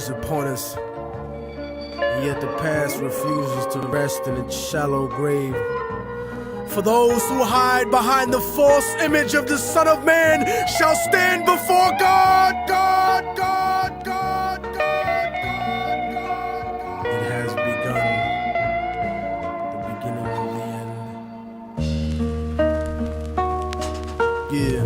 rages upon us, and yet the past refuses to rest in its shallow grave. For those who hide behind the false image of the Son of Man shall stand before God. It has begun, the beginning of the end. Yeah.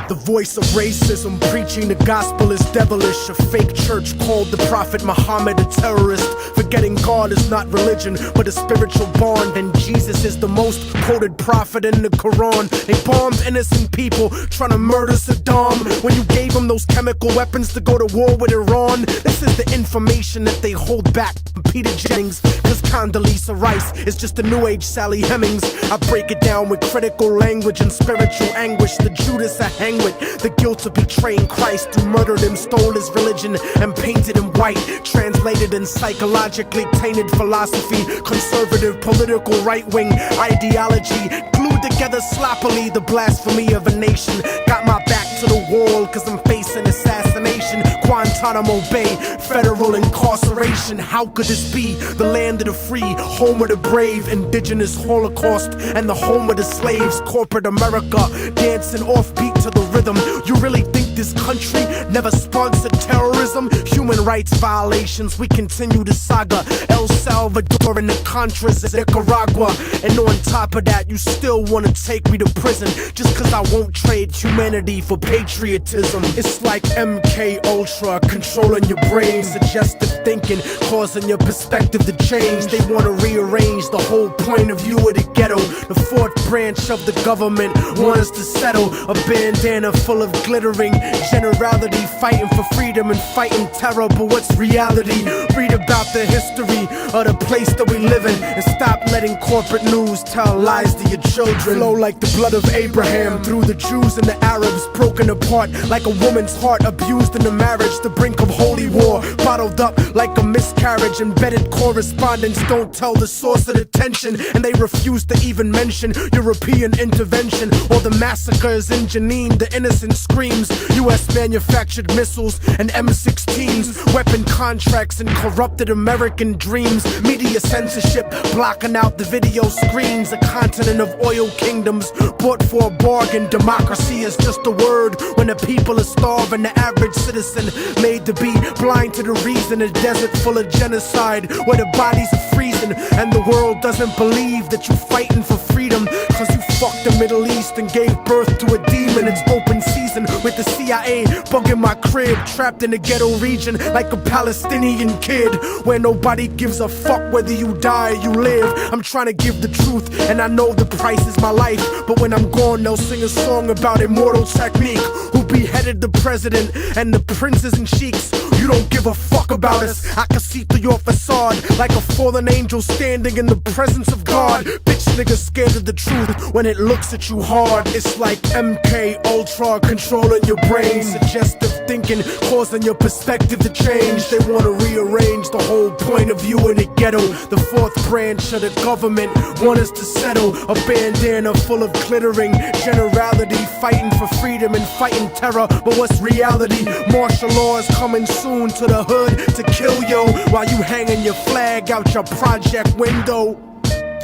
The voice of racism, preaching the gospel is devilish. A fake church called the Prophet Muhammad a terrorist, forgetting God is not religion but a spiritual bond, and Jesus is the most quoted prophet in the Quran. They bombed innocent people trying to murder Saddam when you gave them those chemical weapons to go to war with Iran. This is the information that they hold back from Peter Jennings, cause Condoleezza Rice is just a new age Sally Hemings. I break it down with critical language and spiritual anguish. The Judas I hang with, the guilt of betraying Christ, who murdered him, stole his religion and painted him white. Translated in psychologically tainted philosophy, conservative political right-wing ideology, glued together sloppily the blasphemy of a nation. Got my back to the wall cause I'm facing assassination, Guantanamo Bay, federal incarceration. How could this be the land of the free, home of the brave, indigenous Holocaust, and the home of the slaves? Corporate America dancing offbeat to the rhythm. You really think this country never sponsored terrorism? Human rights violations, we continue the saga. El Salvador and the Contras, Nicaragua, and on top of that you still wanna take me to prison just cause I won't trade humanity for patriotism. It's like MK Ultra controlling your brain, suggestive thinking causing your perspective to change. They wanna rearrange the whole point of view of the ghetto. The fourth branch of the government want us to settle. A bandana full of glittering generality, fighting for freedom and fighting terror, but what's reality? Read about the history of the place that we live in and stop letting corporate news tell lies to your children. Flow like the blood of Abraham through the Jews and the Arabs, broken apart like a woman's heart, abused in the marriage, the brink of holy war, bottled up like a miscarriage. Embedded correspondents don't tell the source of the tension, and they refuse to even mention European intervention or the massacres in Jenin. The innocent screams, US manufactured missiles and M16s, weapon contracts and corrupted American dreams. Media censorship blocking out the video screens. A continent of oil kingdoms bought for a bargain. Democracy is just a word when the people are starving. The average citizen made to be blind to the reason. A desert full of genocide where the bodies are freezing, and the world doesn't believe that you're fighting for freedom cause you fucked the Middle East and gave birth to a demon. It's open season with the CIA bugging my crib, trapped in a ghetto region like a Palestinian kid, where nobody gives a fuck whether you die or you live. I'm trying to give the truth and I know the price is my life, but when I'm gone they'll sing a song about immortal technique, who beheaded the president and the princes and sheiks. You don't give a fuck about us. I can see through your facade like a fallen angel standing in the presence of God. Bitch niggas scared of the truth when it looks at you hard. It's like MK Ultra controlling your brain, suggestive thinking causing your perspective to change. They wanna rearrange the whole point of view in the ghetto. The fourth branch of the government want us to settle. A bandana full of glittering generality, fighting for freedom and fighting terror, but what's reality? Martial law is coming soon to the hood to kill yo while you hanging your flag out your project window.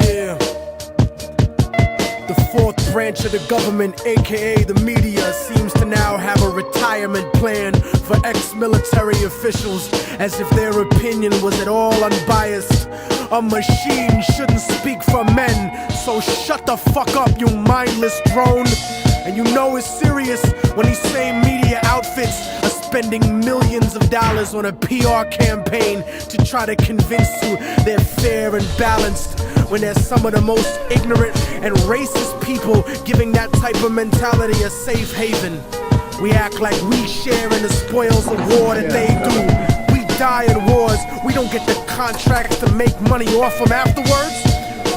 Yeah. The fourth branch of the government, aka the media, seems to now have a retirement plan for ex-military officials, as if their opinion was at all unbiased. A machine shouldn't speak for men, so shut the fuck up, you mindless drone. And you know it's serious when these same media outfits are spending millions of dollars on a PR campaign to try to convince you they're fair and balanced, when they're some of the most ignorant and racist people giving that type of mentality a safe haven. We act like we share in the spoils of war that they do. We die in wars, we don't get the contracts to make money off them afterwards.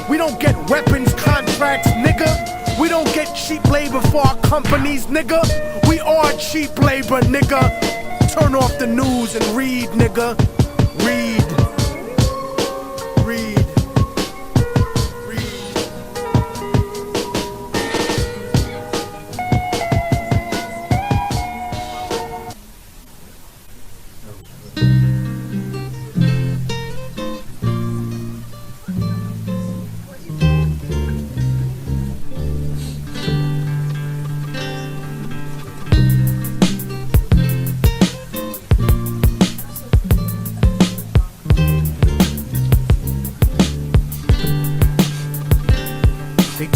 We don't get weapons contracts, nigga. We don't get cheap labor for our companies, nigga. We are cheap labor, nigga. Turn off the news and read, nigga. Read. Read. Read.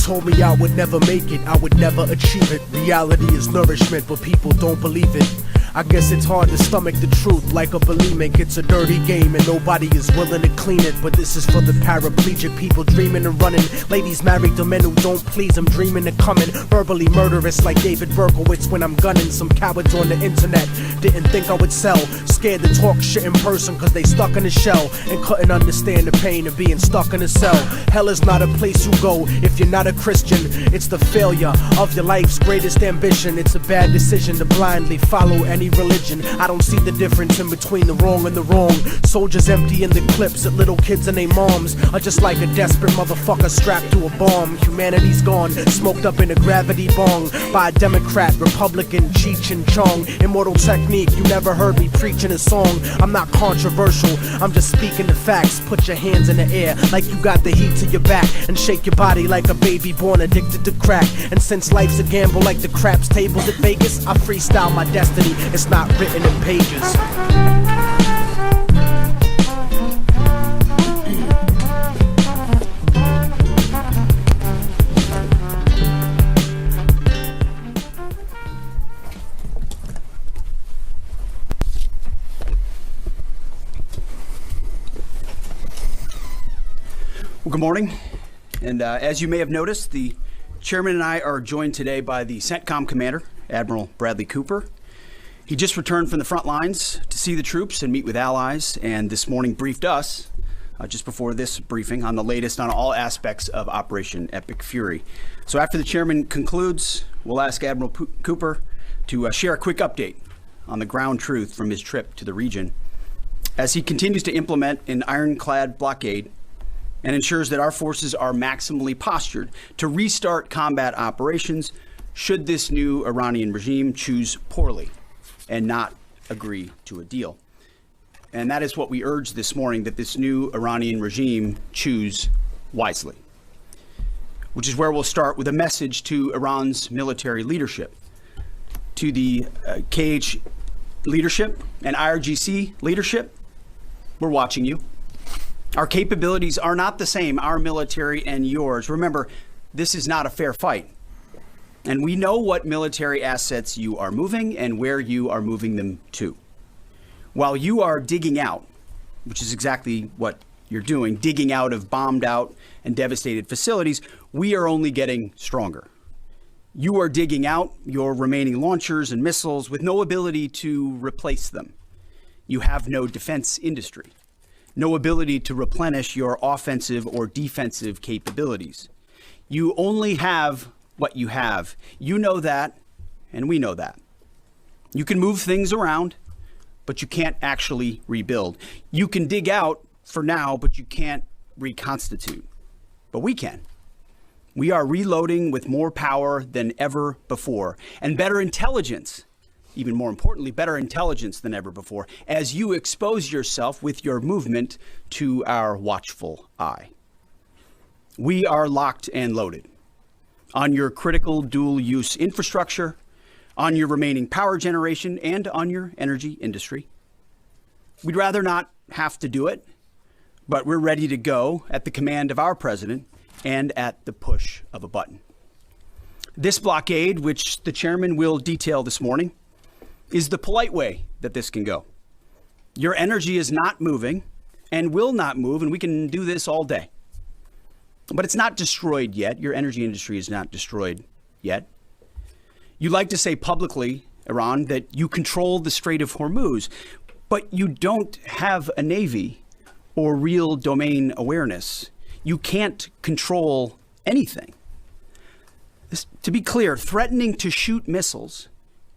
told me I would never make it, I would never achieve it. Reality is nourishment, but people don't believe it. I guess it's hard to stomach the truth like a bulimic. It's a dirty game and nobody is willing to clean it. But this is for the paraplegic people dreaming and running. Ladies married to men who don't please them, dreaming of coming. Verbally murderous like David Berkowitz when I'm gunning. Some cowards on the internet didn't think I would sell. Scared to talk shit in person cause they stuck in a shell and couldn't understand the pain of being stuck in a cell. Hell is not a place you go if you're not a Christian. It's the failure of your life's greatest ambition. It's a bad decision to blindly follow any religion. I don't see the difference in between the wrong and the wrong. Soldiers emptying the clips at little kids and their moms are just like a desperate motherfucker strapped to a bomb. Humanity's gone, smoked up in a gravity bong by a Democrat, Republican, Cheech and Chong. Immortal technique, you never heard me preaching a song. I'm not controversial, I'm just speaking the facts. Put your hands in the air like you got the heat to your back and shake your body like a baby born addicted to crack. And since life's a gamble like the craps tables at Vegas, I freestyle my destiny. It's not written in pages. Well, good morning. And as you may have noticed, the chairman and I are joined today by the CENTCOM commander, Admiral Bradley Cooper. He just returned from the front lines to see the troops and meet with allies, and this morning briefed us, just before this briefing, on the latest on all aspects of Operation Epic Fury. So after the chairman concludes, we'll ask Admiral Cooper to share a quick update on the ground truth from his trip to the region as he continues to implement an ironclad blockade and ensures that our forces are maximally postured to restart combat operations should this new Iranian regime choose poorly and not agree to a deal. And that is what we urge this morning, that this new Iranian regime choose wisely, which is where we'll start with a message to Iran's military leadership, to the KH leadership and IRGC leadership. We're watching you. Our capabilities are not the same, our military and yours. Remember, this is not a fair fight. And we know what military assets you are moving and where you are moving them to. While you are digging out, which is exactly what you're doing, digging out of bombed out and devastated facilities, we are only getting stronger. You are digging out your remaining launchers and missiles with no ability to replace them. You have no defense industry, no ability to replenish your offensive or defensive capabilities. You only have what you have. You know that, and we know that. You can move things around, but you can't actually rebuild. You can dig out for now, but you can't reconstitute. But we can. We are reloading with more power than ever before, and better intelligence, even more importantly, better intelligence than ever before, as you expose yourself with your movement to our watchful eye. We are locked and loaded on your critical dual-use infrastructure, on your remaining power generation, and on your energy industry. We'd rather not have to do it, but we're ready to go at the command of our president and at the push of a button. This blockade, which the chairman will detail this morning, is the polite way that this can go. Your energy is not moving and will not move, and we can do this all day. But it's not destroyed yet. Your energy industry is not destroyed yet. You like to say publicly, Iran, that you control the Strait of Hormuz, but you don't have a navy or real domain awareness. You can't control anything. To be clear, threatening to shoot missiles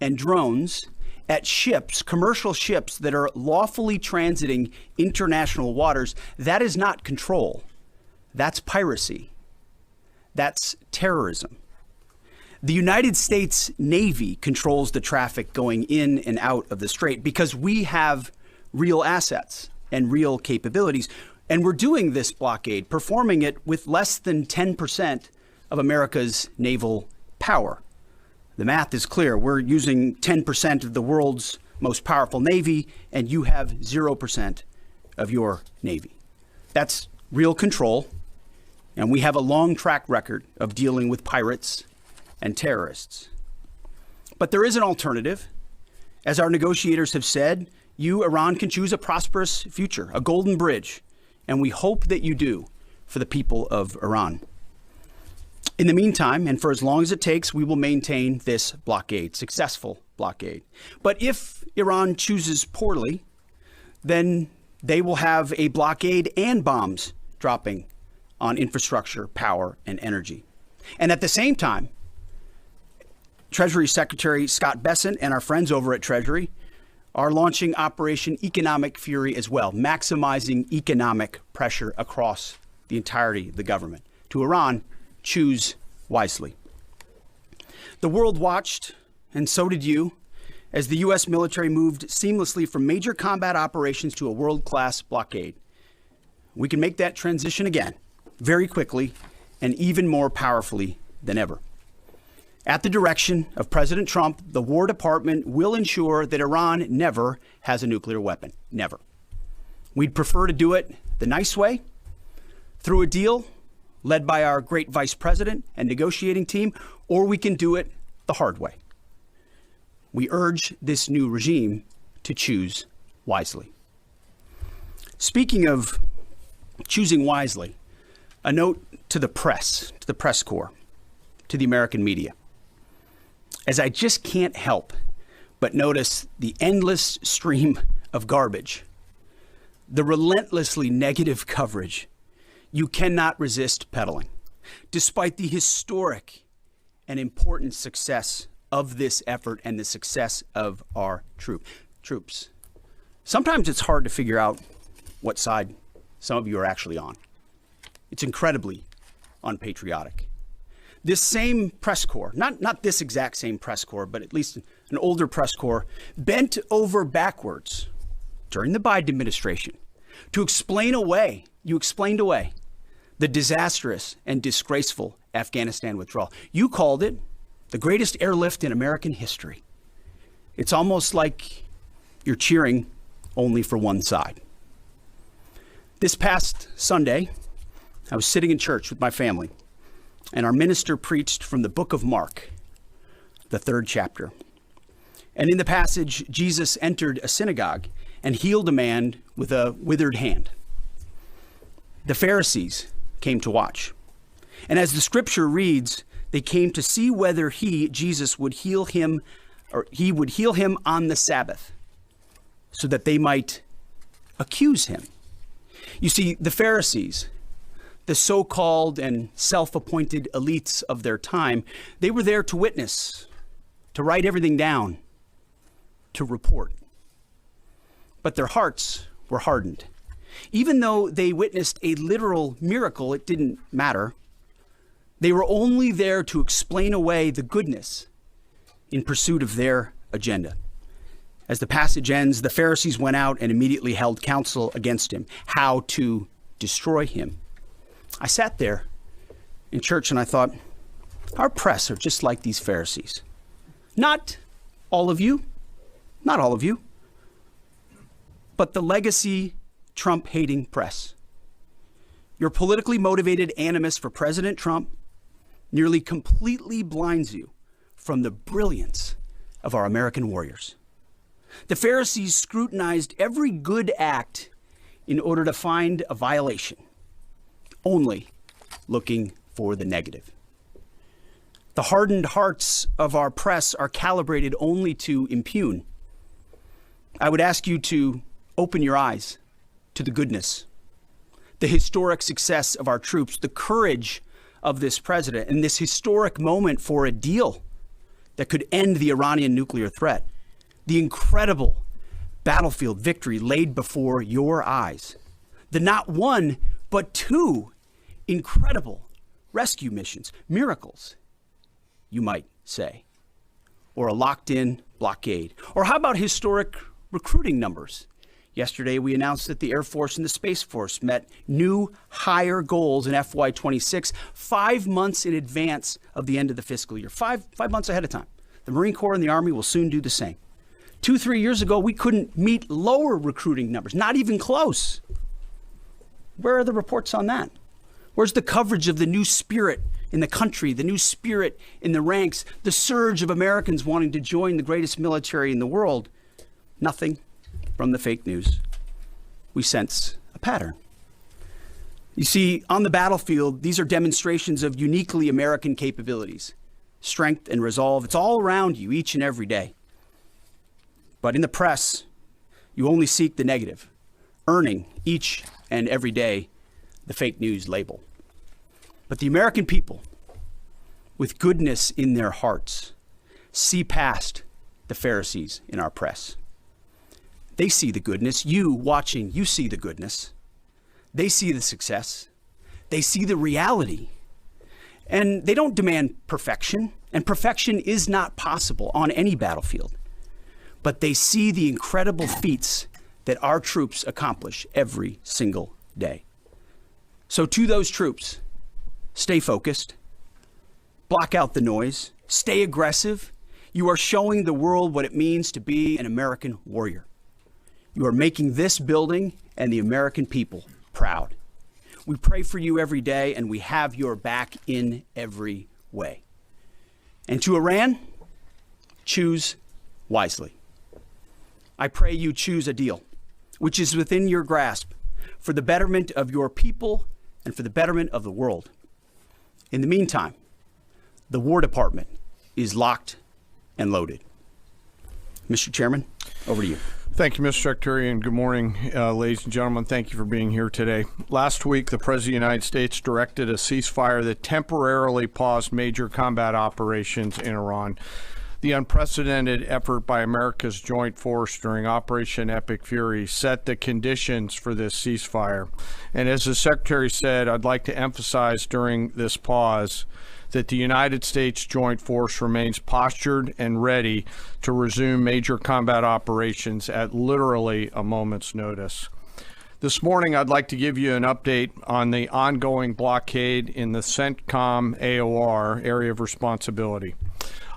and drones at ships, commercial ships that are lawfully transiting international waters, that is not control. That's piracy. That's terrorism. The United States Navy controls the traffic going in and out of the strait because we have real assets and real capabilities. And we're doing this blockade, performing it with less than 10% of America's naval power. The math is clear. We're using 10% of the world's most powerful navy, and you have 0% of your navy. That's real control. and we have a long track record of dealing with pirates and terrorists. But there is an alternative. As our negotiators have said, you, Iran, can choose a prosperous future, a golden bridge, and we hope that you do for the people of Iran. In the meantime, and for as long as it takes, we will maintain this blockade, successful blockade. But if Iran chooses poorly, then they will have a blockade and bombs dropping on infrastructure, power, and energy. And at the same time, Treasury Secretary Scott Bessent and our friends over at Treasury are launching Operation Economic Fury as well, maximizing economic pressure across the entirety of the government. To Iran, choose wisely. The world watched, and so did you, as the U.S. military moved seamlessly from major combat operations to a world-class blockade. We can make that transition again, very quickly, and even more powerfully than ever. At the direction of President Trump, the War Department will ensure that Iran never has a nuclear weapon. Never. We'd prefer to do it the nice way, through a deal led by our great vice president and negotiating team, or we can do it the hard way. We urge this new regime to choose wisely. Speaking of choosing wisely, a note to the press corps, to the American media. As I just can't help but notice the endless stream of garbage, the relentlessly negative coverage, you cannot resist peddling, despite the historic and important success of this effort and the success of our troops. Sometimes it's hard to figure out what side some of you are actually on. It's incredibly unpatriotic. This same press corps, not this exact same press corps, but at least an older press corps, bent over backwards during the Biden administration to explain away, the disastrous and disgraceful Afghanistan withdrawal. You called it the greatest airlift in American history. It's almost like you're cheering only for one side. This past Sunday, I was sitting in church with my family, and our minister preached from the book of Mark, the 3rd chapter. And in the passage, Jesus entered a synagogue and healed a man with a withered hand. The Pharisees came to watch. And as the scripture reads, they came to see whether Jesus, would heal him, or he would heal him on the Sabbath, so that they might accuse him. You see, the Pharisees, the so-called and self-appointed elites of their time, they were there to witness, to write everything down, to report. But their hearts were hardened. Even though they witnessed a literal miracle, it didn't matter. They were only there to explain away the goodness in pursuit of their agenda. As the passage ends, the Pharisees went out and immediately held counsel against him, how to destroy him. I sat there in church and I thought, our press are just like these Pharisees. Not all of you, but the legacy Trump-hating press. Your politically motivated animus for President Trump nearly completely blinds you from the brilliance of our American warriors. The Pharisees scrutinized every good act in order to find a violation, only looking for the negative. The hardened hearts of our press are calibrated only to impugn. I would ask you to open your eyes to the goodness, the historic success of our troops, the courage of this president, and this historic moment for a deal that could end the Iranian nuclear threat, the incredible battlefield victory laid before your eyes, the not one, but 2 incredible rescue missions, miracles, you might say, or a locked-in blockade. Or how about historic recruiting numbers? Yesterday, we announced that the Air Force and the Space Force met new higher goals in FY26, 5 months in advance of the end of the fiscal year, five months ahead of time. The Marine Corps and the Army will soon do the same. 2-3 years ago, we couldn't meet lower recruiting numbers, not even close. Where are the reports on that? Where's the coverage of the new spirit in the country, the new spirit in the ranks, the surge of Americans wanting to join the greatest military in the world? Nothing from the fake news. We sense a pattern. You see, on the battlefield, these are demonstrations of uniquely American capabilities, strength and resolve. It's all around you each and every day. But in the press, you only seek the negative, earning each and every day the fake news label. But the American people, with goodness in their hearts, see past the Pharisees in our press. They see the goodness. You watching, you see the goodness. They see the success. They see the reality. And they don't demand perfection, and perfection is not possible on any battlefield. But they see the incredible feats that our troops accomplish every single day. So to those troops, stay focused, block out the noise, stay aggressive. You are showing the world what it means to be an American warrior. You are making this building and the American people proud. We pray for you every day, and we have your back in every way. And to Iran, choose wisely. I pray you choose a deal which is within your grasp for the betterment of your people and for the betterment of the world. In the meantime, the War Department is locked and loaded. Mr. Chairman, over to you. Thank you, Mr. Secretary, and good morning, ladies and gentlemen. Thank you for being here today. Last week, the President of the United States directed a ceasefire that temporarily paused major combat operations in Iran. The unprecedented effort by America's joint force during Operation Epic Fury set the conditions for this ceasefire. And as the Secretary said, I'd like to emphasize during this pause that the United States Joint Force remains postured and ready to resume major combat operations at literally a moment's notice. This morning, I'd like to give you an update on the ongoing blockade in the CENTCOM AOR area of responsibility.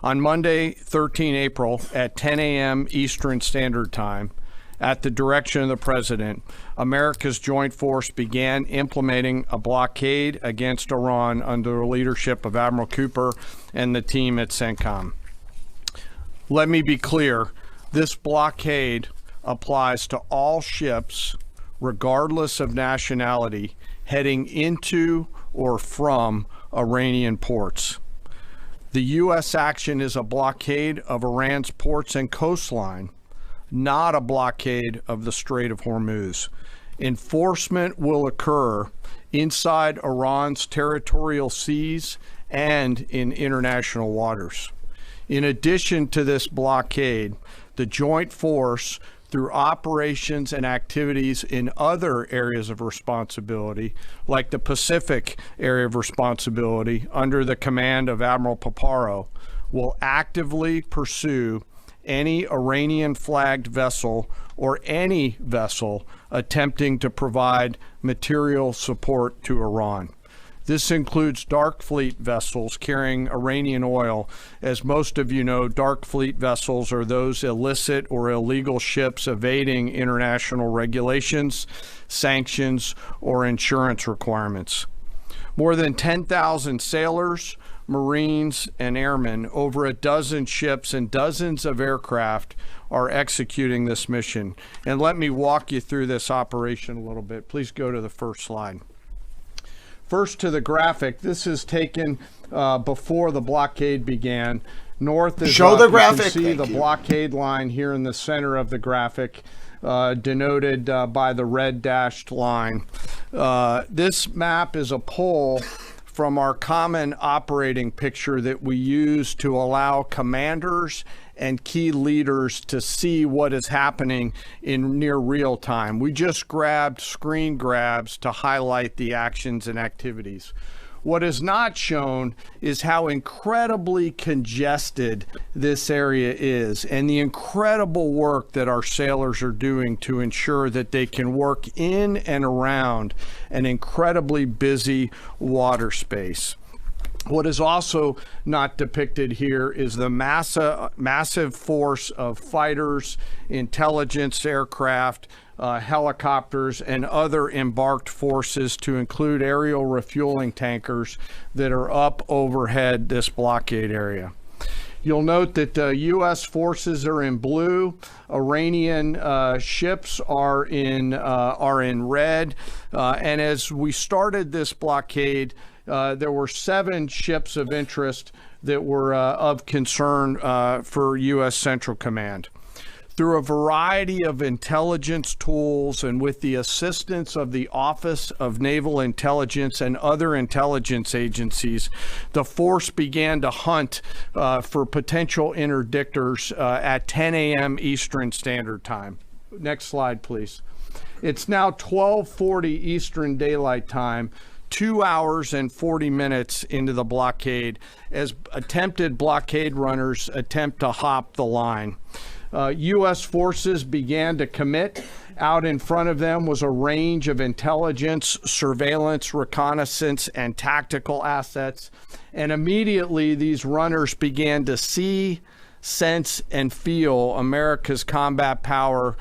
On Monday, 13 April at 10 a.m. Eastern Standard Time, at the direction of the President, America's joint force began implementing a blockade against Iran under the leadership of Admiral Cooper and the team at CENTCOM. Let me be clear, this blockade applies to all ships, regardless of nationality, heading into or from Iranian ports. The U.S. action is a blockade of Iran's ports and coastline, not a blockade of the Strait of Hormuz. Enforcement will occur inside Iran's territorial seas and in international waters. In addition to this blockade, the joint force, through operations and activities in other areas of responsibility, like the Pacific area of responsibility under the command of Admiral Paparo, will actively pursue any Iranian-flagged vessel or any vessel attempting to provide material support to Iran. This includes dark fleet vessels carrying Iranian oil. As most of you know, dark fleet vessels are those illicit or illegal ships evading international regulations, sanctions, or insurance requirements. More than 10,000 sailors, Marines, and airmen, over a dozen ships and dozens of aircraft are executing this mission. And let me walk you through this operation a little bit. Please go to the first slide. First to the graphic. This is taken before the blockade began. North is show up. the graphic. You can see the blockade line here in the center of the graphic, denoted by the red dashed line. This map is a pull from our common operating picture that we use to allow commanders and key leaders to see what is happening in near real time. We just grabbed screen grabs to highlight the actions and activities. What is not shown is how incredibly congested this area is and the incredible work that our sailors are doing to ensure that they can work in and around an incredibly busy water space. What is also not depicted here is the massive force of fighters, intelligence aircraft, helicopters, and other embarked forces, to include aerial refueling tankers that are up overhead this blockade area. You'll note that U.S. forces are in blue. Iranian ships are in red. And as we started this blockade, there were 7 ships of interest that were of concern for U.S. Central Command. Through a variety of intelligence tools and with the assistance of the Office of Naval Intelligence and other intelligence agencies, the force began to hunt for potential interdictors at 10 a.m. Eastern Standard Time. Next slide, please. It's now 12:40 Eastern Daylight Time, 2 hours and 40 minutes into the blockade, as attempted blockade runners attempt to hop the line. U.S. forces began to commit. Out in front of them was a range of intelligence, surveillance, reconnaissance, and tactical assets. And immediately these runners began to see, sense, and feel America's combat power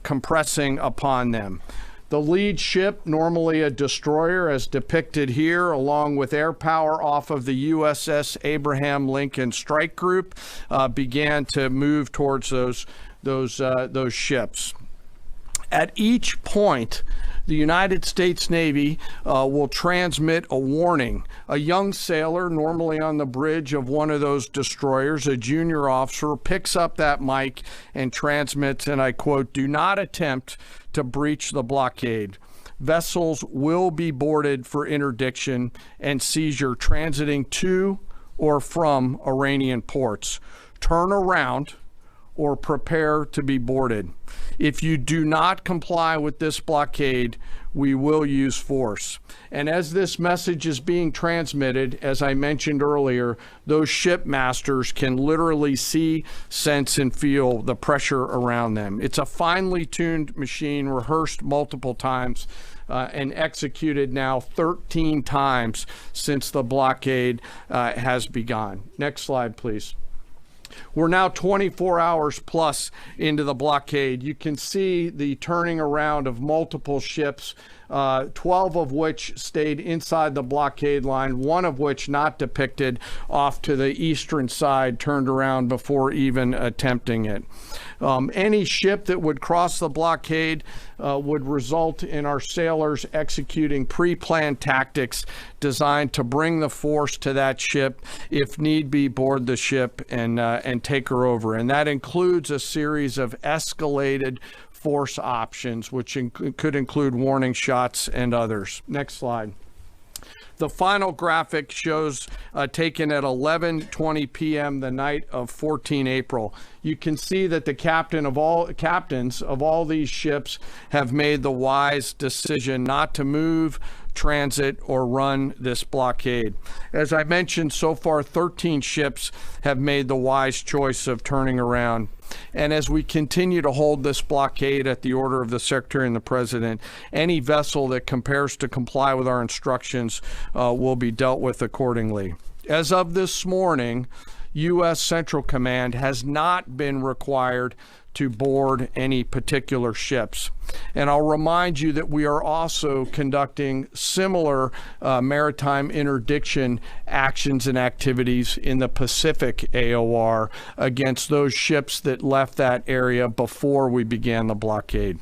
compressing upon them. The lead ship, normally a destroyer as depicted here, along with air power off of the USS Abraham Lincoln Strike Group, began to move towards those ships. At each point, the United States Navy will transmit a warning. A young sailor, normally on the bridge of one of those destroyers, a junior officer, picks up that mic and transmits, and I quote, "Do not attempt to breach the blockade. Vessels will be boarded for interdiction and seizure transiting to or from Iranian ports. Turn around or prepare to be boarded. If you do not comply with this blockade, we will use force." And as this message is being transmitted, as I mentioned earlier, those shipmasters can literally see, sense, and feel the pressure around them. It's a finely tuned machine, rehearsed multiple times, and executed now 13 times since the blockade has begun. Next slide, please. We're now 24 hours plus into the blockade. You can see the turning around of multiple ships, 12 of which stayed inside the blockade line, one of which not depicted off to the eastern side, turned around before even attempting it. Any ship that would cross the blockade would result in our sailors executing pre-planned tactics designed to bring the force to that ship, if need be, board the ship and take her over. And that includes a series of escalated force options, which could include warning shots and others. Next slide. The final graphic shows taken at 11:20 p.m. the night of 14 April. You can see that the captains of all these ships have made the wise decision not to move, transit, or run this blockade. As I mentioned, so far 13 ships have made the wise choice of turning around. And as we continue to hold this blockade at the order of the Secretary and the President, any vessel that compares to comply with our instructions will be dealt with accordingly. As of this morning, U.S. Central Command has not been required to board any particular ships. And I'll remind you that we are also conducting similar maritime interdiction actions and activities in the Pacific AOR against those ships that left that area before we began the blockade.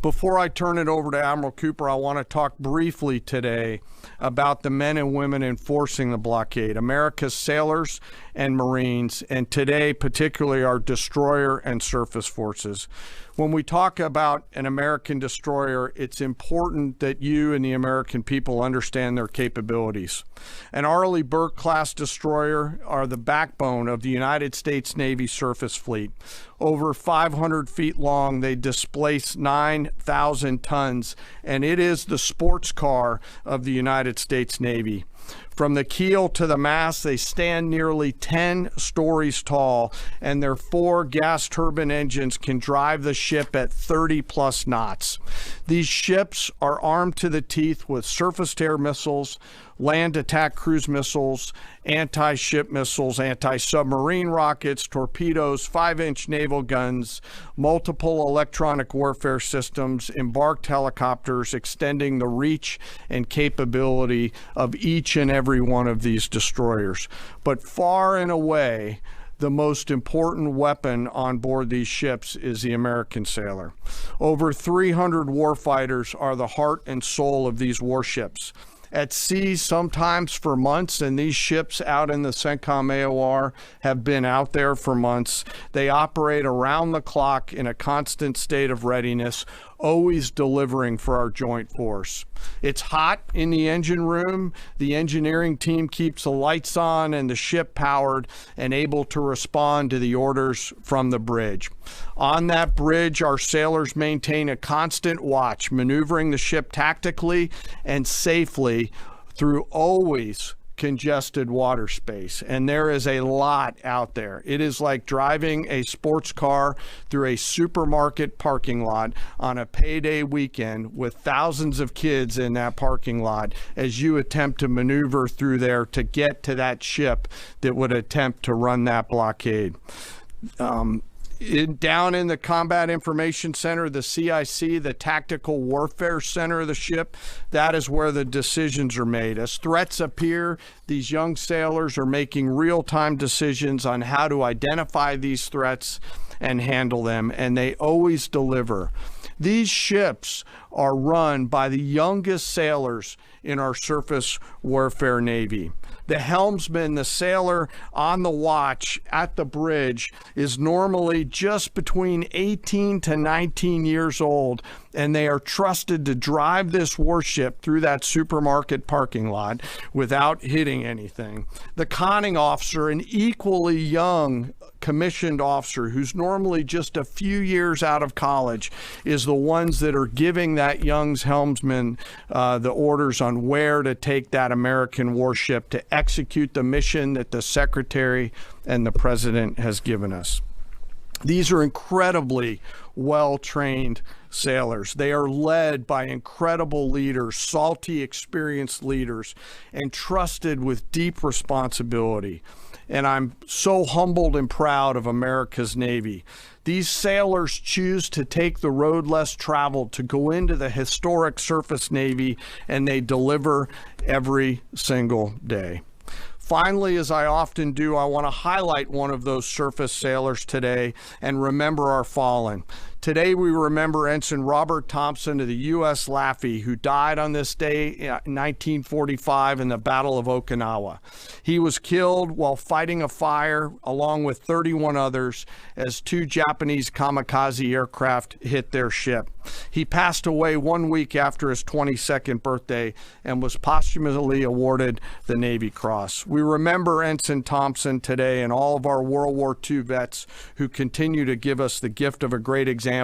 Before I turn it over to Admiral Cooper, I want to talk briefly today about the men and women enforcing the blockade, America's sailors and Marines, and today particularly our destroyer and surface forces. When we talk about an American destroyer, it's important that you and the American people understand their capabilities. An Arleigh Burke-class destroyer are the backbone of the United States Navy surface fleet. Over 500 feet long, they displace 9,000 tons, and it is the sports car of the United States Navy. From the keel to the mast, they stand nearly 10 stories tall, and their 4 gas turbine engines can drive the ship at 30-plus knots. These ships are armed to the teeth with surface-to-air missiles, land attack cruise missiles, anti-ship missiles, anti-submarine rockets, torpedoes, 5-inch naval guns, multiple electronic warfare systems, embarked helicopters, extending the reach and capability of each and every one of these destroyers. But far and away, the most important weapon on board these ships is the American sailor. Over 300 warfighters are the heart and soul of these warships. At sea, sometimes for months, and these ships out in the CENTCOM AOR have been out there for months. They operate around the clock in a constant state of readiness, always delivering for our joint force. It's hot in the engine room. The engineering team keeps the lights on and the ship powered and able to respond to the orders from the bridge. On that bridge, our sailors maintain a constant watch, maneuvering the ship tactically and safely through always congested water space. And there is a lot out there. It is like driving a sports car through a supermarket parking lot on a payday weekend with thousands of kids in that parking lot as you attempt to maneuver through there to get to that ship that would attempt to run that blockade. Down in the Combat Information Center, the CIC, the Tactical Warfare Center of the ship, that is where the decisions are made. As threats appear, these young sailors are making real-time decisions on how to identify these threats and handle them, and they always deliver. These ships are run by the youngest sailors in our surface warfare Navy. The helmsman, the sailor on the watch at the bridge, is normally just between 18 to 19 years old, and they are trusted to drive this warship through that supermarket parking lot without hitting anything. The conning officer, an equally young commissioned officer who's normally just a few years out of college, is the ones that are giving that young helmsman the orders on where to take that American warship to execute the mission that the Secretary and the President has given us. These are incredibly well-trained sailors. They are led by incredible leaders, salty, experienced leaders, and trusted with deep responsibility. And I'm so humbled and proud of America's Navy. These sailors choose to take the road less traveled to go into the historic surface Navy, and they deliver every single day. Finally, as I often do, I want to highlight one of those surface sailors today and remember our fallen. Today, we remember Ensign Robert Thompson of the U.S. Laffey, who died on this day in 1945 in the Battle of Okinawa. He was killed while fighting a fire along with 31 others as 2 Japanese kamikaze aircraft hit their ship. He passed away 1 week after his 22nd birthday and was posthumously awarded the Navy Cross. We remember Ensign Thompson today and all of our World War II vets who continue to give us the gift of a great example.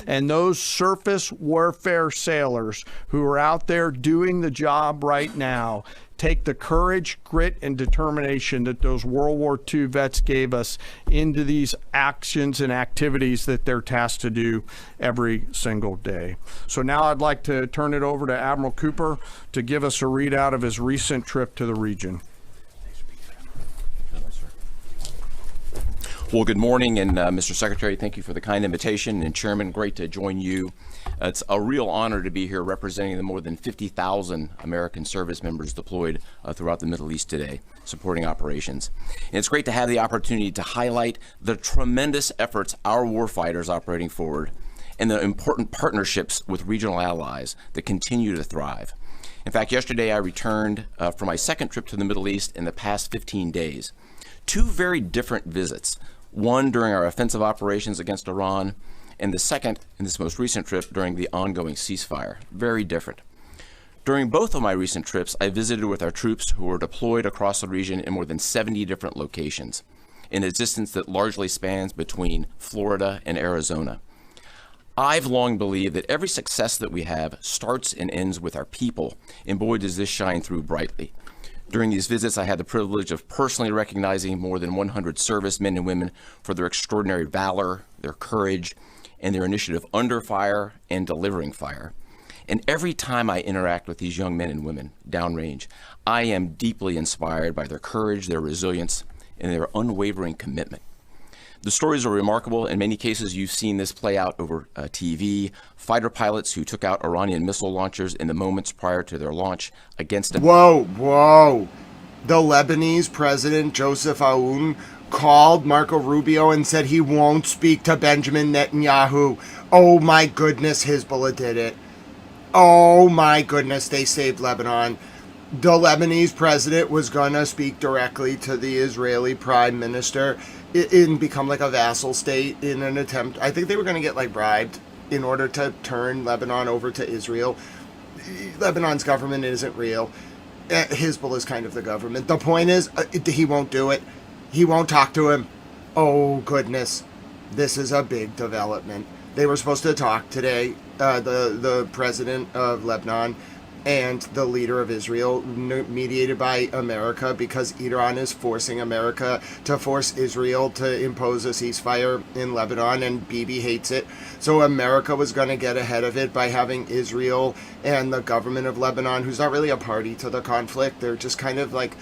And those surface warfare sailors who are out there doing the job right now take the courage, grit, and determination that those World War II vets gave us into these actions and activities that they're tasked to do every single day. So now I'd like to turn it over to Admiral Cooper to give us a readout of his recent trip to the region. Well, good morning, and Mr. Secretary, thank you for the kind invitation, and Chairman, great to join you. It's a real honor to be here representing the more than 50,000 American service members deployed throughout the Middle East today, supporting operations. And it's great to have the opportunity to highlight the tremendous efforts our warfighters operating forward and the important partnerships with regional allies that continue to thrive. In fact, yesterday I returned from my second trip to the Middle East in the past 15 days. 2 very different visits. One during our offensive operations against Iran, and the second in this most recent trip during the ongoing ceasefire. Very different. During both of my recent trips, I visited with our troops who were deployed across the region in more than 70 different locations, in a distance that largely spans between Florida and Arizona. I've long believed that every success that we have starts and ends with our people, and boy, does this shine through brightly. During these visits, I had the privilege of personally recognizing more than 100 servicemen and women for their extraordinary valor, their courage, and their initiative under fire and delivering fire. And every time I interact with these young men and women downrange, I am deeply inspired by their courage, their resilience, and their unwavering commitment. The stories are remarkable. In many cases, you've seen this play out over TV. Fighter pilots who took out Iranian missile launchers in the moments prior to their launch against a... Whoa. The Lebanese president, Joseph Aoun, called Marco Rubio and said he won't speak to Benjamin Netanyahu. Oh my goodness, Hezbollah did it. Oh my goodness, they saved Lebanon. The Lebanese president was going to speak directly to the Israeli prime minister and become like a vassal state in an attempt. I think they were going to get like bribed in order to turn Lebanon over to Israel. Lebanon's government isn't real. Hezbollah is kind of the government. The point is, he won't do it. He won't talk to him. Oh, goodness. This is a big development. They were supposed to talk today, the president of Lebanon and the leader of Israel, mediated by America, because Iran is forcing America to force Israel to impose a ceasefire in Lebanon, and Bibi hates it. So America was going to get ahead of it by having Israel and the government of Lebanon, who's not really a party to the conflict. They're just kind of like,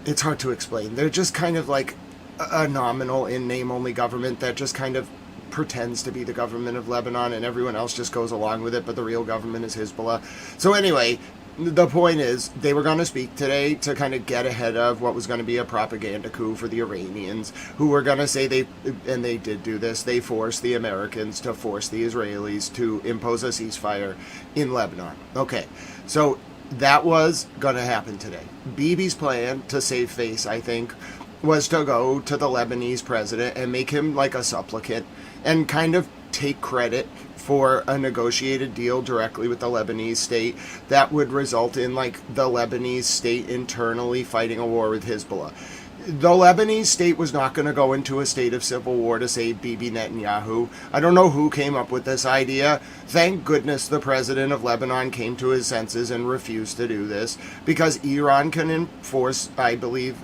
it's hard to explain. They're just kind of like a nominal, in-name-only government that just kind of pretends to be the government of Lebanon, and everyone else just goes along with it, but the real government is Hezbollah. So anyway, the point is, they were going to speak today to kind of get ahead of what was going to be a propaganda coup for the Iranians, who were going to say they did do this, they forced the Americans to force the Israelis to impose a ceasefire in Lebanon. Okay, so that was going to happen today. Bibi's plan, to save face, I think, was to go to the Lebanese president and make him like a supplicant and kind of take credit for a negotiated deal directly with the Lebanese state that would result in like the Lebanese state internally fighting a war with Hezbollah. The Lebanese state was not going to go into a state of civil war to save Bibi Netanyahu. I don't know who came up with this idea. Thank goodness the president of Lebanon came to his senses and refused to do this, because Iran can enforce, I believe,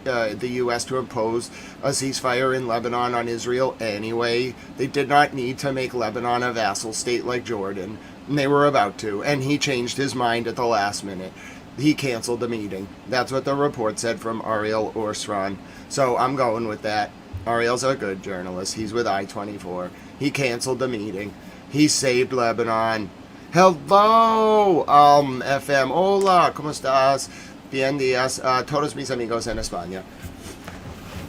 the U.S. to impose a ceasefire in Lebanon on Israel anyway. They did not need to make Lebanon a vassal state like Jordan. And they were about to, and he changed his mind at the last minute. He canceled the meeting. That's what the report said from Ariel Orsron. So I'm going with that. Ariel's a good journalist. He's with I-24. He canceled the meeting. He saved Lebanon. Hello, FM. Hola, ¿cómo estás? Bien días. Todos mis amigos en España.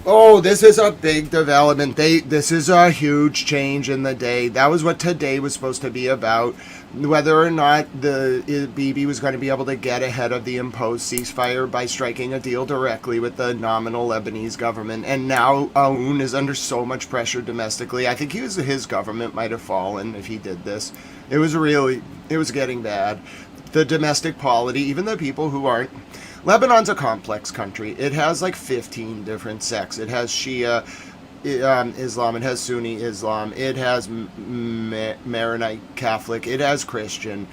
Oh, this is a big development. This is a huge change in the day. That was what today was supposed to be about. Whether or not Bibi was going to be able to get ahead of the imposed ceasefire by striking a deal directly with the nominal Lebanese government. And now Aoun is under so much pressure domestically. I think his government might have fallen if he did this. It was getting bad. The domestic polity, even the people who aren't. Lebanon's a complex country. It has like 15 different sects. It has Shia Islam, it has Sunni Islam, it has Maronite Catholic, it has Christian,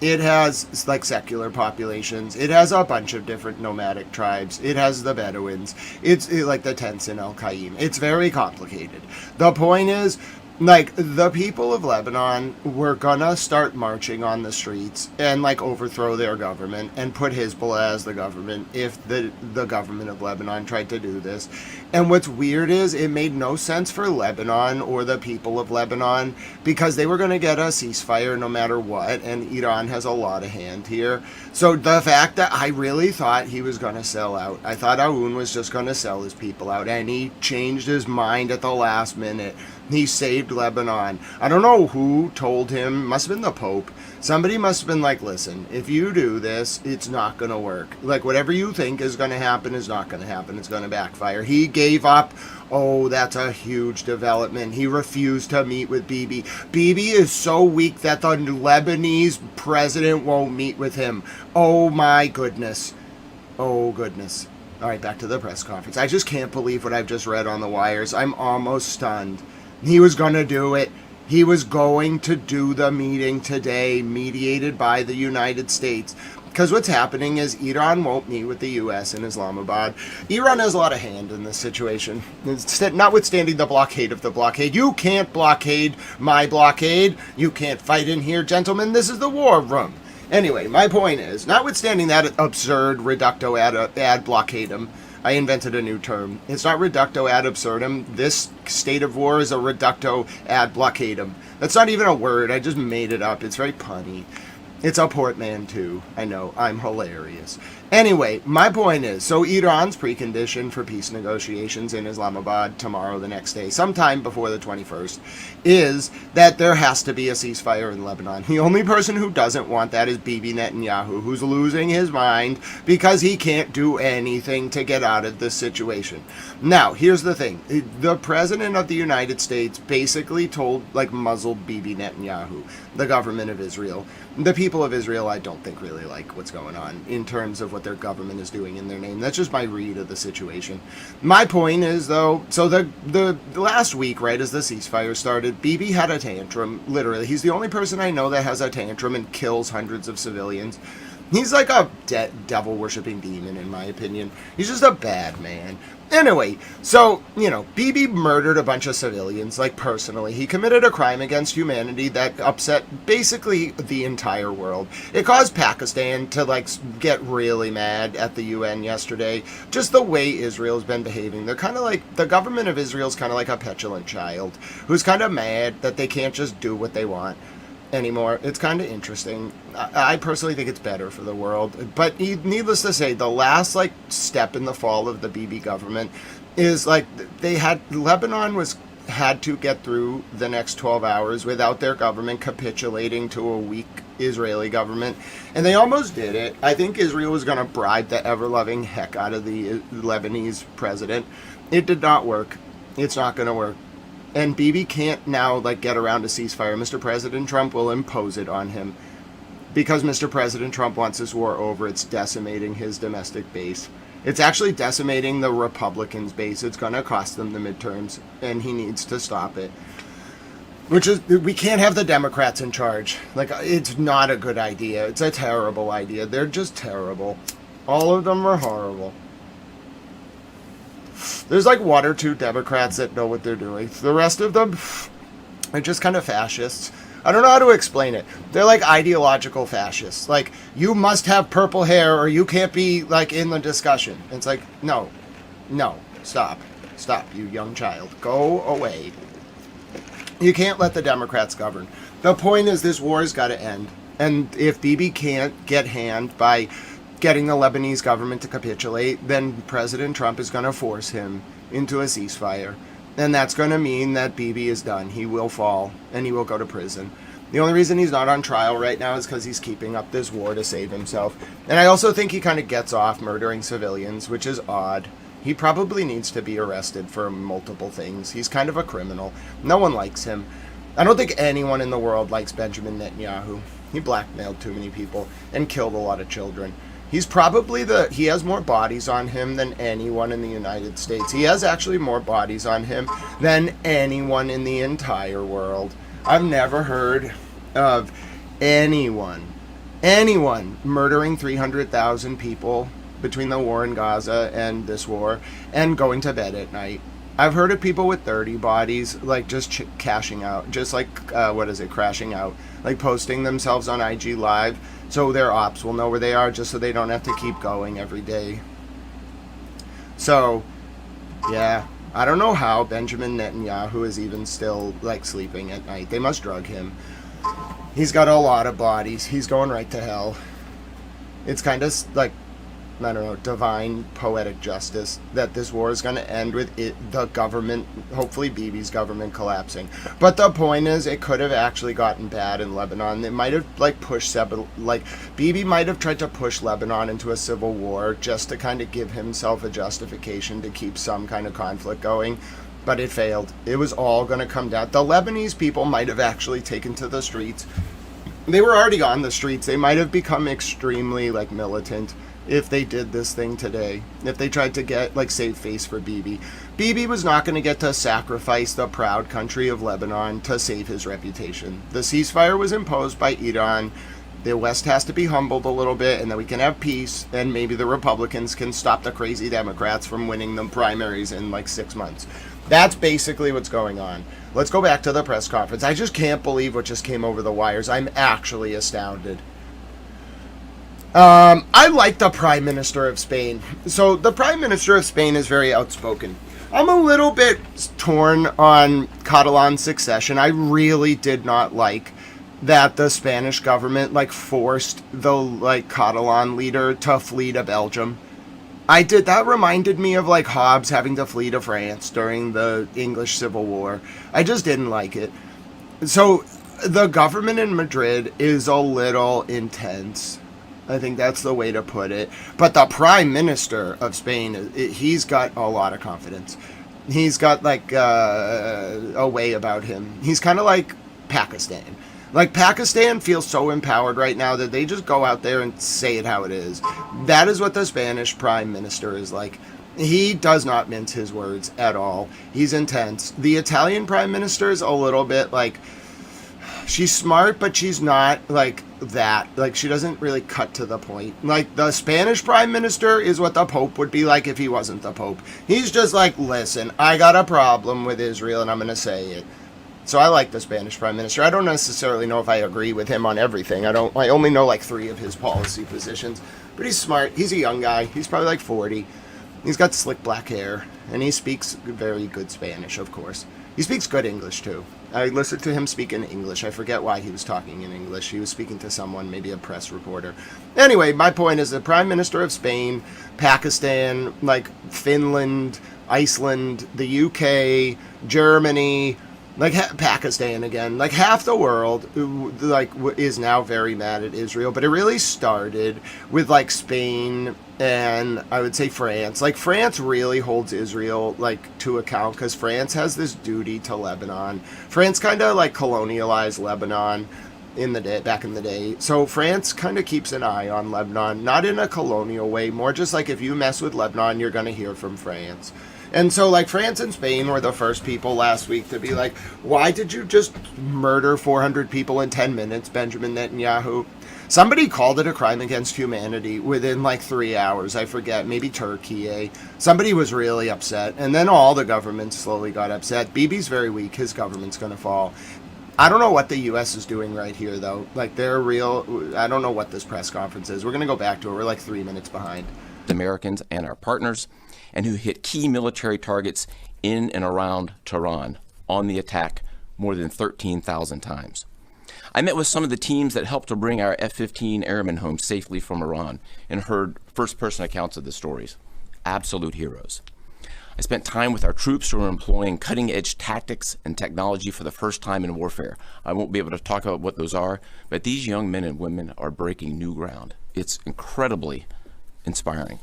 it has like secular populations, it has a bunch of different nomadic tribes, it has the Bedouins, it's like the tents in Al-Qaim. It's very complicated. The point is, like, the people of Lebanon were gonna start marching on the streets and like overthrow their government and put Hezbollah as the government if the government of Lebanon tried to do this. And what's weird is it made no sense for Lebanon or the people of Lebanon, because they were gonna get a ceasefire no matter what, and Iran has a lot of hand here. So the fact that I really thought he was gonna sell out, I thought Aoun was just gonna sell his people out, and he changed his mind at the last minute. He saved Lebanon. I don't know who told him. Must have been the Pope. Somebody must have been like, listen, if you do this, it's not going to work. Like, whatever you think is going to happen is not going to happen. It's going to backfire. He gave up. Oh, that's a huge development. He refused to meet with Bibi. Bibi is so weak that the Lebanese president won't meet with him. Oh, my goodness. Oh, goodness. All right, back to the press conference. I just can't believe what I've just read on the wires. I'm almost stunned. He was going to do it. He was going to do the meeting today, mediated by the United States. Because what's happening is Iran won't meet with the U.S. in Islamabad. Iran has a lot of hand in this situation. Notwithstanding the blockade of the blockade. You can't blockade my blockade. You can't fight in here, gentlemen. This is the war room. Anyway, my point is, notwithstanding that absurd reducto ad blockadum, I invented a new term. It's not reducto ad absurdum. This state of war is a reducto ad blockadum. That's not even a word. I just made it up. It's very punny. It's a portmanteau. I know. I'm hilarious. Anyway, my point is, so Iran's precondition for peace negotiations in Islamabad tomorrow, the next day, sometime before the 21st, is that there has to be a ceasefire in Lebanon. The only person who doesn't want that is Bibi Netanyahu, who's losing his mind because he can't do anything to get out of this situation. Now, here's the thing. The President of the United States basically muzzled Bibi Netanyahu, the government of Israel. The people of Israel, I don't think, really like what's going on in terms of what their government is doing in their name. That's just my read of the situation. My point is, though, so the last week, right, as the ceasefire started, Bibi had a tantrum, literally. He's the only person I know that has a tantrum and kills hundreds of civilians. He's like a devil-worshipping demon, in my opinion. He's just a bad man. Anyway, so, Bibi murdered a bunch of civilians, personally. He committed a crime against humanity that upset basically the entire world. It caused Pakistan to, get really mad at the UN yesterday. Just the way Israel's been behaving. They're kind of the government of Israel's kind of like a petulant child who's kind of mad that they can't just do what they want anymore. It's kind of interesting. I personally think it's better for the world. But needless to say, the last step in the fall of the Bibi government is Lebanon had to get through the next 12 hours without their government capitulating to a weak Israeli government, and they almost did it. I think Israel was going to bribe the ever-loving heck out of the Lebanese president. It did not work. It's not going to work. And Bibi can't now get around a ceasefire. Mr. President Trump will impose it on him. Because Mr. President Trump wants this war over, it's decimating his domestic base. It's actually decimating the Republicans' base. It's going to cost them the midterms, and he needs to stop it. We can't have the Democrats in charge. It's not a good idea. It's a terrible idea. They're just terrible. All of them are horrible. There's 1 or 2 Democrats that know what they're doing. The rest of them are just kind of fascists. I don't know how to explain it. They're ideological fascists. You must have purple hair or you can't be in the discussion. It's no, stop, you young child. Go away. You can't let the Democrats govern. The point is this war has got to end. And if Bibi can't get hand by getting the Lebanese government to capitulate, then President Trump is going to force him into a ceasefire. And that's going to mean that Bibi is done. He will fall, and he will go to prison. The only reason he's not on trial right now is because he's keeping up this war to save himself. And I also think he kind of gets off murdering civilians, which is odd. He probably needs to be arrested for multiple things. He's kind of a criminal. No one likes him. I don't think anyone in the world likes Benjamin Netanyahu. He blackmailed too many people and killed a lot of children. He's probably he has more bodies on him than anyone in the United States. He has actually more bodies on him than anyone in the entire world. I've never heard of anyone murdering 300,000 people between the war in Gaza and this war and going to bed at night. I've heard of people with 30 bodies, just cashing out, just crashing out, posting themselves on IG Live so their ops will know where they are, just so they don't have to keep going every day. So, yeah, I don't know how Benjamin Netanyahu is even still, sleeping at night. They must drug him. He's got a lot of bodies. He's going right to hell. It's kind of, I don't know, divine poetic justice that this war is going to end with the government, hopefully Bibi's government, collapsing. But the point is, it could have actually gotten bad in Lebanon. It might have pushed Bibi might have tried to push Lebanon into a civil war just to kind of give himself a justification to keep some kind of conflict going. But it failed. It was all going to come down. The Lebanese people might have actually taken to the streets. They were already on the streets. They might have become extremely militant if they did this thing today, if they tried to get save face for Bibi. Bibi was not going to get to sacrifice the proud country of Lebanon to save his reputation. The ceasefire was imposed by Iran The West has to be humbled a little bit, and then we can have peace, and maybe the Republicans can stop the crazy Democrats from winning the primaries in like 6 months. That's basically what's going on. Let's go back to the press conference. I just can't believe what just came over the wires. I'm actually astounded. I like the Prime Minister of Spain. So the Prime Minister of Spain is very outspoken. I'm a little bit torn on Catalan succession. I really did not like that the Spanish government forced the Catalan leader to flee to Belgium. That reminded me of Hobbes having to flee to France during the English Civil War. I just didn't like it. So the government in Madrid is a little intense. I think that's the way to put it. But the Prime Minister of Spain, he's got a lot of confidence. He's got a way about him. He's kind of like Pakistan. Pakistan feels so empowered right now that they just go out there and say it how it is. That is what the Spanish Prime Minister is like. He does not mince his words at all. He's intense. The Italian Prime Minister is a little bit she's smart, but she's not that. She doesn't really cut to the point. The Spanish Prime Minister is what the Pope would be like if he wasn't the Pope. He's just listen, I got a problem with Israel and I'm going to say it. So I like the Spanish Prime Minister. I don't necessarily know if I agree with him on everything. I only know 3 of his policy positions. But he's smart. He's a young guy. He's probably 40. He's got slick black hair. And he speaks very good Spanish, of course. He speaks good English, too. I listened to him speak in English. I forget why he was talking in English. He was speaking to someone, maybe a press reporter. Anyway, my point is the Prime Minister of Spain, Pakistan, Finland, Iceland, the UK, Germany, Pakistan again, half the world is now very mad at Israel. But it really started with Spain and I would say France. France really holds Israel to account because France has this duty to Lebanon. France kind of colonialized Lebanon back in the day. So France kind of keeps an eye on Lebanon, not in a colonial way, more just if you mess with Lebanon, you're going to hear from France. And so, France and Spain were the first people last week to be why did you just murder 400 people in 10 minutes, Benjamin Netanyahu? Somebody called it a crime against humanity within 3 hours. I forget, maybe Turkey. Somebody was really upset. And then all the governments slowly got upset. Bibi's very weak. His government's going to fall. I don't know what the U.S. is doing right here, though. They're real. I don't know what this press conference is. We're going to go back to it. We're 3 minutes behind. Americans and our partners, and who hit key military targets in and around Tehran on the attack more than 13,000 times. I met with some of the teams that helped to bring our F-15 airmen home safely from Iran and heard first-person accounts of the stories. Absolute heroes. I spent time with our troops who are employing cutting-edge tactics and technology for the first time in warfare. I won't be able to talk about what those are, but these young men and women are breaking new ground. It's incredibly inspiring.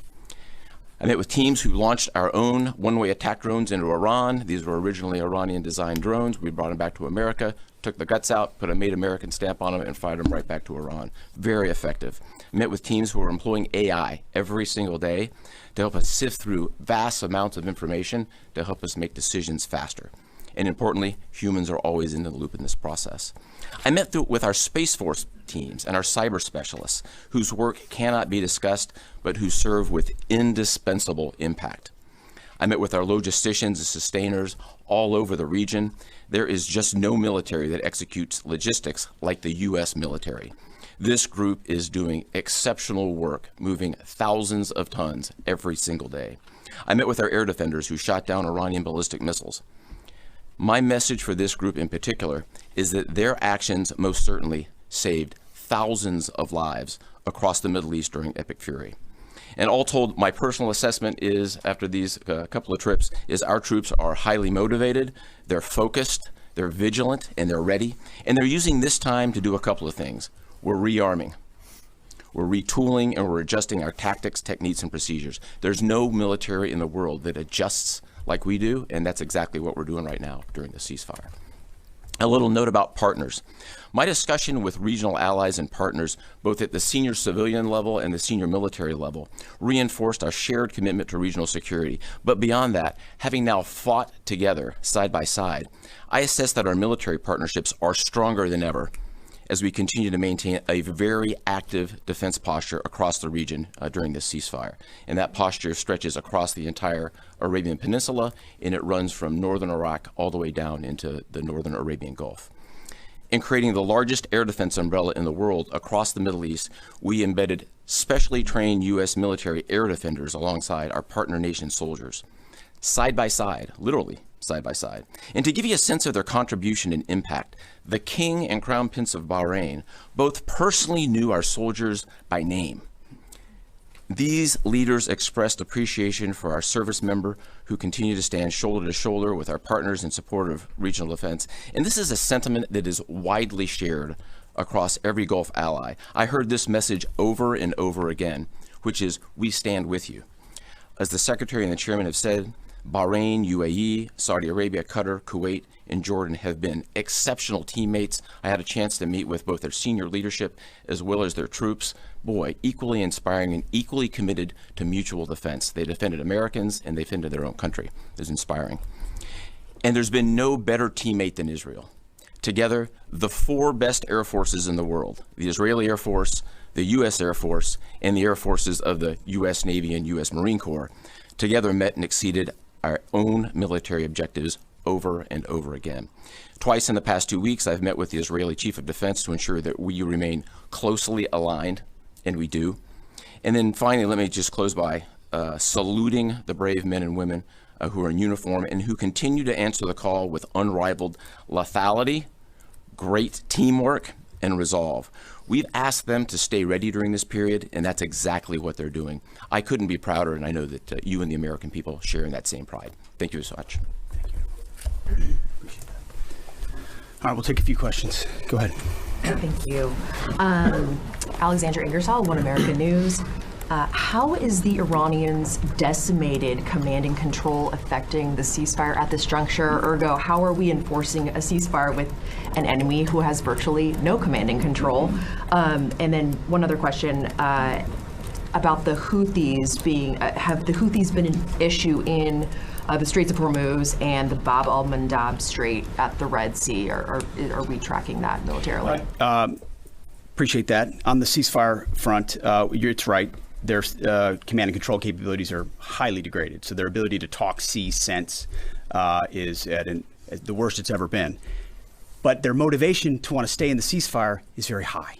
I met with teams who launched our own one-way attack drones into Iran. These were originally Iranian-designed drones. We brought them back to America, took the guts out, put a Made American stamp on them, and fired them right back to Iran. Very effective. I met with teams who are employing AI every single day to help us sift through vast amounts of information to help us make decisions faster. And importantly, humans are always in the loop in this process. I met with our Space Force teams and our cyber specialists, whose work cannot be discussed, but who serve with indispensable impact. I met with our logisticians and sustainers all over the region. There is just no military that executes logistics like the U.S. military. This group is doing exceptional work, moving thousands of tons every single day. I met with our air defenders who shot down Iranian ballistic missiles. My message for this group in particular is that their actions most certainly saved thousands of lives across the Middle East during Epic Fury. And all told, my personal assessment is, after these couple of trips, is our troops are highly motivated, they're focused, they're vigilant, and they're ready. And they're using this time to do a couple of things. We're rearming, we're retooling, and we're adjusting our tactics, techniques, and procedures. There's no military in the world that adjusts like we do, and that's exactly what we're doing right now during the ceasefire. A little note about partners. My discussion with regional allies and partners, both at the senior civilian level and the senior military level, reinforced our shared commitment to regional security. But beyond that, having now fought together side by side, I assess that our military partnerships are stronger than ever. as we continue to maintain a very active defense posture across the region during this ceasefire. And that posture stretches across the entire Arabian Peninsula, and it runs from northern Iraq all the way down into the northern Arabian Gulf. In creating the largest air defense umbrella in the world across the Middle East, we embedded specially trained U.S. military air defenders alongside our partner nation soldiers, side by side, literally side by side. And to give you a sense of their contribution and impact, the King and Crown Prince of Bahrain both personally knew our soldiers by name. These leaders expressed appreciation for our service member who continue to stand shoulder to shoulder with our partners in support of regional defense. And this is a sentiment that is widely shared across every Gulf ally. I heard this message over and over again, which is, we stand with you. As the Secretary and the Chairman have said, Bahrain, UAE, Saudi Arabia, Qatar, Kuwait, and Jordan have been exceptional teammates. I had a chance to meet with both their senior leadership as well as their troops. Boy, equally inspiring and equally committed to mutual defense. They defended Americans and they defended their own country. It was inspiring. And there's been no better teammate than Israel. Together, the four best air forces in the world, the Israeli Air Force, the U.S. Air Force, and the air forces of the U.S. Navy and U.S. Marine Corps, together met and exceeded our own military objectives over and over again. Twice in the past 2 weeks, I've met with the Israeli Chief of Defense to ensure that we remain closely aligned, and we do. And then finally, let me just close by saluting the brave men and women who are in uniform and who continue to answer the call with unrivaled lethality, great teamwork, and resolve. We've asked them to stay ready during this period, and that's exactly what they're doing. I couldn't be prouder, and I know that you and the American people share in that same pride. Thank you so much. All right, we'll take a few questions. Go ahead. Thank you. Alexandra Ingersoll, One American News. How is the Iranians' decimated command and control affecting the ceasefire at this juncture? Ergo, how are we enforcing a ceasefire with an enemy who has virtually no command and control? And then one other question about the Houthis being, have the Houthis been an issue in the Straits of Hormuz and the Bab al-Mandab Strait at the Red Sea? Or are we tracking that militarily? Appreciate that. On the ceasefire front, it's right. Their command and control capabilities are highly degraded. So their ability to talk, see, sense is at the worst it's ever been. But their motivation to want to stay in the ceasefire is very high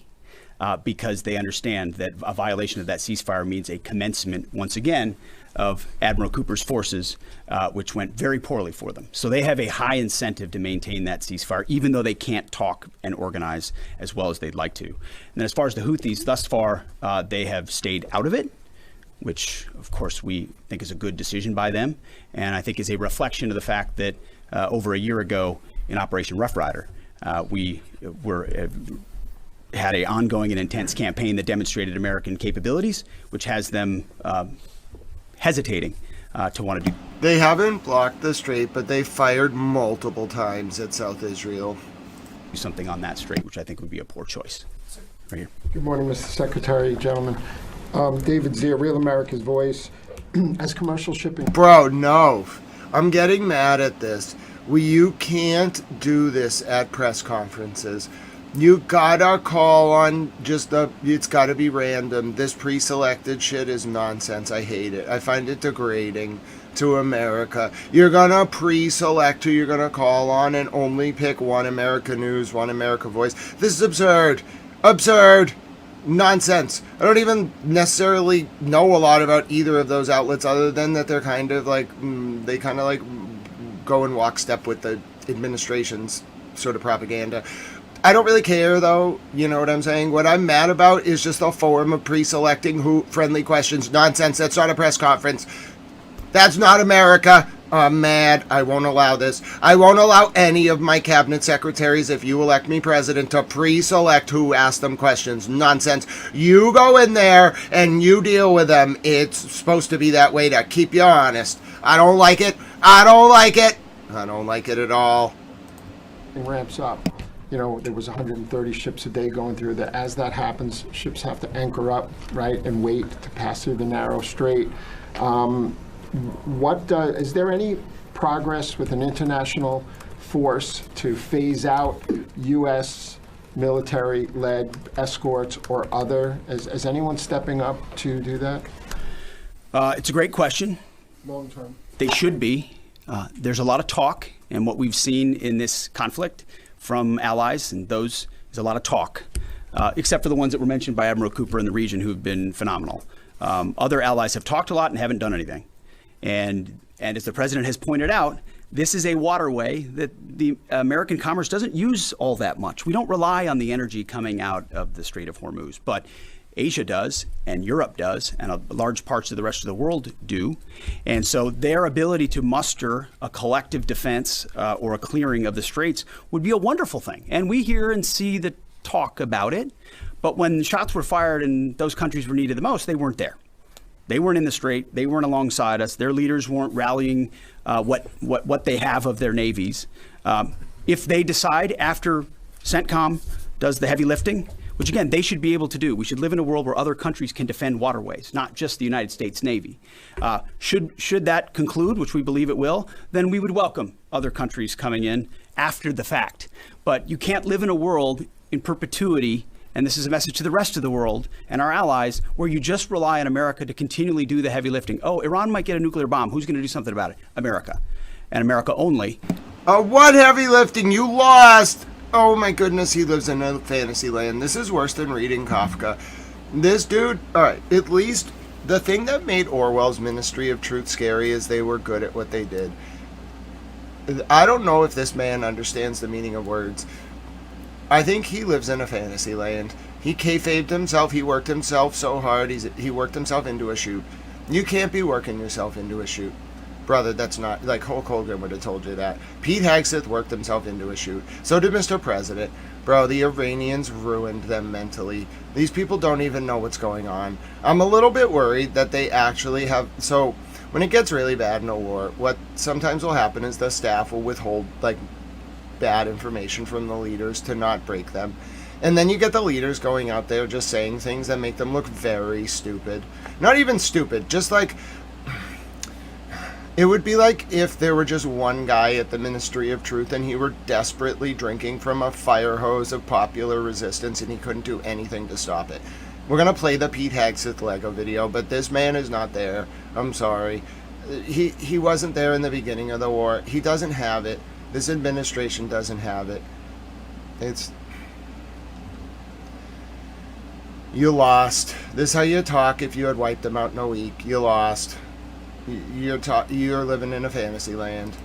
because they understand that a violation of that ceasefire means a commencement, once again, of Admiral Cooper's forces, which went very poorly for them. So they have a high incentive to maintain that ceasefire, even though they can't talk and organize as well as they'd like to. And then as far as the Houthis, thus far, they have stayed out of it, which, of course, we think is a good decision by them, and I think is a reflection of the fact that over a year ago in Operation Rough Rider, we had an ongoing and intense campaign that demonstrated American capabilities, which has them hesitating to want to do. They haven't blocked the strait, but they fired multiple times at South Israel. Something on that strait, which I think would be a poor choice. Right here. Good morning, Mr. Secretary, gentlemen. David Zier, Real America's Voice. As commercial shipping... Bro, no. I'm getting mad at this. You can't do this at press conferences. You gotta call on it's gotta be random. This pre-selected shit is nonsense. I hate it. I find it degrading to America. You're gonna pre-select who you're gonna call on and only pick One America News, One America Voice. This is absurd. Absurd. Nonsense. I don't even necessarily know a lot about either of those outlets other than that they're kind of like, they kind of like go in lockstep with the administration's sort of propaganda. I don't really care, though. You know what I'm saying? What I'm mad about is just the form of pre-selecting friendly questions. Nonsense. That's not a press conference. That's not America. I'm mad. I won't allow this. I won't allow any of my cabinet secretaries, if you elect me president, to pre-select who asks them questions. Nonsense. You go in there and you deal with them. It's supposed to be that way to keep you honest. I don't like it. I don't like it. I don't like it at all. It ramps up. You know, there was 130 ships a day going through that. As that happens, ships have to anchor up, right, and wait to pass through the narrow strait. Is there any progress with an international force to phase out U.S. military-led escorts or other? Is anyone stepping up to do that? It's a great question. Long term. They should be. There's a lot of talk, and what we've seen in this conflict from allies and those is a lot of talk, except for the ones that were mentioned by Admiral Cooper in the region who've been phenomenal. Other allies have talked a lot and haven't done anything. And as the president has pointed out, this is a waterway that the American commerce doesn't use all that much. We don't rely on the energy coming out of the Strait of Hormuz, but Asia does, and Europe does, and large parts of the rest of the world do. And so their ability to muster a collective defense or a clearing of the straits would be a wonderful thing. And we hear and see the talk about it, but when shots were fired and those countries were needed the most, they weren't there. They weren't in the strait. They weren't alongside us. Their leaders weren't rallying what they have of their navies. If they decide after CENTCOM does the heavy lifting, which again, they should be able to do. We should live in a world where other countries can defend waterways, not just the United States Navy. Should that conclude, which we believe it will, then we would welcome other countries coming in after the fact. But you can't live in a world in perpetuity, and this is a message to the rest of the world and our allies, where you just rely on America to continually do the heavy lifting. Oh, Iran might get a nuclear bomb. Who's going to do something about it? America. And America only. What heavy lifting? You lost! Oh my goodness, he lives in a fantasy land. This is worse than reading Kafka. This dude, alright, at least the thing that made Orwell's Ministry of Truth scary is they were good at what they did. I don't know if this man understands the meaning of words. I think he lives in a fantasy land. He kayfabed himself. He worked himself so hard. He worked himself into a shoot. You can't be working yourself into a shoot. Brother, that's not, like Hulk Hogan would have told you that. Pete Hegseth worked himself into a shoot. So did Mr. President. Bro, the Iranians ruined them mentally. These people don't even know what's going on. I'm a little bit worried that they actually have, so when it gets really bad in a war, what sometimes will happen is the staff will withhold, like, bad information from the leaders to not break them. And then you get the leaders going out there just saying things that make them look very stupid. Not even stupid, just like, it would be like if there were just one guy at the Ministry of Truth and he were desperately drinking from a fire hose of popular resistance and he couldn't do anything to stop it. We're going to play the Pete Hegseth Lego video, but this man is not there. I'm sorry. He wasn't there in the beginning of the war. He doesn't have it. This administration doesn't have it. You lost. This is how you talk if you had wiped them out in a week. You lost. You're living in a fantasy land.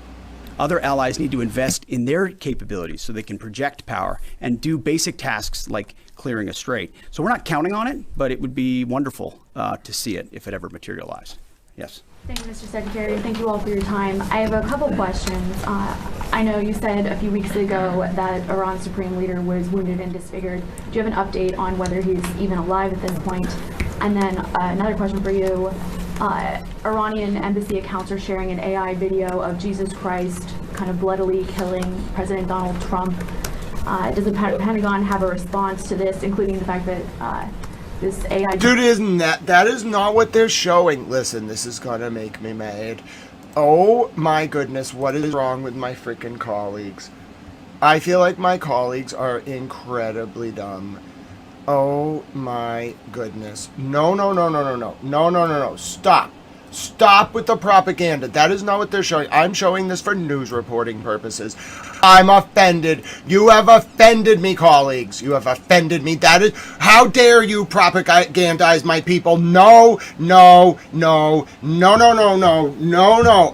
Other allies need to invest in their capabilities so they can project power and do basic tasks like clearing a strait. So we're not counting on it, but it would be wonderful to see it if it ever materialized. Yes. Thank you, Mr. Secretary. Thank you all for your time. I have a couple questions. I know you said a few weeks ago that Iran's supreme leader was wounded and disfigured. Do you have an update on whether he's even alive at this point? And then another question for you. Iranian embassy accounts are sharing an AI video of Jesus Christ kind of bloodily killing President Donald Trump. Does the Pentagon have a response to this, including the fact that this AI... Dude, isn't that is not what they're showing. Listen, this is gonna make me mad. Oh my goodness, what is wrong with my freaking colleagues? I feel like my colleagues are incredibly dumb. Oh my goodness. No. Stop with the propaganda. That is not what they're showing. I'm showing this for news reporting purposes. I'm offended. You have offended me, colleagues. You have offended me. That is, how dare you propagandize my people? No.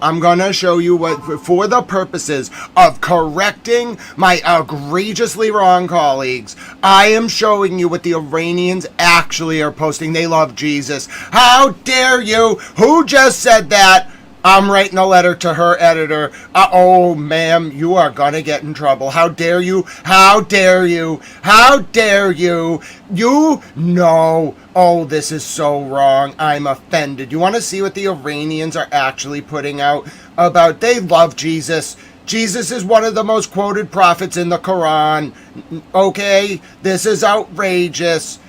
I'm gonna show you what, for the purposes of correcting my egregiously wrong colleagues, I am showing you what the Iranians actually are posting. They love Jesus. How dare you? Who just said that? I'm writing a letter to her editor. Oh, ma'am, you are gonna get in trouble. How dare you? How dare you? How dare you? You know. Oh, this is so wrong. I'm offended. You want to see what the Iranians are actually putting out about? They love Jesus. Jesus is one of the most quoted prophets in the Quran. Okay? This is outrageous.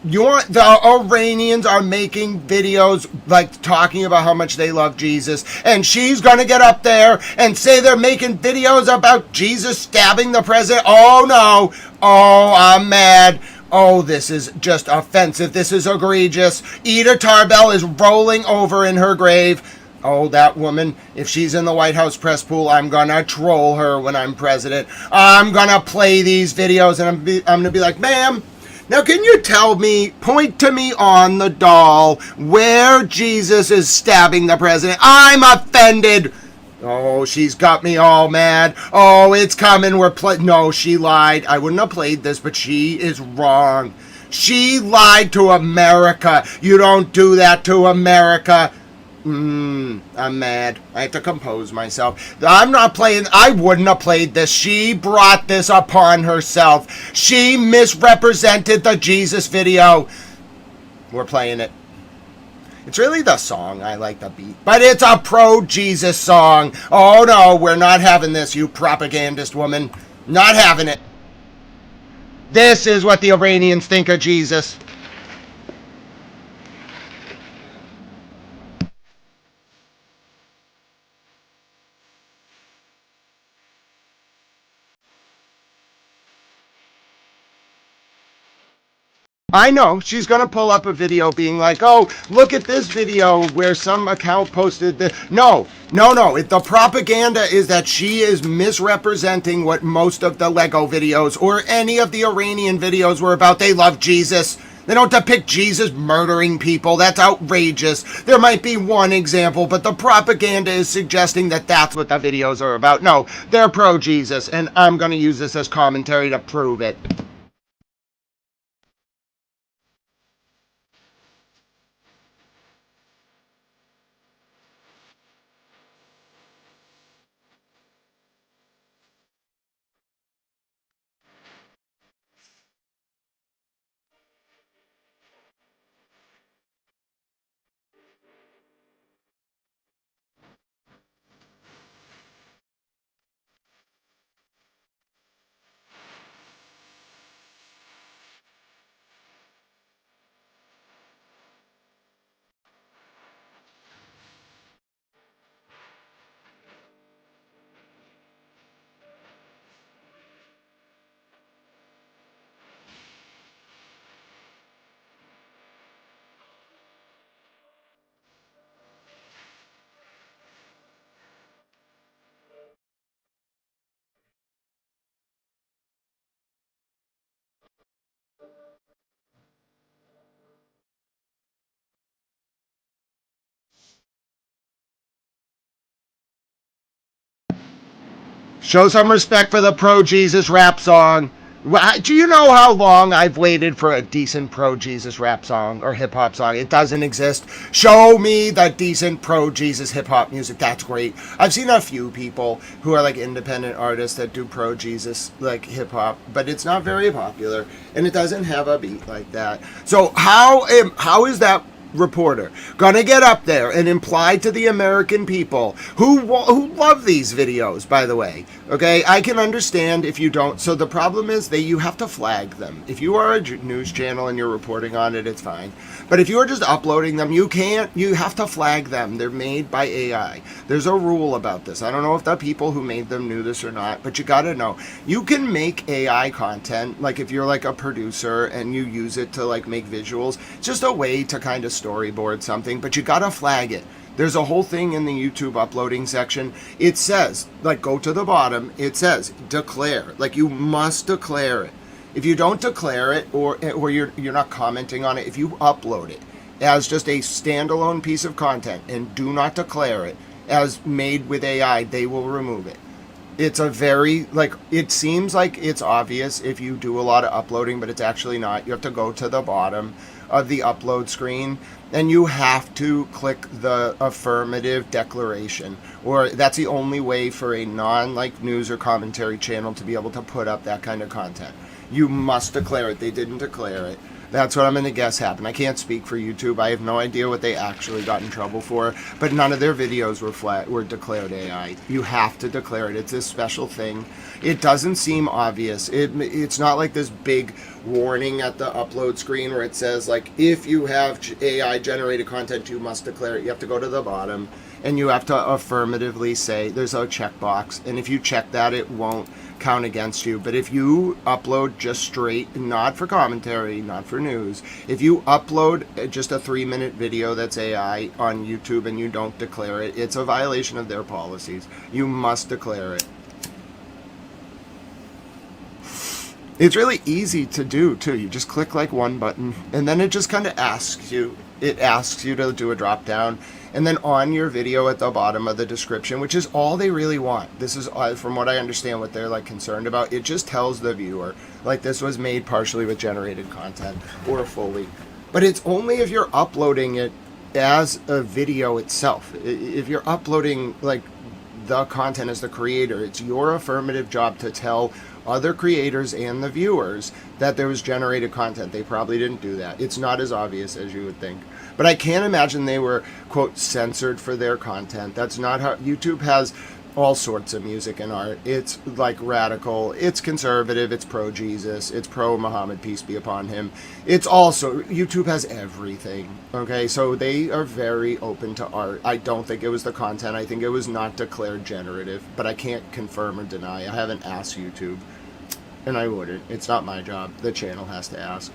The Iranians are making videos like talking about how much they love Jesus, and she's gonna get up there and say they're making videos about Jesus stabbing the president. Oh no. Oh, I'm mad. Oh, this is just offensive. This is egregious. Ida Tarbell is rolling over in her grave. Oh, that woman, if she's in the White House press pool, I'm gonna troll her when I'm president. I'm gonna play these videos and I'm gonna be like, ma'am, now can you tell me, point to me on the doll where Jesus is stabbing the president? I'm offended. Oh, she's got me all mad. Oh, it's coming. No, she lied. I wouldn't have played this, but she is wrong. She lied to America. You don't do that to America. I'm mad. I have to compose myself. I'm not playing. I wouldn't have played this. She brought this upon herself. She misrepresented the Jesus video. We're playing it. It's really the song. I like the beat. But it's a pro-Jesus song. Oh no, we're not having this, you propagandist woman. Not having it. This is what the Iranians think of Jesus. I know, she's going to pull up a video being like, oh, look at this video where some account posted this. No. The propaganda is that she is misrepresenting what most of the Lego videos or any of the Iranian videos were about. They love Jesus. They don't depict Jesus murdering people. That's outrageous. There might be one example, but the propaganda is suggesting that that's what the videos are about. No, they're pro-Jesus, and I'm going to use this as commentary to prove it. Show some respect for the pro-Jesus rap song. Do you know how long I've waited for a decent pro-Jesus rap song or hip-hop song? It doesn't exist. Show me the decent pro-Jesus hip-hop music. That's great. I've seen a few people who are like independent artists that do pro-Jesus like hip-hop, but it's not very popular, and it doesn't have a beat like that. So how is that reporter gonna get up there and imply to the American people who love these videos, by the way, okay? I can understand if you don't. So the problem is that you have to flag them. If you are a news channel and you're reporting on it, it's fine. But if you are just uploading them, you have to flag them. They're made by AI. There's a rule about this. I don't know if the people who made them knew this or not, but you gotta know. You can make AI content, like if you're like a producer and you use it to like make visuals, it's just a way to kind of storyboard something, but you gotta flag it. There's a whole thing in the YouTube uploading section. It says, like, go to the bottom, it says declare. Like, you must declare it. If you don't declare it, or you're not commenting on it, if you upload it as just a standalone piece of content and do not declare it as made with AI, they will remove it. It's a very, like, it seems like it's obvious if you do a lot of uploading, but it's actually not. You have to go to the bottom of the upload screen and you have to click the affirmative declaration, or that's the only way for a non-like news or commentary channel to be able to put up that kind of content. You must declare it. They didn't declare it. That's what I'm going to guess happened. I can't speak for YouTube. I have no idea what they actually got in trouble for, but none of their videos were declared AI. You have to declare it. It's this special thing. It doesn't seem obvious. It's not like this big warning at the upload screen where it says, like, if you have AI generated content, you must declare it. You have to go to the bottom and you have to affirmatively say there's a checkbox. And if you check that, it won't count against you. But if you upload just straight, not for commentary, not for news, if you upload just a 3-minute video that's AI on YouTube and you don't declare it, it's a violation of their policies. You must declare it. It's really easy to do too. You just click like one button and then it just kind of asks you to do a drop down, and then on your video at the bottom of the description, which is all they really want. This is, from what I understand, what they're like concerned about. It just tells the viewer, like, this was made partially with generated content or fully. But it's only if you're uploading it as a video itself. If you're uploading like the content as the creator, it's your affirmative job to tell other creators and the viewers that there was generated content. They probably didn't do that. It's not as obvious as you would think. But I can't imagine they were, quote, censored for their content. That's not how YouTube has all sorts of music and art. It's like radical, it's conservative, it's pro-Jesus, it's pro-Muhammad, peace be upon him. It's also, YouTube has everything, okay? So they are very open to art. I don't think it was the content. I think it was not declared generative, but I can't confirm or deny. I haven't asked YouTube, and I wouldn't. It's not my job. The channel has to ask.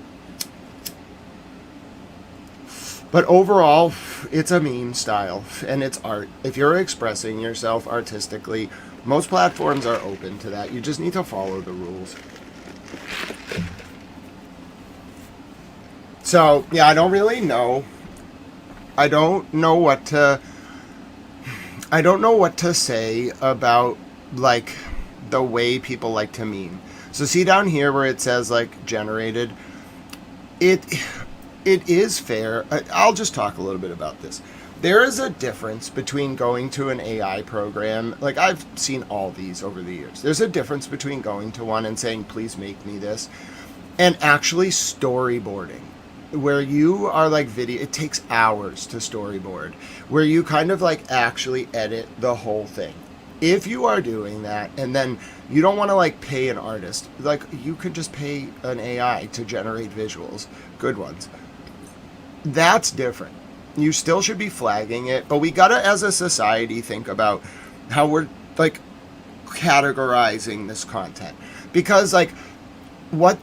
But overall, it's a meme style, and it's art. If you're expressing yourself artistically, most platforms are open to that. You just need to follow the rules. So, yeah, I don't really know. I don't know what to say about, like, the way people like to meme. So see down here where it says, like, generated. It is fair. I'll just talk a little bit about this. There is a difference between going to an AI program. Like, I've seen all these over the years. There's a difference between going to one and saying, please make me this, and actually storyboarding, where you are like video. It takes hours to storyboard, where you kind of like actually edit the whole thing. If you are doing that, and then you don't want to like pay an artist, like, you could just pay an AI to generate visuals, good ones. That's different. You still should be flagging it, but we gotta, as a society, think about how we're like categorizing this content, because like, what,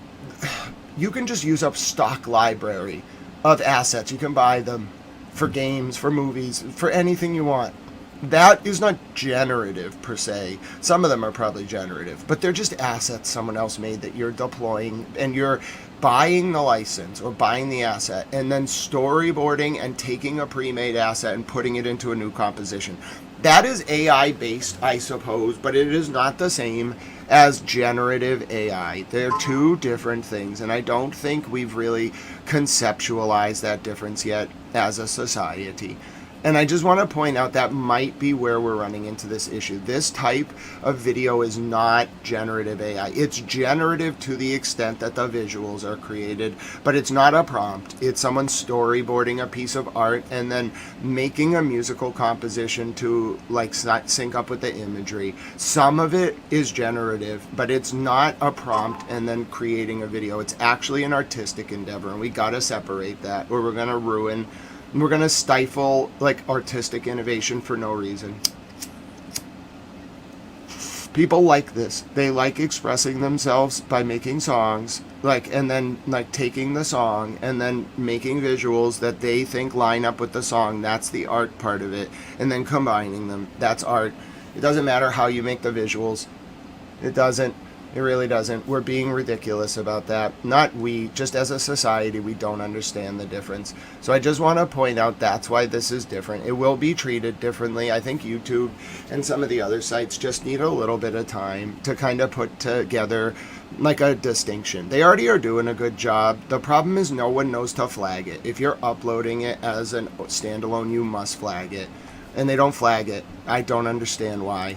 you can just use up stock library of assets. You can buy them for games, for movies, for anything you want. That is not generative per se. Some of them are probably generative, but they're just assets someone else made that you're deploying, and you're buying the license or buying the asset and then storyboarding and taking a pre-made asset and putting it into a new composition. That is AI based, I suppose, but it is not the same as generative AI. They're two different things, and I don't think we've really conceptualized that difference yet as a society. And I just want to point out that might be where we're running into this issue. This type of video is not generative AI. It's generative to the extent that the visuals are created, but it's not a prompt. It's someone storyboarding a piece of art and then making a musical composition to like sync up with the imagery. Some of it is generative, but it's not a prompt and then creating a video. It's actually an artistic endeavor, and we got to separate that, or we're going to stifle like artistic innovation for no reason. People like this. They like expressing themselves by making songs, like, and then like taking the song and then making visuals that they think line up with the song. That's the art part of it. And then combining them. That's art. It doesn't matter how you make the visuals. It doesn't. It really doesn't. We're being ridiculous about that. Not we, just as a society, we don't understand the difference. So I just want to point out that's why this is different. It will be treated differently. I think YouTube and some of the other sites just need a little bit of time to kind of put together like a distinction. They already are doing a good job. The problem is no one knows to flag it. If you're uploading it as a standalone, you must flag it. And they don't flag it. I don't understand why.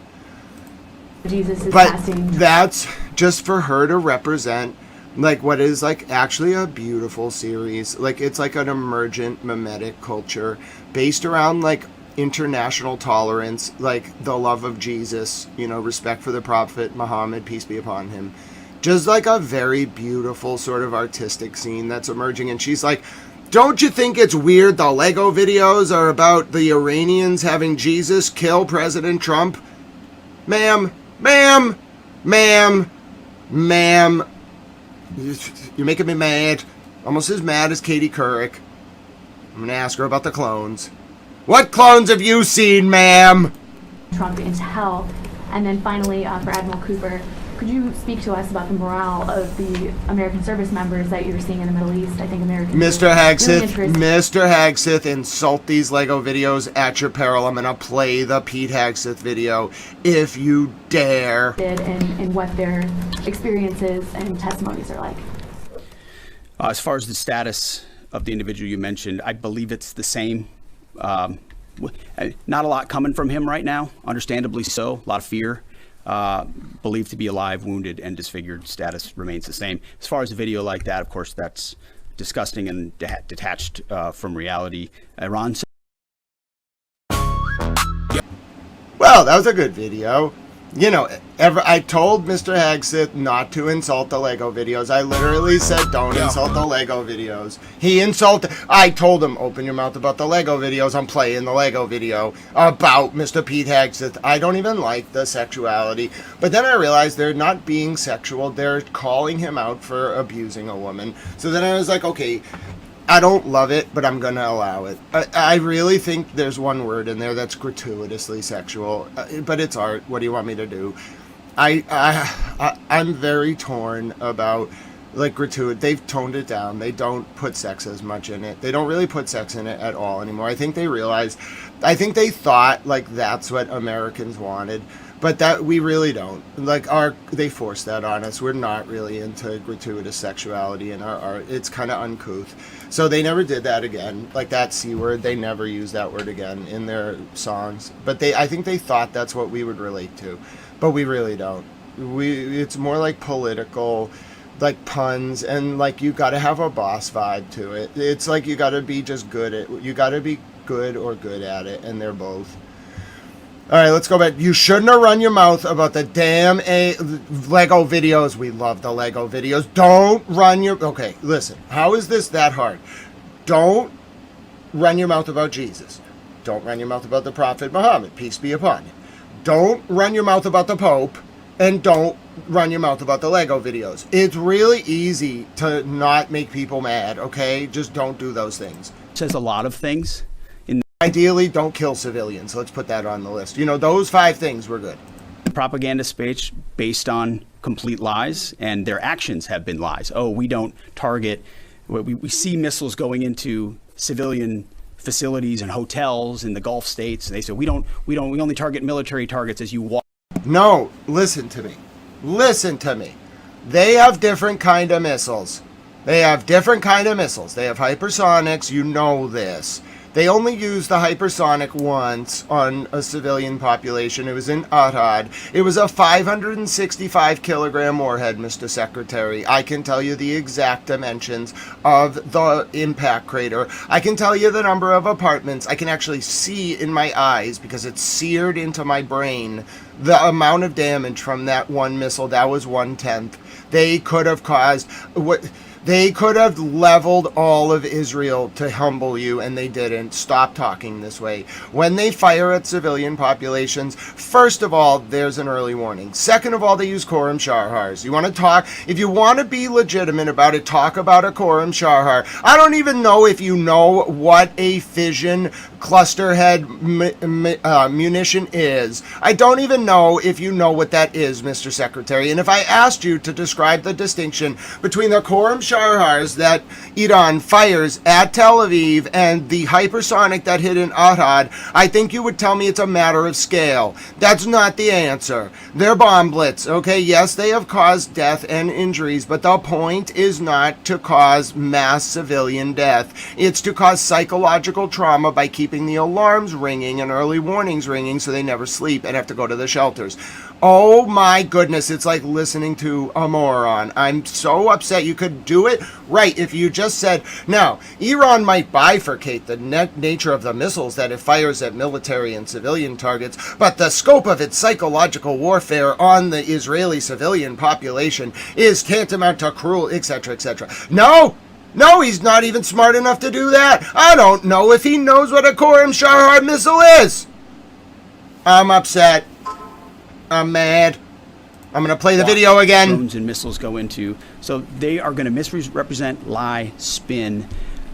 Jesus is but passing. That's just for her to represent like what is like actually a beautiful series. Like it's like an emergent mimetic culture based around like international tolerance, like the love of Jesus, you know, respect for the Prophet Muhammad, peace be upon him. Just like a very beautiful sort of artistic scene that's emerging. And she's like, don't you think it's weird the Lego videos are about the Iranians having Jesus kill President Trump? Ma'am, you're making me mad. Almost as mad as Katie Couric. I'm going to ask her about the clones. What clones have you seen, ma'am? Trump into hell. And then finally, for Admiral Cooper, could you speak to us about the morale of the American service members that you're seeing in the Middle East? I think Americans... Mr. Hagseth, insult these Lego videos at your peril. I'm going to play the Pete Hagseth video if you dare. And what their experiences and testimonies are like. As far as the status of the individual you mentioned, I believe it's the same. Not a lot coming from him right now, understandably so. A lot of fear. Believed to be alive, wounded, and disfigured. Status remains the same. As far as a video like that, of course, that's disgusting and detached from reality. Iran. Well, that was a good video. You know, I told Mr. Hagseth not to insult the Lego videos. I literally said, don't insult the Lego videos. He insulted. I told him, open your mouth about the Lego videos. I'm playing the Lego video about Mr. Pete Hagseth. I don't even like the sexuality. But then I realized they're not being sexual. They're calling him out for abusing a woman. So then I was like, okay, I don't love it, but I'm going to allow it. I really think there's one word in there that's gratuitously sexual, but it's art. What do you want me to do? I'm very torn about, like, gratuity. They've toned it down. They don't put sex as much in it. They don't really put sex in it at all anymore. I think they thought, like, that's what Americans wanted. But that we really don't. Like they force that on us. We're not really into gratuitous sexuality in our art. It's kind of uncouth. So they never did that again. Like that C word, they never used that word again in their songs. But I think they thought that's what we would relate to. But we really don't. It's more like political, like puns, and like you got to have a boss vibe to it. It's like you got to be just good at. You got to be good or good at it, and they're both. All right, let's go back. You shouldn't have run your mouth about the damn Lego videos. We love the Lego videos. Don't run your... Okay, listen. How is this that hard? Don't run your mouth about Jesus. Don't run your mouth about the Prophet Muhammad. Peace be upon him. Don't run your mouth about the Pope. And don't run your mouth about the Lego videos. It's really easy to not make people mad, okay? Just don't do those things. It says a lot of things. Ideally, don't kill civilians. Let's put that on the list. You know, those 5 things were good. Propaganda speech based on complete lies, and their actions have been lies. Oh, we don't target. We see missiles going into civilian facilities and hotels in the Gulf states. And they say we only target military targets as you walk. No, listen to me. Listen to me. They have different kind of missiles. They have hypersonics. You know this. They only used the hypersonic once on a civilian population. It was in Ahad. It was a 565 kilogram warhead, Mr. Secretary. I can tell you the exact dimensions of the impact crater. I can tell you the number of apartments. I can actually see in my eyes, because it's seared into my brain, the amount of damage from that one missile. That was 1/10. They could have caused... They could have leveled all of Israel to humble you, and they didn't. Stop talking this way. When they fire at civilian populations, first of all, there's an early warning. Second of all, they use Quorum Shahars. You want to talk? If you want to be legitimate about it, talk about a Quorum Shahar. I don't even know if you know what a fission cluster head munition is. I don't even know if you know what that is, Mr. Secretary. And if I asked you to describe the distinction between the Quorum Shahars that Iran fires at Tel Aviv and the hypersonic that hit in Ahad, I think you would tell me it's a matter of scale. That's not the answer. They're bomb blitz, okay? Yes, they have caused death and injuries, but the point is not to cause mass civilian death. It's to cause psychological trauma by keeping the alarms ringing and early warnings ringing so they never sleep and have to go to the shelters. Oh my goodness, it's like listening to a moron. I'm so upset. You could do it right if you just said, now, Iran might bifurcate the nature of the missiles that it fires at military and civilian targets, but the scope of its psychological warfare on the Israeli civilian population is tantamount to cruel, etc., etc. No! No, he's not even smart enough to do that. I don't know if he knows what a Qasem Shahar missile is. I'm upset. I'm mad. I'm going to play the video again. Drones and missiles go into. So they are going to misrepresent, lie, spin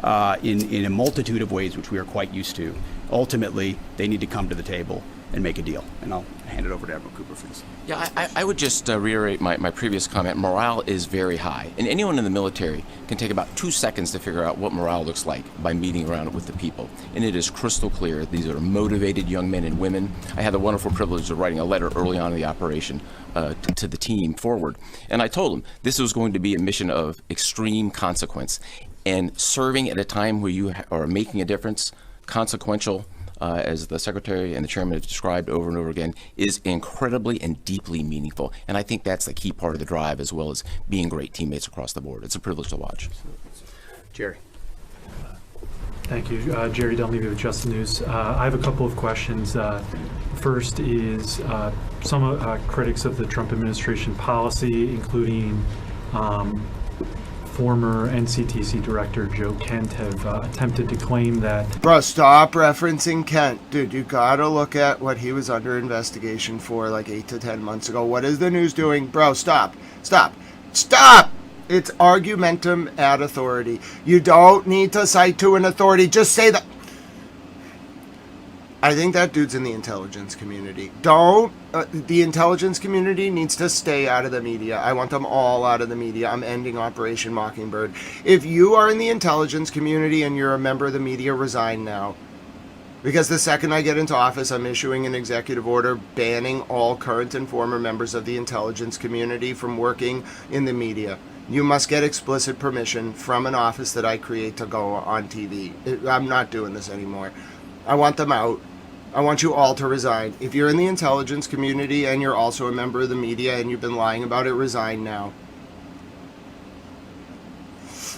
in a multitude of ways, which we are quite used to. Ultimately, they need to come to the table and make a deal. And I'll hand it over to Admiral Cooper for this. Yeah, I would just reiterate my previous comment. Morale is very high. And anyone in the military can take about 2 seconds to figure out what morale looks like by meeting around it with the people. And it is crystal clear. These are motivated young men and women. I had the wonderful privilege of writing a letter early on in the operation to the team forward. And I told them this was going to be a mission of extreme consequence. And serving at a time where you are making a difference, consequential, as the Secretary and the Chairman have described over and over again, is incredibly and deeply meaningful. And I think that's the key part of the drive, as well as being great teammates across the board. It's a privilege to watch. Jerry. Thank you. Jerry Dunleavy with Just the News. I have a couple of questions. First is some critics of the Trump administration policy, including former NCTC Director Joe Kent, have attempted to claim that... Bro, stop referencing Kent. Dude, you gotta look at what he was under investigation for like 8 to 10 months ago. What is the news doing? Bro, stop. Stop. Stop! It's argumentum ad authority. You don't need to cite to an authority. Just say that... I think that dude's in the intelligence community. The intelligence community needs to stay out of the media. I want them all out of the media. I'm ending Operation Mockingbird. If you are in the intelligence community and you're a member of the media, resign now. Because the second I get into office, I'm issuing an executive order banning all current and former members of the intelligence community from working in the media. You must get explicit permission from an office that I create to go on TV. I'm not doing this anymore. I want them out. I want you all to resign. If you're in the intelligence community and you're also a member of the media and you've been lying about it, resign now.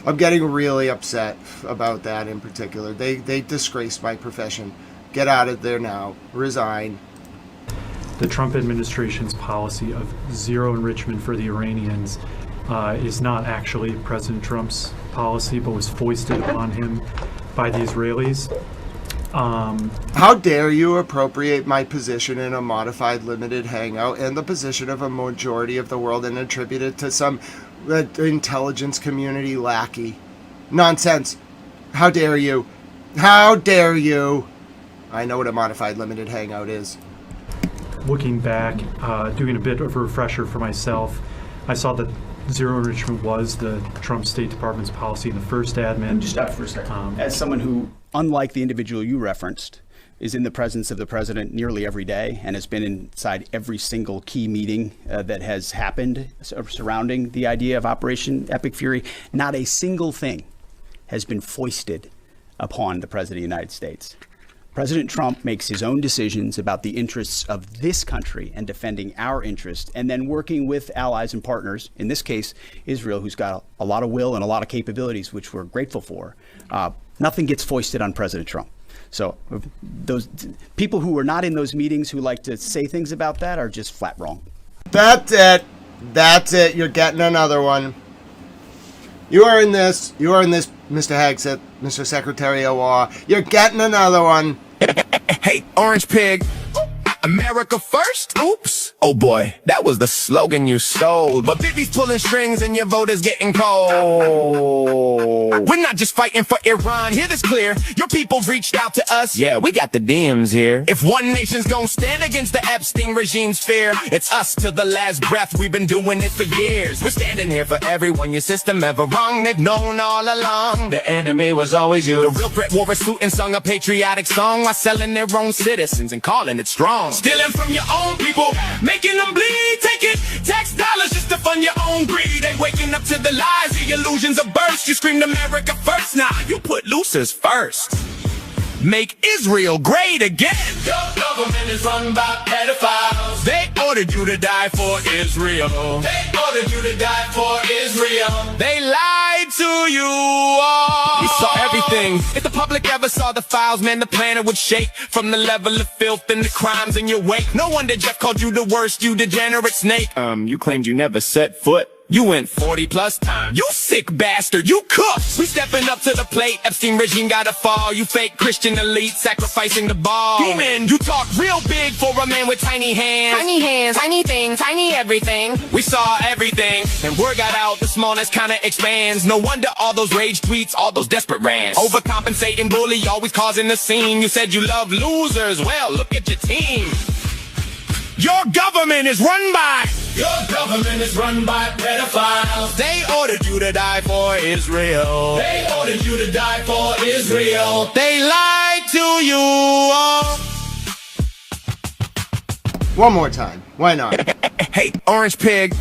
I'm getting really upset about that in particular. They disgrace my profession. Get out of there now. Resign. The Trump administration's policy of zero enrichment for the Iranians is not actually President Trump's policy, but was foisted upon him by the Israelis. How dare you appropriate my position in a modified limited hangout and the position of a majority of the world and attribute it to some intelligence community lackey? Nonsense. How dare you? How dare you? I know what a modified limited hangout is. Looking back, doing a bit of a refresher for myself, I saw that zero enrichment was the Trump State Department's policy in the first admin. Just stop for a second. As someone who, unlike the individual you referenced, is in the presence of the president nearly every day and has been inside every single key meeting that has happened surrounding the idea of Operation Epic Fury, not a single thing has been foisted upon the President of the United States. President Trump makes his own decisions about the interests of this country and defending our interests, and then working with allies and partners, in this case, Israel, who's got a lot of will and a lot of capabilities, which we're grateful for. Nothing gets foisted on President Trump. So those people who were not in those meetings who like to say things about that are just flat wrong. That's it. That's it. You're getting another one. You are in this, Mr. Hegseth, Mr. Secretary of War. You're getting another one. Hey, Orange Pig. America first? Oops. Oh boy, that was the slogan you stole. But Bibi's pulling strings and your vote is getting cold. We're not just fighting for Iran, hear this clear. Your people's reached out to us. Yeah, we got the DMs here. If one nation's gonna stand against the Epstein regime's fear, it's us till the last breath. We've been doing it for years. We're standing here for everyone your system ever wrong. They've known all along the enemy was always you. The real threat wore a suit and sung a patriotic song while selling their own citizens and calling it strong. Stealing from your own people, making them bleed, taking tax dollars just to fund your own greed. They waking up to the lies, the illusions of burst. You screamed America first, nah, you put losers first. Make Israel great again. Your government is run by pedophiles. They ordered you to die for Israel. They ordered you to die for Israel. They lied to you all. We saw everything. If the public ever saw the files, man, the planet would shake. From the level of filth and the crimes in your wake. No wonder Jeff called you the worst, you degenerate snake. You claimed you never set foot. You went 40 plus times. You sick bastard, you cooked. We stepping up to the plate. Epstein regime gotta fall. You fake Christian elite sacrificing the ball. Demon, you talk real big for a man with tiny hands. Tiny hands, tiny thing, tiny everything. We saw everything, and word got out. The smallness kinda expands. No wonder all those rage tweets, all those desperate rants. Overcompensating bully, always causing a scene. You said you love losers. Well, look at your team. Your government is run by pedophiles. They ordered you to die for Israel. They ordered you to die for Israel. They lied to you all. One more time. Why not? Hey, Orange Pig.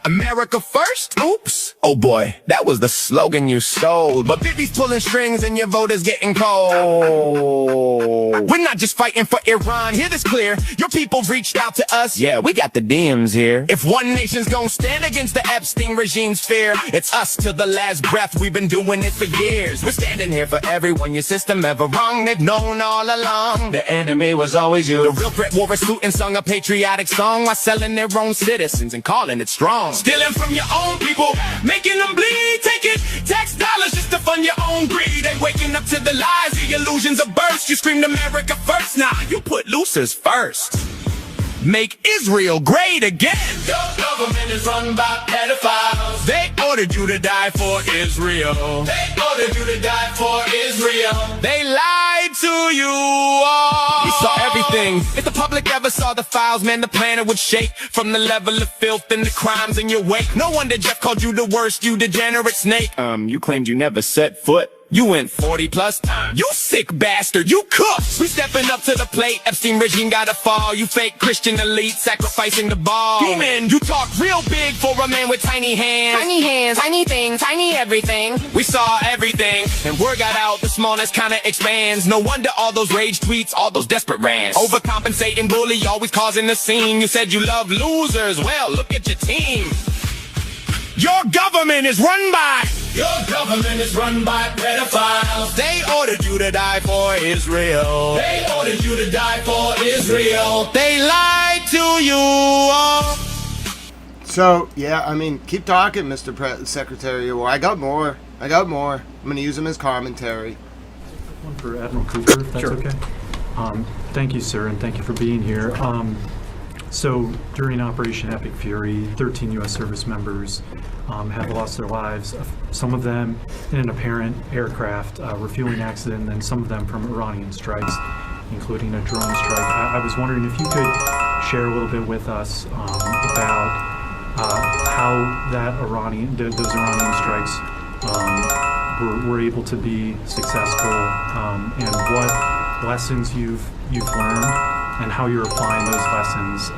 America first? Oops. Oh boy, that was the slogan you stole. But Bibi's pulling strings and your vote is getting cold. We're not just fighting for Iran, hear this clear. Your people reached out to us. Yeah, we got the DMs here. If one nation's gonna stand against the Epstein regime's fear, it's us till the last breath. We've been doing it for years. We're standing here for everyone your system ever wrong. They've known all along the enemy was always you. The real threat wore a suit and sung a patriotic song while selling their own citizens and calling it strong. Stealing from your own people, making them bleed, taking tax dollars just to fund your own greed. Ain't waking up to the lies, the illusions of burst. You screamed America first, nah, you put losers first. Make Israel great again. Your government is run by pedophiles. They ordered you to die for Israel. They ordered you to die for Israel. They lied to you all. We saw everything. If the public ever saw the files, man, the planet would shake. From the level of filth and the crimes in your wake. No wonder Jeff called you the worst, you degenerate snake. You claimed you never set foot. You went 40 plus times. You sick bastard, you cooked. We stepping up to the plate. Epstein regime gotta fall. You fake Christian elite sacrificing the ball. Demon, you talk real big for a man with tiny hands. Tiny hands, tiny thing, tiny everything. We saw everything, and word got out. The smallness kinda expands. No wonder all those rage tweets, all those desperate rants. Overcompensating bully, always causing a scene. You said you love losers. Well, look at your team. Your government is run by pedophiles. They ordered you to die for Israel. They ordered you to die for Israel. They lied to you all. So, yeah, I mean, keep talking, Mr. Secretary. Well, I got more. I'm going to use them as commentary. One for Admiral Cooper, if that's okay. Thank you, sir, and thank you for being here. So during Operation Epic Fury, 13 U.S. service members have lost their lives, some of them in an apparent aircraft refueling accident, and some of them from Iranian strikes, including a drone strike. I was wondering if you could share a little bit with us about how those Iranian strikes were able to be successful, and what lessons you've learned, and how you're applying those lessons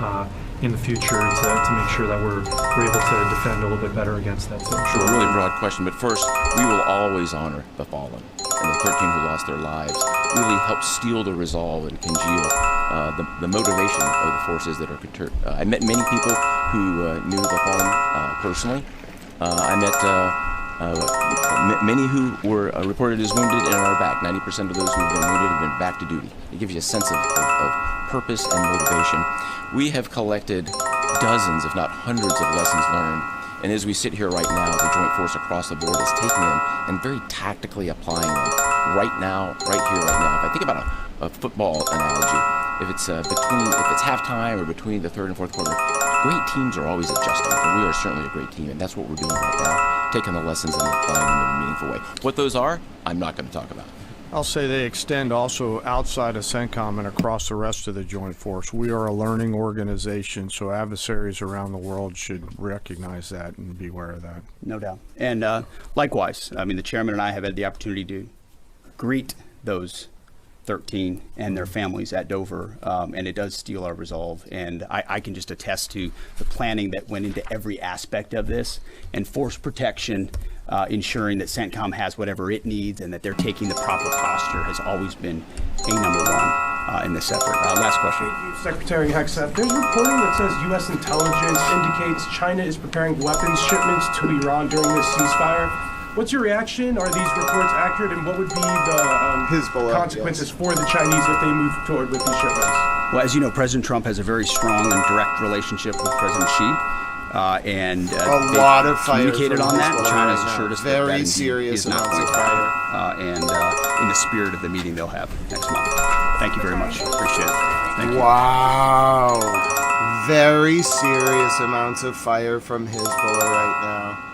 in the future to make sure that we're able to defend a little bit better against that. So, sure, really broad question, but first, we will always honor the fallen, and the 13 who lost their lives really helped steel the resolve and congeal the motivation of the forces that are perturbed. I met many people who knew the fallen personally. I met many who were reported as wounded and are back. 90% of those who have been wounded have been back to duty. It gives you a sense of purpose and motivation. We have collected dozens, if not hundreds, of lessons learned. And as we sit here right now, the Joint Force across the board is taking them and very tactically applying them right now, right here, right now. If I think about a football analogy, if it's halftime or between the third and fourth quarter, great teams are always adjusting, and we are certainly a great team, and that's what we're doing right now, taking the lessons and applying them in a meaningful way. What those are, I'm not going to talk about. I'll say they extend also outside of CENTCOM and across the rest of the Joint Force. We are a learning organization, so adversaries around the world should recognize that and be aware of that. No doubt. And likewise, I mean, the chairman and I have had the opportunity to greet those 13 and their families at Dover, and it does steel our resolve. And I can just attest to the planning that went into every aspect of this, and force protection, ensuring that CENTCOM has whatever it needs and that they're taking the proper posture has always been a number one. in this effort. Last question. Thank you, Secretary Hegseth. There's reporting that says U.S. intelligence indicates China is preparing weapons shipments to Iran during this ceasefire. What's your reaction? Are these reports accurate, and what would be the consequences for the Chinese if they move forward with these shipments? Well, as you know, President Trump has a very strong and direct relationship with President Xi. And a lot of fire communicated on that. China has assured us that very that serious is not amounts going of to fire. happen. And in the spirit of the meeting they'll have next month. Thank you very much. Appreciate it. Thank you. Wow. Very serious amounts of fire from Hezbollah right now.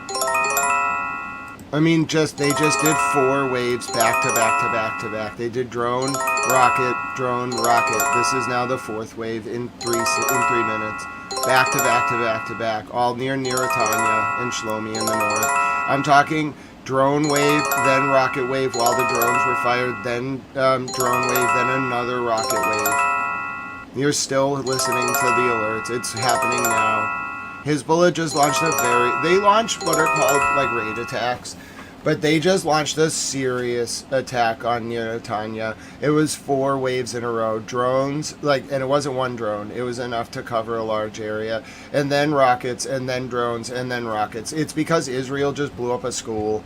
I mean, they just did 4 waves back to back to back to back. They did drone, rocket, drone, rocket. This is now the 4th wave in 3 minutes. Back to back to back to back, all near Netanya and Shlomi in the north. I'm talking drone wave, then rocket wave while the drones were fired, then drone wave, then another rocket wave. You're still listening to the alerts. It's happening now. Hezbollah just launched they launched what are called like raid attacks, but they just launched a serious attack on Netanya. It was 4 waves in a row. Drones, and it wasn't one drone. It was enough to cover a large area. And then rockets, and then drones, and then rockets. It's because Israel just blew up a school.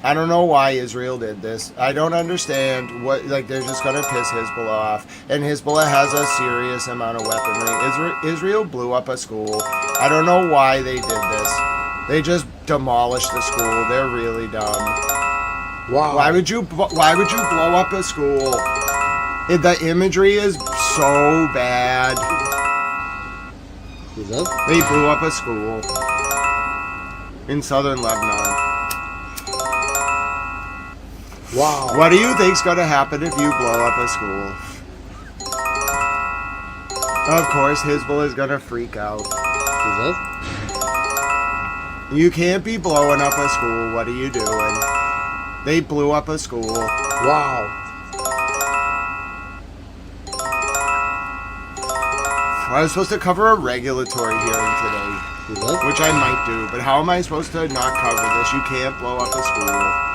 I don't know why Israel did this. I don't understand what, they're just going to piss Hezbollah off. And Hezbollah has a serious amount of weaponry. Israel blew up a school. I don't know why they did this. They just demolished the school. They're really dumb. Wow. Why would you blow up a school? The imagery is so bad. They blew up a school in southern Lebanon. Wow. What do you think's going to happen if you blow up a school? Of course, Hezbollah is going to freak out. You can't be blowing up a school. What are you doing? They blew up a school. Wow. I was supposed to cover a regulatory hearing today, which I might do, but how am I supposed to not cover this? You can't blow up a school.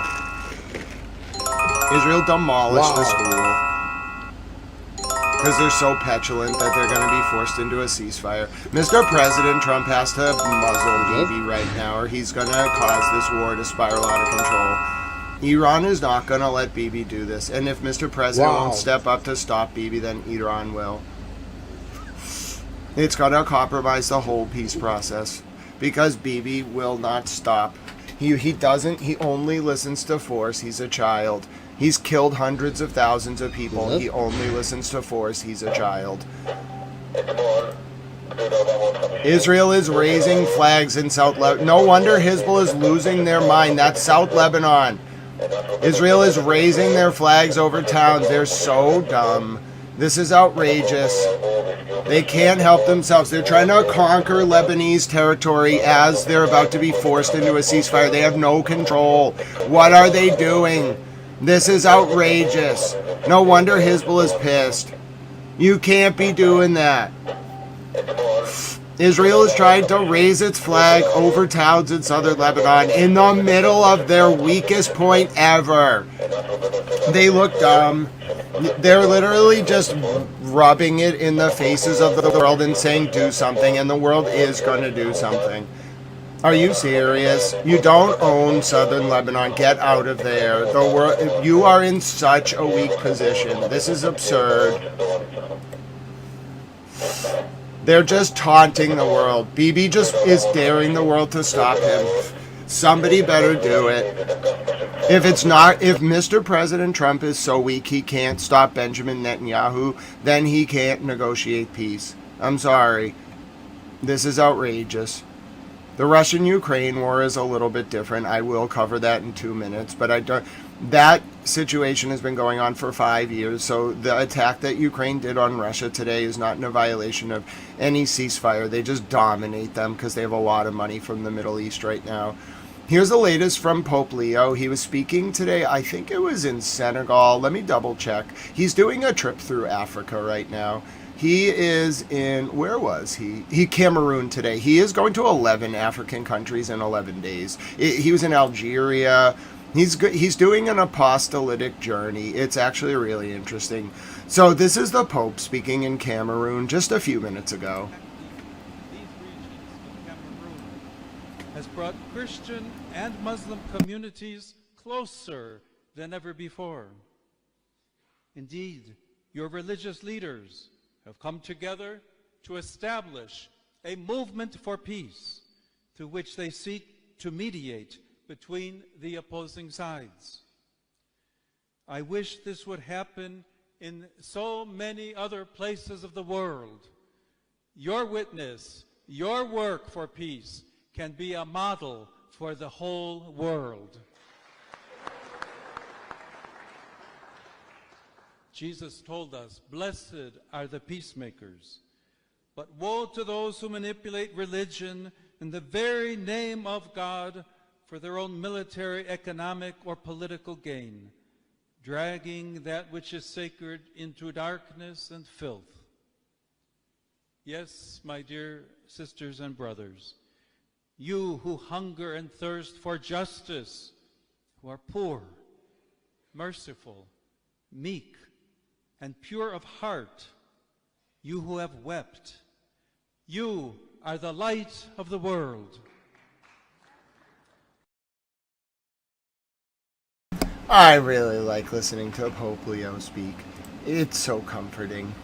Israel demolished the school because they're so petulant that they're going to be forced into a ceasefire. Mr. President Trump has to muzzle Bibi right now, or he's going to cause this war to spiral out of control. Iran is not going to let Bibi do this, and if Mr. President won't step up to stop Bibi, then Iran will. It's going to compromise the whole peace process because Bibi will not stop. He only listens to force. He's a child. He's killed hundreds of thousands of people. He only listens to force. He's a child. Israel is raising flags in South Lebanon. No wonder Hezbollah is losing their mind. That's South Lebanon. Israel is raising their flags over towns. They're so dumb. This is outrageous. They can't help themselves. They're trying to conquer Lebanese territory as they're about to be forced into a ceasefire. They have no control. What are they doing? This is outrageous. No wonder Hezbollah is pissed. You can't be doing that. Israel is trying to raise its flag over towns in southern Lebanon in the middle of their weakest point ever. They look dumb. They're literally just rubbing it in the faces of the world and saying do something, and the world is going to do something. Are you serious? You don't own southern Lebanon. Get out of there. The world, you are in such a weak position. This is absurd. They're just taunting the world. Bibi just is daring the world to stop him. Somebody better do it. If Mr. President Trump is so weak he can't stop Benjamin Netanyahu, then he can't negotiate peace. I'm sorry. This is outrageous. The Russian-Ukraine war is a little bit different. I will cover that in 2 minutes, but that situation has been going on for 5 years, so the attack that Ukraine did on Russia today is not in a violation of any ceasefire. They just dominate them because they have a lot of money from the Middle East right now. Here's the latest from Pope Leo. He was speaking today, I think it was in Senegal. Let me double check. He's doing a trip through Africa right now. He is in, where was he? Cameroon today. He is going to 11 African countries in 11 days. He was in Algeria. He's doing an apostolic journey. It's actually really interesting. So this is the Pope speaking in Cameroon just a few minutes ago. These regions of Cameroon has brought Christian and Muslim communities closer than ever before. Indeed, your religious leaders have come together to establish a movement for peace through which they seek to mediate between the opposing sides. I wish this would happen in so many other places of the world. Your witness, your work for peace can be a model for the whole world. Jesus told us, "Blessed are the peacemakers." But woe to those who manipulate religion in the very name of God for their own military, economic, or political gain, dragging that which is sacred into darkness and filth. Yes, my dear sisters and brothers, you who hunger and thirst for justice, who are poor, merciful, meek, and pure of heart, you who have wept, you are the light of the world. I really like listening to Pope Leo speak. It's so comforting.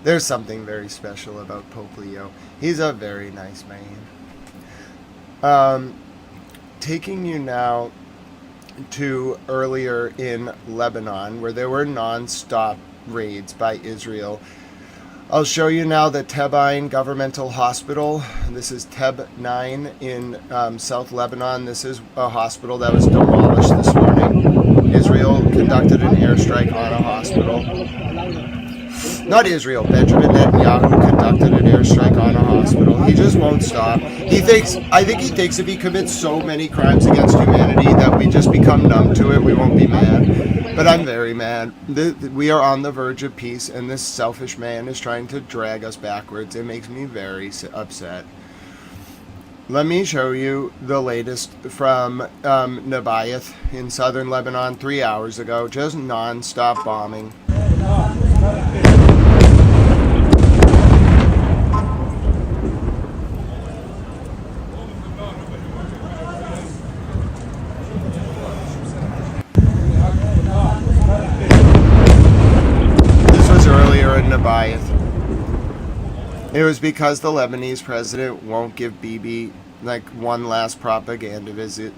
There's something very special about Pope Leo. He's a very nice man. Taking you now to earlier in Lebanon, where there were non-stop raids by Israel. I'll show you now the Tebine Governmental Hospital. This is Teb 9 in South Lebanon. This is a hospital that was demolished this morning. Israel conducted an airstrike on a hospital. Not Israel, Benjamin Netanyahu conducted an airstrike on a hospital. He just won't stop. I think he thinks if he commits so many crimes against humanity that we just become numb to it, we won't be mad. But I'm very mad. We are on the verge of peace, and this selfish man is trying to drag us backwards. It makes me very upset. Let me show you the latest from Naval in southern Lebanon 3 hours ago. Just non-stop bombing. It was because the Lebanese president won't give Bibi like one last propaganda visit.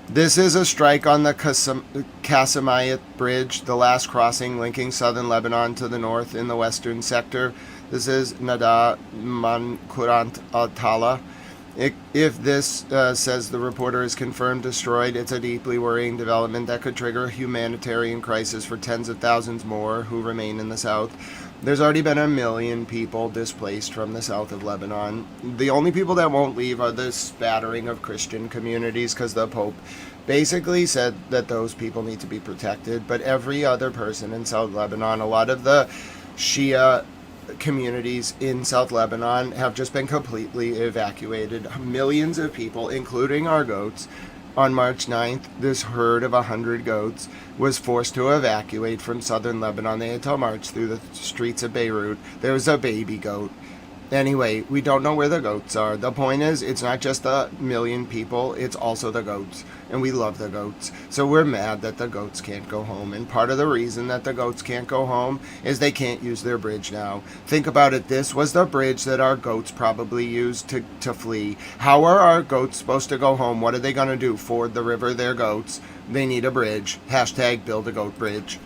This is a strike on the Qassimiyat Bridge, the last crossing linking southern Lebanon to the north in the western sector. This is Nada Mankurant al-Tala. If this, says the reporter, is confirmed destroyed, it's a deeply worrying development that could trigger a humanitarian crisis for tens of thousands more who remain in the south. There's already been 1 million people displaced from the south of Lebanon. The only people that won't leave are the spattering of Christian communities, because the Pope basically said that those people need to be protected. But every other person in South Lebanon, a lot of the Shia communities in South Lebanon have just been completely evacuated. Millions of people, including our goats. On March 9th, this herd of 100 goats was forced to evacuate from southern Lebanon. They had to march through the streets of Beirut. There was a baby goat. Anyway, we don't know where the goats are. The point is, it's not just the 1 million people, it's also the goats. And we love the goats. So we're mad that the goats can't go home. And part of the reason that the goats can't go home is they can't use their bridge now. Think about it. This was the bridge that our goats probably used to flee. How are our goats supposed to go home? What are they going to do? Ford the river, their goats? They need a bridge. Hashtag build a goat bridge.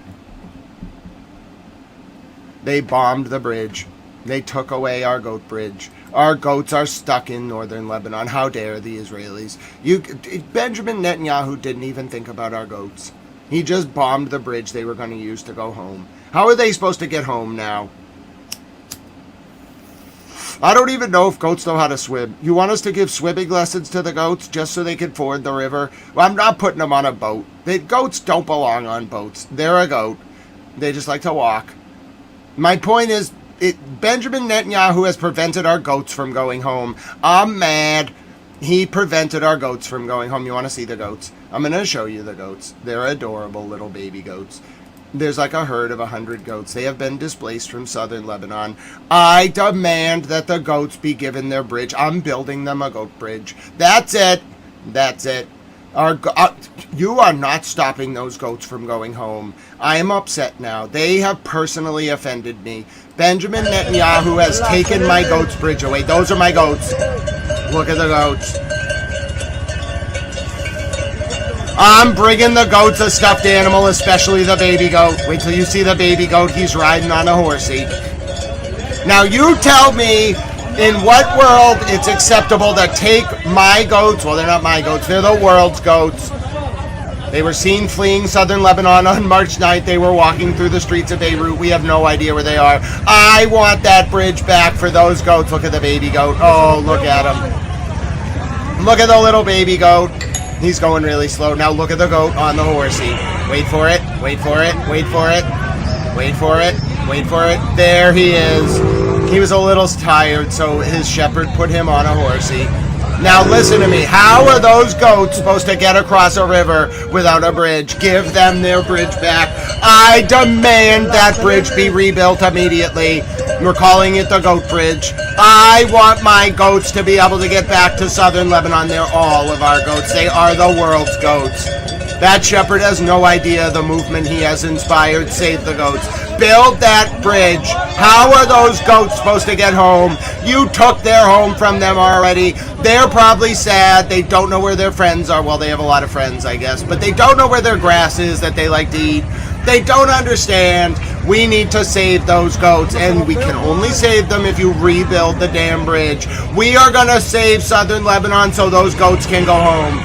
They bombed the bridge. They took away our goat bridge. Our goats are stuck in northern Lebanon. How dare the Israelis? Benjamin Netanyahu didn't even think about our goats. He just bombed the bridge they were going to use to go home. How are they supposed to get home now? I don't even know if goats know how to swim. You want us to give swimming lessons to the goats just so they can ford the river? Well, I'm not putting them on a boat. Goats don't belong on boats. They're a goat. They just like to walk. My point is, Benjamin Netanyahu has prevented our goats from going home. I'm mad. He prevented our goats from going home. You want to see the goats? I'm going to show you the goats. They're adorable little baby goats. There's like a herd of 100 goats. They have been displaced from southern Lebanon. I demand that the goats be given their bridge. I'm building them a goat bridge. That's it. That's it. You are not stopping those goats from going home. I am upset now. They have personally offended me. Benjamin Netanyahu has taken my goats bridge away. Those are my goats. Look at the goats. I'm bringing the goats a stuffed animal, especially the baby goat. Wait till you see the baby goat. He's riding on a horsey. Now you tell me in what world it's acceptable to take my goats. Well, they're not my goats. They're the world's goats. They were seen fleeing southern Lebanon on March 9th. They were walking through the streets of Beirut. We have no idea where they are. I want that bridge back for those goats. Look at the baby goat. Oh, look at him. Look at the little baby goat. He's going really slow. Now look at the goat on the horsey. Wait for it. Wait for it. Wait for it. Wait for it. Wait for it. There he is. He was a little tired, so his shepherd put him on a horsey. Now listen to me. How are those goats supposed to get across a river without a bridge? Give them their bridge back. I demand that bridge be rebuilt immediately. We're calling it the Goat Bridge. I want my goats to be able to get back to southern Lebanon. They're all of our goats. They are the world's goats. That shepherd has no idea the movement he has inspired. Save the goats. Build that bridge. How are those goats supposed to get home? You took their home from them already. They're probably sad. They don't know where their friends are. Well, they have a lot of friends, I guess. But they don't know where their grass is that they like to eat. They don't understand. We need to save those goats, and we can only save them if you rebuild the damn bridge. We are going to save southern Lebanon so those goats can go home.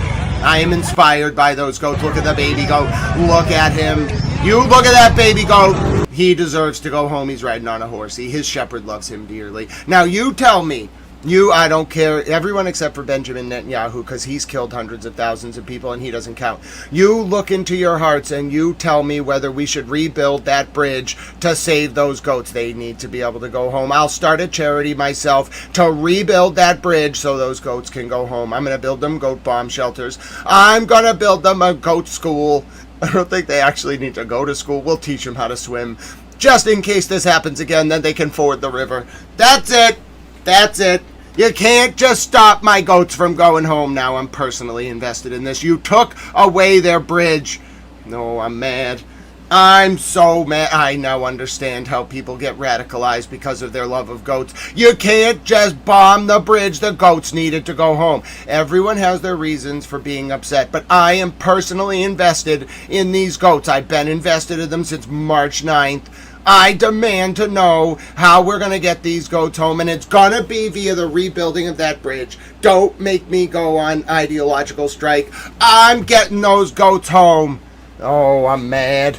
I am inspired by those goats. Look at the baby goat. Look at him. You look at that baby goat. He deserves to go home. He's riding on a horsey. His shepherd loves him dearly. Now you tell me. I don't care. Everyone except for Benjamin Netanyahu, because he's killed hundreds of thousands of people and he doesn't count. You look into your hearts and you tell me whether we should rebuild that bridge to save those goats. They need to be able to go home. I'll start a charity myself to rebuild that bridge so those goats can go home. I'm going to build them goat bomb shelters. I'm going to build them a goat school. I don't think they actually need to go to school. We'll teach them how to swim. Just in case this happens again, then they can ford the river. That's it. That's it. You can't just stop my goats from going home now. I'm personally invested in this. You took away their bridge. No, I'm mad. I'm so mad. I now understand how people get radicalized because of their love of goats. You can't just bomb the bridge. The goats needed to go home. Everyone has their reasons for being upset, but I am personally invested in these goats. I've been invested in them since March 9th. I demand to know how we're going to get these goats home, and it's going to be via the rebuilding of that bridge. Don't make me go on ideological strike. I'm getting those goats home. Oh, I'm mad.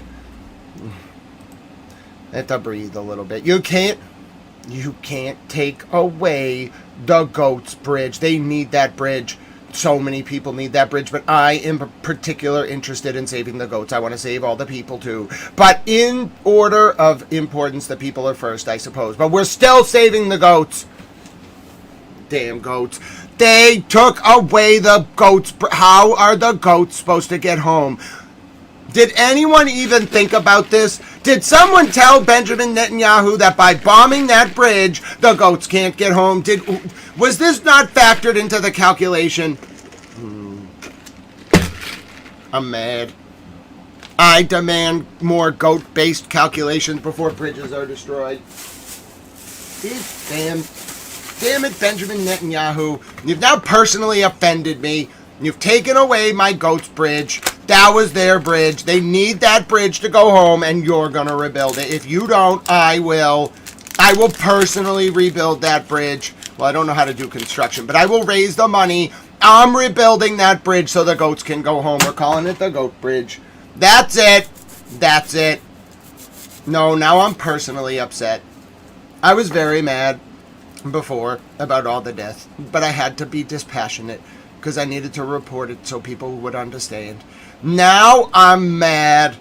I have to breathe a little bit. You can't take away the goats' bridge. They need that bridge. So many people need that bridge, but I am particularly interested in saving the goats. I want to save all the people too. But in order of importance, the people are first, I suppose. But we're still saving the goats. Damn goats. They took away the goats. How are the goats supposed to get home? Did anyone even think about this? Did someone tell Benjamin Netanyahu that by bombing that bridge, the goats can't get home? Was this not factored into the calculation? I'm mad. I demand more goat-based calculations before bridges are destroyed. Damn it, Benjamin Netanyahu. You've now personally offended me. You've taken away my goat's bridge. That was their bridge. They need that bridge to go home, and you're going to rebuild it. If you don't, I will. I will personally rebuild that bridge. Well, I don't know how to do construction, but I will raise the money. I'm rebuilding that bridge so the goats can go home. We're calling it the Goat Bridge. That's it. That's it. No, now I'm personally upset. I was very mad before about all the death, but I had to be dispassionate because I needed to report it so people would understand. Now I'm mad.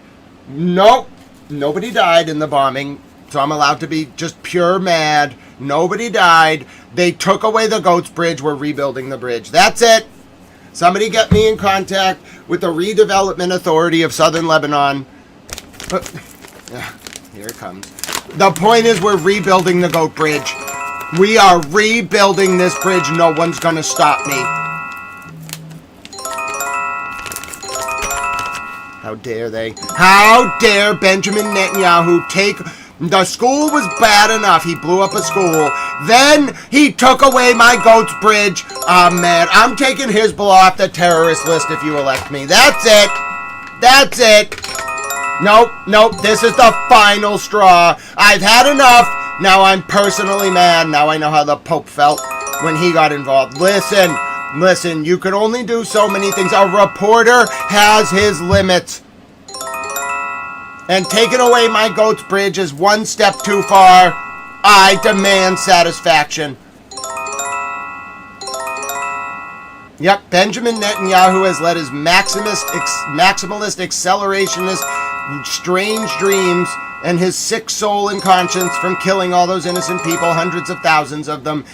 Nope. Nobody died in the bombing, so I'm allowed to be just pure mad. Nobody died. They took away the goat's bridge. We're rebuilding the bridge. That's it. Somebody get me in contact with the Redevelopment Authority of Southern Lebanon. Here it comes. The point is we're rebuilding the Goat Bridge. We are rebuilding this bridge. No one's going to stop me. How dare they? How dare Benjamin Netanyahu take... The school was bad enough. He blew up a school. Then he took away my Goats Bridge. I'm mad. I'm taking Hezbollah off the terrorist list if you elect me. That's it. That's it. Nope. This is the final straw. I've had enough. Now I'm personally mad. Now I know how the Pope felt when he got involved. Listen, you can only do so many things. A reporter has his limits. And taking away my Goats Bridge is one step too far. I demand satisfaction. Yep, Benjamin Netanyahu has let his maximalist, accelerationist, strange dreams and his sick soul and conscience from killing all those innocent people, hundreds of thousands of them.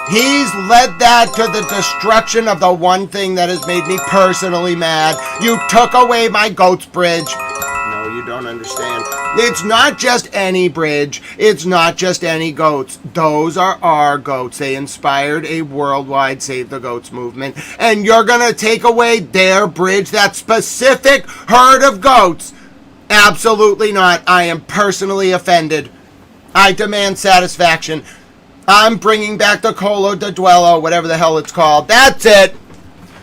He's led that to the destruction of the one thing that has made me personally mad. You took away my Goats Bridge. No, you don't understand. It's not just any bridge. It's not just any goats. Those are our goats. They inspired a worldwide Save the Goats movement. And you're going to take away their bridge, that specific herd of goats. Absolutely not. I am personally offended. I demand satisfaction. I'm bringing back the Colo de Duelo, whatever the hell it's called. That's it.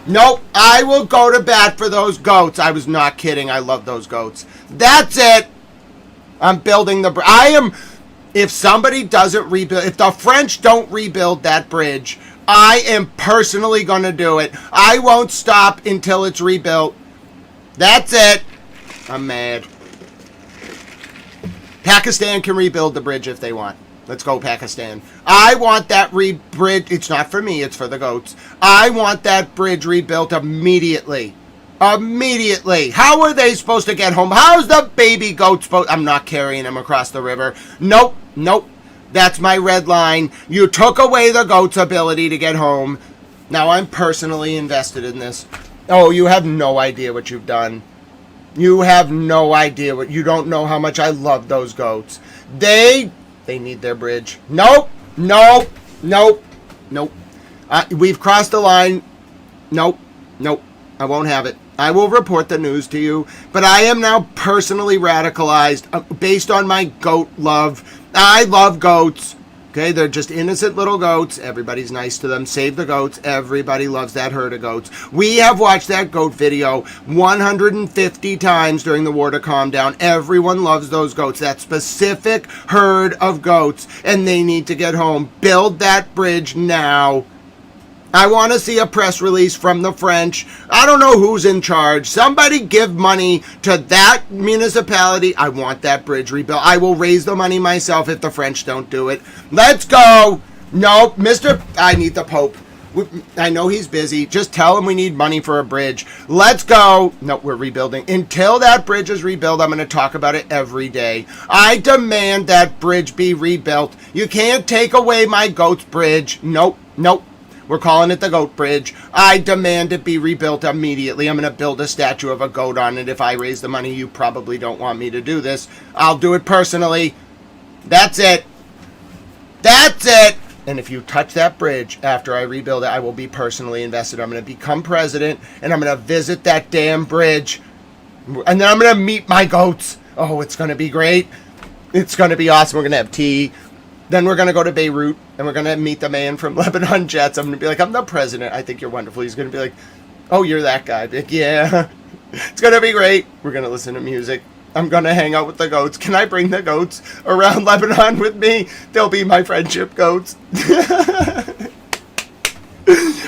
Nope. I will go to bat for those goats. I was not kidding. I love those goats. That's it. I'm building the... If somebody doesn't rebuild... If the French don't rebuild that bridge, I am personally going to do it. I won't stop until it's rebuilt. That's it. I'm mad. Pakistan can rebuild the bridge if they want. Let's go, Pakistan. I want that bridge. It's not for me. It's for the goats. I want that bridge rebuilt immediately. Immediately. How are they supposed to get home? How's the baby goat supposed... I'm not carrying them across the river. Nope. That's my red line. You took away the goat's ability to get home. Now I'm personally invested in this. Oh, you have no idea what you've done. You have no idea what... You don't know how much I love those goats. They need their bridge. Nope. We've crossed the line. Nope. I won't have it. I will report the news to you, but I am now personally radicalized based on my goat love. I love goats. Okay, they're just innocent little goats. Everybody's nice to them. Save the goats. Everybody loves that herd of goats. We have watched that goat video 150 times during the war to calm down. Everyone loves those goats, that specific herd of goats, and they need to get home. Build that bridge now. I want to see a press release from the French. I don't know who's in charge. Somebody give money to that municipality. I want that bridge rebuilt. I will raise the money myself if the French don't do it. Let's go. No, I need the Pope. I know he's busy. Just tell him we need money for a bridge. Let's go. No, we're rebuilding. Until that bridge is rebuilt, I'm going to talk about it every day. I demand that bridge be rebuilt. You can't take away my Goats Bridge. Nope. We're calling it the Goat Bridge. I demand it be rebuilt immediately. I'm going to build a statue of a goat on it. If I raise the money, you probably don't want me to do this. I'll do it personally. That's it. And if you touch that bridge after I rebuild it, I will be personally invested. I'm going to become president, and I'm going to visit that damn bridge. And then I'm going to meet my goats. Oh, it's going to be great. It's going to be awesome. We're going to have tea. Then we're going to go to Beirut, and we're going to meet the man from Lebanon Jets. I'm going to be like, I'm the president. I think you're wonderful. He's going to be like, oh, you're that guy. I'd be like, yeah. It's going to be great. We're going to listen to music. I'm going to hang out with the goats. Can I bring the goats around Lebanon with me? They'll be my friendship goats.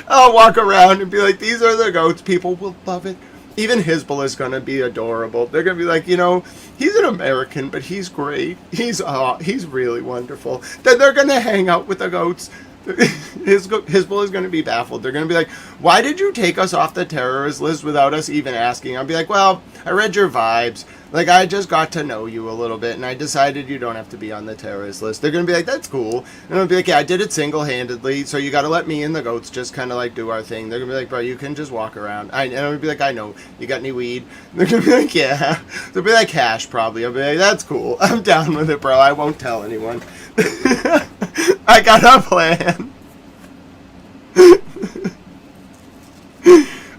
I'll walk around and be like, these are the goats. People will love it. Even Hezbollah is going to be adorable. They're going to be like, he's an American, but he's great. He's really wonderful. Then they're going to hang out with the goats. Hezbollah is going to be baffled. They're going to be like, why did you take us off the terrorist list without us even asking? I'll be like, well, I read your vibes. Like, I just got to know you a little bit, and I decided you don't have to be on the terrorist list. They're going to be like, that's cool. And I'll be like, yeah, I did it single-handedly, so you got to let me and the goats just kind of, like, do our thing. They're going to be like, bro, you can just walk around. And I'm going to be like, I know. You got any weed? They're going to be like, yeah. They'll be like, hash, probably. I'll be like, that's cool. I'm down with it, bro. I won't tell anyone. I got a plan.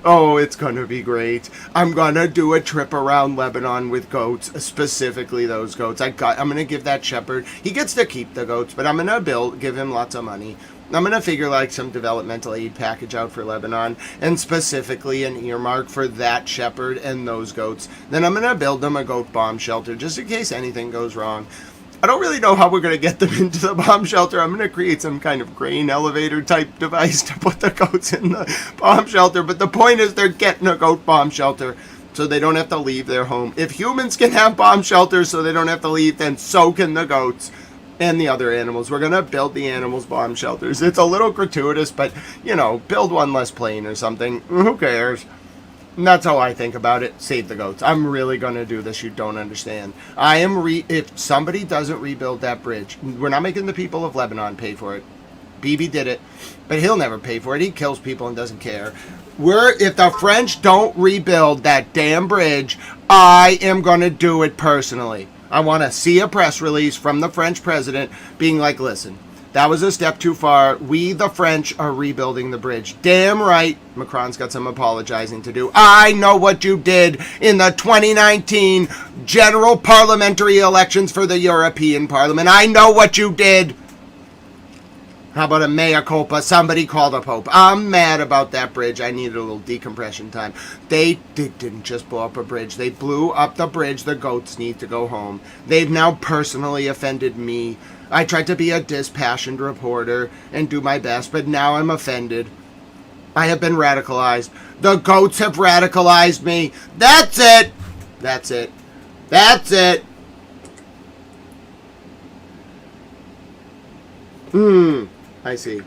Oh, it's gonna be great. I'm gonna do a trip around Lebanon with goats, specifically those goats. I'm gonna give that shepherd, he gets to keep the goats, but I'm gonna give him lots of money. I'm gonna figure like some developmental aid package out for Lebanon, and specifically an earmark for that shepherd and those goats. Then I'm gonna build them a goat bomb shelter, just in case anything goes wrong. I don't really know how we're going to get them into the bomb shelter. I'm going to create some kind of grain elevator type device to put the goats in the bomb shelter. But the point is they're getting a goat bomb shelter so they don't have to leave their home. If humans can have bomb shelters so they don't have to leave, then so can the goats and the other animals. We're going to build the animals bomb shelters. It's a little gratuitous, but, you know, build one less plane or something. Who cares? And that's how I think about it. Save the goats. I'm really going to do this. You don't understand. If somebody doesn't rebuild that bridge, we're not making the people of Lebanon pay for it. Bibi did it, but he'll never pay for it. He kills people and doesn't care. If the French don't rebuild that damn bridge, I am going to do it personally. I want to see a press release from the French president being like, listen, that was a step too far. We, the French, are rebuilding the bridge. Damn right. Macron's got some apologizing to do. I know what you did in the 2019 general parliamentary elections for the European Parliament. I know what you did. How about a mea culpa? Somebody called a pope. I'm mad about that bridge. I needed a little decompression time. They didn't just blow up a bridge. They blew up the bridge. The goats need to go home. They've now personally offended me. I tried to be a dispassionate reporter and do my best, but now I'm offended. I have been radicalized. The goats have radicalized me. That's it. That's it. That's it. I see.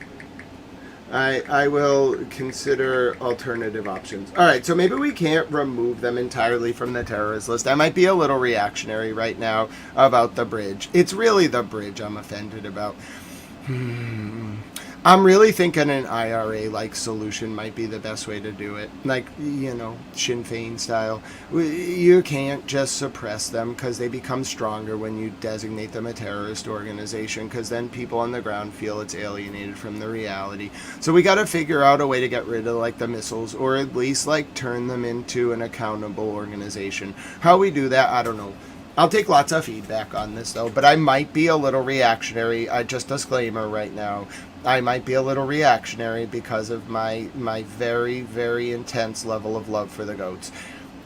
I will consider alternative options. All right, so maybe we can't remove them entirely from the terrorist list. I might be a little reactionary right now about the bridge. It's really the bridge I'm offended about. I'm really thinking an IRA-like solution might be the best way to do it. Like, you know, Sinn Féin style. You can't just suppress them because they become stronger when you designate them a terrorist organization, because then people on the ground feel it's alienated from the reality. So we got to figure out a way to get rid of, like, the missiles, or at least, like, turn them into an accountable organization. How we do that, I don't know. I'll take lots of feedback on this, though, but I might be a little reactionary. Just disclaimer right now. I might be a little reactionary because of my very, very intense level of love for the goats.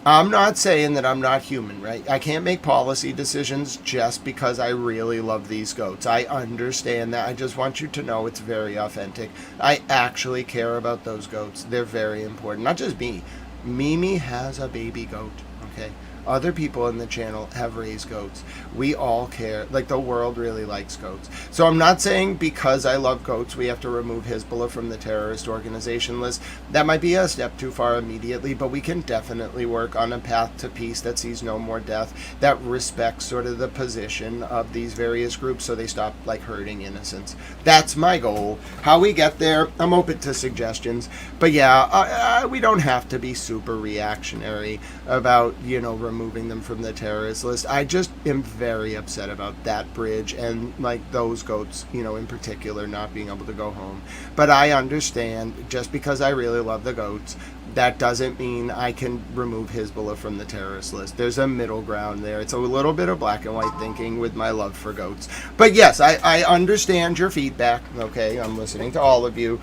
I'm not saying that I'm not human, right? I can't make policy decisions just because I really love these goats. I understand that. I just want you to know it's very authentic. I actually care about those goats. They're very important. Not just me. Mimi has a baby goat, okay? Other people in the channel have raised goats. We all care. Like, the world really likes goats. So I'm not saying because I love goats we have to remove Hezbollah from the terrorist organization list. That might be a step too far immediately, but we can definitely work on a path to peace that sees no more death, that respects sort of the position of these various groups so they stop, like, hurting innocents. That's my goal. How we get there, I'm open to suggestions. But yeah, we don't have to be super reactionary about, you know, removing them from the terrorist list. I just am very upset about that bridge and, like, those goats, you know, in particular, not being able to go home. But I understand, just because I really love the goats, that doesn't mean I can remove Hezbollah from the terrorist list. There's a middle ground there. It's a little bit of black and white thinking with my love for goats. But yes, I understand your feedback, okay? I'm listening to all of you.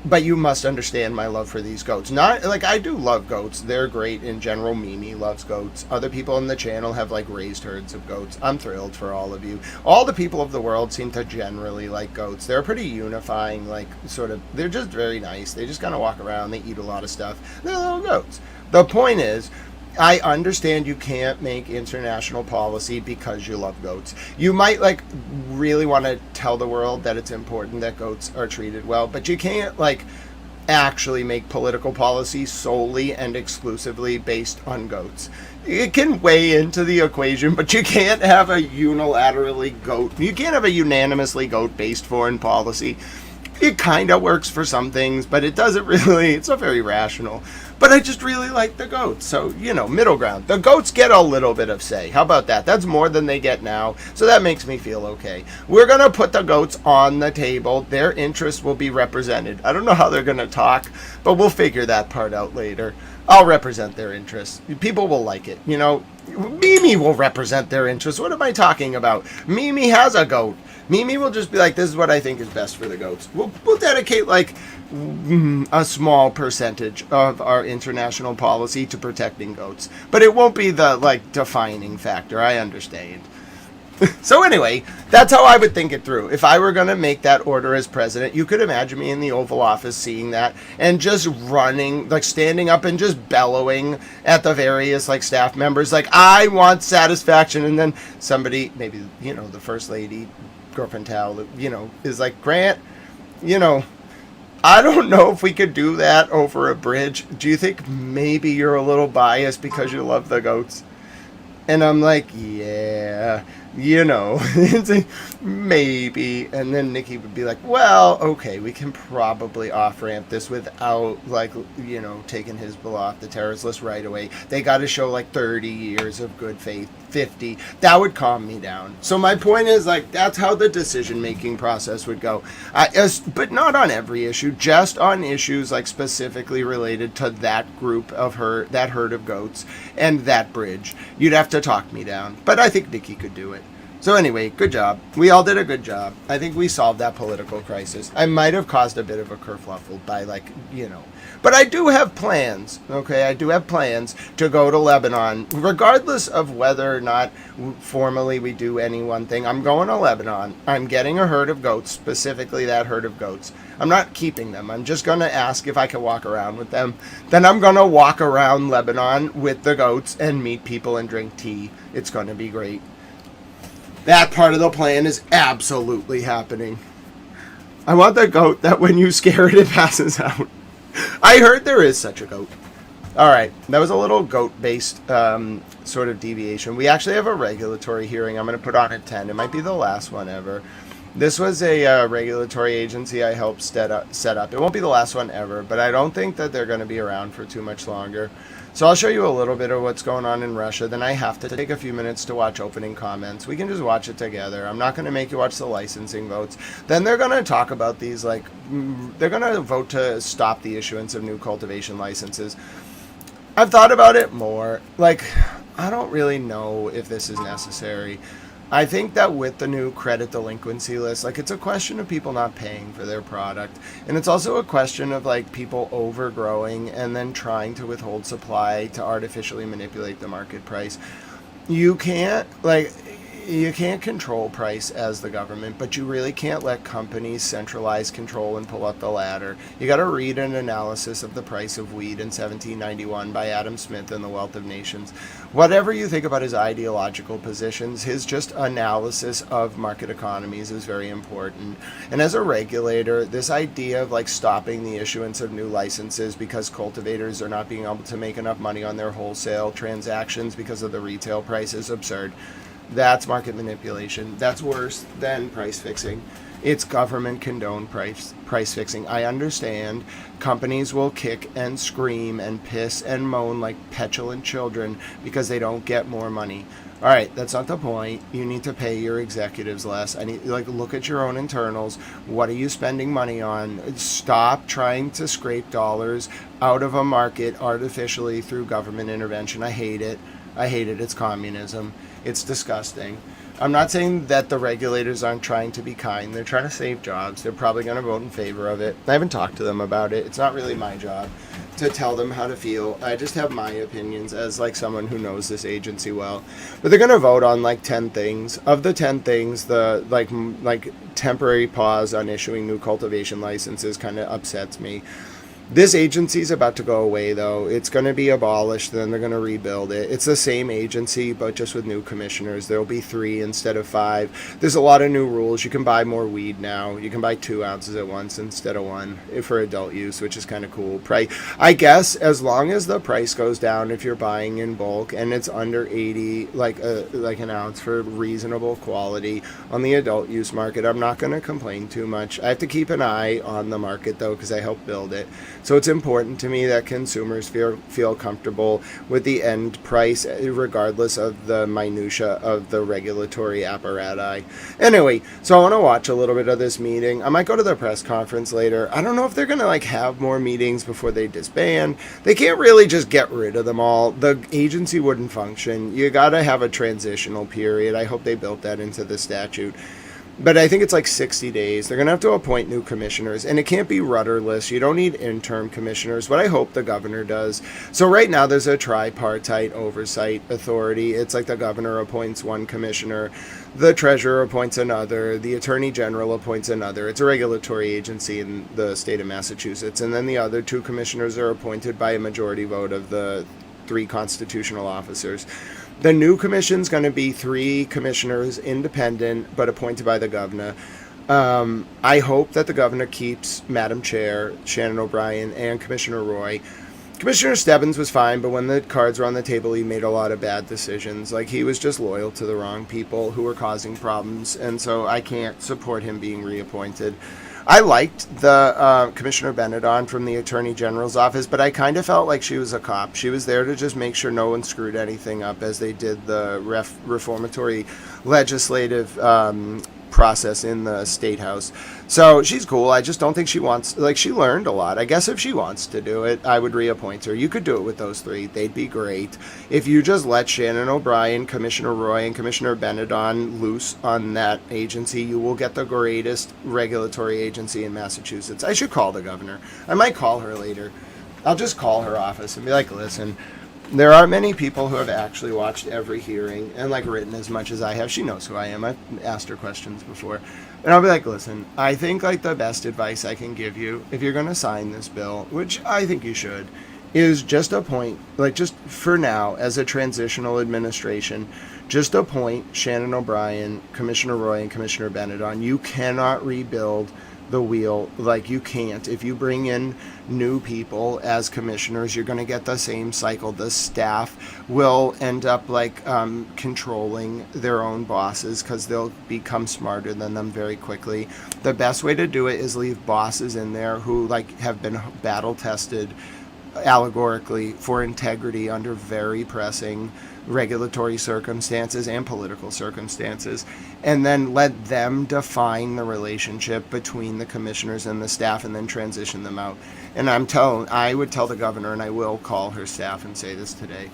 But you must understand my love for these goats. Not, like, I do love goats. They're great in general. Mimi loves goats. Other people on the channel have, like, raised herds of goats. I'm thrilled for all of you. All the people of the world seem to generally like goats. They're pretty unifying, like, sort of, they're just very nice. They just kind of walk around. They eat a lot of stuff. They're little goats. The point is, I understand you can't make international policy because you love goats. You might, like, really want to tell the world that it's important that goats are treated well, but you can't, like, actually make political policy solely and exclusively based on goats. It can weigh into the equation, but you can't have a you can't have a unanimously goat-based foreign policy. It kind of works for some things, but it doesn't really, it's not very rational. But I just really like the goats. So, middle ground. The goats get a little bit of say. How about that? That's more than they get now. So that makes me feel okay. We're going to put the goats on the table. Their interests will be represented. I don't know how they're going to talk, but we'll figure that part out later. I'll represent their interests. People will like it. Mimi will represent their interests. What am I talking about? Mimi has a goat. Mimi will just be like, this is what I think is best for the goats. We'll dedicate like a small percentage of our international policy to protecting goats. But it won't be the defining factor. I understand. So anyway, that's how I would think it through. If I were going to make that order as president, you could imagine me in the Oval Office seeing that and just running, standing up and just bellowing at the various staff members, I want satisfaction. And then somebody, maybe, the First Lady, Governmental, is like, Grant, I don't know if we could do that over a bridge. Do you think maybe you're a little biased because you love the goats? And I'm like, yeah, it's like, maybe. And then Nikki would be like, well, okay, we can probably off-ramp this without, taking Hezbollah off the terrorist list right away. They got to show 30 years of good faith, 50. That would calm me down. So my point is, that's how the decision-making process would go. But not on every issue, just on issues, specifically related to that group of that herd of goats and that bridge. You'd have to talk me down. But I think Nikki could do it. So anyway, good job. We all did a good job. I think we solved that political crisis. I might have caused a bit of a kerfluffle by But I do have plans, okay? I do have plans to go to Lebanon, regardless of whether or not formally we do any one thing. I'm going to Lebanon. I'm getting a herd of goats, specifically that herd of goats. I'm not keeping them. I'm just going to ask if I can walk around with them. Then I'm going to walk around Lebanon with the goats and meet people and drink tea. It's going to be great. That part of the plan is absolutely happening. I want the goat that when you scare it, it passes out. I heard there is such a goat. All right, that was a little goat-based sort of deviation. We actually have a regulatory hearing I'm going to put on at 10. It might be the last one ever. This was a regulatory agency I helped set up. It won't be the last one ever, but I don't think that they're going to be around for too much longer. So I'll show you a little bit of what's going on in Russia. Then I have to take a few minutes to watch opening comments. We can just watch it together. I'm not going to make you watch the licensing votes. Then they're going to talk about these, they're going to vote to stop the issuance of new cultivation licenses. I've thought about it more. I don't really know if this is necessary. I think that with the new credit delinquency list, it's a question of people not paying for their product. And it's also a question of, people overgrowing and then trying to withhold supply to artificially manipulate the market price. You can't control price as the government, but you really can't let companies centralize control and pull up the ladder. You got to read an analysis of the price of weed in 1791 by Adam Smith in The Wealth of Nations. Whatever you think about his ideological positions, his just analysis of market economies is very important. And as a regulator, this idea of stopping the issuance of new licenses because cultivators are not being able to make enough money on their wholesale transactions because of the retail price is absurd. That's market manipulation. That's worse than price fixing. It's government condoned price fixing. I understand companies will kick and scream and piss and moan like petulant children because they don't get more money. All right, that's not the point. You need to pay your executives less. I need look at your own internals. What are you spending money on? Stop trying to scrape dollars out of a market artificially through government intervention. I hate it. It's communism. It's disgusting. I'm not saying that the regulators aren't trying to be kind. They're trying to save jobs. They're probably going to vote in favor of it. I haven't talked to them about it. It's not really my job to tell them how to feel. I just have my opinions as someone who knows this agency well. But they're going to vote on 10 things. Of the 10 things, the temporary pause on issuing new cultivation licenses kind of upsets me. This agency is about to go away, though. It's going to be abolished, then they're going to rebuild it. It's the same agency, but just with new commissioners. There'll be 3 instead of 5. There's a lot of new rules. You can buy more weed now. You can buy 2 ounces at once instead of 1 for adult use, which is kind of cool. I guess as long as the price goes down, if you're buying in bulk and it's under 80, like an ounce for reasonable quality on the adult use market, I'm not going to complain too much. I have to keep an eye on the market, though, because I helped build it. So it's important to me that consumers feel comfortable with the end price, regardless of the minutia of the regulatory apparatus. Anyway, so I want to watch a little bit of this meeting. I might go to the press conference later. I don't know if they're going to have more meetings before they disband. They can't really just get rid of them all. The agency wouldn't function. You got to have a transitional period. I hope they built that into the statute. But I think it's 60 days. They're going to have to appoint new commissioners, and it can't be rudderless. You don't need interim commissioners, but I hope the governor does. So right now there's a tripartite oversight authority. It's like the governor appoints one commissioner, the treasurer appoints another, the attorney general appoints another. It's a regulatory agency in the state of Massachusetts, and then the other 2 commissioners are appointed by a majority vote of the 3 constitutional officers. The new commission's going to be 3 commissioners, independent, but appointed by the governor. I hope that the governor keeps Madam Chair, Shannon O'Brien, and Commissioner Roy. Commissioner Stebbins was fine, but when the cards were on the table, he made a lot of bad decisions. He was just loyal to the wrong people who were causing problems, and so I can't support him being reappointed. I liked the Commissioner Benedon from the Attorney General's office, but I kind of felt like she was a cop. She was there to just make sure no one screwed anything up as they did the reformatory legislative process in the State House. So she's cool. I just don't think she wants, she learned a lot. I guess if she wants to do it, I would reappoint her. You could do it with those 3. They'd be great. If you just let Shannon O'Brien, Commissioner Roy, and Commissioner Benedon loose on that agency, you will get the greatest regulatory agency in Massachusetts. I should call the governor. I might call her later. I'll just call her office and be like, listen, there are many people who have actually watched every hearing and written as much as I have. She knows who I am. I've asked her questions before. And I'll be like, listen, I think the best advice I can give you, if you're going to sign this bill, which I think you should, is just appoint, just for now, as a transitional administration, just appoint Shannon O'Brien, Commissioner Roy, and Commissioner Benedon. You cannot rebuild the wheel. You can't. If you bring in new people as commissioners, you're going to get the same cycle. The staff will end up controlling their own bosses because they'll become smarter than them very quickly. The best way to do it is leave bosses in there who have been battle tested allegorically for integrity under very pressing regulatory circumstances and political circumstances, and then let them define the relationship between the commissioners and the staff and then transition them out. And I would tell the governor, and I will call her staff and say this today,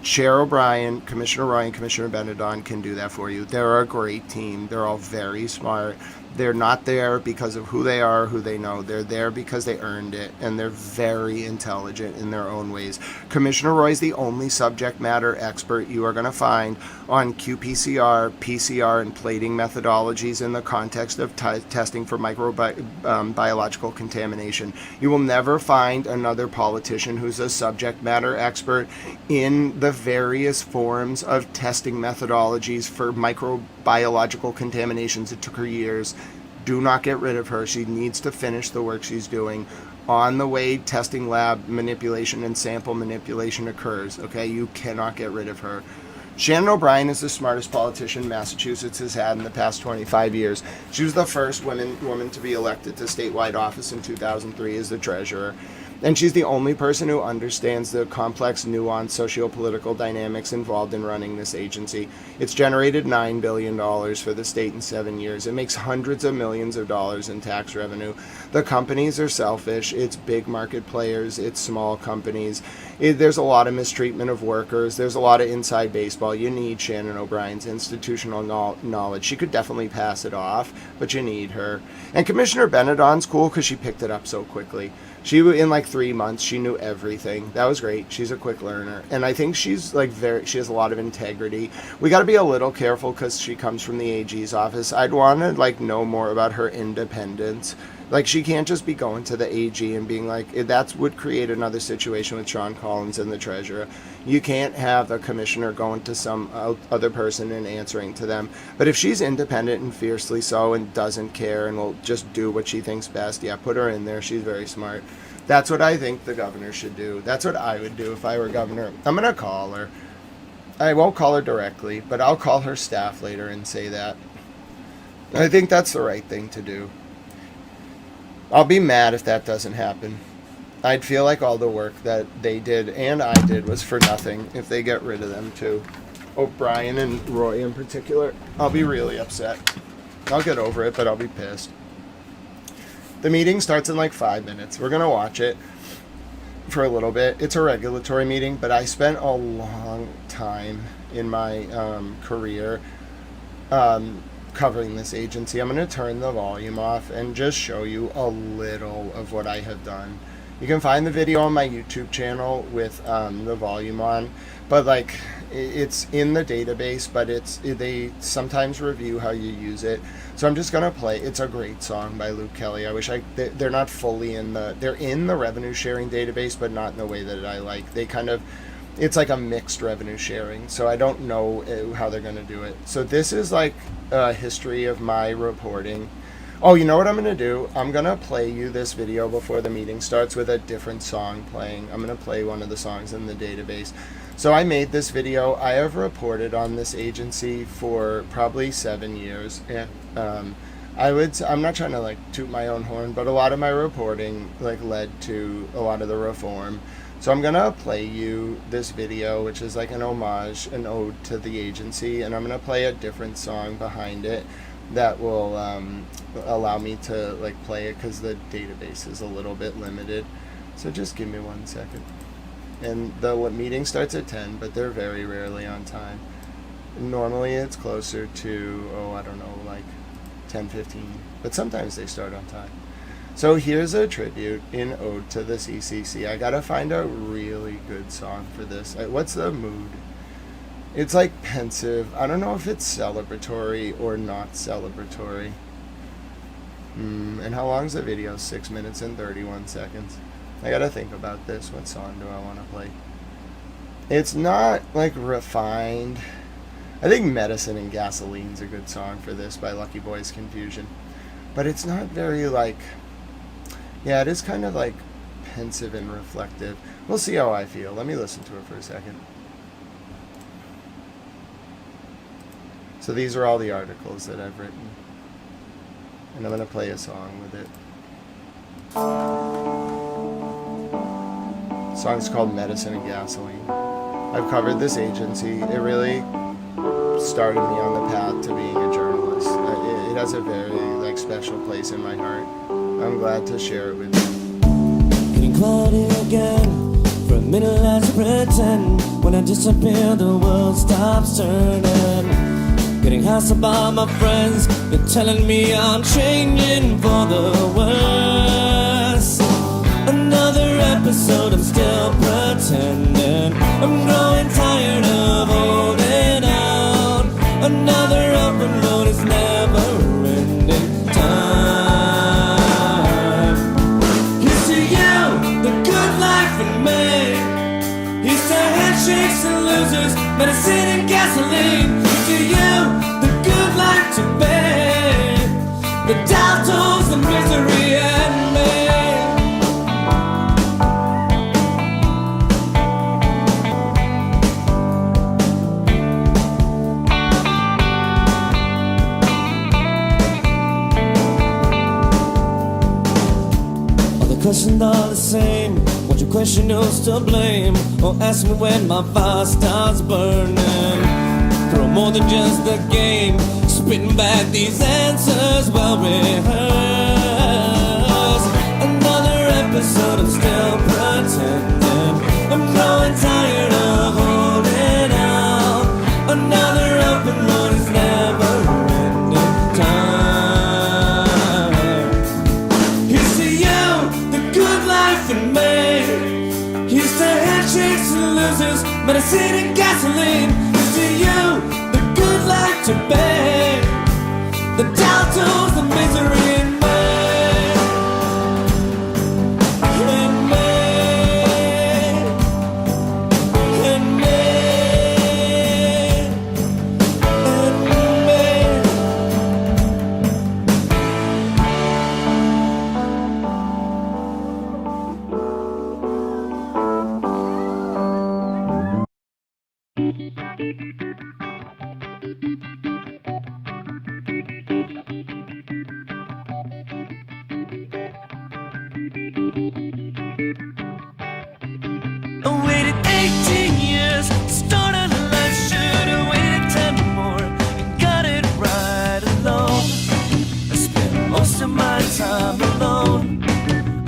Chair O'Brien, Commissioner Roy, and Commissioner Benedon can do that for you. They're a great team. They're all very smart. They're not there because of who they are, who they know. They're there because they earned it, and they're very intelligent in their own ways. Commissioner Roy is the only subject matter expert you are going to find on qPCR, PCR, and plating methodologies in the context of testing for biological contamination. You will never find another politician who's a subject matter expert in the various forms of testing methodologies for microbiological contaminations. It took her years. Do not get rid of her. She needs to finish the work she's doing. On the way, testing lab manipulation and sample manipulation occurs. Okay, you cannot get rid of her. Shannon O'Brien is the smartest politician Massachusetts has had in the past 25 years. She was the first woman to be elected to statewide office in 2003 as the treasurer. And she's the only person who understands the complex, nuanced socio-political dynamics involved in running this agency. It's generated $9 billion for the state in 7 years. It makes hundreds of millions of dollars in tax revenue. The companies are selfish. It's big market players. It's small companies. There's a lot of mistreatment of workers. There's a lot of inside baseball. You need Shannon O'Brien's institutional knowledge. She could definitely pass it off, but you need her. And Commissioner Benedon's cool because she picked it up so quickly. In 3 months, she knew everything. That was great. She's a quick learner. And I think she's she has a lot of integrity. We got to be a little careful because she comes from the AG's office. I'd want to know more about her independence. Like, she can't just be going to the AG and being like, that would create another situation with Sean Collins and the treasurer. You can't have a commissioner going to some other person and answering to them. But if she's independent and fiercely so and doesn't care and will just do what she thinks best, yeah, put her in there. She's very smart. That's what I think the governor should do. That's what I would do if I were governor. I'm going to call her. I won't call her directly, but I'll call her staff later and say that. I think that's the right thing to do. I'll be mad if that doesn't happen. I'd feel like all the work that they did and I did was for nothing if they get rid of them too. O'Brien and Roy in particular. I'll be really upset. I'll get over it, but I'll be pissed. The meeting starts in like 5 minutes. We're going to watch it for a little bit. It's a regulatory meeting, but I spent a long time in my career covering this agency. I'm going to turn the volume off and just show you a little of what I have done. You can find the video on my YouTube channel with the volume on, but like it's in the database, but they sometimes review how you use it. So I'm just going to play. It's a great song by Luke Kelly. I wish they're not fully they're in the revenue sharing database, but not in the way that I like. It's like a mixed revenue sharing, so I don't know how they're going to do it. So this is like a history of my reporting. Oh, you know what I'm going to do? I'm going to play you this video before the meeting starts with a different song playing. I'm going to play one of the songs in the database. So I made this video. I have reported on this agency for probably 7 years. And I'm not trying to like toot my own horn, but a lot of my reporting like led to a lot of the reform. So I'm going to play you this video, which is like an homage, an ode to the agency, and I'm going to play a different song behind it that will allow me to like play it because the database is a little bit limited. So just give me 1 second. And the meeting starts at 10, but they're very rarely on time. Normally it's closer to, I don't know, like 10:15, but sometimes they start on time. So here's a tribute in ode to the CCC. I gotta find a really good song for this. What's the mood? It's like pensive. I don't know if it's celebratory or not celebratory. And how long's the video? 6 minutes and 31 seconds. I gotta think about this. What song do I want to play? It's not like refined. I think Medicine and Gasoline's a good song for this by Lucky Boys Confusion. But it's not very like... Yeah, it is kind of like pensive and reflective. We'll see how I feel. Let me listen to it for a second. So these are all the articles that I've written. And I'm going to play a song with it. The song's called Medicine and Gasoline. I've covered this agency. It really started me on the path to being a journalist. It has a very like special place in my heart. I'm glad to share it with you. Getting cloudy again. For a minute let's pretend. When I disappear the world stops turning. Getting hassled by my friends. They're telling me I'm changing for the worse. Another episode, I'm still pretending. I'm growing tired of holding out. Another open road is never ending time. Here's to you, the good life in me. Here's to handshakes and losers, medicine and gasoline. Here's to you, the good life to bear. The doubts, the misery and me. Questions are the same. Won't you question who's to blame? Or ask me when my fire starts burning. Throw more than just the game. Spitting back these answers well rehearsed. Another episode, I'm still pretending. I'm growing tired of holding out. Another open road is never ending time. In me, here's to handshakes and losers, medicine and gasoline. Here's to you, the good life to bear. The doubts, the misery in me. I waited 18 years to start a life. Should've waited 10 more and got it right alone. I spent most of my time alone.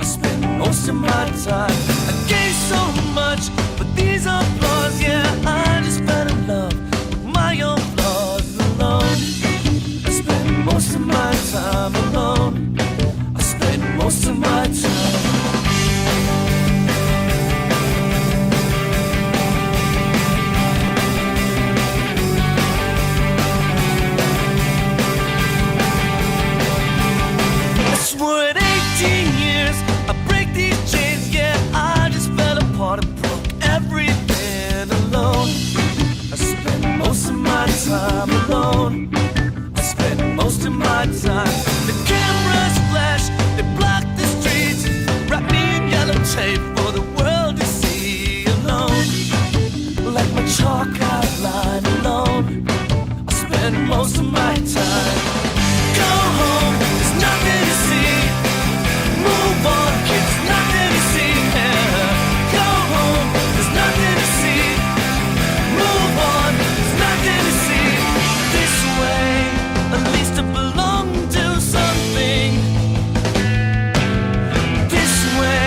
I spent most of my time. I gave so much for these applause. Yeah, I just fell in love with my own flaws alone. I spent most of my time alone. I spent most of my time. I swore at 18 years I'd break these chains. Yeah, I just fell apart and broke everything alone. I spent most of my time alone. I spent most of my time. The cameras flash, they block the streets, wrap me in yellow tape for the world to see alone. Like my chalk outline alone. I spend most of my time. Go home, there's nothing to see. Move on, kids, nothing to see. Yeah. Go home, there's nothing to see. Move on, there's nothing to see. This way, at least I belong to something. This way,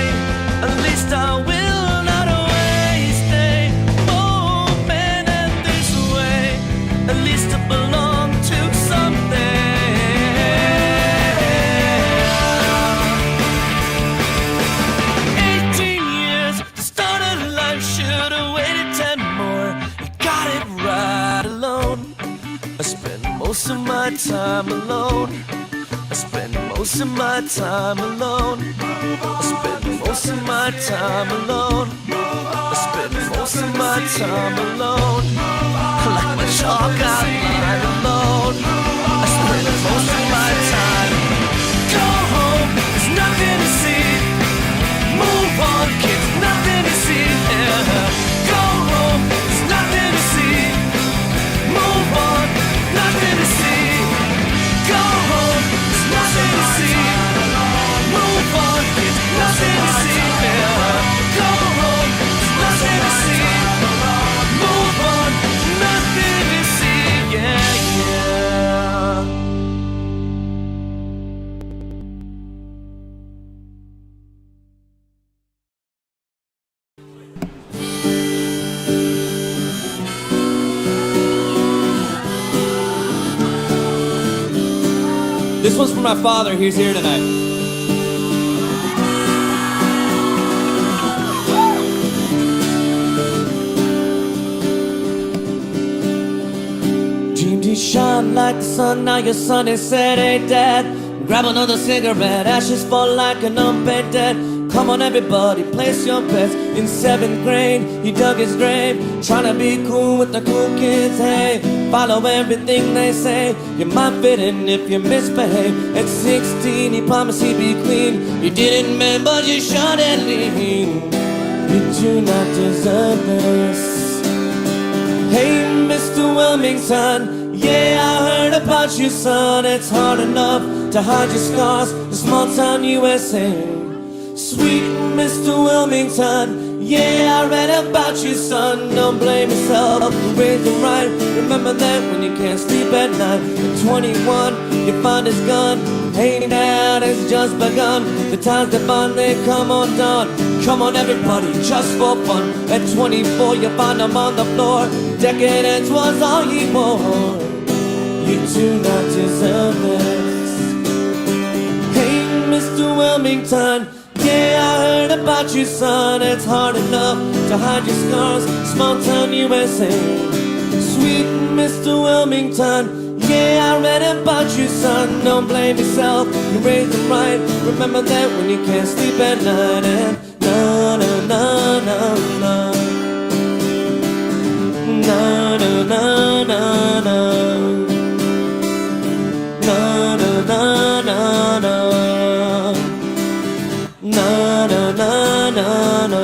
at least I will not waste a moment. And this way, at least I belong to something. 18 years to start a life, should've waited 10 more. You got it right alone. I spend most of my time alone. I spend most of my time alone. I spend most of my time alone. I spend most of my time alone. Like my chalk outline alone. I spend most of my time. Go home, there's nothing to see. Move on, kids, nothing to see. Yeah. Go home, there's nothing to see. Move on, nothing to see. Go home, there's nothing to see. Move on, kids, nothing to see. Yeah. Go home, there's nothing to see. Move on, nothing to see. Yeah, yeah. This one's for my father, he's here tonight. Dreamed he shone like the sun, now your son is said, hey dad, grab another cigarette, ashes fall like an unpaid debt. Come on everybody, place your bets. In 7th grade, he dug his grave, trying to be cool with the cool kids, hey. Follow everything they say, you might fit in if you misbehave. At 16, he promised he'd be clean. You didn't man, but you shouldn't leave. You do not deserve this. Hey, Mr. Wilmington, yeah, I heard about you, son. It's hard enough to hide your scars in small town USA. Sweet Mr. Wilmington, yeah, I read about you, son. Don't blame yourself, you raised him right. Remember that when you can't sleep at night. At 21, you find his gun. Hey, dad, it's just begun. The times that bond, they come on dawn. Come on everybody, just for fun. At 24, you find him on the floor. Decadence was all he wore. You do not deserve this. Hey, Mr. Wilmington, yeah, I heard about you, son. It's hard enough to hide your scars, small town USA. Sweet Mr. Wilmington, yeah, I read about you, son. Don't blame yourself, you raised them right. Remember that when you can't sleep at night. And na na na na na na na na na na na na na na na. Na na na na na.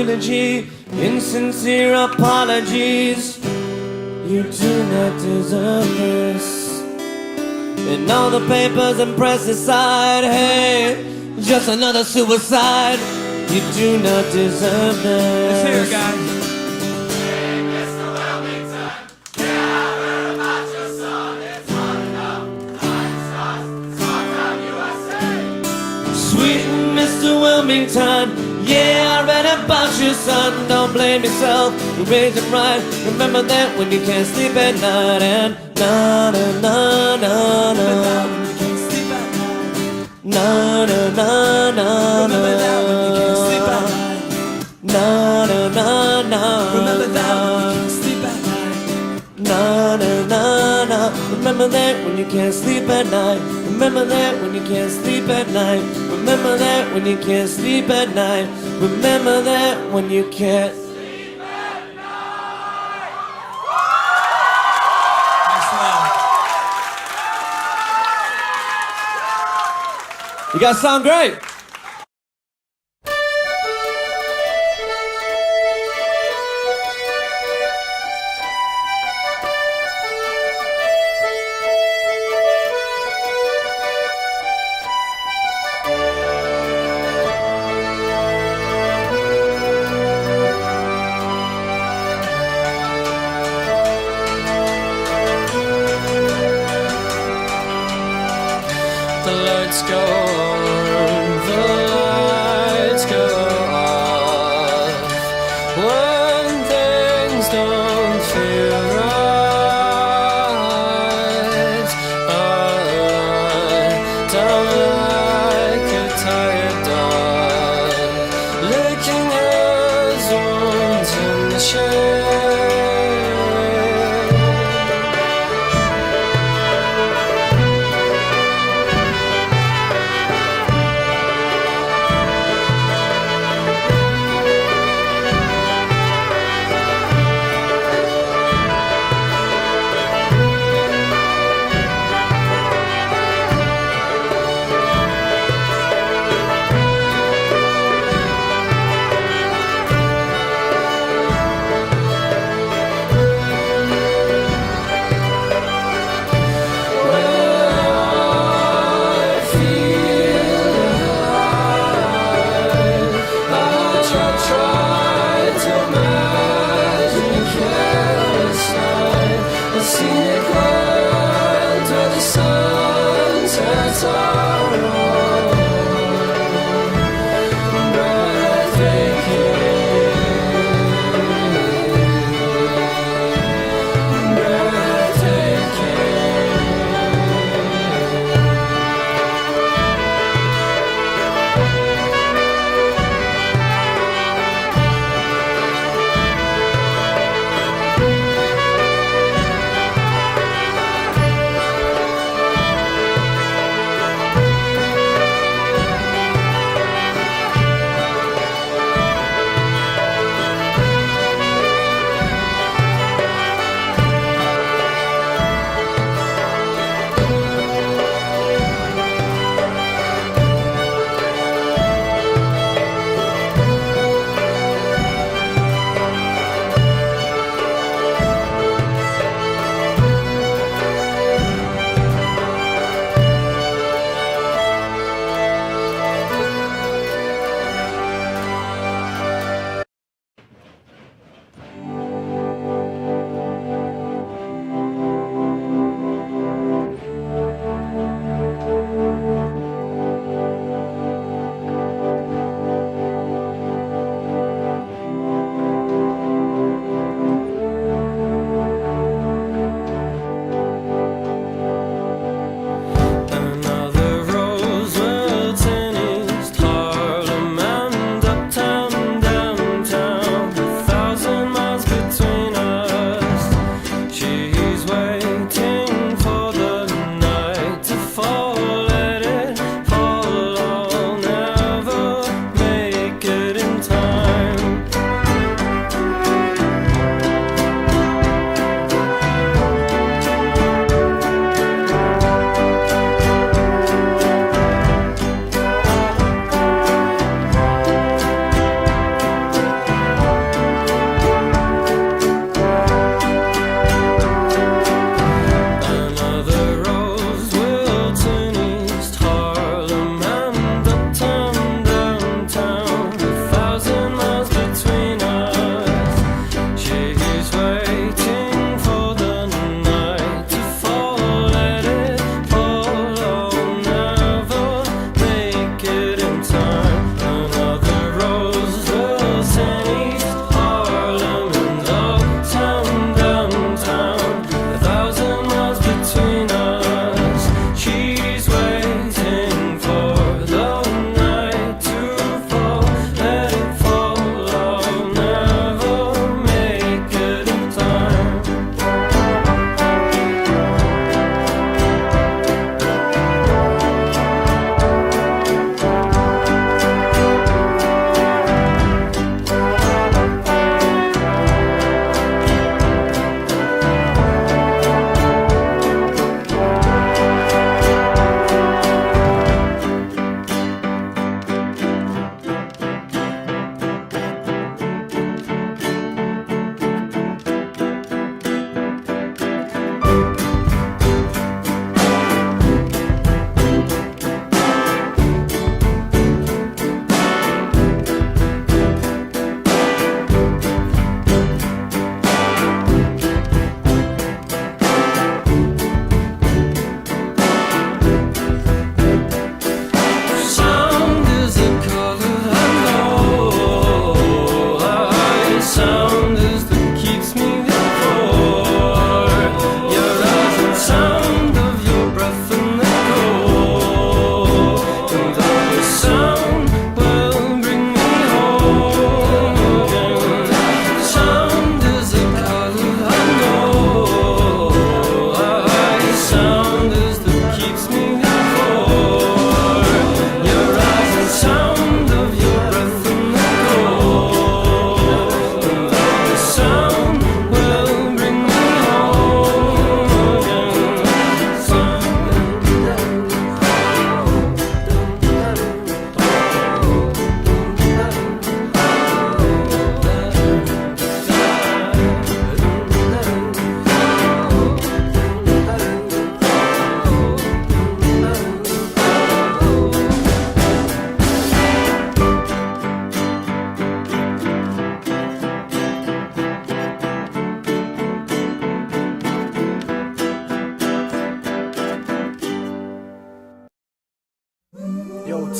eulogy, insincere apologies. You do not deserve this. And all the papers and press decide, hey, just another suicide. You do not deserve this. Let's hear it, guys. Sweet Mr. Wilmington, yeah, I read about your son. Don't blame yourself, you raised him right. Remember that when you can't sleep at night. And na na na na na. Na na na na na. Remember that when you can't sleep at night. Na na na na. Remember that when you can't sleep at night. Na na na na. Remember that when you can't sleep at night. Remember that when you can't sleep at night. Remember that when you can't sleep at night. Remember that when you can't sleep at night. You guys sound great.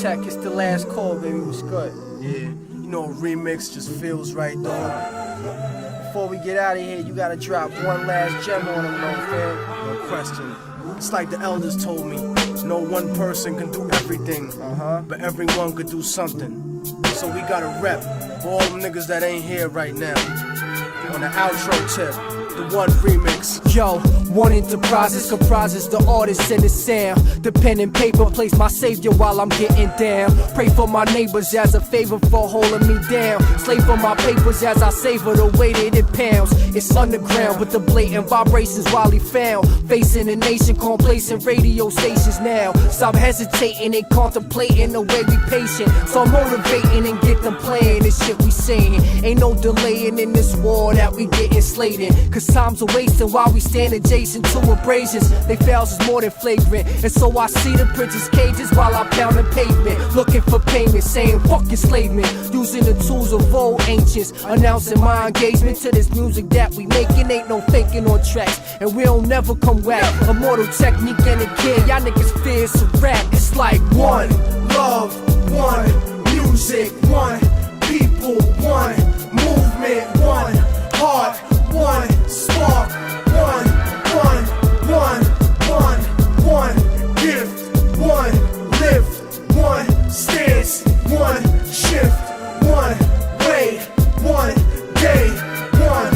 check. It's the last call, baby. What's good? Yeah, you know, remix just feels right, though. Before we get out of here, you gotta drop one last gem on them, though, fam. No question. It's like the elders told me, no one person can do everything, but everyone could do something. So we gotta rep for all them niggas that ain't here right now. On the outro tip, the one remix. Yo, one enterprises comprises the artist and the sound. The pen and paper place my savior while I'm getting down. Pray for my neighbors as a favor for holding me down. Slave for my papers as I savor the weight that it pounds. It's underground, but the blatant vibrations while he found. Facing a nation, complacent radio stations now. Stop hesitating and contemplating the way we patient. So motivating and get them playing this shit we saying. Ain't no delaying in this war that we getting slated. Cause time's a wasting while we stand adjacent to abrasions. They fails is more than flagrant. And so I see the prince's cages while I pound the pavement. Looking for payment, saying fuck enslavement. Using the tools of old ancients. Announcing my engagement to this music that we making. Ain't no faking on tracks. And we don't never come whack. Immortal technique and a kid. Y'all niggas fear it's a rap. It's like one love, one music, one people, one movement, one heart, one spark, one gift, one lift, one stance, one shift, one way, one day, one.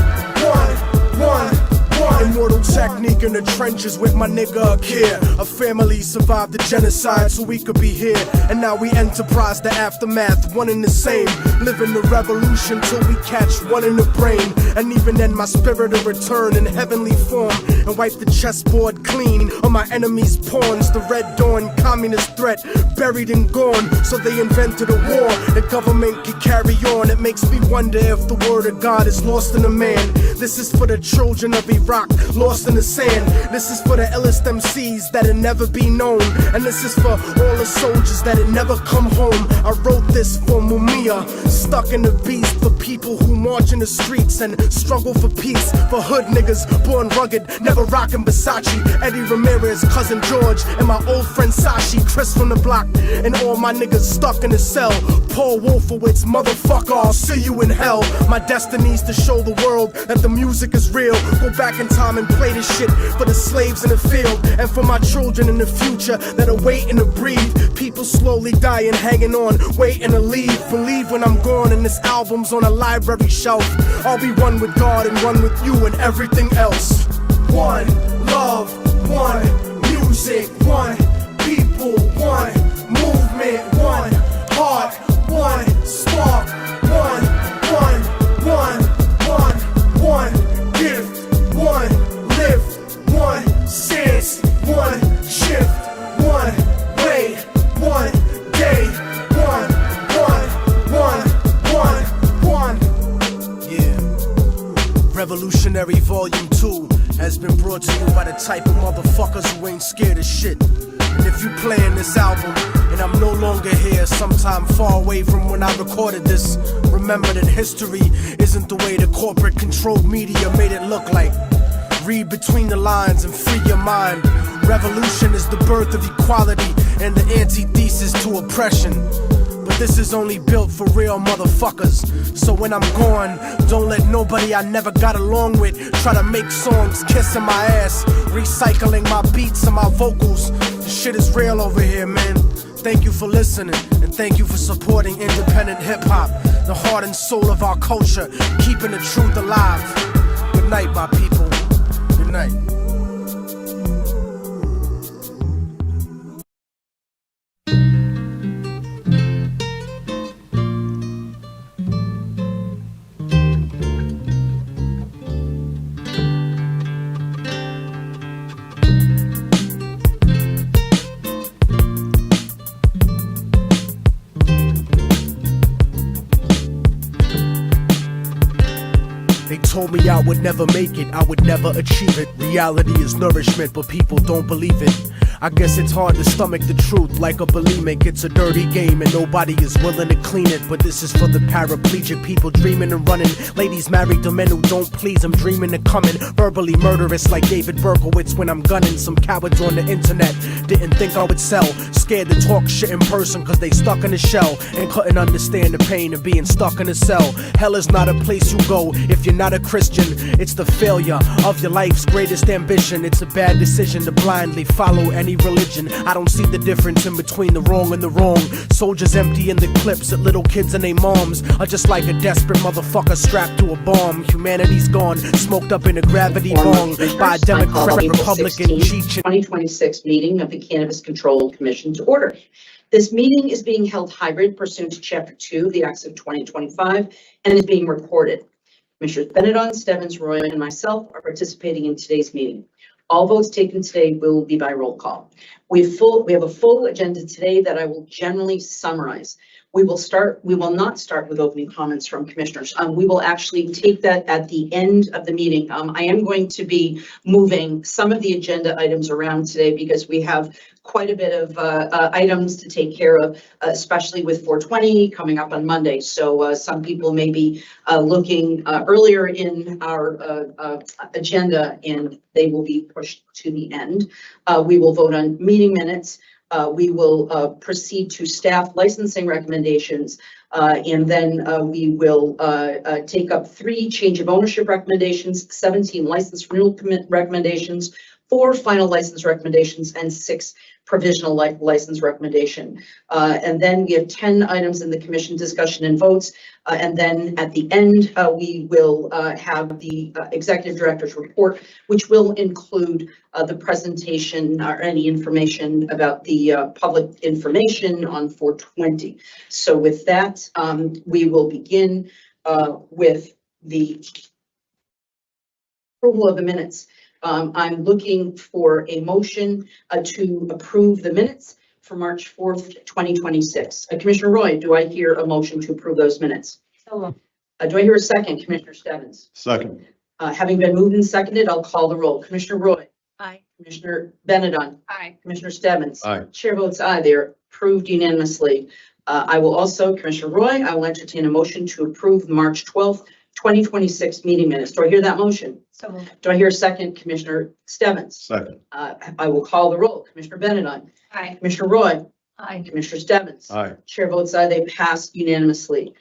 Immortal technique in the trenches with my nigga Akir. A family survived the genocide so we could be here. And now we enterprise the aftermath, one and the same. Living the revolution till we catch one in the brain. And even then my spirit will return in heavenly form and wipe the chessboard clean on my enemies' pawns. The Red Dawn communist threat buried and gone. So they invented a war the government can carry on. It makes me wonder if the word of God is lost in a man. This is for the children of Iraq, lost in the sand. This is for the illest MCs that'll never be known. And this is for all the soldiers that'll never come home. I wrote this for Mumia, stuck in the beast. For people who march in the streets and struggle for peace. For hood niggas born rugged, never rockin' Versace. Eddie Ramirez, cousin George, and my old friend Sashi. Chris from the block, and all my niggas stuck in the cell. Paul Wolfowitz, motherfucker, I'll see you in hell. My destiny's to show the world that the music is real. Go back in time and play this shit for the slaves in the field. And for my children in the future that are waiting to breathe. People slowly dying, hanging on, waiting to leave. Believe when I'm gone and this album's on a library shelf, I'll be one with God and one with you and everything else. One love, one music, one people, one movement, one heart, one spark, one gift, one lift, one stance, one shift, one way, one day, one. Yeah. Revolutionary Volume 2 has been brought to you by the type of motherfuckers who ain't scared of shit. And if you playing this album and I'm no longer here, sometime far away from when I recorded this, remember that history isn't the way the corporate controlled media made it look like. Read between the lines and free your mind. Revolution is the birth of equality and the antithesis to oppression. But this is only built for real motherfuckers. So when I'm gone, don't let nobody I never got along with try to make songs kissing my ass, recycling my beats and my vocals. This shit is real over here, man. Thank you for listening, and thank you for supporting independent hip-hop, the heart and soul of our culture, keeping the truth alive. Good night, my people. Good night. Told me I would never make it, I would never achieve it. Reality is nourishment, but people don't believe it. I guess it's hard to stomach the truth like a bulimic. It's a dirty game and nobody is willing to clean it. But this is for the paraplegic people dreaming of running. Ladies married to men who don't please them, dreaming of coming. Verbally murderous like David Berkowitz when I'm gunning. Some cowards on the internet didn't think I would sell. Scared to talk shit in person cause they stuck in a shell and couldn't understand the pain of being stuck in a cell. Hell is not a place you go if you're not a Christian. It's the failure of your life's greatest ambition. It's a bad decision to blindly follow any religion. I don't see the difference in between the wrong and the wrong. Soldiers emptying the clips at little kids and their moms are just like a desperate motherfucker strapped to a bomb. Humanity's gone, smoked up in a gravity bong by a Democrat, Republican, cheat. 2026 meeting of the Cannabis Control Commission to order. This meeting is being held hybrid pursuant to Chapter 2 of the Acts of 2025 and is being recorded. Commissioners Benedon, Stebbins, Roy, and myself are participating in today's meeting. All votes taken today will be by roll call. We have a full agenda today that I will generally summarize. We will not start with opening comments from commissioners. We will actually take that at the end of the meeting. I am going to be moving some of the agenda items around today because we have quite a bit of items to take care of, especially with 420 coming up on Monday. So some people may be looking earlier in our agenda and they will be pushed to the end. We will vote on meeting minutes. We will proceed to staff licensing recommendations, and then we will take up 3 change of ownership recommendations, 17 license renewal recommendations, 4 final license recommendations, and 6 provisional license recommendation. And then we have 10 items in the commission discussion and votes. And then at the end, we will have the executive director's report, which will include the presentation or any information about the public information on 420. So with that, we will begin with the approval of the minutes. I'm looking for a motion to approve the minutes for March 4th, 2026. Commissioner Roy, do I hear a motion to approve those minutes? Do I hear a second, Commissioner Stebbins? Second. Having been moved and seconded, I'll call the roll. Commissioner Roy? Aye. Commissioner Benedon? Aye. Commissioner Stebbins? Aye. Chair votes aye. They are approved unanimously. I will also, Commissioner Roy, I will entertain a motion to approve the March 12th, 2026 meeting minutes. Do I hear that motion? So moved. Do I hear a second, Commissioner Stebbins? Second. I will call the roll. Commissioner Benedon? Aye. Commissioner Roy? Aye. Commissioner Stebbins? Aye. Chair votes aye. They pass unanimously.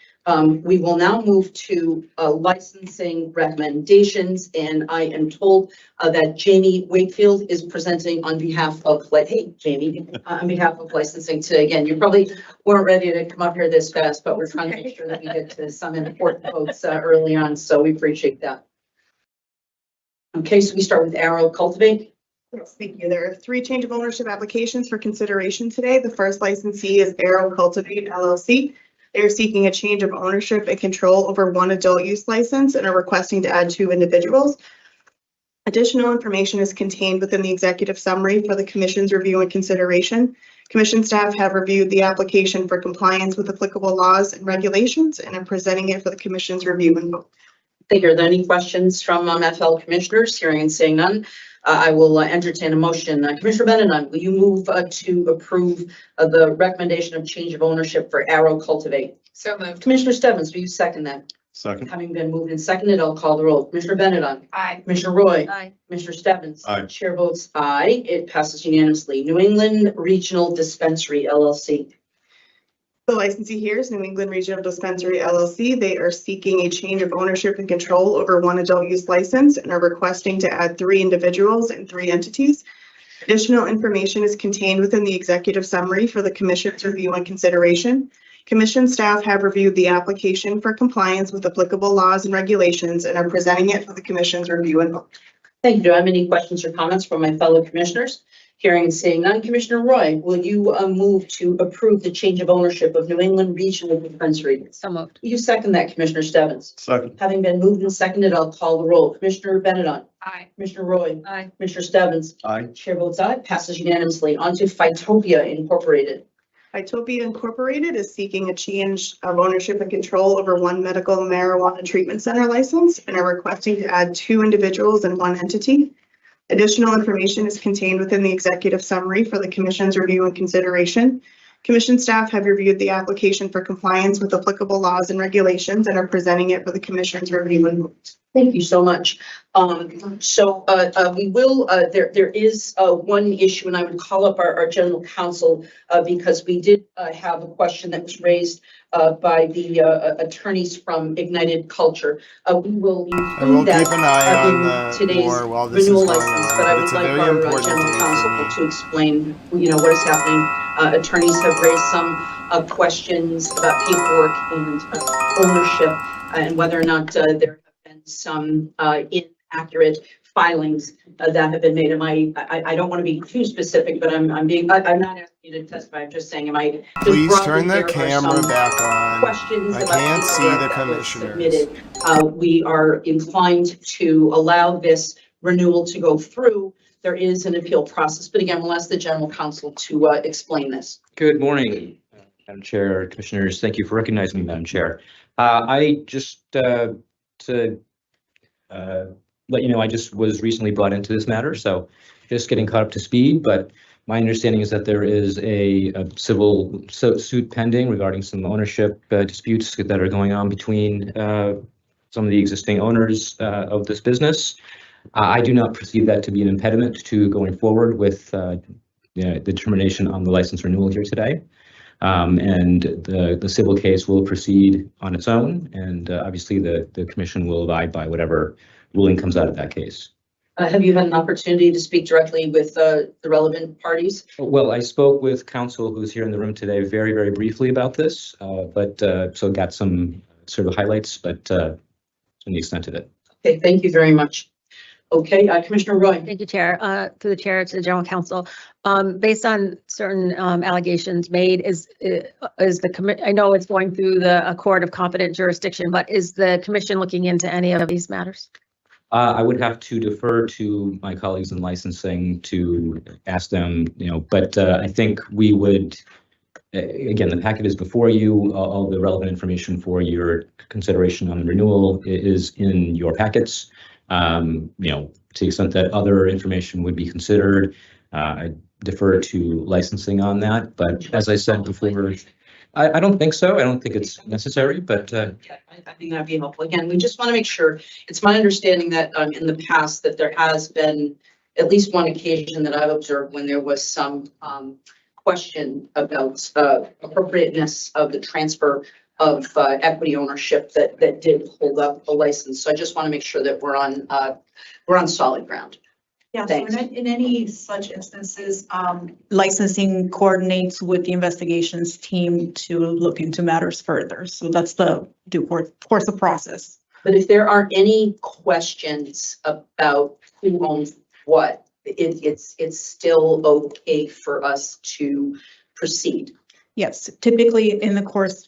We will now move to licensing recommendations, and I am told that Jamie Wakefield is presenting on behalf of, hey, Jamie, on behalf of licensing today. Again, you probably weren't ready to come up here this fast, but we're trying to make sure that we get to some important votes early on, so we appreciate that. Okay, so we start with Arrow Cultivate. Yes, thank you. There are 3 change of ownership applications for consideration today. The first licensee is Arrow Cultivate LLC. They are seeking a change of ownership and control over 1 adult use license and are requesting to add 2 individuals. Additional information is contained within the executive summary for the Commission's review and consideration. Commission staff have reviewed the application for compliance with applicable laws and regulations and are presenting it for the Commission's review and vote. Thank you. Are there any questions from FL commissioners? Hearing and seeing none, I will entertain a motion. Commissioner Benedon, will you move to approve the recommendation of change of ownership for Arrow Cultivate? So moved. Commissioner Stebbins, will you second that? Second. Having been moved and seconded, I'll call the roll. Commissioner Benedon? Aye. Commissioner Roy? Aye. Commissioner Stebbins? Aye. Chair votes aye. It passes unanimously. New England Regional Dispensary LLC. The licensee here is New England Regional Dispensary LLC. They are seeking a change of ownership and control over 1 adult use license and are requesting to add 3 individuals and 3 entities. Additional information is contained within the executive summary for the Commission's review and consideration. Commission staff have reviewed the application for compliance with applicable laws and regulations and are presenting it for the Commission's review and vote. Thank you. Do I have any questions or comments from my fellow commissioners? Hearing and seeing none, Commissioner Roy, will you move to approve the change of ownership of New England Regional Dispensary? So moved. Will you second that, Commissioner Stebbins? Second. Having been moved and seconded, I'll call the roll. Commissioner Benedon? Aye. Commissioner Roy? Aye. Commissioner Stebbins? Aye. Chair votes aye. Passes unanimously. On to Phytopia Incorporated. Phytopia Incorporated is seeking a change of ownership and control over 1 medical marijuana treatment center license and are requesting to add 2 individuals and 1 entity. Additional information is contained within the executive summary for the Commission's review and consideration. Commission staff have reviewed the application for compliance with applicable laws and regulations and are presenting it for the Commission's review and vote. Thank you so much. We will, there is one issue, and I would call up our general counsel because we did have a question that was raised by the attorneys from Ignited Culture. We will include that keep an eye on in today's more while this renewal is going license, on, but I but would it's a like very our important general counsel information. to explain, what is happening. Attorneys have raised some questions about paperwork and ownership and whether or not there have been some inaccurate filings that have been made. I don't want to be too specific, but I'm not asking you to testify. I'm just saying, Please turn the camera back on. Questions I about can't see paperwork the that was commissioners. submitted. We are inclined to allow this renewal to go through. There is an appeal process, but again, we'll ask the general counsel to explain this. Good morning, Madam Chair, Commissioners. Thank you for recognizing me, Madam Chair. I just to let you know, I just was recently brought into this matter, so just getting caught up to speed. But my understanding is that there is a civil suit pending regarding some ownership disputes that are going on between some of the existing owners of this business. I do not perceive that to be an impediment to going forward with the determination on the license renewal here today. And the civil case will proceed on its own, and obviously the commission will abide by whatever ruling comes out of that case. Have you had an opportunity to speak directly with the relevant parties? Well, I spoke with counsel who's here in the room today very, very briefly about this, so got some sort of highlights, but to the extent of it. Okay, thank you very much. Okay, Commissioner Roy. Thank you, Chair. To the Chair, to the General Counsel. Based on certain allegations made, I know it's going through the court of competent jurisdiction, but is the commission looking into any of these matters? I would have to defer to my colleagues in licensing to ask them, but I think we would, again, the packet is before you. All the relevant information for your consideration on the renewal is in your packets. To the extent that other information would be considered, I defer to licensing on that. But as I said before, I don't think so. I don't think it's necessary, but I think that'd be helpful. Again, we just want to make sure. It's my understanding that in the past that there has been at least one occasion that I've observed when there was some question about appropriateness of the transfer of equity ownership that did hold up a license. So I just want to make sure that we're on solid ground. Yeah, so in any such instances, licensing coordinates with the investigations team to look into matters further. So that's the due course of process. But if there aren't any questions about who owns what, it's still okay for us to proceed. Yes, typically in the course,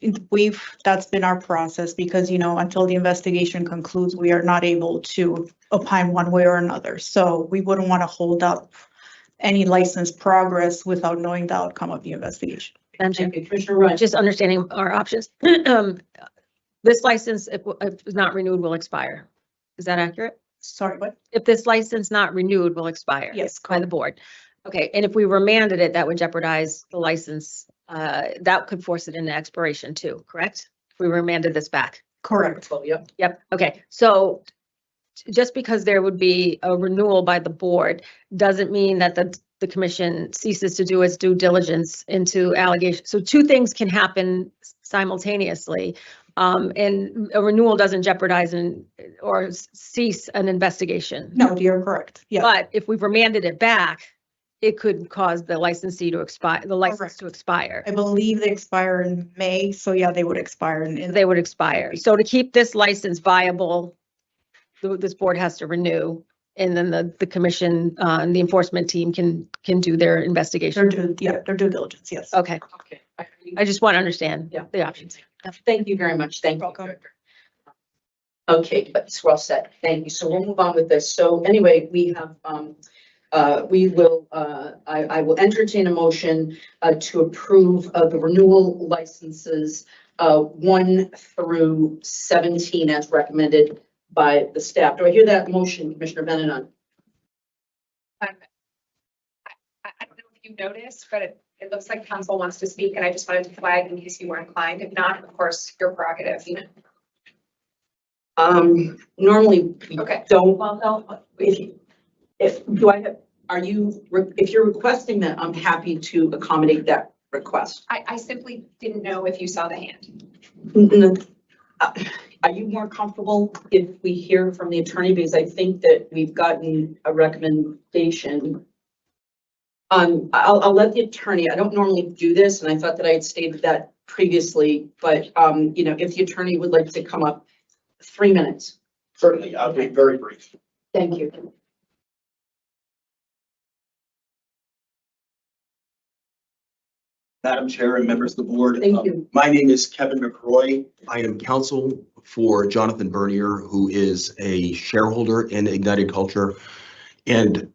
that's been our process because, until the investigation concludes, we are not able to opine one way or another. So we wouldn't want to hold up any license progress without knowing the outcome of the investigation. Just understanding our options. This license, if it's not renewed, will expire. Is that accurate? Sorry, what? If this license not renewed will expire. Yes, by the board. Okay, and if we remanded it, that would jeopardize the license. That could force it into expiration too, correct? If we remanded this back. Correct. Yep. Okay, so just because there would be a renewal by the board doesn't mean that the commission ceases to do its due diligence into allegations. So two things can happen simultaneously. And a renewal doesn't jeopardize or cease an investigation. No, you're correct. Yeah. But if we've remanded it back, it could cause the licensee to expire, the license to expire. I believe they expire in May, so yeah, they would expire. They would expire. So to keep this license viable, this board has to renew, and then the commission and the enforcement team can do their investigation. Their due diligence, yes. Okay. Okay. I just want to understand the options. Thank you very much. Thank you. Okay, but we're all set. Thank you. So we'll move on with this. So anyway, we have I will entertain a motion to approve the renewal licenses 1 through 17 as recommended by the staff. Do I hear that motion, Commissioner Benedon? I don't know if you noticed, but it looks like council wants to speak, and I just wanted to flag in case you were inclined. If not, of course, your prerogative. Normally we Okay. don't. Well, no, if you're requesting that, I'm happy to accommodate that request. I simply didn't know if you saw the hand. Are you more comfortable if we hear from the attorney? Because I think that we've gotten a recommendation. I'll let the attorney, I don't normally do this, and I thought that I had stated that previously, but, if the attorney would like to come up, 3 minutes. Certainly, I'll be very brief. Thank you. Madam Chair and members of the board. Thank you. My name is Kevin McRoy. I am counsel for Jonathan Bernier, who is a shareholder in Ignited Culture. And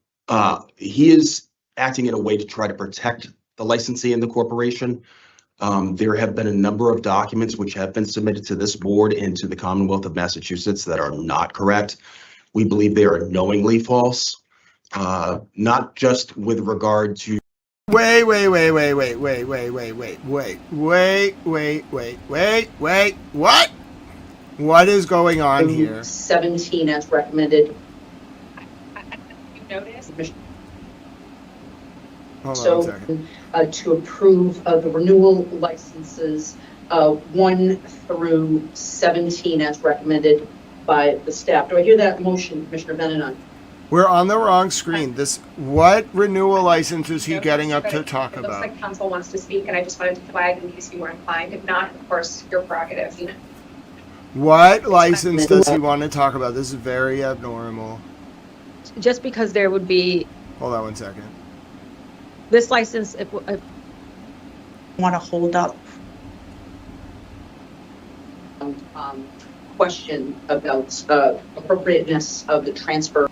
he is acting in a way to try to protect the licensee and the corporation. There have been a number of documents which have been submitted to this board and to the Commonwealth of Massachusetts that are not correct. We believe they are knowingly false, not just with regard to Wait. What? What is going on here? 17 as recommended. You noticed? Hold on So, a second. to approve the renewal licenses 1 through 17 as recommended by the staff. Do I hear that motion, Commissioner Benedon? We're on the wrong screen. What renewal license is he getting up to talk It looks about? like council wants to speak, and I just wanted to flag in case you were inclined. If not, of course, your prerogative. What license does he want to talk about? This is very abnormal. Just because there would be Hold on 1 second. this license, if Want to hold up. Question about appropriateness of the transfer.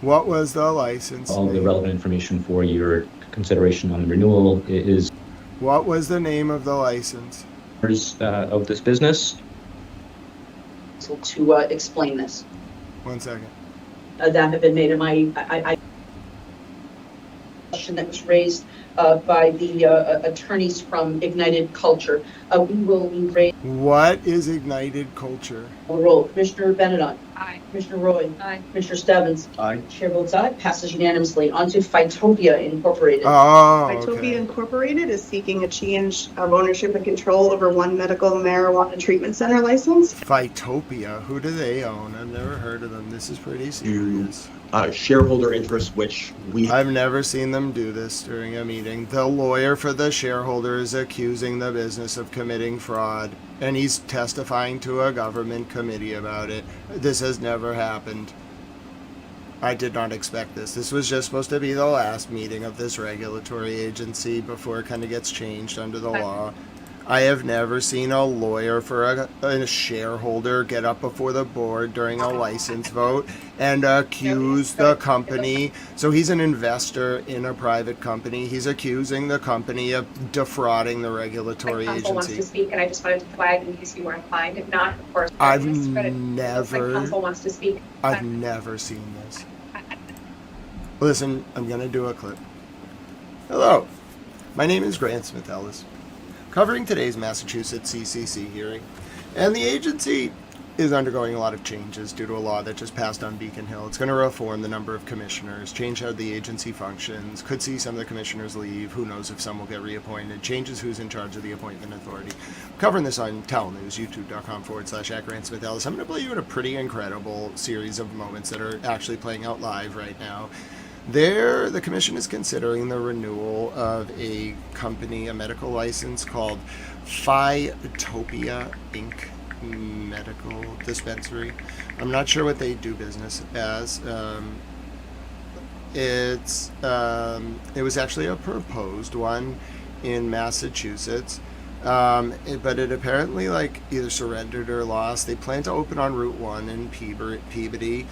What was the license? All the relevant information for your consideration on the renewal is What was the name of the license? of this business. To explain this. 1 second. That have been made in my question that was raised by the attorneys from Ignited Culture. We will raise What is Ignited Culture? the roll. Commissioner Benedon. Aye. Commissioner Roy. Aye. Commissioner Stebbins. Aye. Chair votes aye. Passes unanimously. On to Phytopia Incorporated. Oh, Mytopia okay. Incorporated is seeking a change of ownership and control over one medical marijuana treatment center license. Phytopia. Who do they own? I've never heard of them. This is pretty serious. Shareholder interests, which we I've never seen them do this during a meeting. The lawyer for the shareholder is accusing the business of committing fraud, and he's testifying to a government committee about it. This has never happened. I did not expect this. This was just supposed to be the last meeting of this regulatory agency before it kind of gets changed under the law. I have never seen a lawyer for a shareholder get up before the board during a license vote and accuse the company. So he's an investor in a private company. He's accusing the company of defrauding the regulatory Council wants to agency. speak, and I just wanted to flag in case you were inclined. If not, of course. I've but it looks like council wants to speak. I've never seen this. Listen, I'm going to do a clip. Hello, my name is Grant Smith Ellis, covering today's Massachusetts CCC hearing, and the agency is undergoing a lot of changes due to a law that just passed on Beacon Hill. It's going to reform the number of commissioners, change how the agency functions, could see some of the commissioners leave, who knows if some will get reappointed, changes who's in charge of the appointment authority. I'm covering this on Telenews, youtube.com/@GrantSmithEllis. I'm going to play you in a pretty incredible series of moments that are actually playing out live right now. The commission is considering the renewal of a company, a medical license called Phytopia Inc. Medical Dispensary. I'm not sure what they do business as. It was actually a proposed one in Massachusetts, but it apparently either surrendered or lost. They plan to open on Route 1 in Peabody.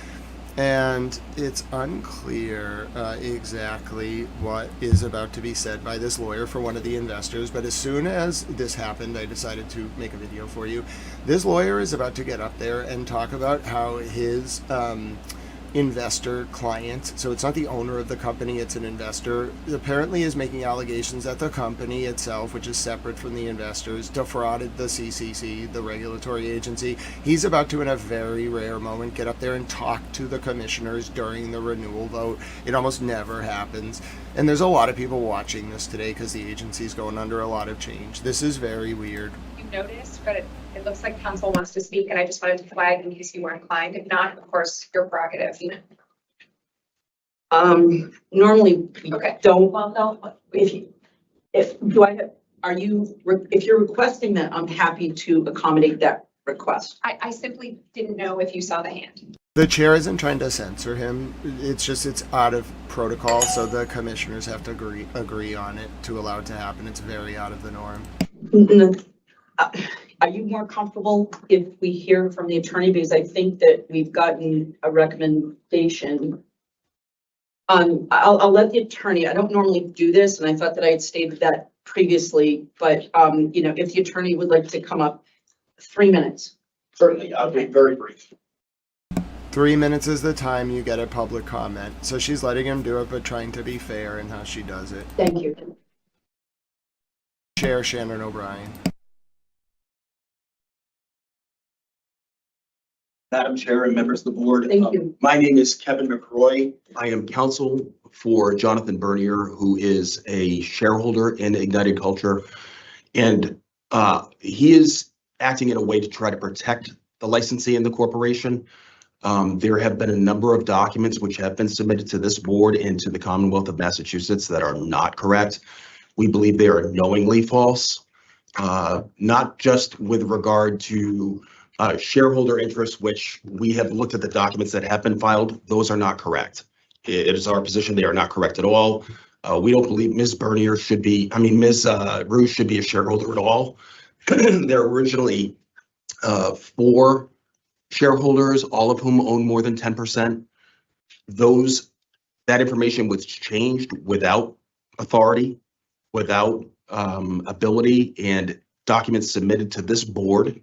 And it's unclear exactly what is about to be said by this lawyer for one of the investors. But as soon as this happened, I decided to make a video for you. This lawyer is about to get up there and talk about how his investor client, so it's not the owner of the company, it's an investor, apparently is making allegations that the company itself, which is separate from the investors, defrauded the CCC, the regulatory agency. He's about to, in a very rare moment, get up there and talk to the commissioners during the renewal vote. It almost never happens. And there's a lot of people watching this today because the agency's going under a lot of change. This is very weird. You noticed, but it looks like council wants to speak, and I just wanted to flag in case you were inclined. If not, of course, your prerogative. Normally we Okay. don't. Well, no, if you're requesting that, I'm happy to accommodate that request. I simply didn't know if you saw the hand. The chair isn't trying to censor him. It's just, it's out of protocol, so the commissioners have to agree on it to allow it to happen. It's very out of the norm. Are you more comfortable if we hear from the attorney? Because I think that we've gotten a recommendation. I'll let the attorney, I don't normally do this, and I thought that I had stated that previously, but if the attorney would like to come up, 3 minutes. Certainly, I'll be very brief. 3 minutes is the time you get a public comment. So she's letting him do it, but trying to be fair in how she does it. Thank you. Chair Shannon O'Brien. Madam Chair and members of the board. Thank you. My name is Kevin McRoy. I am counsel for Jonathan Bernier, who is a shareholder in Ignited Culture. And he is acting in a way to try to protect the licensee and the corporation. There have been a number of documents which have been submitted to this board and to the Commonwealth of Massachusetts that are not correct. We believe they are knowingly false, not just with regard to shareholder interests, which we have looked at the documents that have been filed. Those are not correct. It is our position they are not correct at all. We don't believe Ms. Bernier should be, Ms. Rouge should be a shareholder at all. There are originally 4 shareholders, all of whom own more than 10%. That information was changed without authority, without ability, and documents submitted to this board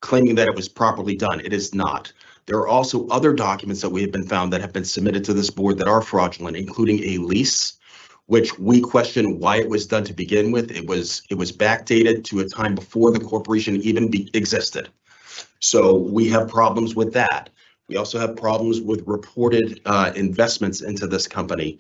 claiming that it was properly done. It is not. There are also other documents that we have been found that have been submitted to this board that are fraudulent, including a lease, which we question why it was done to begin with. It was backdated to a time before the corporation even existed. So we have problems with that. We also have problems with reported investments into this company.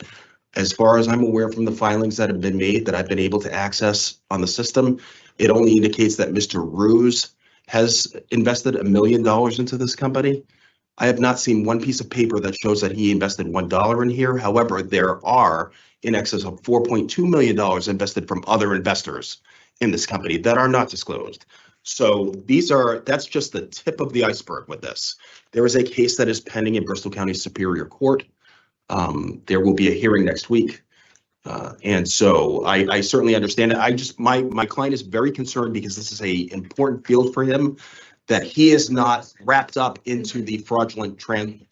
As far as I'm aware from the filings that have been made that I've been able to access on the system, it only indicates that Mr. Ruse has invested $1 million into this company. I have not seen one piece of paper that shows that he invested $1 in here. However, there are in excess of $4.2 million invested from other investors in this company that are not disclosed. So that's just the tip of the iceberg with this. There is a case that is pending in Bristol County Superior Court. There will be a hearing next week. And so I certainly understand it. My client is very concerned because this is an important field for him, that he is not wrapped up into the fraudulent trend.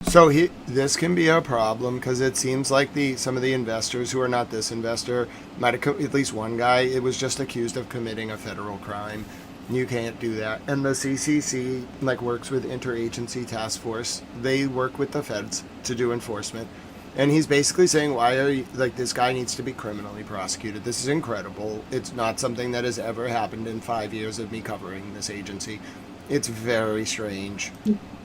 So this can be a problem because it seems like some of the investors who are not this investor might have, at least one guy, it was just accused of committing a federal crime. You can't do that. And the CCC works with interagency task force. They work with the feds to do enforcement. And he's basically saying, why are you, this guy needs to be criminally prosecuted. This is incredible. It's not something that has ever happened in 5 years of me covering this agency. It's very strange.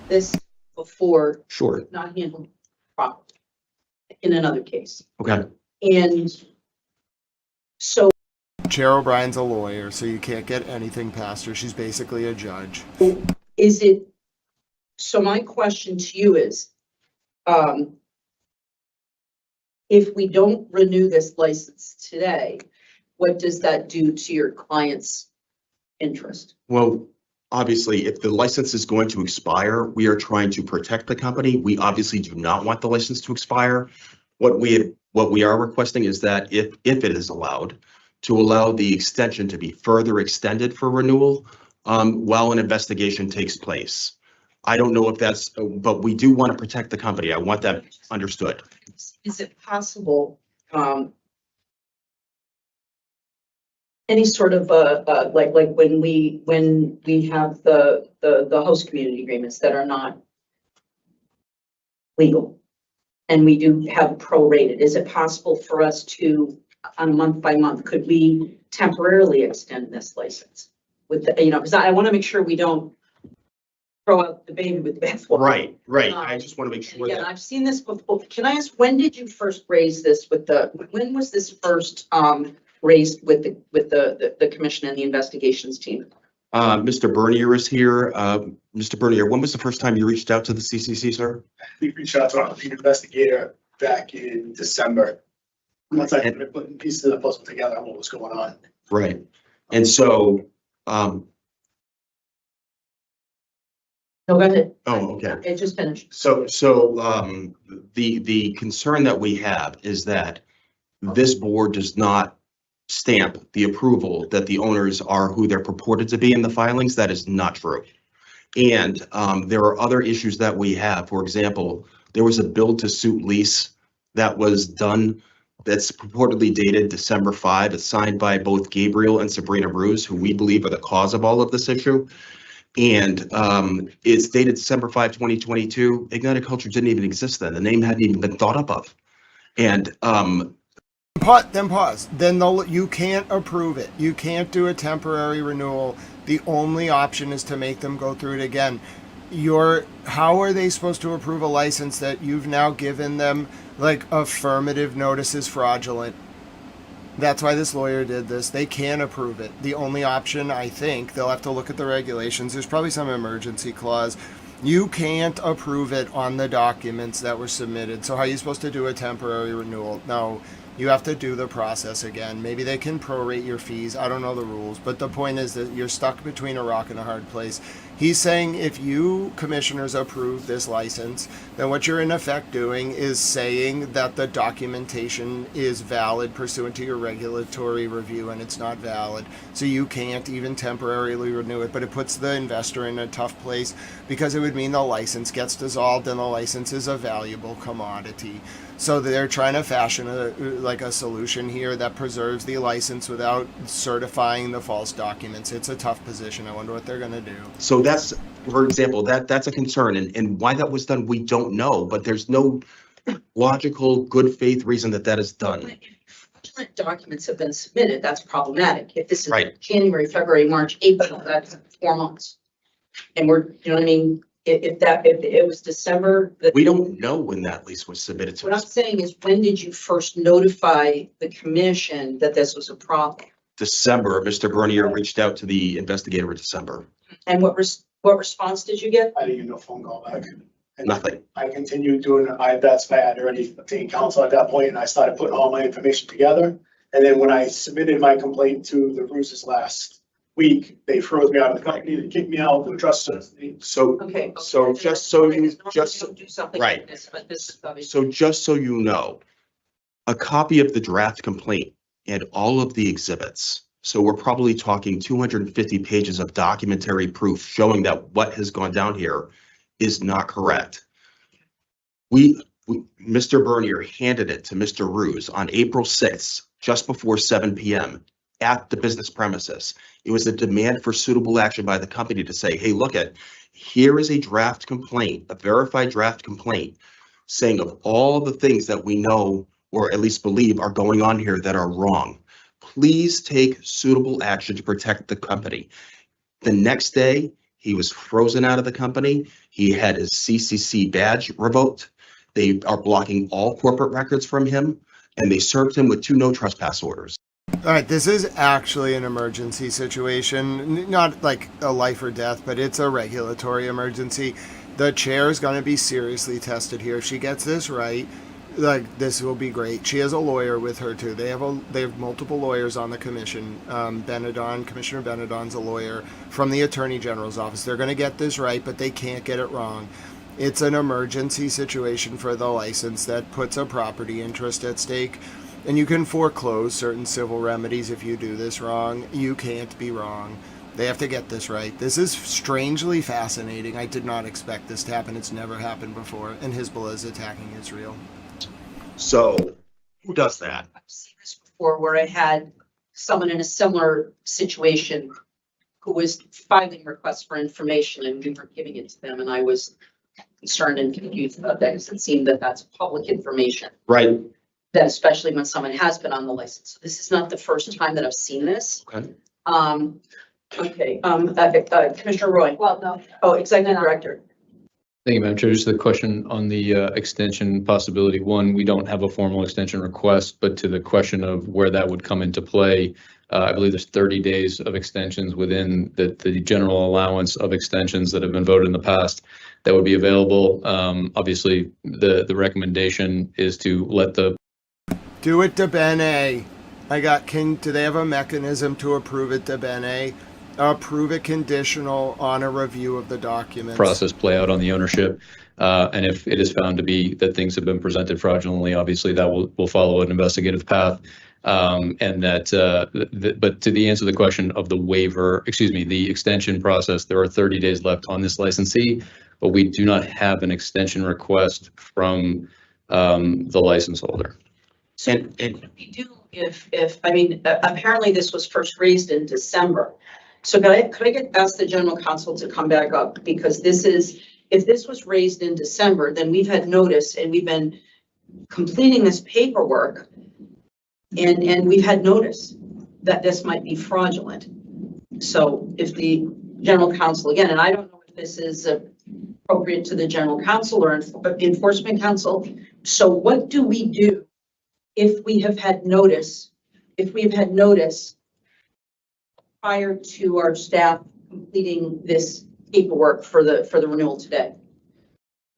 This before Sure. not handled properly in another case. Okay. And so Chair O'Brien's a lawyer, so you can't get anything past her. She's basically a judge. So my question to you is, if we don't renew this license today, what does that do to your client's interest? Well, obviously, if the license is going to expire, we are trying to protect the company. We obviously do not want the license to expire. What we are requesting is that if it is allowed, to allow the extension to be further extended for renewal while an investigation takes place. I don't know if that's, but we do want to protect the company. I want that understood. Is it possible, any sort of like when we have the host community agreements that are not legal. And we do have prorated. Is it possible for us to, on a month by month, could we temporarily extend this license? With the, because I want to make sure we don't throw out the baby with the bathwater. Right. I just want to make sure Yeah, that. I've seen this before. Can I ask, when did you first raise this when was this first raised with the commission and the investigations team? Mr. Bernier is here. Mr. Bernier, when was the first time you reached out to the CCC, sir? We reached out to our lead investigator back in December. Once I started putting pieces of the puzzle together on what was going on. Right. And so, No, go ahead. oh, okay. It just finished. So, the concern that we have is that this board does not stamp the approval that the owners are who they're purported to be in the filings. That is not true. And there are other issues that we have. For example, there was a build to suit lease that was done that's purportedly dated December 5. It's signed by both Gabriel and Sabrina Ruse, who we believe are the cause of all of this issue. And it's dated December 5, 2022. Ignited Culture didn't even exist then. The name hadn't even been thought up of. And pause. Then you can't approve it. You can't do a temporary renewal. The only option is to make them go through it again. How are they supposed to approve a license that you've now given them like affirmative notice is fraudulent? That's why this lawyer did this. They can't approve it. The only option, I think, they'll have to look at the regulations. There's probably some emergency clause. You can't approve it on the documents that were submitted. So how are you supposed to do a temporary renewal? No, you have to do the process again. Maybe they can prorate your fees. I don't know the rules, but the point is that you're stuck between a rock and a hard place. He's saying if you commissioners approve this license, then what you're in effect doing is saying that the documentation is valid pursuant to your regulatory review, and it's not valid. So you can't even temporarily renew it, but it puts the investor in a tough place because it would mean the license gets dissolved and the license is a valuable commodity. So they're trying to fashion a solution here that preserves the license without certifying the false documents. It's a tough position. I wonder what they're going to do. so that's, for example, that's a concern. And why that was done, we don't know. But there's no logical, good faith reason that is done. If documents have been submitted, that's problematic. If this is Right. January, February, March, April, that's 4 months. And we're, you know what I mean? If it was December. We don't know when that lease was submitted to What I'm us. saying is, when did you first notify the commission that this was a problem? December, Mr. Bernier reached out to the investigator in December. And what response did you get? I didn't get no phone call back. And Nothing. I continued doing that's I had already obtained counsel at that point, and I started putting all my information together. And then when I submitted my complaint to the Bruce's last week, they froze me out of the company, they kicked me out, the trust me. So, Okay. so just so you, just, Don't do something right. like this, but this is obviously. so just so you know, a copy of the draft complaint and all of the exhibits. So we're probably talking 250 pages of documentary proof showing that what has gone down here is not correct. Mr. Bernier handed it to Mr. Ruse on April 6th, just before 7 p.m. at the business premises. It was a demand for suitable action by the company to say, hey, here is a draft complaint, a verified draft complaint, saying of all the things that we know or at least believe are going on here that are wrong. Please take suitable action to protect the company. The next day, he was frozen out of the company. He had his CCC badge revoked. They are blocking all corporate records from him, and they served him with 2 no trespass orders. All right, this is actually an emergency situation, not like a life or death, but it's a regulatory emergency. The chair is going to be seriously tested here. If she gets this right, this will be great. She has a lawyer with her too. They have multiple lawyers on the commission. Commissioner Benedon's a lawyer from the Attorney General's office. They're going to get this right, but they can't get it wrong. It's an emergency situation for the license that puts a property interest at stake. And you can foreclose certain civil remedies if you do this wrong. You can't be wrong. They have to get this right. This is strangely fascinating. I did not expect this to happen. It's never happened before. And Hezbollah is attacking Israel. So who does that? I've seen this before where I had someone in a similar situation who was filing requests for information and we were giving it to them, and I was concerned and confused about that because it seemed that that's public information. Right. That especially when someone has been on the license. So this is not the first time that I've seen this. Okay. Commissioner Roy. Well, no. Oh, Executive Director. Thank you, Madam Chair. Just a question on the extension possibility. One, we don't have a formal extension request, but to the question of where that would come into play, I believe there's 30 days of extensions within the general allowance of extensions that have been voted in the past that would be available. Obviously, the recommendation is to let the Do it to Bene. Do they have a mechanism to approve it to Bene? Approve it conditional on a review of the documents. process play out on the ownership. And if it is found to be that things have been presented fraudulently, obviously that will follow an investigative path. And that, but to the answer to the question of the waiver, the extension process, there are 30 days left on this licensee, but we do not have an extension request from the license holder. So what do we do if apparently this was first raised in December. So could I ask the general counsel to come back up? Because if this was raised in December, then we've had notice and we've been completing this paperwork and we've had notice that this might be fraudulent. So if the general counsel, again, and I don't know if this is appropriate to the general counsel or enforcement counsel. So what do we do if we have had notice, prior to our staff completing this paperwork for the renewal today?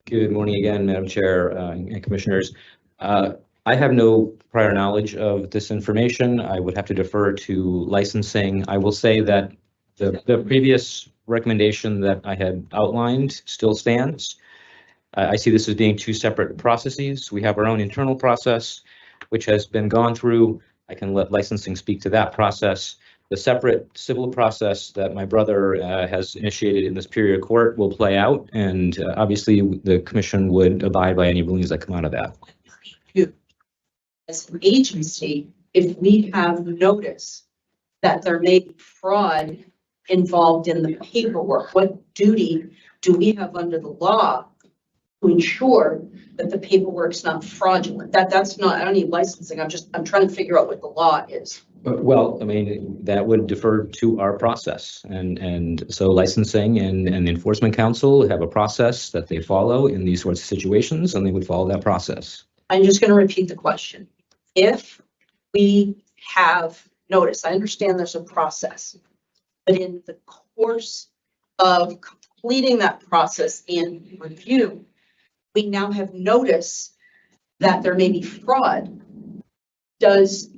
Good morning again, Madam Chair and Commissioners. I have no prior knowledge of this information. I would have to defer to licensing. I will say that the previous recommendation that I had outlined still stands. I see this as being two separate processes. We have our own internal process, which has been gone through. I can let licensing speak to that process. The separate civil process that my brother has initiated in this period of court will play out, and obviously the commission would abide by any rulings that come out of that. As an agency, if we have notice that there may be fraud involved in the paperwork, what duty do we have under the law to ensure that the paperwork's not fraudulent? That's not, I don't need licensing. I'm trying to figure out what the law is. Well, I mean, that would defer to our process. And so licensing and the enforcement council have a process that they follow in these sorts of situations, and they would follow that process. I'm just going to repeat the question. If we have notice, I understand there's a process, but in the course of completing that process and review, we now have notice that there may be fraud. Does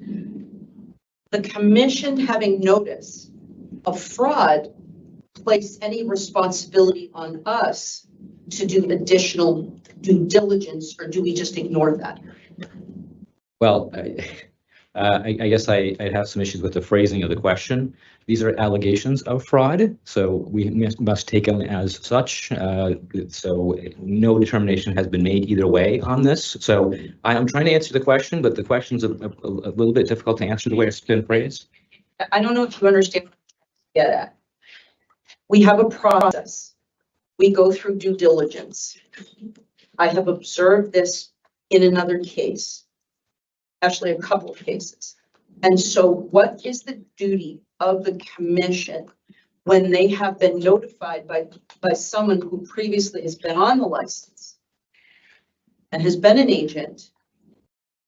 the commission, having notice of fraud, place any responsibility on us to do additional due diligence, or do we just ignore that? Well, I guess I have some issues with the phrasing of the question. These are allegations of fraud, so we must take them as such. So no determination has been made either way on this. So I'm trying to answer the question, but the question's a little bit difficult to answer the way it's been phrased. I don't know if you understand what I'm trying to get at. We have a process. We go through due diligence. I have observed this in another case, actually a couple of cases. And so what is the duty of the commission when they have been notified by someone who previously has been on the license and has been an agent,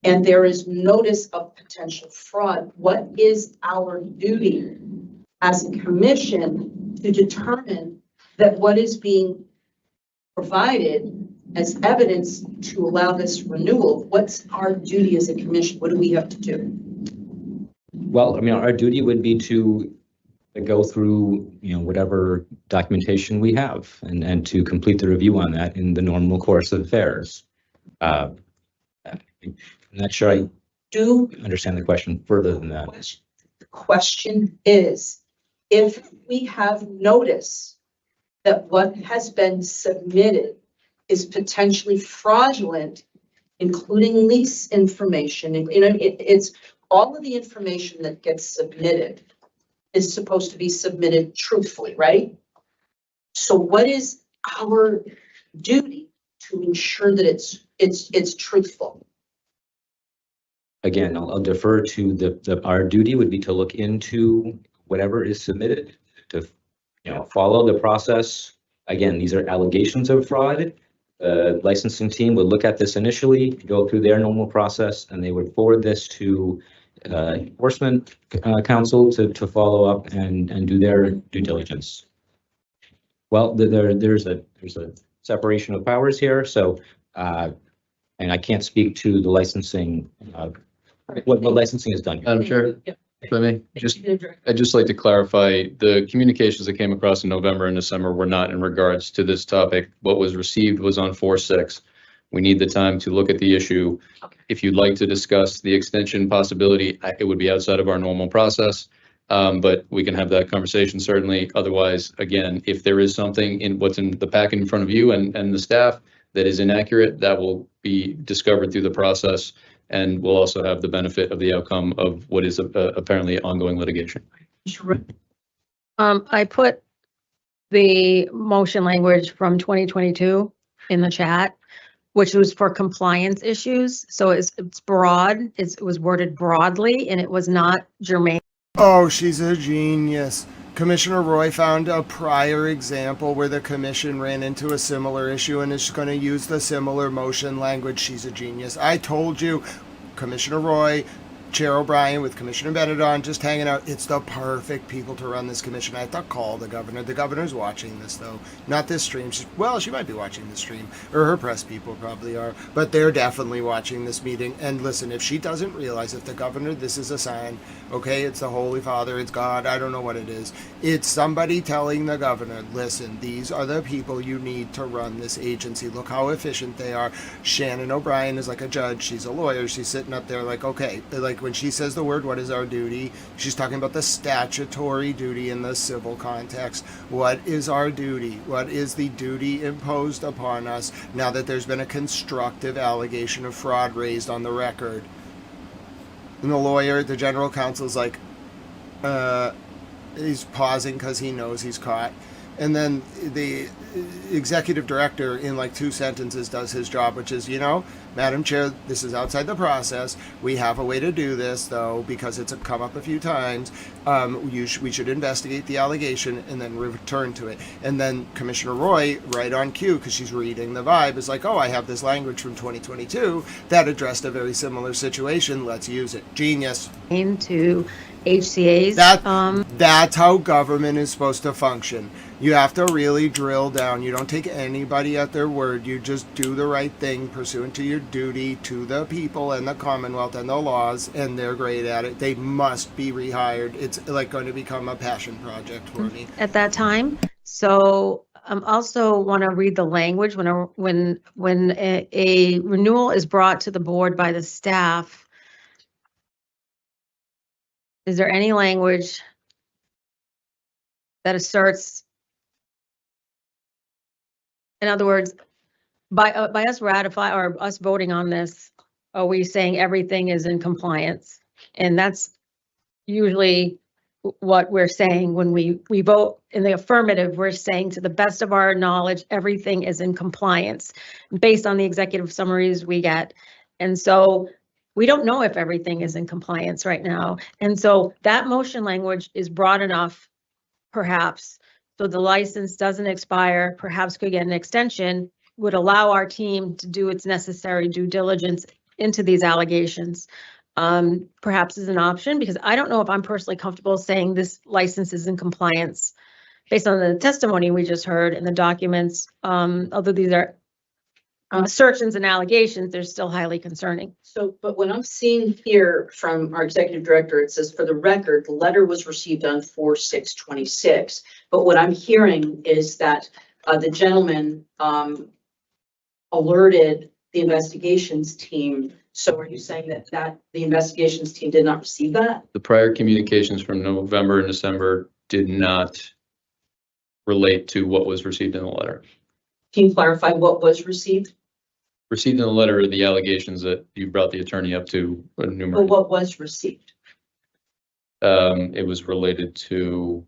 and there is notice of potential fraud? What is our duty as a commission to determine that what is being provided as evidence to allow this renewal? What's our duty as a commission? What do we have to do? Well, I mean, our duty would be to go through, whatever documentation we have and to complete the review on that in the normal course of affairs. I'm not sure I do understand the question further than that. The question is, if we have notice that what has been submitted is potentially fraudulent, including lease information, it's all of the information that gets submitted is supposed to be submitted truthfully, right? So what is our duty to ensure that it's truthful? Again, I'll defer to our duty would be to look into whatever is submitted, to, follow the process. Again, these are allegations of fraud. The licensing team would look at this initially, go through their normal process, and they would forward this to enforcement counsel to follow up and do their due diligence. Well, there's a separation of powers here, so and I can't speak to the licensing, what licensing is done here. Madam Chair, if I may, I'd just like to clarify, the communications that came across in November and December were not in regards to this topic. What was received was on 4/6. We need the time to look at the issue. If you'd like to discuss the extension possibility, it would be outside of our normal process. But we can have that conversation certainly. Otherwise, again, if there is something in what's in the packet in front of you and the staff that is inaccurate, that will be discovered through the process. And we'll also have the benefit of the outcome of what is apparently ongoing litigation. I put the motion language from 2022 in the chat, which was for compliance issues. So it's broad. It was worded broadly, and it was not germane. Oh, she's a genius. Commissioner Roy found a prior example where the commission ran into a similar issue and is going to use the similar motion language. She's a genius. I told you, Commissioner Roy, Chair O'Brien with Commissioner Benedon just hanging out. It's the perfect people to run this commission. I thought call the governor. The governor's watching this, though. Not this stream. She might be watching the stream, or her press people probably are, but they're definitely watching this meeting. And listen, if she doesn't realize, if the governor, this is a sign, okay, it's the Holy Father, it's God, I don't know what it is. It's somebody telling the governor, listen, these are the people you need to run this agency. Look how efficient they are. Shannon O'Brien is like a judge. She's a lawyer. She's sitting up there like, okay, like when she says the word, what is our duty? She's talking about the statutory duty in the civil context. What is our duty? What is the duty imposed upon us now that there's been a constructive allegation of fraud raised on the record? And the lawyer, the general counsel is like, he's pausing because he knows he's caught. And then the executive director in like 2 sentences does his job, which is, Madam Chair, this is outside the process. We have a way to do this, though, because it's come up a few times. We should investigate the allegation and then return to it. And then Commissioner Roy, right on cue, because she's reading the vibe, is like, oh, I have this language from 2022 that addressed a very similar situation. Let's use it. Genius. Into HCA's. That's how government is supposed to function. You have to really drill down. You don't take anybody at their word. You just do the right thing pursuant to your duty to the people and the Commonwealth and the laws, and they're great at it. They must be rehired. It's like going to become a passion project for me. At that time. So also want to read the language when a renewal is brought to the board by the staff. Is there any language that asserts, in other words, by us ratifying or us voting on this, are we saying everything is in compliance? And that's usually what we're saying when we vote in the affirmative. We're saying to the best of our knowledge, everything is in compliance based on the executive summaries we get. And so we don't know if everything is in compliance right now. And so that motion language is broad enough, perhaps, so the license doesn't expire, perhaps could get an extension, would allow our team to do its necessary due diligence into these allegations. Perhaps is an option, because I don't know if I'm personally comfortable saying this license is in compliance based on the testimony we just heard and the documents. Although these are assertions and allegations, they're still highly concerning. So, but what I'm seeing here from our executive director, it says, for the record, the letter was received on 4/6/26. But what I'm hearing is that the gentleman alerted the investigations team. So are you saying that the investigations team did not receive that? The prior communications from November and December did not relate to what was received in the letter. Can you clarify what was received? Received in the letter are the allegations that you brought the attorney up to. But what was received? It was related to,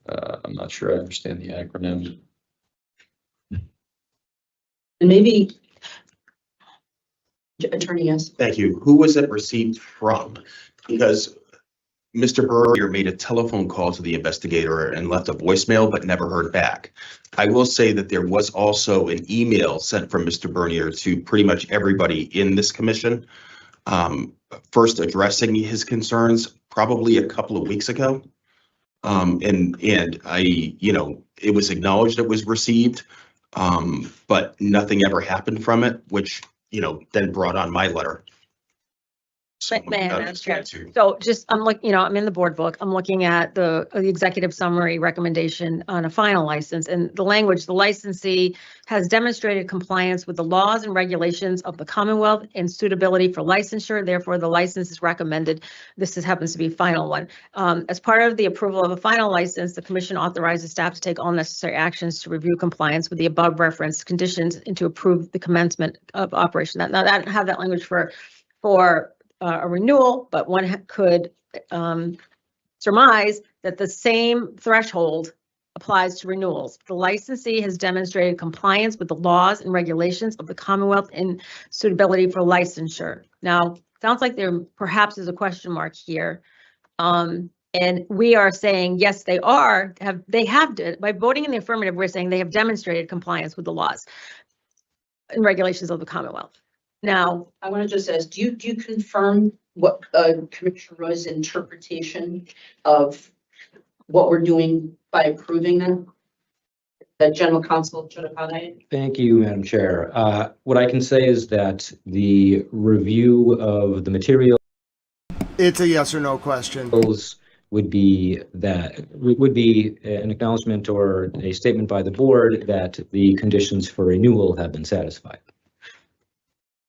I'm not sure I understand the acronym. And maybe Attorney, yes. Thank you. Who was it received from? Because Mr. Berger made a telephone call to the investigator and left a voicemail, but never heard back. I will say that there was also an email sent from Mr. Bernier to pretty much everybody in this commission, first addressing his concerns probably a couple of weeks ago. And I, it was acknowledged it was received, but nothing ever happened from it, which, then brought on my letter. So just, I'm looking, I'm in the board book. I'm looking at the executive summary recommendation on a final license, and the language, the licensee has demonstrated compliance with the laws and regulations of the Commonwealth and suitability for licensure. Therefore, the license is recommended. This happens to be final one. As part of the approval of a final license, the commission authorizes staff to take all necessary actions to review compliance with the above referenced conditions and to approve the commencement of operation. Now, I don't have that language for a renewal, but one could surmise that the same threshold applies to renewals. The licensee has demonstrated compliance with the laws and regulations of the Commonwealth and suitability for licensure. Now, sounds like there perhaps is a question mark here. And we are saying, yes, they have by voting in the affirmative, we're saying they have demonstrated compliance with the laws and regulations of the Commonwealth. Now, I want to just ask, do you confirm what Commissioner Roy's interpretation of what we're doing by approving them? General Counsel Chodapane. Thank you, Madam Chair. What I can say is that the review of the material. It's a yes or no question. Would be an acknowledgement or a statement by the board that the conditions for renewal have been satisfied.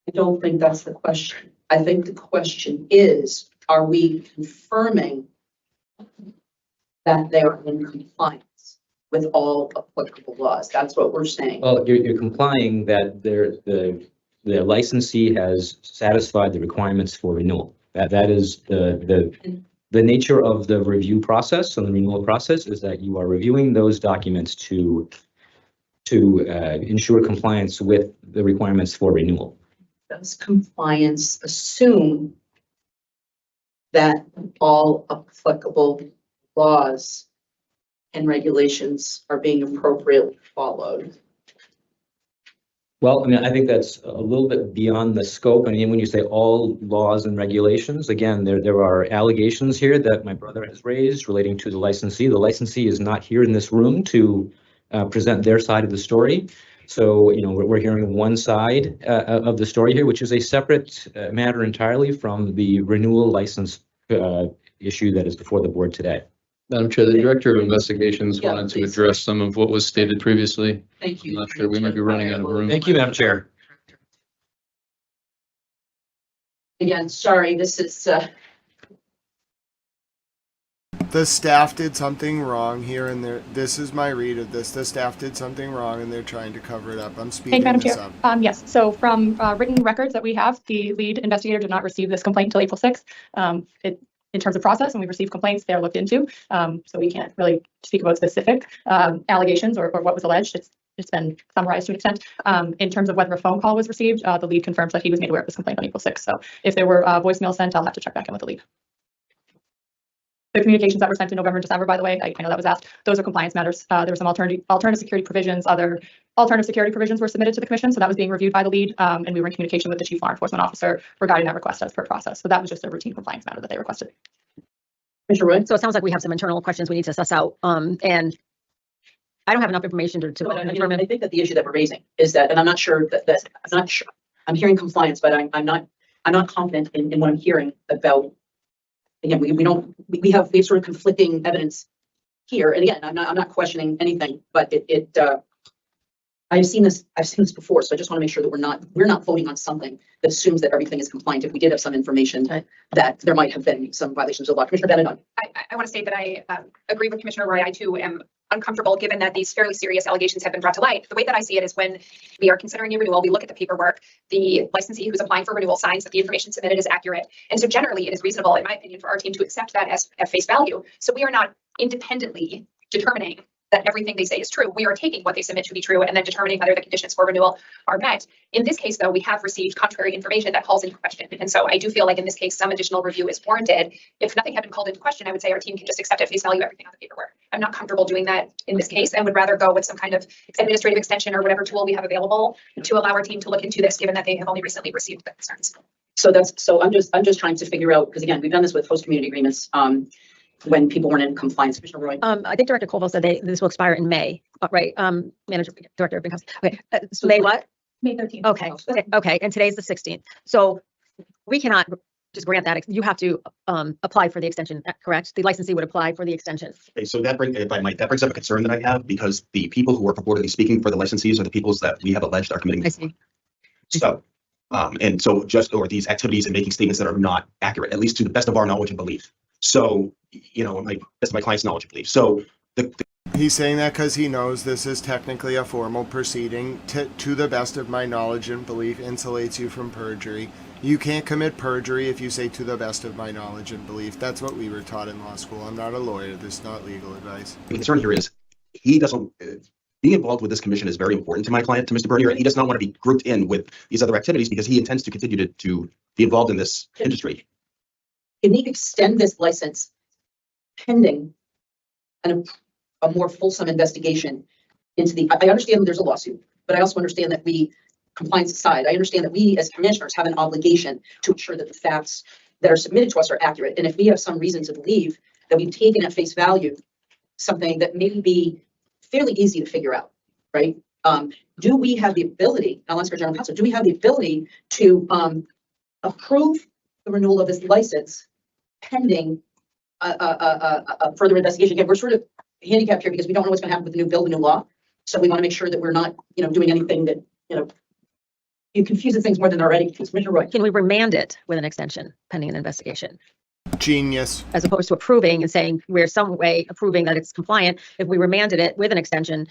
I don't think that's the question. I think the question is, are we confirming that they are in compliance with all applicable laws? That's what we're saying. Well, you're complying that the licensee has satisfied the requirements for renewal. That is the nature of the review process and the renewal process is that you are reviewing those documents to ensure compliance with the requirements for renewal. Does compliance assume that all applicable laws and regulations are being appropriately followed? Well, I mean, I think that's a little bit beyond the scope. I mean, when you say all laws and regulations, again, there are allegations here that my brother has raised relating to the licensee. The licensee is not here in this room to present their side of the story. So, we're hearing one side of the story here, which is a separate matter entirely from the renewal license issue that is before the board today. Madam Chair, the Director of Investigations wanted to address some of what was stated previously. Thank you. I'm not sure, we might be running out of room. Thank you, Madam Chair. Again, sorry, this is The staff did something wrong here, and this is my read of this. The staff did something wrong, and they're trying to cover it up. I'm speaking this up. Yes, so from written records that we have, the lead investigator did not receive this complaint until April 6th. In terms of process, and we've received complaints, they're looked into. So we can't really speak about specific allegations or what was alleged. It's been summarized to an extent. In terms of whether a phone call was received, the lead confirms that he was made aware of this complaint on April 6th. So if there were voicemail sent, I'll have to check back in with the lead. The communications that were sent in November and December, by the way, I know that was asked, those are compliance matters. There were some alternative security provisions. Other alternative security provisions were submitted to the commission, so that was being reviewed by the lead, and we were in communication with the chief law enforcement officer regarding that request as per process. So that was just a routine compliance matter that they requested. Mr. Roy? So it sounds like we have some internal questions we need to suss out, and I don't have enough information to determine. I think that the issue that we're raising is that, and I'm not sure that I'm not sure. I'm hearing compliance, but I'm not confident in what I'm hearing about. Again, we have sort of conflicting evidence here, and again, I'm not questioning anything, but I've seen this before, so I just want to make sure that we're not voting on something that assumes that everything is compliant. If we did have some information that there might have been some violations of law. Commissioner Bennett. I want to state that I agree with Commissioner Roy. I too am uncomfortable given that these fairly serious allegations have been brought to light. The way that I see it is when we are considering a renewal, we look at the paperwork, the licensee who's applying for renewal signs that the information submitted is accurate. And so generally it is reasonable, in my opinion, for our team to accept that as at face value. So we are not independently determining that everything they say is true. We are taking what they submit to be true and then determining whether the conditions for renewal are met. In this case, though, we have received contrary information that calls into question. And so I do feel like in this case, some additional review is warranted. If nothing had been called into question, I would say our team can just accept at face value everything on the paperwork. I'm not comfortable doing that in this case and would rather go with some kind of administrative extension or whatever tool we have available to allow our team to look into this, given that they have only recently received the concerns. So I'm just trying to figure out, because again, we've done this with host community agreements when people weren't in compliance. Commissioner Roy. I think Director Colville said this will expire in May, right? Director of Income. Okay, so May what? May 13th. Okay, okay, and today's the 16th. So we cannot just grant that. You have to apply for the extension, correct? The licensee would apply for the extension. Okay, so that brings up a concern that I have, because the people who are purportedly speaking for the licensees are the peoples that we have alleged are committing. I see. So, or these activities and making statements that are not accurate, at least to the best of our knowledge and belief. So, that's my client's knowledge and belief. So he's saying that because he knows this is technically a formal proceeding. To the best of my knowledge and belief insulates you from perjury. You can't commit perjury if you say to the best of my knowledge and belief. That's what we were taught in law school. I'm not a lawyer. This is not legal advice. the concern here is he doesn't. Being involved with this commission is very important to my client, to Mr. Bernier, and he does not want to be grouped in with these other activities because he intends to continue to be involved in this industry. Can we extend this license pending a more fulsome investigation into I understand that there's a lawsuit, but I also understand that compliance aside, I understand that we as commissioners have an obligation to ensure that the facts that are submitted to us are accurate. And if we have some reason to believe that we've taken at face value something that may be fairly easy to figure out, right? Do we have the ability, I'll ask our general counsel, do we have the ability to approve the renewal of this license pending further investigation? Again, we're sort of handicapped here because we don't know what's going to happen with the new bill, the new law. So we want to make sure that we're not, doing anything that, it confuses things more than already. Commissioner Roy. Can we remand it with an extension pending an investigation? Genius. As opposed to approving and saying we're some way approving that it's compliant. If we remanded it with an extension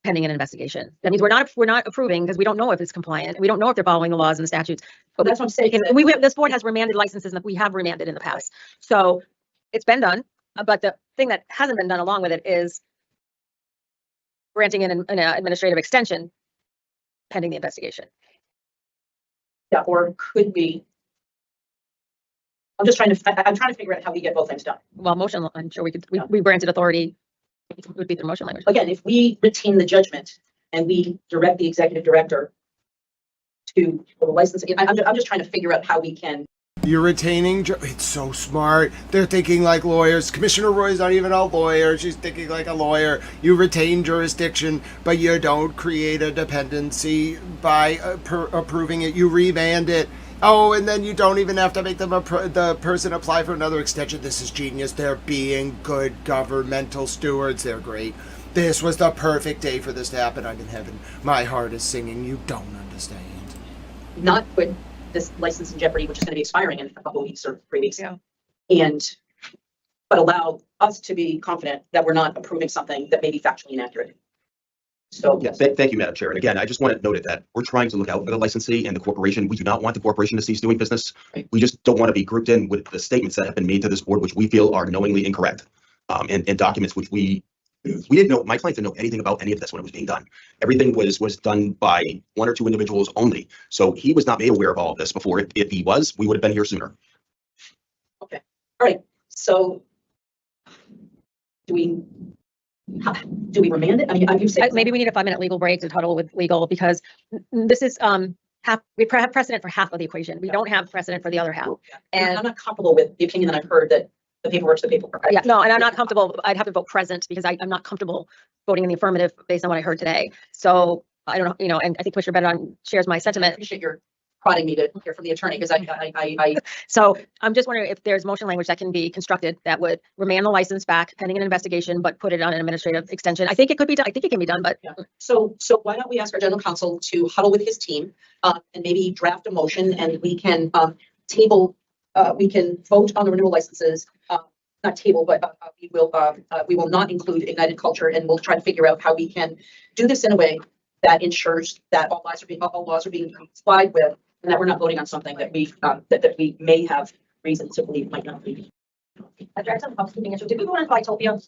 pending an investigation, that means we're not approving because we don't know if it's compliant. We don't know if they're following the laws and the statutes. But that's what I'm saying. This board has remanded licenses and we have remanded in the past. So it's been done. But the thing that hasn't been done along with it is granting an administrative extension pending the investigation. Yeah, or could we? I'm trying to figure out how we get both things done. Well, motion, I'm sure we granted authority. It would be through motion language. Again, if we retain the judgment and we direct the executive director to the licensing, I'm just trying to figure out how we can. You're retaining, it's so smart. They're thinking like lawyers. Commissioner Roy's not even a lawyer. She's thinking like a lawyer. You retain jurisdiction, but you don't create a dependency by approving it. You remand it. Oh, and then you don't even have to make them the person apply for another extension. This is genius. They're being good governmental stewards. They're great. This was the perfect day for this to happen. I'm in heaven. My heart is singing. You don't understand. Not put this license in jeopardy, which is going to be expiring in a couple of weeks or 3 weeks. Yeah. But allow us to be confident that we're not approving something that may be factually inaccurate. So yeah, thank you, Madam Chair. And again, I just want to note that we're trying to look out for the licensee and the corporation. We do not want the corporation to cease doing business. Right. We just don't want to be grouped in with the statements that have been made to this board, which we feel are knowingly incorrect, and documents which we didn't know. My client didn't know anything about any of this when it was being done. Everything was done by 1 or 2 individuals only. So he was not made aware of all of this before. If he was, we would have been here sooner. Okay. All right. So do we remand it? I mean, you say maybe we need a 5-minute legal break to huddle with legal because this is we have precedent for half of the equation. We don't have precedent for the other half. And I'm not comfortable with the opinion that I've heard that the paperwork's the paperwork. Yeah, no, and I'm not comfortable. I'd have to vote present because I'm not comfortable voting in the affirmative based on what I heard today. So I don't know, and I think Commissioner Benedon shares my sentiment. I appreciate your prodding me to hear from the attorney because I So I'm just wondering if there's motion language that can be constructed that would remand the license back pending an investigation, but put it on an administrative extension. I think it could be done. I think it can be done, but yeah. So why don't we ask our general counsel to huddle with his team and maybe draft a motion and we can we can vote on the renewal licenses. Not table, but we will not include Ignited Culture, and we'll try to figure out how we can do this in a way that ensures that all laws are being complied with, and that we're not voting on something that we may have reason to believe might not be. Did we vote on Vitopia?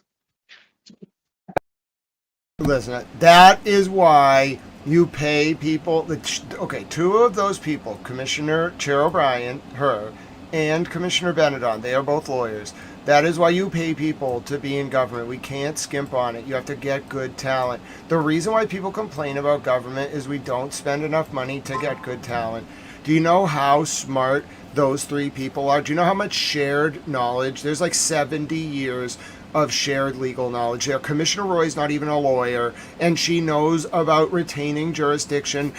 Listen, that is why you pay people. Okay, two of those people, Commissioner Chair O'Brien, her, and Commissioner Benedon, they are both lawyers. That is why you pay people to be in government. We can't skimp on it. You have to get good talent. The reason why people complain about government is we don't spend enough money to get good talent. Do you know how smart those three people are? Do you know how much shared knowledge? There's like 70 years of shared legal knowledge there. Commissioner Roy's not even a lawyer, and she knows about retaining jurisdiction,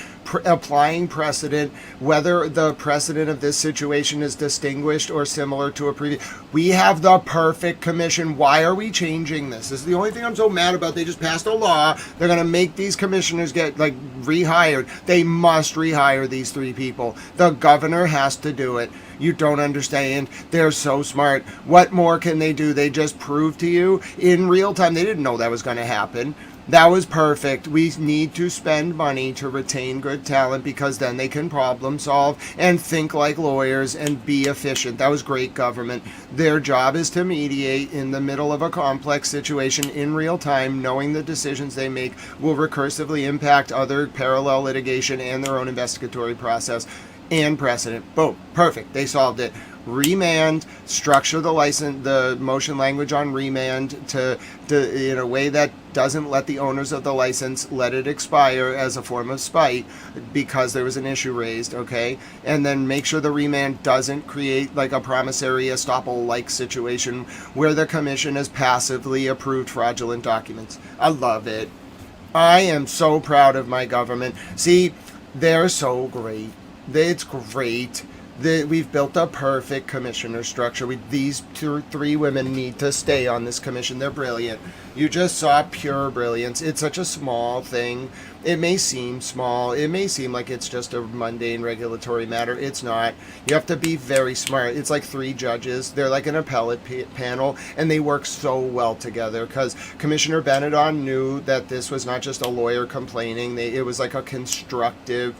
applying precedent, whether the precedent of this situation is distinguished or similar to a previous. We have the perfect commission. Why are we changing this? This is the only thing I'm so mad about. They just passed a law. They're going to make these commissioners get rehired. They must rehire these three people. The governor has to do it. You don't understand. They're so smart. What more can they do? They just prove to you in real time. They didn't know that was going to happen. That was perfect. We need to spend money to retain good talent because then they can problem solve and think like lawyers and be efficient. That was great government. Their job is to mediate in the middle of a complex situation in real time, knowing the decisions they make will recursively impact other parallel litigation and their own investigatory process and precedent. Boom. Perfect. They solved it. Remand, structure the motion language on remand to in a way that doesn't let the owners of the license let it expire as a form of spite because there was an issue raised, okay? And then make sure the remand doesn't create like a promissory estoppel-like situation where the commission has passively approved fraudulent documents. I love it. I am so proud of my government. See, they're so great. It's great. We've built a perfect commissioner structure. These three women need to stay on this commission. They're brilliant. You just saw pure brilliance. It's such a small thing. It may seem small. It may seem like it's just a mundane regulatory matter. It's not. You have to be very smart. It's like three judges. They're like an appellate panel, and they work so well together because Commissioner Benedon knew that this was not just a lawyer complaining. It was like a constructive,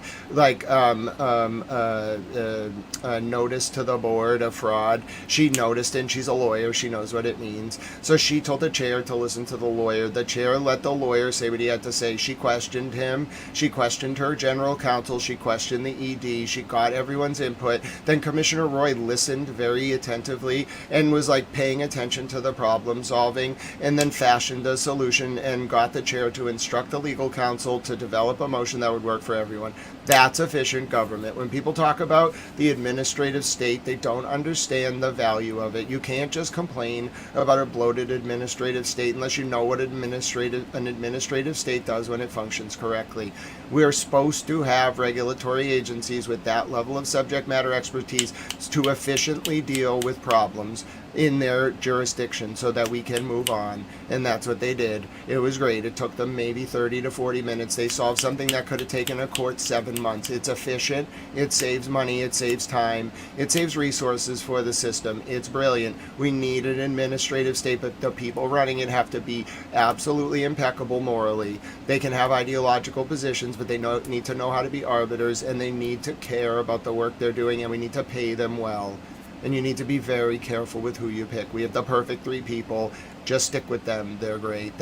notice to the board of fraud. She noticed, and she's a lawyer. She knows what it means. So she told the chair to listen to the lawyer. The chair let the lawyer say what he had to say. She questioned him. She questioned her general counsel. She questioned the ED. She got everyone's input. Then Commissioner Roy listened very attentively and was like paying attention to the problem solving, and then fashioned a solution and got the chair to instruct the legal counsel to develop a motion that would work for everyone. That's efficient government. When people talk about the administrative state, they don't understand the value of it. You can't just complain about a bloated administrative state unless you know what an administrative state does when it functions correctly. We're supposed to have regulatory agencies with that level of subject matter expertise to efficiently deal with problems in their jurisdiction so that we can move on. And that's what they did. It was great. It took them maybe 30 to 40 minutes. They solved something that could have taken a court 7 months. It's efficient. It saves money. It saves time. It saves resources for the system. It's brilliant. We need an administrative state, but the people running it have to be absolutely impeccable morally. They can have ideological positions, but they need to know how to be arbiters, and they need to care about the work they're doing, and we need to pay them well. And you need to be very careful with who you pick. We have the perfect three people. Just stick with them. They're great.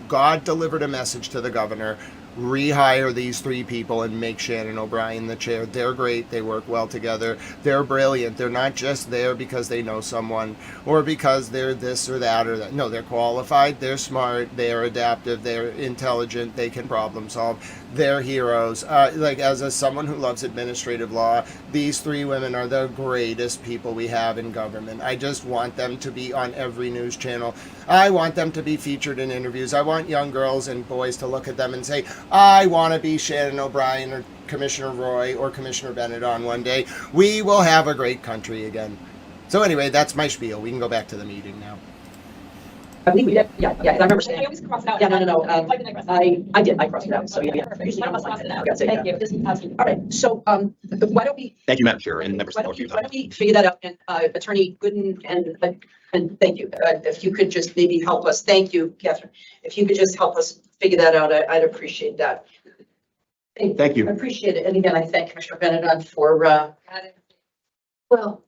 God delivered a message to the governor. Rehire these three people and make Shannon O'Brien the chair. They're great. They work well together. They're brilliant. They're not just there because they know someone or because they're this or that or that. No, they're qualified. They're smart. They're adaptive. They're intelligent. They can problem solve. They're heroes. As someone who loves administrative law, these three women are the greatest people we have in government. I just want them to be on every news channel. I want them to be featured in interviews. I want young girls and boys to look at them and say, I want to be Shannon O'Brien or Commissioner Roy or Commissioner Benedon one day. We will have a great country again. So anyway, that's my spiel. We can go back to the meeting now. I believe we did. Yeah, I remember saying. I always cross it out. Yeah, no. I did. I crossed it out. So yeah. One of us crossed it out. Thank you. All right. So why don't we? Thank you, Madam Chair, and members of the board. Why don't we figure that out? And Attorney Gooden and thank you. If you could just maybe help us. Thank you, Catherine. If you could just help us figure that out, I'd appreciate that. Thank you. I appreciate it. And again, I thank Commissioner Benedon for. Well.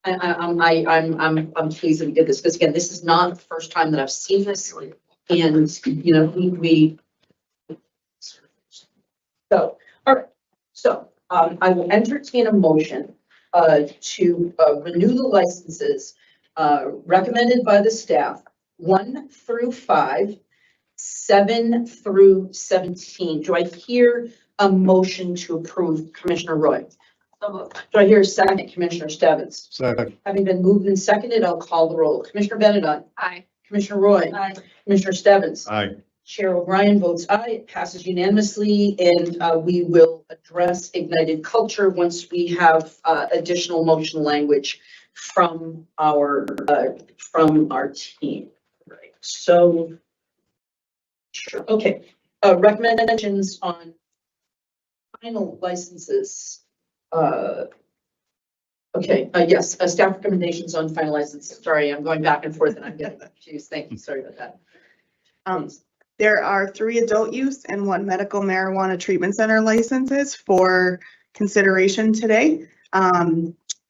I'm pleased that we did this, because again, this is not the first time that I've seen this. And, you know, so, all right. So, I will entertain a motion, to, renew the licenses, recommended by the staff, 1 through 5, 7 through 17. Do I hear a motion to approve, Commissioner Roy? Do I hear a second, Commissioner Stebbins? Second. Having been moved and seconded, I'll call the roll. Commissioner Benedon? Aye. Commissioner Roy? Aye. Commissioner Stebbins? Aye. Chair O'Brien votes aye. It passes unanimously, and we will address ignited culture once we have additional motion language from our team. Right. So, sure. Okay. Recommendations on final licenses. Okay. Yes. Staff recommendations on final licenses. Sorry, I'm going back and forth, and I'm getting confused. Thank you. Sorry about that. There are 3 adult use and 1 medical marijuana treatment center licenses for consideration today.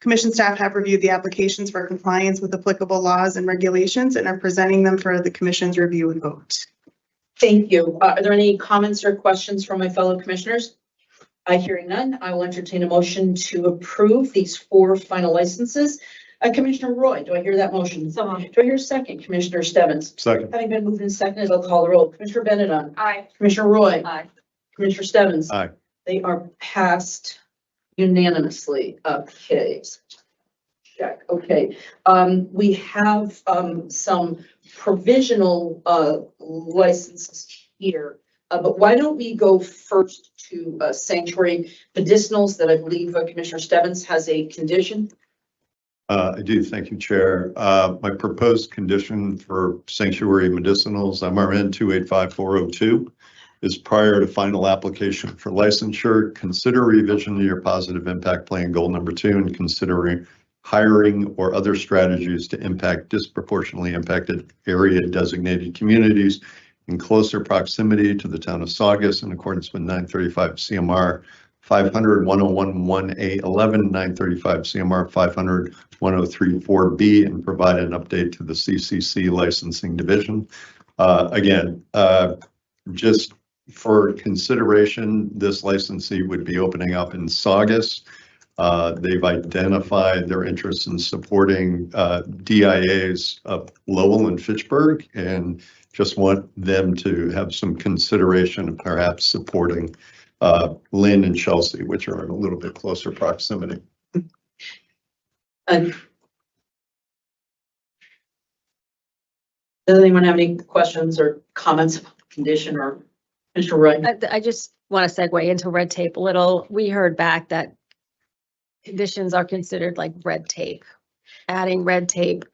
Commission staff have reviewed the applications for compliance with applicable laws and regulations and are presenting them for the commission's review and vote. Thank you. Are there any comments or questions from my fellow commissioners? Hearing none, I will entertain a motion to approve these 4 final licenses. Commissioner Roy, do I hear that motion? Do I hear a second? Commissioner Stebbins? Second. Having been moved and seconded, I'll call the roll. Commissioner Benedon? Aye. Commissioner Roy? Aye. Commissioner Stebbins? Aye. They are passed unanimously. Okay. Check. Okay. We have some provisional licenses here. But why don't we go first to sanctuary medicinals that I believe Commissioner Stebbins has a condition? I do. Thank you, Chair. My proposed condition for sanctuary medicinals, MRN 285402, is prior to final application for licensure, consider revision to your positive impact plan goal number 2 and considering hiring or other strategies to impact disproportionately impacted area designated communities in closer proximity to the town of Saugus in accordance with 935 CMR 500-101-1A11, 935 CMR 500-1034B, and provide an update to the CCC licensing division. Again, just for consideration, this licensee would be opening up in Saugus. They've identified their interest in supporting DIAs of Lowell and Fitchburg, and just want them to have some consideration of perhaps supporting Lynn and Chelsea, which are in a little bit closer proximity. Does anyone have any questions or comments about the condition, or Mr. Roy? I just want to segue into red tape a little. We heard back that conditions are considered like red tape, adding red tape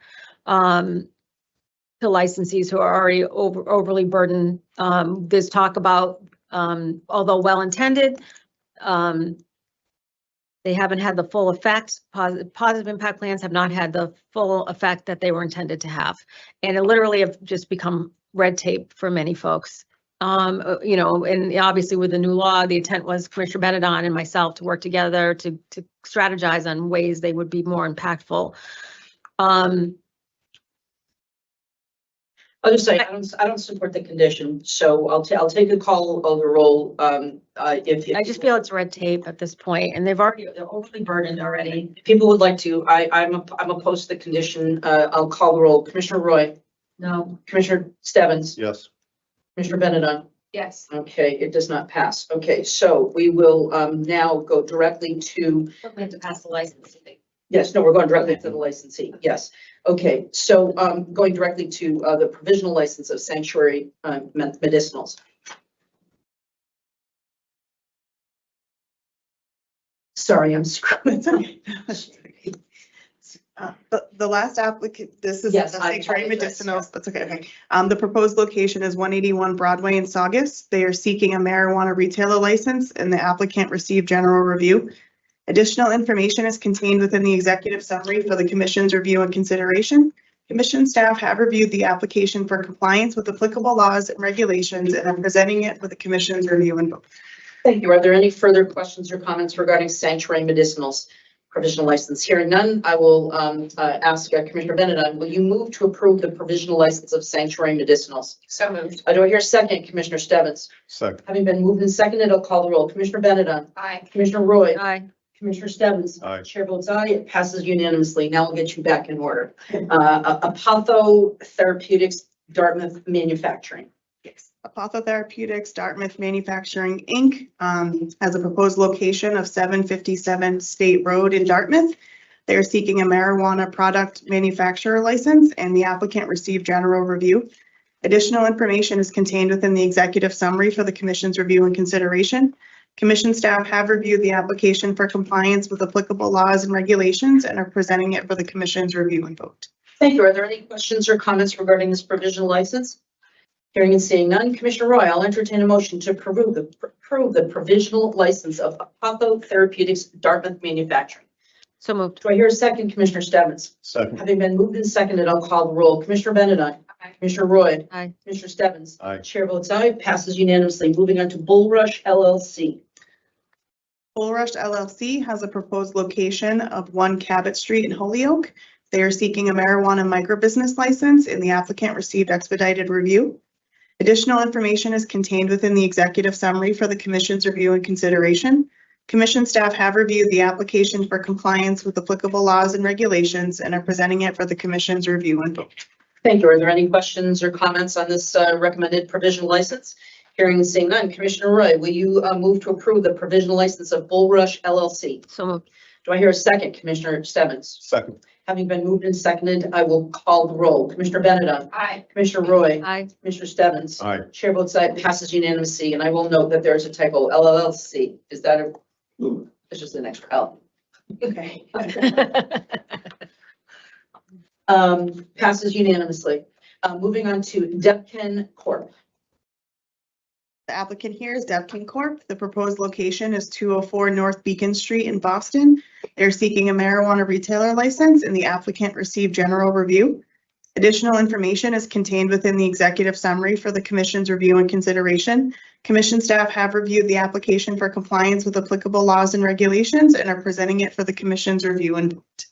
to licensees who are already overly burdened. There's talk about, although well-intended, they haven't had the full effect. Positive impact plans have not had the full effect that they were intended to have. And it literally have just become red tape for many folks. You know, and obviously with the new law, the intent was Commissioner Benedon and myself to work together to strategize on ways they would be more impactful. I'll just say, I don't support the condition, so I'll take a call of the roll. I just feel it's red tape at this point, and they're overly burdened already. If people would like to, I'm opposed to the condition. I'll call the roll. Commissioner Roy? No. Commissioner Stebbins? Yes. Commissioner Benedon? Yes. Okay, it does not pass. Okay, so we will now go directly to. We have to pass the license. Yes, no, we're going directly to the licensee. Yes. Okay, so going directly to the provisional license of sanctuary medicinals. Sorry, I'm screwing. The last applicant, this is Yes, the I sanctuary apologize. medicinals. That's okay. Okay. The proposed location is 181 Broadway in Saugus. They are seeking a marijuana retailer license, and the applicant received general review. Additional information is contained within the executive summary for the commission's review and consideration. Commission staff have reviewed the application for compliance with applicable laws and regulations and are presenting it for the commission's review and vote. Thank you. Are there any further questions or comments regarding sanctuary medicinals? provisional license? Hearing none, I will ask Commissioner Benedon, will you move to approve the provisional license of Sanctuary Medicinals? So moved. Do I hear a second? Commissioner Stebbins? Second. Having been moved and seconded, I'll call the roll. Commissioner Benedon? Aye. Commissioner Roy? Aye. Commissioner Stebbins? Aye. Chair votes aye. It passes unanimously. Now we'll get you back in order. Apotho Therapeutics, Dartmouth Manufacturing. Apotho Therapeutics, Dartmouth Manufacturing, Inc. Has a proposed location of 757 State Road in Dartmouth. They are seeking a marijuana product manufacturer license, and the applicant received general review. Additional information is contained within the executive summary for the Commission's review and consideration. Commission staff have reviewed the application for compliance with applicable laws and regulations and are presenting it for the Commission's review and vote. Thank you. Are there any questions or comments regarding this provisional license? Hearing and seeing none, Commissioner Roy, I'll entertain a motion to approve the provisional license of Apotho Therapeutics, Dartmouth Manufacturing. So moved. Do I hear a second? Commissioner Stebbins? Second. Having been moved and seconded, I'll call the roll. Commissioner Benedon? Aye. Commissioner Roy? Aye. Commissioner Stebbins? Aye. Chair votes aye. Passes unanimously. Moving on to Bullrush LLC. Bullrush LLC has a proposed location of 1 Cabot Street in Holyoke. They are seeking a marijuana microbusiness license, and the applicant received expedited review. Additional information is contained within the executive summary for the Commission's review and consideration. Commission staff have reviewed the application for compliance with applicable laws and regulations and are presenting it for the Commission's review and vote. Thank you. Are there any questions or comments on this recommended provisional license? Hearing and seeing none, Commissioner Roy, will you move to approve the provisional license of Bullrush LLC? So moved. Do I hear a second? Commissioner Stebbins? Second. Having been moved and seconded, I will call the roll. Commissioner Benedon? Aye. Commissioner Roy? Aye. Commissioner Stebbins? Aye. Chair votes aye. Passes unanimously, and I will note that there's a typo. LLC. Is that a? It's just an extra L. Okay. Passes unanimously. Moving on to Depkin Corp. The applicant here is Depkin Corp. The proposed location is 204 North Beacon Street in Boston. They're seeking a marijuana retailer license, and the applicant received general review. Additional information is contained within the executive summary for the Commission's review and consideration. Commission staff have reviewed the application for compliance with applicable laws and regulations and are presenting it for the Commission's review and vote.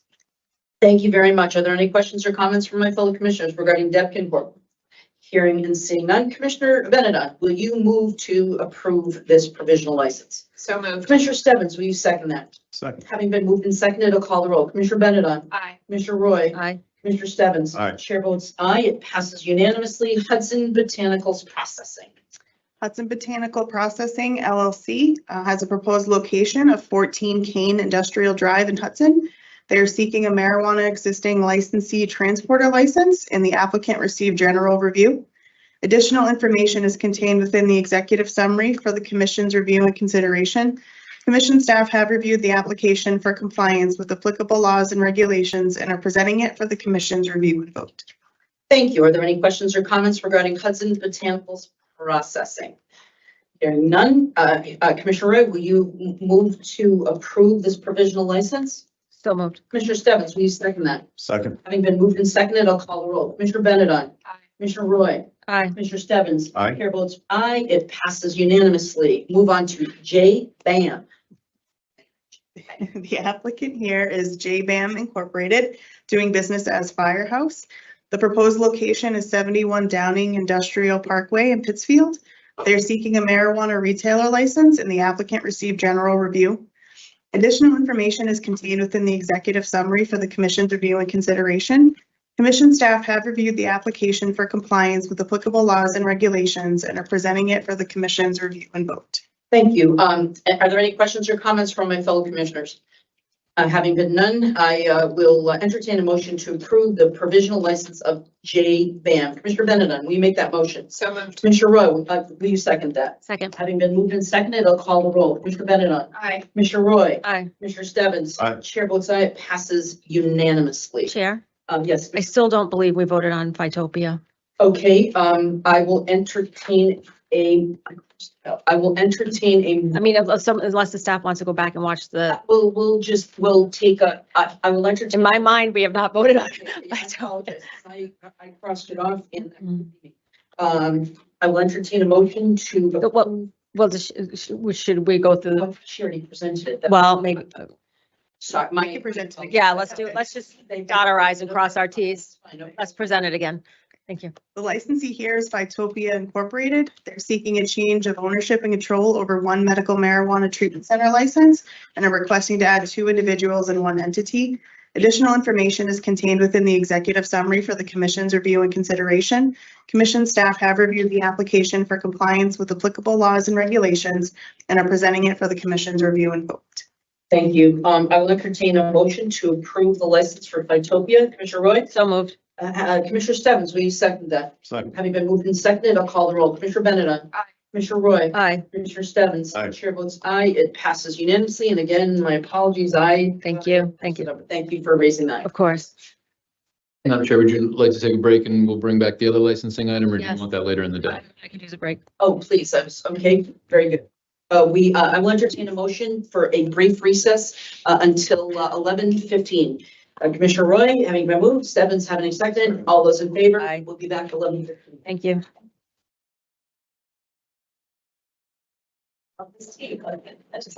Thank you very much. Are there any questions or comments from my fellow commissioners regarding Depkin Corp? Hearing and seeing none, Commissioner Benedon, will you move to approve this provisional license? So moved. Commissioner Stebbins, will you second that? Second. Having been moved and seconded, I'll call the roll. Commissioner Benedon? Aye. Commissioner Roy? Aye. Commissioner Stebbins? Aye. Chair votes aye. It passes unanimously. Hudson Botanicals Processing. Hudson Botanical Processing LLC has a proposed location of 14 Kane Industrial Drive in Hudson. They are seeking a marijuana existing licensee transporter license, and the applicant received general review. Additional information is contained within the executive summary for the Commission's review and consideration. Commission staff have reviewed the application for compliance with applicable laws and regulations and are presenting it for the Commission's review and vote. Thank you. Are there any questions or comments regarding Hudson Botanicals Processing? Hearing none, Commissioner Roy, will you move to approve this provisional license? So moved. Commissioner Stebbins, will you second that? Second. Having been moved and seconded, I'll call the roll. Commissioner Benedon? Aye. Commissioner Roy? Aye. Commissioner Stebbins? Aye. Chair votes aye. It passes unanimously. Move on to J-BAM. The applicant here is J-BAM Incorporated, doing business as Firehouse. The proposed location is 71 Downing Industrial Parkway in Pittsfield. They're seeking a marijuana retailer license, and the applicant received general review. Additional information is contained within the executive summary for the Commission's review and consideration. Commission staff have reviewed the application for compliance with applicable laws and regulations and are presenting it for the Commission's review and vote. Thank you. Are there any questions or comments from my fellow commissioners? Having been none, I will entertain a motion to approve the provisional license of J-BAM. Commissioner Benedon, will you make that motion? So moved. Commissioner Roy, will you second that? Second. Having been moved and seconded, I'll call the roll. Commissioner Benedon? Aye. Commissioner Roy? Aye. Commissioner Stebbins? Aye. Chair votes aye. It passes unanimously. Chair, Yes. I still don't believe we voted on Vitopia. Okay, I will entertain a, I mean, unless the staff wants to go back and watch the, we'll take a, I will entertain. in my mind, we have not voted on I apologize. I crossed it off in the meeting. I will entertain a motion to. Well, should we go through? She already presented it. Well, maybe. Sorry, I can present to the. Yeah, let's just dot our i's and cross our t's. Let's present it again. Thank you. The licensee here is Phytopia Incorporated. They're seeking a change of ownership and control over one medical marijuana treatment center license and are requesting to add 2 individuals in 1 entity. Additional information is contained within the executive summary for the commission's review and consideration. Commission staff have reviewed the application for compliance with applicable laws and regulations and are presenting it for the commission's review and vote. Thank you. I will entertain a motion to approve the license for Phytopia. Commissioner Roy? So moved. Commissioner Stebbins, will you second that? Second. Having been moved and seconded, I'll call the roll. Commissioner Bennett? Aye. Commissioner Roy? Aye. Commissioner Stebbins? Aye. Chair votes aye. It passes unanimously. And again, my apologies. Thank you. Thank you. Thank you for raising that. Of course. Madam Chair, would you like to take a break and we'll bring back the other licensing item, or do you Yes. want that later in the day? I could use a break. Oh, please. Okay. Very good. I will entertain a motion for a brief recess until 11:15. Commissioner Roy, having been moved, Stebbins having seconded, all those in favor? Aye. We'll be back at 11:15. Thank you. That's just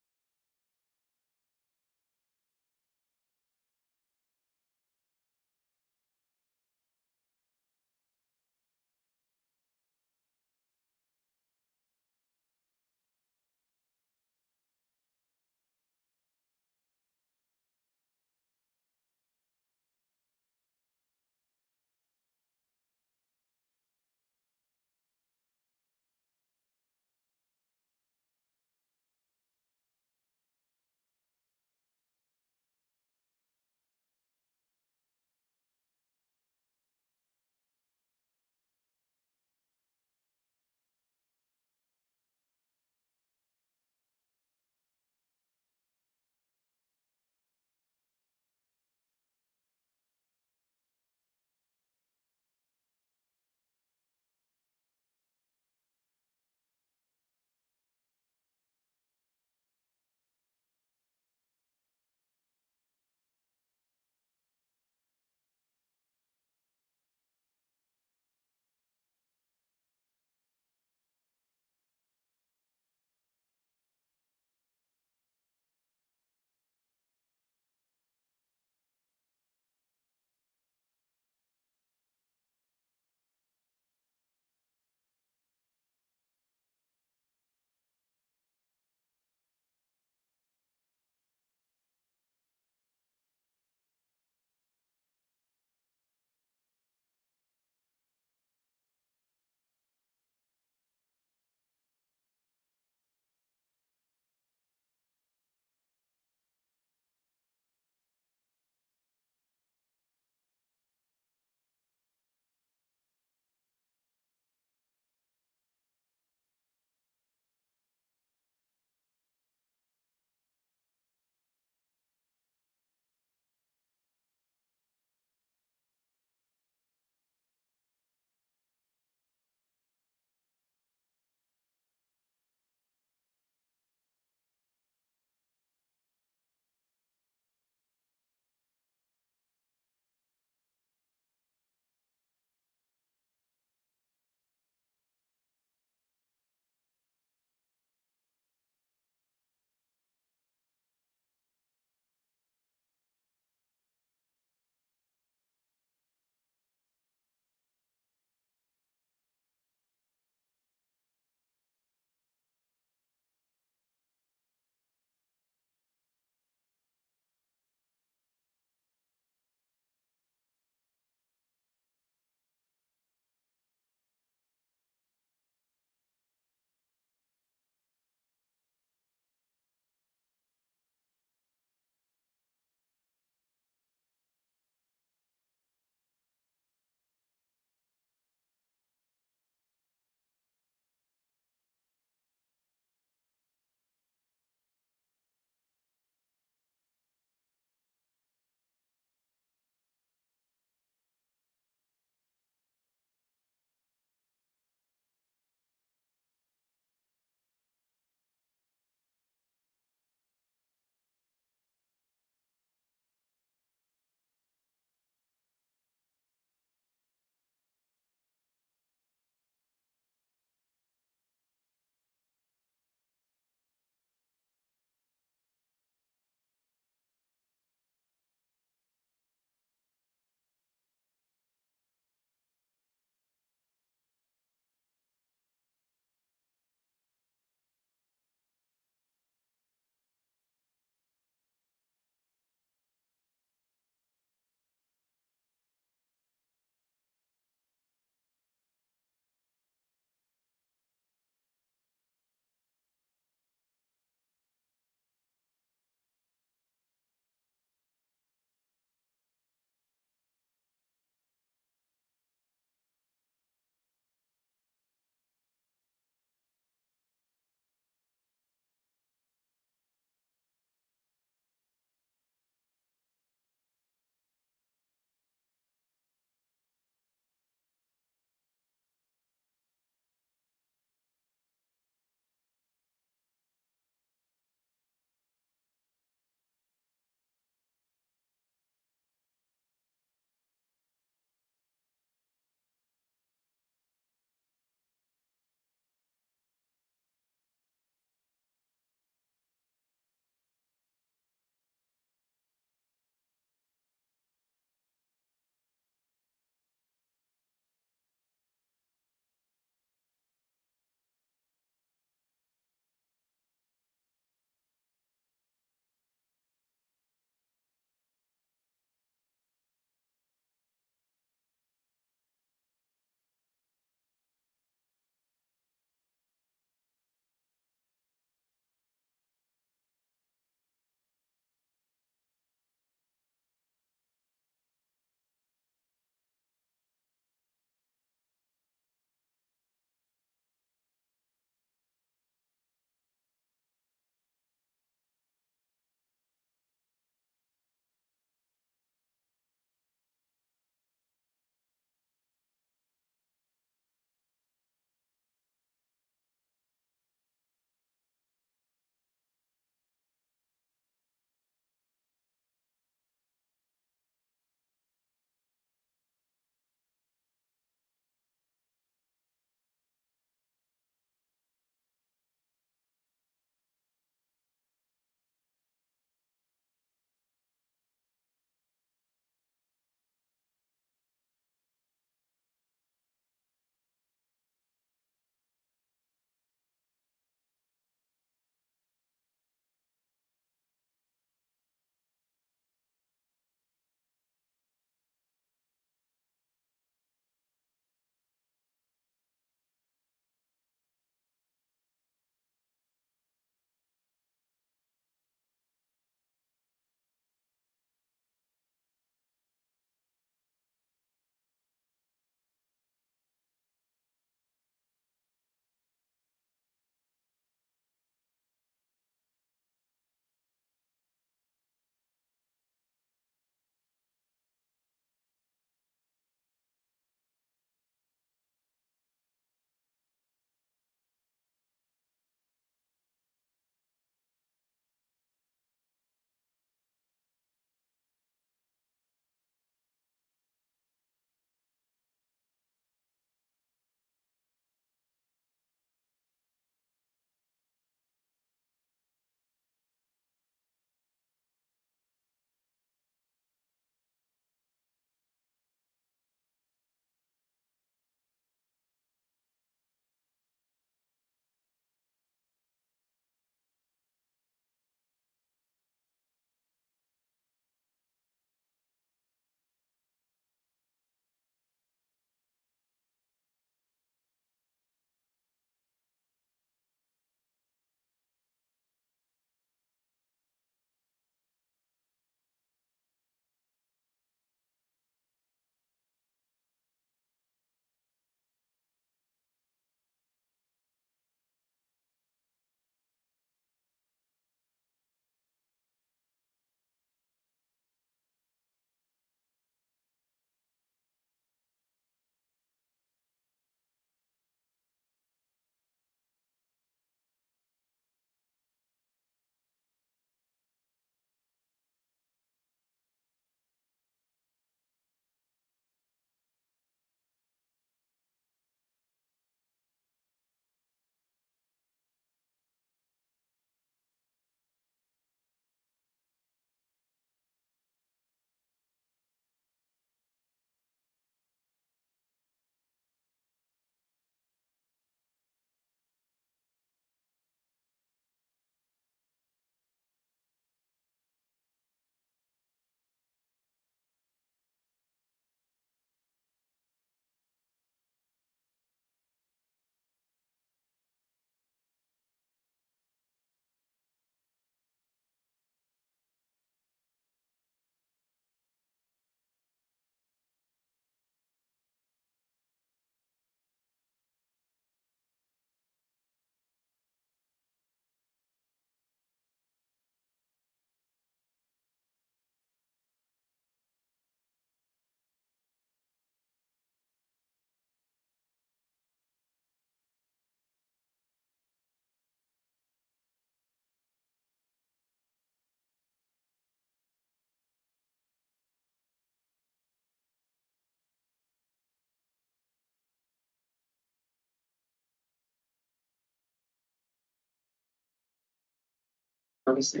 Obviously.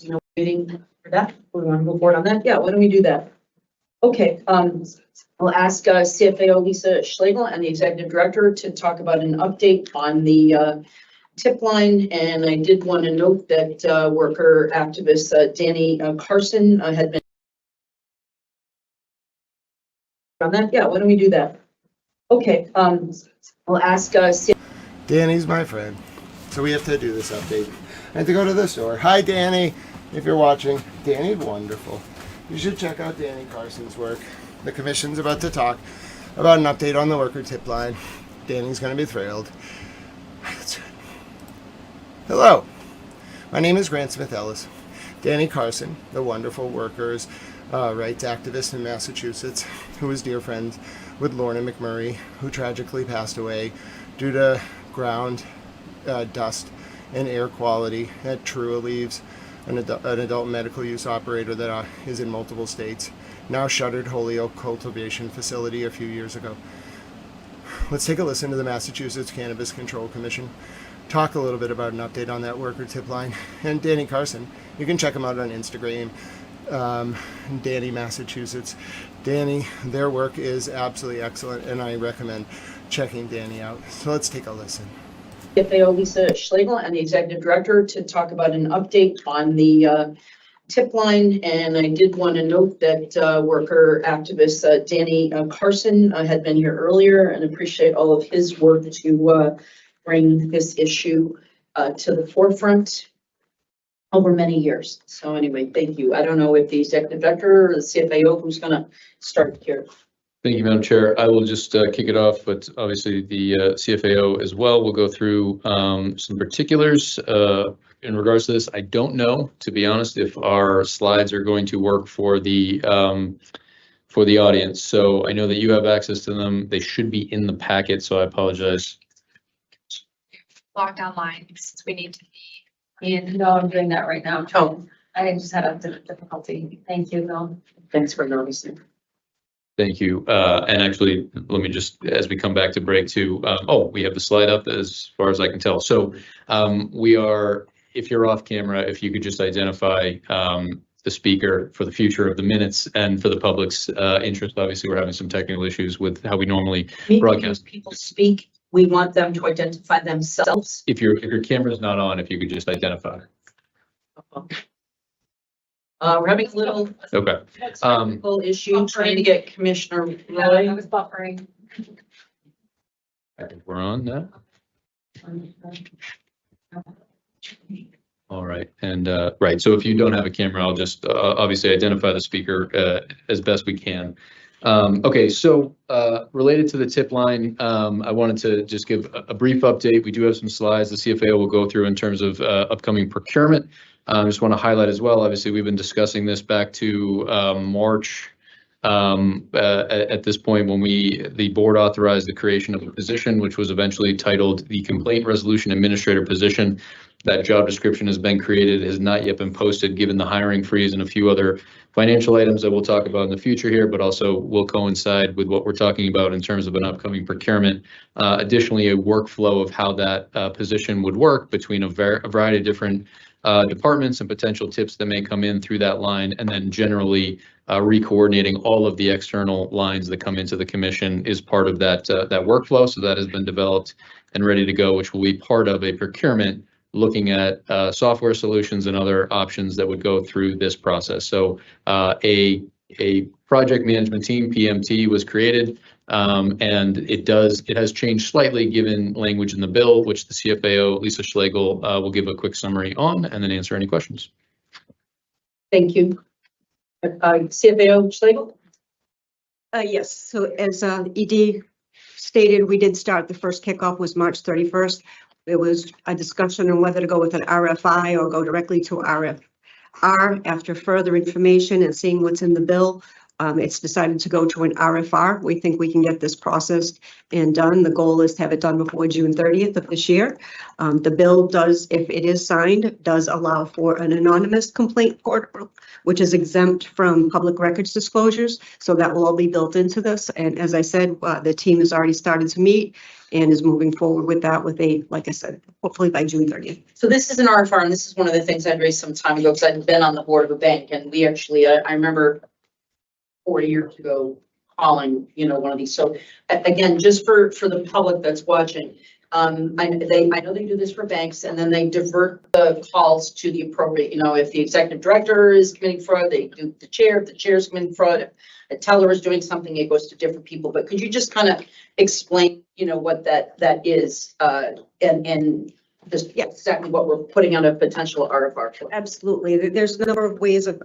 No waiting for that. We want to go forward on that. Yeah, why don't we do that? Okay, I'll ask CFAO Lisa Schlegel and the executive director to talk about an update on the tip line. And I did want to note that worker activist Danny Carson had been on that. Yeah, why don't we do that? Okay, I'll ask Danny's my friend, so we have to do this update. I have to go to the store. Hi, Danny. If you're watching, Danny's wonderful. You should check out Danny Carson's work. The commission's about to talk about an update on the worker tip line. Danny's going to be thrilled. That's good. Hello. My name is Grant Smith Ellis. Danny Carson, the wonderful workers' rights activist in Massachusetts, who was dear friends with Lorna McMurray, who tragically passed away due to ground dust and air quality at Trua Leaves, an adult medical use operator that is in multiple states, now shuttered Holyoke cultivation facility a few years ago. Let's take a listen to the Massachusetts Cannabis Control Commission talk a little bit about an update on that worker tip line. And Danny Carson, you can check him out on Instagram, Danny Massachusetts. Danny, their work is absolutely excellent, and I recommend checking Danny out. So let's take a listen. CFAO Lisa Schlegel and the executive director to talk about an update on the tip line. And I did want to note that worker activist Danny Carson had been here earlier, and appreciate all of his work to bring this issue to the forefront over many years. So anyway, thank you. I don't know if the executive director or the CFAO, who's going to start here. Thank you, Madam Chair. I will just kick it off, but obviously the CFAO as well will go through some particulars in regards to this. I don't know, to be honest, if our slides are going to work for the audience. So I know that you have access to them. They should be in the packet, so I apologize. Locked online since we need to be in. No, I'm doing that right now. Oh, I just had a difficulty. Thank you, Bill. thanks for noticing. Thank you. And actually, let me just, as we come back to break too, we have the slide up as far as I can tell. So we are, if you're off camera, if you could just identify the speaker for the future of the minutes and for the public's interest. Obviously, we're having some technical issues with how we normally broadcast. People speak, we want them to identify themselves. If your camera's not on, if you could just identify. We're having a little technical issue trying to get Commissioner Roy. I was buffering. I think we're on now. All right, and right. So if you don't have a camera, I'll just obviously identify the speaker as best we can. Okay, so related to the tip line, I wanted to just give a brief update. We do have some slides the CFAO will go through in terms of upcoming procurement. I just want to highlight as well, obviously, we've been discussing this back to March at this point when the board authorized the creation of a position, which was eventually titled the Complaint Resolution Administrator position. That job description has been created, has not yet been posted, given the hiring freeze and a few other financial items that we'll talk about in the future here, but also will coincide with what we're talking about in terms of an upcoming procurement. Additionally, a workflow of how that position would work between a variety of different departments and potential tips that may come in through that line, and then generally re-coordinating all of the external lines that come into the commission is part of that workflow. So that has been developed and ready to go, which will be part of a procurement looking at software solutions and other options that would go through this process. So a project management team, PMT, was created, and it has changed slightly given language in the bill, which the CFAO, Lisa Schlegel, will give a quick summary on and then answer any questions. Thank you. CFAO Schlegel? Yes, so as ED stated, we did start, the first kickoff was March 31st. There was a discussion on whether to go with an RFI or go directly to RFR. After further information and seeing what's in the bill, It's decided to go to an RFR. We think we can get this processed and done. The goal is to have it done before June 30th of this year. The bill does, if it is signed, does allow for an anonymous complaint portal, which is exempt from public records disclosures. So that will all be built into this. And as I said, the team has already started to meet and is moving forward with that with a, like I said, hopefully by June 30th. So this is an RFR, and this is one of the things I'd raised some time ago because I'd been on the board of a bank, and we actually, I remember 4 years ago calling, one of these. So again, just for the public that's watching, I know they do this for banks, and then they divert the calls to the appropriate, if the executive director is committing fraud, they do the chair. If the chair is committing fraud, if a teller is doing something, it goes to different people. But could you just kind of explain, what that is, and just exactly what we're putting on a potential RFR for? Absolutely. There's a number of ways of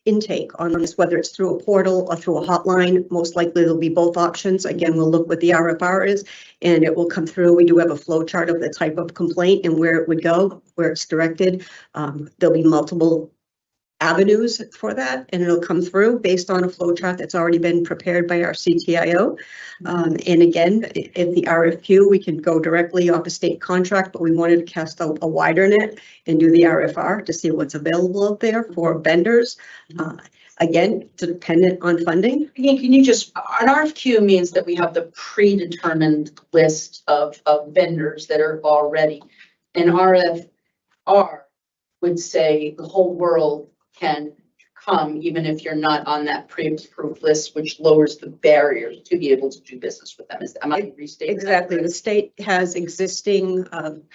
intake on this, whether it's through a portal or through a hotline. Most likely there'll be both options. Again, we'll look what the RFR is and it will come through. We do have a flow chart of the type of complaint and where it would go, where it's directed. There'll be multiple avenues for that, and it'll come through based on a flow chart that's already been prepared by our CTIO. And again, in the RFQ, we can go directly off a state contract, but we wanted to cast a wider net and do the RFR to see what's available out there for vendors. Again, it's dependent on funding. Again, can you just, an RFQ means that we have the predetermined list of vendors that are already. An RFR would say the whole world can come, even if you're not on that pre-approved list, which lowers the barriers to be able to do business with them. Am I restating? Exactly. The state has existing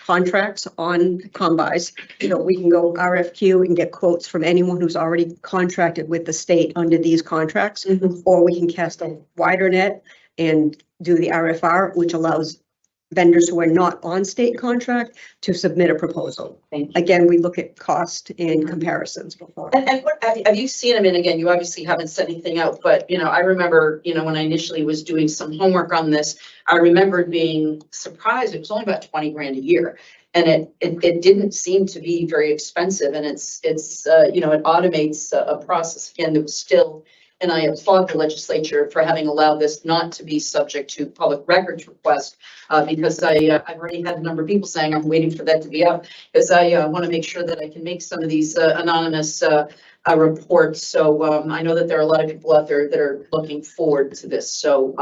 contracts on combis. We can go RFQ and get quotes from anyone who's already contracted with the state under these contracts, or we can cast a wider net and do the RFR, which allows vendors who are not on state contract to submit a proposal. Again, we look at cost and comparisons before. And what have you seen? I mean, again, you obviously haven't said anything out, but I remember, when I initially was doing some homework on this, I remember being surprised. It was only about 20 grand a year. And it didn't seem to be very expensive. And it automates a process again that was still. And I applaud the legislature for having allowed this not to be subject to public records request, because I've already had a number of people saying I'm waiting for that to be up, because I want to make sure that I can make some of these anonymous reports. So I know that there are a lot of people out there that are looking forward to this. So,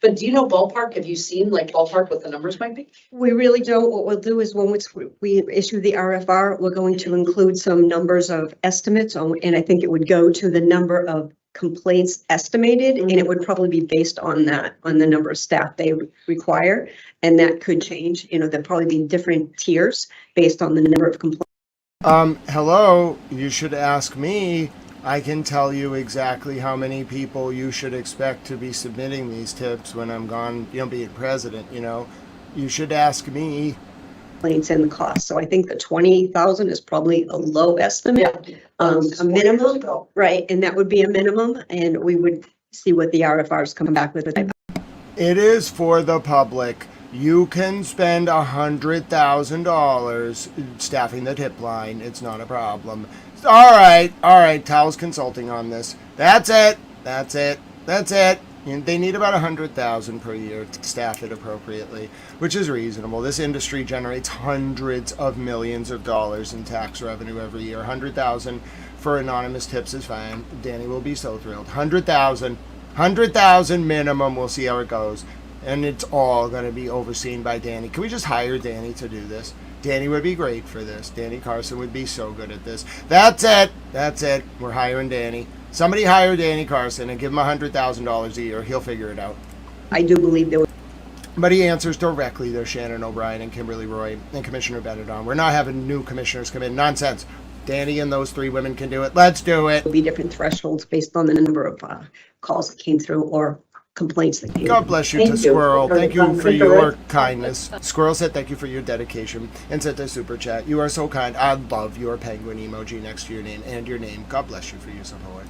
but do you know ballpark? Have you seen ballpark what the numbers might be? We really don't. What we'll do is when we issue the RFR, we're going to include some numbers of estimates, and I think it would go to the number of complaints estimated, and it would probably be based on that, on the number of staff they require, and that could change. There'll probably be different tiers based on the number of complaints. Hello, you should ask me. I can tell you exactly how many people you should expect to be submitting these tips when I'm gone, being president, You should ask me. And the cost. So I think the 20,000 is probably a low estimate, a minimum, right? And that would be a minimum, and we would see what the RFRs come back with. It is for the public. You can spend $100,000 staffing the tip line. It's not a problem. All right. Tao's consulting on this. That's it. They need about $100,000 per year to staff it appropriately, which is reasonable. This industry generates hundreds of millions of dollars in tax revenue every year. $100,000 for anonymous tips is fine. Danny will be so thrilled. $100,000 minimum. We'll see how it goes. And it's all going to be overseen by Danny. Can we just hire Danny to do this? Danny would be great for this. Danny Carson would be so good at this. That's it. We're hiring Danny. Somebody hire Danny Carson and give him $100,000 a year. He'll figure it out. I do believe there was. But he answers directly to Shannon O'Brien and Kimberly Roy and Commissioner Benedon. We're not having new commissioners come in. Nonsense. Danny and those three women can do it. Let's do it. There'll be different thresholds based on the number of calls that came through or complaints that came. God bless you to Squirrel. Thank you for your kindness. Squirrel said thank you for your dedication and sent a super chat. You are so kind. I love your penguin emoji next to your name and your name. God bless you for your support.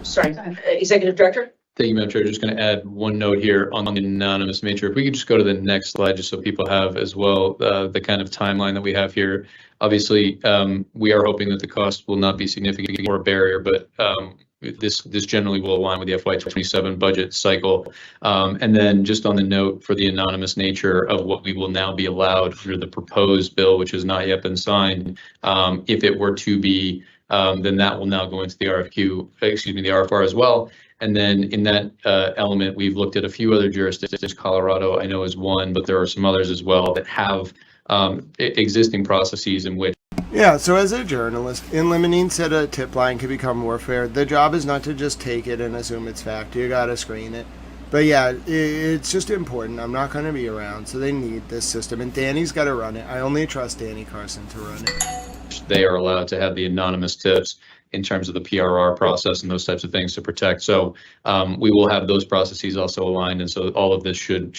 Sorry. Executive Director? Thank you, Madam Chair. Just going to add one note here on the anonymous nature. If we could just go to the next slide, just so people have as well the kind of timeline that we have here. Obviously, we are hoping that the cost will not be significant or a barrier, but this generally will align with the FY27 budget cycle. And then just on the note for the anonymous nature of what we will now be allowed under the proposed bill, which has not yet been signed, if it were to be, then that will now go into the the RFR as well. And then in that element, we've looked at a few other jurisdictions. Colorado, I know, is one, but there are some others as well that have existing processes in which. Yeah, so as a journalist, in limine said a tip line could become warfare. The job is not to just take it and assume it's fact. You gotta screen it. But yeah, it's just important. I'm not going to be around, so they need this system. And Danny's got to run it. I only trust Danny Carson to run it. They are allowed to have the anonymous tips in terms of the PRR process and those types of things to protect. So we will have those processes also aligned. And so all of this should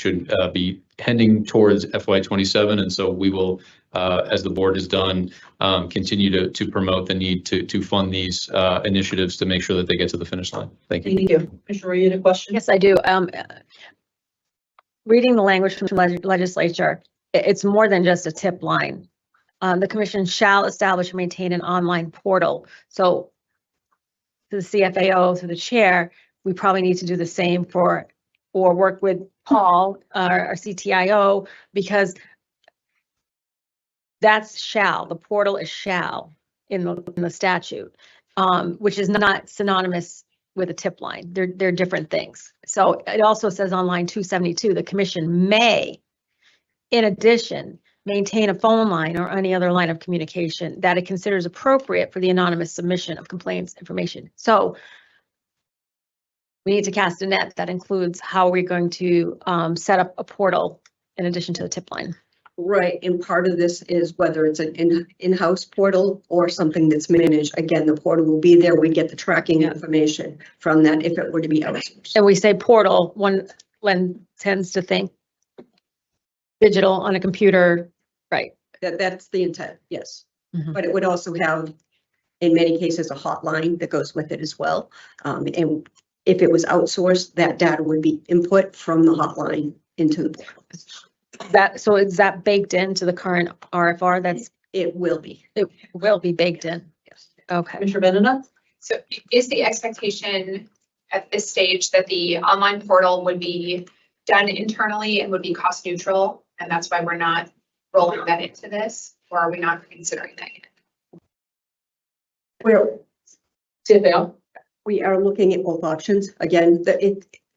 be heading towards FY27. And so we will, as the board has done, continue to promote the need to fund these initiatives to make sure that they get to the finish line. Thank you. Thank you. Commissioner Roy, you had a question? Yes, I do. Reading the language from the legislature, it's more than just a tip line. The commission shall establish and maintain an online portal. So to the CFAO, to the chair, we probably need to do the same or work with Paul, our CTIO, because that's shall. The portal is shall in the statute, which is not synonymous with a tip line. They're different things. So it also says on line 272, the commission may, in addition, maintain a phone line or any other line of communication that it considers appropriate for the anonymous submission of complaints information. So we need to cast a net that includes how we're going to set up a portal in addition to the tip line. Right, and part of this is whether it's an in-house portal or something that's managed. Again, the portal will be there. We get the tracking information from that if it were to be outsourced. And we say portal, one tends to think digital on a computer, right? That's the intent, yes. Mm-hmm. But it would also have, in many cases, a hotline that goes with it as well. And if it was outsourced, that data would be input from the hotline into the portal. So is that baked into the current RFR? It will be. It will be baked in. Yes. Okay. Commissioner Benedict? So is the expectation at this stage that the online portal would be done internally and would be cost neutral? And that's why we're not rolling that into this, or are we not considering that yet? We are looking at both options. Again,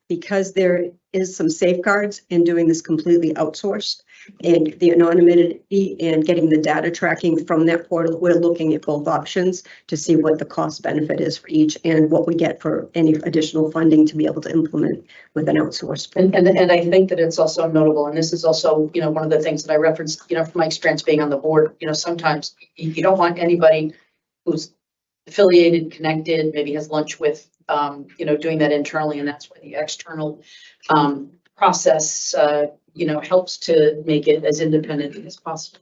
because there is some safeguards in doing this completely outsourced and the anonymity and getting the data tracking from that portal, we're looking at both options to see what the cost benefit is for each and what we get for any additional funding to be able to implement with an outsourced. And I think that it's also notable, and this is also, one of the things that I referenced, from my experience being on the board, sometimes you don't want anybody who's affiliated, connected, maybe has lunch with, doing that internally, and that's why the external process, helps to make it as independent as possible.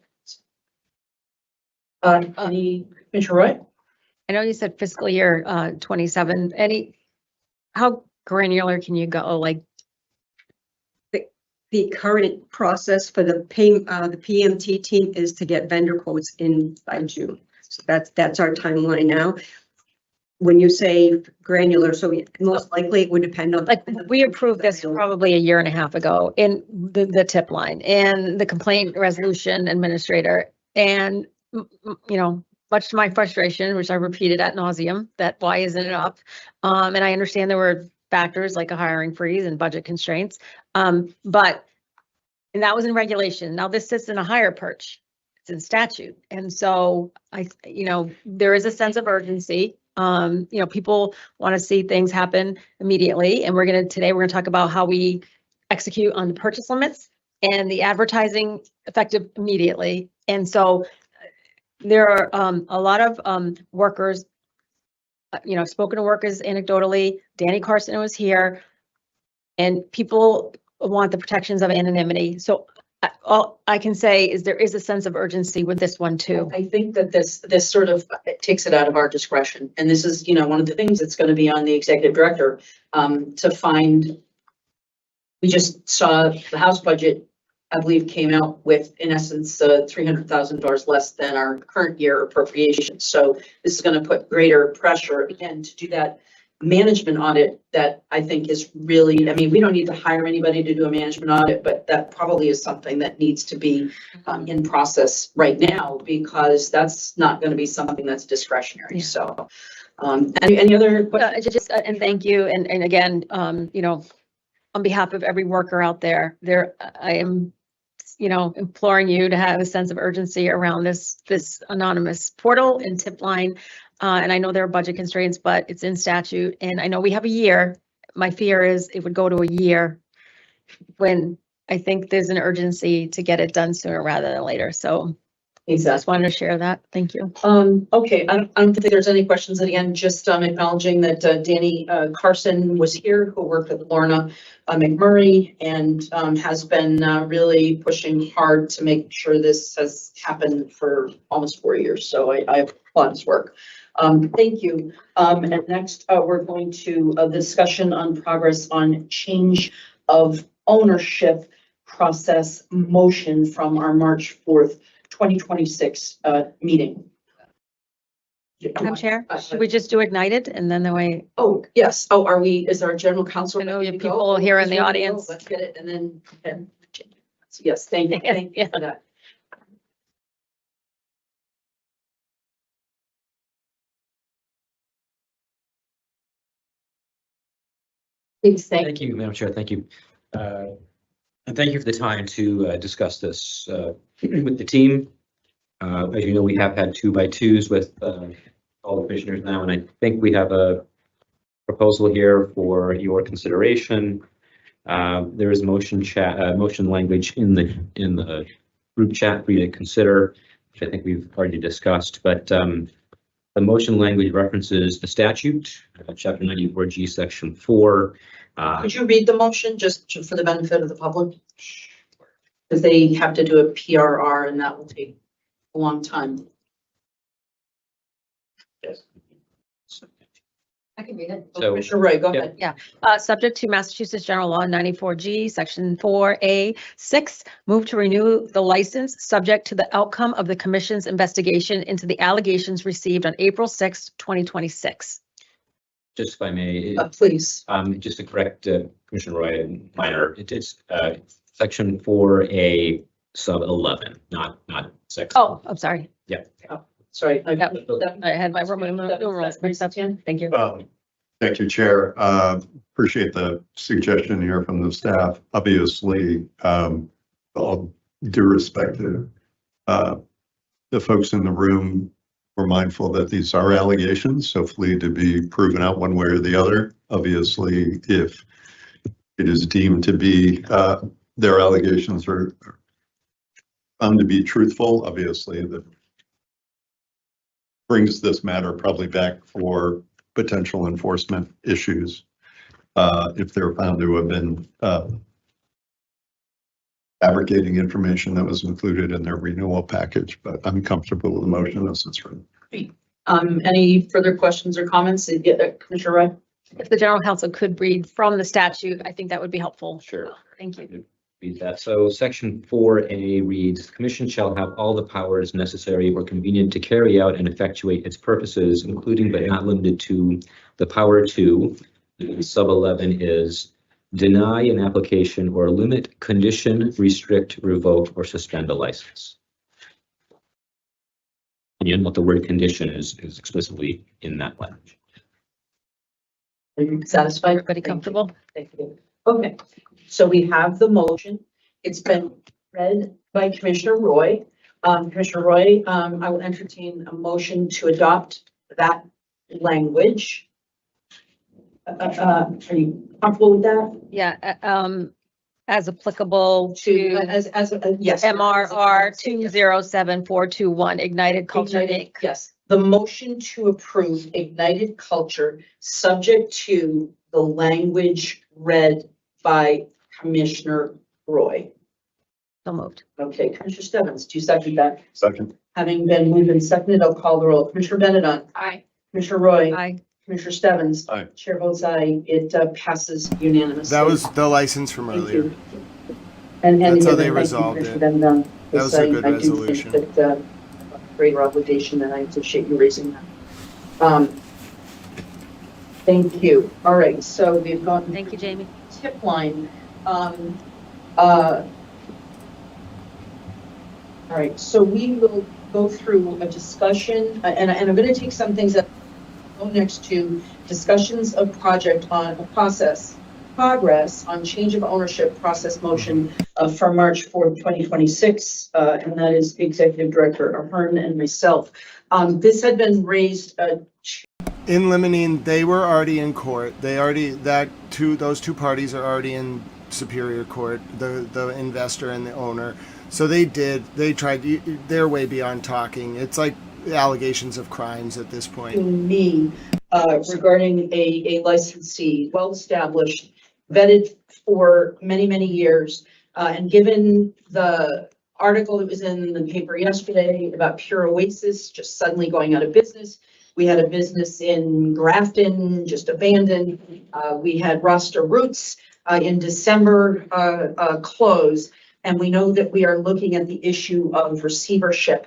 Commissioner Roy? I know you said fiscal year 27. How granular can you go? Like the current process for the PMT team is to get vendor quotes in by June. So that's our timeline now. When you say granular, so most likely it would depend on. Like we approved this probably a year and a half ago in the tip line and the complaint resolution administrator. And, much to my frustration, which I repeated ad nauseum, that why isn't it up? And I understand there were factors like a hiring freeze and budget constraints. And that was in regulation. Now this sits in a higher perch. It's in statute. And so there is a sense of urgency. People want to see things happen immediately. And today we're going to talk about how we execute on the purchase limits and the advertising effective immediately. And so there are a lot of workers, spoken to workers anecdotally. Danny Carson was here, and people want the protections of anonymity. So all I can say is there is a sense of urgency with this one too. I think that this sort of takes it out of our discretion. And this is, one of the things that's going to be on the executive director to find. We just saw the House budget, I believe, came out with, in essence, $300,000 less than our current year appropriation. So this is going to put greater pressure again to do that management audit that I think is really, I mean, we don't need to hire anybody to do a management audit, but that probably is something that needs to be in process right now, because that's not going to be something that's discretionary. So, any other questions? And thank you. And again, you know, on behalf of every worker out there, I am, you know, imploring you to have a sense of urgency around this anonymous portal and tip line. And I know there are budget constraints, but it's in statute. And I know we have a year. My fear is it would go to a year, when I think there's an urgency to get it done sooner rather than later. So just wanted to share that. Thank you. Okay, I don't think there's any questions. And again, just acknowledging that Danny Carson was here, who worked with Lorna McMurray, and has been really pushing hard to make sure this has happened for almost 4 years. So I applaud his work. Thank you. And next, we're going to a discussion on progress on change of ownership process motion from our March 4th, 2026 meeting. Madam Chair, should we just do ignited and then the way? Oh, yes. Oh, is our general counsel? I know you have people here in the audience. Let's get it and then. Yes, thank you. Thank you for that. Please, Thank you, Madam Chair. Thank you. And thank you for the time to discuss this with the team. As you know, we have had 2x2s with all the commissioners now, and I think we have a proposal here for your consideration. There is motion language in the group chat for you to consider, which I think we've already discussed. But the motion language references the statute, Chapter 94G, Section 4. Could you read the motion just for the benefit of the public? Because they have to do a PRR and that will take a long time. Yes. I can read it. So, Commissioner Roy, go ahead. Yeah, subject to Massachusetts General Law 94G, Section 4A6, move to renew the license subject to the outcome of the Commission's investigation into the allegations received on April 6, 2026. Just if I may. Please. Just to correct Commissioner Roy, minor, it's Section 4A sub 11, not 6. Oh, I'm sorry. Yeah. Sorry. I had my Roman numerals mixed up. Thank you. Thank you, Chair. Appreciate the suggestion here from the staff. Obviously, all due respect to the folks in the room, we're mindful that these are allegations, hopefully to be proven out one way or the other. Obviously, if it is deemed to be their allegations are found to be truthful, obviously that brings this matter probably back for potential enforcement issues if they're found to have been fabricating information that was included in their renewal package. But I'm comfortable with the motion as it's written. Any further questions or comments? Commissioner Roy? If the general counsel could read from the statute, I think that would be helpful. Sure. Thank you. Read that. So Section 4A reads, the Commission shall have all the powers necessary or convenient to carry out and effectuate its purposes, including but not limited to the power to, sub 11 is, deny an application or limit, condition, restrict, revoke, or suspend a license. And you know what the word condition is explicitly in that language. Are you satisfied? Everybody comfortable? Thank you. Okay, so we have the motion. It's been read by Commissioner Roy. Commissioner Roy, I will entertain a motion to adopt that language. Are you comfortable with that? Yeah, as applicable to yes, MRR 207421, Ignited Culture Inc. Yes, the motion to approve Ignited Culture subject to the language read by Commissioner Roy. So moved. Okay, Commissioner Stebbins, do you second that? Second. Having been moved and seconded, I'll call the roll. Commissioner Benedon? Aye. Commissioner Roy? Aye. Commissioner Stebbins? Aye. Chair votes aye. It passes unanimously. That was the license from Thank earlier. you. And That's how again, they thank you, resolved Commissioner it. Benedon, That because was a good I do think resolution. that greater obligation, and I appreciate you raising that. Thank you. All right, so we've got. Thank you, Jamie. Tip line. All right, so we will go through a discussion, and I'm going to take some things that go next to discussions of project on progress on change of ownership process motion for March 4th, 2026, and that is Executive Director Ahern and myself. This had been raised. In limine, they were already in court. Those two parties are already in Superior Court, the investor and the owner. So they tried, they're way beyond talking. It's like allegations of crimes at this point. To me, regarding a licensee, well-established, vetted for many, many years, and given the article that was in the paper yesterday about Pure Oasis just suddenly going out of business. We had a business in Grafton just abandoned. We had Rasta Roots in December close. And we know that we are looking at the issue of receivership.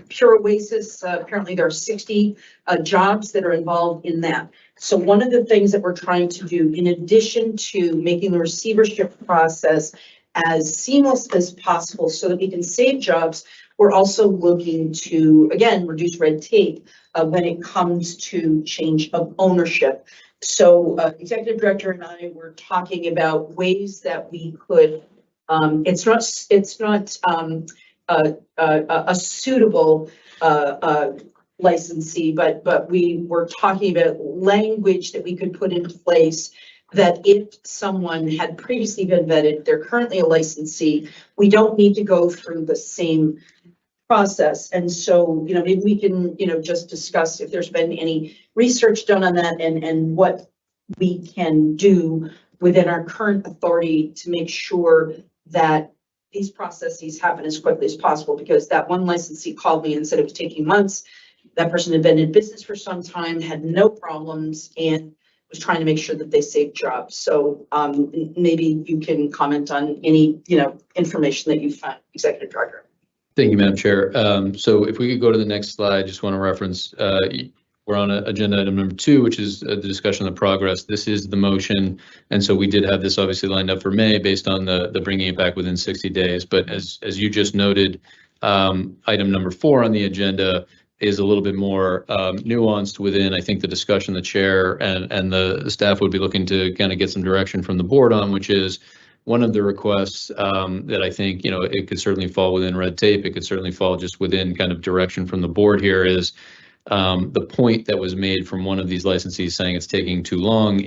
Pure Oasis, apparently there are 60 jobs that are involved in that. So one of the things that we're trying to do, in addition to making the receivership process as seamless as possible so that we can save jobs, we're also looking to, again, reduce red tape when it comes to change of ownership. So Executive Director and I were talking about ways that we could, it's not a suitable licensee, but we were talking about language that we could put into place that if someone had previously been vetted, they're currently a licensee, we don't need to go through the same process. And so, maybe we can, just discuss if there's been any research done on that and what we can do within our current authority to make sure that these processes happen as quickly as possible, because that one licensee called me and said it was taking months. That person had been in business for some time, had no problems, and was trying to make sure that they saved jobs. So maybe you can comment on any, information that you find, Executive Director. Thank you, Madam Chair. So if we could go to the next slide, just want to reference, we're on agenda item number 2, which is the discussion of the progress. This is the motion. And so we did have this obviously lined up for May based on the bringing it back within 60 days. But as you just noted, item number 4 on the agenda is a little bit more nuanced within, I think, the discussion the chair and the staff would be looking to kind of get some direction from the board on, which is one of the requests that I think, it could certainly fall within red tape. It could certainly fall just within kind of direction from the board here is the point that was made from one of these licensees saying it's taking too long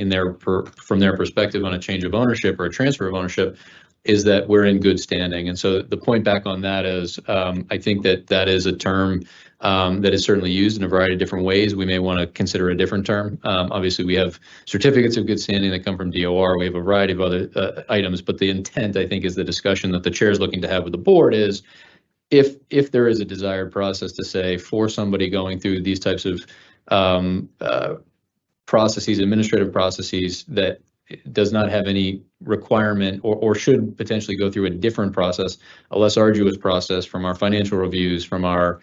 from their perspective on a change of ownership or a transfer of ownership is that we're in good standing. And so the point back on that is I think that is a term that is certainly used in a variety of different ways. We may want to consider a different term. Obviously, we have certificates of good standing that come from DOR. We have a variety of other items, but the intent, I think, is the discussion that the chair is looking to have with the board is if there is a desired process to say for somebody going through these types of processes, administrative processes that does not have any requirement or should potentially go through a different process, a less arduous process from our financial reviews, from our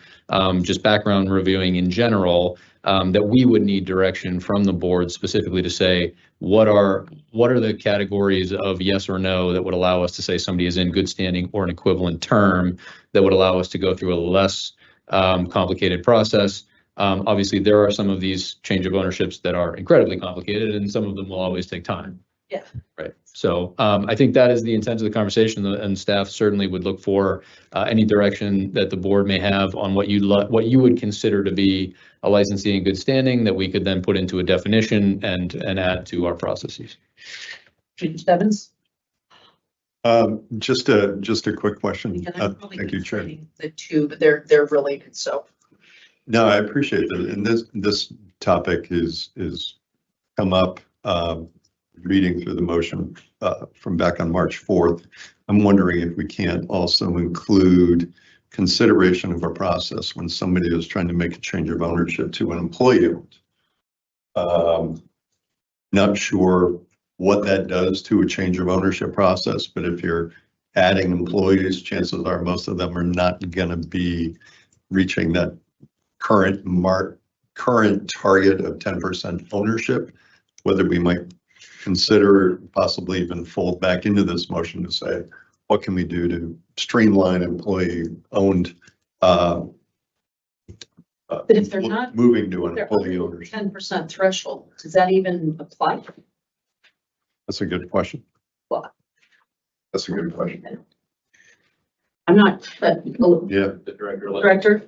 just background reviewing in general, that we would need direction from the board specifically to say what are the categories of yes or no that would allow us to say somebody is in good standing or an equivalent term that would allow us to go through a less complicated process. Obviously, there are some of these change of ownerships that are incredibly complicated, and some of them will always take time. Yeah. Right. So I think that is the intent of the conversation, and staff certainly would look for any direction that the board may have on what you would consider to be a licensee in good standing that we could then put into a definition and add to our processes. James Stebbins. Just a quick question. Thank you, Chair. The two, but they're related. So. No, I appreciate that. And this topic is come up reading through the motion from back on March 4th. I'm wondering if we can't also include consideration of a process when somebody is trying to make a change of ownership to an employee. Not sure what that does to a change of ownership process, but if you're adding employees, chances are most of them are not going to be reaching that current current target of 10% ownership, whether we might consider possibly even fold back into this motion to say, what can we do to streamline employee-owned But if they're not moving to an they're employee ownership? 10% threshold, does that even apply? That's a good question. What? That's a good question. I'm not, Yeah. The director. Director,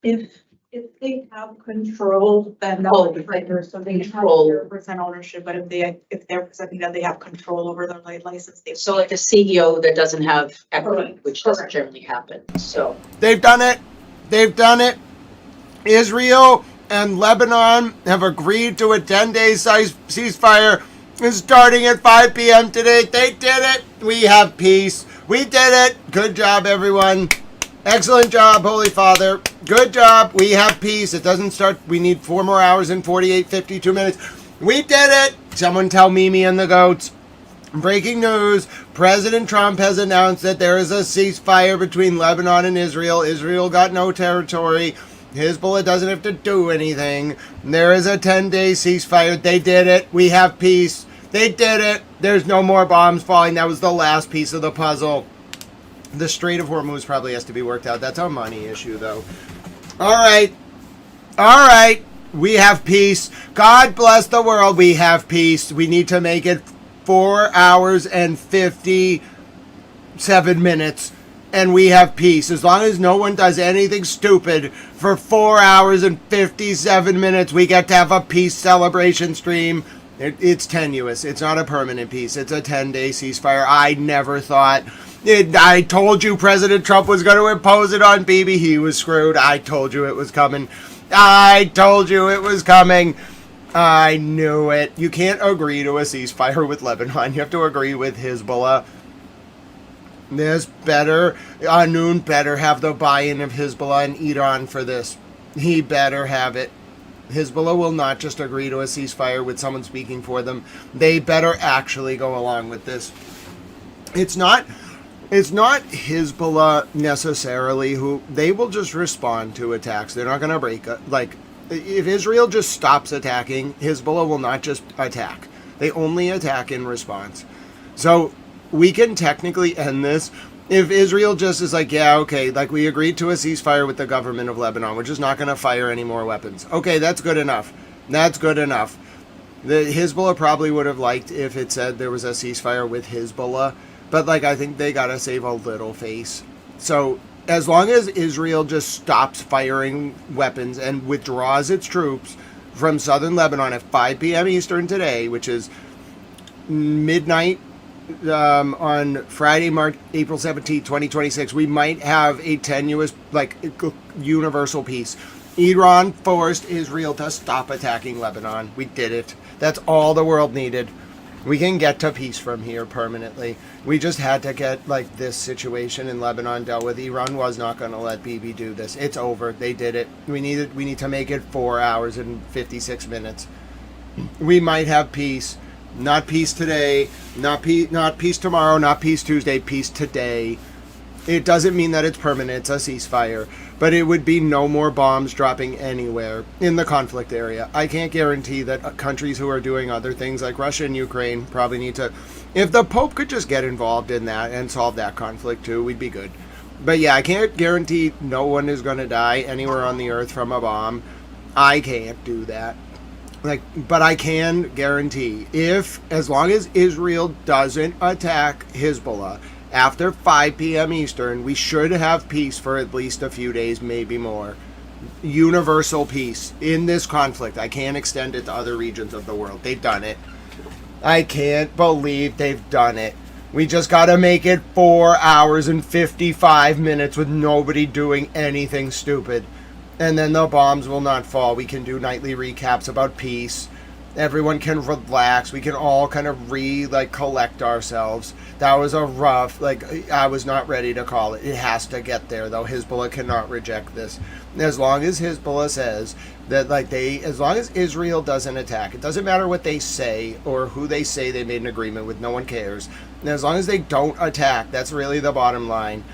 If they have control, then Oh, that would be better. So they have control. 0% ownership, but if they're presenting that they have control over their license, they. So like a CEO that doesn't have equity, Correct. which doesn't Correct. generally happen, so. They've done it. They've done it. Israel and Lebanon have agreed to a 10-day ceasefire starting at 5 p.m. today. They did it. We have peace. We did it. Good job, everyone. Excellent job, Holy Father. Good job. We have peace. It doesn't start. We need 4 more hours and 52 minutes. We did it. Someone tell Mimi and the goats. Breaking news. President Trump has announced that there is a ceasefire between Lebanon and Israel. Israel got no territory. Hezbollah doesn't have to do anything. There is a 10-day ceasefire. They did it. We have peace. They did it. There's no more bombs falling. That was the last piece of the puzzle. The Strait of Hormuz probably has to be worked out. That's a money issue, though. All right. All right. We have peace. God bless the world. We have peace. We need to make it 4 hours and 57 minutes. And we have peace. As long as no one does anything stupid for 4 hours and 57 minutes, we get to have a peace celebration stream. It's tenuous. It's not a permanent peace. It's a 10-day ceasefire. I never thought... I told you President Trump was going to impose it on Bibi. He was screwed. I told you it was coming. I told you it was coming. I knew it. You can't agree to a ceasefire with Lebanon. You have to agree with Hezbollah. This better, Anoon better have the buy-in of Hezbollah and Iran for this. He better have it. Hezbollah will not just agree to a ceasefire with someone speaking for them. They better actually go along with this. It's not Hezbollah necessarily who, they will just respond to attacks. They're not going to break, like, if Israel just stops attacking, Hezbollah will not just attack. They only attack in response. So we can technically end this if Israel just is like, yeah, okay, like we agreed to a ceasefire with the government of Lebanon. We're just not going to fire any more weapons. Okay, that's good enough. That's good enough. The Hezbollah probably would have liked if it said there was a ceasefire with Hezbollah. But, like, I think they got to save a little face. So, as long as Israel just stops firing weapons and withdraws its troops from southern Lebanon at 5 p.m. Eastern today, which is midnight on Friday, April 17, 2026, we might have a tenuous, like, universal peace. Iran forced Israel to stop attacking Lebanon. We did it. That's all the world needed. We can get to peace from here permanently. We just had to get, like, this situation in Lebanon dealt with. Iran was not going to let Bibi do this. It's over. They did it. We need to make it 4 hours and 56 minutes. We might have peace. Not peace today. Not peace tomorrow. Not peace Tuesday. Peace today. It doesn't mean that it's permanent. It's a ceasefire. But it would be no more bombs dropping anywhere in the conflict area. I can't guarantee that countries who are doing other things like Russia and Ukraine probably need to... If the Pope could just get involved in that and solve that conflict too, we'd be good. But yeah, I can't guarantee no one is going to die anywhere on the earth from a bomb. I can't do that. But I can guarantee as long as Israel doesn't attack Hezbollah after 5 p.m. Eastern, we should have peace for at least a few days, maybe more. Universal peace in this conflict. I can't extend it to other regions of the world. They've done it. I can't believe they've done it. We just got to make it 4 hours and 55 minutes with nobody doing anything stupid. And then the bombs will not fall. We can do nightly recaps about peace. Everyone can relax. We can all kind of collect ourselves. That was a rough, I was not ready to call it. It has to get there, though. Hezbollah cannot reject this. As long as Hezbollah says that, as long as Israel doesn't attack, it doesn't matter what they say or who they say they made an agreement with, no one cares. And as long as they don't attack, that's really the bottom line.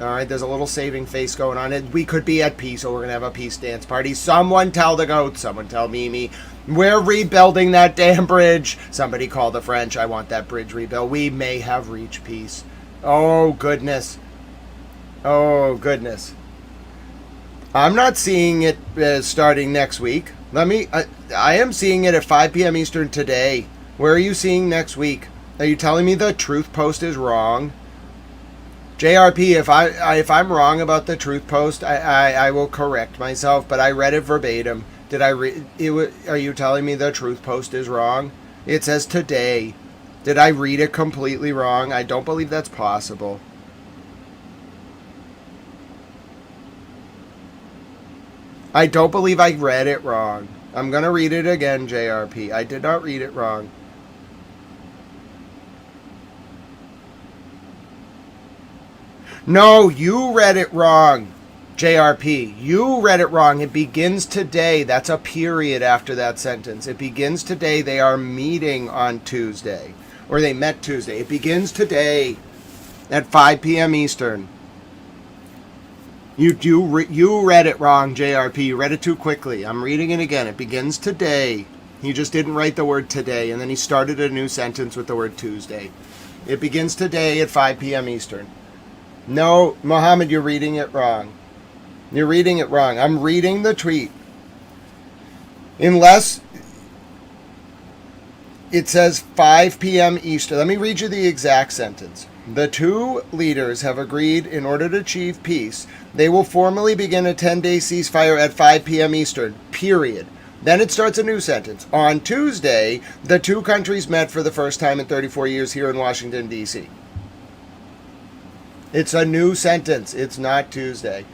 All right, there's a little saving face going on. We could be at peace, or we're going to have a peace dance party. Someone tell the goat. Someone tell Mimi. We're rebuilding that damn bridge. Somebody call the French. I want that bridge rebuilt. We may have reached peace. Oh, goodness. Oh, goodness. I'm not seeing it starting next week. I am seeing it at 5 p.m. Eastern today. Where are you seeing next week? Are you telling me the Truth Post is wrong? JRP, if I'm wrong about the Truth Post, I will correct myself, but I read it verbatim. Are you telling me the Truth Post is wrong? It says today. Did I read it completely wrong? I don't believe that's possible. I don't believe I read it wrong. I'm going to read it again, JRP. I did not read it wrong. No, you read it wrong, JRP. You read it wrong. It begins today. That's a period after that sentence. It begins today. They are meeting on Tuesday. Or they met Tuesday. It begins today at 5 p.m. Eastern. You read it wrong, JRP. You read it too quickly. I'm reading it again. It begins today. He just didn't write the word today, and then he started a new sentence with the word Tuesday. It begins today at 5 p.m. Eastern. No, Mohammed, you're reading it wrong. You're reading it wrong. I'm reading the tweet. Unless it says 5 p.m. Eastern. Let me read you the exact sentence. The two leaders have agreed in order to achieve peace, they will formally begin a 10-day ceasefire at 5 p.m. Eastern, period. Then it starts a new sentence. On Tuesday, the two countries met for the first time in 34 years here in Washington, D.C. It's a new sentence. It's not Tuesday.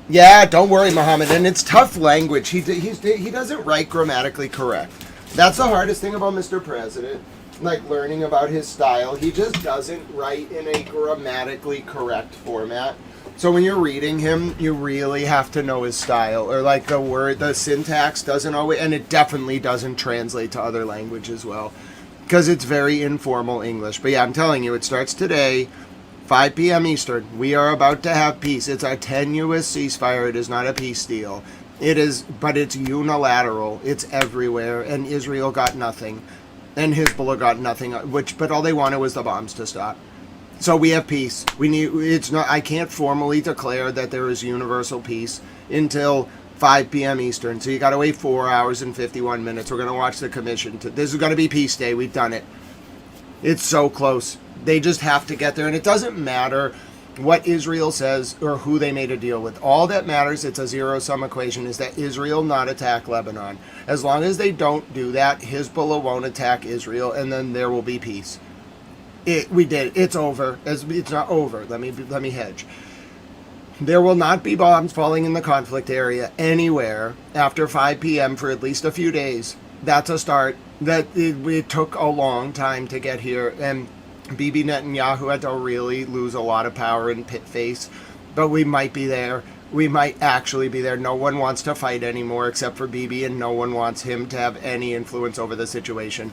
Yeah, don't worry, Mohammed. And it's tough language. He doesn't write grammatically correct. That's the hardest thing about Mr. President, like learning about his style. He just doesn't write in a grammatically correct format. So when you're reading him, you really have to know his style, or like the syntax doesn't always, and it definitely doesn't translate to other language as well, because it's very informal English. But yeah, I'm telling you, it starts today, 5 p.m. Eastern. We are about to have peace. It's a tenuous ceasefire. It is not a peace deal. It is, but it's unilateral. It's everywhere, and Israel got nothing, and Hezbollah got nothing. But all they wanted was the bombs to stop. So we have peace. I can't formally declare that there is universal peace until 5 p.m. Eastern. So you got to wait 4 hours and 51 minutes. We're going to watch the commission. This is going to be peace day. We've done it. It's so close. They just have to get there. And it doesn't matter what Israel says or who they made a deal with. All that matters, it's a zero-sum equation, is that Israel not attack Lebanon. As long as they don't do that, Hezbollah won't attack Israel, and then there will be peace. We did. It's over. It's not over. Let me hedge. There will not be bombs falling in the conflict area anywhere after 5 p.m. for at least a few days. That's a start. It took a long time to get here, and Bibi Netanyahu had to really lose a lot of power and face. But we might be there. We might actually be there. No one wants to fight anymore except for Bibi, and no one wants him to have any influence over the situation.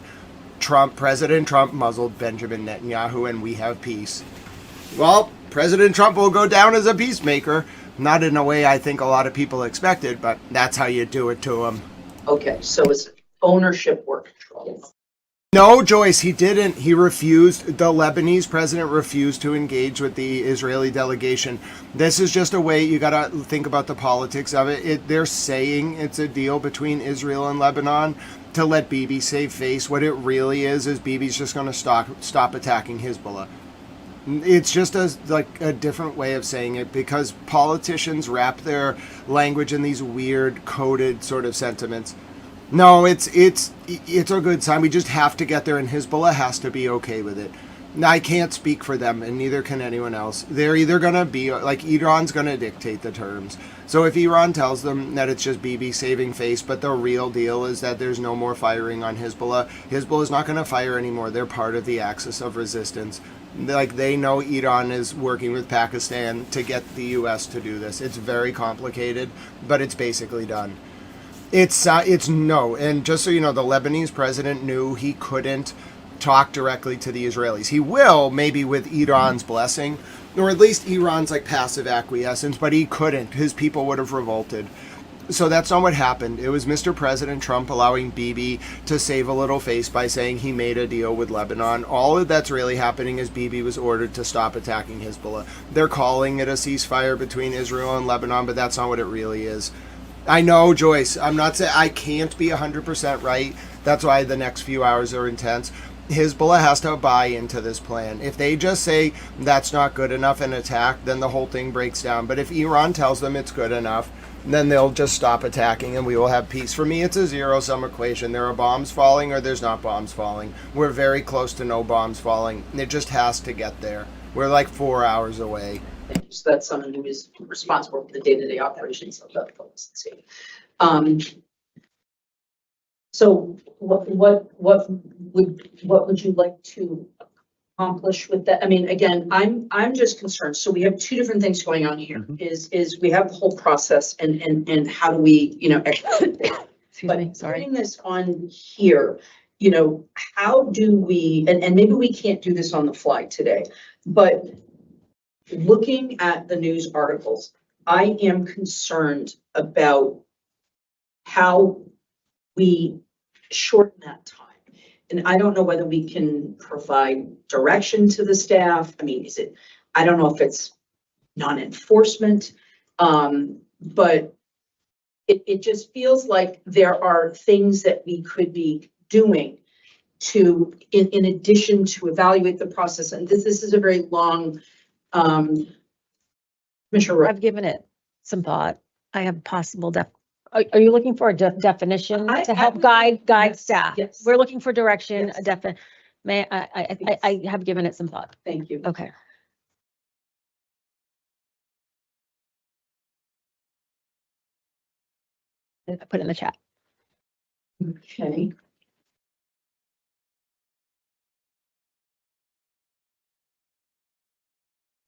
President Trump muzzled Benjamin Netanyahu, and we have peace. Well, President Trump will go down as a peacemaker. Not in a way I think a lot of people expected, but that's how you do it to him. Okay, so it's ownership or control. No, Joyce, he didn't. He refused. The Lebanese president refused to engage with the Israeli delegation. This is just a way, you got to think about the politics of it. They're saying it's a deal between Israel and Lebanon to let Bibi save face. What it really is Bibi's just going to stop attacking Hezbollah. It's just a different way of saying it, because politicians wrap their language in these weird coded sort of sentiments. No, it's a good sign. We just have to get there, and Hezbollah has to be okay with it. I can't speak for them, and neither can anyone else. They're either going to be, like, Iran's going to dictate the terms. So if Iran tells them that it's just Bibi saving face, but the real deal is that there's no more firing on Hezbollah, Hezbollah is not going to fire anymore. They're part of the axis of resistance. Like, they know Iran is working with Pakistan to get the U.S. to do this. It's very complicated, but it's basically done. It's no. And just so you know, the Lebanese president knew he couldn't talk directly to the Israelis. He will, maybe with Iran's blessing, or at least Iran's like passive acquiescence, but he couldn't. His people would have revolted. So that's not what happened. It was Mr. President Trump allowing Bibi to save a little face by saying he made a deal with Lebanon. All of that's really happening is Bibi was ordered to stop attacking Hezbollah. They're calling it a ceasefire between Israel and Lebanon, but that's not what it really is. I know, Joyce, I'm not saying I can't be 100% right. That's why the next few hours are intense. Hezbollah has to buy into this plan. If they just say that's not good enough and attack, then the whole thing breaks down. But if Iran tells them it's good enough, then they'll just stop attacking and we will have peace. For me, it's a zero-sum equation. There are bombs falling or there's not bombs falling. We're very close to no bombs falling. It just has to get there. We're like 4 hours away. Thank you. So that's someone who is responsible for the day-to-day operations of the policy. So what would you like to accomplish with that? I mean, again, I'm just concerned. So we have two different things going on here. Is we have the whole process and how do we, putting this on here, how do we, and maybe we can't do this on the fly today, but looking at the news articles, I am concerned about how we shorten that time. And I don't know whether we can provide direction to the staff. I mean, I don't know if it's non-enforcement, but it just feels like there are things that we could be doing to, in addition to evaluate the process. And this is a very long, Commissioner. I've given it some thought. I have possible are you looking for a definition to help guide yes, staff? Yes. We're looking for direction, Yes. I have given it some thought. Thank you. Okay. I put it in the chat. Okay.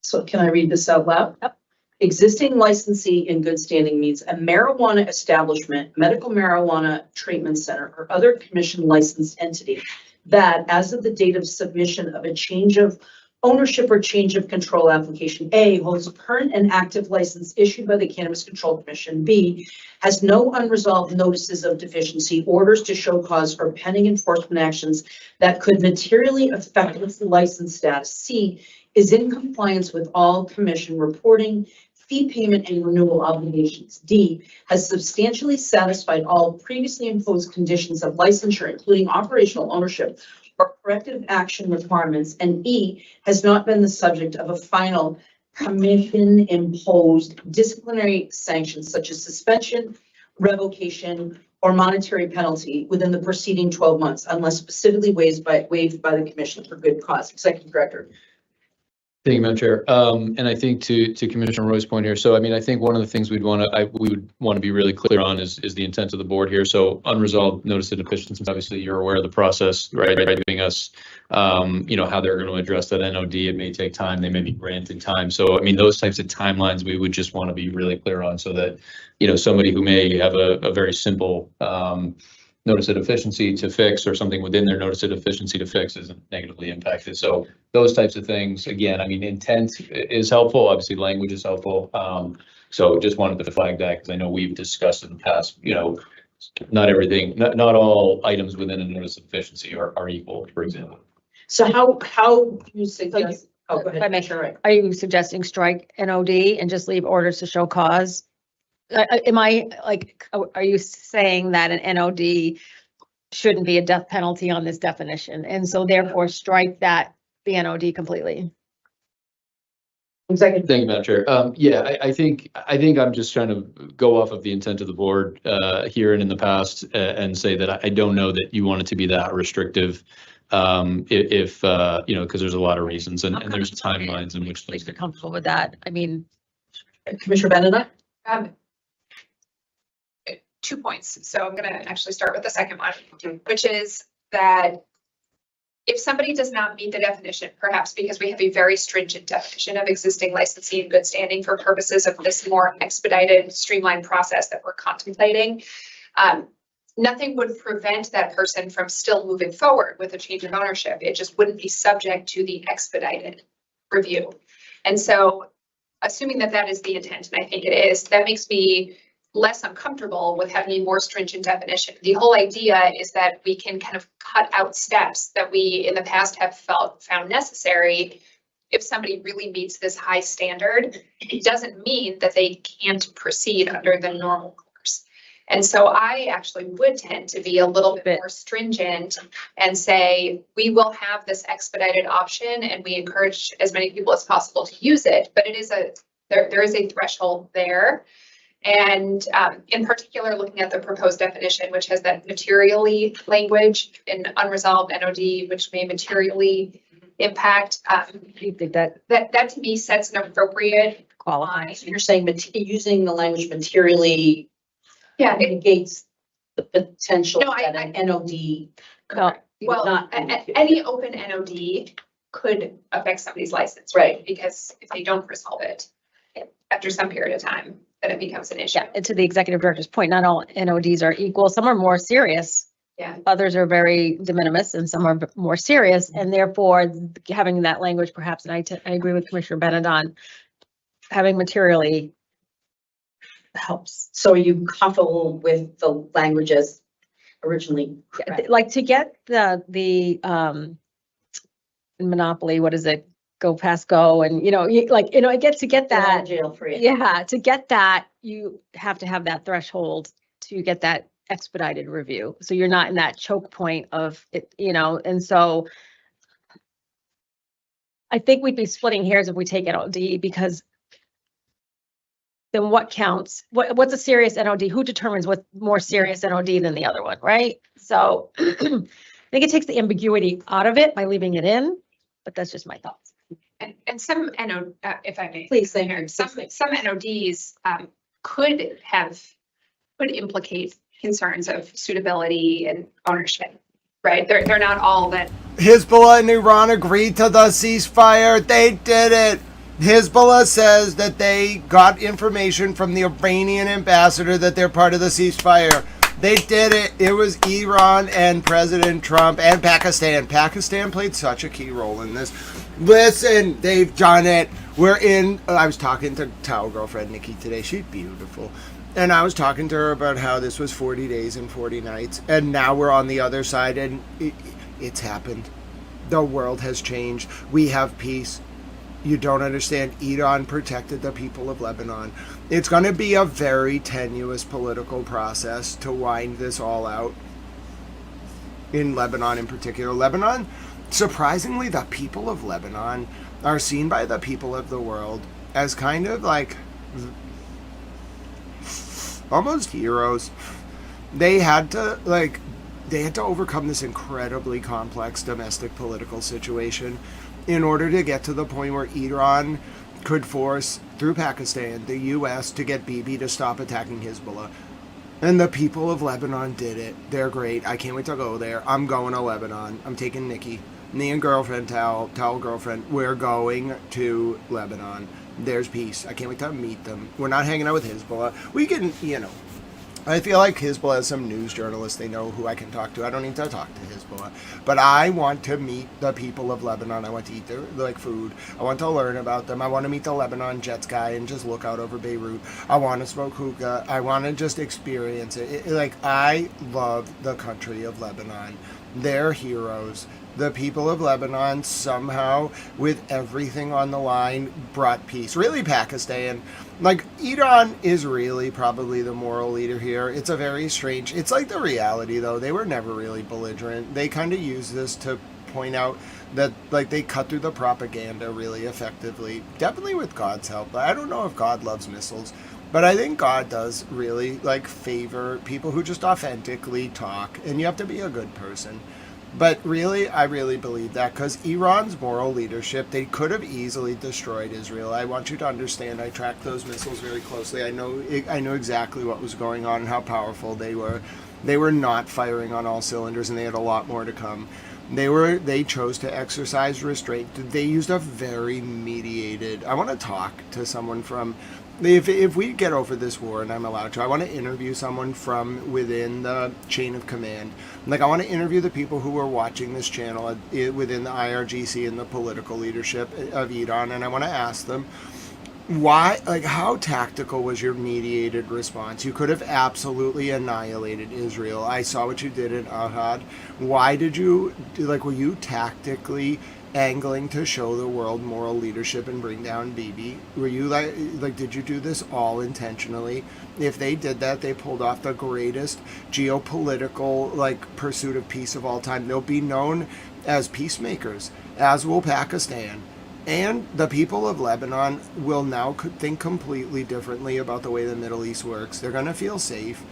So can I read this out loud? Yep. Existing licensee in good standing means a marijuana establishment, medical marijuana treatment center, or other commission licensed entity that, as of the date of submission of a change of ownership or change of control application, A, holds a current and active license issued by the Cannabis Control Commission, B, has no unresolved notices of deficiency, orders to show cause, or pending enforcement actions that could materially affect its license status, C, is in compliance with all commission reporting, fee payment, and renewal obligations. D, has substantially satisfied all previously imposed conditions of licensure, including operational ownership or corrective action requirements. And E, has not been the subject of a final commission imposed disciplinary sanctions such as suspension, revocation, or monetary penalty within the preceding 12 months, unless specifically waived by the commission for good cause. Executive Director. Thank you, Madam Chair. And I think to Commissioner Roy's point here, so I mean, I think one of the things we would want to be really clear on is the intent of the board here. So unresolved notice of deficiencies, obviously you're aware of the process, right? Giving us, how they're going to address that NOD. It may take time, they may be granted time. So I mean, those types of timelines we would just want to be really clear on so that, somebody who may have a very simple notice of deficiency to fix or something within their notice of deficiency to fix isn't negatively impacted. So those types of things, again, I mean, intent is helpful. Obviously, language is helpful. So just wanted to flag that because I know we've discussed in the past, not everything, not all items within a notice of deficiency are equal, for example. So how you suggest? Oh, go ahead. Sure. Are you suggesting strike NOD and just leave orders to show cause? Are you saying that an NOD shouldn't be a death penalty on this definition, and so therefore strike the NOD completely? Exactly. Thank you, Madam Chair. I think I'm just trying to go off of the intent of the board here and in the past and say that I don't know that you want it to be that restrictive. If because there's a lot of reasons and there's timelines in which things. You're comfortable with that? I mean, Commissioner Benedict? 2 points. So I'm going to actually start with the second one, which is that if somebody does not meet the definition, perhaps because we have a very stringent definition of existing licensee in good standing for purposes of this more expedited, streamlined process that we're contemplating, nothing would prevent that person from still moving forward with a change of ownership. It just wouldn't be subject to the expedited review. And so assuming that that is the intent, and I think it is, that makes me less uncomfortable with having a more stringent definition. The whole idea is that we can kind of cut out steps that we in the past have found necessary. If somebody really meets this high standard, it doesn't mean that they can't proceed under the normal course. And so I actually would tend to be a little bit more stringent and say, we will have this expedited option and we encourage as many people as possible to use it, but it is there is a threshold there. And in particular, looking at the proposed definition, which has that materially language in unresolved NOD, which may materially impact. You think that to me sets an appropriate qualifying? You're saying using the language materially negates the potential that an NOD. Well, any open NOD could affect somebody's license, right? Because if they don't resolve it after some period of time, then it becomes an issue. Yeah, and to the executive director's point, not all NODs are equal. Some are more serious. Yeah. Others are very de minimis and some are more serious. And therefore, having that language perhaps, and I agree with Commissioner Bennett on having materially helps. So are you comfortable with the language as originally? Like to get the monopoly, what is it? Go past go, and I get to get that jail free. Yeah, to get that, you have to have that threshold to get that expedited review. So you're not in that choke point of it, and so I think we'd be splitting hairs if we take NOD, because then what counts? What's a serious NOD? Who determines what's more serious NOD than the other one, right? So I think it takes the ambiguity out of it by leaving it in, but that's just my thoughts. And some if I may, please, some NODs could implicate concerns of suitability and ownership, right? They're not all that. Hezbollah and Iran agreed to the ceasefire. They did it. Hezbollah says that they got information from the Iranian ambassador that they're part of the ceasefire. They did it. It was Iran and President Trump and Pakistan. Pakistan played such a key role in this. Listen, they've done it. I was talking to Towel Girlfriend Nikki today. She's beautiful. And I was talking to her about how this was 40 days and 40 nights. And now we're on the other side and it's happened. The world has changed. We have peace. You don't understand. Iran protected the people of Lebanon. It's going to be a very tenuous political process to wind this all out. In Lebanon in particular. Lebanon, surprisingly, the people of Lebanon are seen by the people of the world as kind of like almost heroes. They had to overcome this incredibly complex domestic political situation in order to get to the point where Iran could force, through Pakistan, the U.S. to get Bibi to stop attacking Hezbollah. And the people of Lebanon did it. They're great. I can't wait to go there. I'm going to Lebanon. I'm taking Nikki. Me and girlfriend, Towel Girlfriend, we're going to Lebanon. There's peace. I can't wait to meet them. We're not hanging out with Hezbollah. We can, I feel like Hezbollah has some news journalists. They know who I can talk to. I don't need to talk to Hezbollah. But I want to meet the people of Lebanon. I want to eat their food. I want to learn about them. I want to meet the Lebanon Jets guy and just look out over Beirut. I want to smoke hookah. I want to just experience it. I love the country of Lebanon. They're heroes. The people of Lebanon somehow, with everything on the line, brought peace. Really, Pakistan. Iran is really probably the moral leader here. It's a very strange... It's like the reality, though. They were never really belligerent. They kind of use this to point out that, they cut through the propaganda really effectively. Definitely with God's help. I don't know if God loves missiles, but I think God does really, favor people who just authentically talk. And you have to be a good person. But really, I really believe that, because Iran's moral leadership, they could have easily destroyed Israel. I want you to understand, I tracked those missiles very closely. I know exactly what was going on and how powerful they were. They were not firing on all cylinders, and they had a lot more to come. They chose to exercise restraint. They used a very mediated... I want to talk to someone from if we get over this war and I'm allowed to, I want to interview someone from within the chain of command. Like, I want to interview the people who are watching this channel within the IRGC and the political leadership of Iran, and I want to ask them, why, like, how tactical was your mediated response? You could have absolutely annihilated Israel. I saw what you did in Ahad. Why did you, like, were you tactically angling to show the world moral leadership and bring down Bibi? Were you like, did you do this all intentionally? If they did that, they pulled off the greatest geopolitical, like, pursuit of peace of all time. They'll be known as peacemakers, as will Pakistan. And the people of Lebanon will now think completely differently about the way the Middle East works. They're going to feel safe.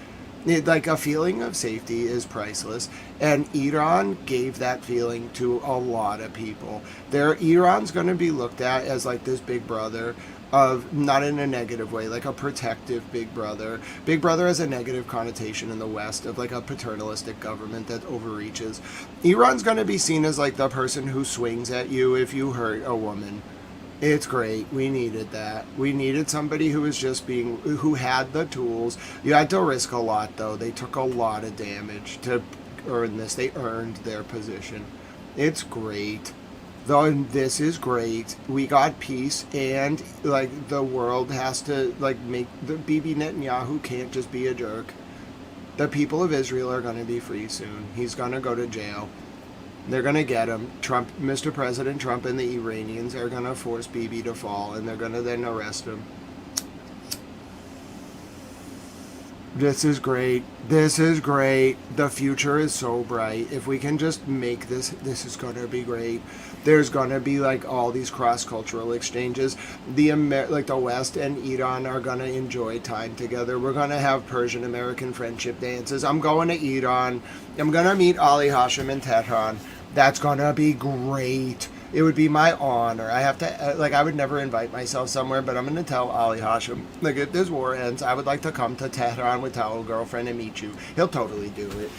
Like, a feeling of safety is priceless. And Iran gave that feeling to a lot of people. Iran's going to be looked at as like this big brother of, not in a negative way, like a protective big brother. Big brother has a negative connotation in the West of like a paternalistic government that overreaches. Iran's going to be seen as like the person who swings at you if you hurt a woman. It's great. We needed that. We needed somebody who was just who had the tools. You had to risk a lot, though. They took a lot of damage to earn this. They earned their position. It's great. This is great. We got peace, and like, the world has to like make the Bibi Netanyahu can't just be a jerk. The people of Israel are going to be free soon. He's going to go to jail. They're going to get him. Trump, Mr. President Trump and the Iranians are going to force Bibi to fall, and they're going to then arrest him. This is great. This is great. The future is so bright. If we can just make this is going to be great. There's going to be like all these cross-cultural exchanges. Like the West and Iran are going to enjoy time together. We're going to have Persian-American friendship dances. I'm going to Iran. I'm going to meet Ali Hashim in Tehran. That's going to be great. It would be my honor. I have to, like, I would never invite myself somewhere, but I'm going to tell Ali Hashim, like, if this war ends, I would like to come to Tehran with Towel Girlfriend and meet you. He'll totally do it.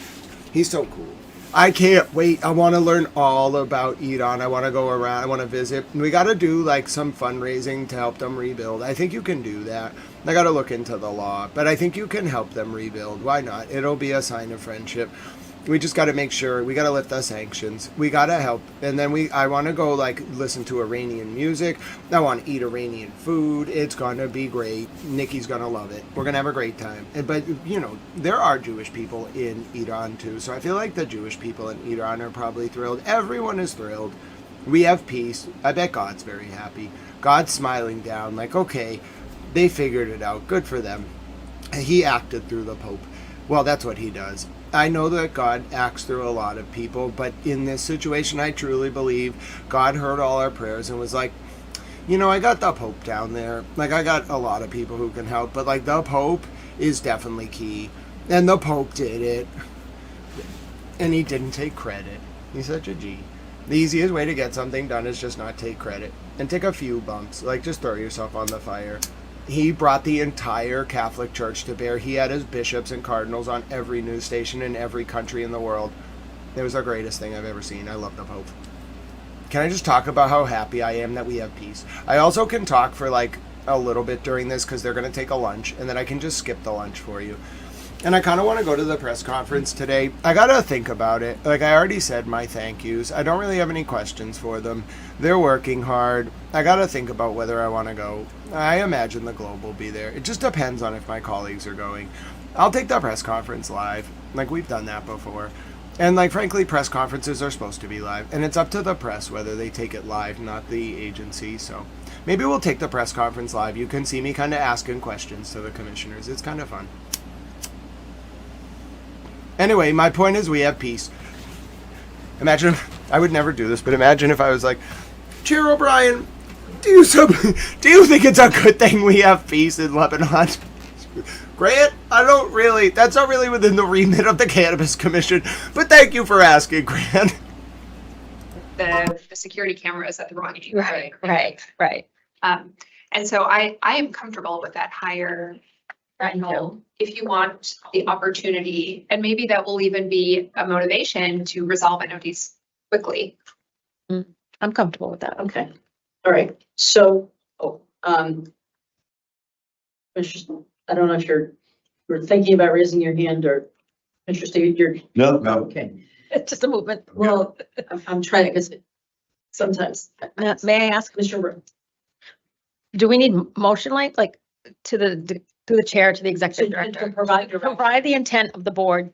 He's so cool. I can't wait. I want to learn all about Iran. I want to go around. I want to visit. We got to do, like, some fundraising to help them rebuild. I think you can do that. I got to look into the law, but I think you can help them rebuild. Why not? It'll be a sign of friendship. We just got to make sure, we got to lift the sanctions. We got to help. And then I want to go, like, listen to Iranian music. I want to eat Iranian food. It's going to be great. Nikki's going to love it. We're going to have a great time. But, you know, there are Jewish people in Iran, too. So I feel like the Jewish people in Iran are probably thrilled. Everyone is thrilled. We have peace. I bet God's very happy. God's smiling down, like, okay, they figured it out. Good for them. He acted through the Pope. Well, that's what he does. I know that God acts through a lot of people, but in this situation, I truly believe God heard all our prayers and was like, you know, I got the Pope down there. Like, I got a lot of people who can help, but like, the Pope is definitely key. And the Pope did it. And he didn't take credit. He's such a G. The easiest way to get something done is just not take credit. And take a few bumps. Like, just throw yourself on the fire. He brought the entire Catholic Church to bear. He had his bishops and cardinals on every news station in every country in the world. It was the greatest thing I've ever seen. I love the Pope. Can I just talk about how happy I am that we have peace? I also can talk for like a little bit during this because they're going to take a lunch, and then I can just skip the lunch for you. And I kind of want to go to the press conference today. I got to think about it. Like, I already said my thank yous. I don't really have any questions for them. They're working hard. I got to think about whether I want to go. I imagine the Globe will be there. It just depends on if my colleagues are going. I'll take the press conference live. Like, we've done that before. And, like, frankly, press conferences are supposed to be live. And it's up to the press whether they take it live, not the agency. So maybe we'll take the press conference live. You can see me kind of asking questions to the commissioners. It's kind of fun. Anyway, my point is we have peace. Imagine, I would never do this, but imagine if I was like, Chair O'Brien, do you think it's a good thing we have peace in Lebanon? Grant, that's not really within the remit of the Cannabis Commission, but thank you for asking, Grant. The security cameras at the wrong age. Right. And so I am comfortable with that higher threshold if you want the opportunity, and maybe that will even be a motivation to resolve NODs quickly. I'm comfortable with that. Okay. All right. So, I don't know if you're thinking about raising your hand or interested, you're. No. Okay. It's just a movement. Well, I'm trying to, because sometimes. May I ask, Mr. do we need motion like to the chair, to the executive director? Provide the intent of the board.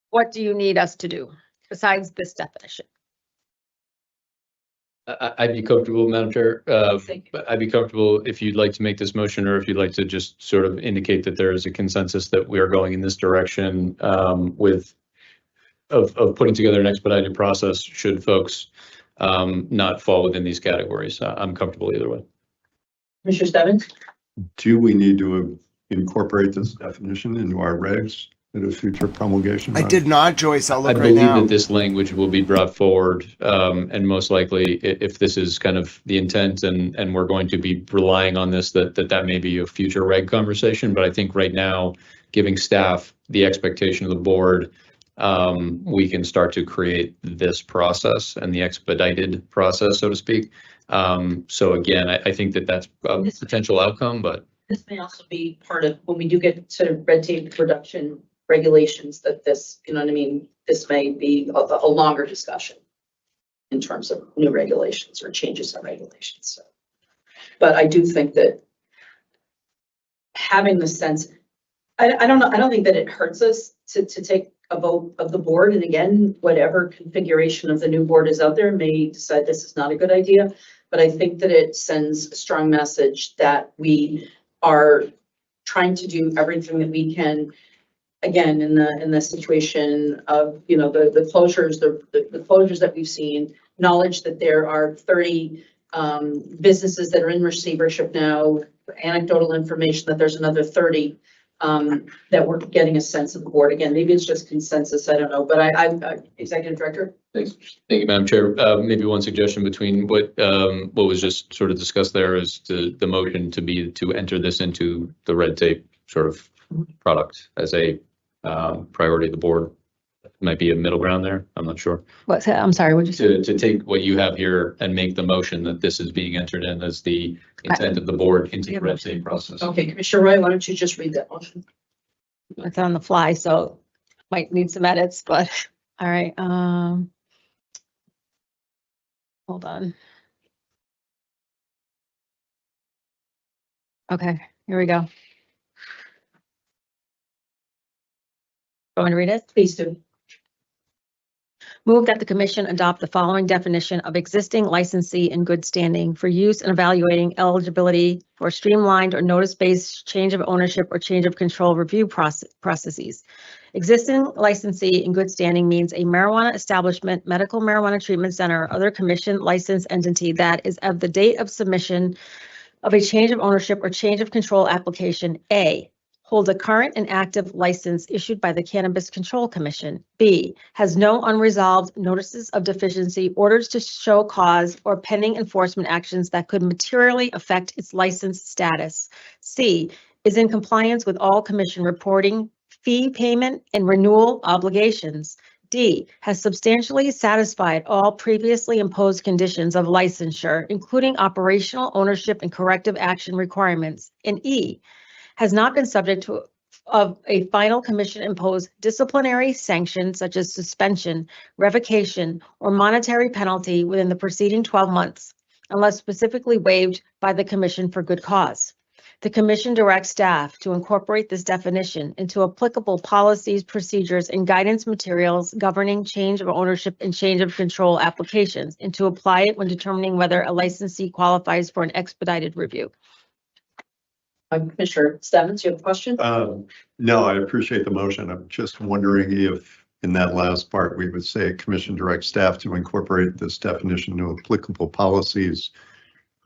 What do you need us to do besides this definition? I'd be comfortable, Madam Chair. But I'd be comfortable if you'd like to make this motion, or if you'd like to just sort of indicate that there is a consensus that we are going in this direction with putting together an expedited process should folks not fall within these categories. I'm comfortable either way. Mr. Stebbins? Do we need to incorporate this definition into our regs at a future promulgation? I did not, Joyce. I'll look I right believe now. that this language will be brought forward, and most likely, if this is kind of the intent and we're going to be relying on this, that may be a future reg conversation. But I think right now, giving staff the expectation of the board, we can start to create this process and the expedited process, so to speak. So again, I think that that's a potential outcome, but. This may also be part of, when we do get to red tape reduction regulations, that this, you know what I mean? This may be a longer discussion in terms of new regulations or changes in regulations. So, but I do think that having the sense, I don't know, I don't think that it hurts us to take a vote of the board. And again, whatever configuration of the new board is out there may decide this is not a good idea. But I think that it sends a strong message that we are trying to do everything that we can, again, in the situation of, you know, the closures, the closures that we've seen, knowledge that there are 30 businesses that are in receivership now, anecdotal information that there's another 30 that we're getting a sense of the board. Again, maybe it's just consensus, I don't know, but I Executive Director. Thanks. Thank you, Madam Chair. Maybe one suggestion between what was just sort of discussed there is the motion to enter this into the red tape sort of product as a priority of the board. Might be a middle ground there. I'm not sure. What's that? I'm sorry, what'd you say? To take what you have here and make the motion that this is being entered in as the intent of the board into the red tape process. Okay, Commissioner Roy, why don't you just read that motion? It's on the fly, so might need some edits, but all right. Hold on. Okay, here we go. Want me to read it? Please do. Move that the commission adopt the following definition of existing licensee in good standing for use in evaluating eligibility for streamlined or notice-based change of ownership or change of control review processes. Existing licensee in good standing means a marijuana establishment, medical marijuana treatment center, or other commission licensed entity that is of the date of submission of a change of ownership or change of control application, A, holds a current and active license issued by the Cannabis Control Commission. B, has no unresolved notices of deficiency, orders to show cause, or pending enforcement actions that could materially affect its license status. C, is in compliance with all commission reporting, fee payment, and renewal obligations. D, has substantially satisfied all previously imposed conditions of licensure, including operational ownership and corrective action requirements. And E, has not been subject to a final commission imposed disciplinary sanction such as suspension, revocation, or monetary penalty within the preceding 12 months, unless specifically waived by the commission for good cause. The commission directs staff to incorporate this definition into applicable policies, procedures, and guidance materials governing change of ownership and change of control applications, and to apply it when determining whether a licensee qualifies for an expedited review. Commissioner Stebbins, you have a question? No, I appreciate the motion. I'm just wondering if in that last part, we would say commission directs staff to incorporate this definition into applicable policies,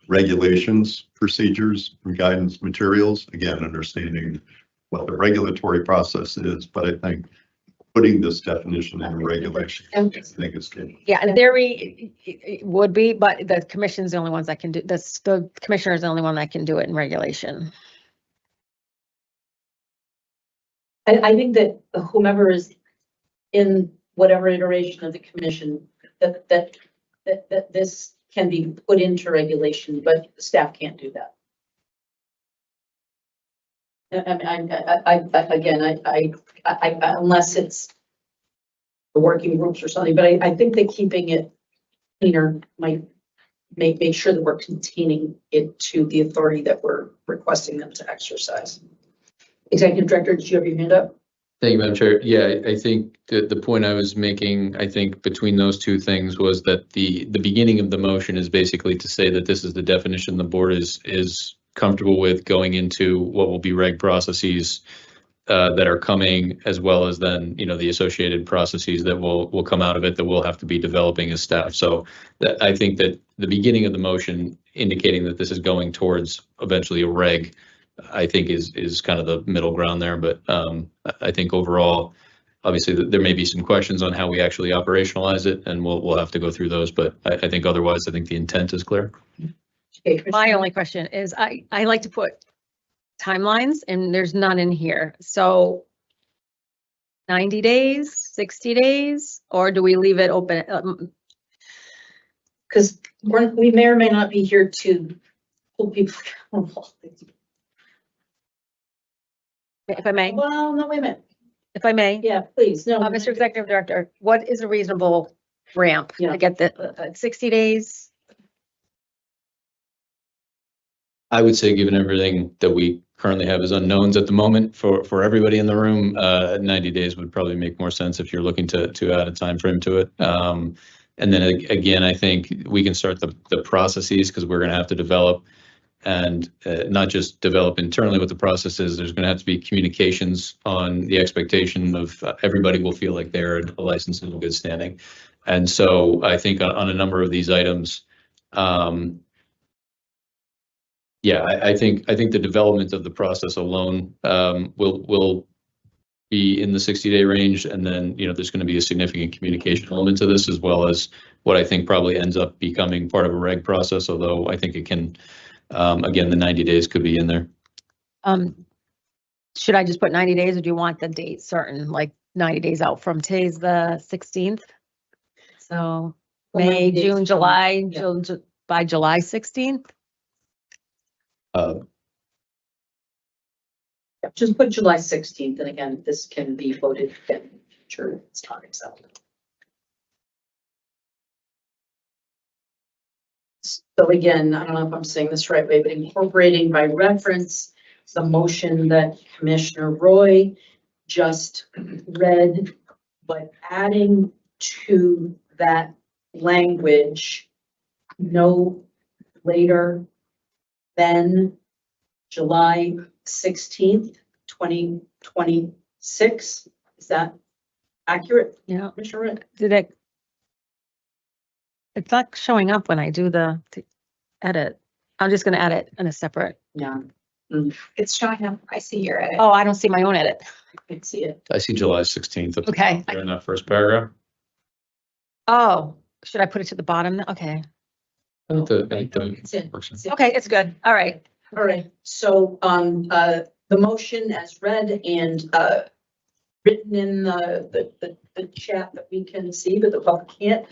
regulations, procedures, and guidance materials. Again, understanding what the regulatory process is, but I think putting this definition in regulation, I think is good. Yeah, in theory, it would be, but the commission's the only ones that can do this. The commissioner is the only one that can do it in regulation. I think that whomever is in whatever iteration of the commission, that this can be put into regulation, but staff can't do that. Unless it's the working groups or something, but I think that keeping it cleaner might make sure that we're containing it to the authority that we're requesting them to exercise. Executive Director, did you have your hand up? Thank you, Madam Chair. Yeah, I think the point I was making, I think between those two things was that the beginning of the motion is basically to say that this is the definition the board is comfortable with going into what will be reg processes that are coming, as well as then, the associated processes that will come out of it that we'll have to be developing as staff. So I think that the beginning of the motion indicating that this is going towards eventually a reg, I think is kind of the middle ground there. But I think overall, obviously there may be some questions on how we actually operationalize it, and we'll have to go through those. But I think otherwise, I think the intent is clear. My only question is I like to put timelines and there's none in here. So 90 days, 60 days, or do we leave it open? Because we may or may not be here to hold people accountable. If I may. Well, no, wait a minute. If I may. Yeah, please. No, Mr. Executive Director, what is a reasonable ramp to get the 60 days? I would say, given everything that we currently have as unknowns at the moment for everybody in the room, 90 days would probably make more sense if you're looking to add a time frame to it. And then again, I think we can start the processes, because we're going to have to develop and not just develop internally what the process is. There's going to have to be communications on the expectation of everybody will feel like they're a license in good standing. And so I think on a number of these items, yeah, I think the development of the process alone will be in the 60-day range, and then there's going to be a significant communication element to this, as well as what I think probably ends up becoming part of a reg process. Although I think it can, again, the 90 days could be in there. Should I just put 90 days, or do you want the date certain, like 90 days out from today's the 16th? So May, June, July, by July 16th. Just put July 16th, and again, this can be voted again. Sure, it's not acceptable. So again, I don't know if I'm saying this right way, but incorporating by reference the motion that Commissioner Roy just read, but adding to that language no later than July 16th, 2026. Is that accurate? Yeah. Commissioner Roy? It's not showing up when I do the edit. I'm just going to edit in a separate. Yeah. It's showing up. I see your edit. Oh, I don't see my own edit. I can see it. I see July 16th. Okay. There in that first paragraph. Oh, should I put it to the bottom? Okay. Okay, it's good. All right. All right. So the motion as read and written in the chat that we can see, but the public can't.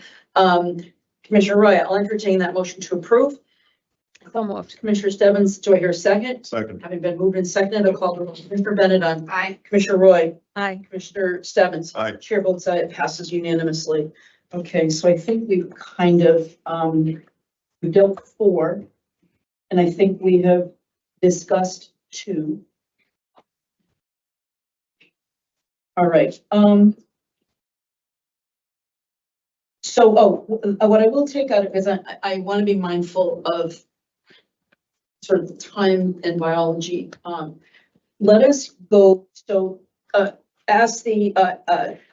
Commissioner Roy, I'll entertain that motion to approve. So moved. Commissioner Stebbins, do I hear a second? Second. Having been moved and seconded, I'll call the roll. Commissioner Benedon. Aye. Commissioner Roy. Aye. Commissioner Stebbins. Aye. Chair votes aye. It passes unanimously. Okay, so I think we've kind of we dealt with 4, and I think we have discussed 2. All right. So, what I will take out of, because I want to be mindful of sort of the time and biology. Let us go. So, ask the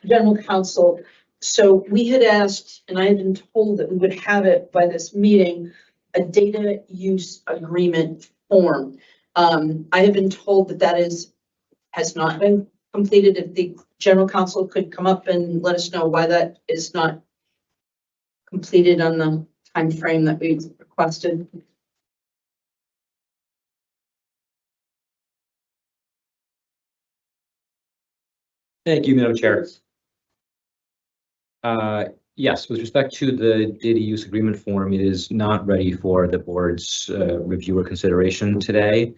general counsel. So we had asked, and I had been told that we would have it by this meeting, a data use agreement form. I have been told that has not been completed. If the general counsel could come up and let us know why that is not completed on the time frame that we requested. Thank you, Madam Chair. Yes, with respect to the data use agreement form, it is not ready for the board's review or consideration today.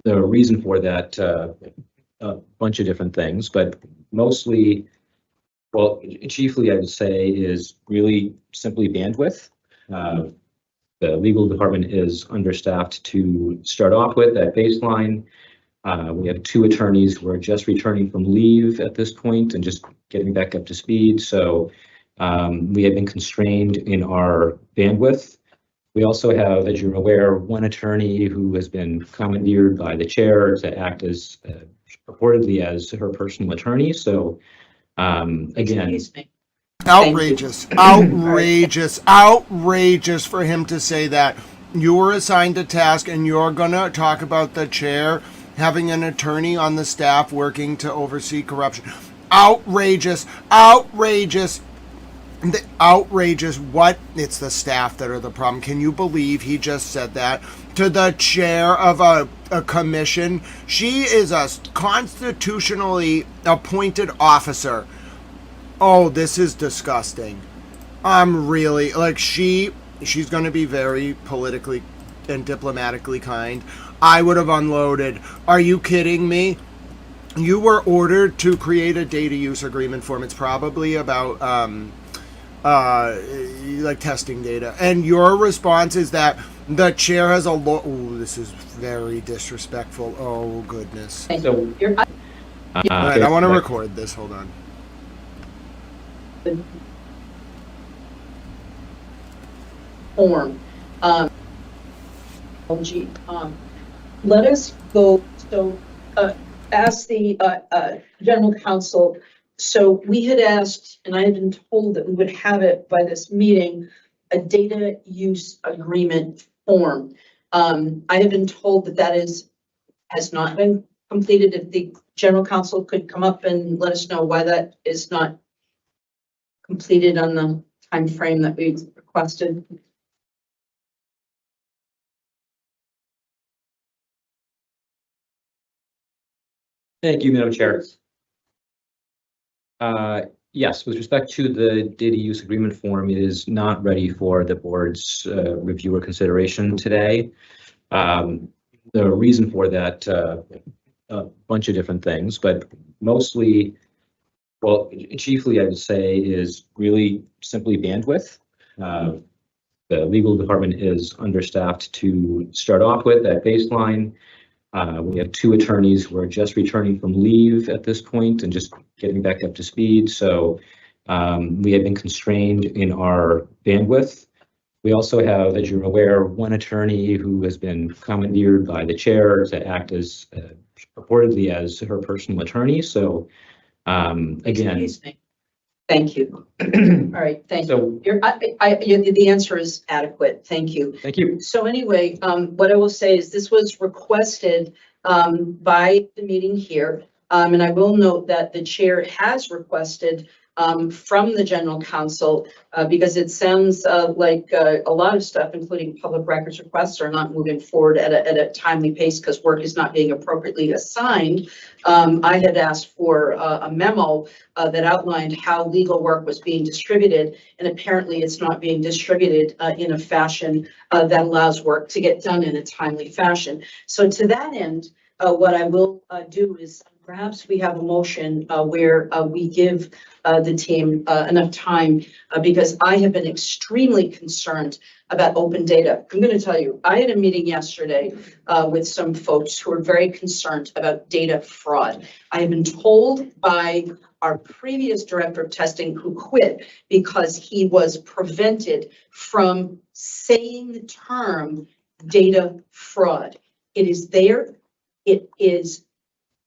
The reason for that, a bunch of different things, but mostly, well, chiefly I would say is really simply bandwidth. The legal department is understaffed to start off with at baseline. We have 2 attorneys who are just returning from leave at this point and just getting back up to speed. So we have been constrained in our bandwidth. We also have, as you're aware, 1 attorney who has been commandeered by the chair to act as purportedly as her personal attorney. So again, Outrageous, outrageous, outrageous for him to say that. You were assigned a task and you're going to talk about the chair having an attorney on the staff working to oversee corruption. Outrageous, outrageous, outrageous. What? It's the staff that are the problem. Can you believe he just said that to the chair of a commission? She is a constitutionally appointed officer. Oh, this is disgusting. I'm really, like, she's going to be very politically and diplomatically kind. I would have unloaded. Are you kidding me? You were ordered to create a data use agreement form. It's probably about, like, testing data. And your response is that the chair has a ooh, this is very disrespectful. Oh, goodness. So, all right, I want to record this. Hold on. Form. Let us go, so ask the general counsel. So we had asked, and I had been told that we would have it by this meeting, a data use agreement form. I have been told that has not been completed. If the general counsel could come up and let us know why that is not completed on the time frame that we requested. thank you, Madam Chair. Yes, with respect to the data use agreement form, it is not ready for the board's review or consideration today. The reason for that, a bunch of different things, but mostly, well, chiefly I would say is really simply bandwidth. The legal department is understaffed to start off with at baseline. We have 2 attorneys who are just returning from leave at this point and just getting back up to speed. So we have been constrained in our bandwidth. We also have, as you're aware, 1 attorney who has been commandeered by the chair to act as purportedly as her personal attorney. So again, thank you. All right, thank you. The answer is adequate. Thank you. Thank you. So anyway, what I will say is this was requested by the meeting here. And I will note that the chair has requested from the general counsel because it sounds like a lot of stuff, including public records requests, are not moving forward at a timely pace because work is not being appropriately assigned. I had asked for a memo that outlined how legal work was being distributed, and apparently it's not being distributed in a fashion that allows work to get done in a timely fashion. So to that end, what I will do is perhaps we have a motion where we give the team enough time because I have been extremely concerned about open data. I'm going to tell you, I had a meeting yesterday with some folks who are very concerned about data fraud. I have been told by our previous director of testing who quit because he was prevented from saying the term data fraud. It is there. It is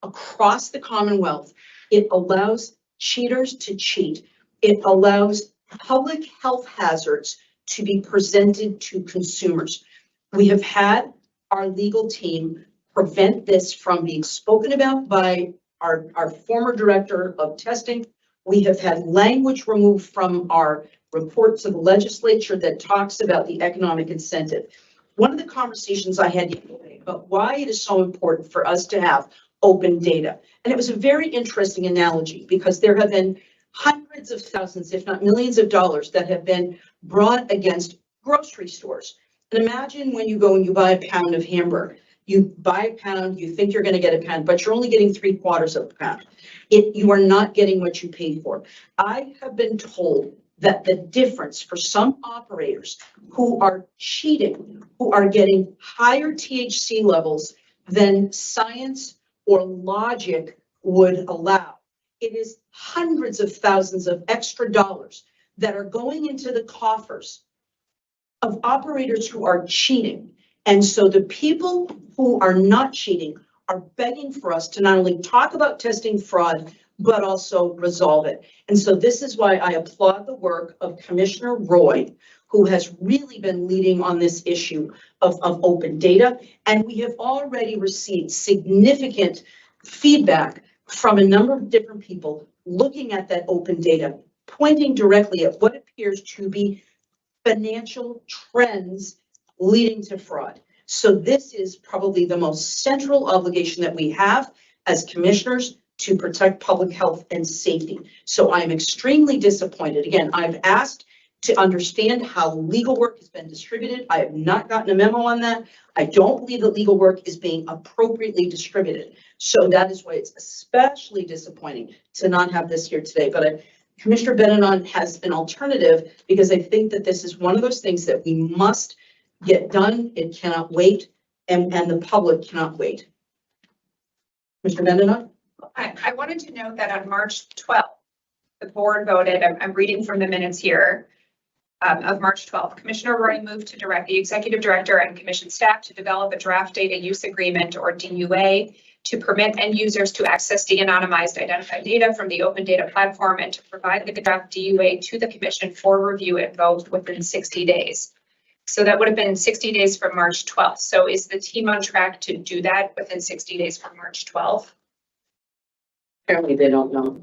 across the Commonwealth. It allows cheaters to cheat. It allows public health hazards to be presented to consumers. We have had our legal team prevent this from being spoken about by our former director of testing. We have had language removed from our report to the legislature that talks about the economic incentive. One of the conversations I had yesterday about why it is so important for us to have open data. And it was a very interesting analogy because there have been hundreds of thousands, if not millions of dollars that have been brought against grocery stores. And imagine when you go and you buy a pound of hamburger You buy a pound, you think you're going to get a pound, but you're only getting 3/4 of a pound. You are not getting what you paid for. I have been told that the difference for some operators who are cheating, who are getting higher THC levels than science or logic would allow, it is hundreds of thousands of extra dollars that are going into the coffers of operators who are cheating. And so the people who are not cheating are begging for us to not only talk about testing fraud, but also resolve it. And so this is why I applaud the work of Commissioner Roy, who has really been leading on this issue of open data. And we have already received significant feedback from a number of different people looking at that open data, pointing directly at what appears to be financial trends leading to fraud. So this is probably the most central obligation that we have as commissioners to protect public health and safety. So I'm extremely disappointed. Again, I've asked to understand how legal work has been distributed. I have not gotten a memo on that. I don't believe that legal work is being appropriately distributed. So that is why it's especially disappointing to not have this here today. But Commissioner Benedon has an alternative, because I think that this is one of those things that we must get done. It cannot wait, and the public cannot wait. Mr. Benedon? I wanted to note that on March 12th, the board voted, I'm reading from the minutes here, of March 12th, Commissioner Roy moved to direct the executive director and commission staff to develop a draft data use agreement, or DUA, to permit end users to access de-anonymized identified data from the open data platform, and to provide the draft DUA to the commission for review and vote within 60 days. So that would have been 60 days from March 12th. So is the team on track to do that within 60 days from March 12th? Apparently they don't know.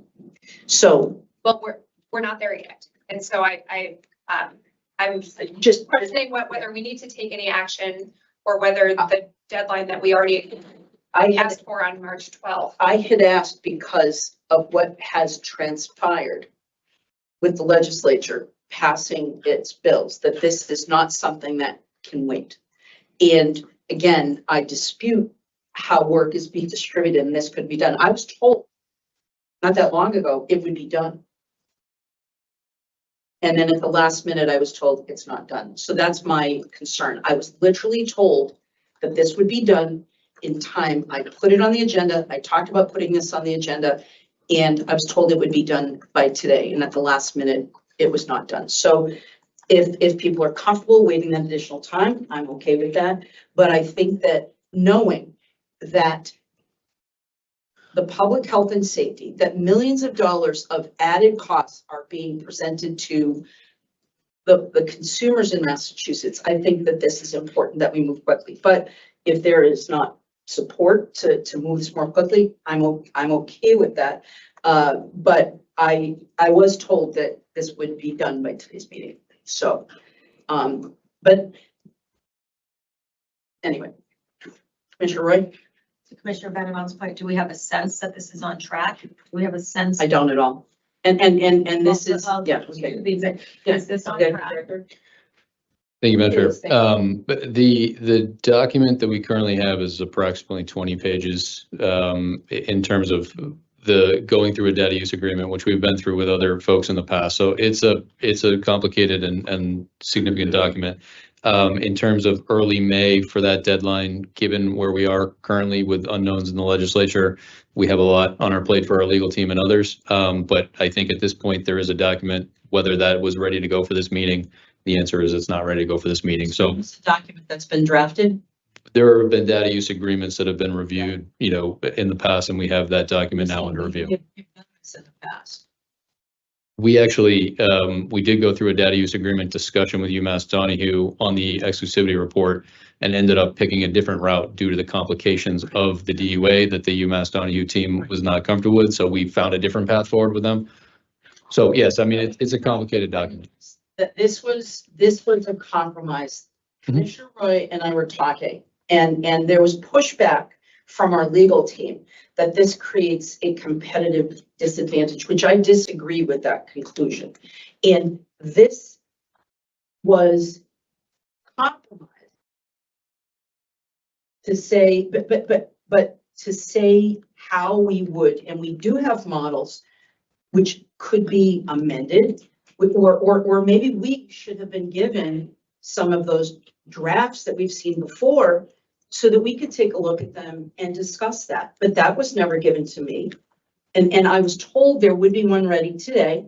So, well, we're not there yet. And so I'm just questioning whether we need to take any action, or whether the deadline that we already asked for on March 12th. I had asked because of what has transpired with the legislature passing its bills, that this is not something that can wait. And again, I dispute how work is being distributed and this could be done. I was told not that long ago it would be done. And then at the last minute, I was told it's not done. So that's my concern. I was literally told that this would be done in time. I put it on the agenda. I talked about putting this on the agenda, and I was told it would be done by today. And at the last minute, it was not done. So if people are comfortable waiting that additional time, I'm okay with that. But I think that knowing that the public health and safety, that millions of dollars of added costs are being presented to the consumers in Massachusetts, I think that this is important that we move quickly. But if there is not support to move this more quickly, I'm okay with that. But I was told that this would be done by today's meeting. So, but anyway, Commissioner Roy? To Commissioner Benedon's point, do we have a sense that this is on track? Do we have a sense? I don't at all. And this is, yeah, okay. Is this on track? Thank you, Madam Chair. But the document that we currently have is approximately 20 pages in terms of the going through a data use agreement, which we've been through with other folks in the past. So it's a complicated and significant document. In terms of early May for that deadline, given where we are currently with unknowns in the legislature, we have a lot on our plate for our legal team and others. But I think at this point, there is a document. Whether that was ready to go for this meeting, the answer is it's not ready to go for this meeting. So it's a document that's been drafted. There have been data use agreements that have been reviewed, in the past, and we have that document now under review. In the past. We actually, we did go through a data use agreement discussion with UMass Donahue on the exclusivity report, and ended up picking a different route due to the complications of the DUA that the UMass Donahue team was not comfortable with. So we found a different path forward with them. So yes, I mean, it's a complicated document. That this was a compromise. Commissioner Roy and I were talking, and there was pushback from our legal team that this creates a competitive disadvantage, which I disagree with that conclusion. And this was compromised to say, but to say how we would, and we do have models which could be amended, or maybe we should have been given some of those drafts that we've seen before so that we could take a look at them and discuss that. But that was never given to me. And I was told there would be one ready today.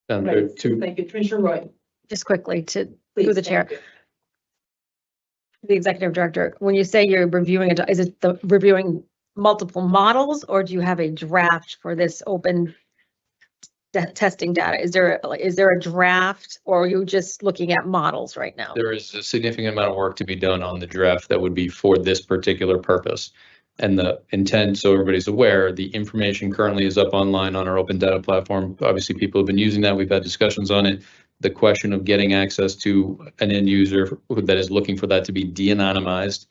Right. Thank you, Commissioner Roy. Just quickly to Please, through the thank chair. you. The executive director, when you say you're reviewing it, is it the reviewing multiple models, or do you have a draft for this open testing data? Is there a draft, or are you just looking at models right now? There is a significant amount of work to be done on the draft that would be for this particular purpose. And the intent, so everybody's aware, the information currently is up online on our open data platform. Obviously, people have been using that. We've had discussions on it. The question of getting access to an end user that is looking for that to be de-anonymized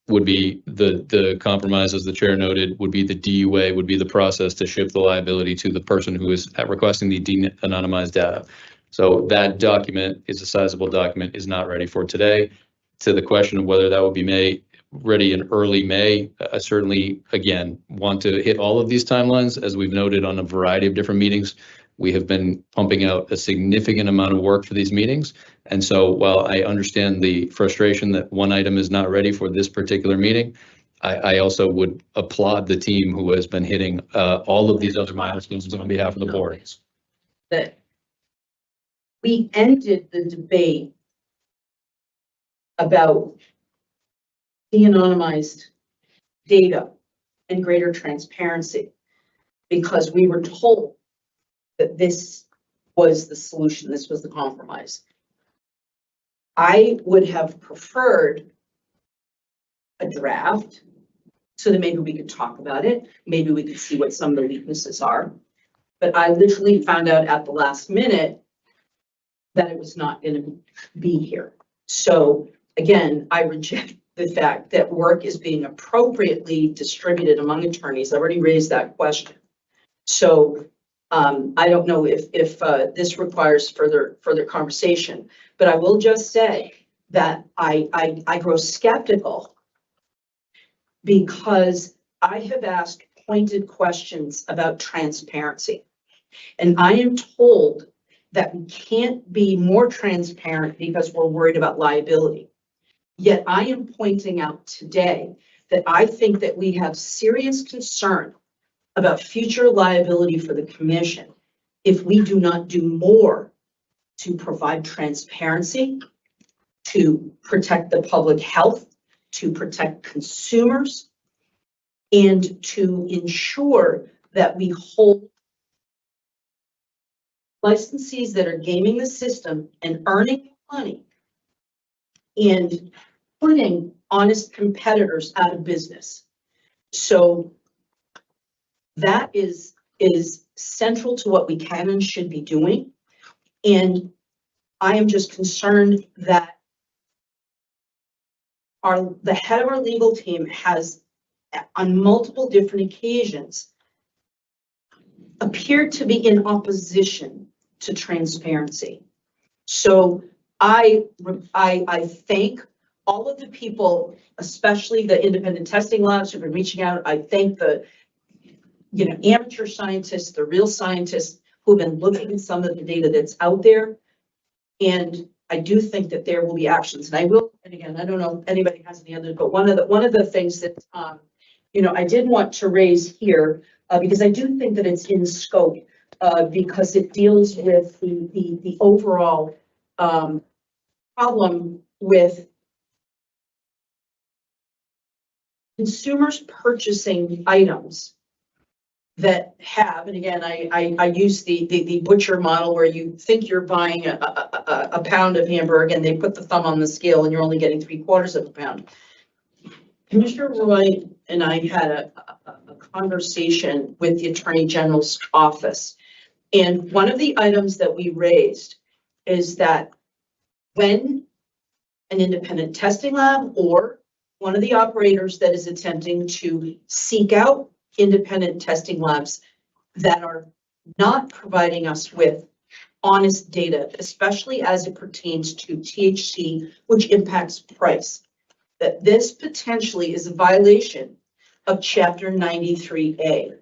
would be the compromise, as the chair noted, would be the DUA, would be the process to shift the liability to the person who is requesting the de-anonymized data. So that document is a sizable document, is not ready for today. To the question of whether that will be ready in early May, I certainly, again, want to hit all of these timelines. As we've noted on a variety of different meetings, we have been pumping out a significant amount of work for these meetings. And so while I understand the frustration that one item is not ready for this particular meeting, I also would applaud the team who has been hitting all of these other milestones on behalf of the board. That we ended the debate about de-anonymized data and greater transparency because we were told that this was the solution, this was the compromise. I would have preferred a draft so that maybe we could talk about it. Maybe we could see what some of the weaknesses are. But I literally found out at the last minute that it was not going to be here. So again, I reject the fact that work is being appropriately distributed among attorneys. I already raised that question. So I don't know if this requires further conversation, but I will just say that I grow skeptical because I have asked pointed questions about transparency, and I am told that we can't be more transparent because we're worried about liability. Yet I am pointing out today that I think that we have serious concern about future liability for the commission if we do not do more to provide transparency, to protect the public health, to protect consumers, and to ensure that we hold licensees that are gaming the system and earning money and putting honest competitors out of business. So that is central to what we can and should be doing. And I am just concerned that the head of our legal team has on multiple different occasions appeared to be in opposition to transparency. So I thank all of the people, especially the independent testing labs who've been reaching out. I thank the amateur scientists, the real scientists who've been looking at some of the data that's out there. And I do think that there will be actions, and I will, and again, I don't know if anybody has any others, but one of the things that, I did want to raise here, because I do think that it's in scope, because it deals with the overall problem with consumers purchasing items that have, and again, I use the butcher model where you think you're buying a pound of hamburger and they put the thumb on the scale and you're only getting 3/4 of a pound. Commissioner Roy and I had a conversation with the Attorney General's office. And one of the items that we raised is that when an independent testing lab or one of the operators that is attempting to seek out independent testing labs that are not providing us with honest data, especially as it pertains to THC, which impacts price, that this potentially is a violation of Chapter 93A.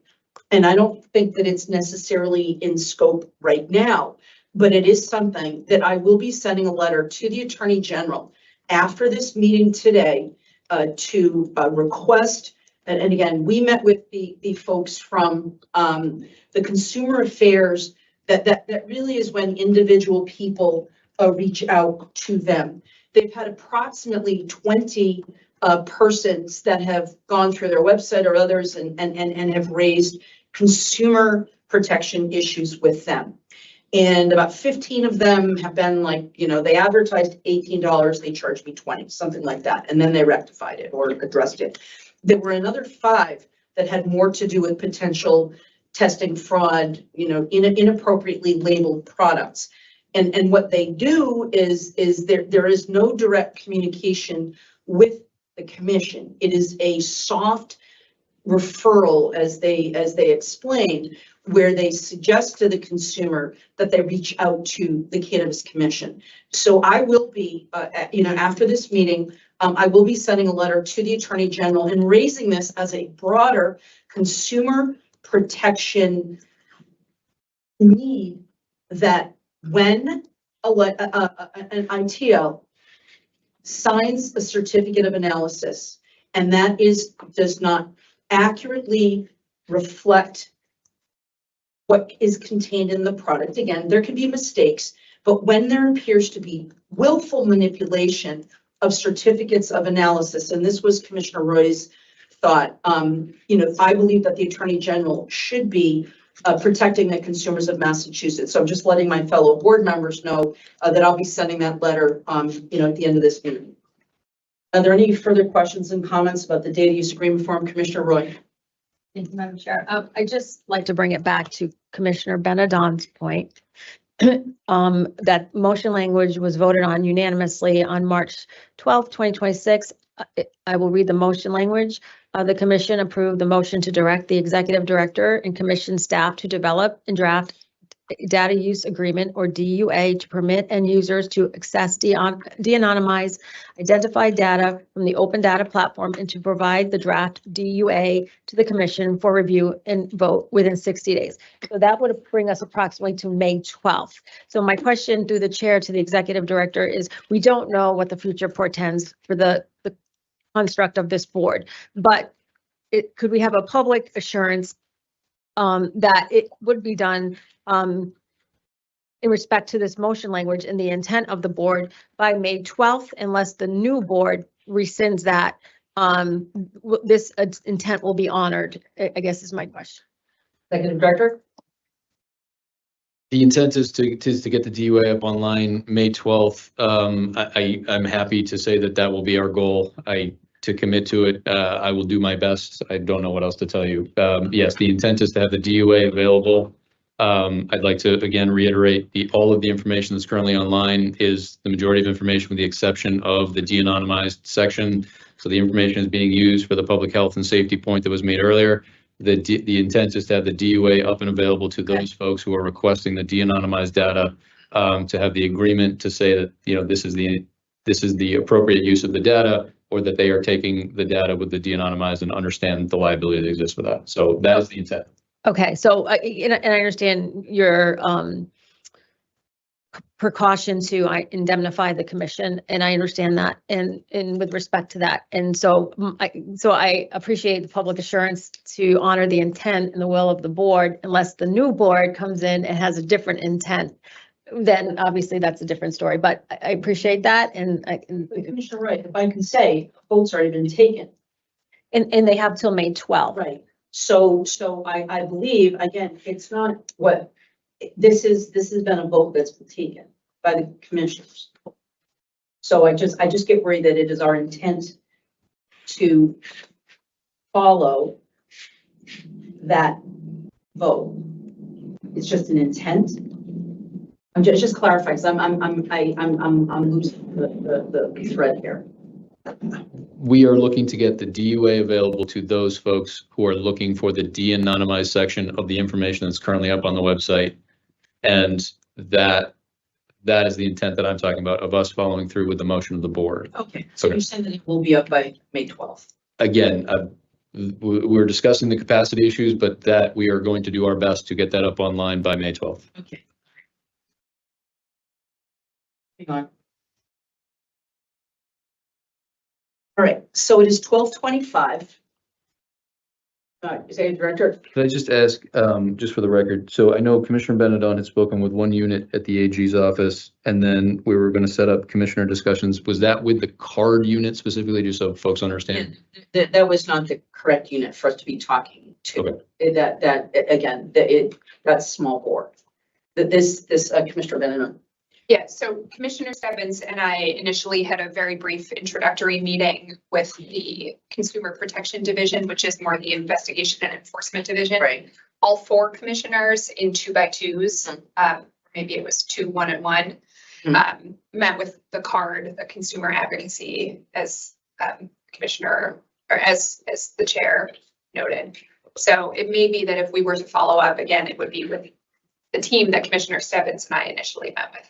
And I don't think that it's necessarily in scope right now, but it is something that I will be sending a letter to the Attorney General after this meeting today to request. And again, we met with the folks from the Consumer Affairs. That really is when individual people reach out to them. They've had approximately 20 persons that have gone through their website or others and have raised consumer protection issues with them. And about 15 of them have been like, you know, they advertised $18, they charged me 20, something like that. And then they rectified it or addressed it. There were another 5 that had more to do with potential testing fraud, you know, inappropriately labeled products. And what they do is there is no direct communication with the commission. It is a soft referral, as they explained, where they suggest to the consumer that they reach out to the Cannabis Commission. So I will be, you know, after this meeting, I will be sending a letter to the Attorney General and raising this as a broader consumer protection need, that when an ITO signs a certificate of analysis and that does not accurately reflect what is contained in the product. Again, there can be mistakes, but when there appears to be willful manipulation of certificates of analysis, and this was Commissioner Roy's thought, you know, I believe that the Attorney General should be protecting the consumers of Massachusetts. So I'm just letting my fellow board members know that I'll be sending that letter, you know, at the end of this meeting. Are there any further questions and comments about the data use agreement form, Commissioner Roy? Thank you, Madam Chair. I just like to bring it back to Commissioner Benedon's point. That motion language was voted on unanimously on March 12th, 2026. I will read the motion language. The commission approved the motion to direct the executive director and commission staff to develop and draft data use agreement, or DUA, to permit end users to access de-anonymized identified data from the open data platform, and to provide the draft DUA to the commission for review and vote within 60 days. So that would bring us approximately to May 12th. So my question through the chair to the executive director is, we don't know what the future portends for the construct of this board, but could we have a public assurance that it would be done in respect to this motion language and the intent of the board by May 12th, unless the new board rescinds that, this intent will be honored, I guess is my question. Executive Director? The intent is to get the DUA up online May 12th. I'm happy to say that will be our goal. To commit to it, I will do my best. I don't know what else to tell you. Yes, the intent is to have the DUA available. I'd like to again reiterate all of the information that's currently online is the majority of information with the exception of the de-anonymized section. So the information is being used for the public health and safety point that was made earlier. The intent is to have the DUA up and available to those folks who are requesting the de-anonymized data, to have the agreement to say that, you know, this is the appropriate use of the data, or that they are taking the data with the de-anonymized and understand the liability that exists for that. So that is the intent. Okay, so and I understand your precaution to indemnify the commission, and I understand that, and with respect to that, and so I appreciate the public assurance to honor the intent and the will of the board, unless the new board comes in and has a different intent. Then obviously that's a different story, but I appreciate that. And Commissioner Wright, if I can say, votes already been taken. And they have till May 12th. Right. So I believe, again, it's not what, this has been a vote that's been taken by the commissioners. So I just get worried that it is our intent to follow that vote. It's just an intent. I'm just clarifying, because I'm losing the thread here. We are looking to get the DUA available to those folks who are looking for the de-anonymized section of the information that's currently up on the website, and that that is the intent that I'm talking about, of us following through with the motion of the board. Okay, so you're saying that it will be up by May 12th? Again, we're discussing the capacity issues, but that we are going to do our best to get that up online by May 12th. Okay. Hang on. All right, so it is 12:25. Executive Director. Could I just ask, just for the record, so I know Commissioner Benedon had spoken with one unit at the AG's office, and then we were going to set up commissioner discussions. Was that with the card unit specifically, just so folks understand? That was not the correct unit for us to be talking to. Okay. That's small bore. This Commissioner Benedon. Yeah, so Commissioner Stebbins and I initially had a very brief introductory meeting with the Consumer Protection Division, which is more the Investigation and Enforcement Division. Right. All 4 commissioners in 2x2s, maybe it was 2 1-on-1, met with the CARD, the Consumer Advocacy, as Commissioner, or as the chair noted. So it may be that if we were to follow up again, it would be with the team that Commissioner Stebbins and I initially met with.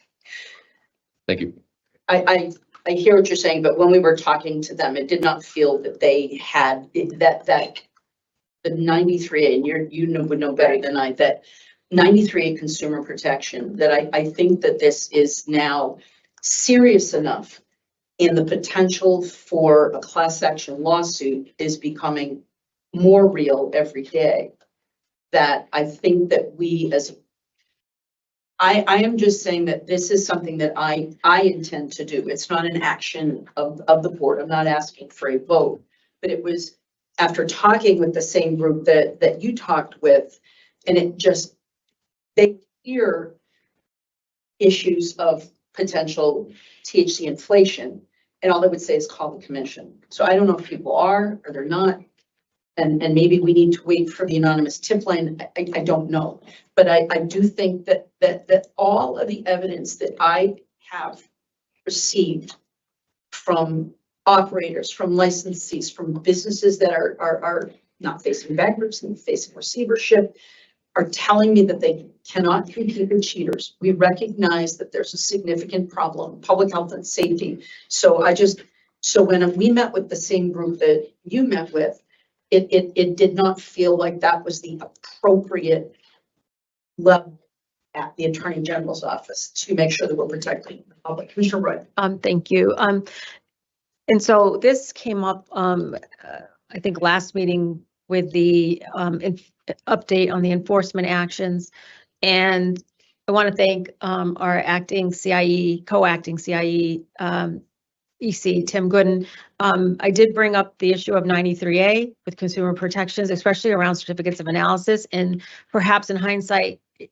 Thank you. I hear what you're saying, but when we were talking to them, it did not feel that they had that the 93A, and you would know better than I, that 93A consumer protection, that I think that this is now serious enough, and the potential for a class action lawsuit is becoming more real every day, that I think that we as I am just saying that this is something that I intend to do. It's not an action of the board. I'm not asking for a vote, but it was after talking with the same group that you talked with, and it just, they hear issues of potential THC inflation, and all they would say is call the commission. So I don't know if people are or they're not. And maybe we need to wait for the anonymous tip line. I don't know, but I do think that all of the evidence that I have received from operators, from licensees, from businesses that are not facing bankruptcy and facing receivership, are telling me that they cannot compete with cheaters. We recognize that there's a significant problem, public health and safety. So when we met with the same group that you met with, it did not feel like that was the appropriate level at the Attorney General's office to make sure that we're protecting the public. Commissioner Roy. Thank you. And so this came up, I think last meeting with the update on the enforcement actions. And I want to thank our acting CIE, co-acting CIE, EC, Tim Gooden. I did bring up the issue of 93A with consumer protections, especially around certificates of analysis, and perhaps in hindsight, it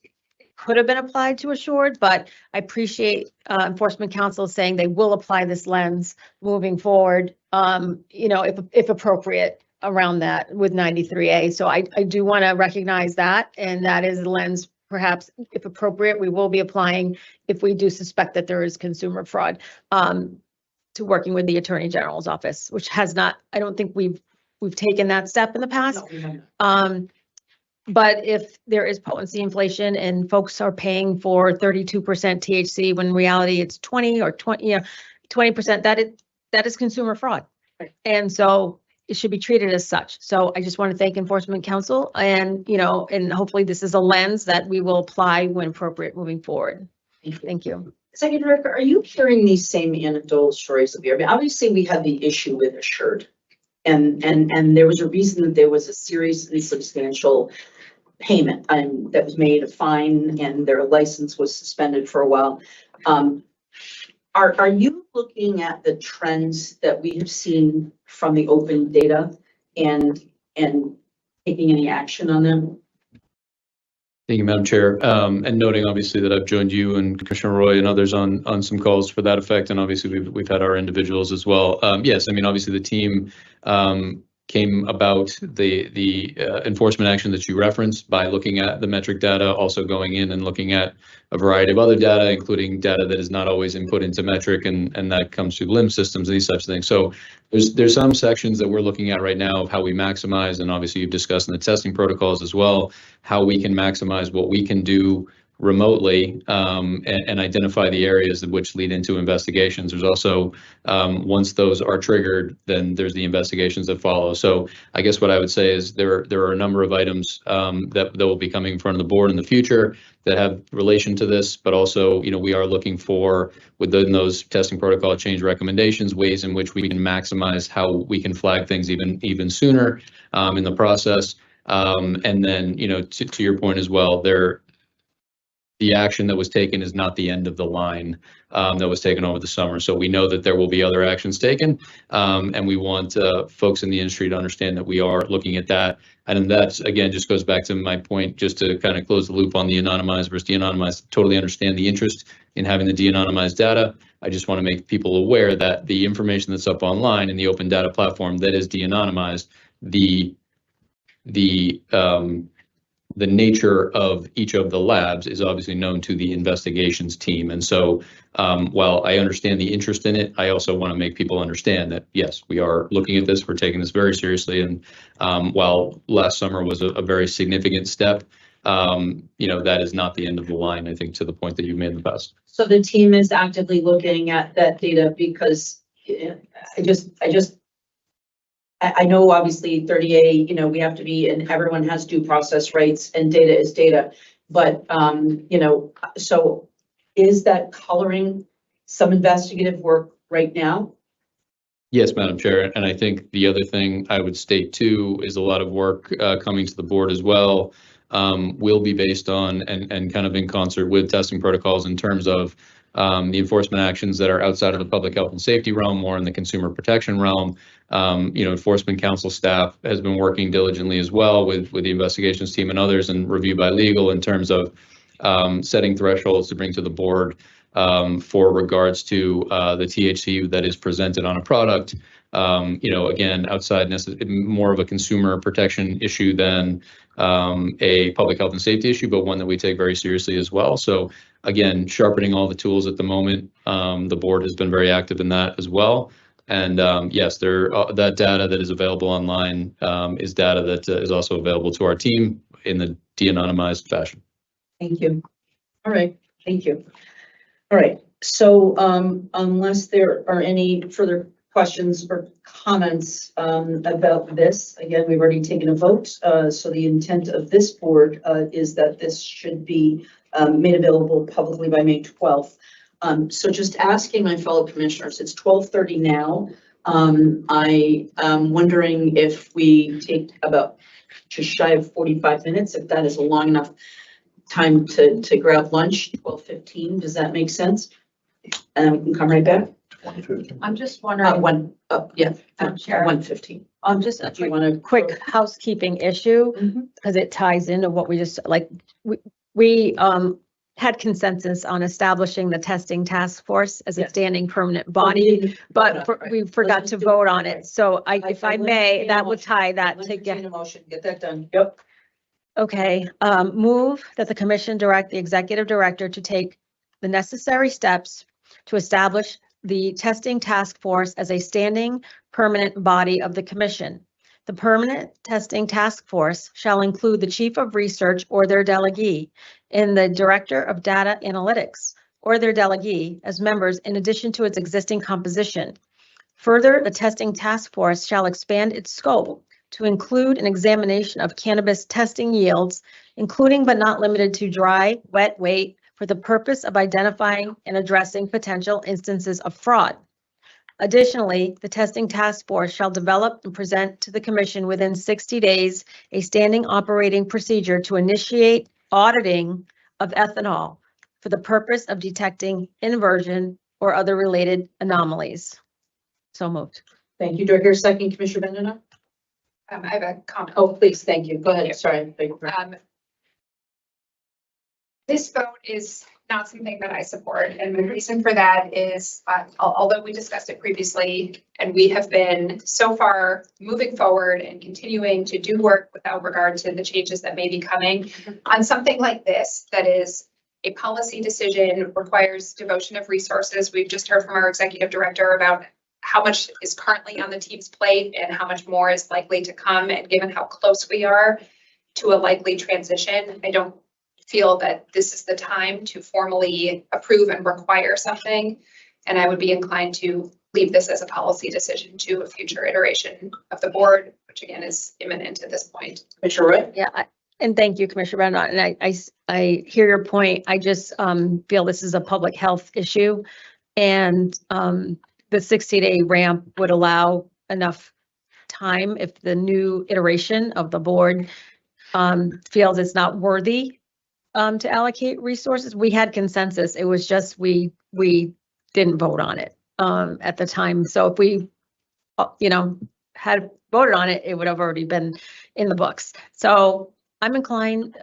could have been applied to Assured, but I appreciate Enforcement Council saying they will apply this lens moving forward, if appropriate around that with 93A. So I do want to recognize that, and that is the lens, perhaps if appropriate, we will be applying if we do suspect that there is consumer fraud. To working with the Attorney General's office, which has not, I don't think we've taken that step in the past. No, but if there is potency inflation and folks are paying for 32% THC when in reality it's 20 or 20%, that is consumer fraud. Right. And so it should be treated as such. So I just want to thank Enforcement Council, and and hopefully this is a lens that we will apply when appropriate moving forward. Thank you. Second Director, are you hearing these same anecdotal stories that we are? I mean, obviously we had the issue with Assured, and there was a reason that there was a serious and substantial payment that was made, a fine, and their license was suspended for a while. Are you looking at the trends that we have seen from the open data and taking any action on them? Thank you, Madam Chair. And noting obviously that I've joined you and Commissioner Roy and others on some calls for that effect. And obviously we've had our individuals as well. Yes, I mean, obviously the team came about the enforcement action that you referenced by looking at the metric data, also going in and looking at a variety of other data, including data that is not always input into metric, and that comes through LIMS systems and these types of things. So there's some sections that we're looking at right now of how we maximize, and obviously you've discussed in the testing protocols as well, how we can maximize what we can do remotely and identify the areas which lead into investigations. There's also, once those are triggered, then there's the investigations that follow. So I guess what I would say is there are a number of items that will be coming in front of the board in the future that have relation to this, but also, we are looking for, within those testing protocol change recommendations, ways in which we can maximize how we can flag things even sooner in the process. And then, to your point as well, the action that was taken is not the end of the line that was taken over the summer. So we know that there will be other actions taken, and we want folks in the industry to understand that we are looking at that. And that's, again, just goes back to my point, just to kind of close the loop on the anonymized versus de-anonymized. Totally understand the interest in having the de-anonymized data. I just want to make people aware that the information that's up online in the open data platform that is de-anonymized, the nature of each of the labs is obviously known to the investigations team. And so while I understand the interest in it, I also want to make people understand that, yes, we are looking at this, we're taking this very seriously. And while last summer was a very significant step, that is not the end of the line, I think, to the point that you've made in the past. So the team is actively looking at that data because I know obviously 30A, we have to be, and everyone has due process rights and data is data. But, so is that coloring some investigative work right now? Yes, Madam Chair. And I think the other thing I would state too is a lot of work coming to the board as well will be based on and kind of in concert with testing protocols in terms of the enforcement actions that are outside of the public health and safety realm, more in the consumer protection realm. Enforcement council staff has been working diligently as well with the investigations team and others, and review by legal in terms of setting thresholds to bring to the board for regards to the THC that is presented on a product. Again, outside more of a consumer protection issue than a public health and safety issue, but one that we take very seriously as well. So again, sharpening all the tools at the moment. The board has been very active in that as well. And yes, that data that is available online is data that is also available to our team in the de-anonymized fashion. Thank you. All right, thank you. All right, so unless there are any further questions or comments about this, again, we've already taken a vote. So the intent of this board is that this should be made available publicly by May 12th. So just asking my fellow commissioners, it's 12:30 now. I am wondering if we take about just shy of 45 minutes, if that is a long enough time to grab lunch. 12:15, does that make sense? And we can come right back. I'm just wondering. Yeah, Chair. 1:15. Just Do you want to quick housekeeping issue, because it ties into what we just, we had consensus on establishing the testing task force as a standing permanent body, but we forgot to vote on it. So if I may, that would tie that together. Motion, get that done. Yep. Okay, move that the commission direct the executive director to take the necessary steps to establish the testing task force as a standing permanent body of the commission. The permanent testing task force shall include the chief of research or their delegee and the director of data analytics or their delegee as members in addition to its existing composition. Further, the testing task force shall expand its scope to include an examination of cannabis testing yields, including but not limited to dry, wet weight, for the purpose of identifying and addressing potential instances of fraud. Additionally, the testing task force shall develop and present to the commission within 60 days a standing operating procedure to initiate auditing of ethanol for the purpose of detecting inversion or other related anomalies. So moved. Thank you. Do I hear a second, Commissioner Bendina? I have a comment. Oh, please, thank you. Go ahead. Sorry. This vote is not something that I support, and the reason for that is, although we discussed it previously, and we have been so far moving forward and continuing to do work without regard to the changes that may be coming on something like this, that is a policy decision, requires devotion of resources. We've just heard from our executive director about how much is currently on the team's plate and how much more is likely to come. And given how close we are to a likely transition, I don't feel that this is the time to formally approve and require something. And I would be inclined to leave this as a policy decision to a future iteration of the board, which again is imminent at this point. Commissioner Roy? Yeah, and thank you, Commissioner Bennett. And I hear your point. I just feel this is a public health issue, and the 60-day ramp would allow enough time if the new iteration of the board feels it's not worthy to allocate resources. We had consensus. It was just we didn't vote on it at the time. So if we, had voted on it, it would have already been in the books. So I'm inclined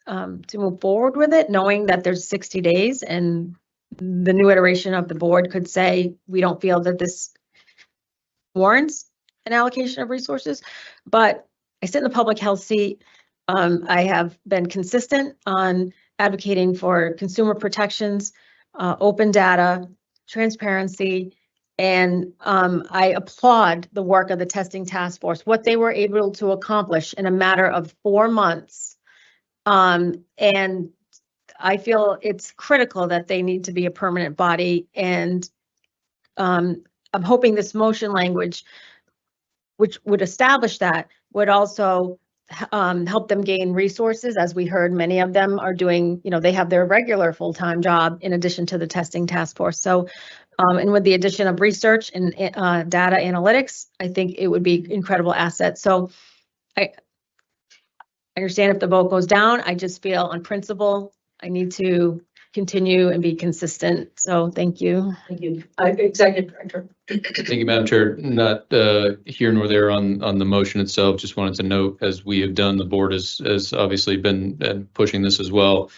to move forward with it, knowing that there's 60 days and the new iteration of the board could say, we don't feel that this warrants an allocation of resources. But I sit in the public health seat. I have been consistent on advocating for consumer protections, open data, transparency, and I applaud the work of the testing task force, what they were able to accomplish in a matter of 4 months. And I feel it's critical that they need to be a permanent body. And I'm hoping this motion language, which would establish that, would also help them gain resources. As we heard, many of them are doing, they have their regular full-time job in addition to the testing task force. So, and with the addition of research and data analytics, I think it would be incredible asset. So I understand if the vote goes down. I just feel on principle, I need to continue and be consistent. So thank you. Thank you. Executive Director. Thank you, Madam Chair. Not here nor there on the motion itself. Just wanted to note, as we have done, the board has obviously been pushing this as well.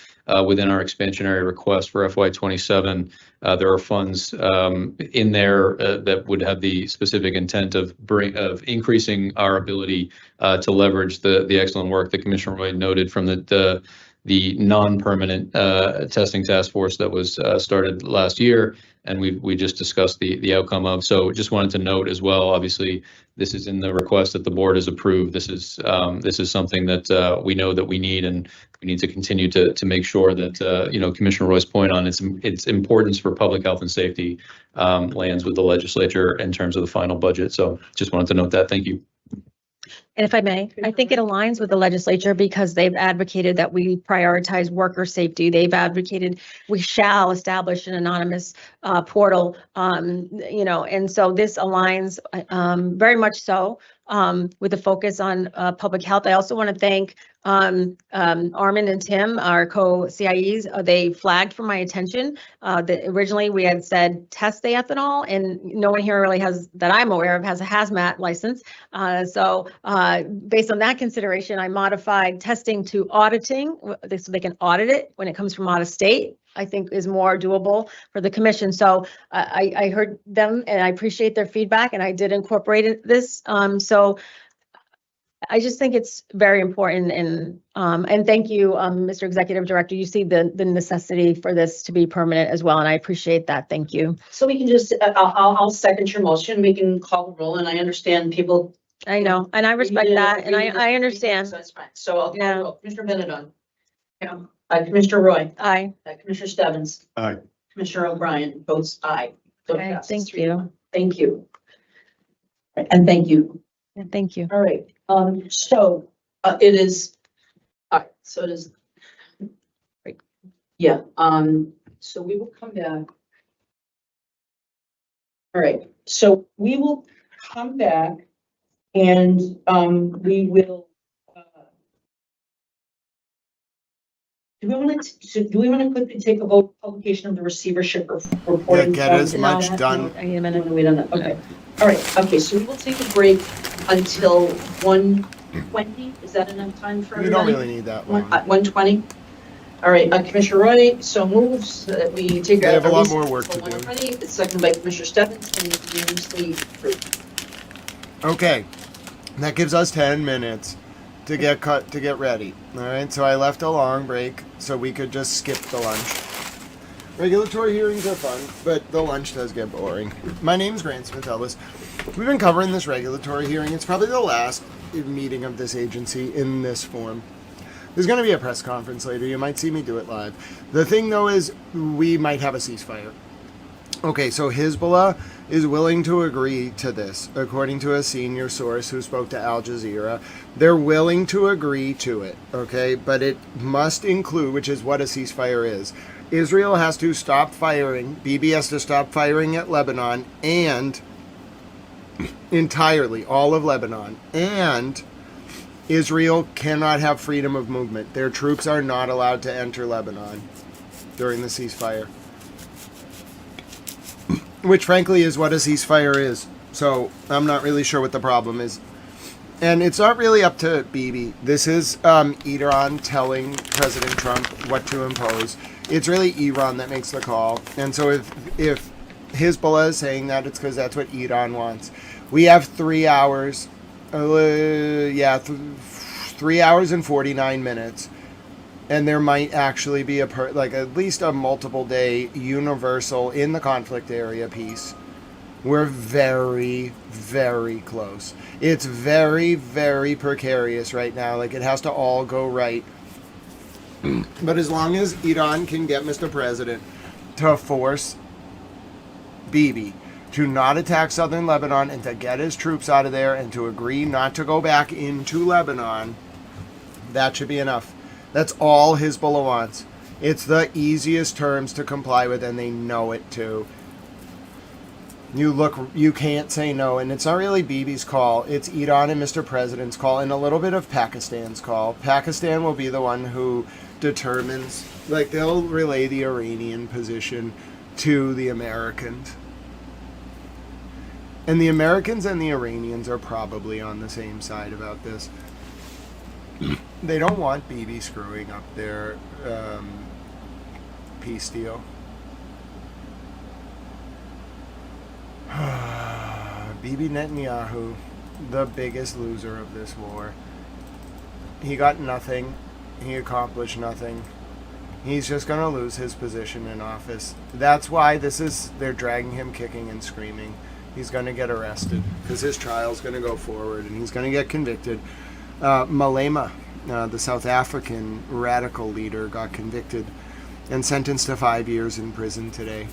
Within our expansionary request for FY27, there are funds in there that would have the specific intent of increasing our ability to leverage the excellent work that Commissioner Roy noted from the non-permanent testing task force that was started last year, and we just discussed the outcome of. So just wanted to note as well, obviously, this is in the request that the board has approved. This is something that we know that we need, and we need to continue to make sure that, Commissioner Roy's point on its importance for public health and safety lands with the legislature in terms of the final budget. So just wanted to note that. Thank you. And if I may, I think it aligns with the legislature because they've advocated that we prioritize worker safety. They've advocated we shall establish an anonymous portal, and so this aligns very much so with the focus on public health. I also want to thank Armin and Tim, our co-CIEs. They flagged for my attention that originally we had said test the ethanol, and no one here really has, that I'm aware of, has a hazmat license. So based on that consideration, I modified testing to auditing, so they can audit it when it comes from out of state. I think is more doable for the commission. So I heard them and I appreciate their feedback, and I did incorporate this. So I just think it's very important, and thank you, Mr. Executive Director. You see the necessity for this to be permanent as well, and I appreciate that. Thank you. So we can just, I'll second your motion. We can call the roll, and I understand people. I know, and I respect that, and I understand. So that's fine. So I'll call the roll. Commissioner Benedon. Yeah. Commissioner Roy. Aye. Commissioner Stebbins. Aye. Commissioner O'Brien votes aye. Okay, thank you. Thank you. And thank you. Yeah, thank you. All right. So it is. All right. So it is. Right. Yeah. So we will come back. All right. So we will come back, and we will. Do we want to quickly take a vote publication of the receivership reporting? Yeah, get as much done. I need a minute. Wait on that. Okay. All right. Okay. So we will take a break until 1:20. Is that enough time for You don't everybody? really need that long. 1:20. All right. Commissioner Roy so moves that we take. We have a lot more recess work to until do. 1:20. It's seconded by Commissioner Stebbins, and it's unanimously approved. Okay, that gives us 10 minutes to get ready. All right, so I left a long break so we could just skip the lunch. Regulatory hearings are fun, but the lunch does get boring. My name's Grant Smith Ellis. We've been covering this regulatory hearing. It's probably the last meeting of this agency in this form. There's going to be a press conference later. You might see me do it live. The thing, though, is we might have a ceasefire. Okay, so Hezbollah is willing to agree to this, according to a senior source who spoke to Al Jazeera. They're willing to agree to it, okay? But it must include, which is what a ceasefire is. Israel has to stop firing, Bibi has to stop firing at Lebanon, and entirely, all of Lebanon, and Israel cannot have freedom of movement. Their troops are not allowed to enter Lebanon during the ceasefire. Which, frankly, is what a ceasefire is. So, I'm not really sure what the problem is. And it's not really up to Bibi. This is Iran telling President Trump what to impose. It's really Iran that makes the call. And so if Hezbollah is saying that, it's because that's what Iran wants. We have 3 hours. 3 hours and 49 minutes. And there might actually be at least a multiple day universal in the conflict area peace. We're very, very close. It's very, very precarious right now. Like, it has to all go right. But as long as Iran can get Mr. President to force Bibi to not attack southern Lebanon and to get his troops out of there and to agree not to go back into Lebanon, that should be enough. That's all Hezbollah wants. It's the easiest terms to comply with, and they know it too. You can't say no, and it's not really Bibi's call. It's Iran and Mr. President's call, and a little bit of Pakistan's call. Pakistan will be the one who determines, they'll relay the Iranian position to the Americans. And the Americans and the Iranians are probably on the same side about this. They don't want Bibi screwing up their peace deal. Bibi Netanyahu, the biggest loser of this war. He got nothing. He accomplished nothing. He's just going to lose his position in office. That's why they're dragging him kicking and screaming. He's going to get arrested because his trial's going to go forward and he's going to get convicted. Malema, the South African radical leader, got convicted and sentenced to 5 years in prison today.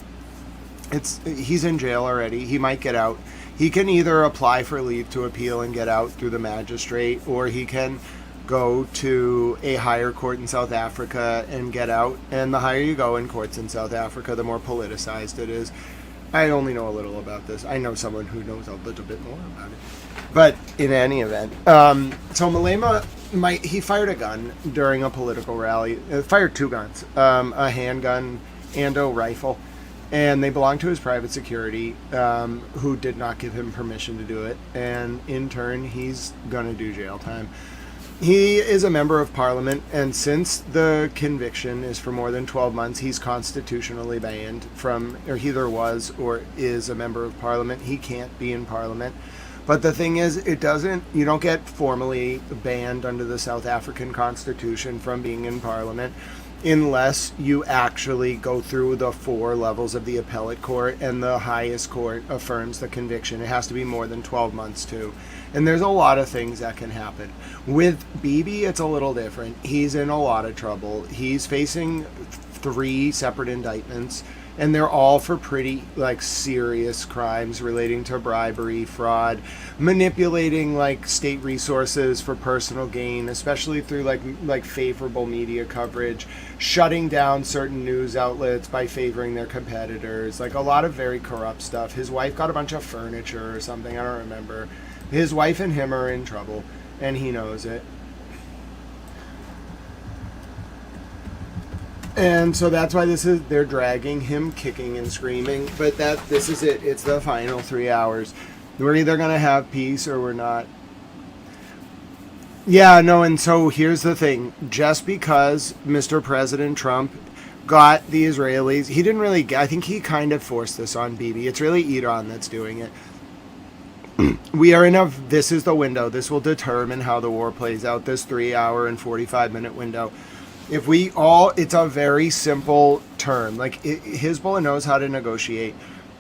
He's in jail already. He might get out. He can either apply for leave to appeal and get out through the magistrate, or he can go to a higher court in South Africa and get out. And the higher you go in courts in South Africa, the more politicized it is. I only know a little about this. I know someone who knows a little bit more about it. But in any event, so Malema, he fired a gun during a political rally. Fired two guns, a handgun and a rifle. And they belong to his private security, who did not give him permission to do it. And in turn, he's going to do jail time. He is a member of parliament, and since the conviction is for more than 12 months, he's constitutionally banned from, or he either was or is a member of parliament. He can't be in parliament. But the thing is, you don't get formally banned under the South African Constitution from being in parliament unless you actually go through the 4 levels of the appellate court and the highest court affirms the conviction. It has to be more than 12 months too. And there's a lot of things that can happen. With Bibi, it's a little different. He's in a lot of trouble. He's facing 3 separate indictments, and they're all for pretty serious crimes relating to bribery, fraud, manipulating state resources for personal gain, especially through like favorable media coverage, shutting down certain news outlets by favoring their competitors, a lot of very corrupt stuff. His wife got a bunch of furniture or something, I don't remember. His wife and him are in trouble, and he knows it. And so that's why they're dragging him kicking and screaming, but this is it. It's the final 3 hours. We're either going to have peace or we're not. Yeah, no, and so here's the thing. Just because Mr. President Trump got the Israelis, he didn't really, I think he kind of forced this on Bibi. It's really Iran that's doing it. This is the window. This will determine how the war plays out, this 3 hour and 45-minute window. It's a very simple term. Hezbollah knows how to negotiate.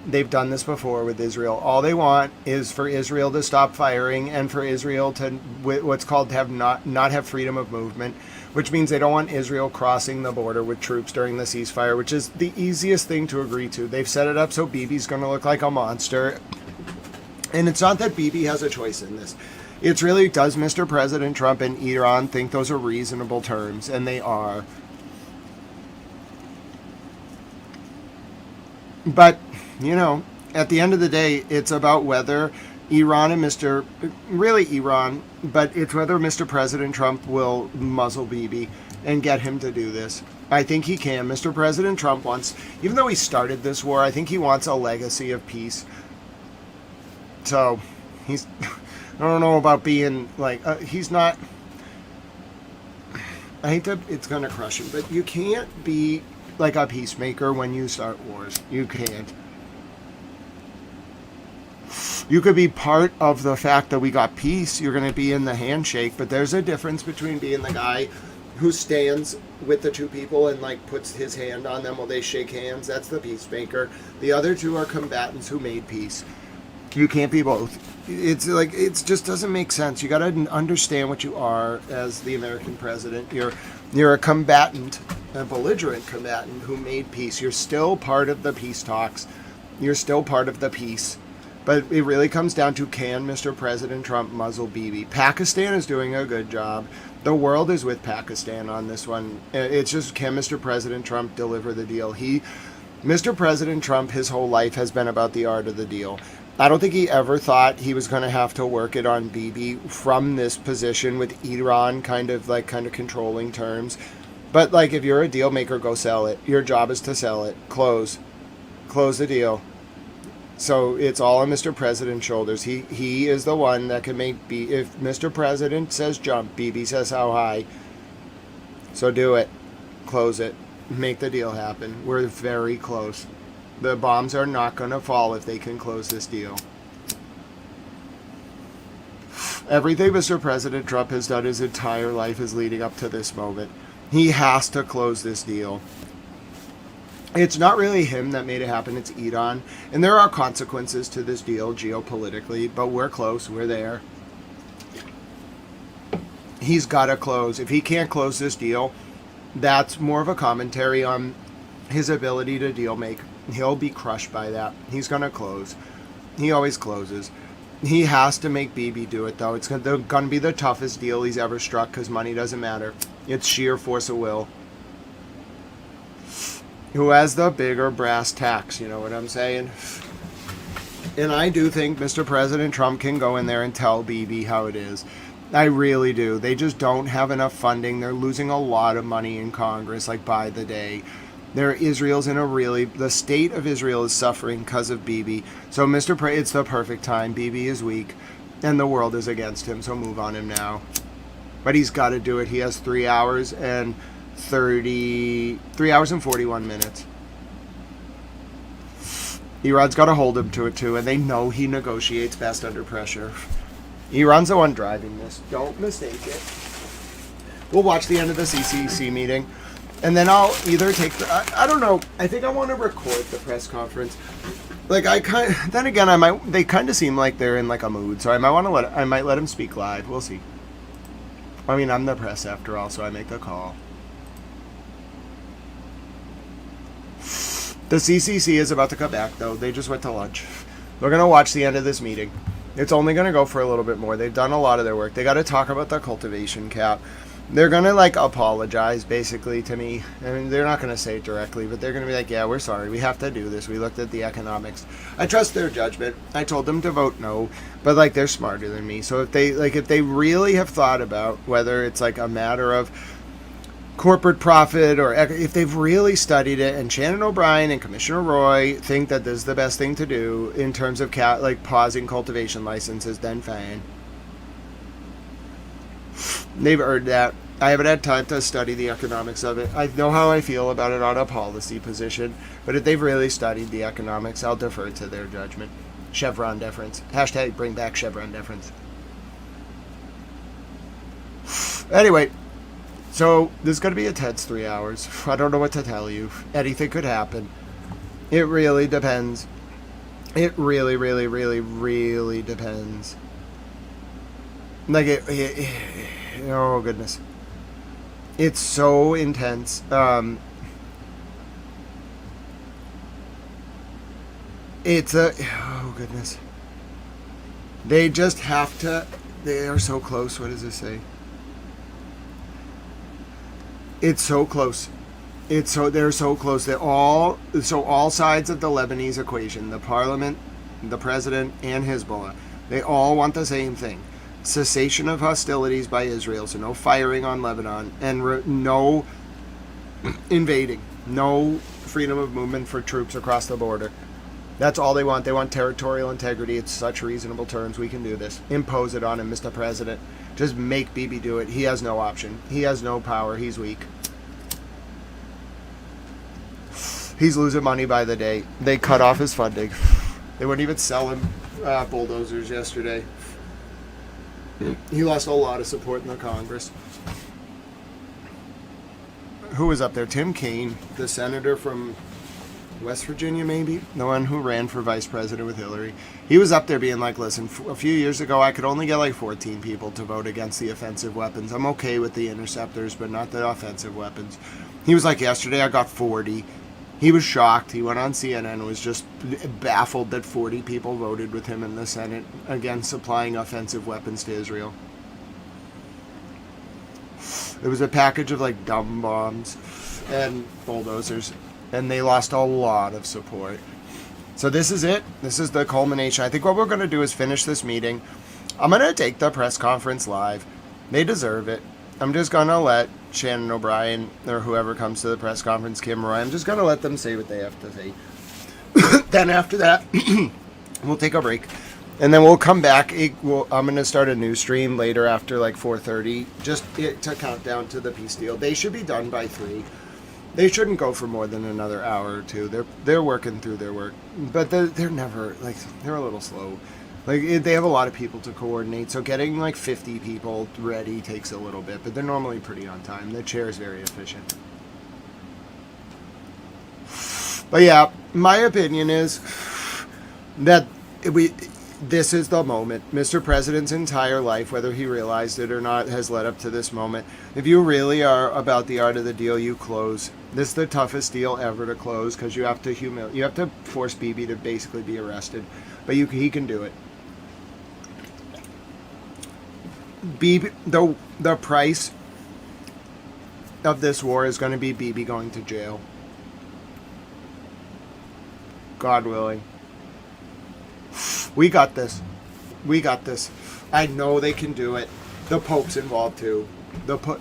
They've done this before with Israel. All they want is for Israel to stop firing and for Israel to, what's called, not have freedom of movement, which means they don't want Israel crossing the border with troops during the ceasefire, which is the easiest thing to agree to. They've set it up so Bibi's going to look like a monster. And it's not that Bibi has a choice in this. It's really, does Mr. President Trump and Iran think those are reasonable terms? And they are. But, you know, at the end of the day, it's about whether Iran and Iran, but it's whether Mr. President Trump will muzzle Bibi and get him to do this. I think he can. Mr. President Trump wants, even though he started this war, I think he wants a legacy of peace. So, he's, I don't know about being like, he's not, I hate to, it's going to crush him, but you can't be like a peacemaker when you start wars. You can't. You could be part of the fact that we got peace. You're going to be in the handshake, but there's a difference between being the guy who stands with the two people and like puts his hand on them while they shake hands. That's the peacemaker. The other two are combatants who made peace. You can't be both. It's like, it just doesn't make sense. You got to understand what you are as the American president. You're a combatant, a belligerent combatant who made peace. You're still part of the peace talks. You're still part of the peace. But it really comes down to, can Mr. President Trump muzzle Bibi? Pakistan is doing a good job. The world is with Pakistan on this one. It's just, can Mr. President Trump deliver the deal? Mr. President Trump, his whole life has been about the art of the deal. I don't think he ever thought he was going to have to work it on Bibi from this position with Iran kind of controlling terms. But like, if you're a deal maker, go sell it. Your job is to sell it. Close the deal. So it's all on Mr. President's shoulders. He is the one that can make if Mr. President says jump, Bibi says how high. So do it. Close it. Make the deal happen. We're very close. The bombs are not going to fall if they can close this deal. Everything Mr. President Trump has done his entire life is leading up to this moment. He has to close this deal. It's not really him that made it happen, it's Iran. And there are consequences to this deal geopolitically, but we're close, we're there. He's got to close. If he can't close this deal, that's more of a commentary on his ability to deal make. He'll be crushed by that. He's going to close. He always closes. He has to make Bibi do it, though. It's going to be the toughest deal he's ever struck because money doesn't matter. It's sheer force of will. Who has the bigger brass tacks, you know what I'm saying? And I do think Mr. President Trump can go in there and tell Bibi how it is. I really do. They just don't have enough funding. They're losing a lot of money in Congress, like by the day. The state of Israel is suffering because of Bibi. So it's the perfect time. Bibi is weak and the world is against him. So move on him now. But he's got to do it. He has 3 hours and 41 minutes. Iran's got to hold him to it too, and they know he negotiates best under pressure. Iran's the one driving this. Don't mistake it. We'll watch the end of the CCC meeting, and then I'll either take I don't know. I think I want to record the press conference. Like they kind of seem like they're in like a mood, so I might let him speak live. We'll see. I mean, I'm the press after all, so I make the call. The CCC is about to come back, though. They just went to lunch. We're going to watch the end of this meeting. It's only going to go for a little bit more. They've done a lot of their work. They got to talk about the cultivation cap. They're going to, apologize, basically, to me. I mean, they're not going to say it directly, but they're going to be like, yeah, we're sorry. We have to do this. We looked at the economics. I trust their judgment. I told them to vote no, but, they're smarter than me. So if they really have thought about whether it's, a matter of corporate profit or if they've really studied it, and Shannon O'Brien and Commissioner Roy think that this is the best thing to do in terms of pausing cultivation licenses, then fine. They've earned that. I haven't had time to study the economics of it. I know how I feel about it on a policy position, but if they've really studied the economics, I'll defer to their judgment. Chevron deference. # bring back Chevron deference. Anyway, so this is going to be a tense 3 hours. I don't know what to tell you. Anything could happen. It really depends. It really, really, really, really depends. Oh, goodness. It's so intense. Oh goodness. They just have to, they are so close. What does this say? It's so close. They're so close. All sides of the Lebanese equation, the parliament, the president, and Hezbollah, they all want the same thing. Cessation of hostilities by Israel, so no firing on Lebanon, and no invading, no freedom of movement for troops across the border. That's all they want. They want territorial integrity. It's such reasonable terms. We can do this. Impose it on him, Mr. President. Just make Bibi do it. He has no option. He has no power. He's weak. He's losing money by the day. They cut off his funding. They wouldn't even sell him bulldozers yesterday. He lost a lot of support in the Congress. Who was up there? Tim Kaine, the senator from West Virginia, maybe? The one who ran for vice president with Hillary. He was up there being like, listen, a few years ago, I could only get like 14 people to vote against the offensive weapons. I'm okay with the interceptors, but not the offensive weapons. He was like, yesterday I got 40. He was shocked. He went on CNN and was just baffled that 40 people voted with him in the Senate against supplying offensive weapons to Israel. It was a package of like dumb bombs and bulldozers, and they lost a lot of support. So this is it. This is the culmination. I think what we're going to do is finish this meeting. I'm going to take the press conference live. They deserve it. I'm just going to let Shannon O'Brien or whoever comes to the press conference, Kim Roy, I'm just going to let them say what they have to say. Then after that, we'll take a break. And then we'll come back. I'm going to start a new stream later after like 4:30, just to count down to the peace deal. They should be done by 3. They shouldn't go for more than another hour or two. They're working through their work, but they're never like, they're a little slow. Like they have a lot of people to coordinate, so getting like 50 people ready takes a little bit, but they're normally pretty on time. The chair is very efficient. But yeah, my opinion is that this is the moment. Mr. President's entire life, whether he realized it or not, has led up to this moment. If you really are about the art of the deal, you close. This is the toughest deal ever to close because you have to force Bibi to basically be arrested, but he can do it. Bibi, the price of this war is going to be Bibi going to jail. God willing. We got this. We got this. I know they can do it. The Pope's involved too.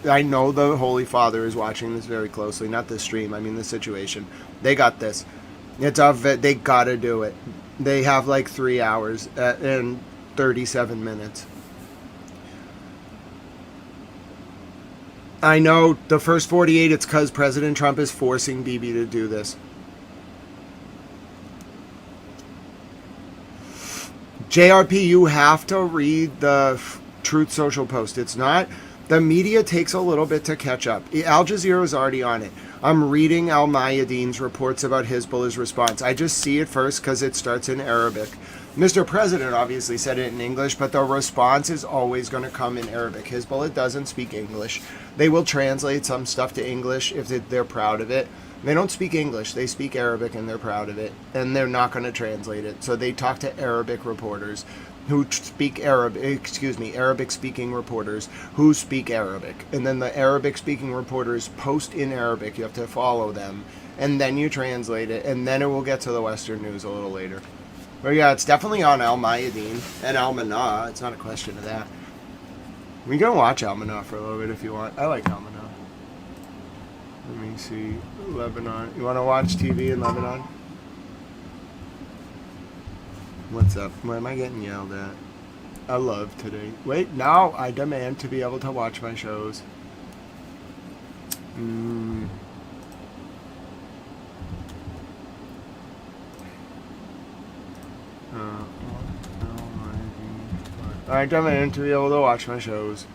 I know the Holy Father is watching this very closely. Not the stream, I mean the situation. They got this. They gotta do it. They have like 3 hours and 37 minutes. I know the first 48, it's because President Trump is forcing Bibi to do this. JRP, you have to read the Truth Social post. It's not, the media takes a little bit to catch up. Al Jazeera is already on it. I'm reading Al Mayadeen's reports about Hezbollah's response. I just see it first because it starts in Arabic. Mr. President obviously said it in English, but the response is always going to come in Arabic. Hezbollah doesn't speak English. They will translate some stuff to English if they're proud of it. They don't speak English. They speak Arabic and they're proud of it. And they're not going to translate it. So they talk to Arabic reporters who speak Arabic-speaking reporters who speak Arabic. And then the Arabic-speaking reporters post in Arabic. You have to follow them. And then you translate it. And then it will get to the Western news a little later. But yeah, it's definitely on Al Mayadeen and Al Manah. It's not a question of that. We can watch Al Manah for a little bit if you want. I like Al Manah. Let me see. Lebanon. You want to watch TV in Lebanon? What's up? Why am I getting yelled at? I love today. Wait, now I demand to be able to watch my shows. I demand to be able to watch my shows.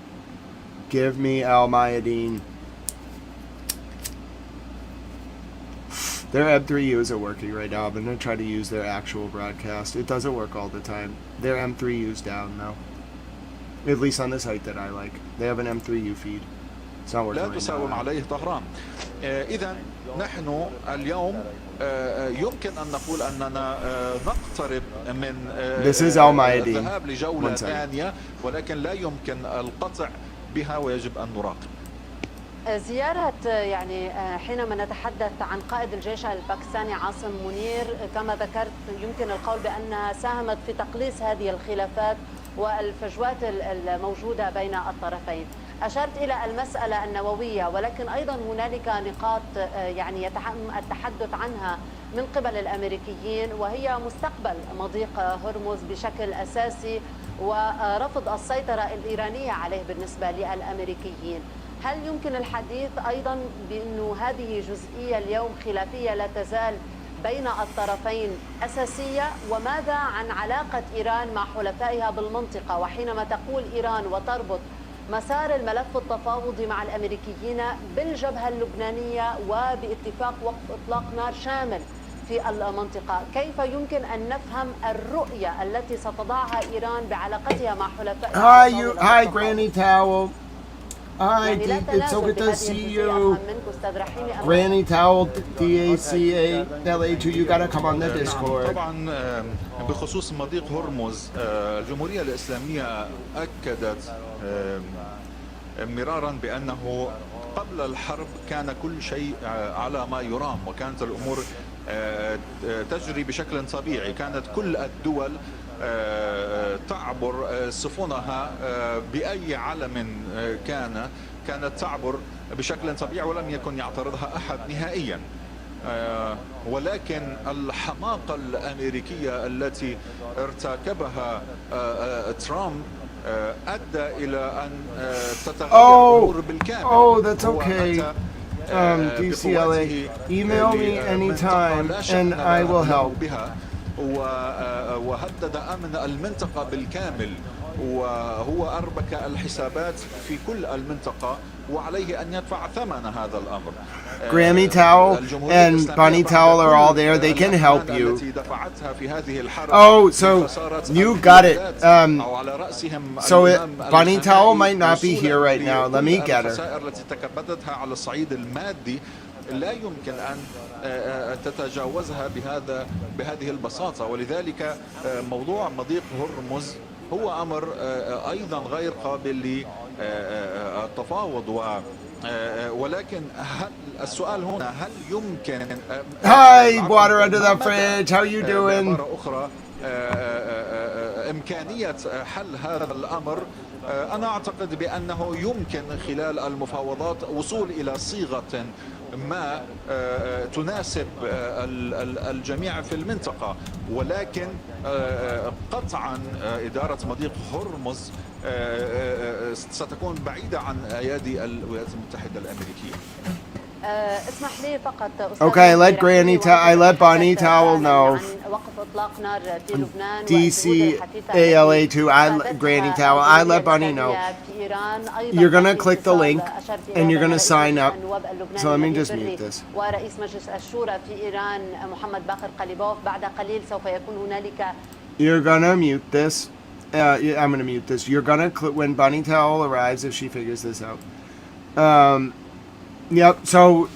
Give me Al Mayadeen. Their M3Us are working right now. I'm going to try to use their actual broadcast. It doesn't work all the time. Their M3U's down though. At least on the site that I like. They have an M3U feed. It's not working لا right تساوم now. عليه طهران. إذا نحن اليوم يمكن أن نقول أننا نقترب من This is Al-Mayadi. الذهاب لجولة 1 second. ثانية، ولكن لا يمكن القطع بها ويجب أن نراقب. زيارة يعني حينما نتحدث عن قائد الجيش الباكستاني عاصم منير كما ذكرت يمكن القول بأنها ساهمت في تقليص هذه الخلافات والفجوات الموجودة بين الطرفين. أشرت إلى المسألة النووية، ولكن أيضا هنالك نقاط يعني يتم التحدث عنها من قبل الأمريكيين، وهي مستقبل مضيق هرمز بشكل أساسي ورفض السيطرة الإيرانية عليه بالنسبة للأمريكيين. هل يمكن الحديث أيضا بأنه هذه جزئية اليوم خلافية لا تزال بين الطرفين أساسية؟ وماذا عن علاقة إيران مع حلفائها بالمنطقة؟ وحينما تقول إيران وتربط مسار الملف التفاوضي مع الأمريكيين بالجبهة اللبنانية وباتفاق وقف إطلاق نار شامل في المنطقة، كيف يمكن أن نفهم الرؤية التي ستضعها إيران بعلاقتها مع حلفائها؟ Hi, Granny Towel. Hi, it's so good to see you. Granny Towel, DACA-LA2, you gotta come on the Discord. طبعا بخصوص مضيق هرمز، الجمهورية الإسلامية أكدت مرارا بأنه قبل الحرب كان كل شيء على ما يرام، وكانت الأمور تجري بشكل طبيعي. كانت كل الدول تعبر سفنها بأي علم كانت تعبر بشكل طبيعي ولم يكن يعترضها أحد نهائيا. ولكن الحماقة الأمريكية التي ارتكبها ترامب أدى إلى أن تتغير الأمور بالكامل. Oh, that's okay. DCLA, email me anytime and I will help. وهدد أمن المنطقة بالكامل، وهو أربك الحسابات في كل المنطقة، وعليه أن يدفع ثمن هذا الأمر. Grammy Towel and Bunny Towel are all there. They can help you. Oh, so you got it. So Bunny Towel might not be here right now. Let me get her. لا يمكن أن تتجاوزها بهذه البساطة، ولذلك موضوع مضيق هرمز هو أمر أيضا غير قابل للتفاوض. ولكن السؤال هنا هل يمكن Hi, water under the fridge. How you doing? مرة أخرى إمكانية حل هذا الأمر؟ أنا أعتقد بأنه يمكن خلال المفاوضات وصول إلى صيغة ما تناسب الجميع في المنطقة، ولكن قطعا إدارة مضيق هرمز ستكون بعيدة عن أيادي الولايات المتحدة الأمريكية. اسمح لي فقط Okay, I let Bunny Towel know. DCALA2, Granny Towel, I let Bunny know. You're gonna click the link and you're gonna sign up. So let me just mute this. ورئيس مجلس الشورى في إيران محمد باقر قليبوف بعد قليل سوف يكون هنالك. You're gonna mute this. I'm gonna mute this. You're gonna click when Bunny Towel arrives if she figures this out. Yep. So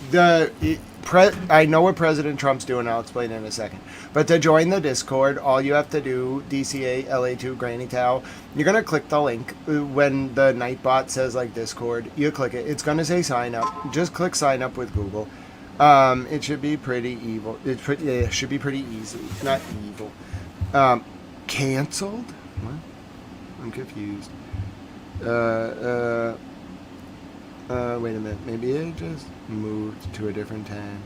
I know what President Trump's doing. I'll explain in a second. But to join the Discord, all you have to do, DCALA2 Granny Towel, you're gonna click the link when the Nightbot says like Discord. You click it. It's gonna say sign up. Just click sign up with Google. It should be pretty evil. It should be pretty easy. Not evil. Canceled? What? I'm confused. Wait a minute. Maybe it just moved to a different time.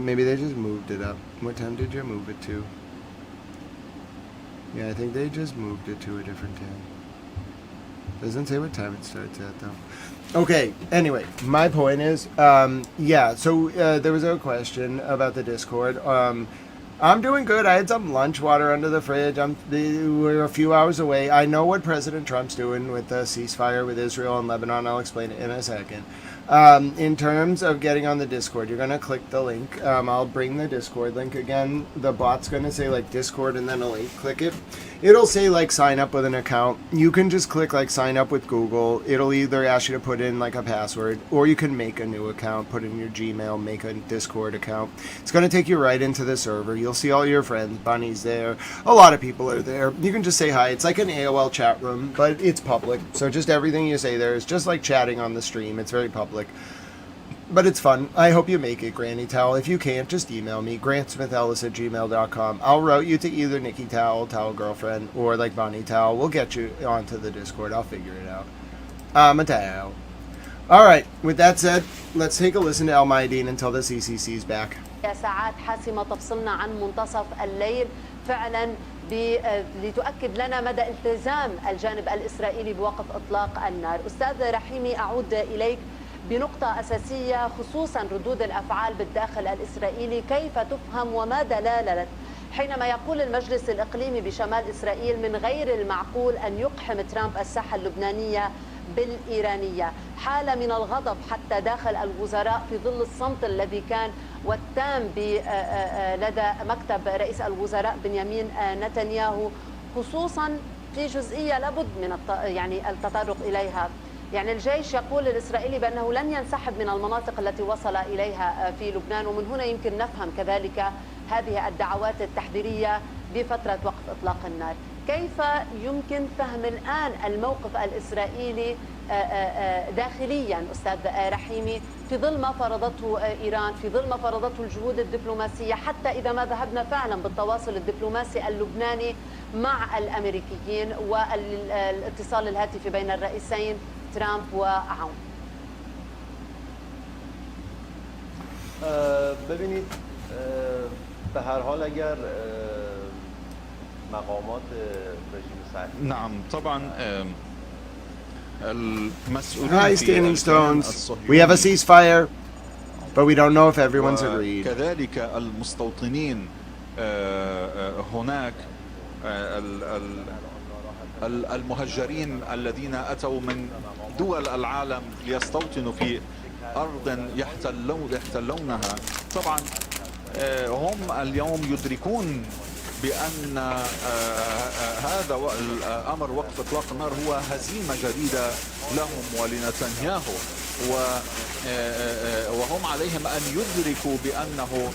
Maybe they just moved it up. What time did you move it to? Yeah, I think they just moved it to a different time. Doesn't say what time it starts at though. Okay, anyway, my point is, yeah, so there was a question about the Discord. I'm doing good. I had some lunch, water under the fridge. We're a few hours away. I know what President Trump's doing with the ceasefire with Israel and Lebanon. I'll explain it in a second. In terms of getting on the Discord, you're going to click the link. I'll bring the Discord link again. The bot's going to say like Discord and then a link. Click it. it'll say like sign up with an account. You can just click like sign up with Google. It'll either ask you to put in like a password, or you can make a new account, put in your Gmail, make a Discord account. It's going to take you right into the server. You'll see all your friends. Bunny's there. A lot of people are there. You can just say hi. It's like an AOL chat room, but it's public. So just everything you say there is just like chatting on the stream. It's very public. But it's fun. I hope you make it, Granny Towel. If you can't, just email me, grantsmithellis@gmail.com. I'll route you to either Nikki Towel, Towel Girlfriend, or like Bonnie Towel. We'll get you onto the Discord. I'll figure it out. I'm a towel. All right. With that said, let's take a listen to El Mayadeen until the CCC's back. ساعات حاسمة تفصلنا عن منتصف الليل فعلا لتؤكد لنا مدى التزام الجانب الإسرائيلي بوقف إطلاق النار. أستاذ رحيمي، أعود إليك بنقطة أساسية خصوصا ردود الأفعال بالداخل الإسرائيلي. كيف تفهم وما دلالة حينما يقول المجلس الإقليمي بشمال إسرائيل من غير المعقول أن يقحم ترامب الساحة اللبنانية بالإيرانية؟ حالة من الغضب حتى داخل الوزراء في ظل الصمت الذي كان والتام لدى مكتب رئيس الوزراء بنيامين نتنياهو، خصوصا في جزئية لابد من يعني التطرق إليها. يعني الجيش يقول الإسرائيلي بأنه لن ينسحب من المناطق التي وصل إليها في لبنان، ومن هنا يمكن نفهم كذلك هذه الدعوات التحذيرية بفترة وقف إطلاق النار. كيف يمكن فهم الآن الموقف الإسرائيلي داخليا أستاذ رحيمي في ظل ما فرضته إيران، في ظل ما فرضته الجهود الدبلوماسية، حتى إذا ما ذهبنا فعلا بالتواصل الدبلوماسي اللبناني مع الأمريكيين والاتصال الهاتفي بين الرئيسين ترامب وعون؟ ببینید به هر حال اگر مقامات رژیم صهیونی نعم طبعا Hi, Standing Stones. We have a ceasefire, but we don't know if everyone's agreed. كذلك المستوطنين هناك المهجرين الذين أتوا من دول العالم ليستوطنوا في أرض يحتلونها، طبعا هم اليوم يدركون بأن هذا الأمر وقف إطلاق النار هو هزيمة جديدة لهم ولنتنياهو، وهم عليهم أن يدركوا بأنه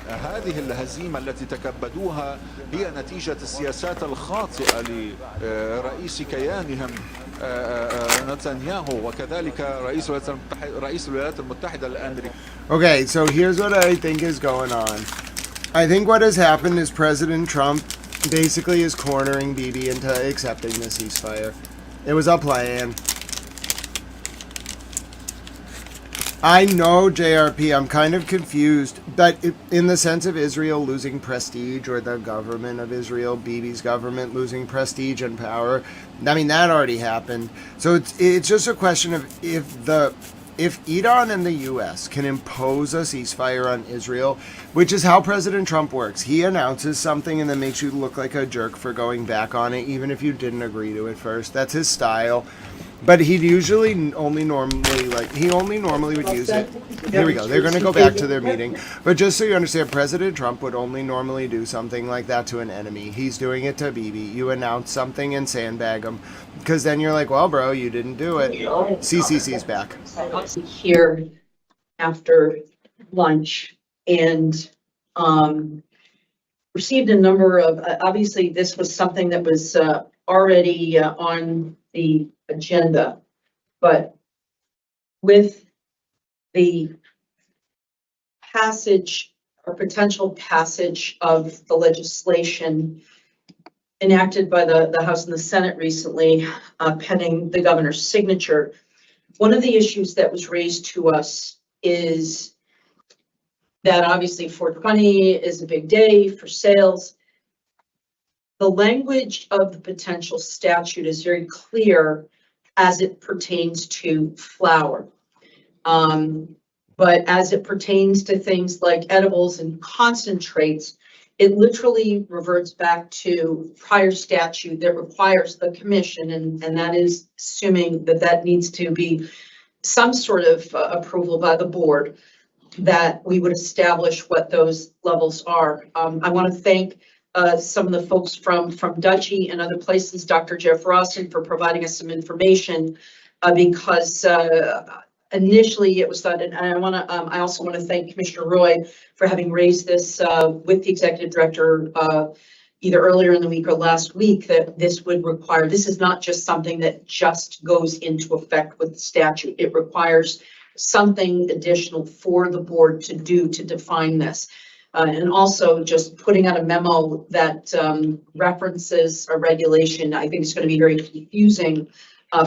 هذه الهزيمة التي تكبدوها هي نتيجة السياسات الخاطئة لرئيس كيانهم نتنياهو وكذلك رئيس الولايات المتحدة الأمريكية. Okay, so here's what I think is going on. I think what has happened is President Trump basically is cornering Bibi into accepting the ceasefire. It was a plan. I know, JRP, I'm kind of confused, but in the sense of Israel losing prestige, or the government of Israel, Bibi's government losing prestige and power, I mean, that already happened. So it's just a question of if Iran and the U.S. can impose a ceasefire on Israel, which is how President Trump works. He announces something and then makes you look like a jerk for going back on it, even if you didn't agree to it first. That's his style. But he usually only normally would use it. Here we go. They're going to go back to their meeting. But just so you understand, President Trump would only normally do something like that to an enemy. He's doing it to Bibi. You announce something and sandbag him. Because then you're like, well, bro, you didn't do it. CCC's back. Here after lunch and received a number of, obviously this was something that was already on the agenda, but with the passage or potential passage of the legislation enacted by the House and the Senate recently, pending the governor's signature, one of the issues that was raised to us is that obviously 420 is a big day for sales. The language of the potential statute is very clear as it pertains to flour. But as it pertains to things like edibles and concentrates, it literally reverts back to prior statute that requires the commission, and that is assuming that needs to be some sort of approval by the board, that we would establish what those levels are. I want to thank some of the folks from Dutchy and other places, Dr. Jeff Rawson, for providing us some information, because initially it was thought, and I also want to thank Commissioner Roy for having raised this with the executive director either earlier in the week or last week, that this would require, this is not just something that just goes into effect with the statute. It requires something additional for the board to do to define this. And also just putting out a memo that references a regulation, I think it's going to be very confusing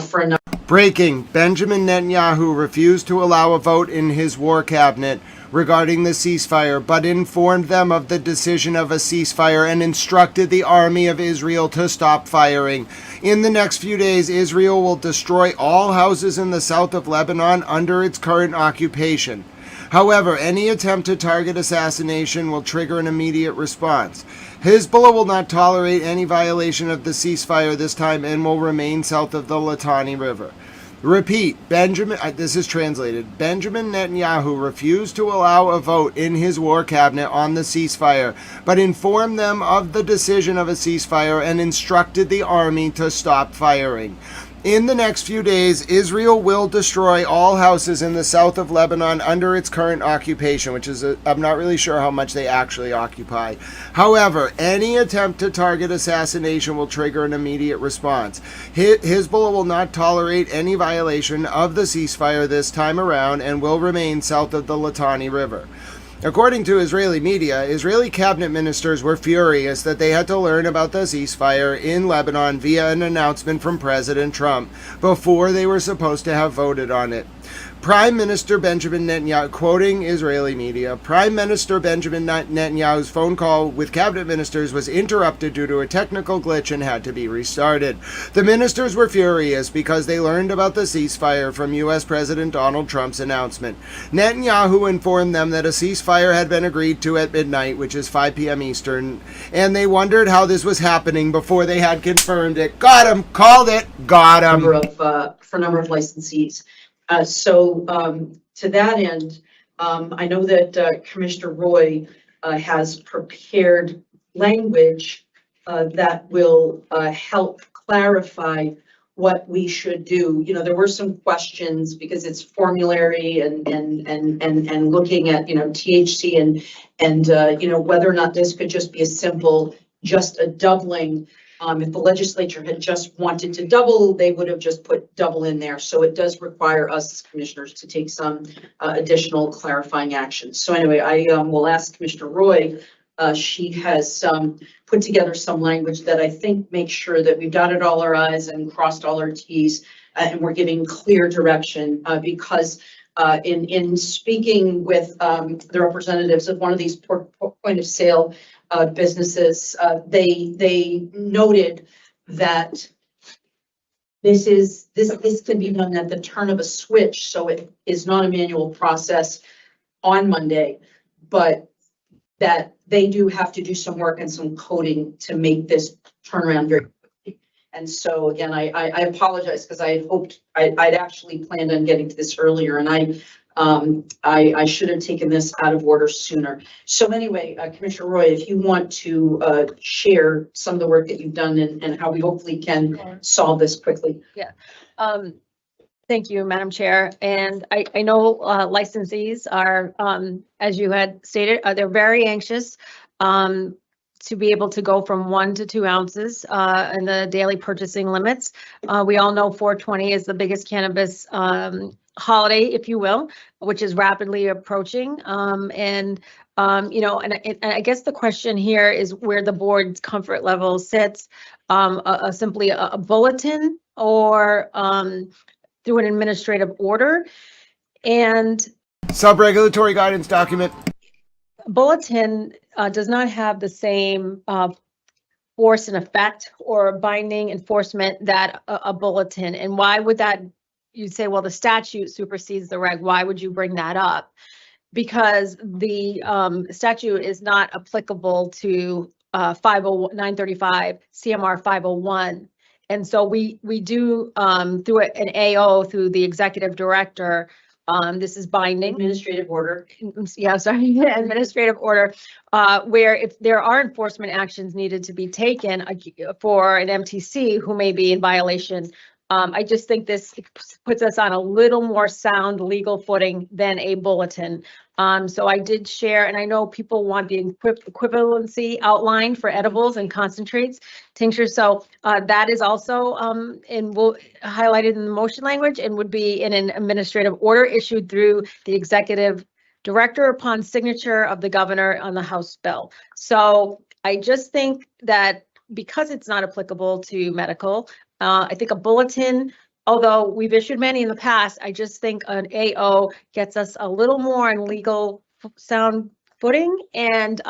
for a number. Breaking: Benjamin Netanyahu refused to allow a vote in his war cabinet regarding the ceasefire, but informed them of the decision of a ceasefire and instructed the army of Israel to stop firing. In the next few days, Israel will destroy all houses in the south of Lebanon under its current occupation. However, any attempt to target assassination will trigger an immediate response. Hezbollah will not tolerate any violation of the ceasefire this time and will remain south of the Litani River. Repeat, this is translated, Benjamin Netanyahu refused to allow a vote in his war cabinet on the ceasefire, but informed them of the decision of a ceasefire and instructed the army to stop firing. In the next few days, Israel will destroy all houses in the south of Lebanon under its current occupation, which is, I'm not really sure how much they actually occupy. However, any attempt to target assassination will trigger an immediate response. Hezbollah will not tolerate any violation of the ceasefire this time around and will remain south of the Litani River. According to Israeli media, Israeli cabinet ministers were furious that they had to learn about the ceasefire in Lebanon via an announcement from President Trump before they were supposed to have voted on it. Prime Minister Benjamin Netanyahu, quoting Israeli media, Prime Minister Benjamin Netanyahu's phone call with cabinet ministers was interrupted due to a technical glitch and had to be restarted. The ministers were furious because they learned about the ceasefire from U.S. President Donald Trump's announcement. Netanyahu informed them that a ceasefire had been agreed to at midnight, which is 5 p.m. Eastern, and they wondered how this was happening before they had confirmed it. Got him! Called it! Got him! For a number of licensees. So to that end, I know that Commissioner Roy has prepared language that will help clarify what we should do. You know, there were some questions because it's formulary and looking at, you know, THC and you know, whether or not this could just be a simple, just a doubling. If the legislature had just wanted to double, they would have just put double in there. So it does require us as commissioners to take some additional clarifying actions. So anyway, I will ask Commissioner Roy. She has put together some language that I think makes sure that we've dotted all our I's and crossed all our T's, and we're giving clear direction because in speaking with the representatives of one of these point of sale businesses, they noted that this can be done at the turn of a switch, so it is not a manual process on Monday, but that they do have to do some work and some coding to make this turnaround very quickly. And so again, I apologize because I had hoped I'd actually planned on getting to this earlier, and I should have taken this out of order sooner. So anyway, Commissioner Roy, if you want to share some of the work that you've done and how we hopefully can solve this quickly. Yeah. Thank you, Madam Chair. And I know licensees are, as you had stated, they're very anxious to be able to go from 1 to 2 ounces in the daily purchasing limits. We all know 420 is the biggest cannabis holiday, if you will, which is rapidly approaching. You know, and I guess the question here is where the board's comfort level sits, simply a bulletin or through an administrative order. And sub-regulatory guidance document. Bulletin does not have the same force and effect or binding enforcement that a bulletin. And why would that? You'd say, well, the statute supersedes the reg. Why would you bring that up? Because the statute is not applicable to 935 CMR 501. And so we do through an AO, through the executive director, This is binding. Administrative order. Yeah, sorry, administrative order, where if there are enforcement actions needed to be taken for an MTC who may be in violation, I just think this puts us on a little more sound legal footing than a bulletin. So I did share, and I know people want the equivalency outlined for edibles and concentrates, tinctures. So that is also highlighted in the motion language and would be in an administrative order issued through the executive director upon signature of the governor on the House bill. So I just think that because it's not applicable to medical, I think a bulletin, although we've issued many in the past, I just think an AO gets us a little more on legal sound footing, and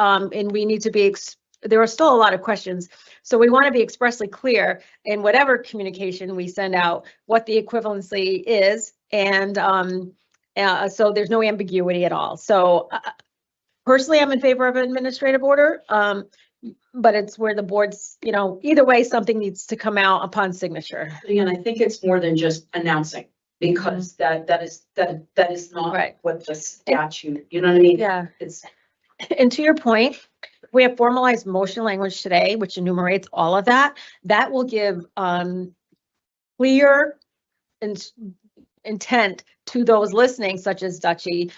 we need to be, there are still a lot of questions. So we want to be expressly clear in whatever communication we send out, what the equivalency is, and so there's no ambiguity at all. So personally, I'm in favor of an administrative order. But it's where the board's, either way, something needs to come out upon signature. Again, I think it's more than just announcing, because that is not right. What the statute, you know what I mean? Yeah. It's, and to your point, we have formalized motion language today, which enumerates all of that. That will give clear intent to those listening, such as Dutchie,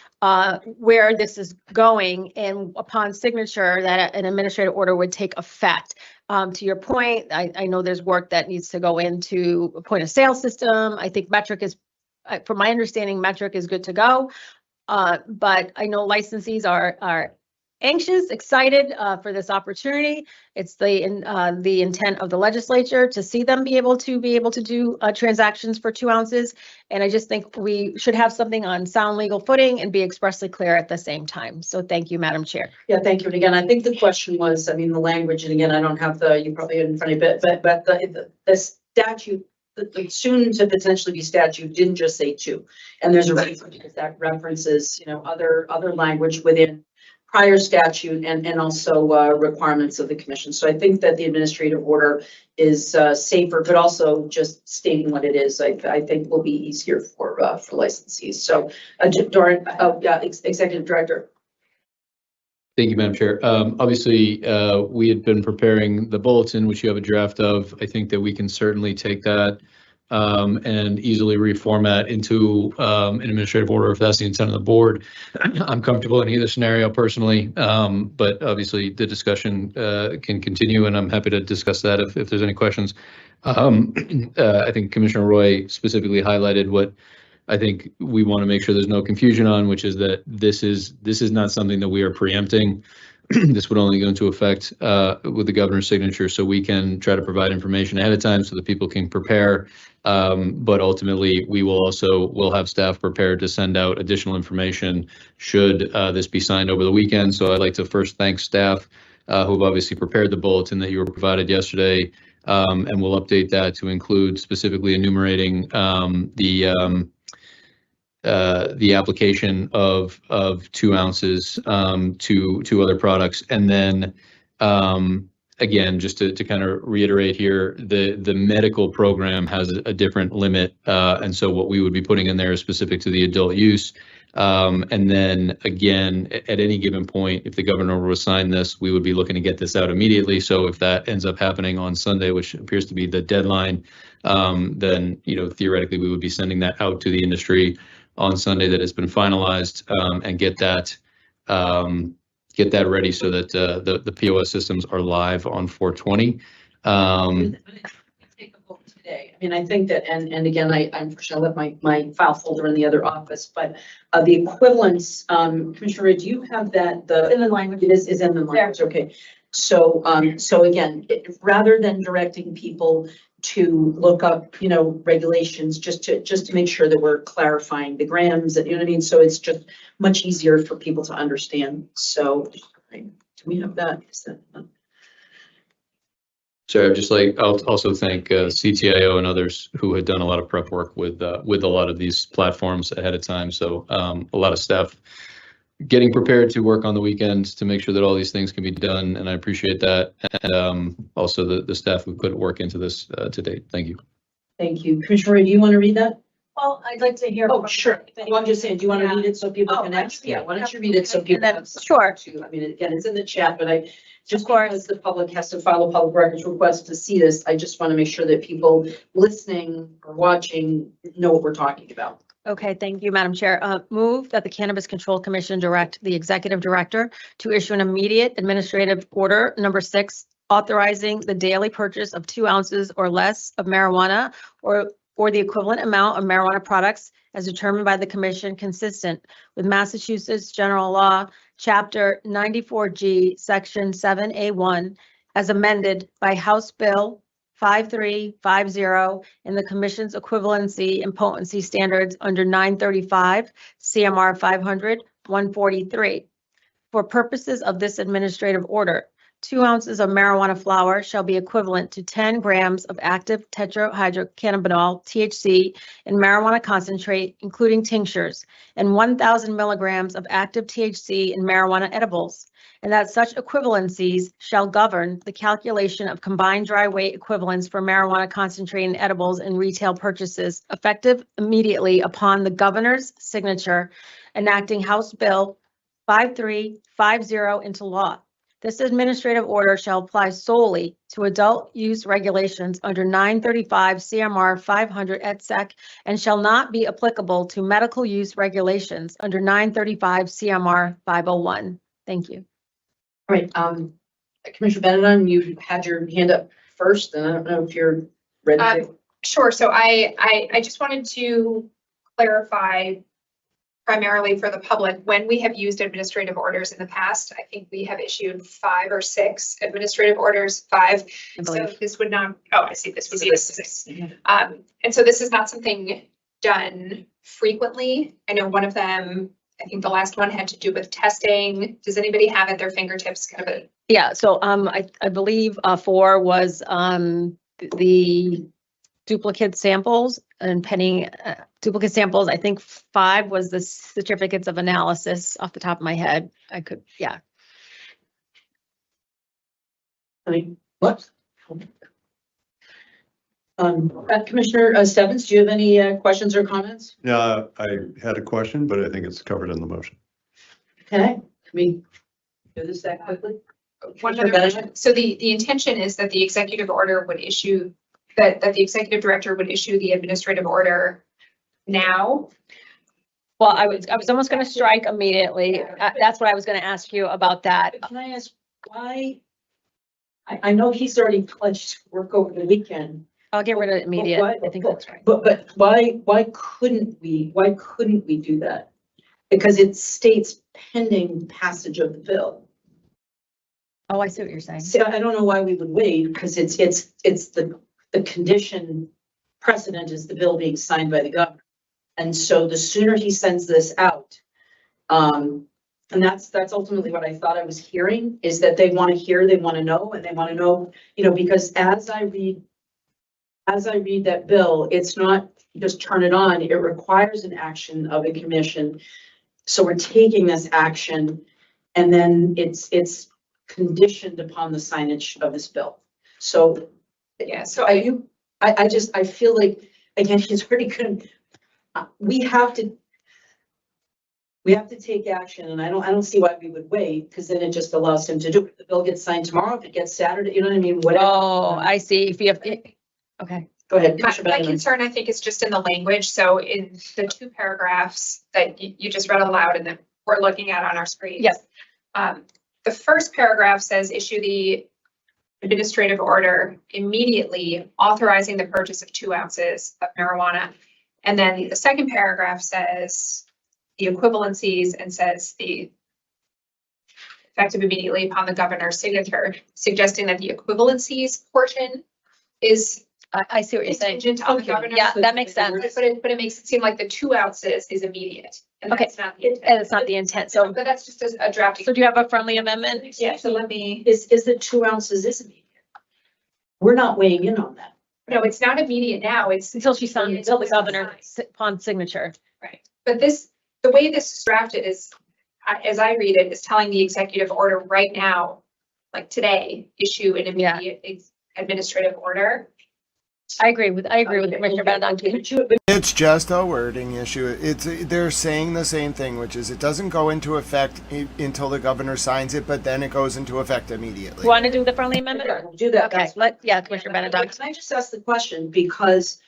where this is going, and upon signature that an administrative order would take effect. To your point, I know there's work that needs to go into a point of sale system. I think metric is, from my understanding, metric is good to go. But I know licensees are anxious, excited for this opportunity. It's the intent of the legislature to see them be able to do transactions for 2 ounces. And I just think we should have something on sound legal footing and be expressly clear at the same time. So thank you, Madam Chair. yeah, thank you. And again, I think the question was, the language, and again, I don't have you probably in front of it, but the statute, the soon to potentially be statute didn't just say 2. And there's a reason, because that references, other language within prior statute and also requirements of the commission. So I think that the administrative order is safer, but also just stating what it is, I think will be easier for licensees. So Doran, Executive Director. Thank you, Madam Chair. Obviously, we had been preparing the bulletin, which you have a draft of. I think that we can certainly take that and easily reformat into an administrative order if that's the intent of the board. I'm comfortable in either scenario personally, but obviously the discussion can continue, and I'm happy to discuss that if there's any questions. I think Commissioner Roy specifically highlighted what I think we want to make sure there's no confusion on, which is that this is not something that we are preempting. This would only go into effect with the governor's signature, so we can try to provide information ahead of time so that people can prepare. But ultimately, we'll have staff prepared to send out additional information should this be signed over the weekend. So I'd like to first thank staff who've obviously prepared the bulletin that you were provided yesterday, and we'll update that to include specifically enumerating the application of 2 ounces to other products. And then again, just to kind of reiterate here, the medical program has a different limit. And so what we would be putting in there is specific to the adult use. And then again, at any given point, if the governor will sign this, we would be looking to get this out immediately. So if that ends up happening on Sunday, which appears to be the deadline, then theoretically we would be sending that out to the industry on Sunday that has been finalized, and get that ready so that the POS systems are live on 4/20. Take a vote today. I think that, and again, I'm for sure left my file folder in the other office, but the equivalence, Commissioner, do you have that? In the language, it is in the language. Okay. So again, rather than directing people to look up, regulations, just to make sure that we're clarifying the grams, and so it's just much easier for people to understand. So do we have that? So I'll also thank CTIO and others who had done a lot of prep work with a lot of these platforms ahead of time. So a lot of staff getting prepared to work on the weekends to make sure that all these things can be done, and I appreciate that. And also the staff who put work into this to date. Thank you. Thank you. Commissioner, do you want to read that? Well, I'd like to hear. Oh, sure. Well, I'm just saying, do you want to read it so people can ask? Yeah, why don't you read it so people have. Sure. I mean, again, it's in the chat, but just because the public has to file a public records request to see this, I just want to make sure that people listening or watching know what we're talking about. Okay, thank you, Madam Chair. Move that the Cannabis Control Commission direct the Executive Director to issue an immediate administrative order number 6, authorizing the daily purchase of 2 ounces or less of marijuana or the equivalent amount of marijuana products as determined by the Commission, consistent with Massachusetts General Law, Chapter 94G, Section 7A1, as amended by House Bill 5350 in the Commission's equivalency and potency standards under 935 CMR 500-143. For purposes of this administrative order, 2 ounces of marijuana flower shall be equivalent to 10 grams of active tetrahydrocannabinol, THC, in marijuana concentrate, including tinctures, and 1,000 milligrams of active THC in marijuana edibles, and that such equivalencies shall govern the calculation of combined dry weight equivalents for marijuana concentrate and edibles in retail purchases, effective immediately upon the governor's signature, enacting House Bill 5350 into law. This administrative order shall apply solely to adult use regulations under 935 CMR 500 et sec and shall not be applicable to medical use regulations under 935 CMR 501. Thank you. All right, Commissioner Benedon, you had your hand up first, and I don't know if you're ready to. Sure. So I just wanted to clarify primarily for the public, when we have used administrative orders in the past, I think we have issued 5 or 6 administrative orders, 5. So this would not, oh, I see, this would be 6. And so this is not something done frequently. I know one of them, I think the last one had to do with testing. Does anybody have at their fingertips kind of a? Yeah, so I believe 4 was the duplicate samples and pending duplicate samples. I think 5 was the certificates of analysis off the top of my head. I could, yeah. I mean, what? Commissioner Stebbins, do you have any questions or comments? Yeah, I had a question, but I think it's covered in the motion. Okay, can we do this that quickly? One other question. So the intention is that the executive order would issue, that the executive director would issue the administrative order now? Well, I was almost going to strike immediately. That's what I was going to ask you about that. Can I ask why? I know he's already pledged work over the weekend. I'll get rid of immediate. I think that's right. But why couldn't we do that? Because it states pending passage of the bill. Oh, I see what you're saying. See, I don't know why we would wait, because it's the condition precedent is the bill being signed by the governor. And so the sooner he sends this out, and that's ultimately what I thought I was hearing, is that they want to hear, they want to know, and they want to know, because as I read that bill, it's not just turn it on, it requires an action of a commission. So we're taking this action, and then it's conditioned upon the signage of this bill. So yeah, so I feel like, again, he's pretty good. We have to take action, and I don't see why we would wait, because then it just allows him to do it. The bill gets signed tomorrow, if it gets Saturday, you know what I mean? Whatever. Oh, I see. If you have, okay. Go ahead. My concern, I think, is just in the language. So in the 2 paragraphs that you just read aloud and that we're looking at on our screen. Yes. The first paragraph says issue the administrative order immediately authorizing the purchase of 2 ounces of marijuana. And then the second paragraph says the equivalencies and says the effective immediately upon the governor's signature, suggesting that the equivalencies portion is I see what you're saying. On the governor. Yeah, that makes sense. But it makes it seem like the 2 ounces is immediate. And okay, that's not the intent. And it's not the intent. So, but that's just a draft. So do you have a friendly amendment? Yeah. So let me. Is the 2 ounces is immediate? We're not weighing in on that. No, it's not immediate now. It's until she signs, until the governor upon signature. Right. But the way this is drafted is, as I read it, is telling the executive order right now, like today, issue an immediate administrative order. I agree with Commissioner Benedon. It's just a wording issue. They're saying the same thing, which is it doesn't go into effect until the governor signs it, but then it goes into effect immediately. Want to do the friendly amendment? Yeah, we'll do that. Okay, Commissioner Benedict. Can I just ask the question, because,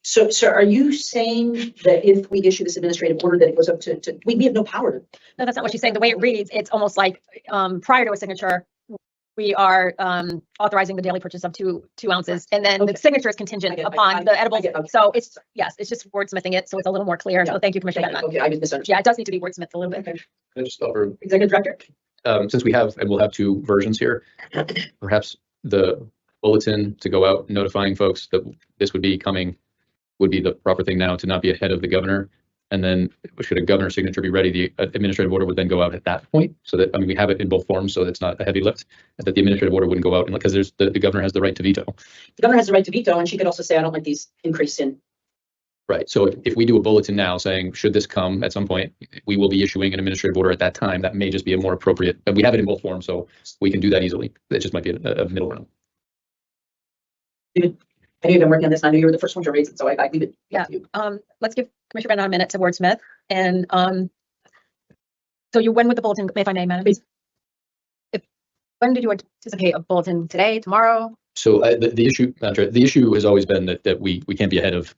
so are you saying that if we issue this administrative order, that it goes up to, we have no power to? No, that's not what she's saying. The way it reads, it's almost like prior to a signature, we are authorizing the daily purchase of two ounces, and then the signature is contingent upon the edibles. So it's, yes, it's just wordsmithing it, so it's a little more clear. So thank you, Commissioner Benedict. Okay, I just misunderstood. Yeah, it does need to be wordsmithed a little bit. Can I just offer, Executive Director? since we have, and we'll have two versions here, perhaps the bulletin to go out notifying folks that this would be coming would be the proper thing now, to not be ahead of the governor. And then should a governor's signature be ready, the administrative order would then go out at that point. So that, I mean, we have it in both forms, so it's not a heavy lift, that the administrative order wouldn't go out, because there's the governor has the right to veto. The governor has the right to veto, and she could also say, I don't like these increase in. Right. So if we do a bulletin now saying, should this come at some point, we will be issuing an administrative order at that time. That may just be a more appropriate, but we have it in both forms, so we can do that easily. It just might be a middle ground. I knew you've been working on this, and I knew you were the first one to raise it, so I leave it. Yeah. Let's give Commissioner Benedict a minute to wordsmith. And so you, when would the bulletin, if I may, Madam? When did you anticipate a bulletin? Today, tomorrow? So the issue has always been that we can't be ahead of,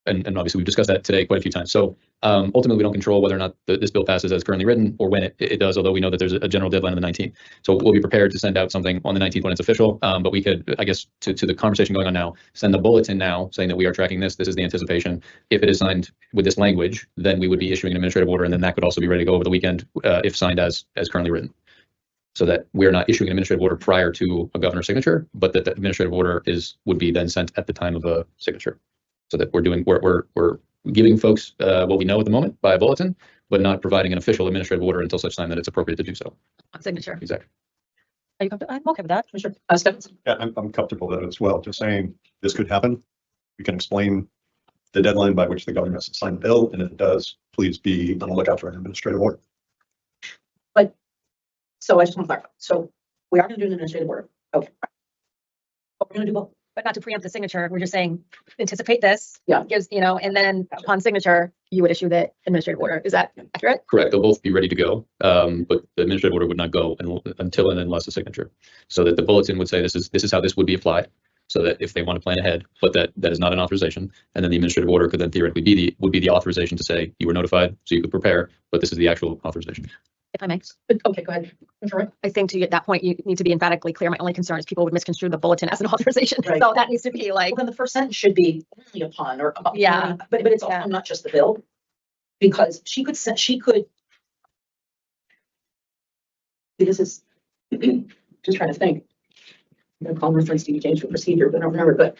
and obviously we've discussed that today quite a few times. So ultimately we don't control whether or not this bill passes as currently written, or when it does, although we know that there's a general deadline on the 19th. So we'll be prepared to send out something on the 19th when it's official. But we could, I guess, to the conversation going on now, send the bulletin now saying that we are tracking this. This is the anticipation. If it is signed with this language, then we would be issuing an administrative order, and then that could also be ready to go over the weekend if signed as currently written. So that we're not issuing an administrative order prior to a governor's signature, but that the administrative order would be then sent at the time of a signature. So that we're giving folks what we know at the moment by a bulletin, but not providing an official administrative order until such time that it's appropriate to do so. On signature. Exactly. Are you comfortable? I'm okay with that. Sure. Yeah, I'm comfortable with that as well. Just saying this could happen. We can explain the deadline by which the governor has to sign the bill, and if it does, please be on the lookout for an administrative order. So I just want to clarify. So we are going to do an administrative order. Okay. But we're going to do both. But not to preempt the signature. We're just saying, anticipate this. Yeah. Gives, and then upon signature, you would issue the administrative order. Is that accurate? Correct. They'll both be ready to go, but the administrative order would not go until and unless the signature. So that the bulletin would say this is how this would be applied. So that if they want to plan ahead, but that is not an authorization, and then the administrative order could then theoretically be the authorization to say you were notified, so you could prepare, but this is the actual authorization. If I may. Okay, go ahead. I think to get that point, you need to be emphatically clear. My only concern is people would misconstrue the bulletin as an authorization. Right. So that needs to be like. Well, then the first sentence should be only upon or about. Yeah. But it's also not just the bill, because she could, because it's, just trying to think. I'm going to call reference to change for procedure, but I don't remember, but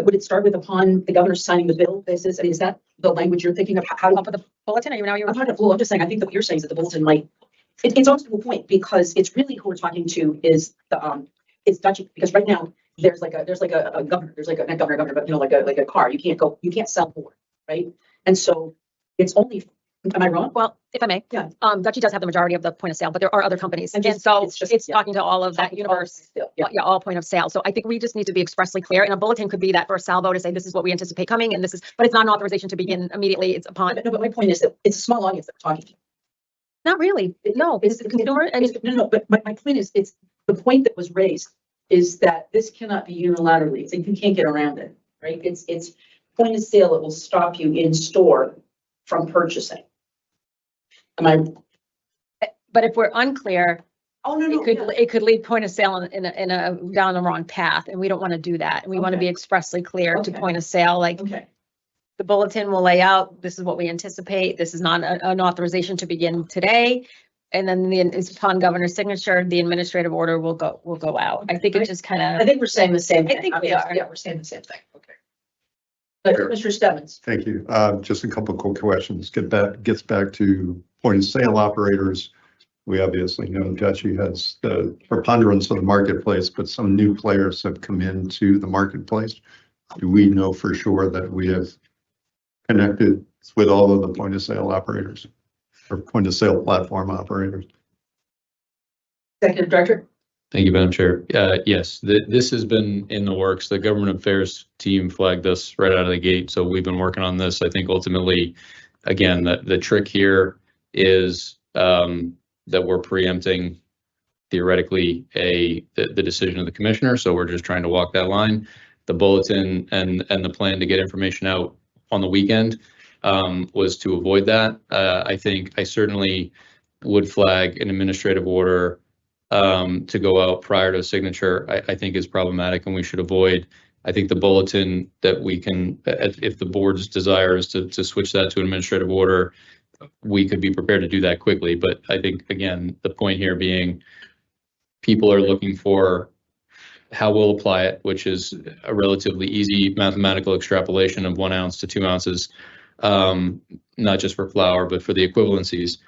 would it start with upon the governor signing the bill basis? I mean, is that the language you're thinking of? How For the bulletin, I'm just saying, I think that what you're saying is that the bulletin might, it's almost to a point, because it's really who we're talking to is the, it's Dutchy, because right now there's like a governor, there's like a, not governor, but like a car, you can't sell more, right? And so it's only, am I wrong? Well, if I may. Yeah. Dutchy does have the majority of the point of sale, but there are other companies. And so it's just talking to all of that universe. All point of sale. So I think we just need to be expressly clear, and a bulletin could be that for a salvo to say, this is what we anticipate coming, and but it's not an authorization to begin immediately. It's upon. But my point is that it's a small audience that we're talking to. Not really. No, it's the consumer. No, but my point is, it's the point that was raised is that this cannot be unilaterally. It's like you can't get around it, right? It's point of sale. It will stop you in store from purchasing. But if we're unclear, no, it could lead point of sale in a down the wrong path, and we don't want to do that. And we want to be expressly clear to point of sale, like the bulletin will lay out, this is what we anticipate. This is not an authorization to begin today. And then it's upon governor's signature, the administrative order will go out. I think it's just kind of. I think we're saying the same thing. I think we are. Yeah, we're saying the same thing. Okay. Mr. Stebbins. Thank you. Just a couple of quick questions. Gets back to point of sale operators. We obviously know Dutchy has the preponderance of the marketplace, but some new players have come into the marketplace. Do we know for sure that we have connected with all of the point of sale operators or point of sale platform operators? Executive Director. Thank you, Madam Chair. Yes, this has been in the works. The government affairs team flagged us right out of the gate, so we've been working on this. I think ultimately, again, the trick here is that we're preempting theoretically the decision of the commissioner. So we're just trying to walk that line. The bulletin and the plan to get information out on the weekend was to avoid that. I think I certainly would flag an administrative order to go out prior to a signature. I think is problematic, and we should avoid. I think the bulletin that we can, if the board's desire is to switch that to an administrative order, we could be prepared to do that quickly. But I think, again, the point here being people are looking for how we'll apply it, which is a relatively easy mathematical extrapolation of 1 ounce to 2 ounces, not just for flour, but for the equivalencies.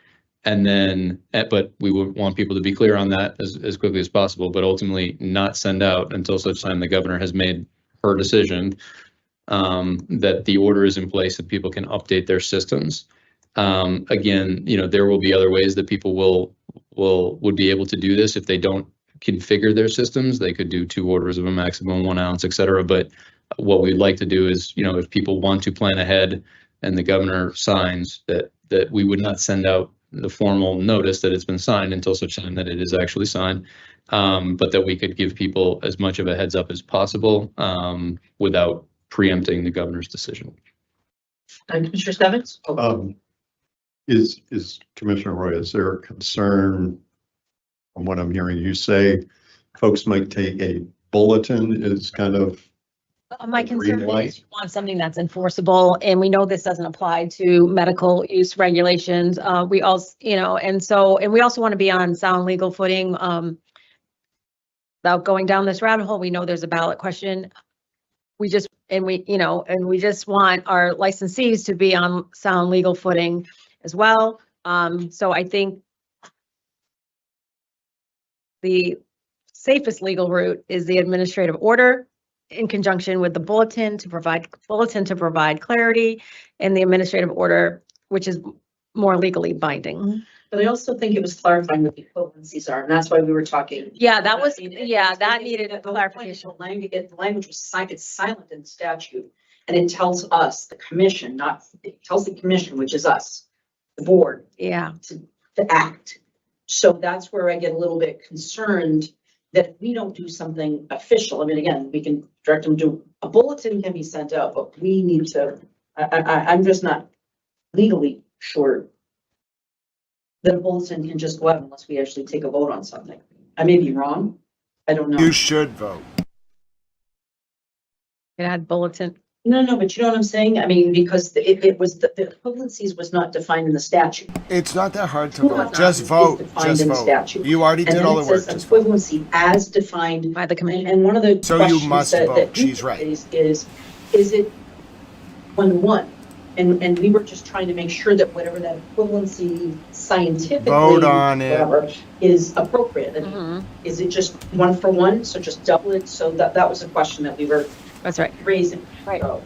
And then, but we would want people to be clear on that as quickly as possible, but ultimately not send out until such time the governor has made her decision that the order is in place and people can update their systems. Again, there will be other ways that people would be able to do this. If they don't configure their systems, they could do 2 orders of a maximum 1 ounce, et cetera. But what we'd like to do is, if people want to plan ahead and the governor signs that we would not send out the formal notice that it's been signed until such time that it is actually signed, but that we could give people as much of a heads up as possible without preempting the governor's decision. Commissioner Stebbins? Is Commissioner Roy, is there a concern from what I'm hearing you say, folks might take a bulletin as kind of my concern is you want something that's enforceable, and we know this doesn't apply to medical use regulations. We also, and we also want to be on sound legal footing. Without going down this rabbit hole, we know there's a ballot question. We just want our licensees to be on sound legal footing as well. So I think the safest legal route is the administrative order in conjunction with the bulletin to provide clarity, and the administrative order, which is more legally binding. But I also think it was clarifying what the equivalencies are, and that's why we were talking. Yeah, that needed a clarification. The language was silent. It's silent in statute, and it tells us, the commission, it tells the commission, which is us, the board, to act. So that's where I get a little bit concerned that if we don't do something official, I mean, again, we can direct them to, a bulletin can be sent out, but we need to, I'm just not legally sure that a bulletin can just go out unless we actually take a vote on something. I may be wrong. I don't know. You should vote. It had bulletin. No, but you know what I'm saying? I mean, because it was, the equivalencies was not defined in the statute. It's not that hard to vote. Just vote. Just vote. You already did all the work. Just equivalency as defined by the commission. And one of the so you must vote. She's right. Is it 1-1? And we were just trying to make sure that whatever that equivalency scientifically vote on it is appropriate. And is it just 1 for 1? So just double it. So that was a question that we were. That's right. Raising. Right. So,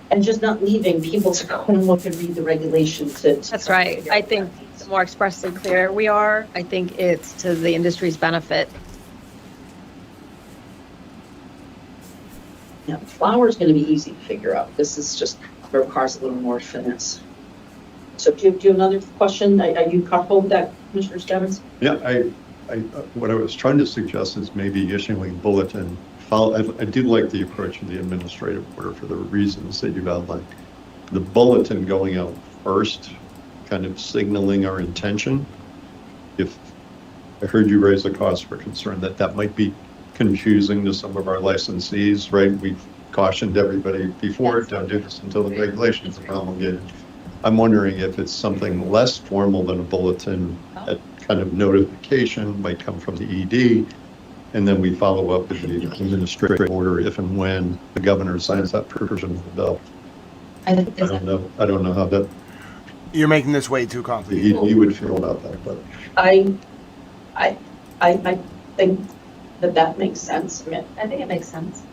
and just not leaving people to go and look and read the regulation to That's right. I think the more expressly clear we are, I think it's to the industry's benefit. Yeah, flour is going to be easy to figure out. This is just requires a little more finesse. So do you have another question? Are you comfortable with that, Commissioner Stebbins? Yeah, what I was trying to suggest is maybe issuing bulletin. I do like the approach of the administrative order for the reasons that you've outlined. The bulletin going out first, kind of signaling our intention. If I heard you raise a cause for concern that might be confusing to some of our licensees, right? We've cautioned everybody before, don't do this until the regulations are promulgated. I'm wondering if it's something less formal than a bulletin, that kind of notification might come from the ED. And then we follow up with the administrative order if and when the governor signs that provision of the bill. I don't know how that. You're making this way too complicated. You would feel about that, but I think that makes sense. I mean, I think it makes sense.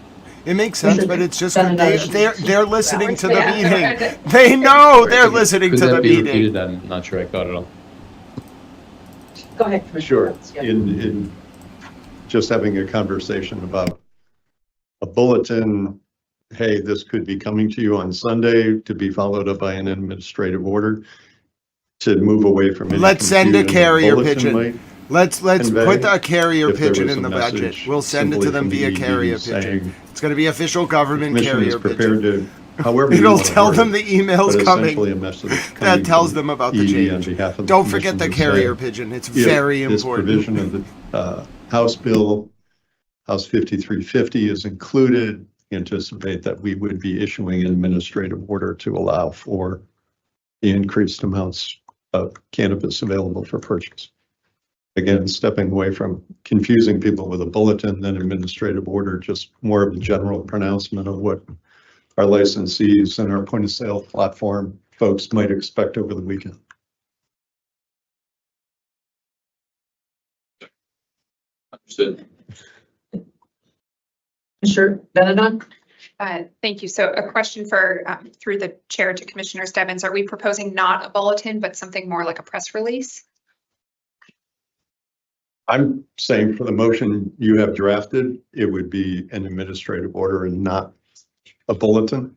It makes sense, but it's just they're listening to the meeting. They know they're listening to the meeting. I'm not sure I caught it all. Go ahead, Commissioner. Sure. In just having a conversation about a bulletin, hey, this could be coming to you on Sunday, to be followed up by an administrative order, to move away from any Let's send a confusion carrier bulletin pigeon. might Let's convey. put a carrier If there pigeon was in a the budget. message We'll send it to simply them from the via ED carrier saying, pigeon. It's going to be official government Commission carrier is prepared pigeon. to, however you It'll want to tell word them it, the email's but coming. essentially a message That coming tells from them about the ED on change. behalf of the Don't forget commission the to say, carrier pigeon. It's if very this important. provision of the House Bill, House 5350 is included, anticipate that we would be issuing an administrative order to allow for the increased amounts of cannabis available for purchase. Again, stepping away from confusing people with a bulletin, then administrative order, just more of a general pronouncement of what our licensees and our point of sale platform folks might expect over the weekend. Understood. Mr. Benedon? Thank you. So a question for, through the chair to Commissioner Stebbins, are we proposing not a bulletin, but something more like a press release? I'm saying for the motion you have drafted, it would be an administrative order and not a bulletin.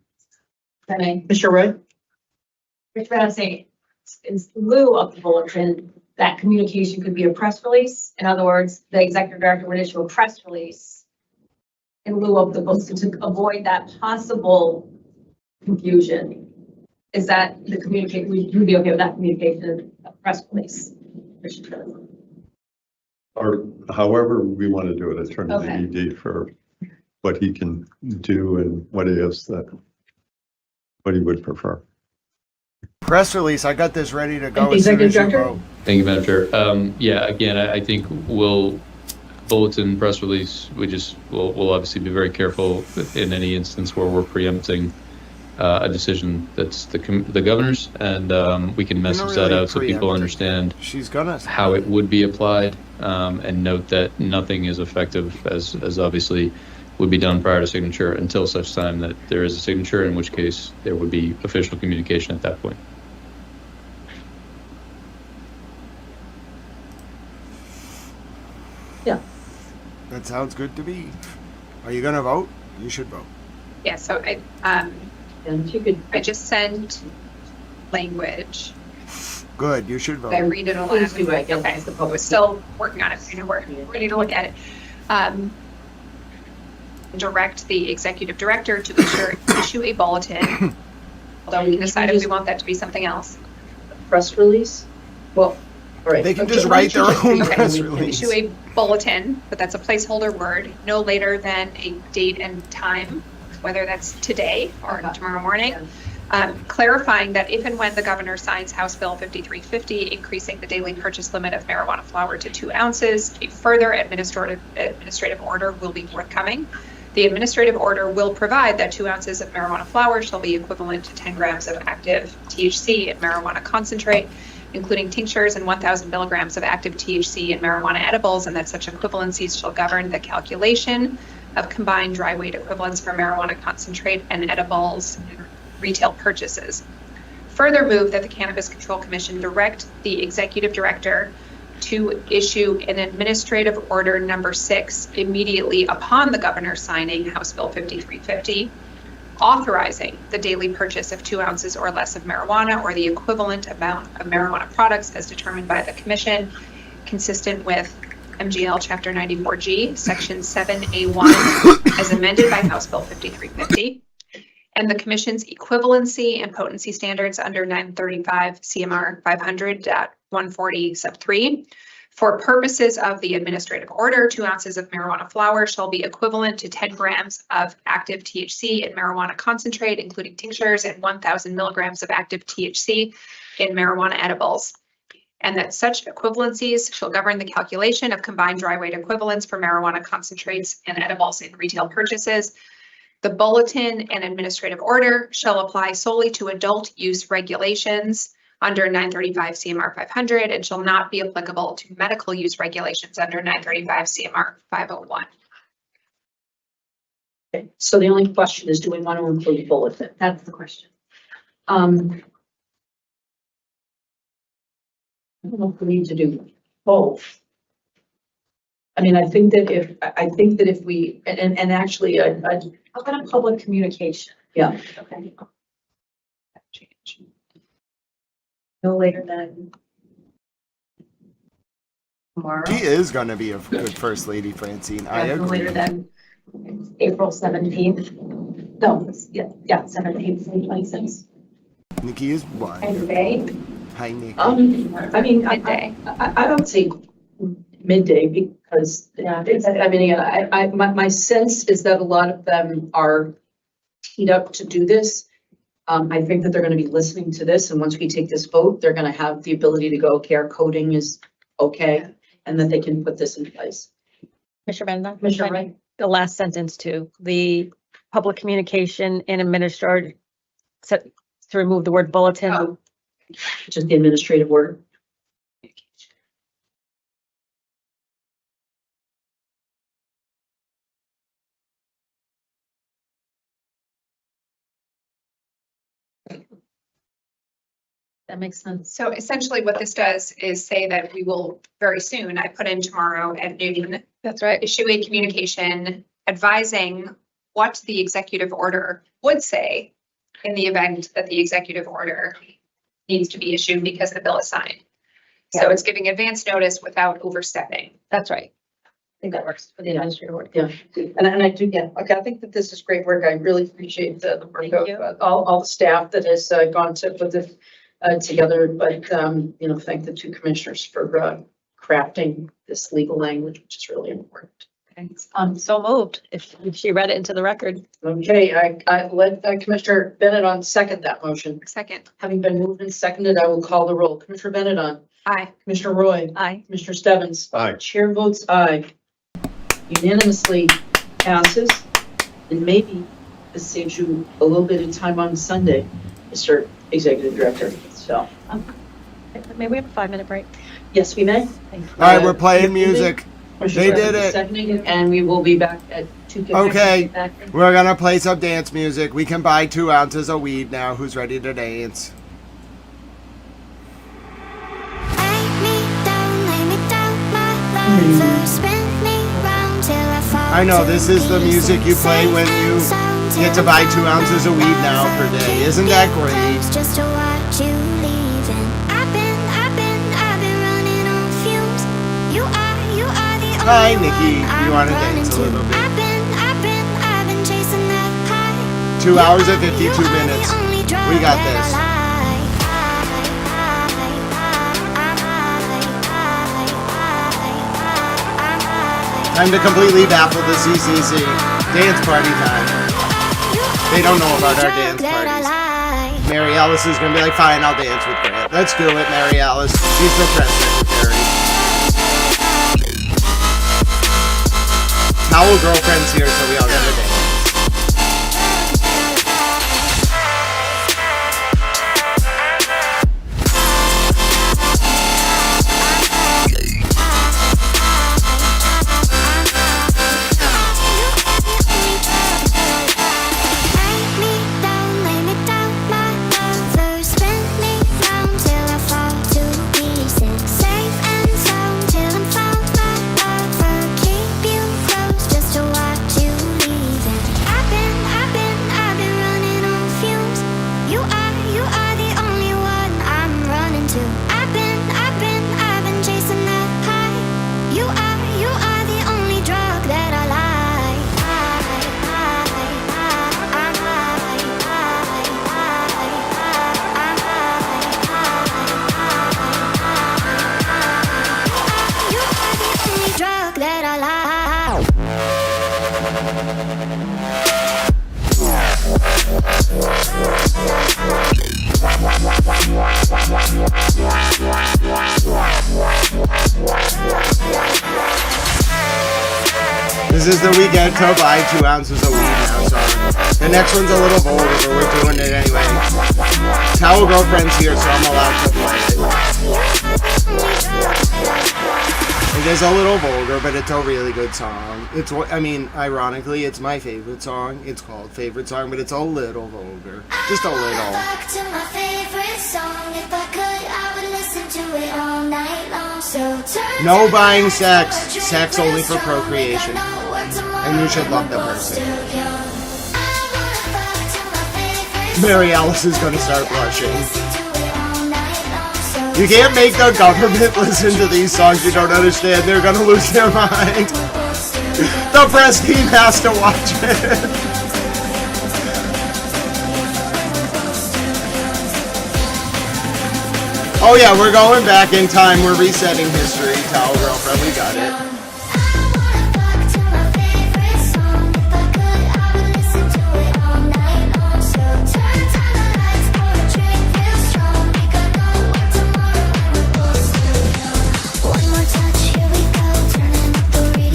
Mr. Roy? Which I'm saying, in lieu of the bulletin, that communication could be a press release. In other words, the executive director would issue a press release in lieu of the bulletin to avoid that possible confusion. Is that the communication? Would you be okay with that communication, a press release? Or however we want to do it, I turn to Okay. the ED for what he can do and what it is that, what he would prefer. Press release. I got this ready to go as soon Executive as you Director? vote. Thank you, Madam Chair. Yeah, again, I think we'll bulletin press release. We'll obviously be very careful in any instance where we're preempting a decision that's the governor's, and we can message that out so people understand how it would be applied, and note that nothing is effective as obviously would be done prior to signature until such time that there is a signature, in which case there would be official communication at that point. Yeah. That sounds good to me. Are you going to vote? You should vote. Yeah, so I just sent language. Good, you should vote. I read it aloud. Okay, we're still working on it. I know we're ready to look at it. Direct the executive director to issue a bulletin. Although we can decide if we want that to be something else. Press release? Well, all right. They can just write their own press Okay, release. issue a bulletin, but that's a placeholder word, no later than a date and time, whether that's today or tomorrow morning. Clarifying that if and when the governor signs House Bill 5350, increasing the daily purchase limit of marijuana flower to 2 ounces, a further administrative order will be forthcoming. The administrative order will provide that 2 ounces of marijuana flower shall be equivalent to 10 grams of active THC in marijuana concentrate, including tinctures, and 1,000 milligrams of active THC in marijuana edibles, and that such equivalencies shall govern the calculation of combined dry weight equivalents for marijuana concentrate and edibles in retail purchases. Further move that the Cannabis Control Commission direct the executive director to issue an administrative order number 6 immediately upon the governor signing House Bill 5350, authorizing the daily purchase of 2 ounces or less of marijuana or the equivalent amount of marijuana products as determined by the commission, consistent with MGL Chapter 94G, Section 7A1, as amended by House Bill 5350, and the commission's equivalency and potency standards under 935 CMR 500.140 sub 3. For purposes of the administrative order, 2 ounces of marijuana flower shall be equivalent to 10 grams of active THC in marijuana concentrate, including tinctures, and 1,000 milligrams of active THC in marijuana edibles, and that such equivalencies shall govern the calculation of combined dry weight equivalents for marijuana concentrates and edibles in retail purchases. The bulletin and administrative order shall apply solely to adult use regulations under 935 CMR 500 and shall not be applicable to medical use regulations under 935 CMR 501. Okay, so the only question is, do we want to include the bulletin? That's the question. I don't know if we need to do both. I mean, I think that if we, and actually, How about a public communication? yeah. Okay. No later than tomorrow. She is going to be a good first lady, Francine. I No agree. later than April 17th. No, yeah, 17th, 2026. Nikki is one. And May. Hi, Nikki. I mean, I don't say midday because, Yeah. I mean, my sense is that a lot of them are teed up to do this. I think that they're going to be listening to this, and once we take this vote, they're going to have the ability to go, okay, our coding is okay, and that they can put this in place. Commissioner Bennett? Commissioner Wright? The last sentence too, the public communication and administrator, to remove the word bulletin. Just the administrative word. That makes sense. So essentially what this does is say that we will very soon, I put in tomorrow at noon, That's right. issue a communication advising what the executive order would say in the event that the executive order needs to be issued because the bill is signed. So it's giving advance notice without overstepping. That's right. I think that works for the administrative order. Yeah, and I do, yeah, okay, I think that this is great work. I really appreciate the work of all the staff that has gone to put this together, but, you know, thank the two commissioners for crafting this legal language, which is really important. Thanks. So moved, if she read it into the record. Okay, I let Commissioner Bennett on second that motion. Second. Having been moved and seconded, I will call the roll. Commissioner Bennett on. Aye. Commissioner Roy. Aye. Commissioner Stebbins. Aye. Chair votes aye. Unanimously passes. And maybe this saves you a little bit of time on Sunday, Mr. Executive Director. So, May we have a 5-minute break? yes, we may. Thank you. All right, we're playing music. They did it. Seconding, and we will be back at 2:50. Okay, we're going to play some dance music. We can buy 2 ounces of weed now. Who's ready to dance? I know, this is the music you play when you get to buy 2 ounces of weed now per day. Isn't that great? Just to watch you leaving. I've been running on fumes. You are the only Hi, Nikki. one You want to I'm dance a running little bit? I've been chasing that high. 2 hours and 52 minutes. We got this. Time to completely baffle the CCC. Dance party time. They don't know about our dance parties. Mary Alice is going to be like, fine, I'll dance with Grant. Let's do it, Mary Alice. She's the press secretary. Towel girlfriend's here, so we all got to dance. This is the weekend to buy 2 ounces of weed now, so the next one's a little bolder, but we're doing it anyway. Towel girlfriend's here, so I'm allowed to play it. It is a little vulgar, but it's a really good song. I mean, ironically, it's my favorite song. It's called Favorite Song, but it's a little vulgar. Just a little. Back to my favorite song. If I could, I would listen to it all night long. So turn No buying sex. Sex only for procreation. And you should love the person. Mary Alice is gonna start blushing. You can't make the government listen to these songs you don't understand. They're gonna lose their mind. The press team has to watch it. Oh yeah, we're going back in time. We're resetting history. Towel girlfriend, we got it.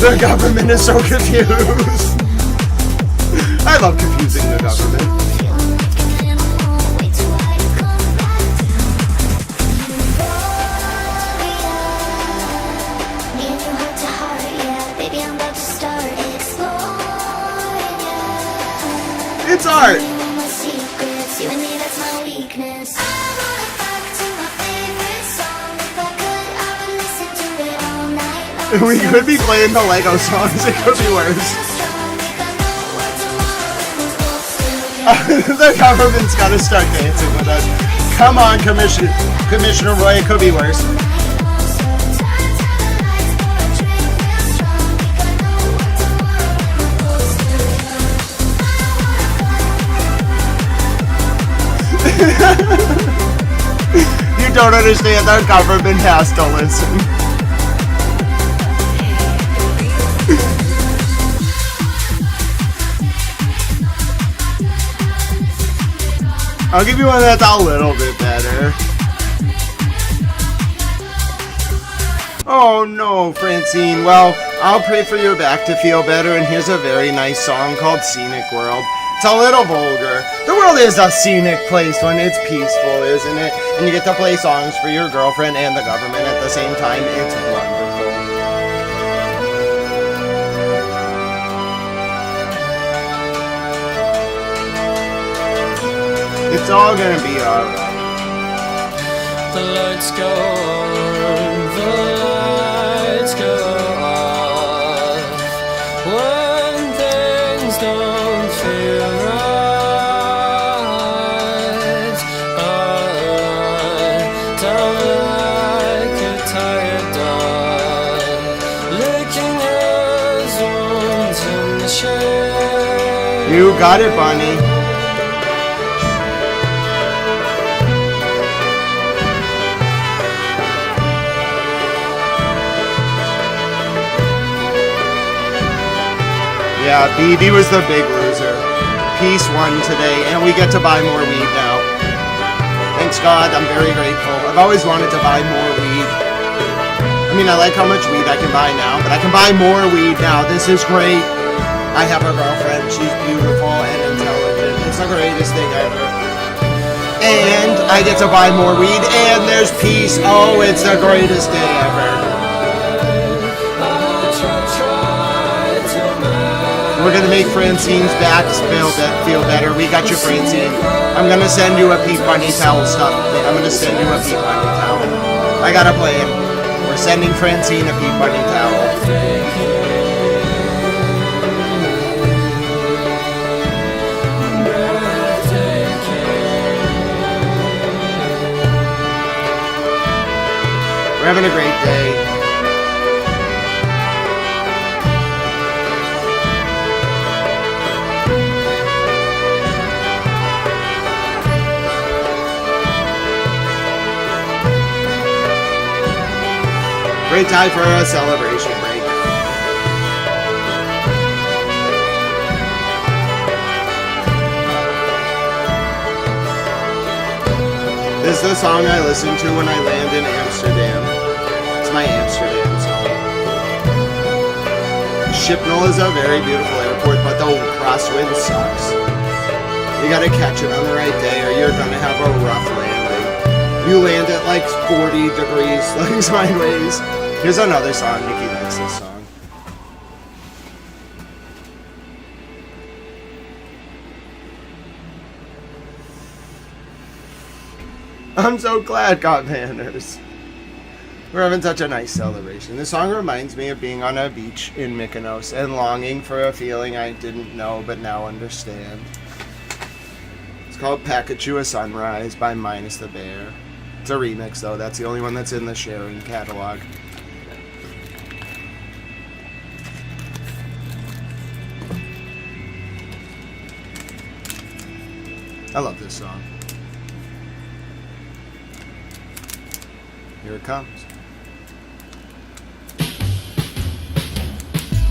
The government is so confused. I love confusing the government. It's art. We could be playing the Lego songs. It could be worse. The government's got to start dancing with us. Come on, Commissioner Roy. It could be worse. You don't understand. The government has to listen. I'll give you one that's a little bit better. Oh no, Francine. Well, I'll pray for your back to feel better, and here's a very nice song called Scenic World. It's a little vulgar. The world is a scenic place when it's peaceful, isn't it? And you get to play songs for your girlfriend and the government at the same time. It's wonderful. It's all gonna be alright. The lights go on, the lights go off. When things don't feel right, down like a tired dog, licking his wounds in the shade. You got it, Bunny. Yeah, BB was the big loser. Peace won today, and we get to buy more weed now. Thanks God, I'm very grateful. I've always wanted to buy more weed. I mean, I like how much weed I can buy now, but I can buy more weed now. This is great. I have a girlfriend. She's beautiful and intelligent. It's the greatest thing ever. And I get to buy more weed, and there's peace. Oh, it's the greatest day ever. We're gonna make Francine's back feel better. We got you, Francine. I'm gonna send you a Pete Bunny towel stuff. I'm gonna send you a Pete Bunny towel. I got a plan. We're sending Francine a Pete Bunny towel. We're having a great day. Great time for a celebration break. This is the song I listen to when I land in Amsterdam. It's my Amsterdam song. Schiphol is a very beautiful airport, but the crosswind sucks. You gotta catch it on the right day or you're gonna have a rough landing. You land at like 40 degrees, like sideways. Here's another song. Nikki likes this song. I'm so glad got banners. We're having such a nice celebration. This song reminds me of being on a beach in Mykonos and longing for a feeling I didn't know but now understand. It's called Pakachu a Sunrise by Minus the Bear. It's a remix though, that's the only one that's in the sharing catalog. I love this song. Here it comes.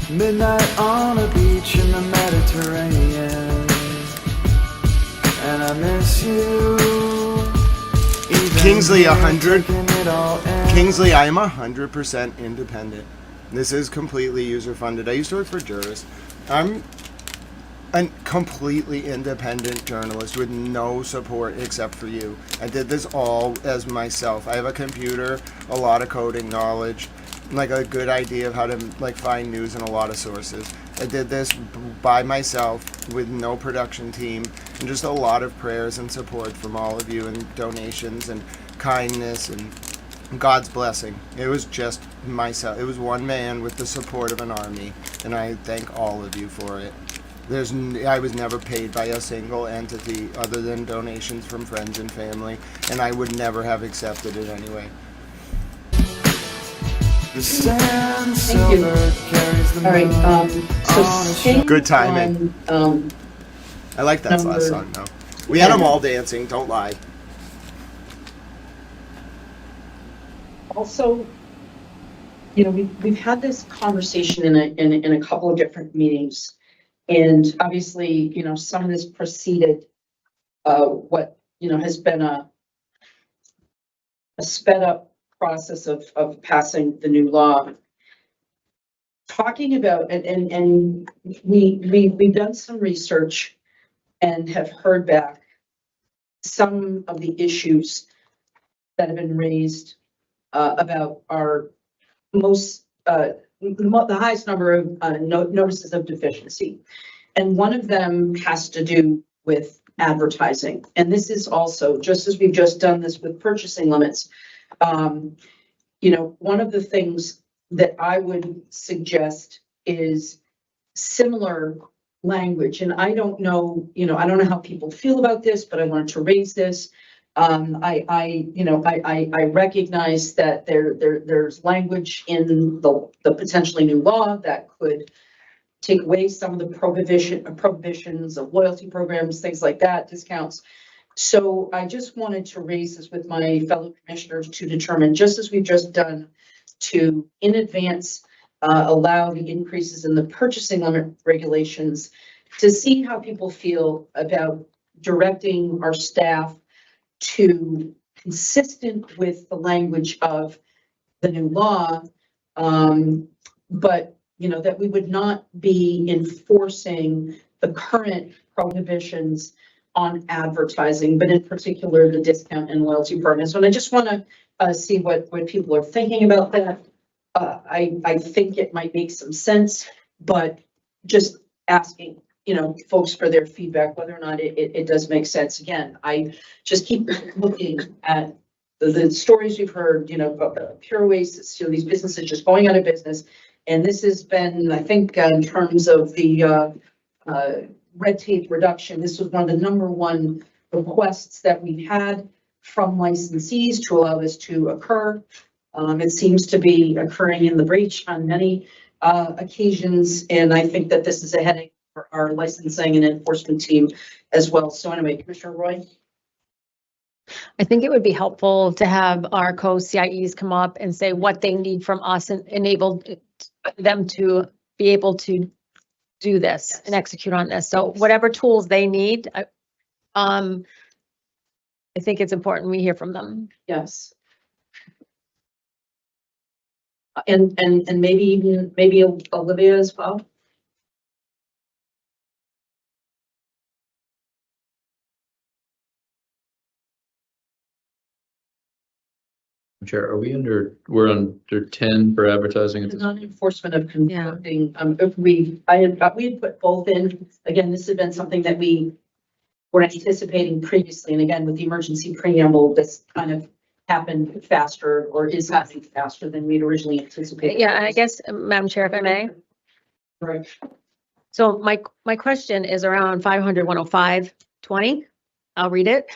Midnight on a beach in the Mediterranean, and I miss you. Kingsley, 100. Kingsley, I am 100% independent. This is completely user-funded. I used to work for Juris. I'm a completely independent journalist with no support except for you. I did this all as myself. I have a computer, a lot of coding knowledge, like a good idea of how to like find news and a lot of sources. I did this by myself with no production team and just a lot of prayers and support from all of you and donations and kindness and God's blessing. It was just myself. It was one man with the support of an army, and I thank all of you for it. I was never paid by a single entity other than donations from friends and family, and I would never have accepted it anyway. The sand Thank you. silver carries the All right, moon so on a staying Good timing. on, I like that last number song though. We had them 10. all dancing, don't lie. Also, you know, we've had this conversation in a couple of different meetings. And obviously, you know, some of this preceded what, you know, has been a sped up process of passing the new law. Talking about, and we've done some research and have heard back some of the issues that have been raised about our the highest number of notices of deficiency. And one of them has to do with advertising. And this is also, just as we've just done this with purchasing limits, you know, one of the things that I would suggest is similar language. And I don't know, you know, I don't know how people feel about this, but I wanted to raise this. I recognize that there's language in the potentially new law that could take away some of the prohibitions of loyalty programs, things like that, discounts. So I just wanted to raise this with my fellow commissioners to determine, just as we've just done, to in advance allow the increases in the purchasing limit regulations, to see how people feel about directing our staff to consistent with the language of the new law, but you know, that we would not be enforcing the current prohibitions on advertising, but in particular the discount and loyalty programs. And I just want to see what people are thinking about that. I think it might make some sense, but just asking, you know, folks for their feedback, whether or not it does make sense. Again, I just keep looking at the stories we've heard, you know, about Pure Oasis, you know, these businesses just going out of business. And this has been, I think, in terms of the red tape reduction, this was one of the #1 requests that we had from licensees to allow this to occur. It seems to be occurring in the breach on many occasions, and I think that this is a headache for our licensing and enforcement team as well. So anyway, Commissioner Roy? I think it would be helpful to have our co-CIEs come up and say what they need from us and enable them to be able to do this and execute on this. So whatever tools they need, I think it's important we hear from them. Yes. And maybe Olivia as well. Chair, we're under 10 for advertising at this point? Non-enforcement of conflicting, if we had put both in, again, this has been something that we were anticipating previously, and again, with the emergency preamble, this kind of happened faster or is happening faster than we'd originally anticipated. Yeah, I guess, Madam Chair, if I may. Right. So my question is around 500-105-20. I'll read it.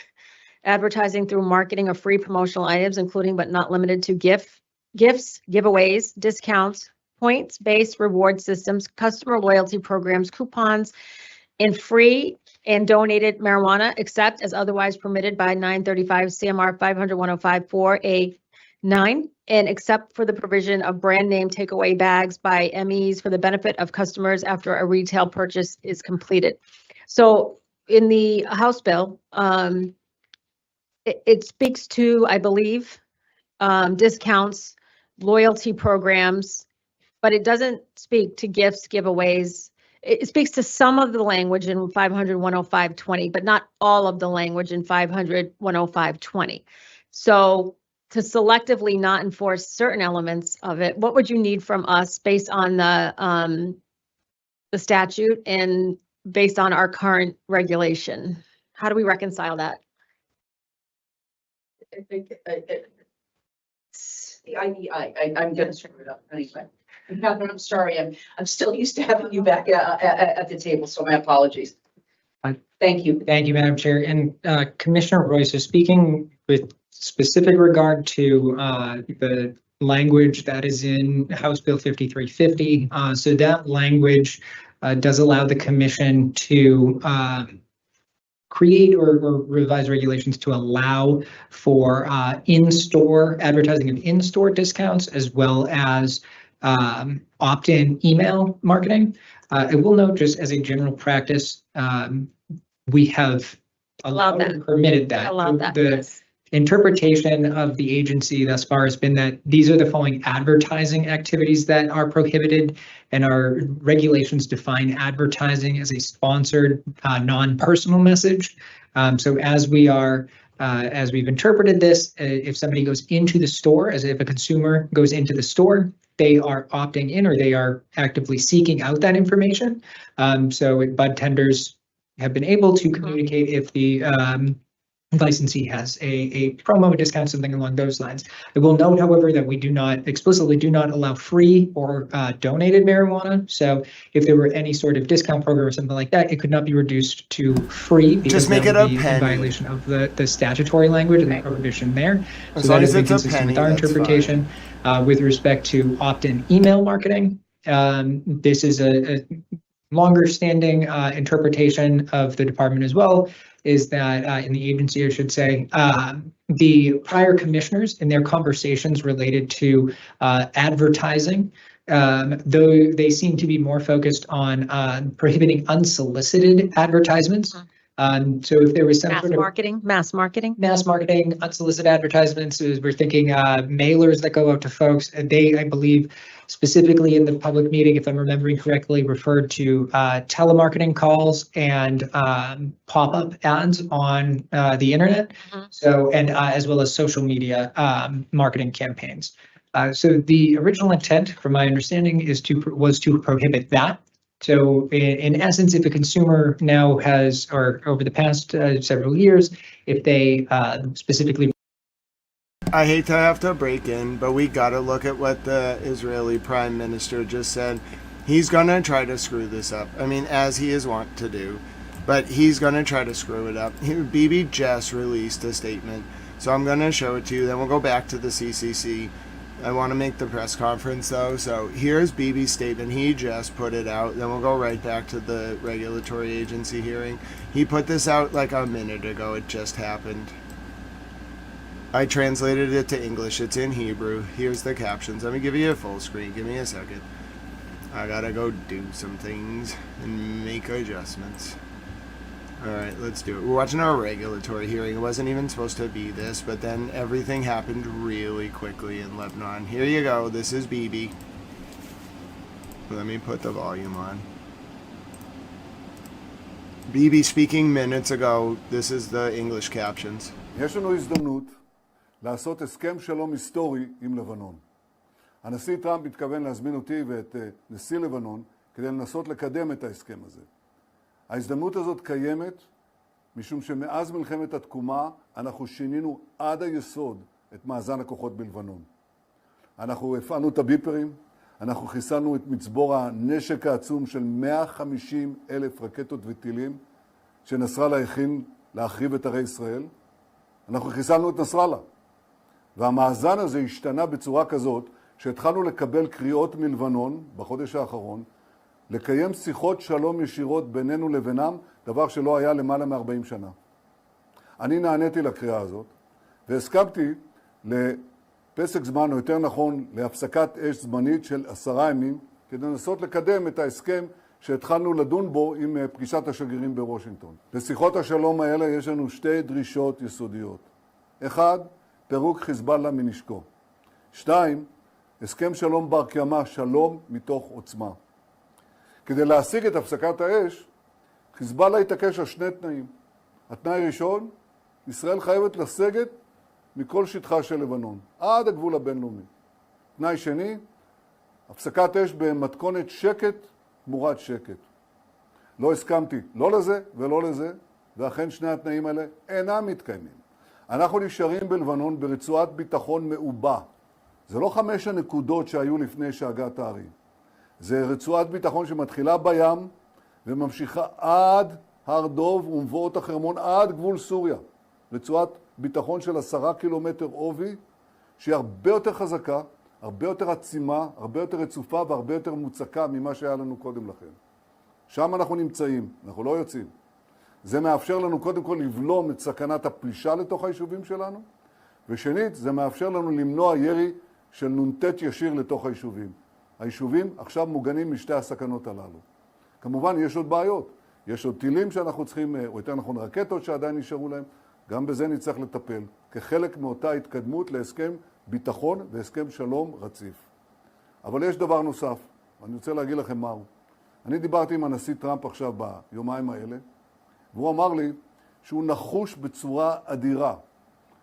Advertising through marketing of free promotional items, including but not limited to gifts, giveaways, discounts, points-based reward systems, customer loyalty programs, coupons, and free and donated marijuana, except as otherwise permitted by 935 CMR 500-105-4A9, and except for the provision of brand name takeaway bags by MEs for the benefit of customers after a retail purchase is completed. So in the House bill, it speaks to, I believe, discounts, loyalty programs, but it doesn't speak to gifts, giveaways. It speaks to some of the language in 500-105-20, but not all of the language in 500-105-20. So to selectively not enforce certain elements of it, what would you need from us based on the statute and based on our current regulation? How do we reconcile that? I'm gonna screw it up anyway. Catherine, I'm sorry, I'm still used to having you back at the table, so my apologies. Thank you. Thank you, Madam Chair. And Commissioner Royce is speaking with specific regard to the language that is in House Bill 5350. So that language does allow the commission to create or revise regulations to allow for in-store advertising of in-store discounts, as well as opt-in email marketing. I will note, just as a general practice, we have allowed and permitted that. The interpretation of the agency thus far has been that these are the following advertising activities that are prohibited, and our regulations define advertising as a sponsored, non-personal message. So as we've interpreted this, if somebody goes into the store, as if a consumer goes into the store, they are opting in or they are actively seeking out that information. So bud tenders have been able to communicate if the licensee has a promo discount, something along those lines. I will note, however, that we explicitly do not allow free or donated marijuana. So if there were any sort of discount program or something like that, it could not be reduced to free. Just make it a penny. In violation of the statutory language and the prohibition there. As so long that as has been it's a consistent penny, with our that's interpretation. With respect to opt-in email marketing, this is a longer standing interpretation of the department as well, is that in the agency, I should say, the prior commissioners in their conversations related to advertising, though they seem to be more focused on prohibiting unsolicited advertisements. So if there was some sort of mass marketing, unsolicited advertisements, we're thinking mailers that go out to folks, and they, I believe, specifically in the public meeting, if I'm remembering correctly, referred to telemarketing calls and pop-up ads on the internet. So, and as well as social media marketing campaigns. So the original intent, from my understanding, was to prohibit that. So in essence, if a consumer now has, or over the past several years, if they specifically. I hate to have to break in, but we got to look at what the Israeli Prime Minister just said. He's going to try to screw this up. I mean, as he is wont to do, but he's going to try to screw it up. Bibi just released a statement, so I'm going to show it to you. Then we'll go back to the CCC. I want to make the press conference though. So here's Bibi's statement. He just put it out. Then we'll go right back to the regulatory agency hearing. He put this out like a minute ago. It just happened. I translated it to English. It's in Hebrew. Here's the captions. Let me give you a full screen. Give me a second. I gotta go do some things and make adjustments. Alright, let's do it. We're watching our regulatory hearing. It wasn't even supposed to be this, but then everything happened really quickly in Lebanon. Here you go. This is Bibi. Let me put the volume on. Bibi speaking minutes ago. This is the English captions. יש לנו הזדמנות לעשות הסכם שלום היסטורי עם לבנון. הנשיא טראמפ מתכוון להזמין אותי ואת נשיא לבנון כדי לנסות לקדם את ההסכם הזה. ההזדמנות הזאת קיימת משום שמאז מלחמת התקומה אנחנו שינינו עד היסוד את מאזן הכוחות בלבנון. אנחנו הפעלנו את הביפרים, אנחנו חיסלנו את מצבור הנשק העצום של 150,000 רקטות וטילים שנסראללה הכין להחריב את ערי ישראל. אנחנו חיסלנו את נסראללה. והמאזן הזה השתנה בצורה כזאת שהתחלנו לקבל קריאות מלבנון בחודש האחרון, לקיים שיחות שלום ישירות בינינו לבינם, דבר שלא היה למעלה מ-40 שנה. אני נעניתי לקריאה הזאת, והסכמתי לפסק זמן, או יותר נכון, להפסקת אש זמנית של 10 ימים, כדי לנסות לקדם את ההסכם שהתחלנו לדון בו עם פגישת השגרירים בוושינגטון. לשיחות השלום האלה יש לנו 2 דרישות יסודיות. 1, פירוק חיזבאללה מנשקו. 2, הסכם שלום בר קיימא, שלום מתוך עוצמה. כדי להשיג את הפסקת האש, חיזבאללה התעקש על 2 תנאים. התנאי הראשון, ישראל חייבת לסגת מכל שטחה של לבנון, עד הגבול הבינלאומי. תנאי שני, הפסקת אש במתכונת שקט תמורת שקט. לא הסכמתי לא לזה ולא לזה, ואכן 2 התנאים האלה אינם מתקיימים. אנחנו נשארים בלבנון ברצועת ביטחון מעובה. זה לא 5 הנקודות שהיו לפני שהגעת הערים. זה רצועת ביטחון שמתחילה בים וממשיכה עד הר דוב ומבואות החרמון עד גבול סוריה. רצועת ביטחון של 10 קילומטר עובי, שהיא הרבה יותר חזקה, הרבה יותר עצימה, הרבה יותר רצופה והרבה יותר מוצקה ממה שהיה לנו קודם לכן. שם אנחנו נמצאים, אנחנו לא יוצאים. זה מאפשר לנו קודם כל לבלום את סכנת הפלישה לתוך היישובים שלנו, ושנית, זה מאפשר לנו למנוע ירי של נונטט ישיר לתוך היישובים. היישובים עכשיו מוגנים משתי הסכנות הללו. כמובן, יש עוד בעיות. יש עוד טילים שאנחנו צריכים, או יותר נכון רקטות שעדיין נשארו להם, גם בזה נצטרך לטפל, כחלק מאותה התקדמות להסכם ביטחון והסכם שלום רציף. אבל יש דבר נוסף, ואני רוצה להגיד לכם מהו. אני דיברתי עם הנשיא טראמפ עכשיו ביומיים האלה, והוא אמר לי שהוא נחוש בצורה אדירה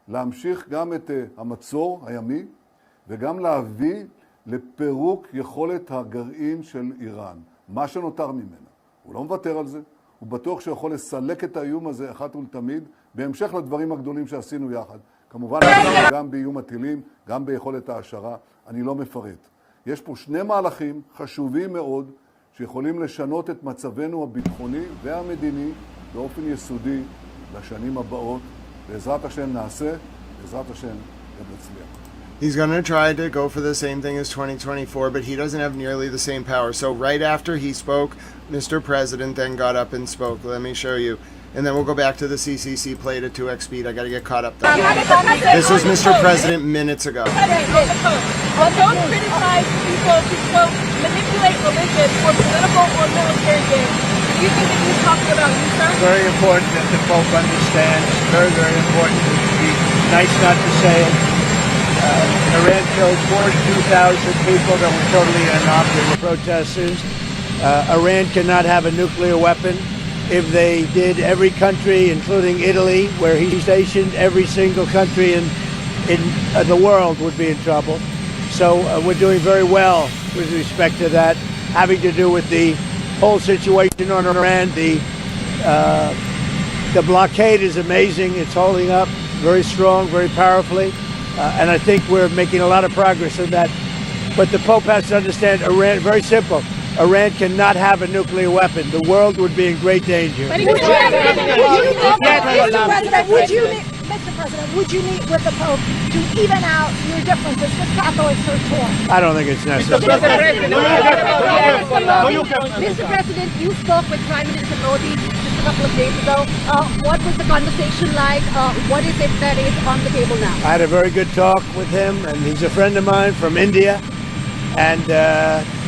להמשיך גם את המצור הימי, וגם להביא לפירוק יכולת הגרעין של איראן, מה שנותר ממנה. הוא לא מוותר על זה, הוא בטוח שיכול לסלק את האיום הזה אחת ולתמיד, בהמשך לדברים הגדולים שעשינו יחד. כמובן, גם באיום הטילים, גם ביכולת ההשערה, אני לא מפרט. יש פה 2 מהלכים חשובים מאוד, שיכולים לשנות את מצבנו הביטחוני והמדיני באופן יסודי לשנים הבאות. בעזרת השם נעשה, בעזרת השם גם נצליח. He's going to try to go for the same thing as 2024, but he doesn't have nearly the same power. So right after he spoke, Mr. President then got up and spoke. Let me show you. And then we'll go back to the CCC played at 2x speed. I got to get caught up there. This was Mr. President minutes ago. Well, don't criticize people who, quote, manipulate religion for political or military gain. Do you think that he's talking about you, sir? Very important that the Pope understands. Very, very important. It would be nice not to say it. Iran killed 42,000 people that were totally innocuous protesters. Iran cannot have a nuclear weapon. If they did, every country, including Italy, where he's stationed, every single country in the world would be in trouble. So we're doing very well with respect to that, having to do with the whole situation on Iran. The blockade is amazing. It's holding up very strong, very powerfully. And I think we're making a lot of progress in that. But the Pope has to understand Iran, very simple. Iran cannot have a nuclear weapon. The world would be in great danger. Mr. President, would you meet with the Pope to even out your differences with Catholics or torn? I don't think it's necessary. Mr. President, you spoke with Prime Minister Modi just a couple of days ago. What was the conversation like? What is it that is on the table now? I had a very good talk with him, and he's a friend of mine from India, and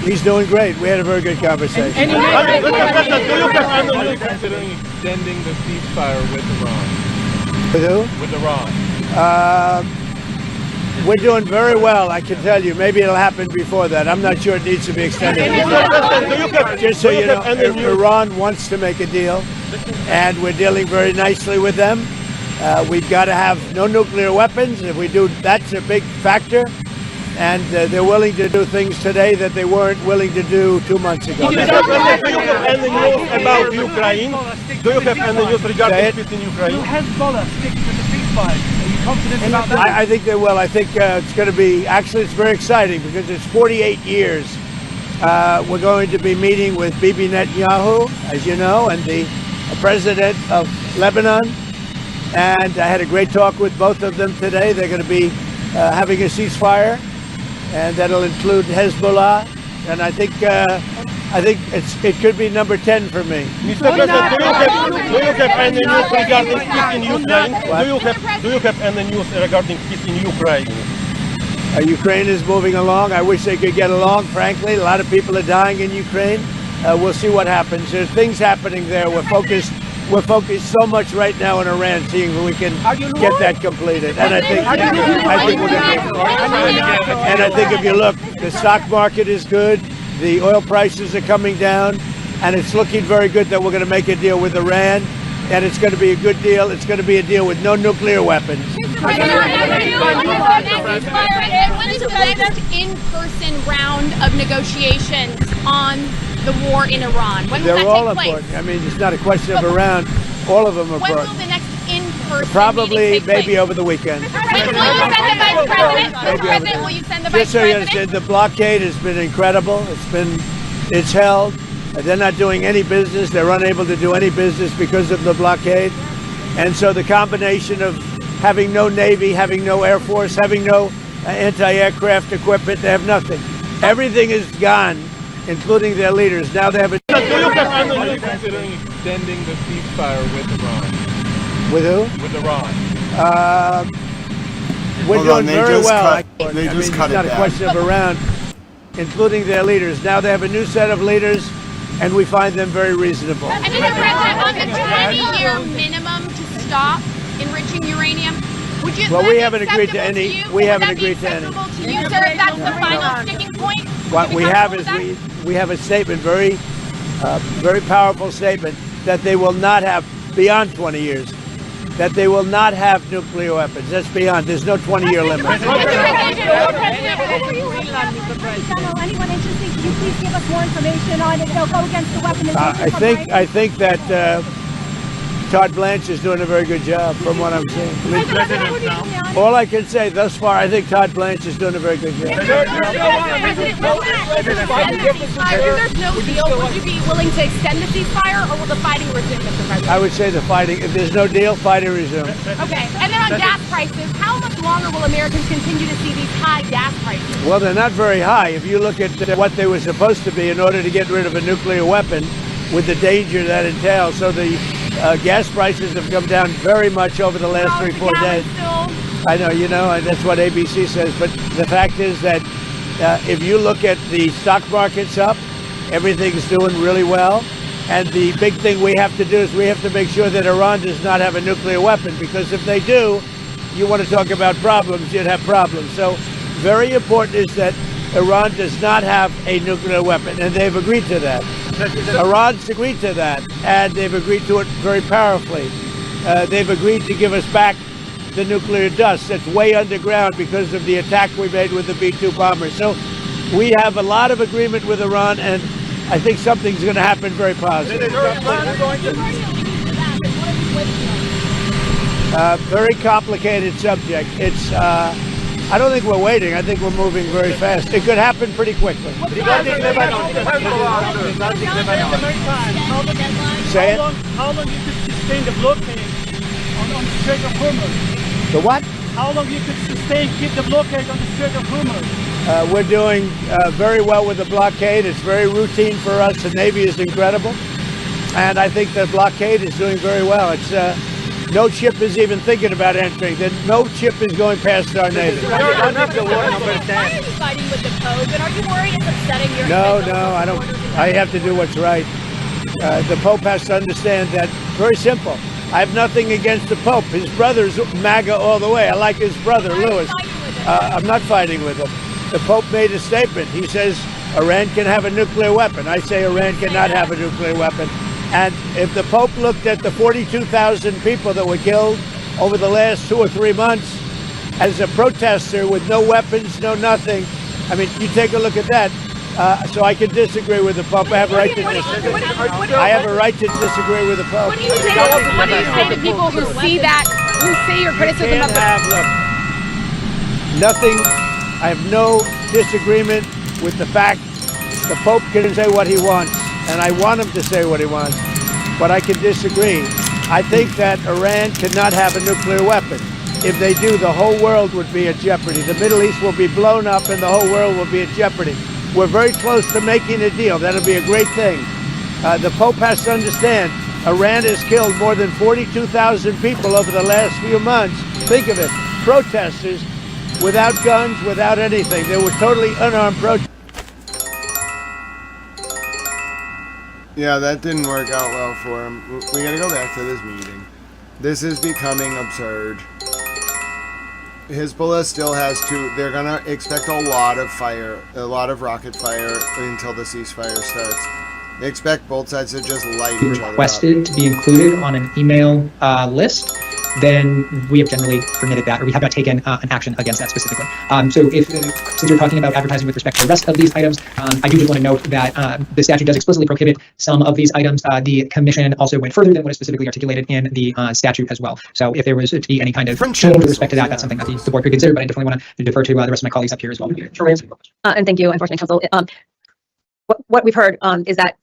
he's doing great. We had a very good conversation. Are you considering extending the ceasefire with Iran? With who? With Iran. We're doing very well, I can tell you. Maybe it'll happen before that. I'm not sure it needs to be extended. Just so you know, Iran wants to make a deal, and we're dealing very nicely with them. We've got to have no nuclear weapons. If we do, that's a big factor. And they're willing to do things today that they weren't willing to do 2 months ago. Do you have any news about Ukraine? Do you have any news regarding peace in Ukraine? Will Hezbollah stick to the ceasefire? Are you confident about that? I think they will. I think it's going to be, actually it's very exciting because it's 48 years. We're going to be meeting with Bibi Netanyahu, as you know, and the president of Lebanon. And I had a great talk with both of them today. They're going to be having a ceasefire, and that'll include Hezbollah. And I think it could be number 10 for me. Mr. President, do you have any news regarding peace in Ukraine? Do you have any news regarding peace in Ukraine? Ukraine is moving along. I wish they could get along, frankly. A lot of people are dying in Ukraine. We'll see what happens. There's things happening there. We're focused so much right now in Iran, seeing if we can get that completed. And I think we're going to. And I think if you look, the stock market is good. The oil prices are coming down, and it's looking very good that we're going to make a deal with Iran, and it's going to be a good deal. It's going to be a deal with no nuclear weapons. When is the next in-person round of negotiations on the war in Iran? When will They're that all take place? important. I mean, it's not a question of around. All of them are When will important. the next in-person Probably, meeting take maybe place? over the weekend. Will you send the vice president? Mr. President, will you send the vice Just so you president? understand, the blockade has been incredible. It's held. They're not doing any business. They're unable to do any business because of the blockade. And so the combination of having no Navy, having no Air Force, having no anti-aircraft equipment, they have nothing. Everything is gone, including their leaders. Now they have a... Are you considering extending the ceasefire with Iran? With who? With Iran. We're Hold doing on, they very just well. cut- I they mean, just cut it's not it a back. question of around, including their leaders. Now they have a new set of leaders, and we find them very reasonable. And Mr. President, on the 20-year minimum to stop enriching uranium, would you? Well, would we that be haven't agreed to acceptable any. you? We Would haven't that be agreed to any. acceptable to you, sir, if that's the final sticking point? What Would we you be have is comfortable we have a statement, very powerful statement, that they will not have beyond 20 years, that they will not have nuclear weapons. That's beyond. There's no 20-year limit. Mr. Anyone interested? Can you please give us more information on it? They'll go against the weapon. I think that Todd Blanche is doing a very good job, from what I'm seeing. All I can say thus far, I think Todd Blanche is doing a very good job. If there's no deal, would you be willing to extend the ceasefire, or will the fighting resume, Mr. President? I would say the fighting. If there's no deal, fighting resume. Okay, and then on gas prices, how much longer will Americans continue to see these high gas prices? Well, they're not very high. If you look at what they were supposed to be in order to get rid of a nuclear weapon, with the danger that entails. So the gas prices have come down very much over the last 3-4 days. I know, and that's what ABC says. But the fact is that if you look at the stock market's up, everything's doing really well. And the big thing we have to do is we have to make sure that Iran does not have a nuclear weapon, because if they do, you want to talk about problems, you'd have problems. So very important is that Iran does not have a nuclear weapon, and they've agreed to that. Iran's agreed to that, and they've agreed to it very powerfully. They've agreed to give us back the nuclear dust that's way underground because of the attack we made with the B-2 bomber. So we have a lot of agreement with Iran, and I think something's going to happen very positive. Very complicated subject. I don't think we're waiting. I think we're moving very fast. It could happen pretty quickly. Regarding Lebanon. Say it. How long you could sustain the blockade on the Strait of Hormuz? The what? How long you could keep the blockade on the Strait of Hormuz? We're doing very well with the blockade. It's very routine for us. The Navy is incredible. And I think the blockade is doing very well. It's no ship is even thinking about entering. No ship is going past our Navy. Why are you fighting with the Pope? And are you worried it's upsetting your No, I don't. I have to do what's right. The Pope has to understand that. Very simple. I have nothing against the Pope. His brother's MAGA all the way. I like his brother, Louis. I'm not fighting with him. The Pope made a statement. He says Iran can have a nuclear weapon. I say Iran cannot have a nuclear weapon. And if the Pope looked at the 42,000 people that were killed over the last 2 or 3 months as a protester with no weapons, no nothing. I mean, you take a look at that. So I can disagree with the Pope. I have a right to disagree. I have a right to disagree with the Pope. What do you say to people who see that, who see your criticism of the... Nothing. I have no disagreement with the fact the Pope can say what he wants, and I want him to say what he wants, but I can disagree. I think that Iran cannot have a nuclear weapon. If they do, the whole world would be at jeopardy. The Middle East will be blown up and the whole world will be at jeopardy. We're very close to making a deal. That'll be a great thing. The Pope has to understand, Iran has killed more than 42,000 people over the last few months. Think of it, protesters without guns, without anything. They were totally unarmed protesters. Yeah, that didn't work out well for him. We gotta go back to this meeting. This is becoming absurd. Hezbollah still has to, they're gonna expect a lot of rocket fire until the ceasefire starts. They expect both sides to just light each other up. Requested to be included on an email list, then we have generally permitted that, or we have not taken an action against that specifically. So since you're talking about advertising with respect to the rest of these items, I do just want to note that the statute does explicitly prohibit some of these items. The commission also went further than what is specifically articulated in the statute as well. So if there was to be any kind of change with respect to that, that's something that the board could consider, but I definitely want to defer to the rest of my colleagues up here as well. And thank you, Enforcement Counsel. What we've heard is that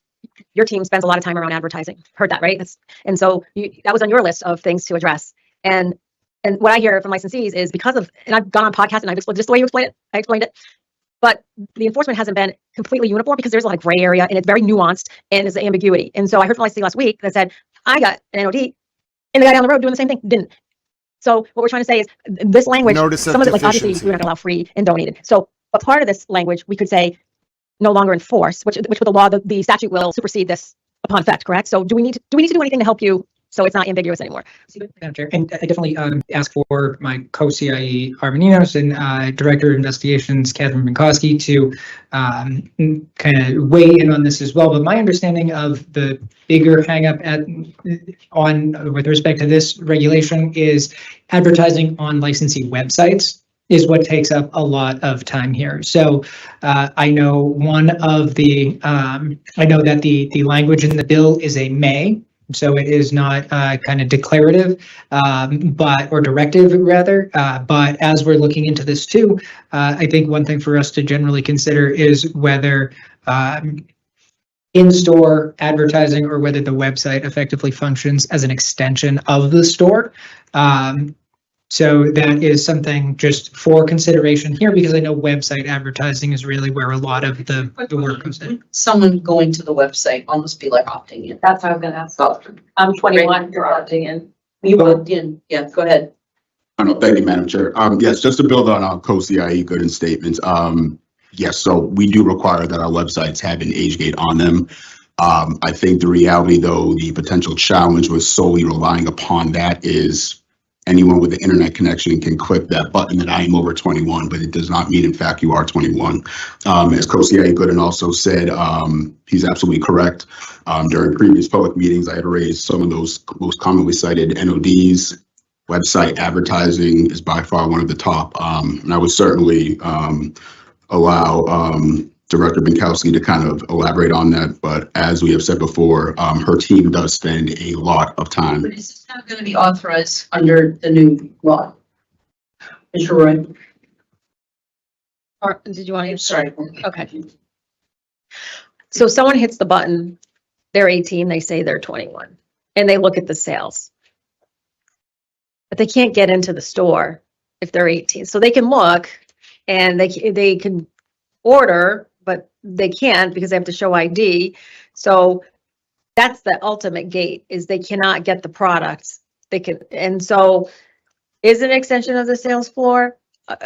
your team spends a lot of time around advertising. Heard that, right? And so that was on your list of things to address. And what I hear from licensees is because of, and I've gone on podcasts and I've explained just the way you explained it, I explained it, but the enforcement hasn't been completely uniform because there's a lot of gray area and it's very nuanced and there's ambiguity. And so I heard from licensee last week that said, I got an NOD and the guy down the road doing the same thing didn't. So what we're trying to say is this language, some of it, like obviously we're not gonna allow free and donated. So a part of this language, we could say no longer enforce, which with the law, the statute will supersede this upon effect, correct? So do we need to do anything to help you so it's not ambiguous anymore? Madam Chair, and I definitely ask for my co-CIE Armeninos and Director of Investigations Catherine Minkowski to kind of weigh in on this as well. But my understanding of the bigger hang-up with respect to this regulation is advertising on licensee websites is what takes up a lot of time here. So I know I know that the language in the bill is a may, so it is not kind of declarative, or directive rather. But as we're looking into this too, I think one thing for us to generally consider is whether in-store advertising or whether the website effectively functions as an extension of the store. So that is something just for consideration here, because I know website advertising is really where a lot of the work comes in. Someone going to the website almost be like opting in. That's how I was gonna ask. I'm 21, you're opting in. You opt in, yeah, go ahead. Thank you, Madam Chair. Yes, just to build on our co-CIE Gooden statements. Yes, so we do require that our websites have an age gate on them. I think the reality, though, the potential challenge with solely relying upon that is anyone with an internet connection can click that button that I am over 21, but it does not mean, in fact, you are 21. As co-CIE Gooden also said, he's absolutely correct. During previous public meetings, I had raised some of those most commonly cited NODs. Website advertising is by far one of the top, and I would certainly allow Director Binkowski to kind of elaborate on that. But as we have said before, her team does spend a lot of time. But is this not going to be authorized under the new law? Mr. Roy? Or did you want to? Sorry. Okay. So someone hits the button, they're 18, they say they're 21, and they look at the sales. But they can't get into the store if they're 18. So they can look and they can order, but they can't because they have to show ID. So that's the ultimate gate, is they cannot get the products. And so is it an extension of the sales floor?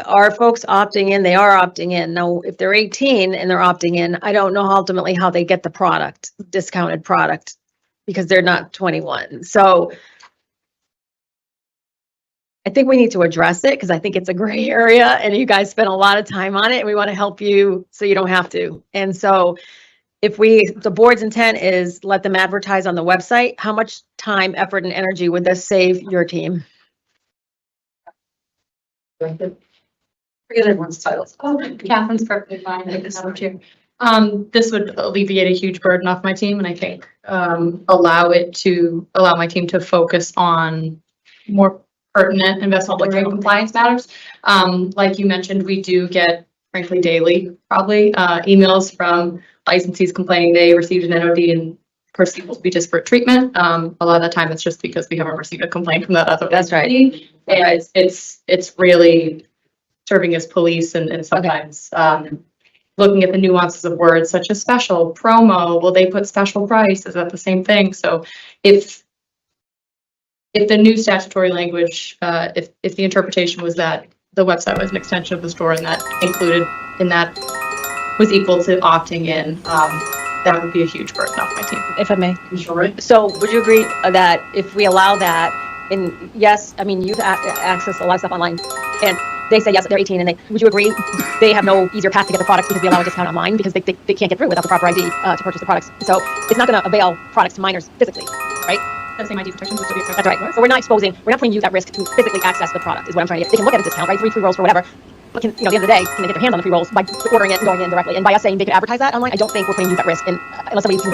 Are folks opting in? They are opting in. Now, if they're 18 and they're opting in, I don't know ultimately how they get the product, discounted product, because they're not 21. So I think we need to address it because I think it's a gray area and you guys spend a lot of time on it and we want to help you so you don't have to. And so if the board's intent is let them advertise on the website, how much time, effort, and energy would this save your team? Forget everyone's titles. Catherine's perfectly fine. Thank you, Madam Chair. This would alleviate a huge burden off my team, and I think allow my team to focus on more pertinent investigatory compliance matters. Like you mentioned, we do get, frankly, daily, probably, emails from licensees complaining they received an NOD and, of course, it will be disparate treatment. A lot of the time, it's just because we haven't received a complaint from that other. That's right. And it's really serving as police and sometimes looking at the nuances of words such as special, promo. Will they put special price? Is that the same thing? So if the new statutory language, if the interpretation was that the website was an extension of the store and that included in that was equal to opting in, that would be a huge burden off my team. If I may. Sure. So would you agree that if we allow that, and yes, I mean, you access a lot of stuff online, and they say, yes, they're 18, and would you agree they have no easier path to get the products because we allow a discount online because they can't get through without the proper ID to purchase the products. So it's not going to avail products to minors physically, right? The same ID protection will still be That's right. So we're not putting you at risk to physically access the product is what I'm trying to get. They can look at a discount, right? 3 free rolls for whatever. But can, at the end of the day, can they get their hands on the free rolls by ordering it and going in directly? And by us saying they could advertise that online, I don't think we're putting you at risk. And unless somebody can,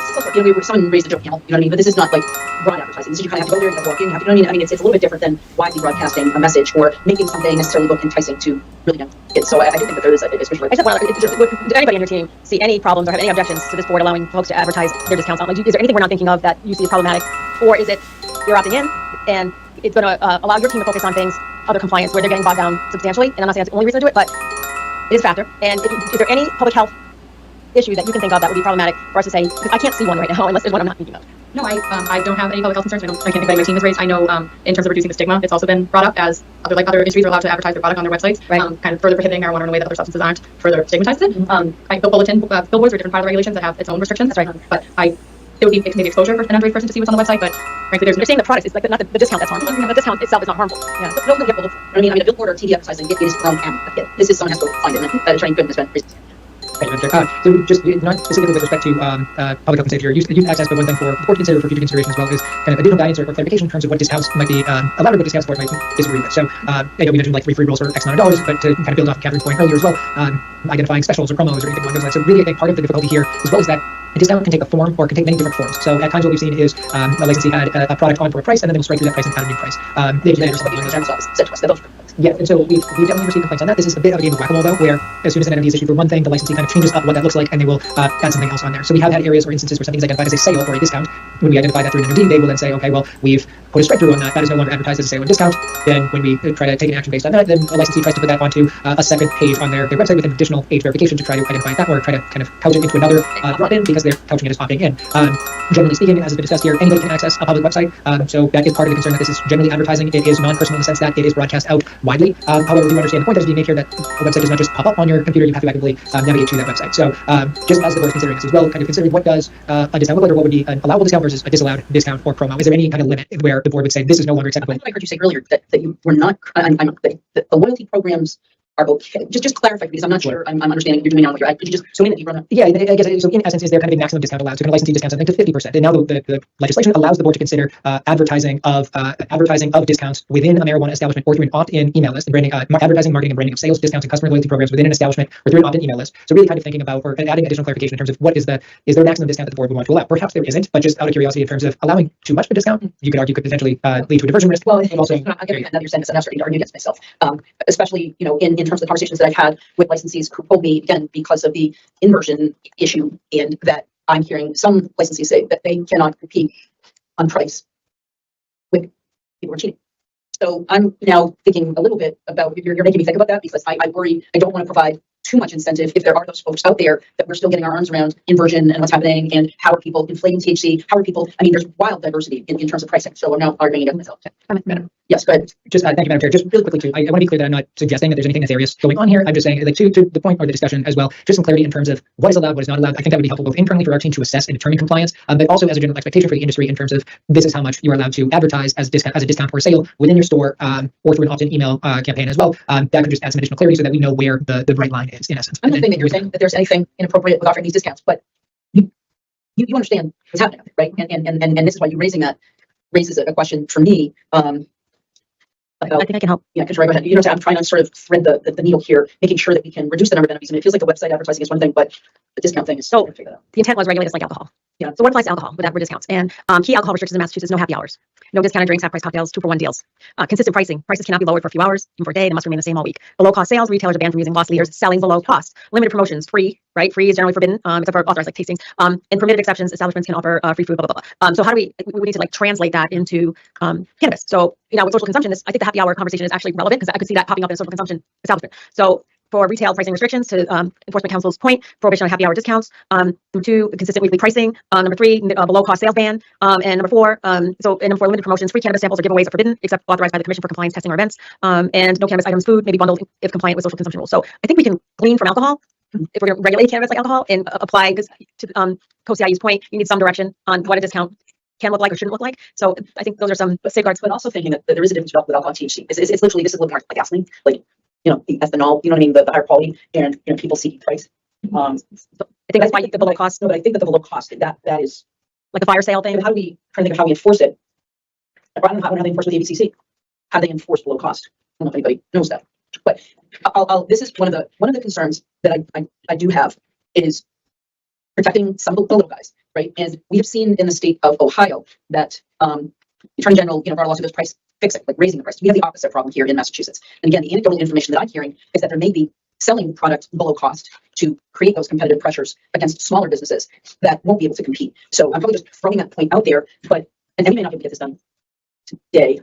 someone raised a joke, you know what I mean? But this is not like broad advertising. This is you kind of have to go there, you have to walk in, you have to, you know what I mean? It's a little bit different than widely broadcasting a message or making something necessarily look enticing to really young kids. So I do think that there is especially. I just want to, did anybody on your team see any problems or have any objections to this board allowing folks to advertise their discounts online? Is there anything we're not thinking of that you see as problematic? Or is it you're opting in and it's going to allow your team to focus on things, other compliance, where they're getting bogged down substantially? And I'm not saying that's the only reason to do it, but it is a factor. And is there any public health issue that you can think of that would be problematic for us to say, because I can't see one right now unless there's one I'm not thinking of? No, I don't have any public health concerns. I can't think of any my team has raised. I know in terms of reducing the stigma, it's also been brought up as other industries are allowed to advertise their product on their websites, right. Kind of further prohibiting marijuana in a way that other substances aren't, further stigmatized it. Billboards are different part of the regulations that have its own restrictions. That's right. But it would be maybe exposure for an underage person to see what's on the website, but frankly, they're saying the product is like not the discount that's harmful. The discount itself is not harmful. Yeah. No, I mean, a billboard or TV advertising, it is from this is someone has to find it. And attorney couldn't have spent. So just not specifically with respect to public health and safety or youth access, but one thing for the board to consider for future consideration as well is kind of additional guidance or clarification in terms of what discounts might be allowed or what discounts the board might disagree with. So I know we mentioned like 3 free rolls for X amount of dollars, but to kind of build off of Catherine's point earlier as well, identifying specials or promos or anything along those lines. So really I think part of the difficulty here as well is that a discount can take a form or can take many different forms. So at times what we've seen is a licensee had a product on for a price and then they will strike through that price and add a new price. Yeah, and so we've definitely received complaints on that. This is a bit of a game of whack-a-mole though, where as soon as an NOD is issued for one thing, the licensee kind of changes up what that looks like and they will add something else on there. So we have had areas or instances where something is identified as a sale or a discount. When we identify that through an NOD, they will then say, okay, well, we've put a strike through on that. That is no longer advertised as a sale or discount. Then when we try to take an action based on that, then the licensee tries to put that onto a second page on their website with an additional age verification to try to identify that or try to kind of couch it into another drop-in because they're couching it as opting in. Generally speaking, as has been discussed here, anybody can access a public website. So that is part of the concern that this is generally advertising. It is non-personal in the sense that it is broadcast out widely. However, we do understand the point that is being made here that a website does not just pop up on your computer. You have to actively navigate to that website. So just as the board is considering this as well, kind of considering what does a discount look like or what would be an allowable discount versus a disallowed discount or promo. Is there any kind of limit where the board would say this is no longer acceptable? I heard you say earlier that you were not, that the loyalty programs are okay. Just clarify because I'm not sure I'm understanding what you're doing now with your ad. Could you just explain that you run up? Yeah, I guess so. In essence, is there kind of a maximum discount allowed? So can a licensee discount something to 50%? And now the legislation allows the board to consider advertising of discounts within a marijuana establishment or through an opt-in email list and branding, advertising, marketing, and branding of sales discounts and customer loyalty programs within an establishment or through an opt-in email list. So really kind of thinking about or adding additional clarification in terms of what is there a maximum discount that the board would want to allow? Perhaps there isn't, but just out of curiosity in terms of allowing too much of a discount, you could argue could potentially lead to a diversion risk. Well, also, I get that you're saying this, and I'm starting to argue against myself, especially in terms of the conversations that I've had with licensees who told me, again, because of the inversion issue, and that I'm hearing some licensees say that they cannot compete on price with people who are cheating. So I'm now thinking a little bit about, you're making me think about that because I worry, I don't want to provide too much incentive if there are those folks out there that we're still getting our arms around inversion and what's happening and how are people inflating THC, how are people, I mean, there's wild diversity in terms of pricing. So I'm now arguing against myself. Yes, go ahead. Just thank you, Madam Chair. Just really quickly too, I want to be clear that I'm not suggesting that there's anything nefarious going on here. I'm just saying, like, to the point or the discussion as well, just some clarity in terms of what is allowed, what is not allowed. I think that would be helpful both internally for our team to assess and determine compliance, but also as a general expectation for the industry in terms of this is how much you are allowed to advertise as a discount or sale within your store or through an opt-in email campaign as well. That could just add some additional clarity so that we know where the right line is in essence. I'm not saying that you're saying that there's anything inappropriate with offering these discounts, but you understand what's happening, right? And this is why you're raising that raises a question for me. about, I think I can help. yeah, Commissioner, go ahead. You know, I'm trying to sort of thread the needle here, making sure that we can reduce the number of enemies. And it feels like the website advertising is one thing, but the discount thing is. So the intent was regulate this like alcohol. Yeah. So what applies to alcohol with that for discounts? And key alcohol restrictions in Massachusetts: no happy hours, no discounted drinks, half price cocktails, 2-for-1 deals. Consistent pricing: prices cannot be lowered for a few hours, even for a day. They must remain the same all week. Below cost sales: retailers are banned from using loss leaders selling below cost. Limited promotions: free, right? Free is generally forbidden, except for authorized like tastings. And permitted exceptions: establishments can offer free food. Blah blah blah. So how do we need to like translate that into cannabis? So with social consumption, I think the happy hour conversation is actually relevant because I could see that popping up in a social consumption establishment. So for retail pricing restrictions, to Enforcement Council's point, prohibition on happy hour discounts. Number 2, consistent weekly pricing. Number 3, below cost sales ban. And number 4, and number 4, limited promotions. Free cannabis samples or giveaways are forbidden except authorized by the Commission for Compliance Testing or Events. And no cannabis items, food may be bundled if compliant with social consumption rules. So I think we can glean from alcohol. If we're going to regulate cannabis like alcohol and apply, because to COCIU's point, you need some direction on what a discount can look like or shouldn't look like. So I think those are some safeguards. But also thinking that there is a difference with alcohol and THC. It's literally, this is a little more like gasoline, like, the ethanol, you know what I mean, the higher quality, and people seeking price. I think that's why the below cost. No, but I think that the below cost, that is like a fire sale thing. How do we try to think of how we enforce it? I don't know how they enforce with the ABCC. How they enforce below cost? I don't know if anybody knows that. But this is one of the concerns that I do have is protecting some of the little guys, right? And we have seen in the state of Ohio that the Attorney General, brought a lawsuit as price fixing, like raising the price. We have the opposite problem here in Massachusetts. And again, the anecdotal information that I'm hearing is that there may be selling products below cost to create those competitive pressures against smaller businesses that won't be able to compete. So I'm probably just throwing that point out there, and we may not be able to get this done today.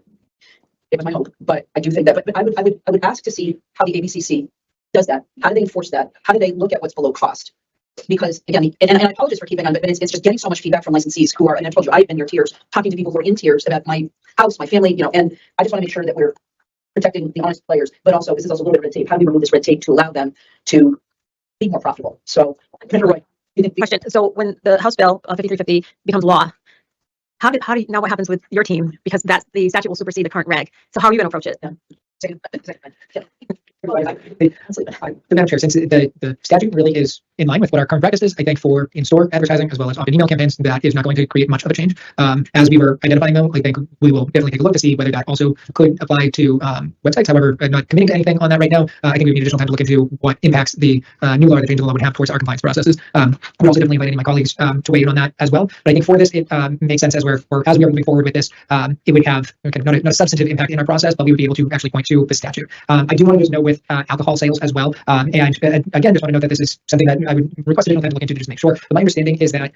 It was my hope, but I do think that. But I would ask to see how the ABCC does that. How do they enforce that? How do they look at what's below cost? Because again, and I apologize for keeping on, but it's just getting so much feedback from licensees who are, and I told you, I've been near tears, talking to people who are in tears about my house, my family, and I just want to make sure that we're protecting the honest players, but also this is also a little bit of red tape. How do we remove this red tape to allow them to be more profitable? So, Commissioner Roy, you think question. So when the House Bill 5350 becomes law, how do you now what happens with your team? Because that's the statute will supersede the current reg. So how are you going to approach it? Madam Chair, since the statute really is in line with what our current practice is, I think for in-store advertising as well as opt-in email campaigns, that is not going to create much of a change. As we were identifying though, I think we will definitely take a look to see whether that also could apply to websites. However, I'm not committing to anything on that right now. I think we need additional time to look into what impacts the new law, the change in the law would have towards our compliance processes. I would also definitely invite any of my colleagues to weigh in on that as well. But I think for this, it makes sense as we are moving forward with this, it would have not a substantive impact in our process, but we would be able to actually point to the statute. I do want to just note with alcohol sales as well. And again, just want to note that this is something that I would request additional time to look into to just make sure. But my understanding is that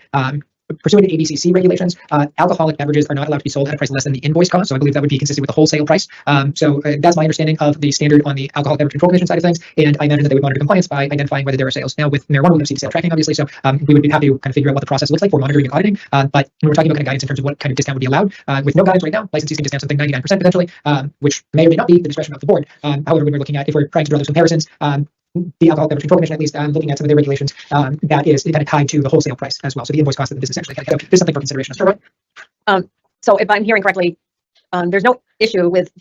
pursuant to ABCC regulations, alcoholic beverages are not allowed to be sold at a price less than the invoice cost. So I believe that would be consistent with the wholesale price. So that's my understanding of the standard on the Alcoholic Beverage Control Commission side of things. And I imagine that they would monitor compliance by identifying whether there are sales. Now with marijuana, we have sale tracking, obviously. So we would have to kind of figure out what the process looks like for monitoring and auditing. But when we're talking about kind of guidance in terms of what kind of discount would be allowed, with no guidance right now, licensees can discount something 99% potentially, which may or may not be the discretion of the board. However, when we're looking at, if we're trying to draw those comparisons, the Alcoholic Beverage Control Commission, at least looking at some of their regulations, that is kind of tied to the wholesale price as well. So the invoice cost that the business actually has. So this is something for consideration. So if I'm hearing correctly, there's no issue with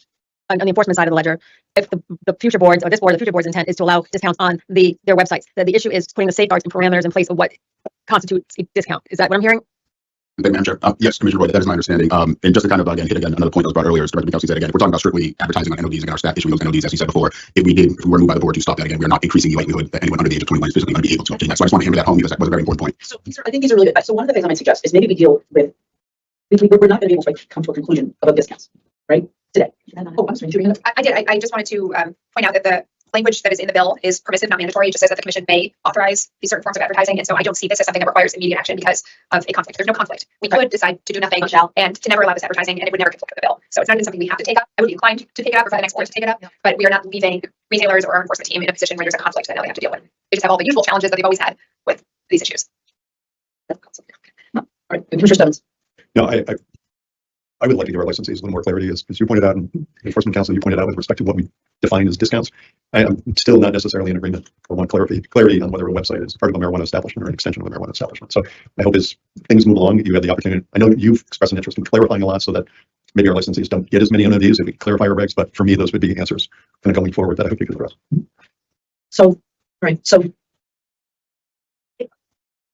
on the enforcement side of the ledger. If the future boards or this board, the future board's intent is to allow discounts on their websites. The issue is putting the safeguards and parameters in place of what constitutes a discount. Is that what I'm hearing? Madam Chair. Yes, Commissioner Roy, that is my understanding. And just to kind of hit another point that was brought earlier, as Director Mikowski said again, if we're talking about strictly advertising on NODs and our staff issuing those NODs, as you said before, if we were moved by the board to stop that again, we are not increasing the likelihood that anyone under the age of 21 is physically going to be able to obtain that. So I just want to hammer that home because that was a very important point. So I think these are really good. So one of the things I might suggest is maybe we deal with, we're not going to be able to come to a conclusion about discounts, right? Today. Oh, I'm sorry. I did. I just wanted to point out that the language that is in the bill is permissive, not mandatory. It just says that the commission may authorize these certain forms of advertising. And so I don't see this as something that requires immediate action because of a conflict. There's no conflict. We could decide to do nothing and to never allow this advertising, and it would never conflict with the bill. So it's not even something we have to take up. I would be inclined to take it up or for the next board to take it up, but we are not leaving retailers or our enforcement team in a position where there's a conflict that now they have to deal with. They just have all the usual challenges that they've always had with these issues. All right, Commissioner Stebbins. No, I would like to give our licensees a little more clarity, as you pointed out, and Enforcement Council, you pointed out with respect to what we define as discounts. I am still not necessarily in agreement or want clarity on whether a website is part of a marijuana establishment or an extension of a marijuana establishment. So my hope is things move along. You have the opportunity. I know you've expressed an interest in clarifying a lot so that maybe our licensees don't get as many NODs if we clarify our regs, but for me, those would be answers kind of going forward that I hope you could address. So, right. So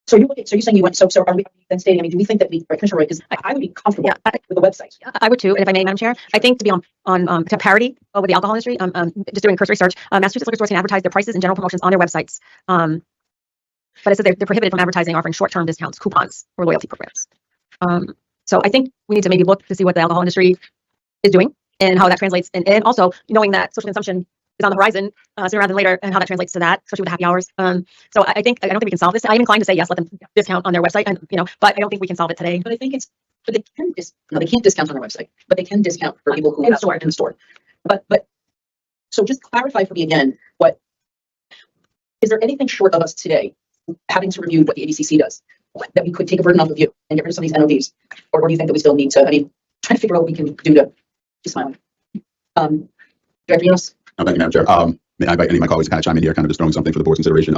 So you're saying you went, so are we then stating, I mean, do we think that Commissioner Roy, because I would be comfortable with the website. I would too, and if I may, Madam Chair, I think to be to parity with the alcohol industry, just doing a cursory search, Massachusetts liquor stores can advertise their prices and general promotions on their websites. But it says they're prohibited from advertising, offering short-term discounts, coupons, or loyalty programs. So I think we need to maybe look to see what the alcohol industry is doing and how that translates, and also knowing that social consumption is on the horizon sooner rather than later, and how that translates to that, especially with the happy hours. So I don't think we can solve this. I'm inclined to say yes, let them discount on their website, and but I don't think we can solve it today. But I think but they can they can't discount on their website, but they can discount for people who in the store. But so just clarify for me again, is there anything short of us today having to review what the ADCC does that we could take a burden off of you and get rid of some of these NODs, or do you think that we still need to? I mean, trying to figure out what we can do to smile. Director Enos? Thank you, Madam Chair. May I invite any of my colleagues to kind of chime in here, kind of just throwing something for the board's consideration.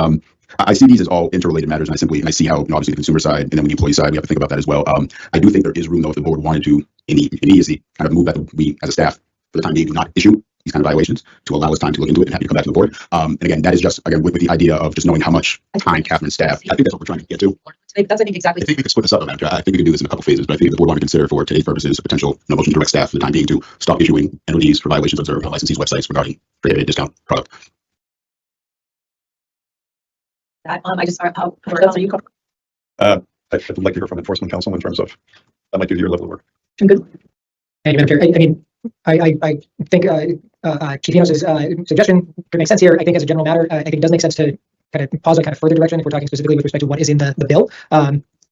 I see these as all interrelated matters, and I see how, obviously, the consumer side and then the employee side, we have to think about that as well. I do think there is room, though, if the board wanted to, in immediacy, kind of move that we, as a staff, for the time being, do not issue these kind of violations, to allow us time to look into it and have you come back to the board. And again, that is just, again, with the idea of just knowing how much time Catherine's staff, I think that's what we're trying to get to. That's, I think, exactly. I think we could split this up, Madam Chair. I think we could do this in a couple phases, but I think if the board wanted to consider for today's purposes a potential motion to direct staff for the time being to stop issuing NODs for violations observed on licensees' websites regarding prohibited discount product. I just, are you? I'd like to hear from Enforcement Council in terms of, that might be your level of work. Good. Thank you, Madam Chair. I mean, I think Chief Enos' suggestion could make sense here. I think as a general matter, I think it does make sense to kind of pause a kind of further direction if we're talking specifically with respect to what is in the bill.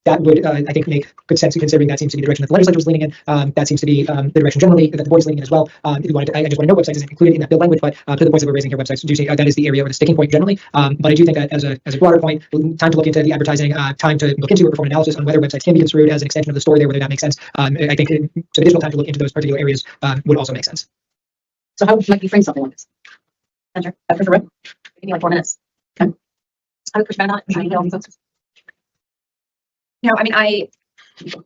That would, I think, make good sense, considering that seems to be the direction that the legislature is leaning in. That seems to be the direction generally that the board is leaning in as well. If you wanted to, I just want to know websites isn't included in that bill language, but to the points that we're raising here, websites do say that is the area or the sticking point generally. But I do think that as a broader point, time to look into the advertising, time to look into or perform analysis on whether websites can be construed as an extension of the store there, whether that makes sense. I think some additional time to look into those particular areas would also make sense. So how might you frame something like this? After Rick, maybe like 4 minutes. Okay. I would push back on it. No, I mean, I feel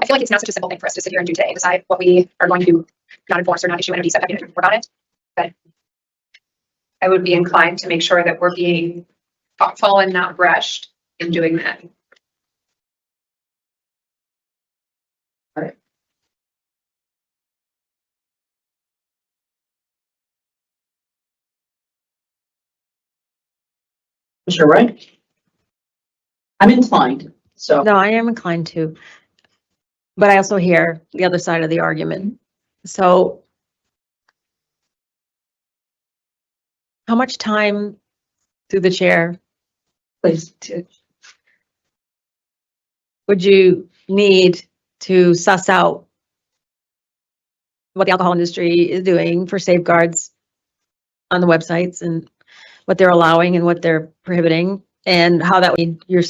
like it's not such a simple thing for us to sit here and do today, decide what we are going to not enforce or not issue NODs that have about it. But I would be inclined to make sure that we're being thoughtful and not rushed in doing that. All right. Commissioner Wright? I'm inclined. So no, I am inclined to, but I also hear the other side of the argument. So how much time through the chair, please, would you need to suss out what the alcohol industry is doing for safeguards on the websites and what they're allowing and what they're prohibiting? And how that your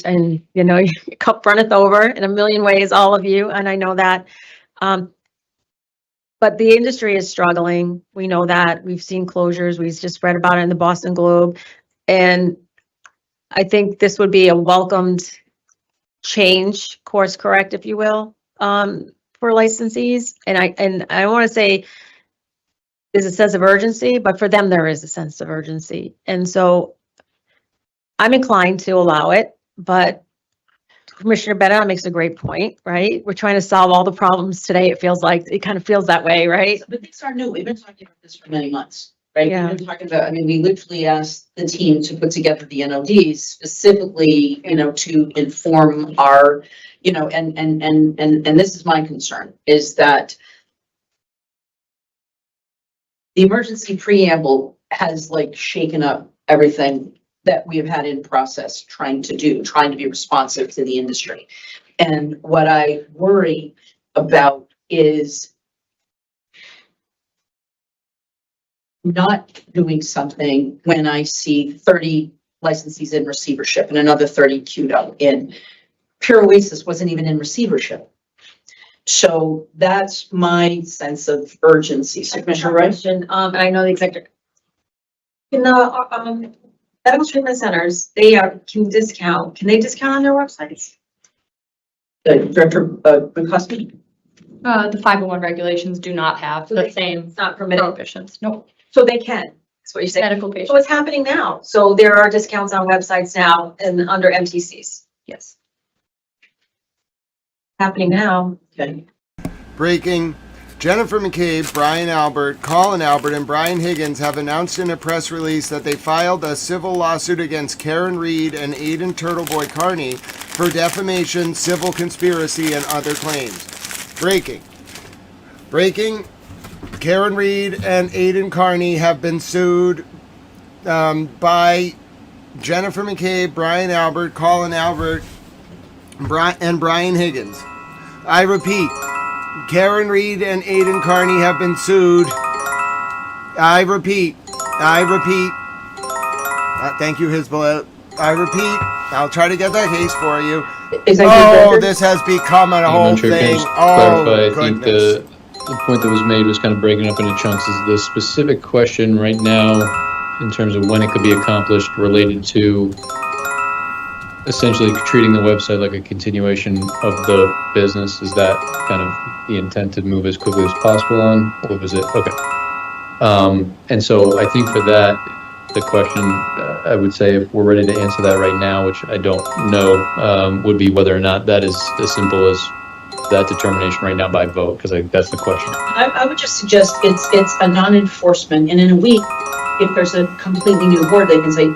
cup runneth over in a million ways, all of you, and I know that. But the industry is struggling. We know that. We've seen closures. We've just read about it in the Boston Globe, and I think this would be a welcomed change, course correct, if you will, for licensees. And I want to say there's a sense of urgency, but for them there is a sense of urgency, and so I'm inclined to allow it, but Commissioner Bennett makes a great point, right? We're trying to solve all the problems today. It feels like, it kind of feels that way, right? But things are new. We've been talking about this for many months, right? Yeah. We've been talking about, I mean, we literally asked the team to put together the NODs specifically, to inform our, and this is my concern, is that the emergency preamble has shaken up everything that we have had in process trying to be responsive to the industry. And what I worry about is not doing something when I see 30 licensees in receivership and another 30 queued up in. Pure Oasis wasn't even in receivership. So that's my sense of urgency. So, Commissioner Wright? And I know the executive. In the medical treatment centers, they can they discount on their websites? Director McCuskey? The 501 regulations do not have the same not permitted prohibitions. No. So they can. That's what you're saying. Medical patients. So it's happening now. So there are discounts on websites now and under MTCs. Yes. Happening now. Okay. Breaking. Jennifer McCabe, Brian Albert, Colin Albert, and Brian Higgins have announced in a press release that they filed a civil lawsuit against Karen Reed and Aidan Turtleboy Carney for defamation, civil conspiracy, and other claims. Breaking. Karen Reed and Aidan Carney have been sued by Jennifer McCabe, Brian Albert, Colin Albert, and Brian Higgins. I repeat, Karen Reed and Aidan Carney have been sued. I repeat. Thank you, Hezbollah. I repeat. I'll try to get that case for you. This has become a whole Madam Chair, can I thing. just clarify? I think Goodness. the point that was made was kind of breaking up into chunks. Is the specific question right now, in terms of when it could be accomplished, related to essentially treating the website like a continuation of the business? Is that kind of the intent to move as quickly as possible on, or was it? Okay. And so I think for that, the question, I would say, if we're ready to answer that right now, which I don't know, would be whether or not that is as simple as that determination right now by vote, because I think that's the question. I would just suggest it's a non-enforcement, and in a week, if there's a completely new board, they can say,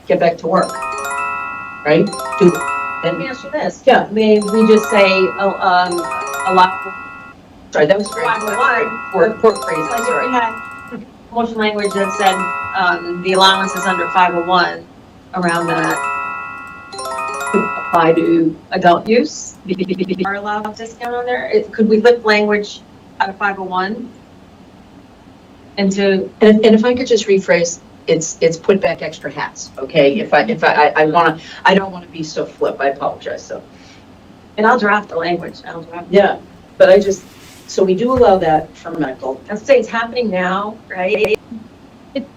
get back to work, right? Let me answer this. Yeah. May we just say, allow. Sorry, that was great. Poor phrase, Like if sorry. we had motion language that said, the allowances under 501 around that could apply to adult use. Are allowed a discount on there? Could we lift language out of 501 into? And if I could just rephrase, it's put back extra hats, okay? I don't want to be so flip, I apologize, so. And I'll draft the language. Yeah, but so we do allow that for medical. I'd say it's happening now, right?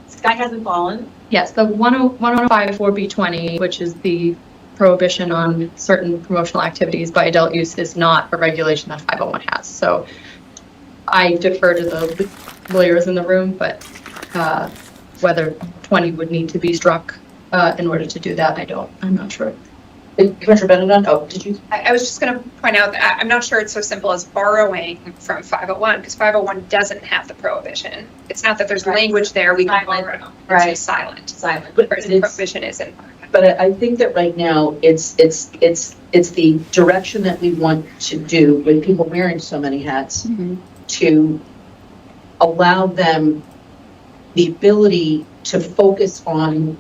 Sky hasn't fallen. Yes, the 105 4B20, which is the prohibition on certain promotional activities by adult use, is not a regulation that 501 has. So I defer to the lawyers in the room, but whether 20 would need to be struck in order to do that, I'm not sure. Commissioner Benedon, did you? I was just going to point out that I'm not sure it's so simple as borrowing from 501, because 501 doesn't have the prohibition. It's not that there's language there we can borrow. It's silent. Whereas the prohibition is in. But I think that right now it's the direction that we want to do with people wearing so many hats, to allow them the ability to focus on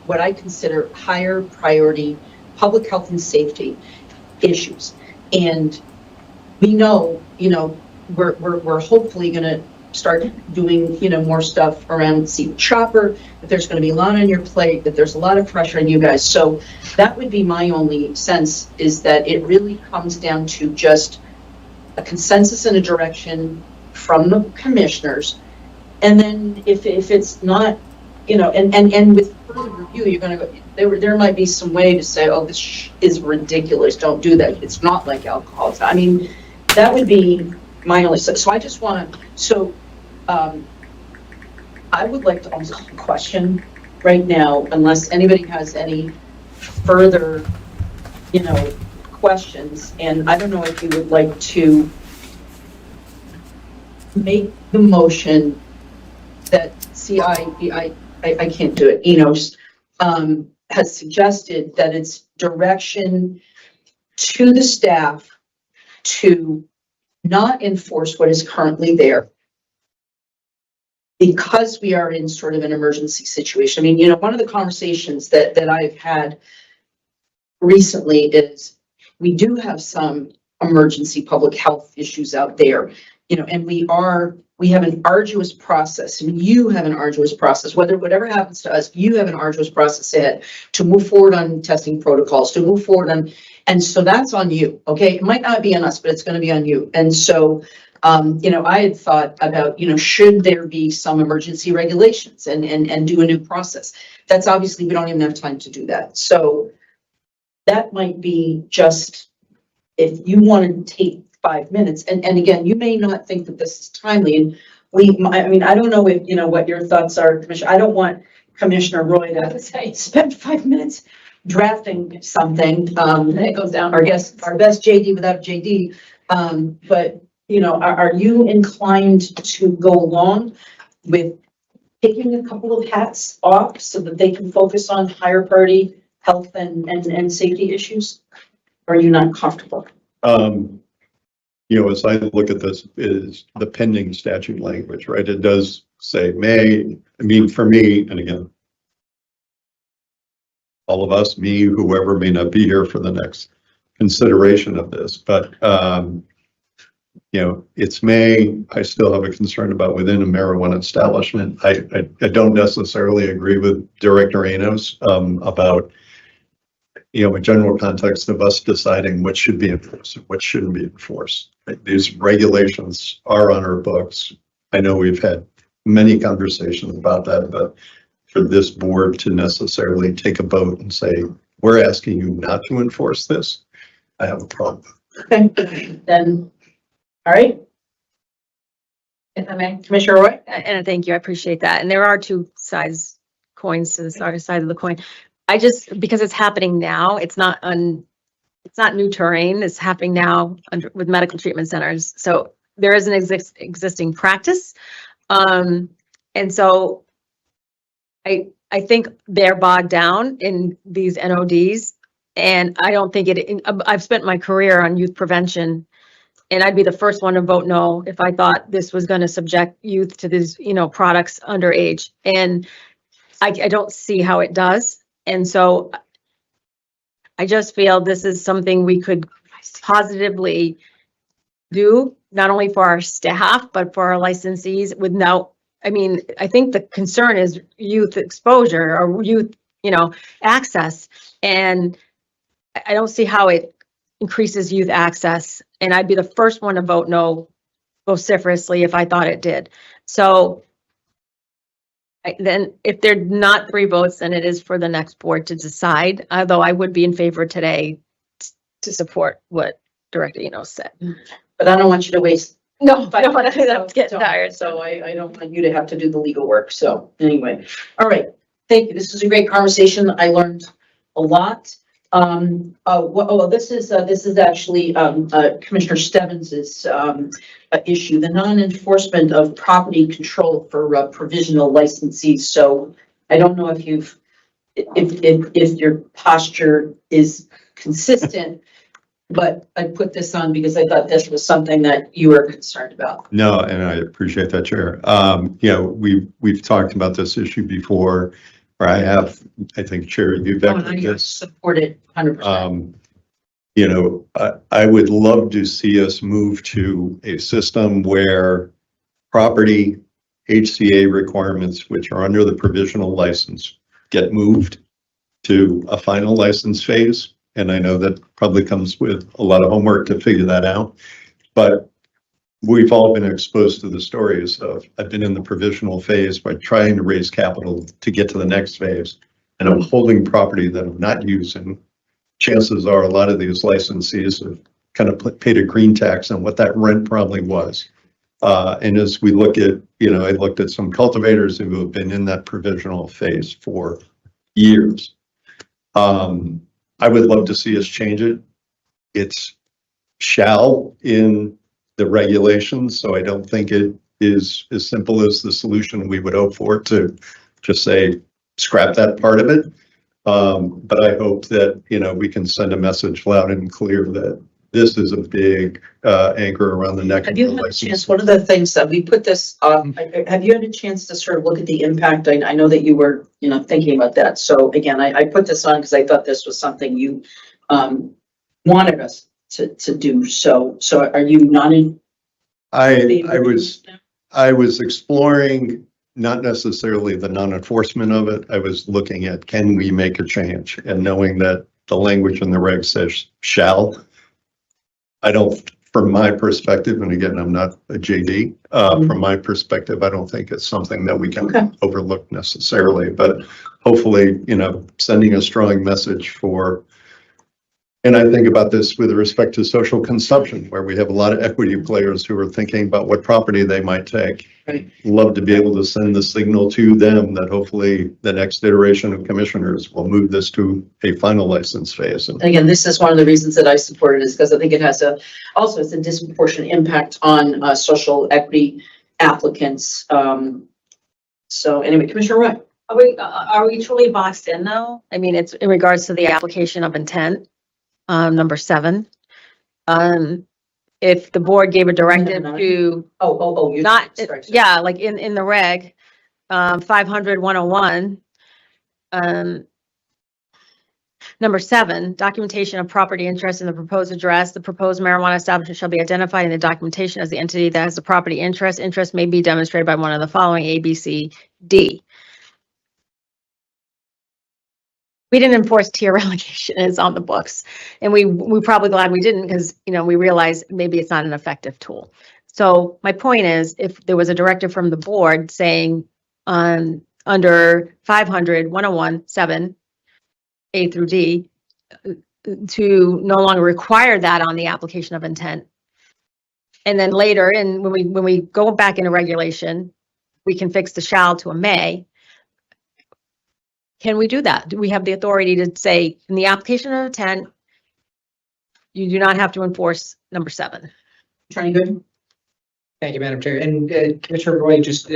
what I consider higher priority public health and safety issues. And we know, we're hopefully going to start doing, more stuff around seat shopper, that there's going to be a lot on your plate, that there's a lot of pressure on you guys. So that would be my only sense, is that it really comes down to just a consensus and a direction from the commissioners. And then if it's not, and with further review, you're going to go, there might be some way to say, oh, this is ridiculous, don't do that. It's not like alcohol. I mean, that would be my only, so I just want to, I would like to also question right now, unless anybody has any further, questions, and I don't know if you would like to make the motion that I can't do it, Enos, has suggested that it's direction to the staff to not enforce what is currently there, because we are in sort of an emergency situation. I mean, one of the conversations that I've had recently is we do have some emergency public health issues out there, and we have an arduous process, and you have an arduous process. Whatever happens to us, you have an arduous process ahead to move forward on testing protocols, to move forward on, and so that's on you, okay? It might not be on us, but it's going to be on you. And so, I had thought about, should there be some emergency regulations and do a new process? That's obviously, we don't even have time to do that. So that might be just, if you want to take 5 minutes, and again, you may not think that this is timely, and I don't know if, what your thoughts are, Commissioner. I don't want Commissioner Roy to say, spend 5 minutes drafting something, It goes down. our best JD without JD. But, you know, are you inclined to go along with taking a couple of hats off so that they can focus on higher priority health and safety issues? Or are you not comfortable? You know, as I look at this, is the pending statute language, right? It does say may, I mean, for me, and again, all of us, me, whoever may not be here for the next consideration of this, but, you know, it's may, I still have a concern about within a marijuana establishment. I don't necessarily agree with Director Anos about, you know, a general context of us deciding what should be enforced and what shouldn't be enforced. These regulations are on our books. I know we've had many conversations about that, but for this board to necessarily take a vote and say, we're asking you not to enforce this, I have a problem. Okay, then, all right. If I may, Commissioner Roy? And thank you, I appreciate that. And there are two coins to the other side of the coin. I just, because it's happening now, it's not new terrain. It's happening now with medical treatment centers. So there is an existing practice. And so I think they're bogged down in these NODs. And I don't think I've spent my career on youth prevention, and I'd be the first one to vote no if I thought this was going to subject youth to these, you know, products underage. And I don't see how it does. And so I just feel this is something we could positively do, not only for our staff, but for our licensees without, I mean, I think the concern is youth exposure or youth, you know, access. And I don't see how it increases youth access. And I'd be the first one to vote no vociferously if I thought it did. So then if they're not 3 votes, then it is for the next board to decide, although I would be in favor today to support what Director Enos said. But I don't want you to waste. No, I don't want to get tired. So I don't want you to have to do the legal work. So anyway, all right. Thank you. This was a great conversation. I learned a lot. This is actually Commissioner Stevens's issue, the non-enforcement of property control for provisional licensees. So I don't know if your posture is consistent, but I put this on because I thought this was something that you were concerned about. No, and I appreciate that, Chair. You know, we've talked about this issue before, or I have, I think, Chair, you've echoed this. Support it 100%. You know, I would love to see us move to a system where property HCA requirements, which are under the provisional license, get moved to a final license phase. And I know that probably comes with a lot of homework to figure that out. But we've all been exposed to the stories of, I've been in the provisional phase by trying to raise capital to get to the next phase, and I'm holding property that I'm not using. Chances are a lot of these licensees have kind of paid a green tax on what that rent probably was. And as we look at, you know, I looked at some cultivators who have been in that provisional phase for years. I would love to see us change it. It's shall in the regulations, so I don't think it is as simple as the solution we would hope for to just say, scrap that part of it. But I hope that, you know, we can send a message loud and clear that this is a big anchor around the neck. Have you had a chance? One of the things that we put this, have you had a chance to sort of look at the impact? I know that you were, you know, thinking about that. So again, I put this on because I thought this was something you wanted us to do. So are you not in? I was exploring not necessarily the non-enforcement of it. I was looking at, can we make a change? And knowing that the language in the reg says shall, I don't, from my perspective, and again, I'm not a JD, from my perspective, I don't think it's something that we can overlook necessarily, but hopefully, you know, sending a strong message for And I think about this with respect to social consumption, where we have a lot of equity players who are thinking about what property they might take. Right. Love to be able to send the signal to them that hopefully the next iteration of commissioners will move this to a final license phase. And Again, this is one of the reasons that I support it, is because I think it has also it's a disproportionate impact on social equity applicants. So anyway, Commissioner Roy. Are we truly boxed in though? I mean, it's in regards to the application of intent, number 7. If the board gave a directive to not, yeah, like in the reg, 500-101, number 7, documentation of property interest in the proposed address. The proposed marijuana establishment shall be identified in the documentation as the entity that has the property interest. Interest may be demonstrated by one of the following: A, B, C, D. We didn't enforce tier relegation. It's on the books, and we're probably glad we didn't, because we realize maybe it's not an effective tool. So my point is, if there was a directive from the board saying under 500-101-7 A through D to no longer require that on the application of intent, and then later, and when we go back into regulation, we can fix the shall to a may. Can we do that? Do we have the authority to say in the application of intent, you do not have to enforce number 7? Attorney Good. Thank you, Madam Chair. And Commissioner Roy, just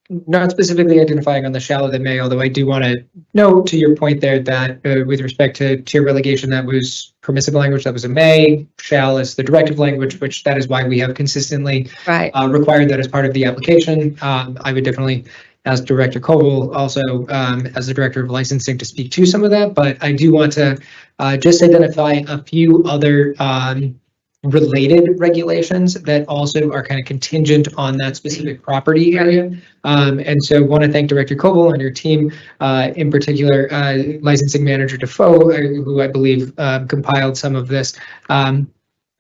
not specifically identifying on the shall or the may, although I do want to note to your point there that with respect to tier relegation, that was permissive language, that was a may. Shall is the directive language, which that is why we have consistently required that as part of the application. I would definitely ask Director Koval, also as the Director of Licensing, to speak to some of that, but I do want to just identify a few other related regulations that also are kind of contingent on that specific property area. And so want to thank Director Koval and your team, in particular, Licensing Manager Defoe, who I believe compiled some of this.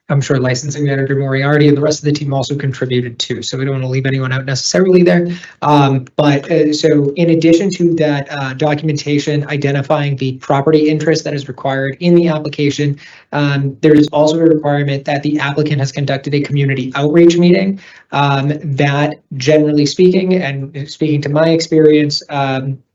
I'm sure Licensing Manager Moriarty and the rest of the team also contributed too, so we don't want to leave anyone out necessarily there. So in addition to that documentation identifying the property interest that is required in the application, there is also a requirement that the applicant has conducted a community outreach meeting. That, generally speaking, and speaking to my experience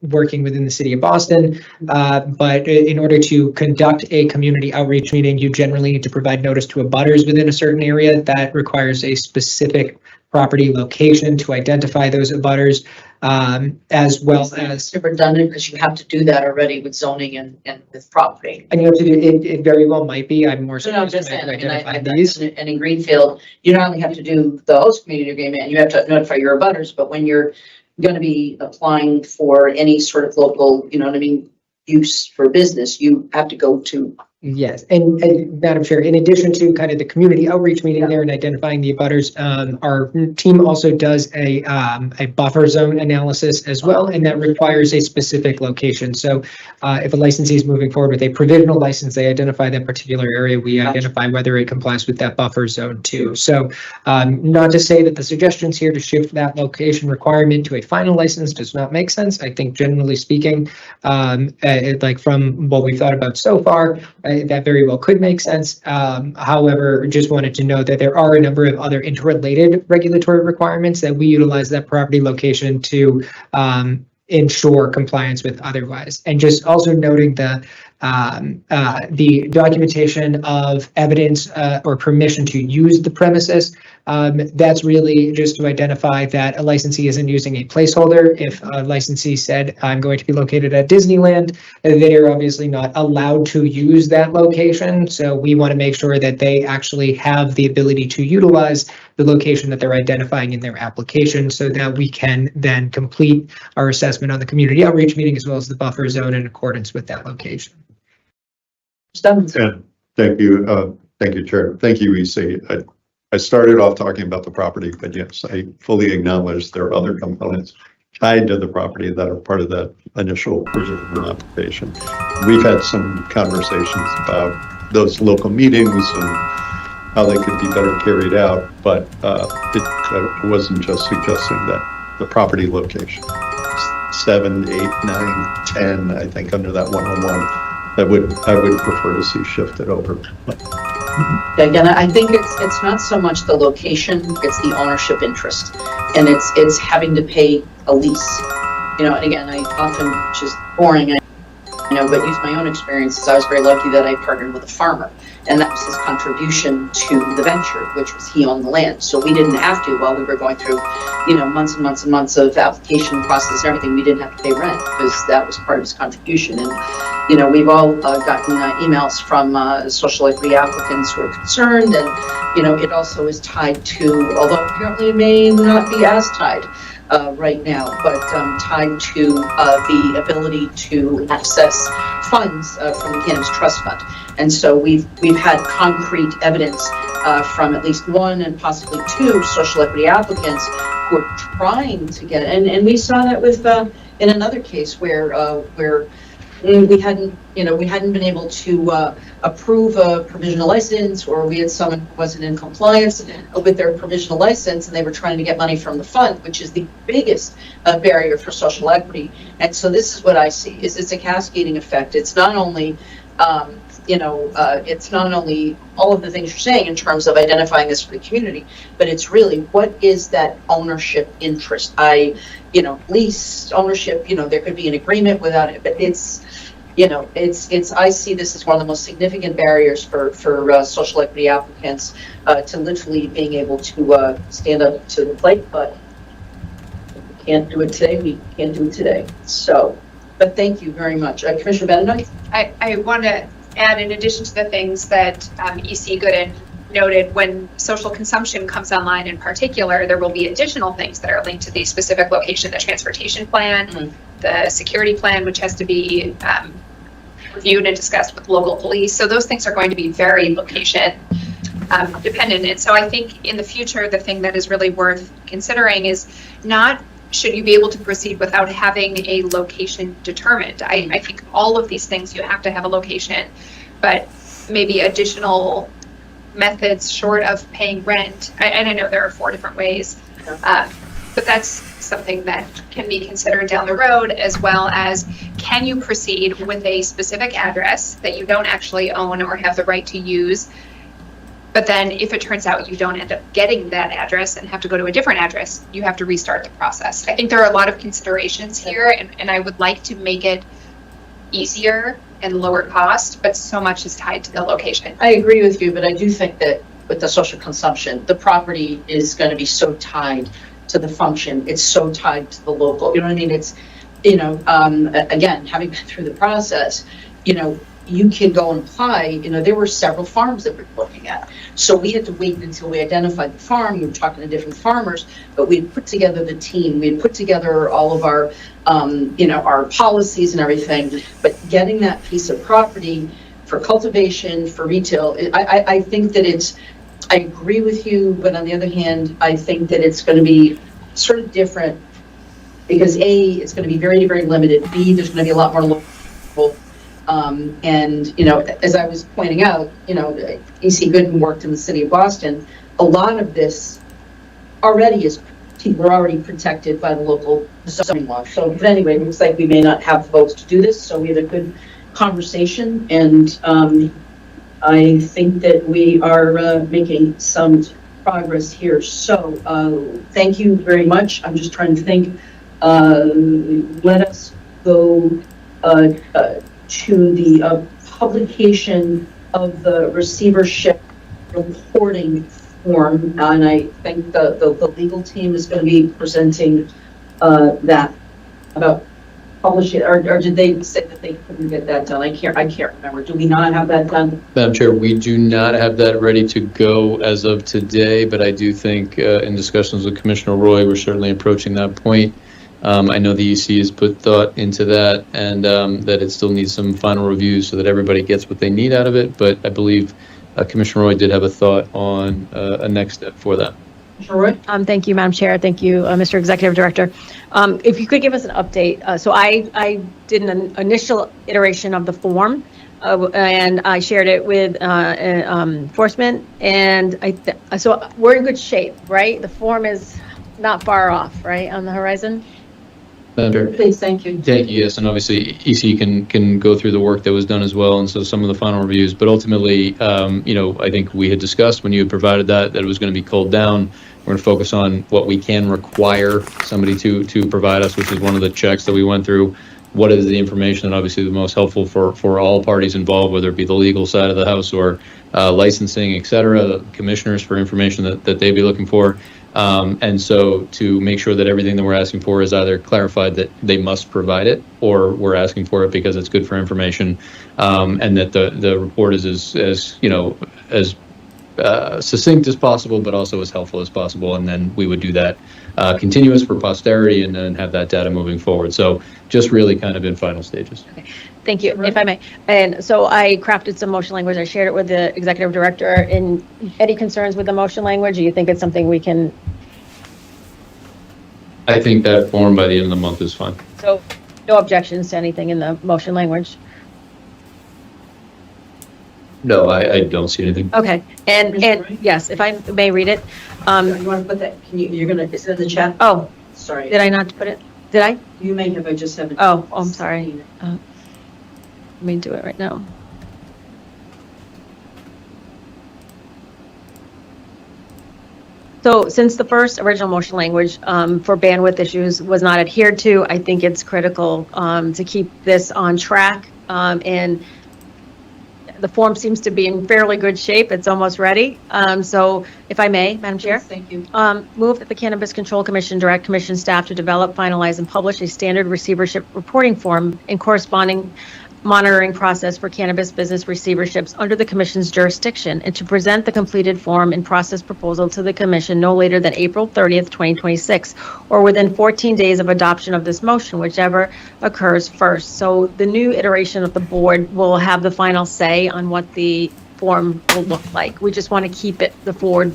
working within the city of Boston, but in order to conduct a community outreach meeting, you generally need to provide notice to abutters within a certain area. That requires a specific property location to identify those abutters, as well as it's redundant, because you have to do that already with zoning and with property. And you have to do it very well might be. I'm more so just saying, and in Greenfield, you not only have to do the host community agreement and you have to notify your abutters, but when you're going to be applying for any sort of local, use for business, you have to go to. Yes, and Madam Chair, in addition to kind of the community outreach meeting there and identifying the abutters, our team also does a buffer zone analysis as well, and that requires a specific location. So if a licensee is moving forward with a provisional license, they identify that particular area, we identify whether it complies with that buffer zone too. So not to say that the suggestions here to shift that location requirement to a final license does not make sense. I think generally speaking, like from what we've thought about so far, that very well could make sense. However, just wanted to note that there are a number of other interrelated regulatory requirements that we utilize that property location to ensure compliance with otherwise. And just also noting the documentation of evidence or permission to use the premises. That's really just to identify that a licensee isn't using a placeholder. If a licensee said, I'm going to be located at Disneyland, they are obviously not allowed to use that location. So we want to make sure that they actually have the ability to utilize the location that they're identifying in their application, so that we can then complete our assessment on the community outreach meeting as well as the buffer zone in accordance with that location. Yeah, thank you. Thank you, Chair. Thank you, EC. I started off talking about the property, but yes, I fully acknowledge there are other components tied to the property that are part of that initial original application. We've had some conversations about those local meetings and how they could be better carried out, but it wasn't just suggesting that the property location. 7, 8, 9, 10, I think under that 101 I would prefer to see shifted over. Again, I think it's not so much the location, it's the ownership interest. And it's having to pay a lease. You know, and again, I often, which is boring, but use my own experiences. I was very lucky that I partnered with a farmer, and that was his contribution to the venture, which was he owned the land. So we didn't have to, while we were going through, months and months and months of application process and everything, we didn't have to pay rent because that was part of his contribution. And, we've all gotten emails from social equity applicants who are concerned, and, it also is tied to, although apparently it may not be as tied, right now, but tied to the ability to access funds from the Cannabis Trust Fund. And so we've had concrete evidence from at least one and possibly two social equity applicants who are trying to get, and we saw that with in another case where we hadn't been able to approve a provisional license, or we had someone who wasn't in compliance with their provisional license, and they were trying to get money from the fund, which is the biggest barrier for social equity. And so this is what I see: is it's a cascading effect. It's not only it's not only all of the things you're saying in terms of identifying this for the community, but it's really what is that ownership interest. Lease ownership, there could be an agreement without it, but it's I see this as one of the most significant barriers for social equity applicants to literally being able to stand up to the plate. But we can't do it today. We can't do it today. So, but thank you very much. Commissioner Benedict? I want to add, in addition to the things that EC Gooden noted, when social consumption comes online in particular, there will be additional things that are linked to the specific location, the transportation plan, the security plan, which has to be reviewed and discussed with local police. So those things are going to be very location dependent. And so I think in the future, the thing that is really worth considering is not should you be able to proceed without having a location determined. I think all of these things you have to have a location, but maybe additional methods short of paying rent. And I know there are 4 different ways, but that's something that can be considered down the road, as well as can you proceed with a specific address that you don't actually own or have the right to use, but then if it turns out you don't end up getting that address and have to go to a different address, you have to restart the process. I think there are a lot of considerations here, and I would like to make it easier and lower cost, but so much is tied to the location. I agree with you, but I do think that with the social consumption, the property is going to be so tied to the function. It's so tied to the local. You know what I mean? It's, again, having been through the process, you can go and apply. There were several farms that we were looking at. So we had to wait until we identified the farm. We were talking to different farmers, but we had put together the team. We had put together all of our, our policies and everything. But getting that piece of property for cultivation, for retail, I think that I agree with you, but on the other hand, I think that it's going to be sort of different because A, it's going to be very, very limited. B, there's going to be a lot more local. And, as I was pointing out, EC Gooden worked in the city of Boston. A lot of this already people are already protected by the local zoning law. So, but anyway, it looks like we may not have votes to do this. So we had a good conversation, and I think that we are making some progress here. So thank you very much. I'm just trying to think. Let us go to the publication of the receivership reporting form, and I think the legal team is going to be presenting that about publishing, or did they say that they couldn't get that done? I can't remember. Do we not have that done? Madam Chair, we do not have that ready to go as of today, but I do think in discussions with Commissioner Roy, we're certainly approaching that point. I know the EC has put thought into that, and that it still needs some final reviews so that everybody gets what they need out of it. But I believe Commissioner Roy did have a thought on a next step for that. Thank you, Madam Chair. Thank you, Mr. Executive Director. If you could give us an update. So I did an initial iteration of the form, and I shared it with enforcement, and so we're in good shape, right? The form is not far off, right, on the horizon? Madam Chair. Please, thank you. Thank you. Yes, and obviously EC can go through the work that was done as well, and so some of the final reviews. But ultimately, I think we had discussed when you had provided that it was going to be culled down. We're going to focus on what we can require somebody to provide us, which is one of the checks that we went through. What is the information that obviously the most helpful for all parties involved, whether it be the legal side of the house or licensing, et cetera, the commissioners for information that they'd be looking for. And so to make sure that everything that we're asking for is either clarified that they must provide it, or we're asking for it because it's good for information, and that the report is as succinct as possible, but also as helpful as possible. And then we would do that continuous for posterity and then have that data moving forward. So just really kind of in final stages. Okay. Thank you, if I may. And so I crafted some motion language. I shared it with the executive director. And any concerns with the motion language? Or you think it's something we can? I think that form by the end of the month is fine. So no objections to anything in the motion language? No, I don't see anything. Okay. And yes, if I may read it. You want to put that, you're going to, is it in the chat? Oh, sorry. Did I not put it? Did I? You may have, I just haven't. Oh, I'm sorry. Let me do it right now. So since the first original motion language for bandwidth issues was not adhered to, I think it's critical to keep this on track. And the form seems to be in fairly good shape. It's almost ready. So if I may, Madam Chair. Yes, thank you. Move that the Cannabis Control Commission direct commission staff to develop, finalize, and publish a standard receivership reporting form and corresponding monitoring process for cannabis business receiverships under the Commission's jurisdiction, and to present the completed form and process proposal to the Commission no later than April 30th, 2026, or within 14 days of adoption of this motion, whichever occurs first. So the new iteration of the board will have the final say on what the form will look like. We just want to keep the forward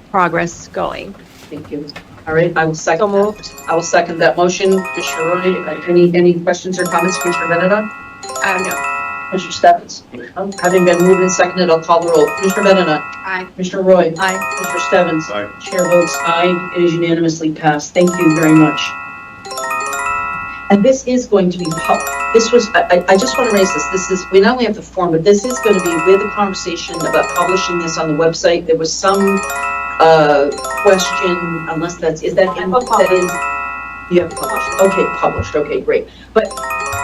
progress going. Thank you. All right, I will second. So moved. I will second that motion. Commissioner Roy, any questions or comments? Commissioner Benedon? No. Commissioner Stephens? Having been moved and seconded, I'll call the roll. Commissioner Benedon? Aye. Commissioner Roy? Aye. Commissioner Stephens? Aye. Chair votes aye. It is unanimously passed. Thank you very much. And this is going to be, I just want to raise this. We not only have the form, but this is going to be with a conversation about publishing this on the website. There was some question, unless that is, you have published. Okay, published. Okay, great. But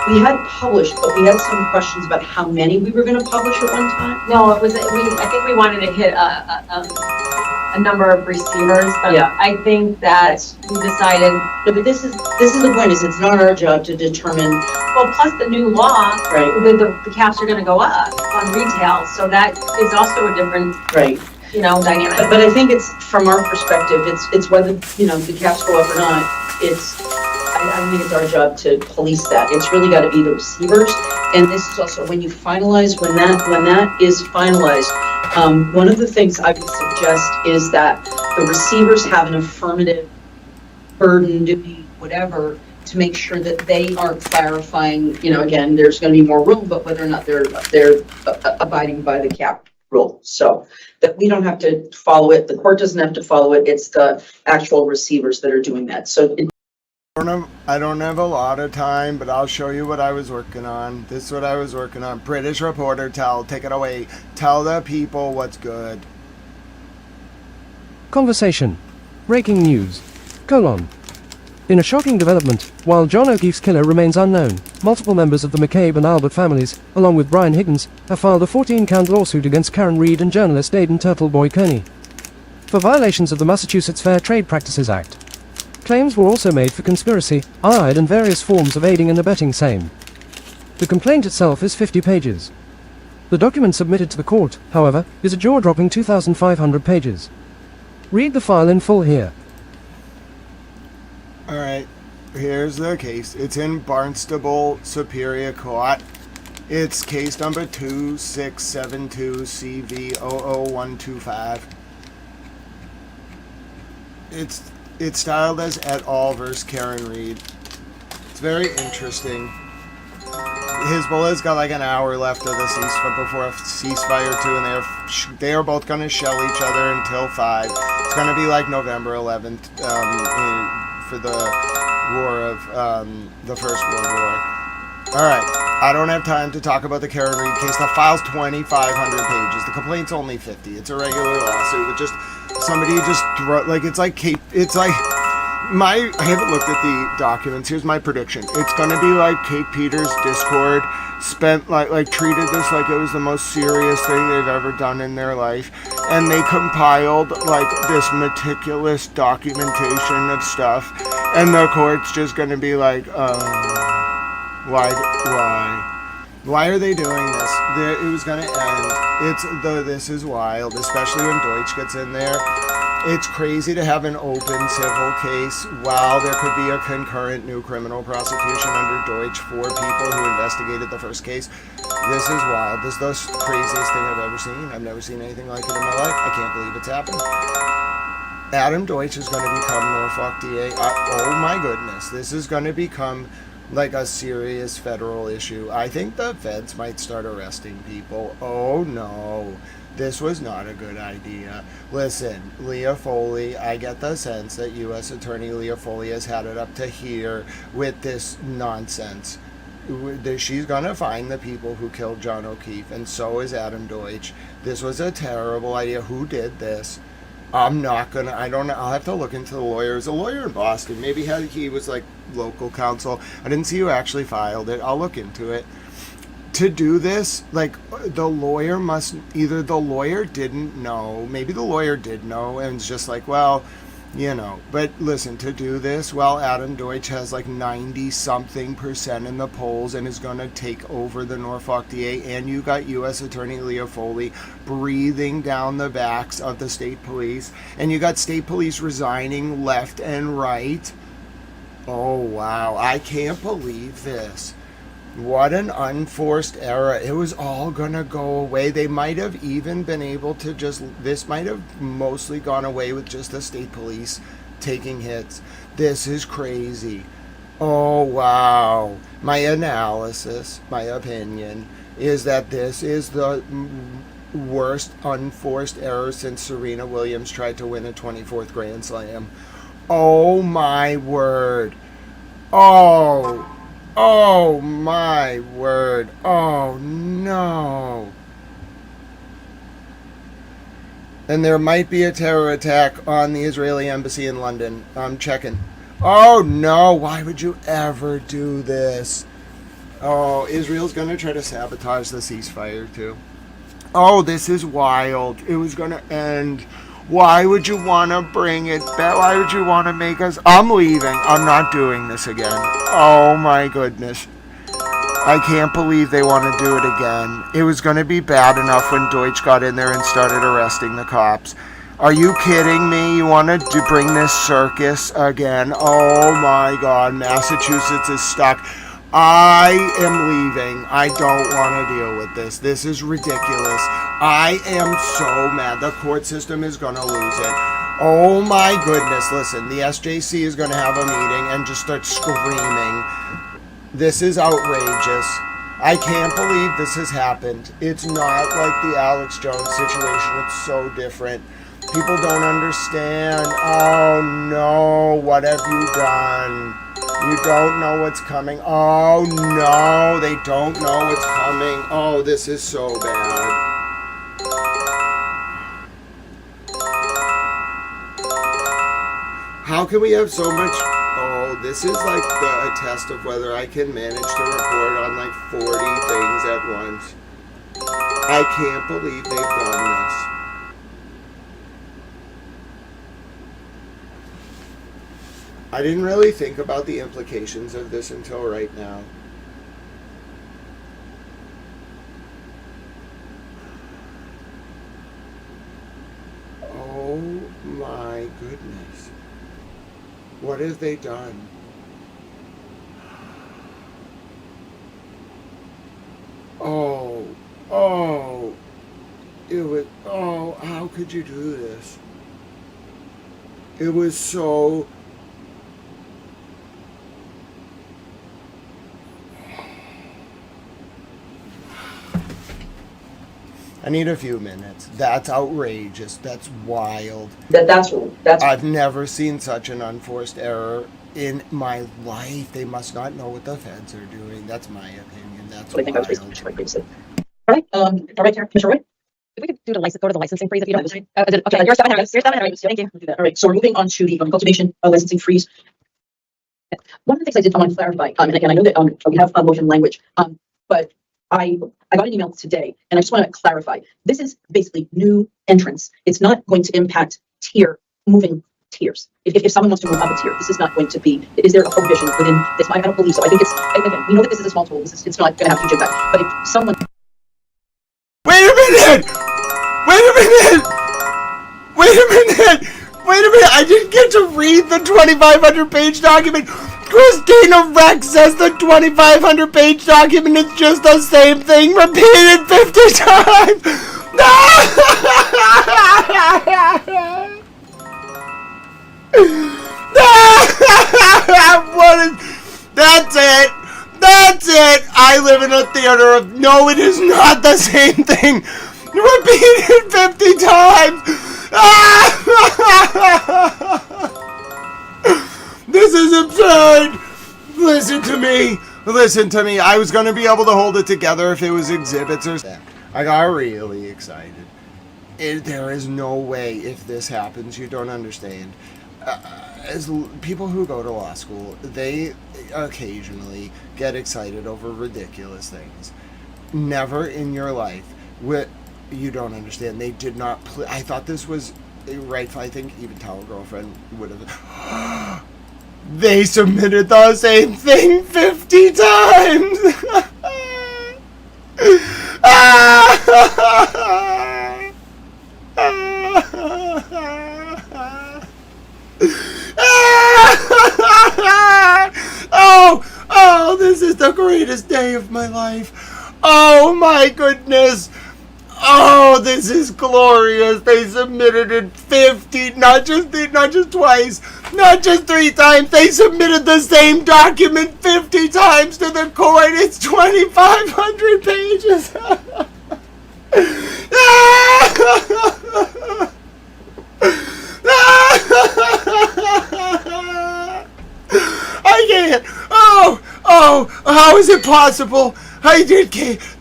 we had published, but we had some questions about how many we were going to publish at one time. No, it was, I think we wanted to hit a number of receivers, but Yeah. I think that we decided, No, but this is the point, is it's not our job to determine, well, plus the new law, Right. the caps are gonna go up on retail, so that is also a different, right? dynamic. But I think it's, from our perspective, it's whether, the caps go up or not, I don't think it's our job to police that. It's really got to be the receivers. And this is also, when you finalize, when that is finalized, one of the things I would suggest is that the receivers have an affirmative burden, duty, whatever, to make sure that they are clarifying, again, there's going to be more room, but whether or not they're abiding by the cap rule. So that we don't have to follow it. The court doesn't have to follow it. It's the actual receivers that are doing that. So I don't have a lot of time, but I'll show you what I was working on. This is what I was working on. British reporter, take it away. Tell the people what's good. Conversation. Breaking news. : In a shocking development, while John O'Keefe's killer remains unknown, multiple members of the McCabe and Albert families, along with Brian Higgins, have filed a 14-count lawsuit against Karen Reed and journalist Aidan Turtleboy Kearney for violations of the Massachusetts Fair Trade Practices Act. Claims were also made for conspiracy, allied, and various forms of aiding and abetting same. The complaint itself is 50 pages. The document submitted to the court, however, is a jaw-dropping 2,500 pages. Read the file in full here. Alright, here's the case. It's in Barnstable Superior Court. It's case number 2672 CV00125. It's styled as et al. Versus Karen Reed. It's very interesting. Hezbollah's got like an hour left of the ceasefire before ceasefire 2, and they are both going to shell each other until 5. It's going to be like November 11th for the war of the First World War. All right, I don't have time to talk about the Karen Reed case. The file's 2,500 pages. The complaint's only 50. It's a regular lawsuit with just somebody just I haven't looked at the documents. Here's my prediction. It's going to be like Kate Peters' Discord spent treated this like it was the most serious thing they've ever done in their life, and they compiled this meticulous documentation of stuff, and the court's just going to be like, why are they doing this? It was going to end. This is wild, especially when Deutsch gets in there. It's crazy to have an open civil case while there could be a concurrent new criminal prosecution under Deutsch for people who investigated the first case. This is wild. This is the craziest thing I've ever seen. I've never seen anything like it in my life. I can't believe it's happened. Adam Deutsch is going to become Norfolk DA. Oh my goodness. This is going to become like a serious federal issue. I think the feds might start arresting people. Oh no. This was not a good idea. Listen, Leah Foley, I get the sense that U.S. Attorney Leah Foley has had it up to here with this nonsense. She's going to find the people who killed John O'Keefe, and so is Adam Deutsch. This was a terrible idea. Who did this? I don't know. I'll have to look into the lawyer. There's a lawyer in Boston. Maybe he was local counsel. I didn't see who actually filed it. I'll look into it. To do this, the lawyer either the lawyer didn't know, maybe the lawyer did know, and it's just but listen, to do this while Adam Deutsch has 90-something% in the polls and is going to take over the Norfolk DA, and you got U.S. Attorney Leah Foley breathing down the backs of the state police, and you got state police resigning left and right. Oh, wow. I can't believe this. What an unforced error. It was all going to go away. They might have even been able to this might have mostly gone away with just the state police taking hits. This is crazy. Oh, wow. My analysis, my opinion, is that this is the worst unforced error since Serena Williams tried to win a 24th Grand Slam. Oh, my word. Oh my word. Oh no. And there might be a terror attack on the Israeli embassy in London. I'm checking. Oh no, why would you ever do this? Oh, Israel's going to try to sabotage the ceasefire too. Oh, this is wild. It was going to end. Why would you want to bring it back? Why would you want to make us? I'm leaving. I'm not doing this again. Oh my goodness. I can't believe they want to do it again. It was going to be bad enough when Deutsch got in there and started arresting the cops. Are you kidding me? You want to bring this circus again? Oh my God. Massachusetts is stuck. I am leaving. I don't want to deal with this. This is ridiculous. I am so mad. The court system is going to lose it. Oh my goodness. Listen, the SJC is going to have a meeting and just start screaming. This is outrageous. I can't believe this has happened. It's not like the Alex Jones situation. It's so different. People don't understand. Oh no, what have you done? You don't know what's coming. Oh no, they don't know what's coming. Oh, this is so bad. How can we have so much? Oh, this is a test of whether I can manage to report on 40 things at once. I can't believe they've done this. I didn't really think about the implications of this until right now. Oh my goodness. What have they done? How could you do this? It was so... I need a few minutes. That's outrageous. That's wild. That's I've never seen such an unforced error in my life. They must not know what the feds are doing. That's my opinion. That's what I think I was wild. previously. All right, Commissioner Roy. If we could go to the licensing freeze, if you don't mind. Okay, You're 700. You're 700. Thank you. All right, so we're moving on to the cultivation licensing freeze. One of the things I want to clarify, and again, I know that we have motion language, but I got an email today, and I just want to clarify. This is basically new entrants. It's not going to impact moving tiers. If someone wants to move up a tier, this is not going to be. Is there a prohibition within this? I don't believe so. I think it's again. We know that this is a small tool. It's not going to have huge impact. But if someone. Wait a minute! Wait a minute! Wait a minute! Wait a minute! I didn't get to read the 2,500-page document. Christina Rex says the 2,500-page document is just the same thing repeated 50 times. No! That's it. That's it. I live in a theater of no, it is not the same thing. Repeated 50 times. This is absurd. Listen to me. Listen to me. I was going to be able to hold it together if it was exhibits or something. I got really excited. There is no way if this happens, you don't understand. As people who go to law school, they occasionally get excited over ridiculous things. Never in your life. You don't understand. They did not I thought this was rightful. I think even Tower Girlfriend would have. They submitted the same thing 50 times. Oh, this is the greatest day of my life. Oh my goodness. Oh, this is glorious. They submitted it 50, not just twice, not just 3 times. They submitted the same document 50 times to the court. It's 2,500 pages. I can't. Oh, how is it possible?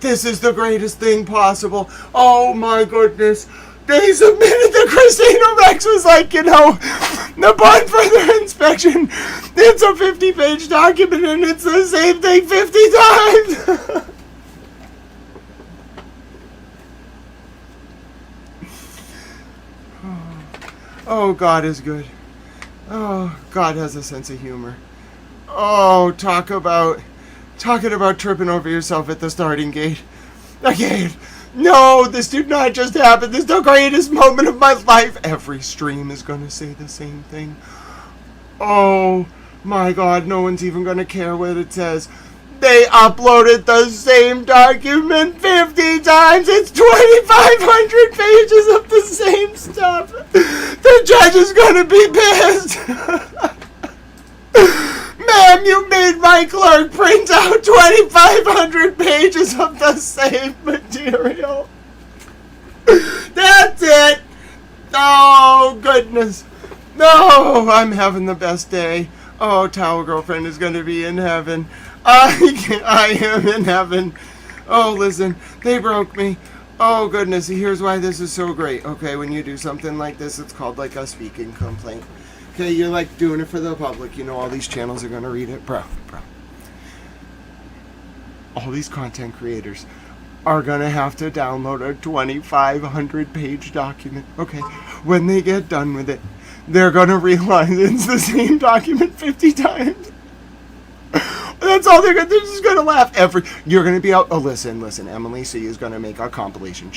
This is the greatest thing possible. Oh my goodness. They submitted the Christina Rex was like, upon further inspection, it's a 50-page document and it's the same thing 50 times. Oh, God is good. Oh, God has a sense of humor. Oh, talking about tripping over yourself at the starting gate. Again, no, this did not just happen. This is the greatest moment of my life. Every stream is going to say the same thing. Oh, my God, no one's even going to care what it says. They uploaded the same document 50 times. It's 2,500 pages of the same stuff. The judge is going to be pissed. Ma'am, you made my clerk print out 2,500 pages of the same material. That's it. Oh, goodness. No, I'm having the best day. Oh, Towel Girlfriend is going to be in heaven. I am in heaven. Oh, listen, they broke me. Oh, goodness, here's why this is so great. Okay, when you do something like this, it's called like a speaking complaint. Okay, you're like doing it for the public. You know all these channels are going to read it. Bro. All these content creators are going to have to download a 2,500 page document. Okay, when they get done with it, they're going to realize it's the same document 50 times. That's all they're just going to laugh. You're going to be out. Oh, listen. Emily C is going to make a compilation.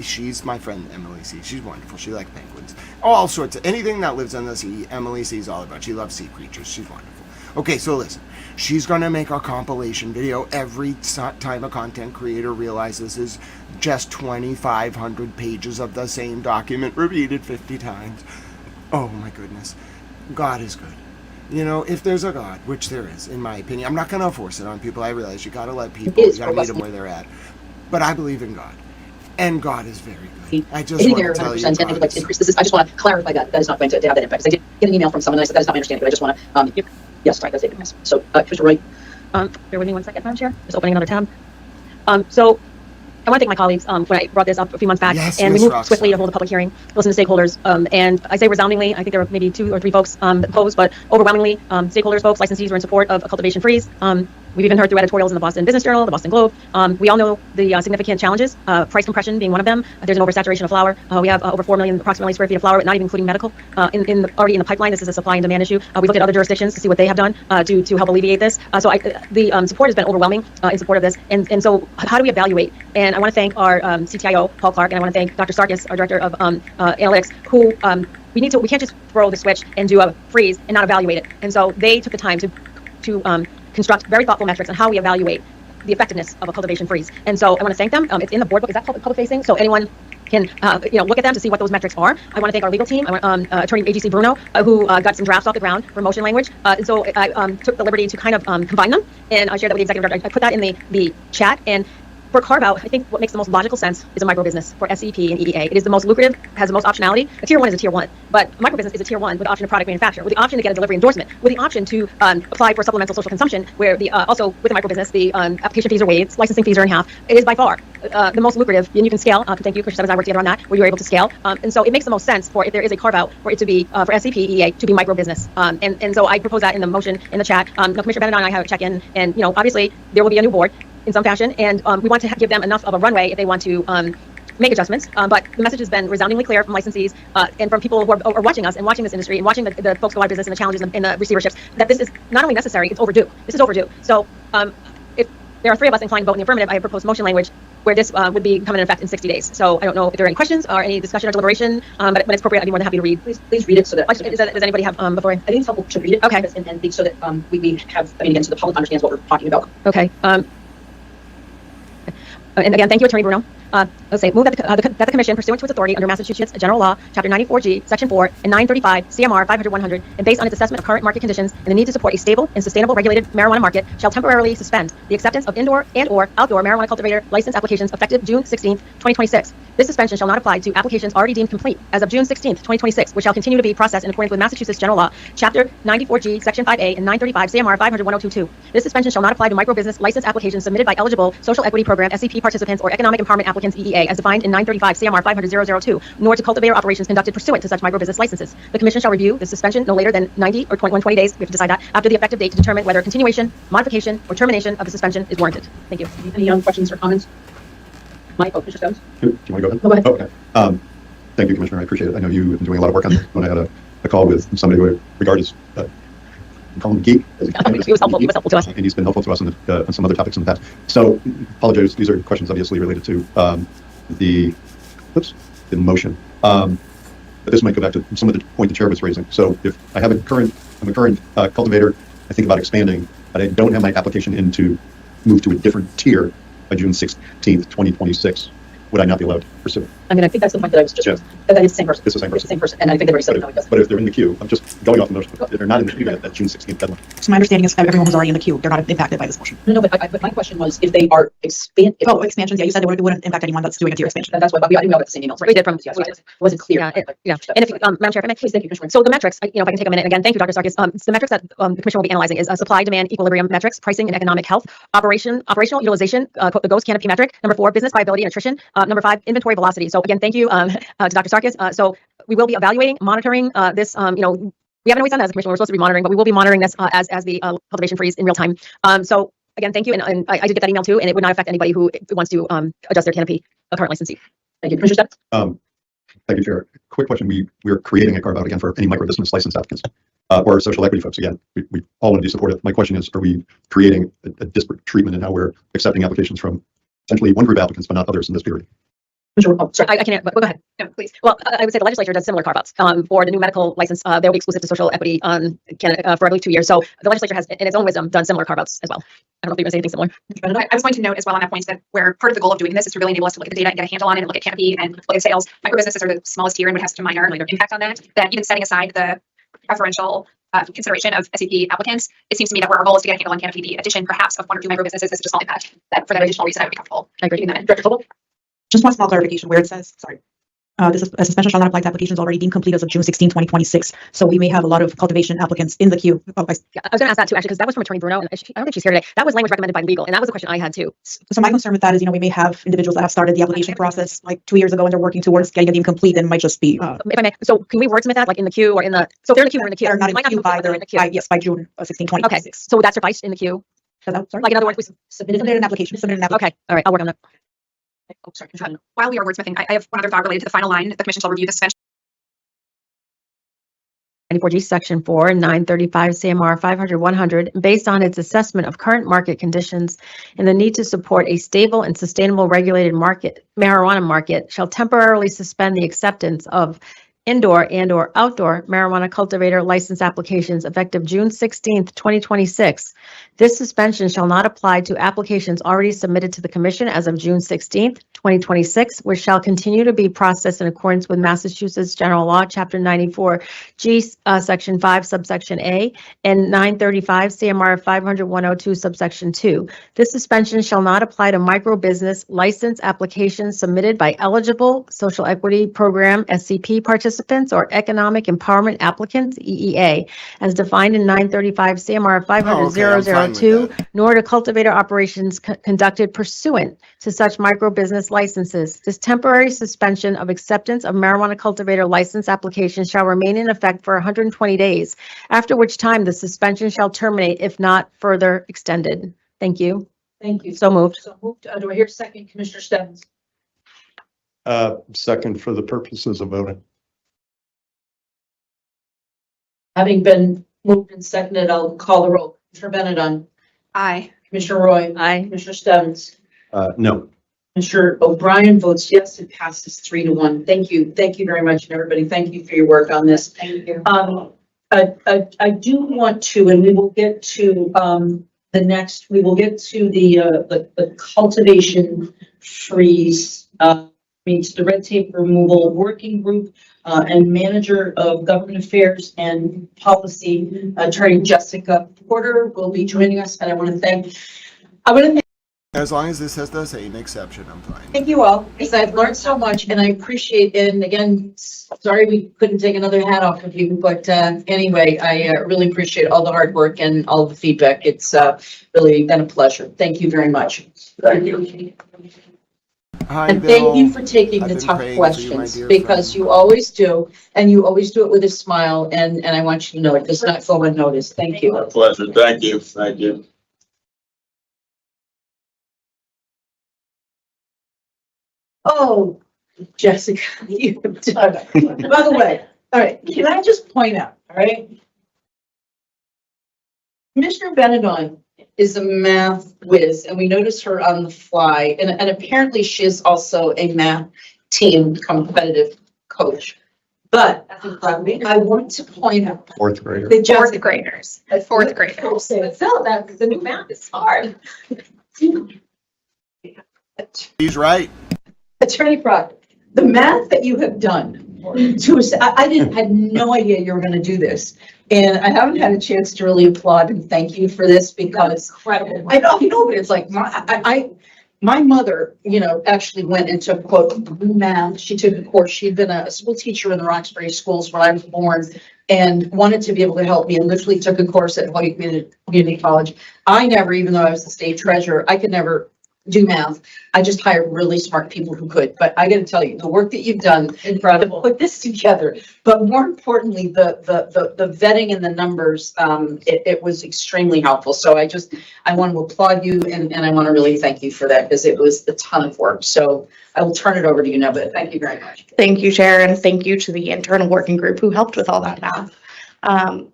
She's my friend, Emily C. She's wonderful. She likes penguins. All sorts of anything that lives on the sea, Emily C is all about. She loves sea creatures. She's wonderful. Okay, so listen. She's going to make a compilation video every time a content creator realizes is just 2,500 pages of the same document repeated 50 times. Oh, my goodness. God is good. You know, if there's a God, which there is, in my opinion, I'm not going to force it on people. I realize you got to let people, you got to meet them where they're at. But I believe in God. And God is very good. I just Hitting want there to tell you, 100% and God would like is to increase this. I just want to clarify that is not going to have that impact. Because I did get an email from someone and I said that is not my understanding, but I just want to, yes, right, that's it. Yes. So, Commissioner Roy. Bear with me 1 second, Madam Chair. Just opening another tab. So I want to thank my colleagues when I brought this up a few months back, and we moved swiftly to hold a public hearing, listen to stakeholders, and I say resoundingly, I think there were maybe 2 or 3 folks that opposed, but overwhelmingly, stakeholders, folks, licensees were in support of a cultivation freeze. We've even heard through editorials in the Boston Business Journal, the Boston Globe. We all know the significant challenges, price compression being one of them. There's an oversaturation of flower. We have over 4 million approximately square feet of flower, not even including medical, already in the pipeline. This is a supply and demand issue. We looked at other jurisdictions to see what they have done to help alleviate this. The support has been overwhelming in support of this. And so how do we evaluate? And I want to thank our CTIO, Paul Clark, and I want to thank Dr. Sarkis, our Director of Analytics, who we can't just throw the switch and do a freeze and not evaluate it. And so they took the time to construct very thoughtful metrics on how we evaluate the effectiveness of a cultivation freeze. And so I want to thank them. It's in the board book. Is that public facing? So anyone can look at them to see what those metrics are. I want to thank our legal team, Attorney AGC Bruno, who got some drafts off the ground for motion language. And so I took the liberty to kind of combine them, and I shared that with the executive director. I put that in the chat. And for carve-out, I think what makes the most logical sense is a microbusiness for SEP and EEA. It is the most lucrative, has the most optionality. A tier 1 is a tier 1, but microbusiness is a tier 1 with the option of product manufacture, with the option to get a delivery endorsement, with the option to apply for supplemental social consumption, where also with the microbusiness, the application fees are waived, licensing fees are in half. It is by far the most lucrative, and you can scale. Thank you, Commissioner Stebbins, I worked together on that, where you're able to scale. And so it makes the most sense for, if there is a carve-out, for it to be, for SEP, EEA, to be microbusiness. And so I propose that in the motion in the chat. Commissioner Bennett and I have a check-in, and obviously there will be a new board in some fashion, and we want to give them enough of a runway if they want to make adjustments. But the message has been resoundingly clear from licensees and from people who are watching us and watching this industry and watching the folks go out of business and the challenges in the receiverships, that this is not only necessary, it's overdue. This is overdue. So if there are 3 of us inclined to vote in the affirmative, I have proposed motion language where this would be coming in effect in 60 days. So I don't know if there are any questions or any discussion or deliberation, but when it's appropriate, I'd be more than happy to read. Please read it so that. Does anybody have before? I think it's helpful to read it. Okay. And so that we have, again, so the public understands what we're talking about. Okay. And again, thank you, Attorney Bruno. Let's say, move that the Commission, pursuant to its authority under Massachusetts General Law, Chapter 94G, Section 4, and 935 CMR 500-100, and based on its assessment of current market conditions and the need to support a stable and sustainable regulated marijuana market, shall temporarily suspend the acceptance of indoor and/or outdoor marijuana cultivator license applications effective June 16th, 2026. This suspension shall not apply to applications already deemed complete as of June 16th, 2026, which shall continue to be processed in accordance with Massachusetts General Law, Chapter 94G, Section 5A, and 935 CMR 500-1022. This suspension shall not apply to microbusiness license applications submitted by eligible social equity program SEP participants or economic empowerment applicants EEA as defined in 935 CMR 500-002, nor to cultivator operations conducted pursuant to such microbusiness licenses. The Commission shall review the suspension no later than 90 or 120 days, we have to decide that, after the effective date to determine whether continuation, modification, or termination of the suspension is warranted. Thank you. Any questions or comments? Mike, Commissioner Stones? Do you want to Go ahead. Okay. Thank you, Commissioner. I appreciate it. I know you've been doing a lot of work on it. When I had a call with somebody who I regard as call him a geek. He was helpful to us. And he's been helpful to us on some other topics in the past. So, apologize. These are questions obviously related to the motion. But this might go back to some of the point the chair was raising. So, if I have I'm a current cultivator, I think about expanding, but I don't have my application in to move to a different tier by June 16th, 2026. Would I not be allowed to pursue it? I mean, I think that's the point that I was just, that is the same person. It's the same person. It's the same person, and I think they've already said it. But if they're in the queue, I'm just going off the motion. If they're not in the queue at that June 16th deadline. So my understanding is that everyone who's already in the queue, they're not impacted by this motion. No, but my question was if they are expansions. Yeah, you said it wouldn't impact anyone that's doing a tier expansion. That's why I think we all got the same emails. Right? We did from. Yes, it wasn't clear. Yeah. And if Madam Chair, if I may, please, thank you, Commissioner. So the metrics, if I can take a minute again, thank you, Dr. Sarkis. The metrics that the Commission will be analyzing is supply, demand, equilibrium metrics, pricing and economic health, operational utilization, the ghost canopy metric. Number 4, business viability and attrition. Number 5, inventory velocity. So again, thank you to Dr. Sarkis. So we will be evaluating, monitoring this. We haven't always done that as a commission. We're supposed to be monitoring, but we will be monitoring this as the cultivation freeze in real time. So again, thank you, and I did get that email too, and it would not affect anybody who wants to adjust their canopy, a current licensee. Thank you, Commissioner Stebbins. Thank you, Chair. Quick question: we're creating a carve-out again for any microbusiness license applicants or social equity folks. Again, we all want to be supportive. My question is: are we creating a disparate treatment in how we're accepting applications from essentially one group of applicants but not others in this period? Sorry, I can't, but go ahead. No, please. Well, I would say the legislature does similar carve-outs for the new medical license. They'll be exclusive to social equity Canada for I believe 2 years. So the legislature has, in its own wisdom, done similar carve-outs as well. I don't know if you're going to say anything similar. I was going to note as well on that point that where part of the goal of doing this is to really enable us to look at the data and get a handle on it and look at canopy and look at sales. Microbusinesses are the smallest tier and would have such a minor impact on that. That even setting aside the preferential consideration of SEP applicants, it seems to me that where our goal is to get a handle on canopy, the addition perhaps of 1 or 2 microbusinesses is just a small impact. That for that additional reason, I would be comfortable. I agree. Director Vogel? Just one small clarification where it says, sorry. This is a suspension shall not apply to applications already deemed complete as of June 16, 2026. So we may have a lot of cultivation applicants in the queue. Yeah, I was going to ask that too, actually, because that was from Attorney Bruno, and I don't think she's here today. That was language recommended by legal, and that was a question I had too. So my concern with that is, we may have individuals that have started the application process like 2 years ago and they're working towards getting it deemed complete, and it might just be. If I may, so can we wordsmith that, like in the queue or in the, so if they're in the queue, we're in the queue. They're not in Might the queue be complete, but they're in the queue. yes, by June 16, 2026. Okay, so would that suffice in the queue? Sorry? Like in other words, we Submitted an application. Okay, all right, I'll work on that. Oh, sorry. While we are wordsmithing, I have one other thought related to the final line. The commission shall review the suspension 94G Section 4, 935 CMR 500-100, based on its assessment of current market conditions and the need to support a stable and sustainable regulated marijuana market, shall temporarily suspend the acceptance of indoor and/or outdoor marijuana cultivator license applications effective June 16th, 2026. This suspension shall not apply to applications already submitted to the Commission as of June 16th, 2026, which shall continue to be processed in accordance with Massachusetts General Law, Chapter 94G, Section 5, Subsection A, and 935 CMR 500-102, Subsection 2. This suspension shall not apply to micro-business license applications submitted by eligible Social Equity Program SCP participants or Economic Empowerment Applicants, EEA, as defined in 935 CMR 500-002, nor to cultivator operations conducted pursuant to such micro-business licenses. This temporary suspension of acceptance of marijuana cultivator license applications shall remain in effect for 120 days, after which time the suspension shall terminate if not further extended. Thank you. Thank you. So moved. So moved. Do I hear a second? Commissioner Stebbins? Second for the purposes of voting. Having been moved and seconded, I'll call the roll. Commissioner Benedon? Aye. Commissioner Roy? Aye. Commissioner Stebbins? No. Commissioner O'Brien votes yes. It passes 3-1. Thank you. Thank you very much, and everybody. Thank you for your work on this. Thank you. I do want to, and we will get to we will get to the cultivation freeze, means the red tape removal working group, and manager of government affairs and policy, Attorney Jessica Porter, will be joining us. And I want to thank As long as this has the same exception, I'm fine. thank you all, because I've learned so much, and I appreciate it. And again, sorry we couldn't take another hat off of you, but anyway, I really appreciate all the hard work and all the feedback. It's really been a pleasure. Thank you very much. Thank you. Hi, And Bill. thank you for taking I've the been tough praying for you, my questions, dear because you always do, and you always do it with a smile, and I want you to know it does not go unnoticed. Thank you. My pleasure. Thank you. Thank you. Oh, Jessica, you have done. By the way, all right, can I just point out, all right? Commissioner Benedon is a math whiz, and we notice her on the fly, and apparently she is also a math team competitive coach. But I want to point out. Fourth grader. that Fourth Jessica- graders. Fourth graders. So that the new math is hard. He's right. Attorney Proctor, the math that you have done I had no idea you were going to do this. And I haven't had a chance to really applaud and thank you for this, because incredible. I know, but it's like my mother, actually went into quote math. She took a course. She'd been a school teacher in the Roxbury schools when I was born, and wanted to be able to help me, and literally took a course at Hoyt Community College. I never, even though I was the state treasurer, I could never do math. I just hired really smart people who could. But I got to tell you, the work that you've done to put this together, but more importantly, the vetting and the numbers, it was extremely helpful. So I want to applaud you, and I want to really thank you for that, because it was a ton of work. So I will turn it over to you now, but thank you very much. Thank you, Chair, and thank you to the internal working group who helped with all that math.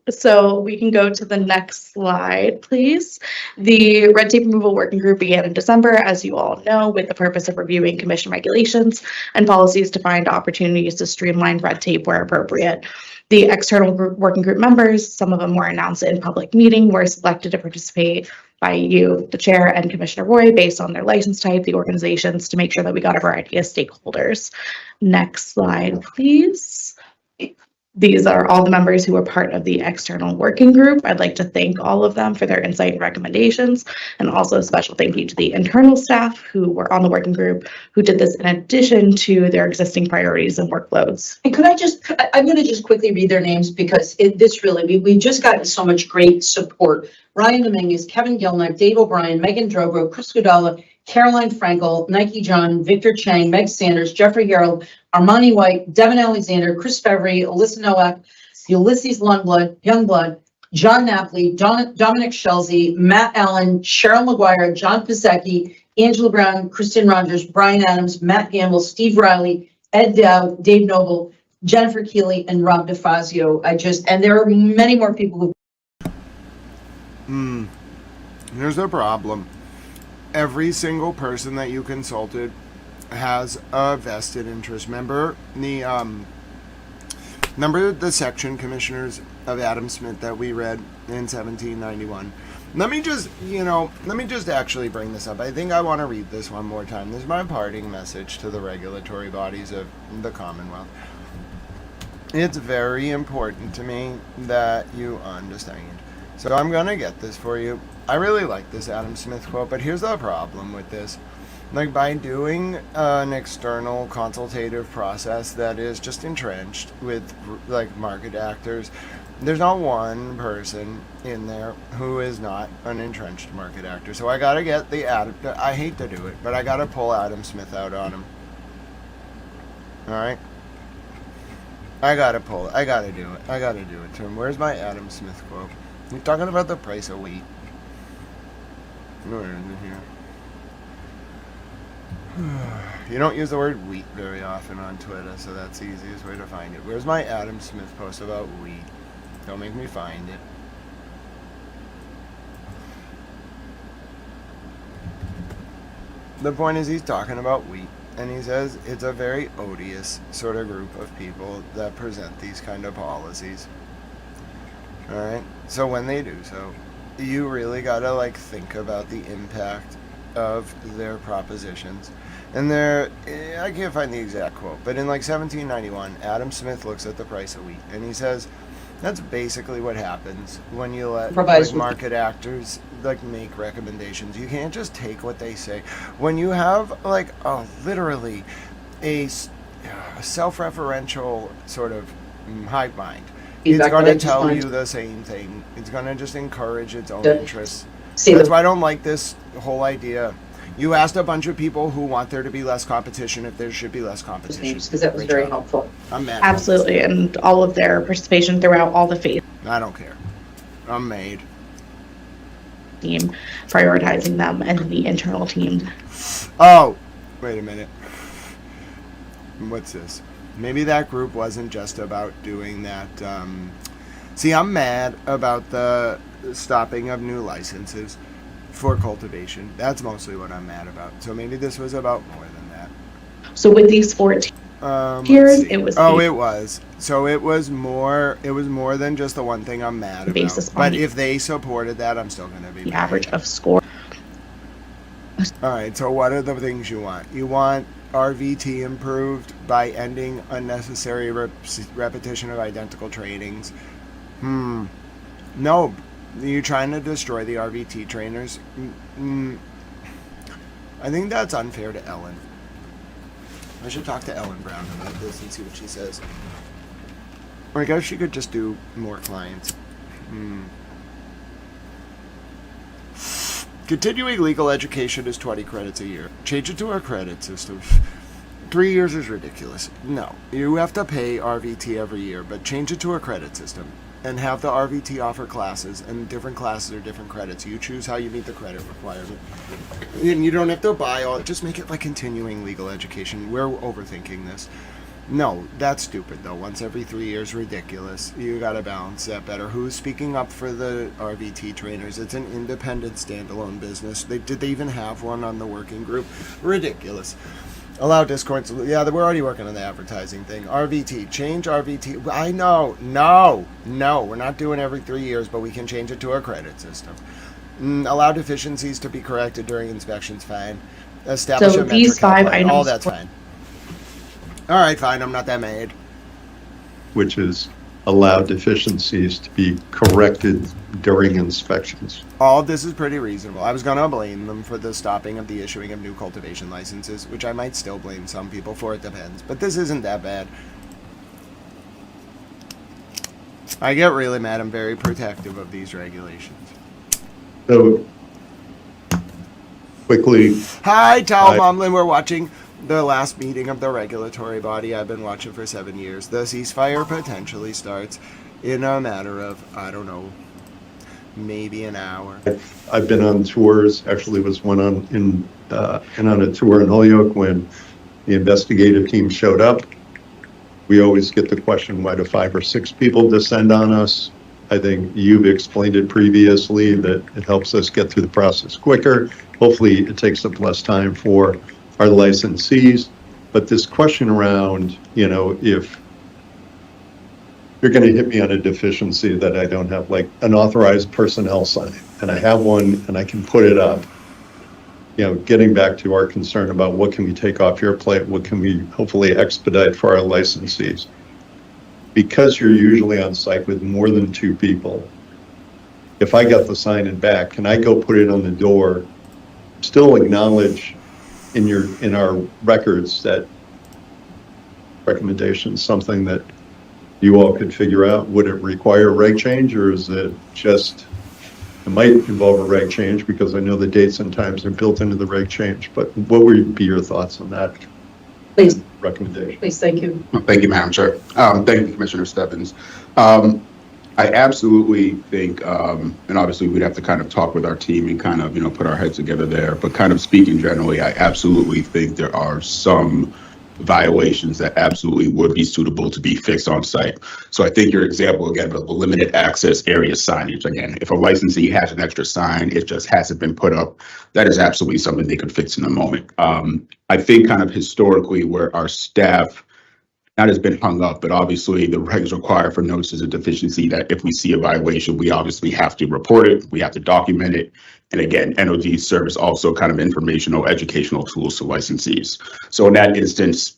So we can go to the next slide, please. The red tape removal working group began in December, as you all know, with the purpose of reviewing commission regulations and policies to find opportunities to streamline red tape where appropriate. The external working group members, some of them were announced in public meeting, were selected to participate by you, the chair, and Commissioner Roy, based on their license type, the organizations, to make sure that we got a variety of stakeholders. Next slide, please. These are all the members who were part of the external working group. I'd like to thank all of them for their insight and recommendations, and also a special thank you to the internal staff who were on the working group, who did this in addition to their existing priorities and workloads. And I'm going to just quickly read their names because we just gotten so much great support. Ryan Dominguez, Kevin Gilnick, Dave O'Brien, Megan Drogo, Chris Godala, Caroline Frankel, Nike John, Victor Chang, Meg Sanders, Jeffrey Harold, Armani White, Devin Alexander, Chris Fevry, Alyssa Nowak, Ulysses Youngblood, John Napoli, Dominic Schelsey, Matt Allen, Cheryl McGuire, John Pisecki, Angela Brown, Kristen Rogers, Brian Adams, Matt Gamble, Steve Riley, Ed Dowd, Dave Noble, Jennifer Keeley, and Rob DeFazio. And there are many more people who. Here's the problem. Every single person that you consulted has a vested interest. Remember the section commissioners of Adam Smith that we read in 1791? Let me just actually bring this up. I think I want to read this one more time. This is my parting message to the regulatory bodies of the Commonwealth. It's very important to me that you understand. So I'm going to get this for you. I really like this Adam Smith quote, but here's the problem with this. Like, by doing an external consultative process that is just entrenched with, like, market actors, there's not one person in there who is not an entrenched market actor. So I gotta get I hate to do it, but I gotta pull Adam Smith out on him. Alright? I gotta do it. I gotta do it to him. Where's my Adam Smith quote? He's talking about the price of wheat. Where is it here? You don't use the word wheat very often on Twitter, so that's the easiest way to find it. Where's my Adam Smith post about wheat? Don't make me find it. The point is, he's talking about wheat, and he says it's a very odious sort of group of people that present these kind of policies. Alright? So when they do so, you really gotta, like, think about the impact of their propositions. And I can't find the exact quote, but in, like, 1791, Adam Smith looks at the price of wheat, and he says, that's basically what happens when you let, like, market actors, like, make recommendations. You can't just take what they say. When you have, like, literally a self-referential sort of hive mind, it's going to tell you the same thing. It's going to just encourage its own interests. That's why I don't like this whole idea. You asked a bunch of people who want there to be less competition if there should be less competition. Because that was very helpful. I'm mad. Absolutely, and all of their participation throughout all the phases. I don't care. I'm made. Team prioritizing them and the internal team. Oh, wait a minute. What's this? Maybe that group wasn't just about doing that. See, I'm mad about the stopping of new licenses for cultivation. That's mostly what I'm mad about. So maybe this was about more than that. So with these 14 tiers, it was. Oh, it was. So it was more. It was more than just the one thing I'm mad about. But if they supported that, I'm still going to be the mad. Average of score. All right. So what are the things you want? You want RVT improved by ending unnecessary repetition of identical trainings. No. You're trying to destroy the RVT trainers. I think that's unfair to Ellen. I should talk to Ellen Brown about this and see what she says. Or I guess she could just do more clients. Continuing legal education is 20 credits a year. Change it to a credit system. 3 years is ridiculous. No, you have to pay RVT every year, but change it to a credit system. And have the RVT offer classes, and different classes are different credits. You choose how you meet the credit requirement. And you don't have to buy all, just make it like continuing legal education. We're overthinking this. No, that's stupid though. Once every 3 years, ridiculous. You gotta balance that better. Who's speaking up for the RVT trainers? It's an independent, standalone business. Did they even have one on the working group? Ridiculous. Allow Discord. Yeah, we're already working on the advertising thing. RVT. Change RVT. I know. No. We're not doing every 3 years, but we can change it to a credit system. Allow deficiencies to be corrected during inspections. Fine. Establish a metric outline. All that's fine. All right, fine. I'm not that mad. Which is allow deficiencies to be corrected during inspections. All of this is pretty reasonable. I was going to blame them for the stopping of the issuing of new cultivation licenses, which I might still blame some people for, it depends. But this isn't that bad. I get really mad. I'm very protective of these regulations. So, quickly. Hi, Tal Momlin. We're watching the last meeting of the regulatory body I've been watching for 7 years. The ceasefire potentially starts in a matter of, I don't know, maybe an hour. I've been on tours. Actually, was one on a tour in Holyoke when the investigative team showed up. We always get the question, why do 5 or 6 people descend on us? I think you've explained it previously that it helps us get through the process quicker. Hopefully, it takes up less time for our licensees. But this question around, if you're going to hit me on a deficiency that I don't have, like an authorized personnel sign, and I have one and I can put it up, getting back to our concern about what can we take off your plate, what can we hopefully expedite for our licensees. Because you're usually on site with more than 2 people, if I got the sign in back, can I go put it on the door, still acknowledge in our records that recommendation is something that you all could figure out? Would it require a reg change, or is it just, it might involve a reg change because I know the dates and times are built into the reg change, but what would be your thoughts on that? Please. Recommendation. Please, thank you. Thank you, Madam Chair. Thank you, Commissioner Stebbins. I absolutely think, and obviously we'd have to kind of talk with our team and kind of, put our heads together there, but kind of speaking generally, I absolutely think there are some violations that absolutely would be suitable to be fixed on site. So I think your example again of the limited access area signage, again, if a licensee has an extra sign, it just hasn't been put up, that is absolutely something they could fix in a moment. I think kind of historically where our staff not has been hung up, but obviously the regs require for notices of deficiency that if we see a violation, we obviously have to report it, we have to document it. And again, NOD service also kind of informational, educational tools to licensees. So in that instance,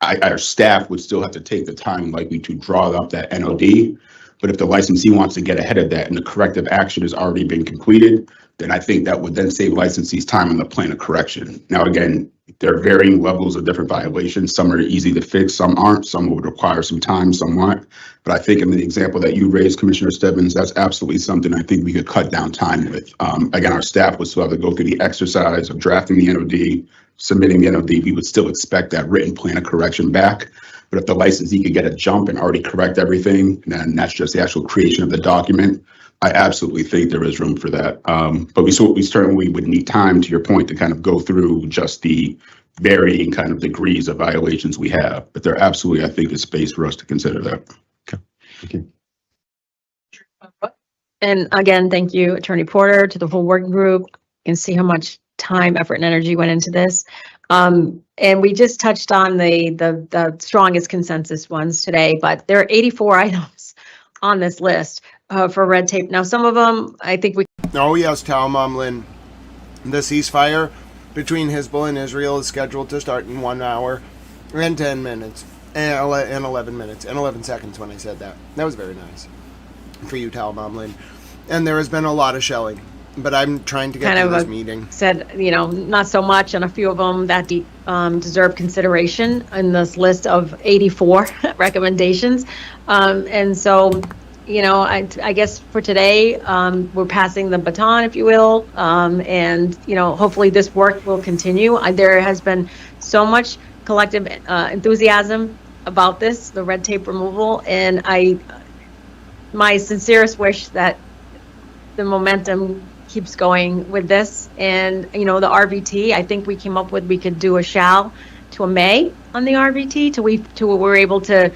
our staff would still have to take the time likely to draw up that NOD. But if the licensee wants to get ahead of that and the corrective action has already been completed, then I think that would then save licensees time on the plan of correction. Now, again, there are varying levels of different violations. Some are easy to fix, some aren't, some would require some time, some aren't. But I think in the example that you raised, Commissioner Stebbins, that's absolutely something I think we could cut down time with. Again, our staff would still have to go through the exercise of drafting the NOD, submitting the NOD. We would still expect that written plan of correction back. But if the licensee could get a jump and already correct everything, then that's just the actual creation of the document. I absolutely think there is room for that. But we certainly would need time, to your point, to kind of go through just the varying kind of degrees of violations we have. But there absolutely, I think, is space for us to consider that. Okay. Thank you. And again, thank you, Attorney Porter, to the whole working group. You can see how much time, effort, and energy went into this. And we just touched on the strongest consensus ones today, but there are 84 items on this list for red tape. Now, some of them, I think we... Oh, yes, Tal Momlin. The ceasefire between Hezbollah and Israel is scheduled to start in 1 hour and 10 minutes and 11 minutes and 11 seconds when I said that. That was very nice for you, Tal Momlin. And there has been a lot of shelling, but I'm trying to get to this meeting. Said, not so much, and a few of them that deserve consideration in this list of 84 recommendations. And so, I guess for today, we're passing the baton, if you will, and, hopefully this work will continue. There has been so much collective enthusiasm about this, the red tape removal, and my sincerest wish that the momentum keeps going with this. And, the RVT, I think we came up with, we could do a shall to a may on the RVT till we're able to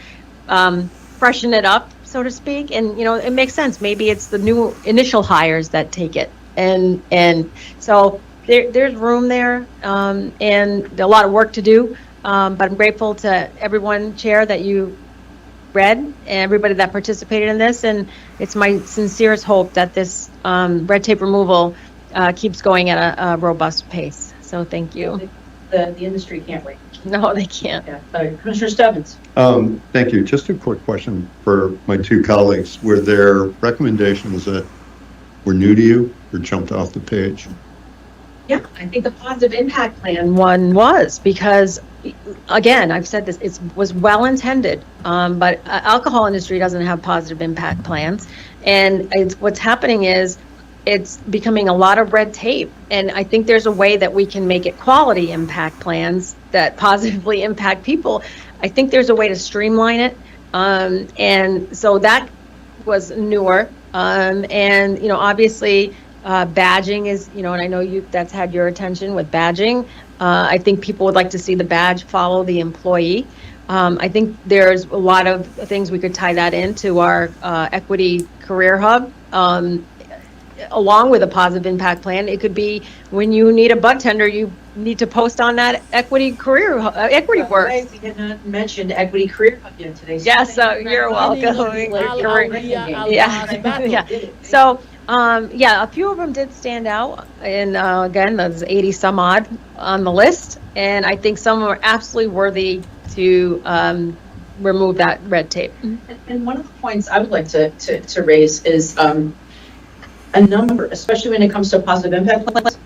freshen it up, so to speak. And, it makes sense. Maybe it's the new initial hires that take it. And so there's room there, and a lot of work to do. But I'm grateful to everyone, Chair, that you read, and everybody that participated in this. And it's my sincerest hope that this red tape removal keeps going at a robust pace. So thank you. the industry can't wait. No, they can't. Yeah. Commissioner Stebbins. Thank you. Just a quick question for my two colleagues. Were there recommendations that were new to you or jumped off the page? Yeah, I think the positive impact plan one was because, again, I've said this, it was well intended, but alcohol industry doesn't have positive impact plans. And what's happening is it's becoming a lot of red tape. And I think there's a way that we can make it quality impact plans that positively impact people. I think there's a way to streamline it. And so that was newer. And, obviously, badging is, and I know that's had your attention with badging. I think people would like to see the badge follow the employee. I think there's a lot of things we could tie that into our equity career hub. Along with a positive impact plan, it could be when you need a butt tender, you need to post on that equity career, equity work. We had not mentioned equity career hub yet today. Yes, you're welcome. Yeah. So, a few of them did stand out, and again, there's 80 some odd on the list, and I think some are absolutely worthy to remove that red tape. And one of the points I would like to raise is a number, especially when it comes to positive impact plans,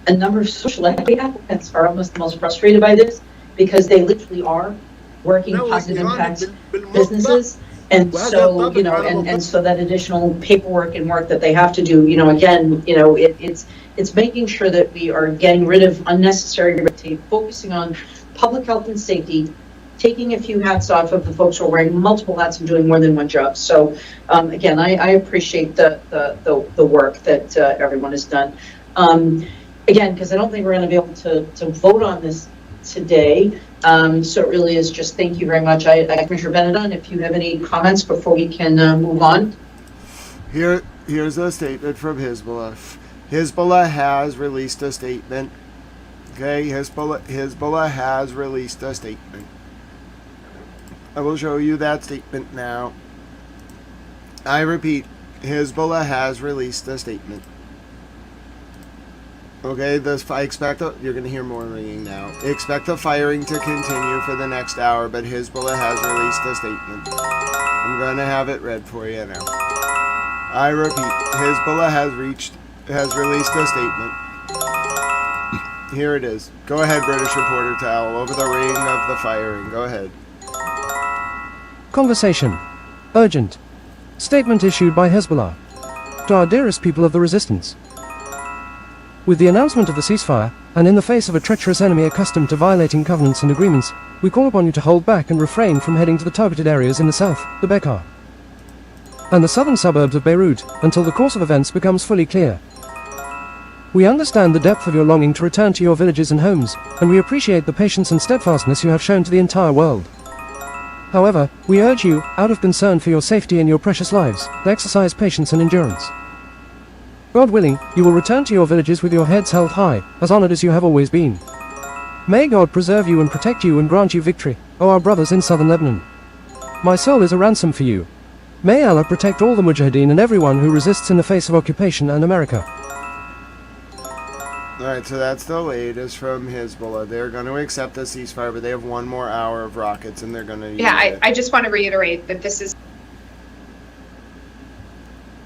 a number of social equity applicants are almost the most frustrated by this because they literally are working positive impact businesses. And so, and so that additional paperwork and work that they have to do, again, it's making sure that we are getting rid of unnecessary red tape, focusing on public health and safety, taking a few hats off of the folks who are wearing multiple hats and doing more than one job. So again, I appreciate the work that everyone has done. Again, because I don't think we're going to be able to vote on this today. So it really is just thank you very much. Commissioner Benedon, if you have any comments before we can move on. Here's a statement from Hezbollah. Hezbollah has released a statement. Okay, Hezbollah has released a statement. I will show you that statement now. I repeat, Hezbollah has released a statement. Okay, I expect you're going to hear more ringing now. Expect the firing to continue for the next hour, but Hezbollah has released a statement. I'm going to have it read for you now. I repeat, Hezbollah has released a statement. Here it is. Go ahead, British reporter towel, over the ring of the firing. Go ahead. Conversation. Urgent. Statement issued by Hezbollah. To our dearest people of the resistance. With the announcement of the ceasefire, and in the face of a treacherous enemy accustomed to violating covenants and agreements, we call upon you to hold back and refrain from heading to the targeted areas in the south, the Bekaa, and the southern suburbs of Beirut, until the course of events becomes fully clear. We understand the depth of your longing to return to your villages and homes, and we appreciate the patience and steadfastness you have shown to the entire world. However, we urge you, out of concern for your safety and your precious lives, to exercise patience and endurance. God willing, you will return to your villages with your heads held high, as honored as you have always been. May God preserve you and protect you and grant you victory, O our brothers in southern Lebanon. My soul is a ransom for you. May Allah protect all the Mujahideen and everyone who resists in the face of occupation and America. Alright, so that's the latest from Hezbollah. They're going to accept the ceasefire, but they have one more hour of rockets, and they're going to use it. I just want to reiterate that this is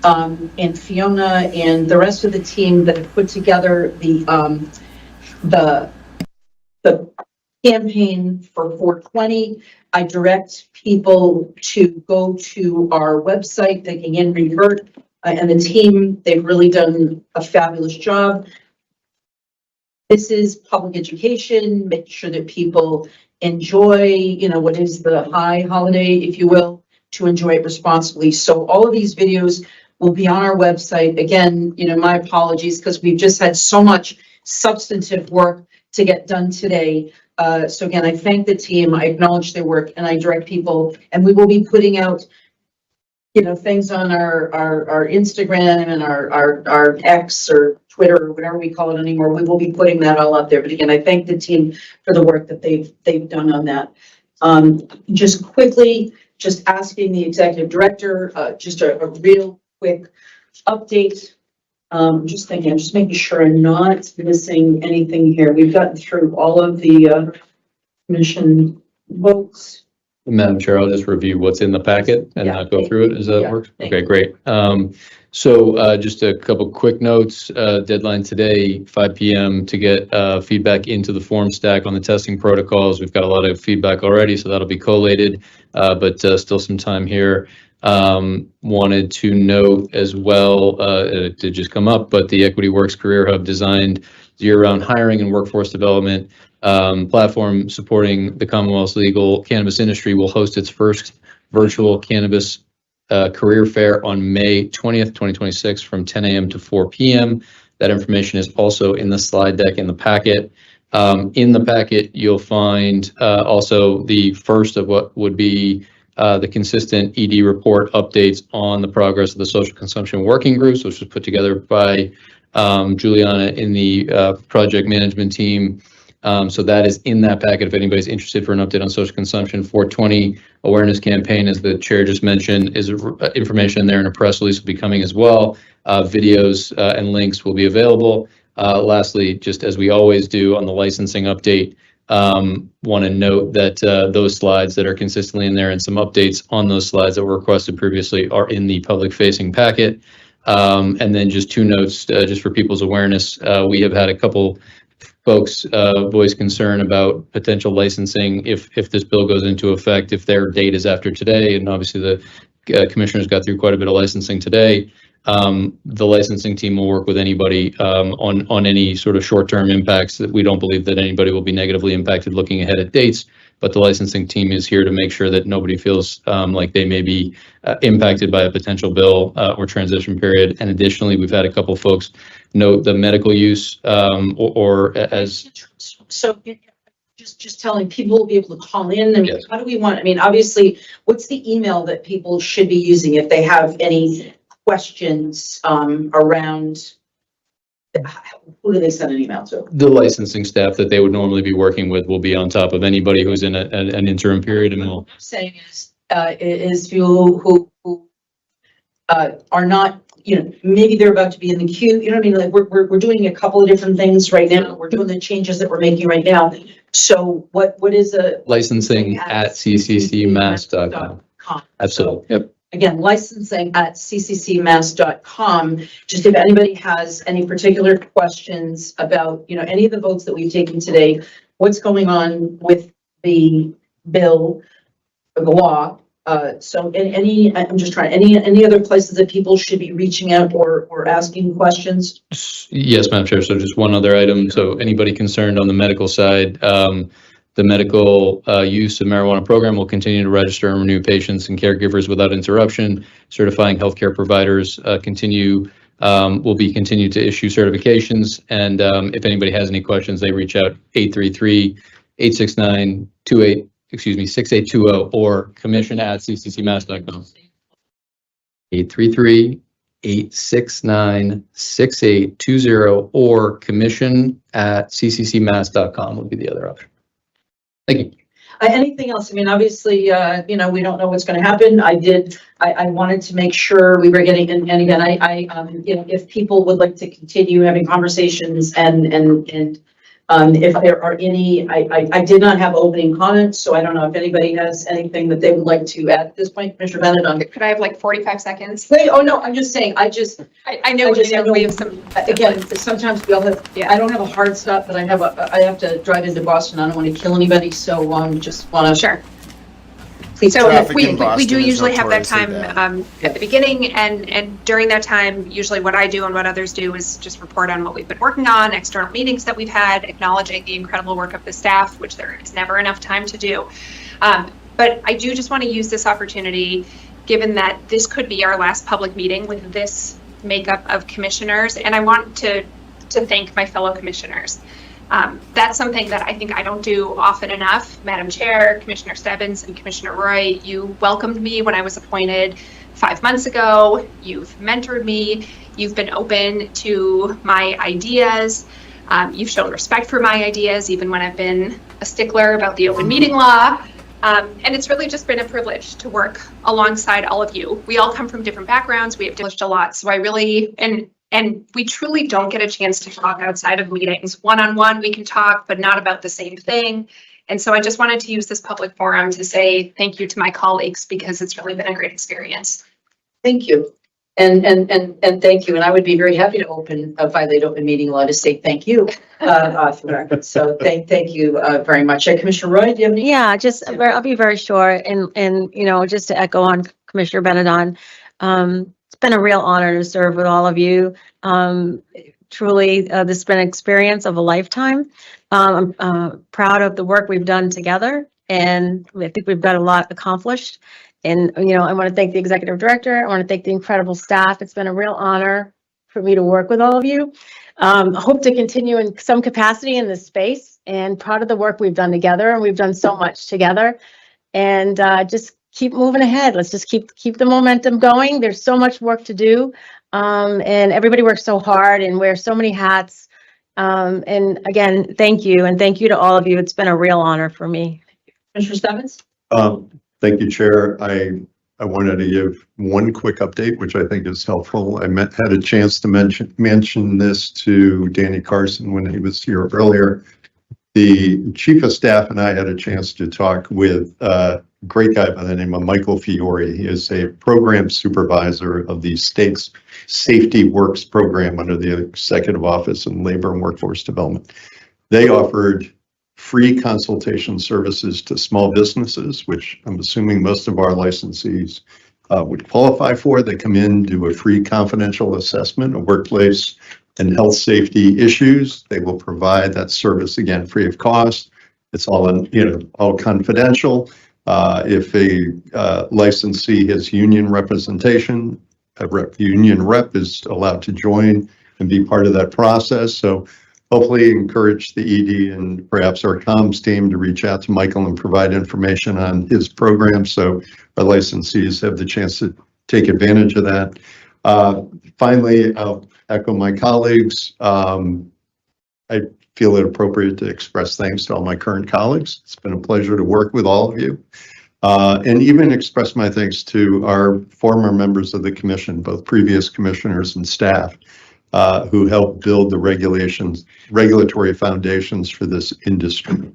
and Fiona and the rest of the team that have put together the campaign for 420. I direct people to go to our website. They can again revert, and the team, they've really done a fabulous job. This is public education, make sure that people enjoy, what is the high holiday, if you will, to enjoy it responsibly. So all of these videos will be on our website. Again, my apologies because we've just had so much substantive work to get done today. So again, I thank the team, I acknowledge their work, and I direct people, and we will be putting out, things on our Instagram and our X or Twitter or whatever we call it anymore. We will be putting that all out there. But again, I thank the team for the work that they've done on that. Just quickly, just asking the executive director, just a real quick update Just thinking, I'm just making sure I'm not missing anything here. We've gotten through all of the commission votes. Madam Chair, I'll just review what's in the packet and Yeah, not go thank through it. you. Does that Yeah, work? thank Okay, great. So just a couple quick notes. Deadline today, 5 p.m. to get feedback into the form stack on the testing protocols. We've got a lot of feedback already, so that'll be collated, but still some time here. Wanted to note as well, it did just come up, but the Equity Works Career Hub designed year-round hiring and workforce development platform supporting the Commonwealth's legal cannabis industry will host its first virtual cannabis career fair on May 20th, 2026 from 10 a.m. to 4 p.m. That information is also in the slide deck in the packet. In the packet, you'll find also the first of what would be the consistent ED report updates on the progress of the social consumption working groups, which was put together by Juliana in the project management team. So that is in that packet if anybody's interested for an update on social consumption. 420 awareness campaign, as the chair just mentioned, is information there, and a press release will be coming as well. Videos and links will be available. Lastly, just as we always do on the licensing update, want to note that those slides that are consistently in there and some updates on those slides that were requested previously are in the public facing packet. And then just two notes just for people's awareness. We have had a couple folks voice concern about potential licensing if this bill goes into effect, if their date is after today, and obviously the commissioners got through quite a bit of licensing today. The licensing team will work with anybody on any sort of short-term impacts. That we don't believe that anybody will be negatively impacted looking ahead at dates, but the licensing team is here to make sure that nobody feels like they may be impacted by a potential bill or transition period. And additionally, we've had a couple folks note the medical use or as. So just telling people will be able to call in. I mean, yes. How do we want, I mean, obviously, what's the email that people should be using if they have any questions around, who do they send an email to? The licensing staff that they would normally be working with will be on top of anybody who's in an interim period, and will. Saying is people who are not, you know, maybe they're about to be in the queue. You know what I mean? Like we're doing a couple of different things right now. We're doing the changes that we're making right now. So what is a licensing at cccmass.com? Absolutely. So, yep. Again, licensing at cccmass.com. Just if anybody has any particular questions about, you know, any of the votes that we've taken today, what's going on with the bill or the law. So any, I'm just trying, any other places that people should be reaching out or asking questions? Yes, Madam Chair. So just one other item. So anybody concerned on the medical side, the medical use of marijuana program will continue to register and renew patients and caregivers without interruption. Certifying healthcare providers will be continued to issue certifications. And if anybody has any questions, they reach out 833-869-6820 or commission@cccmass.com. 833-869-6820 or commission@cccmass.com would be the other option. Thank you. Anything else? I mean, obviously, you know, we don't know what's going to happen. I wanted to make sure we were getting, and again, you know, if people would like to continue having conversations and if there are any, I did not have opening comments, so I don't know if anybody has anything that they would like to add at this point. Commissioner Bennett, could I have like 45 seconds? Wait, oh no, I'm just saying, I know we have some, again, sometimes we all have, I don't have a hard stop, but I have to drive into Boston. I don't want to kill anybody, so just want to. Sure. Please. So we do usually have that time at the beginning, and during that time, usually what I do and what others do is just report on what we've been working on, external meetings that we've had, acknowledging the incredible work of the staff, which there is never enough time to do. But I do just want to use this opportunity, given that this could be our last public meeting with this makeup of commissioners, and I want to thank my fellow commissioners. That's something that I think I don't do often enough. Madam Chair, Commissioner Stebbins, and Commissioner Roy, you welcomed me when I was appointed 5 months ago. You've mentored me. You've been open to my ideas. You've shown respect for my ideas, even when I've been a stickler about the open meeting law. And it's really just been a privilege to work alongside all of you. We all come from different backgrounds. We have a lot. So I really, and And we truly don't get a chance to talk outside of meetings. One-on-one, we can talk, but not about the same thing. And so I just wanted to use this public forum to say thank you to my colleagues because it's really been a great experience. Thank you. And thank you. And I would be very happy to violate open meeting law to say thank you off the record. So thank you very much. Commissioner Roy, do you have any? Yeah, I'll be very short and you know, just to echo on Commissioner Benedon, it's been a real honor to serve with all of you. Truly, this has been an experience of a lifetime. I'm proud of the work we've done together, and I think we've got a lot accomplished. And, you know, I want to thank the executive director. I want to thank the incredible staff. It's been a real honor for me to work with all of you. I hope to continue in some capacity in this space, and proud of the work we've done together. And we've done so much together, and just keep moving ahead. Let's just keep the momentum going. There's so much work to do. And everybody works so hard and wears so many hats. And again, thank you. And thank you to all of you. It's been a real honor for me. Commissioner Stebbins? Thank you, Chair. I wanted to give one quick update, which I think is helpful. I had a chance to mention this to Danny Carson when he was here earlier. The Chief of Staff and I had a chance to talk with a great guy by the name of Michael Fiore. He is a program supervisor of the state's Safety Works program under the Executive Office of Labor and Workforce Development. They offered free consultation services to small businesses, which I'm assuming most of our licensees would qualify for. They come in, do a free confidential assessment of workplace and health safety issues. They will provide that service, again, free of cost. It's all all confidential. If a licensee has union representation, union rep is allowed to join and be part of that process. So hopefully encourage the ED and perhaps our comms team to reach out to Michael and provide information on his program so our licensees have the chance to take advantage of that. Finally, I'll echo my colleagues. I feel it appropriate to express thanks to all my current colleagues. It's been a pleasure to work with all of you. And even express my thanks to our former members of the commission, both previous commissioners and staff, who helped build the regulatory foundations for this industry.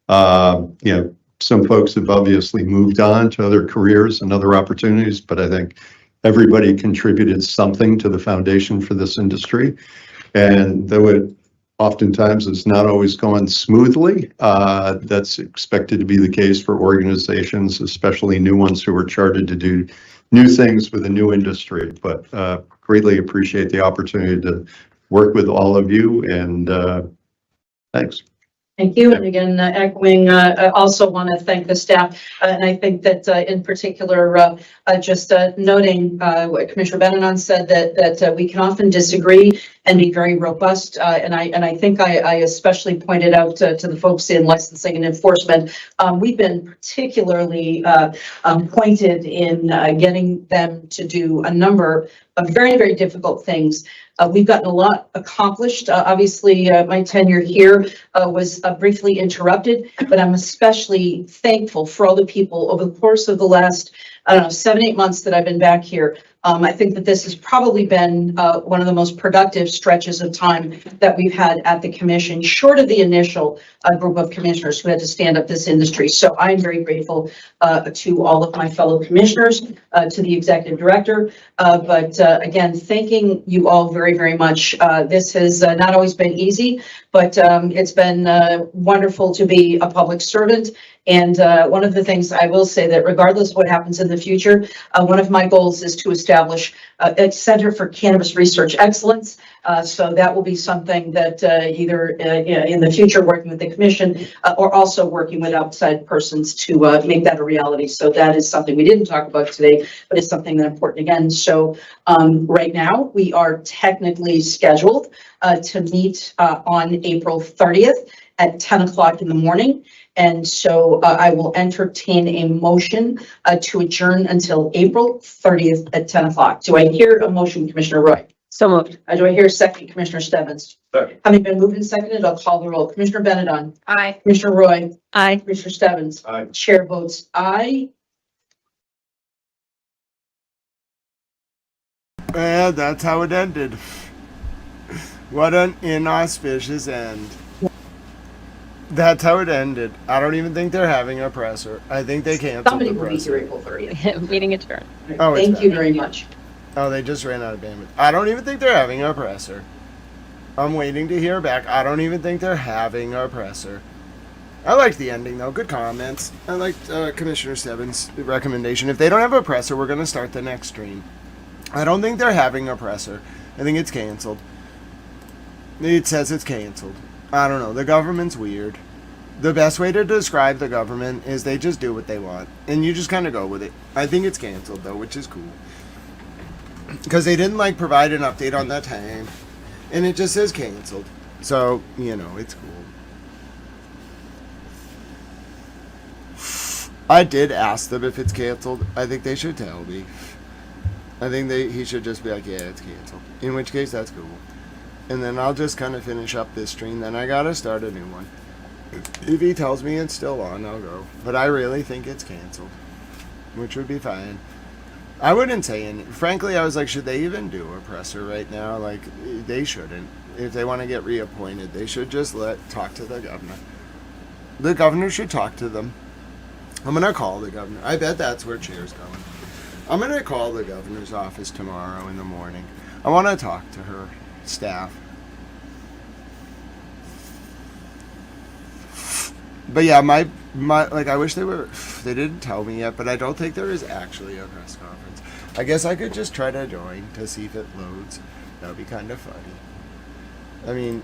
Some folks have obviously moved on to other careers and other opportunities, but I think everybody contributed something to the foundation for this industry. And though it oftentimes is not always going smoothly, that's expected to be the case for organizations, especially new ones who are chartered to do new things with a new industry. But greatly appreciate the opportunity to work with all of you, and thanks. Thank you. And again, echoing, I also want to thank the staff. And I think that in particular, just noting what Commissioner Benedon said, that we can often disagree and be very robust. And I think I especially pointed out to the folks in licensing and enforcement, we've been particularly pointed in getting them to do a number of very, very difficult things. We've gotten a lot accomplished. Obviously, my tenure here was briefly interrupted, but I'm especially thankful for all the people over the course of the last, 7-8 months that I've been back here. I think that this has probably been one of the most productive stretches of time that we've had at the commission, short of the initial group of commissioners who had to stand up this industry. So I'm very grateful to all of my fellow commissioners, to the executive director. But again, thanking you all very, very much. This has not always been easy, but it's been wonderful to be a public servant. And one of the things I will say that regardless of what happens in the future, one of my goals is to establish a Center for Cannabis Research Excellence. So that will be something that either in the future working with the commission or also working with outside persons to make that a reality. So that is something we didn't talk about today, but it's something that's important again. So right now we are technically scheduled to meet on April 30th at 10 o'clock in the morning. And so I will entertain a motion to adjourn until April 30th at 10 o'clock. Do I hear a motion, Commissioner Roy? So moved. Do I hear a second, Commissioner Stebbins? Second. Having been moved and seconded, I'll call the roll. Commissioner Benedon? Aye. Commissioner Roy? Aye. Commissioner Stebbins? Aye. Chair votes aye. And that's how it ended. What an inauspicious end. That's how it ended. I don't even think they're having a presser. I think they canceled Somebody the will be presser. here April 30th. Meeting adjourned. Oh, it's Thank you back. very much. Oh, they just ran out of bandwidth. I don't even think they're having a presser. I'm waiting to hear back. I don't even think they're having a presser. I liked the ending, though. Good comments. I liked Commissioner Stebbins' recommendation. If they don't have a presser, we're going to start the next stream. I don't think they're having a presser. I think it's canceled. It says it's canceled. I don't know. The government's weird. The best way to describe the government is they just do what they want. And you just kind of go with it. I think it's canceled, though, which is cool. Because they didn't, like, provide an update on that time. And it just says canceled. So, you know, it's cool. I did ask them if it's canceled. I think they should tell me. I think he should just be like, yeah, it's canceled. In which case, that's cool. And then I'll just kind of finish up this stream. Then I gotta start a new one. If he tells me it's still on, I'll go. But I really think it's canceled. Which would be fine. I wouldn't say any. Frankly, I was like, should they even do a presser right now? Like, they shouldn't. If they want to get reappointed, they should just talk to the governor. The governor should talk to them. I'm going to call the governor. I bet that's where Chair's going. I'm going to call the governor's office tomorrow in the morning. I want to talk to her staff. But yeah, my like, I wish they didn't tell me yet, but I don't think there is actually a press conference. I guess I could just try to join to see if it loads. That would be kind of funny. I mean,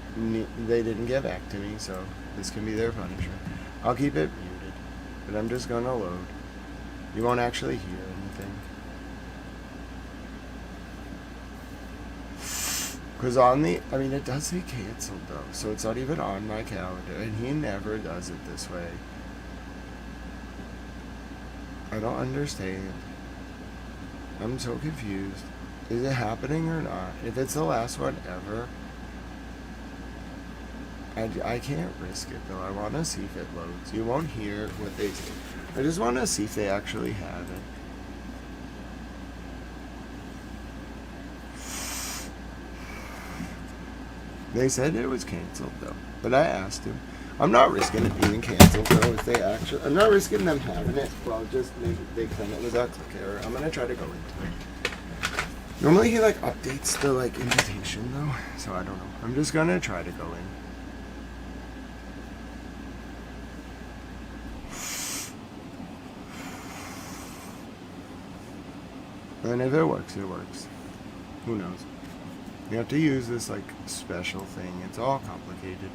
they didn't get back to me, so this can be their punishment. I'll keep it muted, but I'm just gonna load. You won't actually hear anything. Because I mean, it does say canceled though, so it's not even on my calendar, and he never does it this way. I don't understand. I'm so confused. Is it happening or not? If it's the last one ever, I can't risk it though. I want to see if it loads. You won't hear what they say. I just want to see if they actually have it. They said it was canceled though, but I asked him. I'm not risking it being canceled though. If they actually, I'm not risking them having it. Well, just maybe they claim it was a click error. I'm gonna try to go into it. Normally he like updates the like invitation though, so I don't know. I'm just gonna try to go in. And if it works, it works. Who knows? You have to use this like special thing. It's all complicated.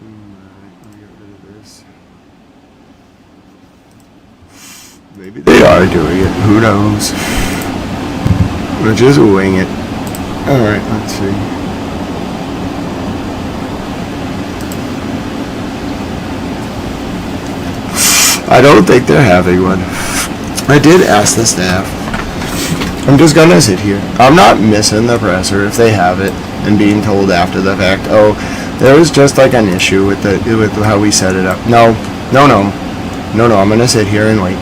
Let me get rid of this. Maybe they are doing it. Who knows? We'll just wing it. Alright, let's see. I don't think they're having one. I did ask the staff. I'm just gonna sit here. I'm not missing the presser if they have it and being told after the fact, oh, there was just like an issue with how we set it up. No, I'm gonna sit here and wait.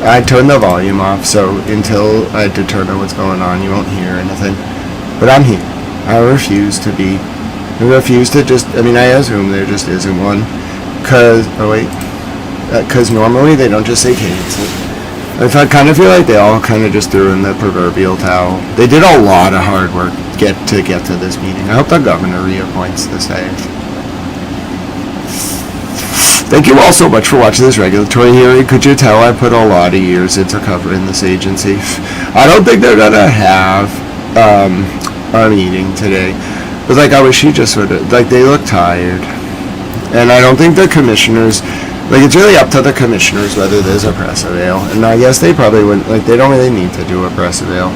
I turned the volume off, so until I determine what's going on, you won't hear anything. But I'm here. I refuse to just, I assume there just isn't one. Cause normally they don't just say cancel. I kind of feel like they all kind of just threw in the proverbial towel. They did a lot of hard work to get to this meeting. I hope the governor reappoints the staff. Thank you all so much for watching this regulatory hearing. Could you tell I put a lot of years into covering this agency? I don't think they're gonna have a meeting today. But like, I wish he just would have, like, they look tired. And I don't think the commissioners, like, it's really up to the commissioners whether there's a press avail. And I guess they probably wouldn't, like, they don't really need to do a press avail.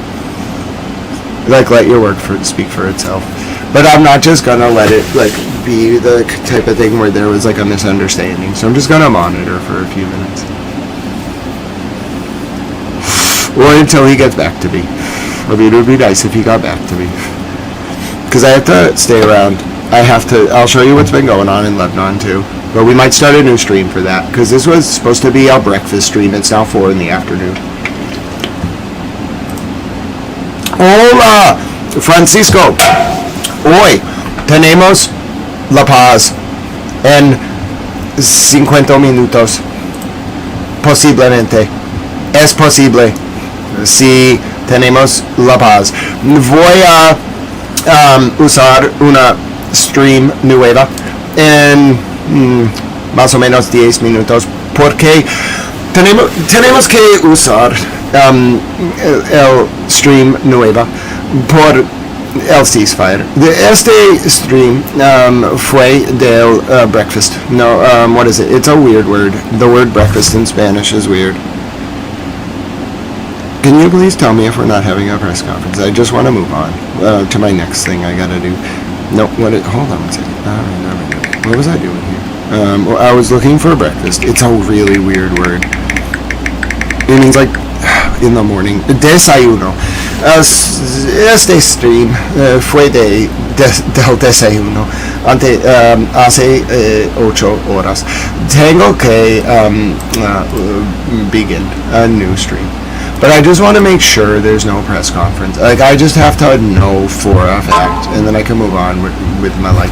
Like, let your work speak for itself. But I'm not just gonna let it, like, be the type of thing where there was, like, a misunderstanding. So I'm just gonna monitor for a few minutes. Or until he gets back to me. I mean, it would be nice if he got back to me. Because I have to stay around. I'll show you what's been going on in Lebanon, too. But we might start a new stream for that. Because this was supposed to be our breakfast stream. It's now 4 in the afternoon. Hola! Francisco, hoy tenemos la paz en 50 minutos. Posiblemente. Es posible. Si tenemos la paz. Voy a usar una stream nueva en más o menos 10 minutos porque tenemos que usar el stream nueva por el ceasefire. Este stream fue del breakfast. No, what is it? It's a weird word. The word breakfast in Spanish is weird. Can you please tell me if we're not having a press conference? I just want to move on to my next thing I gotta do. No, hold on one second. All right. What was I doing here? Well, I was looking for breakfast. It's a really weird word. It means like in the morning. Desayuno. Este stream fue del desayuno hace 8 horas. Tengo que begin a new stream. But I just want to make sure there's no press conference. Like, I just have to know for a fact, and then I can move on with my life.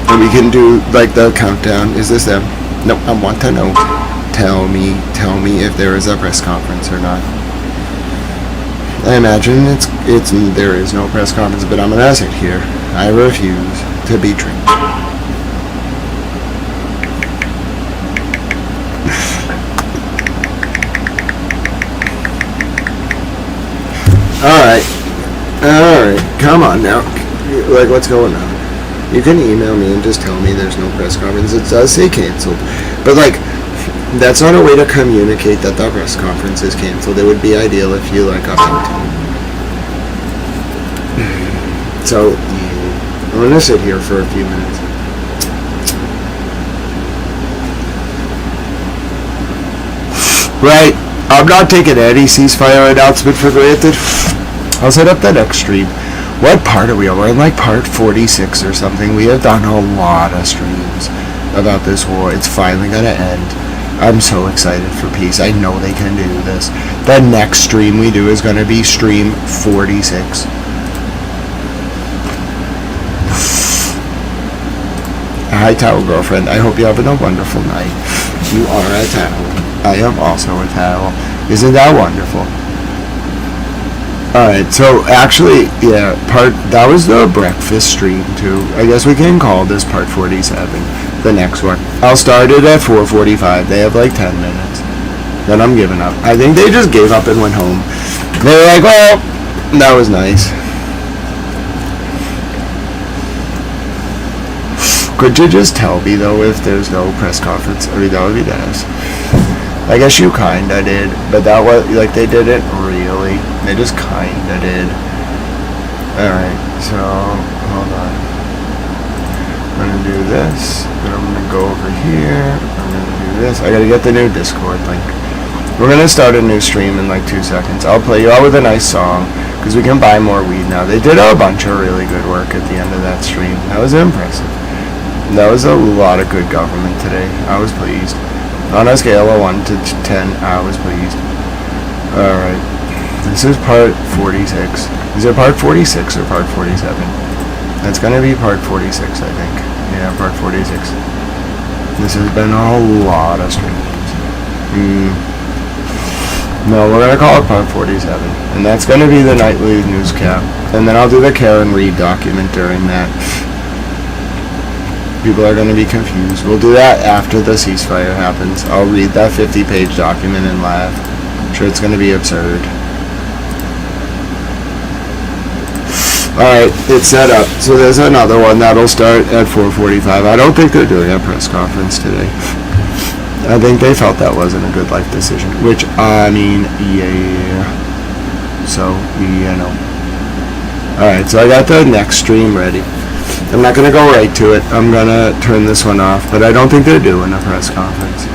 And we can do like the countdown. Is this them? No, I want to know. Tell me if there is a press conference or not. I imagine there is no press conference, but I'm gonna sit here. I refuse to be tricked. Alright, come on now. Like, what's going on? You can email me and just tell me there's no press conference. It does say canceled. But, like, that's not a way to communicate that the press conference is canceled. It would be ideal if you, like, updated. So, I'm gonna sit here for a few minutes. Right. I'm not taking any ceasefire announcement for granted. I'll set up the next stream. What part are we on? We're in like part 46 or something. We have done a lot of streams about this war. It's finally gonna end. I'm so excited for peace. I know they can do this. The next stream we do is gonna be stream 46. Hi, towel girlfriend. I hope you're having a wonderful night. You are a towel. I am also a towel. Isn't that wonderful? Alright, so actually, yeah, that was the breakfast stream too. I guess we can call this part 47, the next one. I'll start it at 4:45. They have like 10 minutes. Then I'm giving up. I think they just gave up and went home. They were like, well, that was nice. Could you just tell me though if there's no press conference? I mean, that would be nice. I guess you kinda did, but that was, like, they didn't really. They just kinda did. Alright, so, hold on. I'm gonna do this, then I'm gonna go over here, I'm gonna do this. I gotta get the new Discord link. We're gonna start a new stream in like 2 seconds. I'll play you out with a nice song, because we can buy more weed now. They did a bunch of really good work at the end of that stream. That was impressive. That was a lot of good government today. I was pleased. On a scale of 1 to 10, I was pleased. Alright. This is part 46. Is it part 46 or part 47? That's gonna be part 46, I think. Yeah, part 46. This has been a lot of streams. No, we're gonna call it part 47. And that's gonna be the nightly news cap. And then I'll do the Karen Reed document during that. People are going to be confused. We'll do that after the ceasefire happens. I'll read that 50-page document and laugh. I'm sure it's going to be absurd. Alright, it's set up. So there's another one that'll start at 4:45. I don't think they're doing a press conference today. I think they felt that wasn't a good life decision. Which, I mean, yeah. So, you know. Alright, so I got the next stream ready. I'm not going to go right to it. I'm going to turn this one off, but I don't think they're doing a press conference.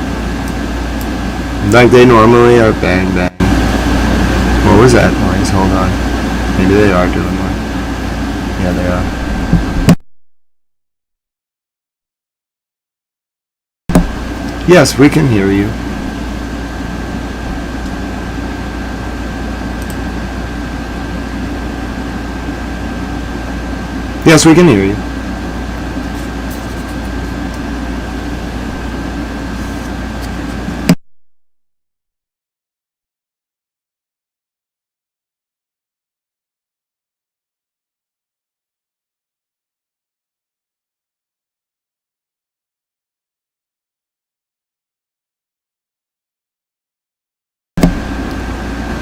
Like they normally are. Bang, bang. What was that noise? Hold on. Maybe they are doing one. Yeah, they are. Yes, we can hear you. Yes, we can hear you.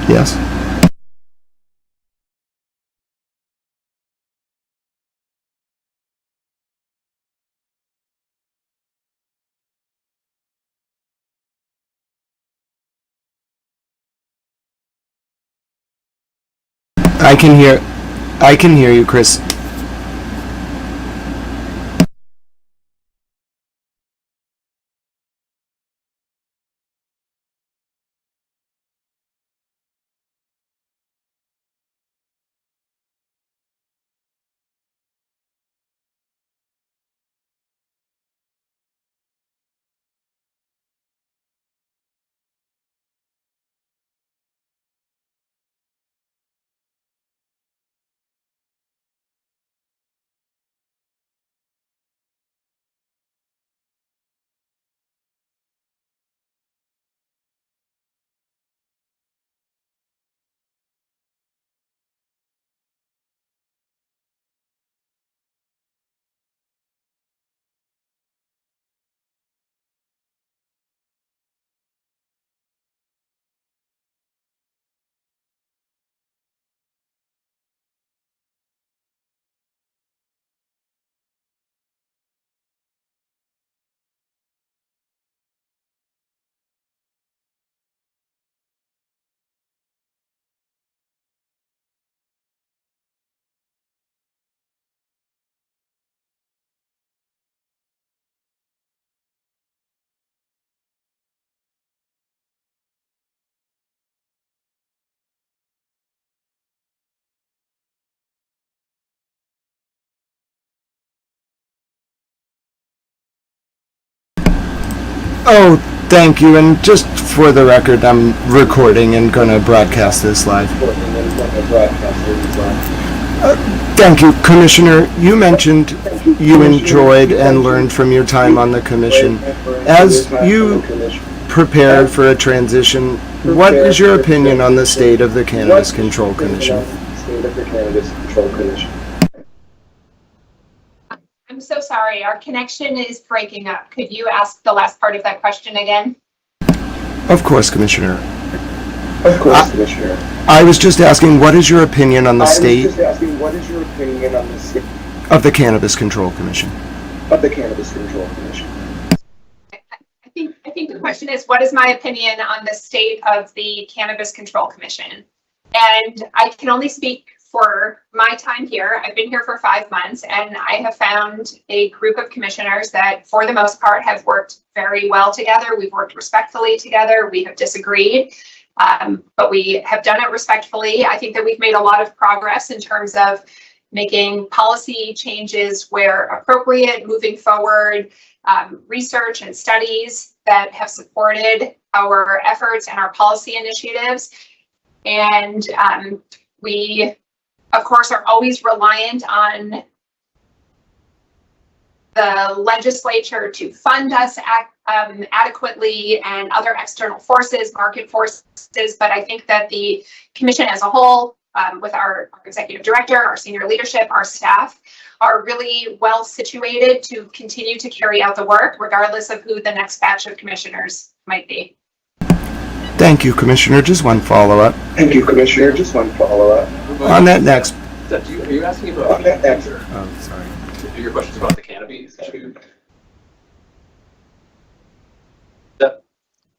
Yes. I can hear you, Chris. Oh, thank you. And just for the record, I'm recording and going to broadcast this live. Thank you, Commissioner. You mentioned you enjoyed and learned from your time on the Commission. As you prepare for a transition, what is your opinion on the state of the Cannabis Control Commission? I'm so sorry, our connection is breaking up. Could you ask the last part of that question again? Of course, Commissioner. I was just asking, what is your opinion on the state of the Cannabis Control Commission? I think the question is, what is my opinion on the state of the Cannabis Control Commission? And I can only speak for my time here. I've been here for 5 months, and I have found a group of commissioners that, for the most part, have worked very well together. We've worked respectfully together. We have disagreed, but we have done it respectfully. I think that we've made a lot of progress in terms of making policy changes where appropriate, moving forward, research and studies that have supported our efforts and our policy initiatives. And we, of course, are always reliant on the legislature to fund us adequately and other external forces, market forces. But I think that the commission as a whole, with our executive director, our senior leadership, our staff, are really well situated to continue to carry out the work, regardless of who the next batch of commissioners might be. Thank you, Commissioner. Just one follow-up. On that next. Are you asking about Oh, sorry. your questions about the cannabis issue?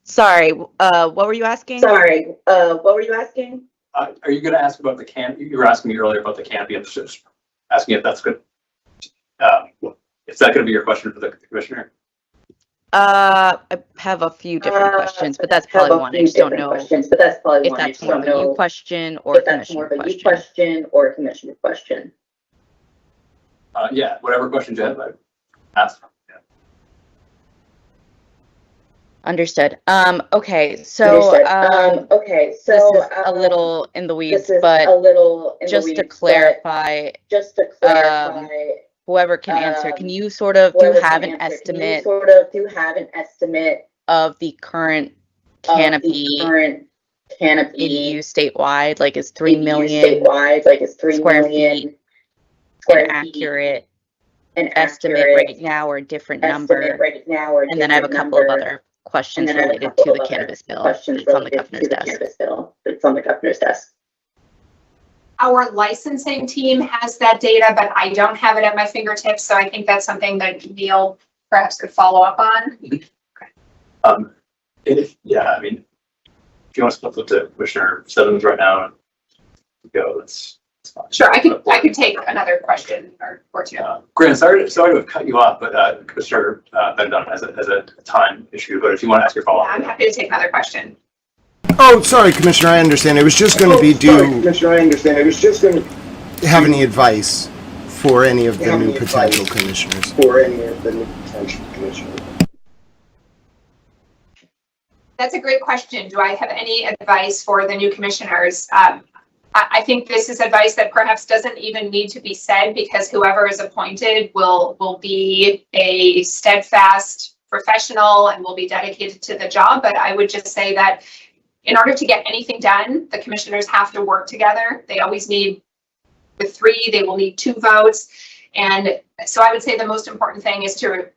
Sorry, what were you asking? Are you going to ask about the canopy? You were asking me earlier about the canopy. I'm just asking if that's good. Is that going to be your question for the commissioner? I have a few different questions, but that's probably one. I just don't know if that's more of a you question or a commissioner question. Yeah, whatever questions you have, I asked. Understood. Okay, so this is a little in the weeds, but just to clarify, whoever can answer, can you sort of do you have an estimate of the current canopy in use statewide? Like, is 3 million square feet an accurate estimate right now, or a different number? And then I have a couple of other questions related to the cannabis bill that's on the governor's desk. Our licensing team has that data, but I don't have it at my fingertips, so I think that's something that Neil perhaps could follow up on. If I mean, if you want to flip to Commissioner Stebbins right now and go, that's fine. Sure, I could take another question or two. Grant, sorry to have cut you off, but Commissioner Bendon has a time issue. But if you want to ask your follow-up, I'm happy to take another question. Oh, sorry, Commissioner. I understand. It was just going to be have any advice for any of the new potential commissioners. That's a great question. Do I have any advice for the new commissioners? I think this is advice that perhaps doesn't even need to be said, because whoever is appointed will be a steadfast professional and will be dedicated to the job. But I would just say that in order to get anything done, the commissioners have to work together. They always need, with 3, they will need 2 votes. And so I would say the most important thing is to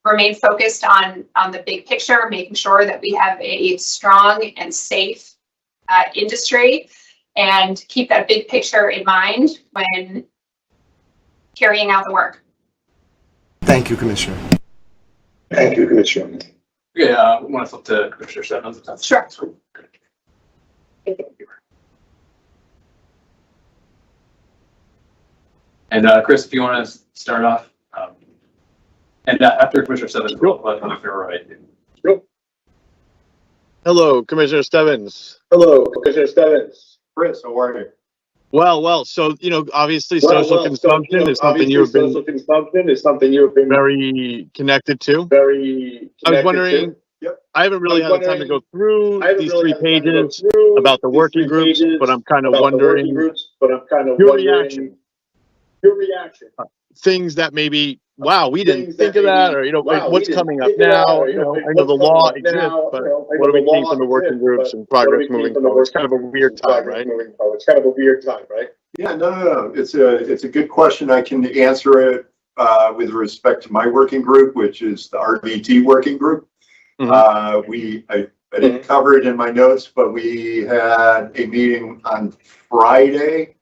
remain focused on the big picture, making sure that we have a strong and safe industry, and keep that big picture in mind when carrying out the work. Thank you, Commissioner. Okay, I want to flip to Commissioner Stebbins. Sure. And Chris, if you want to start off, and after Commissioner Stebbins, we'll let Commissioner Roy. Hello, Commissioner Stebbins. Chris, how are you? Well. So obviously, social consumption is something you've been very connected to. I was wondering. Yep. I haven't really had the time to go through these 3 pages about the working groups, but I'm kind of wondering your reaction. Things that maybe, wow, we didn't think of that, or what's coming up now. I know the law exists, but what are we seeing from the working groups and progress moving forward? It's kind of a weird time, right? Yeah, no. It's a good question. I can answer it with respect to my working group, which is the RVT working group. I didn't cover it in my notes, but we had a meeting on Friday.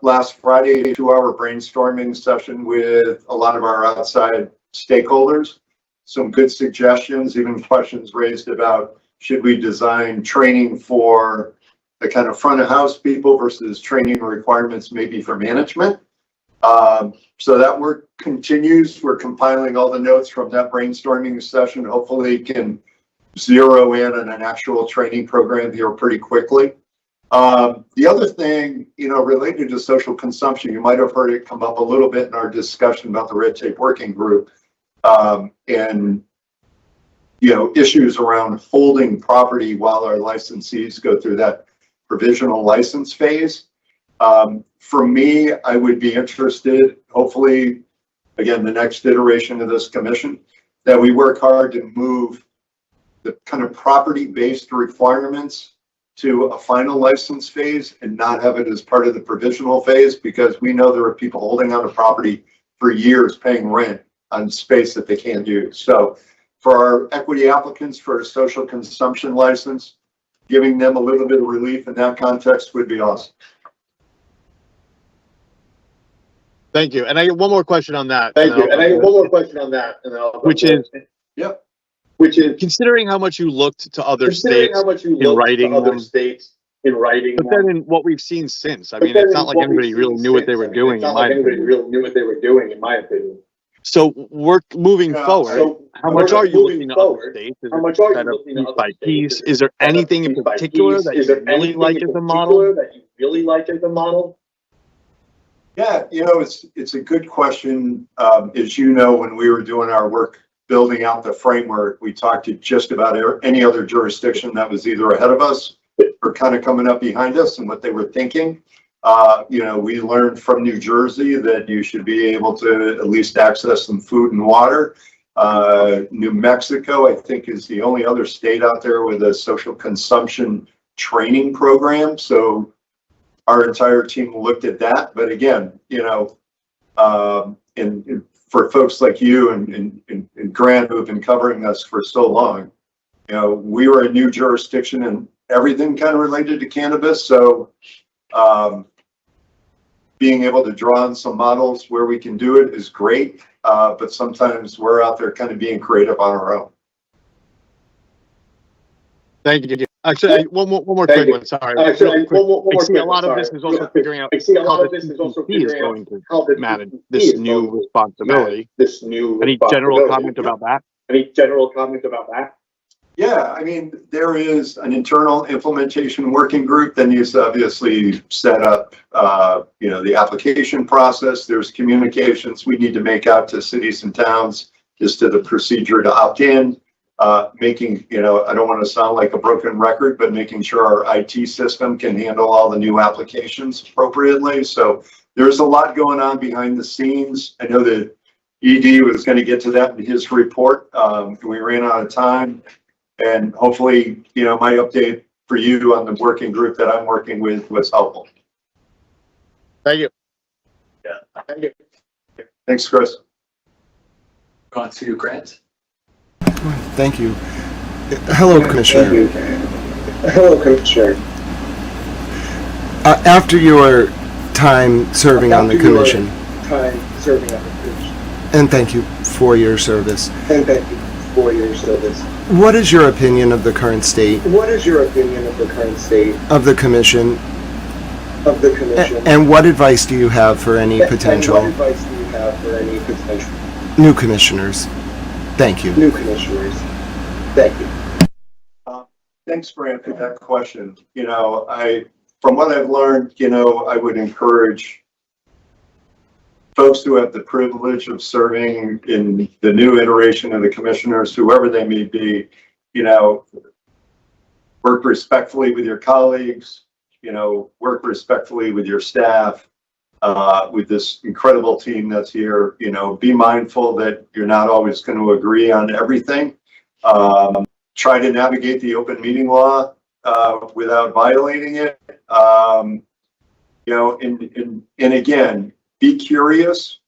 Last Friday, a 2-hour brainstorming session with a lot of our outside stakeholders. Some good suggestions, even questions raised about should we design training for the kind of front of house people versus training requirements maybe for management. So that work continues. We're compiling all the notes from that brainstorming session. Hopefully can zero in on an actual training program here pretty quickly. The other thing, related to social consumption, you might have heard it come up a little bit in our discussion about the red tape working group, and issues around holding property while our licensees go through that provisional license phase. For me, I would be interested, hopefully, again, the next iteration of this commission, that we work hard to move the kind of property-based requirements to a final license phase and not have it as part of the provisional phase, because we know there are people holding on to property for years paying rent on space that they can't use. So for our equity applicants for a social consumption license, giving them a little bit of relief in that context would be awesome. Thank you. And I get one more question on that. Which is considering how much you looked to other states in writing them, but then in what we've seen since, I mean, it's not like anybody really knew what they were doing, in my opinion. So we're moving forward. How much are you looking to other states? Is it kind of piece by piece? Is there anything in particular that you really like as a model? Yeah, it's a good question. As you know, when we were doing our work building out the framework, we talked to just about any other jurisdiction that was either ahead of us or kind of coming up behind us and what they were thinking. We learned from New Jersey that you should be able to at least access some food and water. New Mexico, I think, is the only other state out there with a social consumption training program. So our entire team looked at that. But again, and for folks like you and Grant, who have been covering us for so long, we were a new jurisdiction and everything kind of related to cannabis. So being able to draw on some models where we can do it is great. But sometimes we're out there kind of being creative on our own. Thank you. Actually, one more quick one. Sorry. I see a lot of this is also figuring out how the CCC is going to manage this new responsibility. Any general comment about that? Yeah, I mean, there is an internal implementation working group that needs to obviously set up, the application process. There's communications we need to make out to cities and towns as to the procedure to opt in. Making, I don't want to sound like a broken record, but making sure our IT system can handle all the new applications appropriately. So there's a lot going on behind the scenes. I know that ED was going to get to that in his report. We ran out of time, and hopefully, my update for you on the working group that I'm working with was helpful. Thank you. Yeah. Thank you. Thanks, Chris. On to Grant. Thank you. Hello, Commissioner. After your time serving on the commission, and thank you for your service. What is your opinion of the current state? Of the commission? And what advice do you have for any potential new commissioners? Thank you. Thanks, Grant, for that question. From what I've learned, I would encourage folks who have the privilege of serving in the new iteration of the commissioners, whoever they may be, work respectfully with your colleagues, work respectfully with your staff, with this incredible team that's here. Be mindful that you're not always going to agree on everything. Try to navigate the open meeting law without violating it. And again, be curious.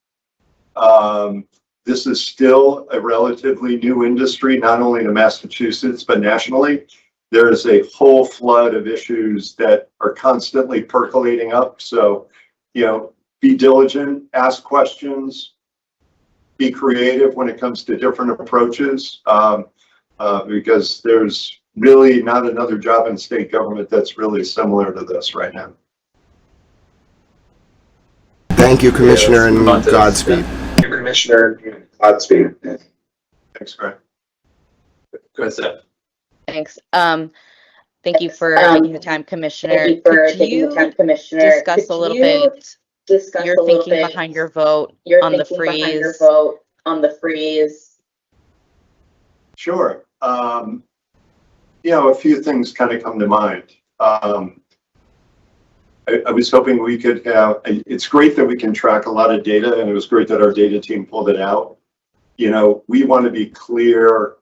This is still a relatively new industry, not only to Massachusetts, but nationally. There's a whole flood of issues that are constantly percolating up. So, be diligent, ask questions, be creative when it comes to different approaches, because there's really not another job in state government that's really similar to this right now. Thank you, Commissioner, and Godspeed. Thanks, Greg. Go ahead, Steph. Thanks. Thank you for taking the time, Commissioner. Could you discuss a little bit your thinking behind your vote on the freeze? Sure. A few things kind of come to mind. I was hoping we could have, it's great that we can track a lot of data, and it was great that our data team pulled it out. We want to be clear,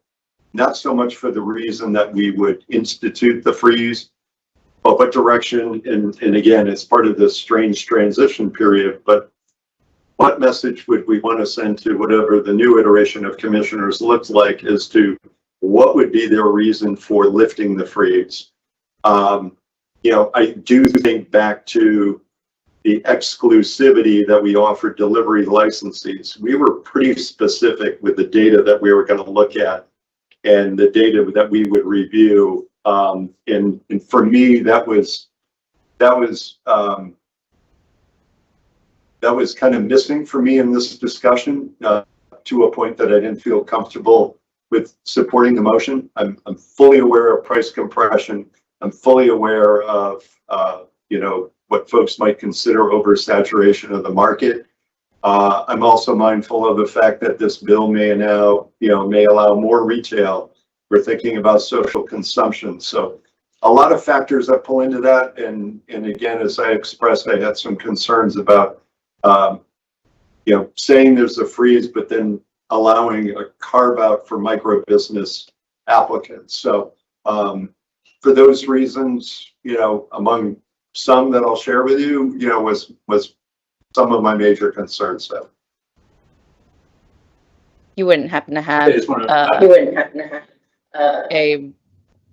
not so much for the reason that we would institute the freeze, but what direction, and again, it's part of this strange transition period, but what message would we want to send to whatever the new iteration of commissioners looks like as to what would be their reason for lifting the freeze? I do think back to the exclusivity that we offered delivery licensees. We were pretty specific with the data that we were going to look at and the data that we would review. And for me, that was kind of missing for me in this discussion, to a point that I didn't feel comfortable with supporting the motion. I'm fully aware of price compression. I'm fully aware of what folks might consider oversaturation of the market. I'm also mindful of the fact that this bill may now, may allow more retail. We're thinking about social consumption. So a lot of factors that pull into that. And again, as I expressed, I had some concerns about, saying there's a freeze, but then allowing a carve out for micro business applicants. So for those reasons, among some that I'll share with you, was some of my major concerns. So You wouldn't happen to have a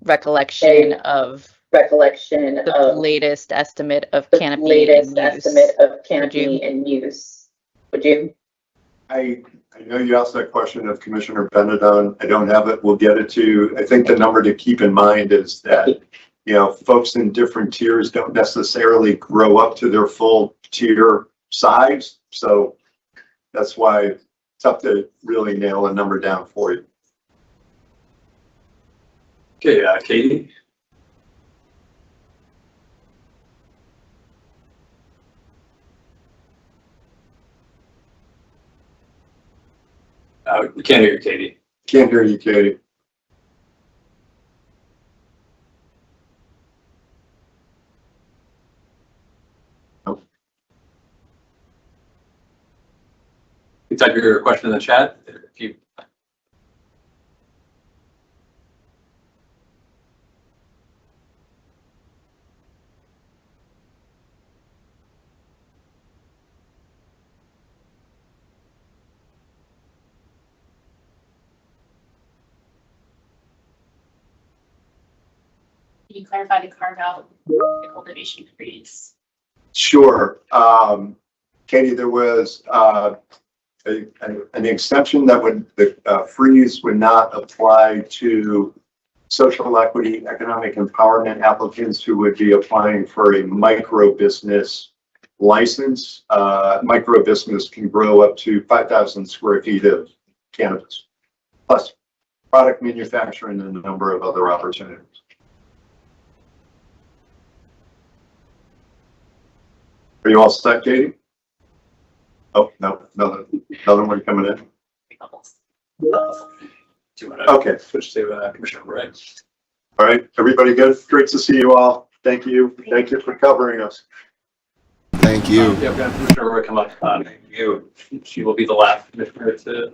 recollection of the latest estimate of canopy in use. Would you? I know you asked that question of Commissioner Benedon. I don't have it. We'll get it to you. I think the number to keep in mind is that, folks in different tiers don't necessarily grow up to their full tier size. So that's why it's tough to really nail a number down for you. Okay, Katie. We can't hear you, Katie. Can't hear you, Katie. Nope. You type your question in the chat if you. Can you clarify the carve out the cultivation freeze? Sure. Katie, there was an exception that the freeze would not apply to social equity, economic empowerment applicants who would be applying for a micro business license. Micro business can grow up to 5,000 square feet of cannabis, plus product manufacturing and a number of other opportunities. Are you all set, Katie? Oh, no, another one coming in. Okay. Switch to Commissioner Ray. All right, everybody good? Great to see you all. Thank you. Thank you for covering us. Thank you. Yeah, we've got Commissioner Roy come up. She will be the last commissioner to.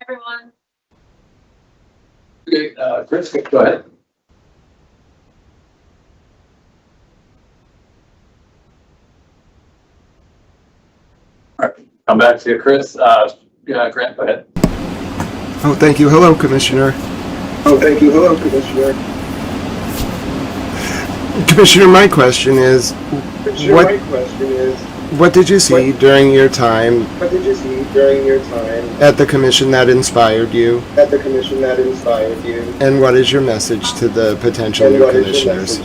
Everyone. Okay, Chris, go ahead. All right, come back to you, Chris. Grant, go ahead. Oh, thank you. Hello, Commissioner. Commissioner, my question is, what did you see during your time at the commission that inspired you? And what is your message to the potential new commissioners?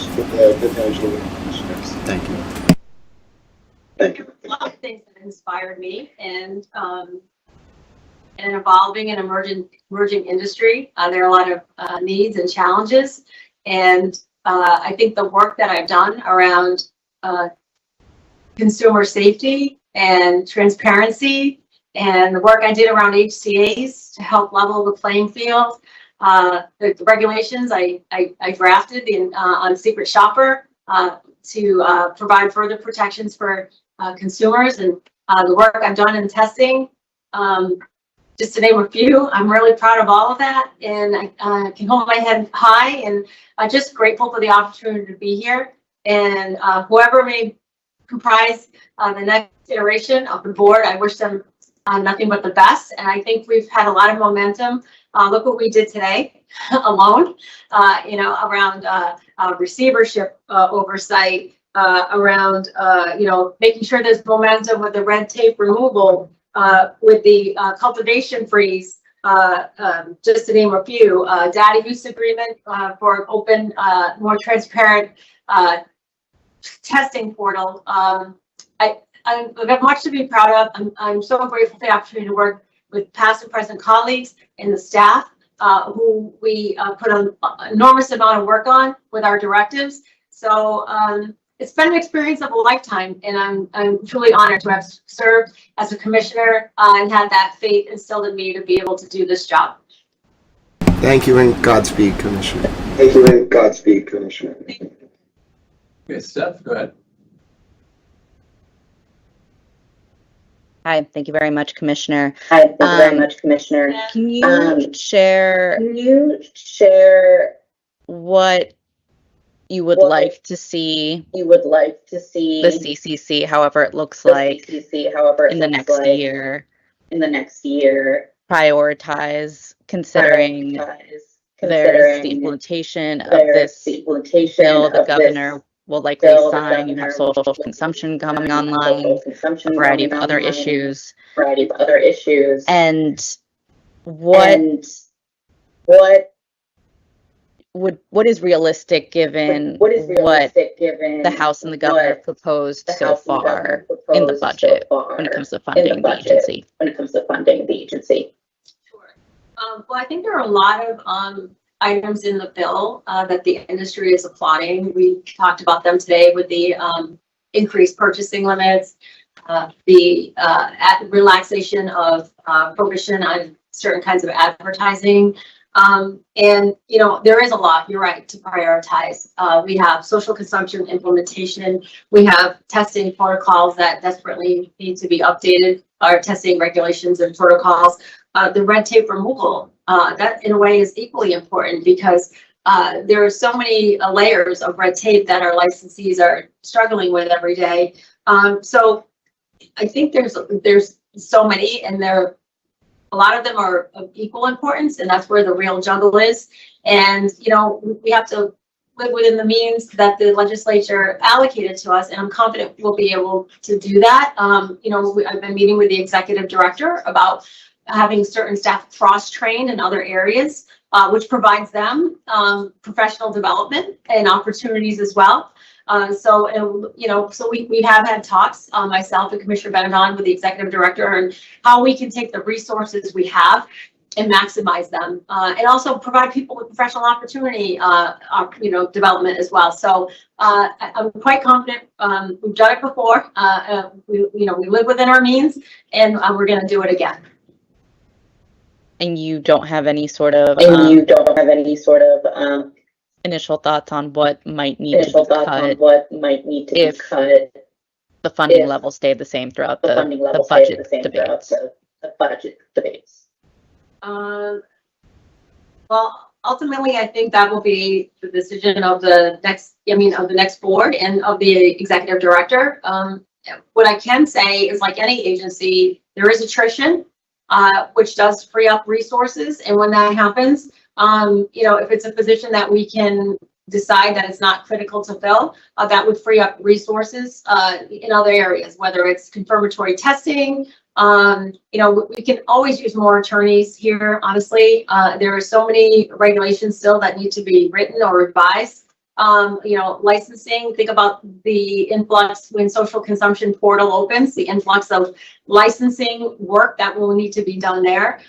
Thank you. A lot of things that inspired me, and in an evolving and emerging industry, there are a lot of needs and challenges, and I think the work that I've done around consumer safety and transparency, and the work I did around HCAs to help level the playing field, the regulations I drafted on secret shopper to provide further protections for consumers, and the work I've done in testing, just to name a few. I'm really proud of all of that, and I can hold my head high, and I'm just grateful for the opportunity to be here. And whoever may comprise the next iteration of the board, I wish them nothing but the best. And I think we've had a lot of momentum. Look what we did today alone, around receivership oversight, around, making sure there's momentum with the red tape removal, with the cultivation freeze, just to name a few, data use agreement for an open, more transparent testing portal. I've got much to be proud of. I'm so grateful for the opportunity to work with past and present colleagues and the staff who we put an enormous amount of work on with our directives. So it's been an experience of a lifetime, and I'm truly honored to have served as a commissioner and had that faith instilled in me to be able to do this job. Thank you and Godspeed, Commissioner. Thank you and Godspeed, Commissioner. Okay, Steph, go ahead. Hi, thank you very much, Commissioner. Hi, thank you very much, Commissioner. Can you share what you would like to see the CCC, however it looks like, in the next year, prioritize considering there's the implementation of this bill the governor will likely sign. You have social consumption coming online, a variety of other issues. And what is realistic given what the House and the governor proposed so far in the budget when it comes to funding the agency? Well, I think there are a lot of items in the bill that the industry is applauding. We talked about them today with the increased purchasing limits, the relaxation of prohibition on certain kinds of advertising. And, you know, there is a lot, you're right, to prioritize. We have social consumption implementation. We have testing protocols that desperately need to be updated, our testing regulations and protocols. The red tape removal, that in a way is equally important because there are so many layers of red tape that our licensees are struggling with every day. So I think there's so many, and a lot of them are of equal importance, and that's where the real juggle is. And, you know, we have to live within the means that the legislature allocated to us, and I'm confident we'll be able to do that. You know, I've been meeting with the executive director about having certain staff cross-trained in other areas, which provides them professional development and opportunities as well. So we have had talks, myself and Commissioner Benedon with the executive director, and how we can take the resources we have and maximize them, and also provide people with professional opportunity, development as well. So I'm quite confident. We've done it before. We live within our means, and we're going to do it again. And you don't have any sort of initial thoughts on what might need to be cut if the funding level stayed the same throughout the budget debates. Well, ultimately, I think that will be the decision of the next board and of the executive director. What I can say is, like any agency, there is attrition, which does free up resources. And when that happens, if it's a position that we can decide that it's not critical to fill, that would free up resources in other areas, whether it's confirmatory testing. We can always use more attorneys here. Honestly, there are so many regulations still that need to be written or revised. Licensing, think about the influx when social consumption portal opens, the influx of licensing work that will need to be done there.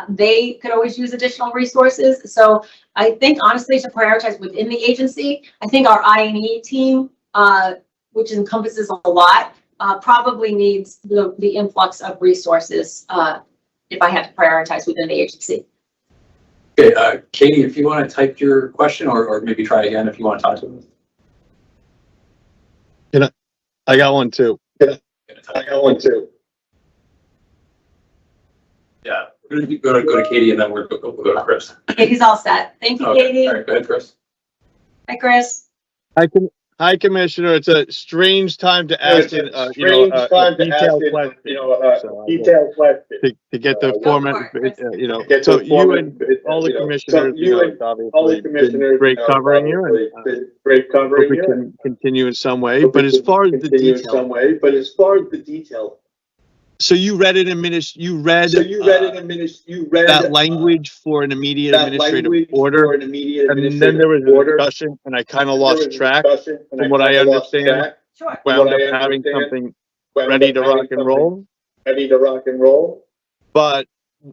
They could always use additional resources. So I think, honestly, to prioritize within the agency, I think our I&E team, which encompasses a lot, probably needs the influx of resources if I had to prioritize within the agency. Okay, Katie, if you want to type your question or maybe try again if you want to talk to them. I got one too. Yeah, we're going to go to Katie and then we'll go to Chris. Katie's all set. Thank you, Okay. Katie. All right, go ahead, Chris. Hi, Chris. Hi, Commissioner. It's a strange time to ask a detailed question. To get the format, So you and all the commissioners, obviously, been great covering you, and hope we can continue in some way. But as far as the detail, so you read it that language for an immediate administrative order, and then there was a discussion, and I kind of lost track. From what I understand, wound up having something ready to rock and roll. But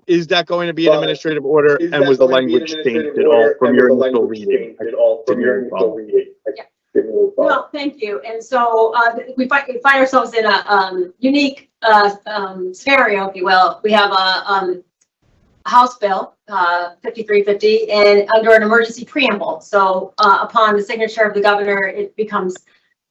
is that going to be an administrative order, and was the language changed at all from your initial reading? No, thank you. And so we find ourselves in a unique scenario, if you will. We have a House Bill 5350 and under an emergency preamble. So upon the signature of the governor, it becomes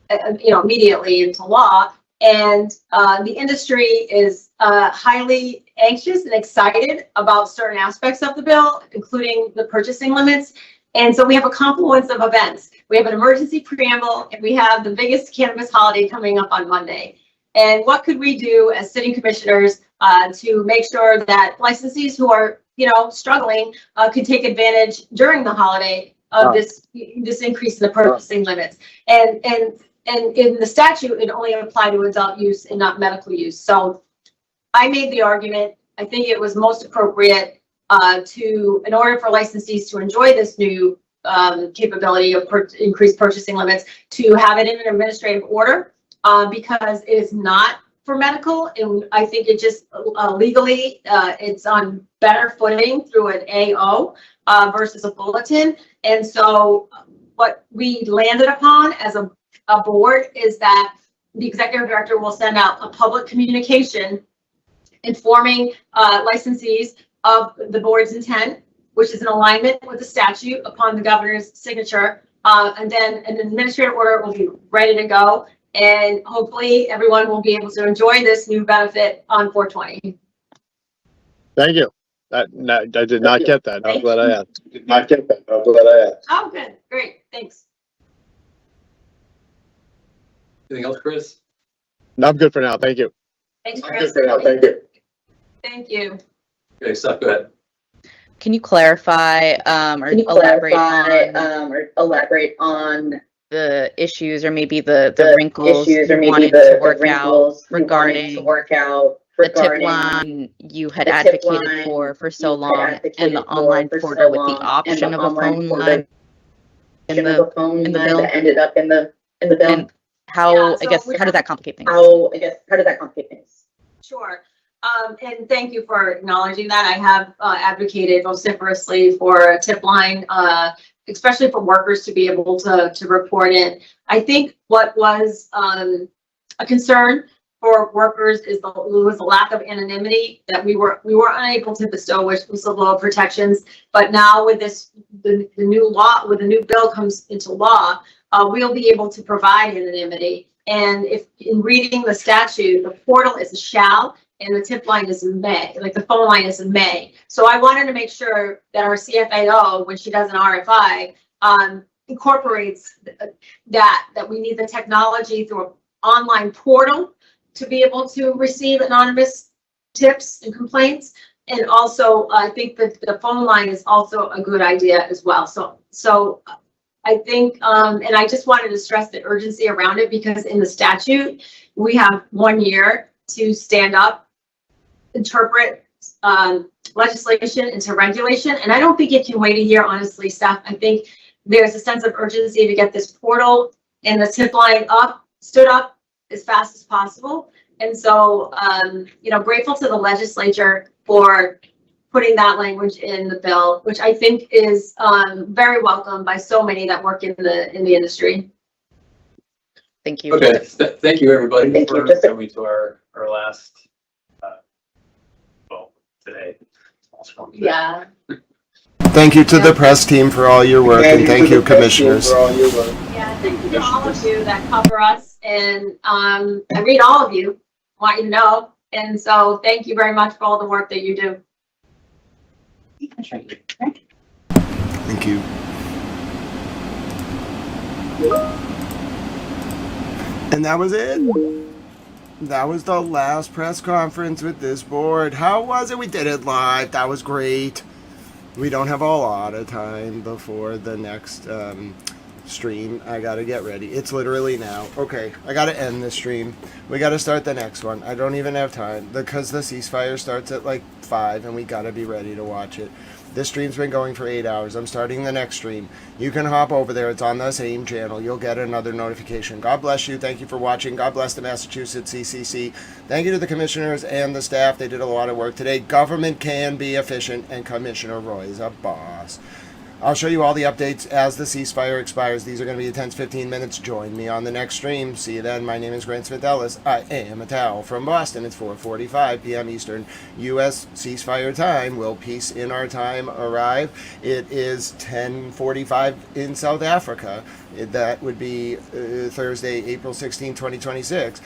immediately into law. And the industry is highly anxious and excited about certain aspects of the bill, including the purchasing limits. And so we have a confluence of events. We have an emergency preamble, and we have the biggest cannabis holiday coming up on Monday. And what could we do as sitting commissioners to make sure that licensees who are, struggling could take advantage during the holiday of this increase in the purchasing limits? And in the statute, it only applied to adult use and not medical use. So I made the argument, I think it was most appropriate in order for licensees to enjoy this new capability of increased purchasing limits, to have it in an administrative order because it is not for medical. And I think it just legally, it's on better footing through an AO versus a bulletin. And so what we landed upon as a board is that the executive director will send out a public communication informing licensees of the board's intent, which is in alignment with the statute upon the governor's signature. And then an administrative order will be ready to go. And hopefully everyone will be able to enjoy this new benefit on 420. Thank you. I did not get that. I'm glad I asked. Oh, good. Great. Thanks. Anything else, Chris? No, I'm good for now. Thank you. Thanks, Chris. Thank you. Thank you. Okay, Seth, go ahead. Can you clarify or elaborate on the issues or maybe the wrinkles you wanted to work out regarding the tip line you had advocated for so long, and the online portal with the option of a phone line in the bill that ended up in the bill? And how does that complicate things? Sure. And thank you for acknowledging that. I have advocated vociferously for a tip line, especially for workers to be able to report it. I think what was a concern for workers was the lack of anonymity, that we were unable to bestow whistleblower protections. But now with the new law, with the new bill comes into law, we'll be able to provide anonymity. And if in reading the statute, the portal is a shall, and the tip line is in May, like the phone line is in May. So I wanted to make sure that our CFAO, when she does an RFI, incorporates that we need the technology through an online portal to be able to receive anonymous tips and complaints. And also, I think that the phone line is also a good idea as well. So I think, and I just wanted to stress the urgency around it, because in the statute, we have 1 year to stand up, interpret legislation into regulation. And I don't think it can wait a year, honestly, Steph. I think there's a sense of urgency to get this portal and the tip line stood up as fast as possible. And so, grateful to the legislature for putting that language in the bill, which I think is very welcome by so many that work in the industry. Thank you. Okay, thank you, everybody, for coming to our last today. Yeah. Thank you to the press team for all your work, and thank you, commissioners. Yeah, thank you to all of you that cover us, and I read all of you, want you to know, and so thank you very much for all the work that you do. Thank you. And that was it. That was the last press conference with this board. How was it? We did it live. That was great. We don't have a lot of time before the next stream. I gotta get ready. It's literally now. Okay, I gotta end this stream. We gotta start the next one. I don't even have time because the ceasefire starts at like 5 and we gotta be ready to watch it. This stream's been going for 8 hours. I'm starting the next stream. You can hop over there. It's on the same channel. You'll get another notification. God bless you. Thank you for watching. God bless the Massachusetts CCC. Thank you to the commissioners and the staff. They did a lot of work today. Government can be efficient, and Commissioner Roy is a boss. I'll show you all the updates as the ceasefire expires. These are going to be a tense 15 minutes. Join me on the next stream. See you then. My name is Grant Smith Ellis. I am a Tao from Boston. It's 4:45 p.m. Eastern U.S. ceasefire time. Will peace in our time arrive? It is 10:45 in South Africa. That would be Thursday, April 16, 2026.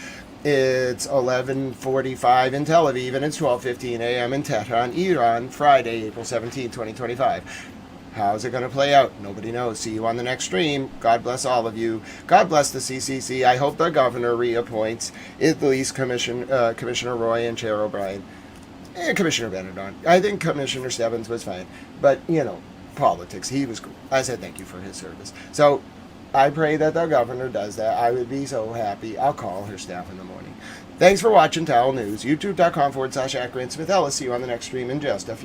It's 11:45 in Tel Aviv, and it's 12:15 a.m. in Tehran, Iran, Friday, April 17, 2025. How's it going to play out? Nobody knows. See you on the next stream. God bless all of you. God bless the CCC. I hope the governor reappoints at least Commissioner Roy and Chair O'Brien. And Commissioner Benedon. I think Commissioner Stebbins was fine. But, politics. He was cool. I said thank you for his service. So, I pray that the governor does that. I would be so happy. I'll call her staff in the morning. Thanks for watching Towel News. YouTube.com/@GrantSmithEllis. See you on the next stream in just a few.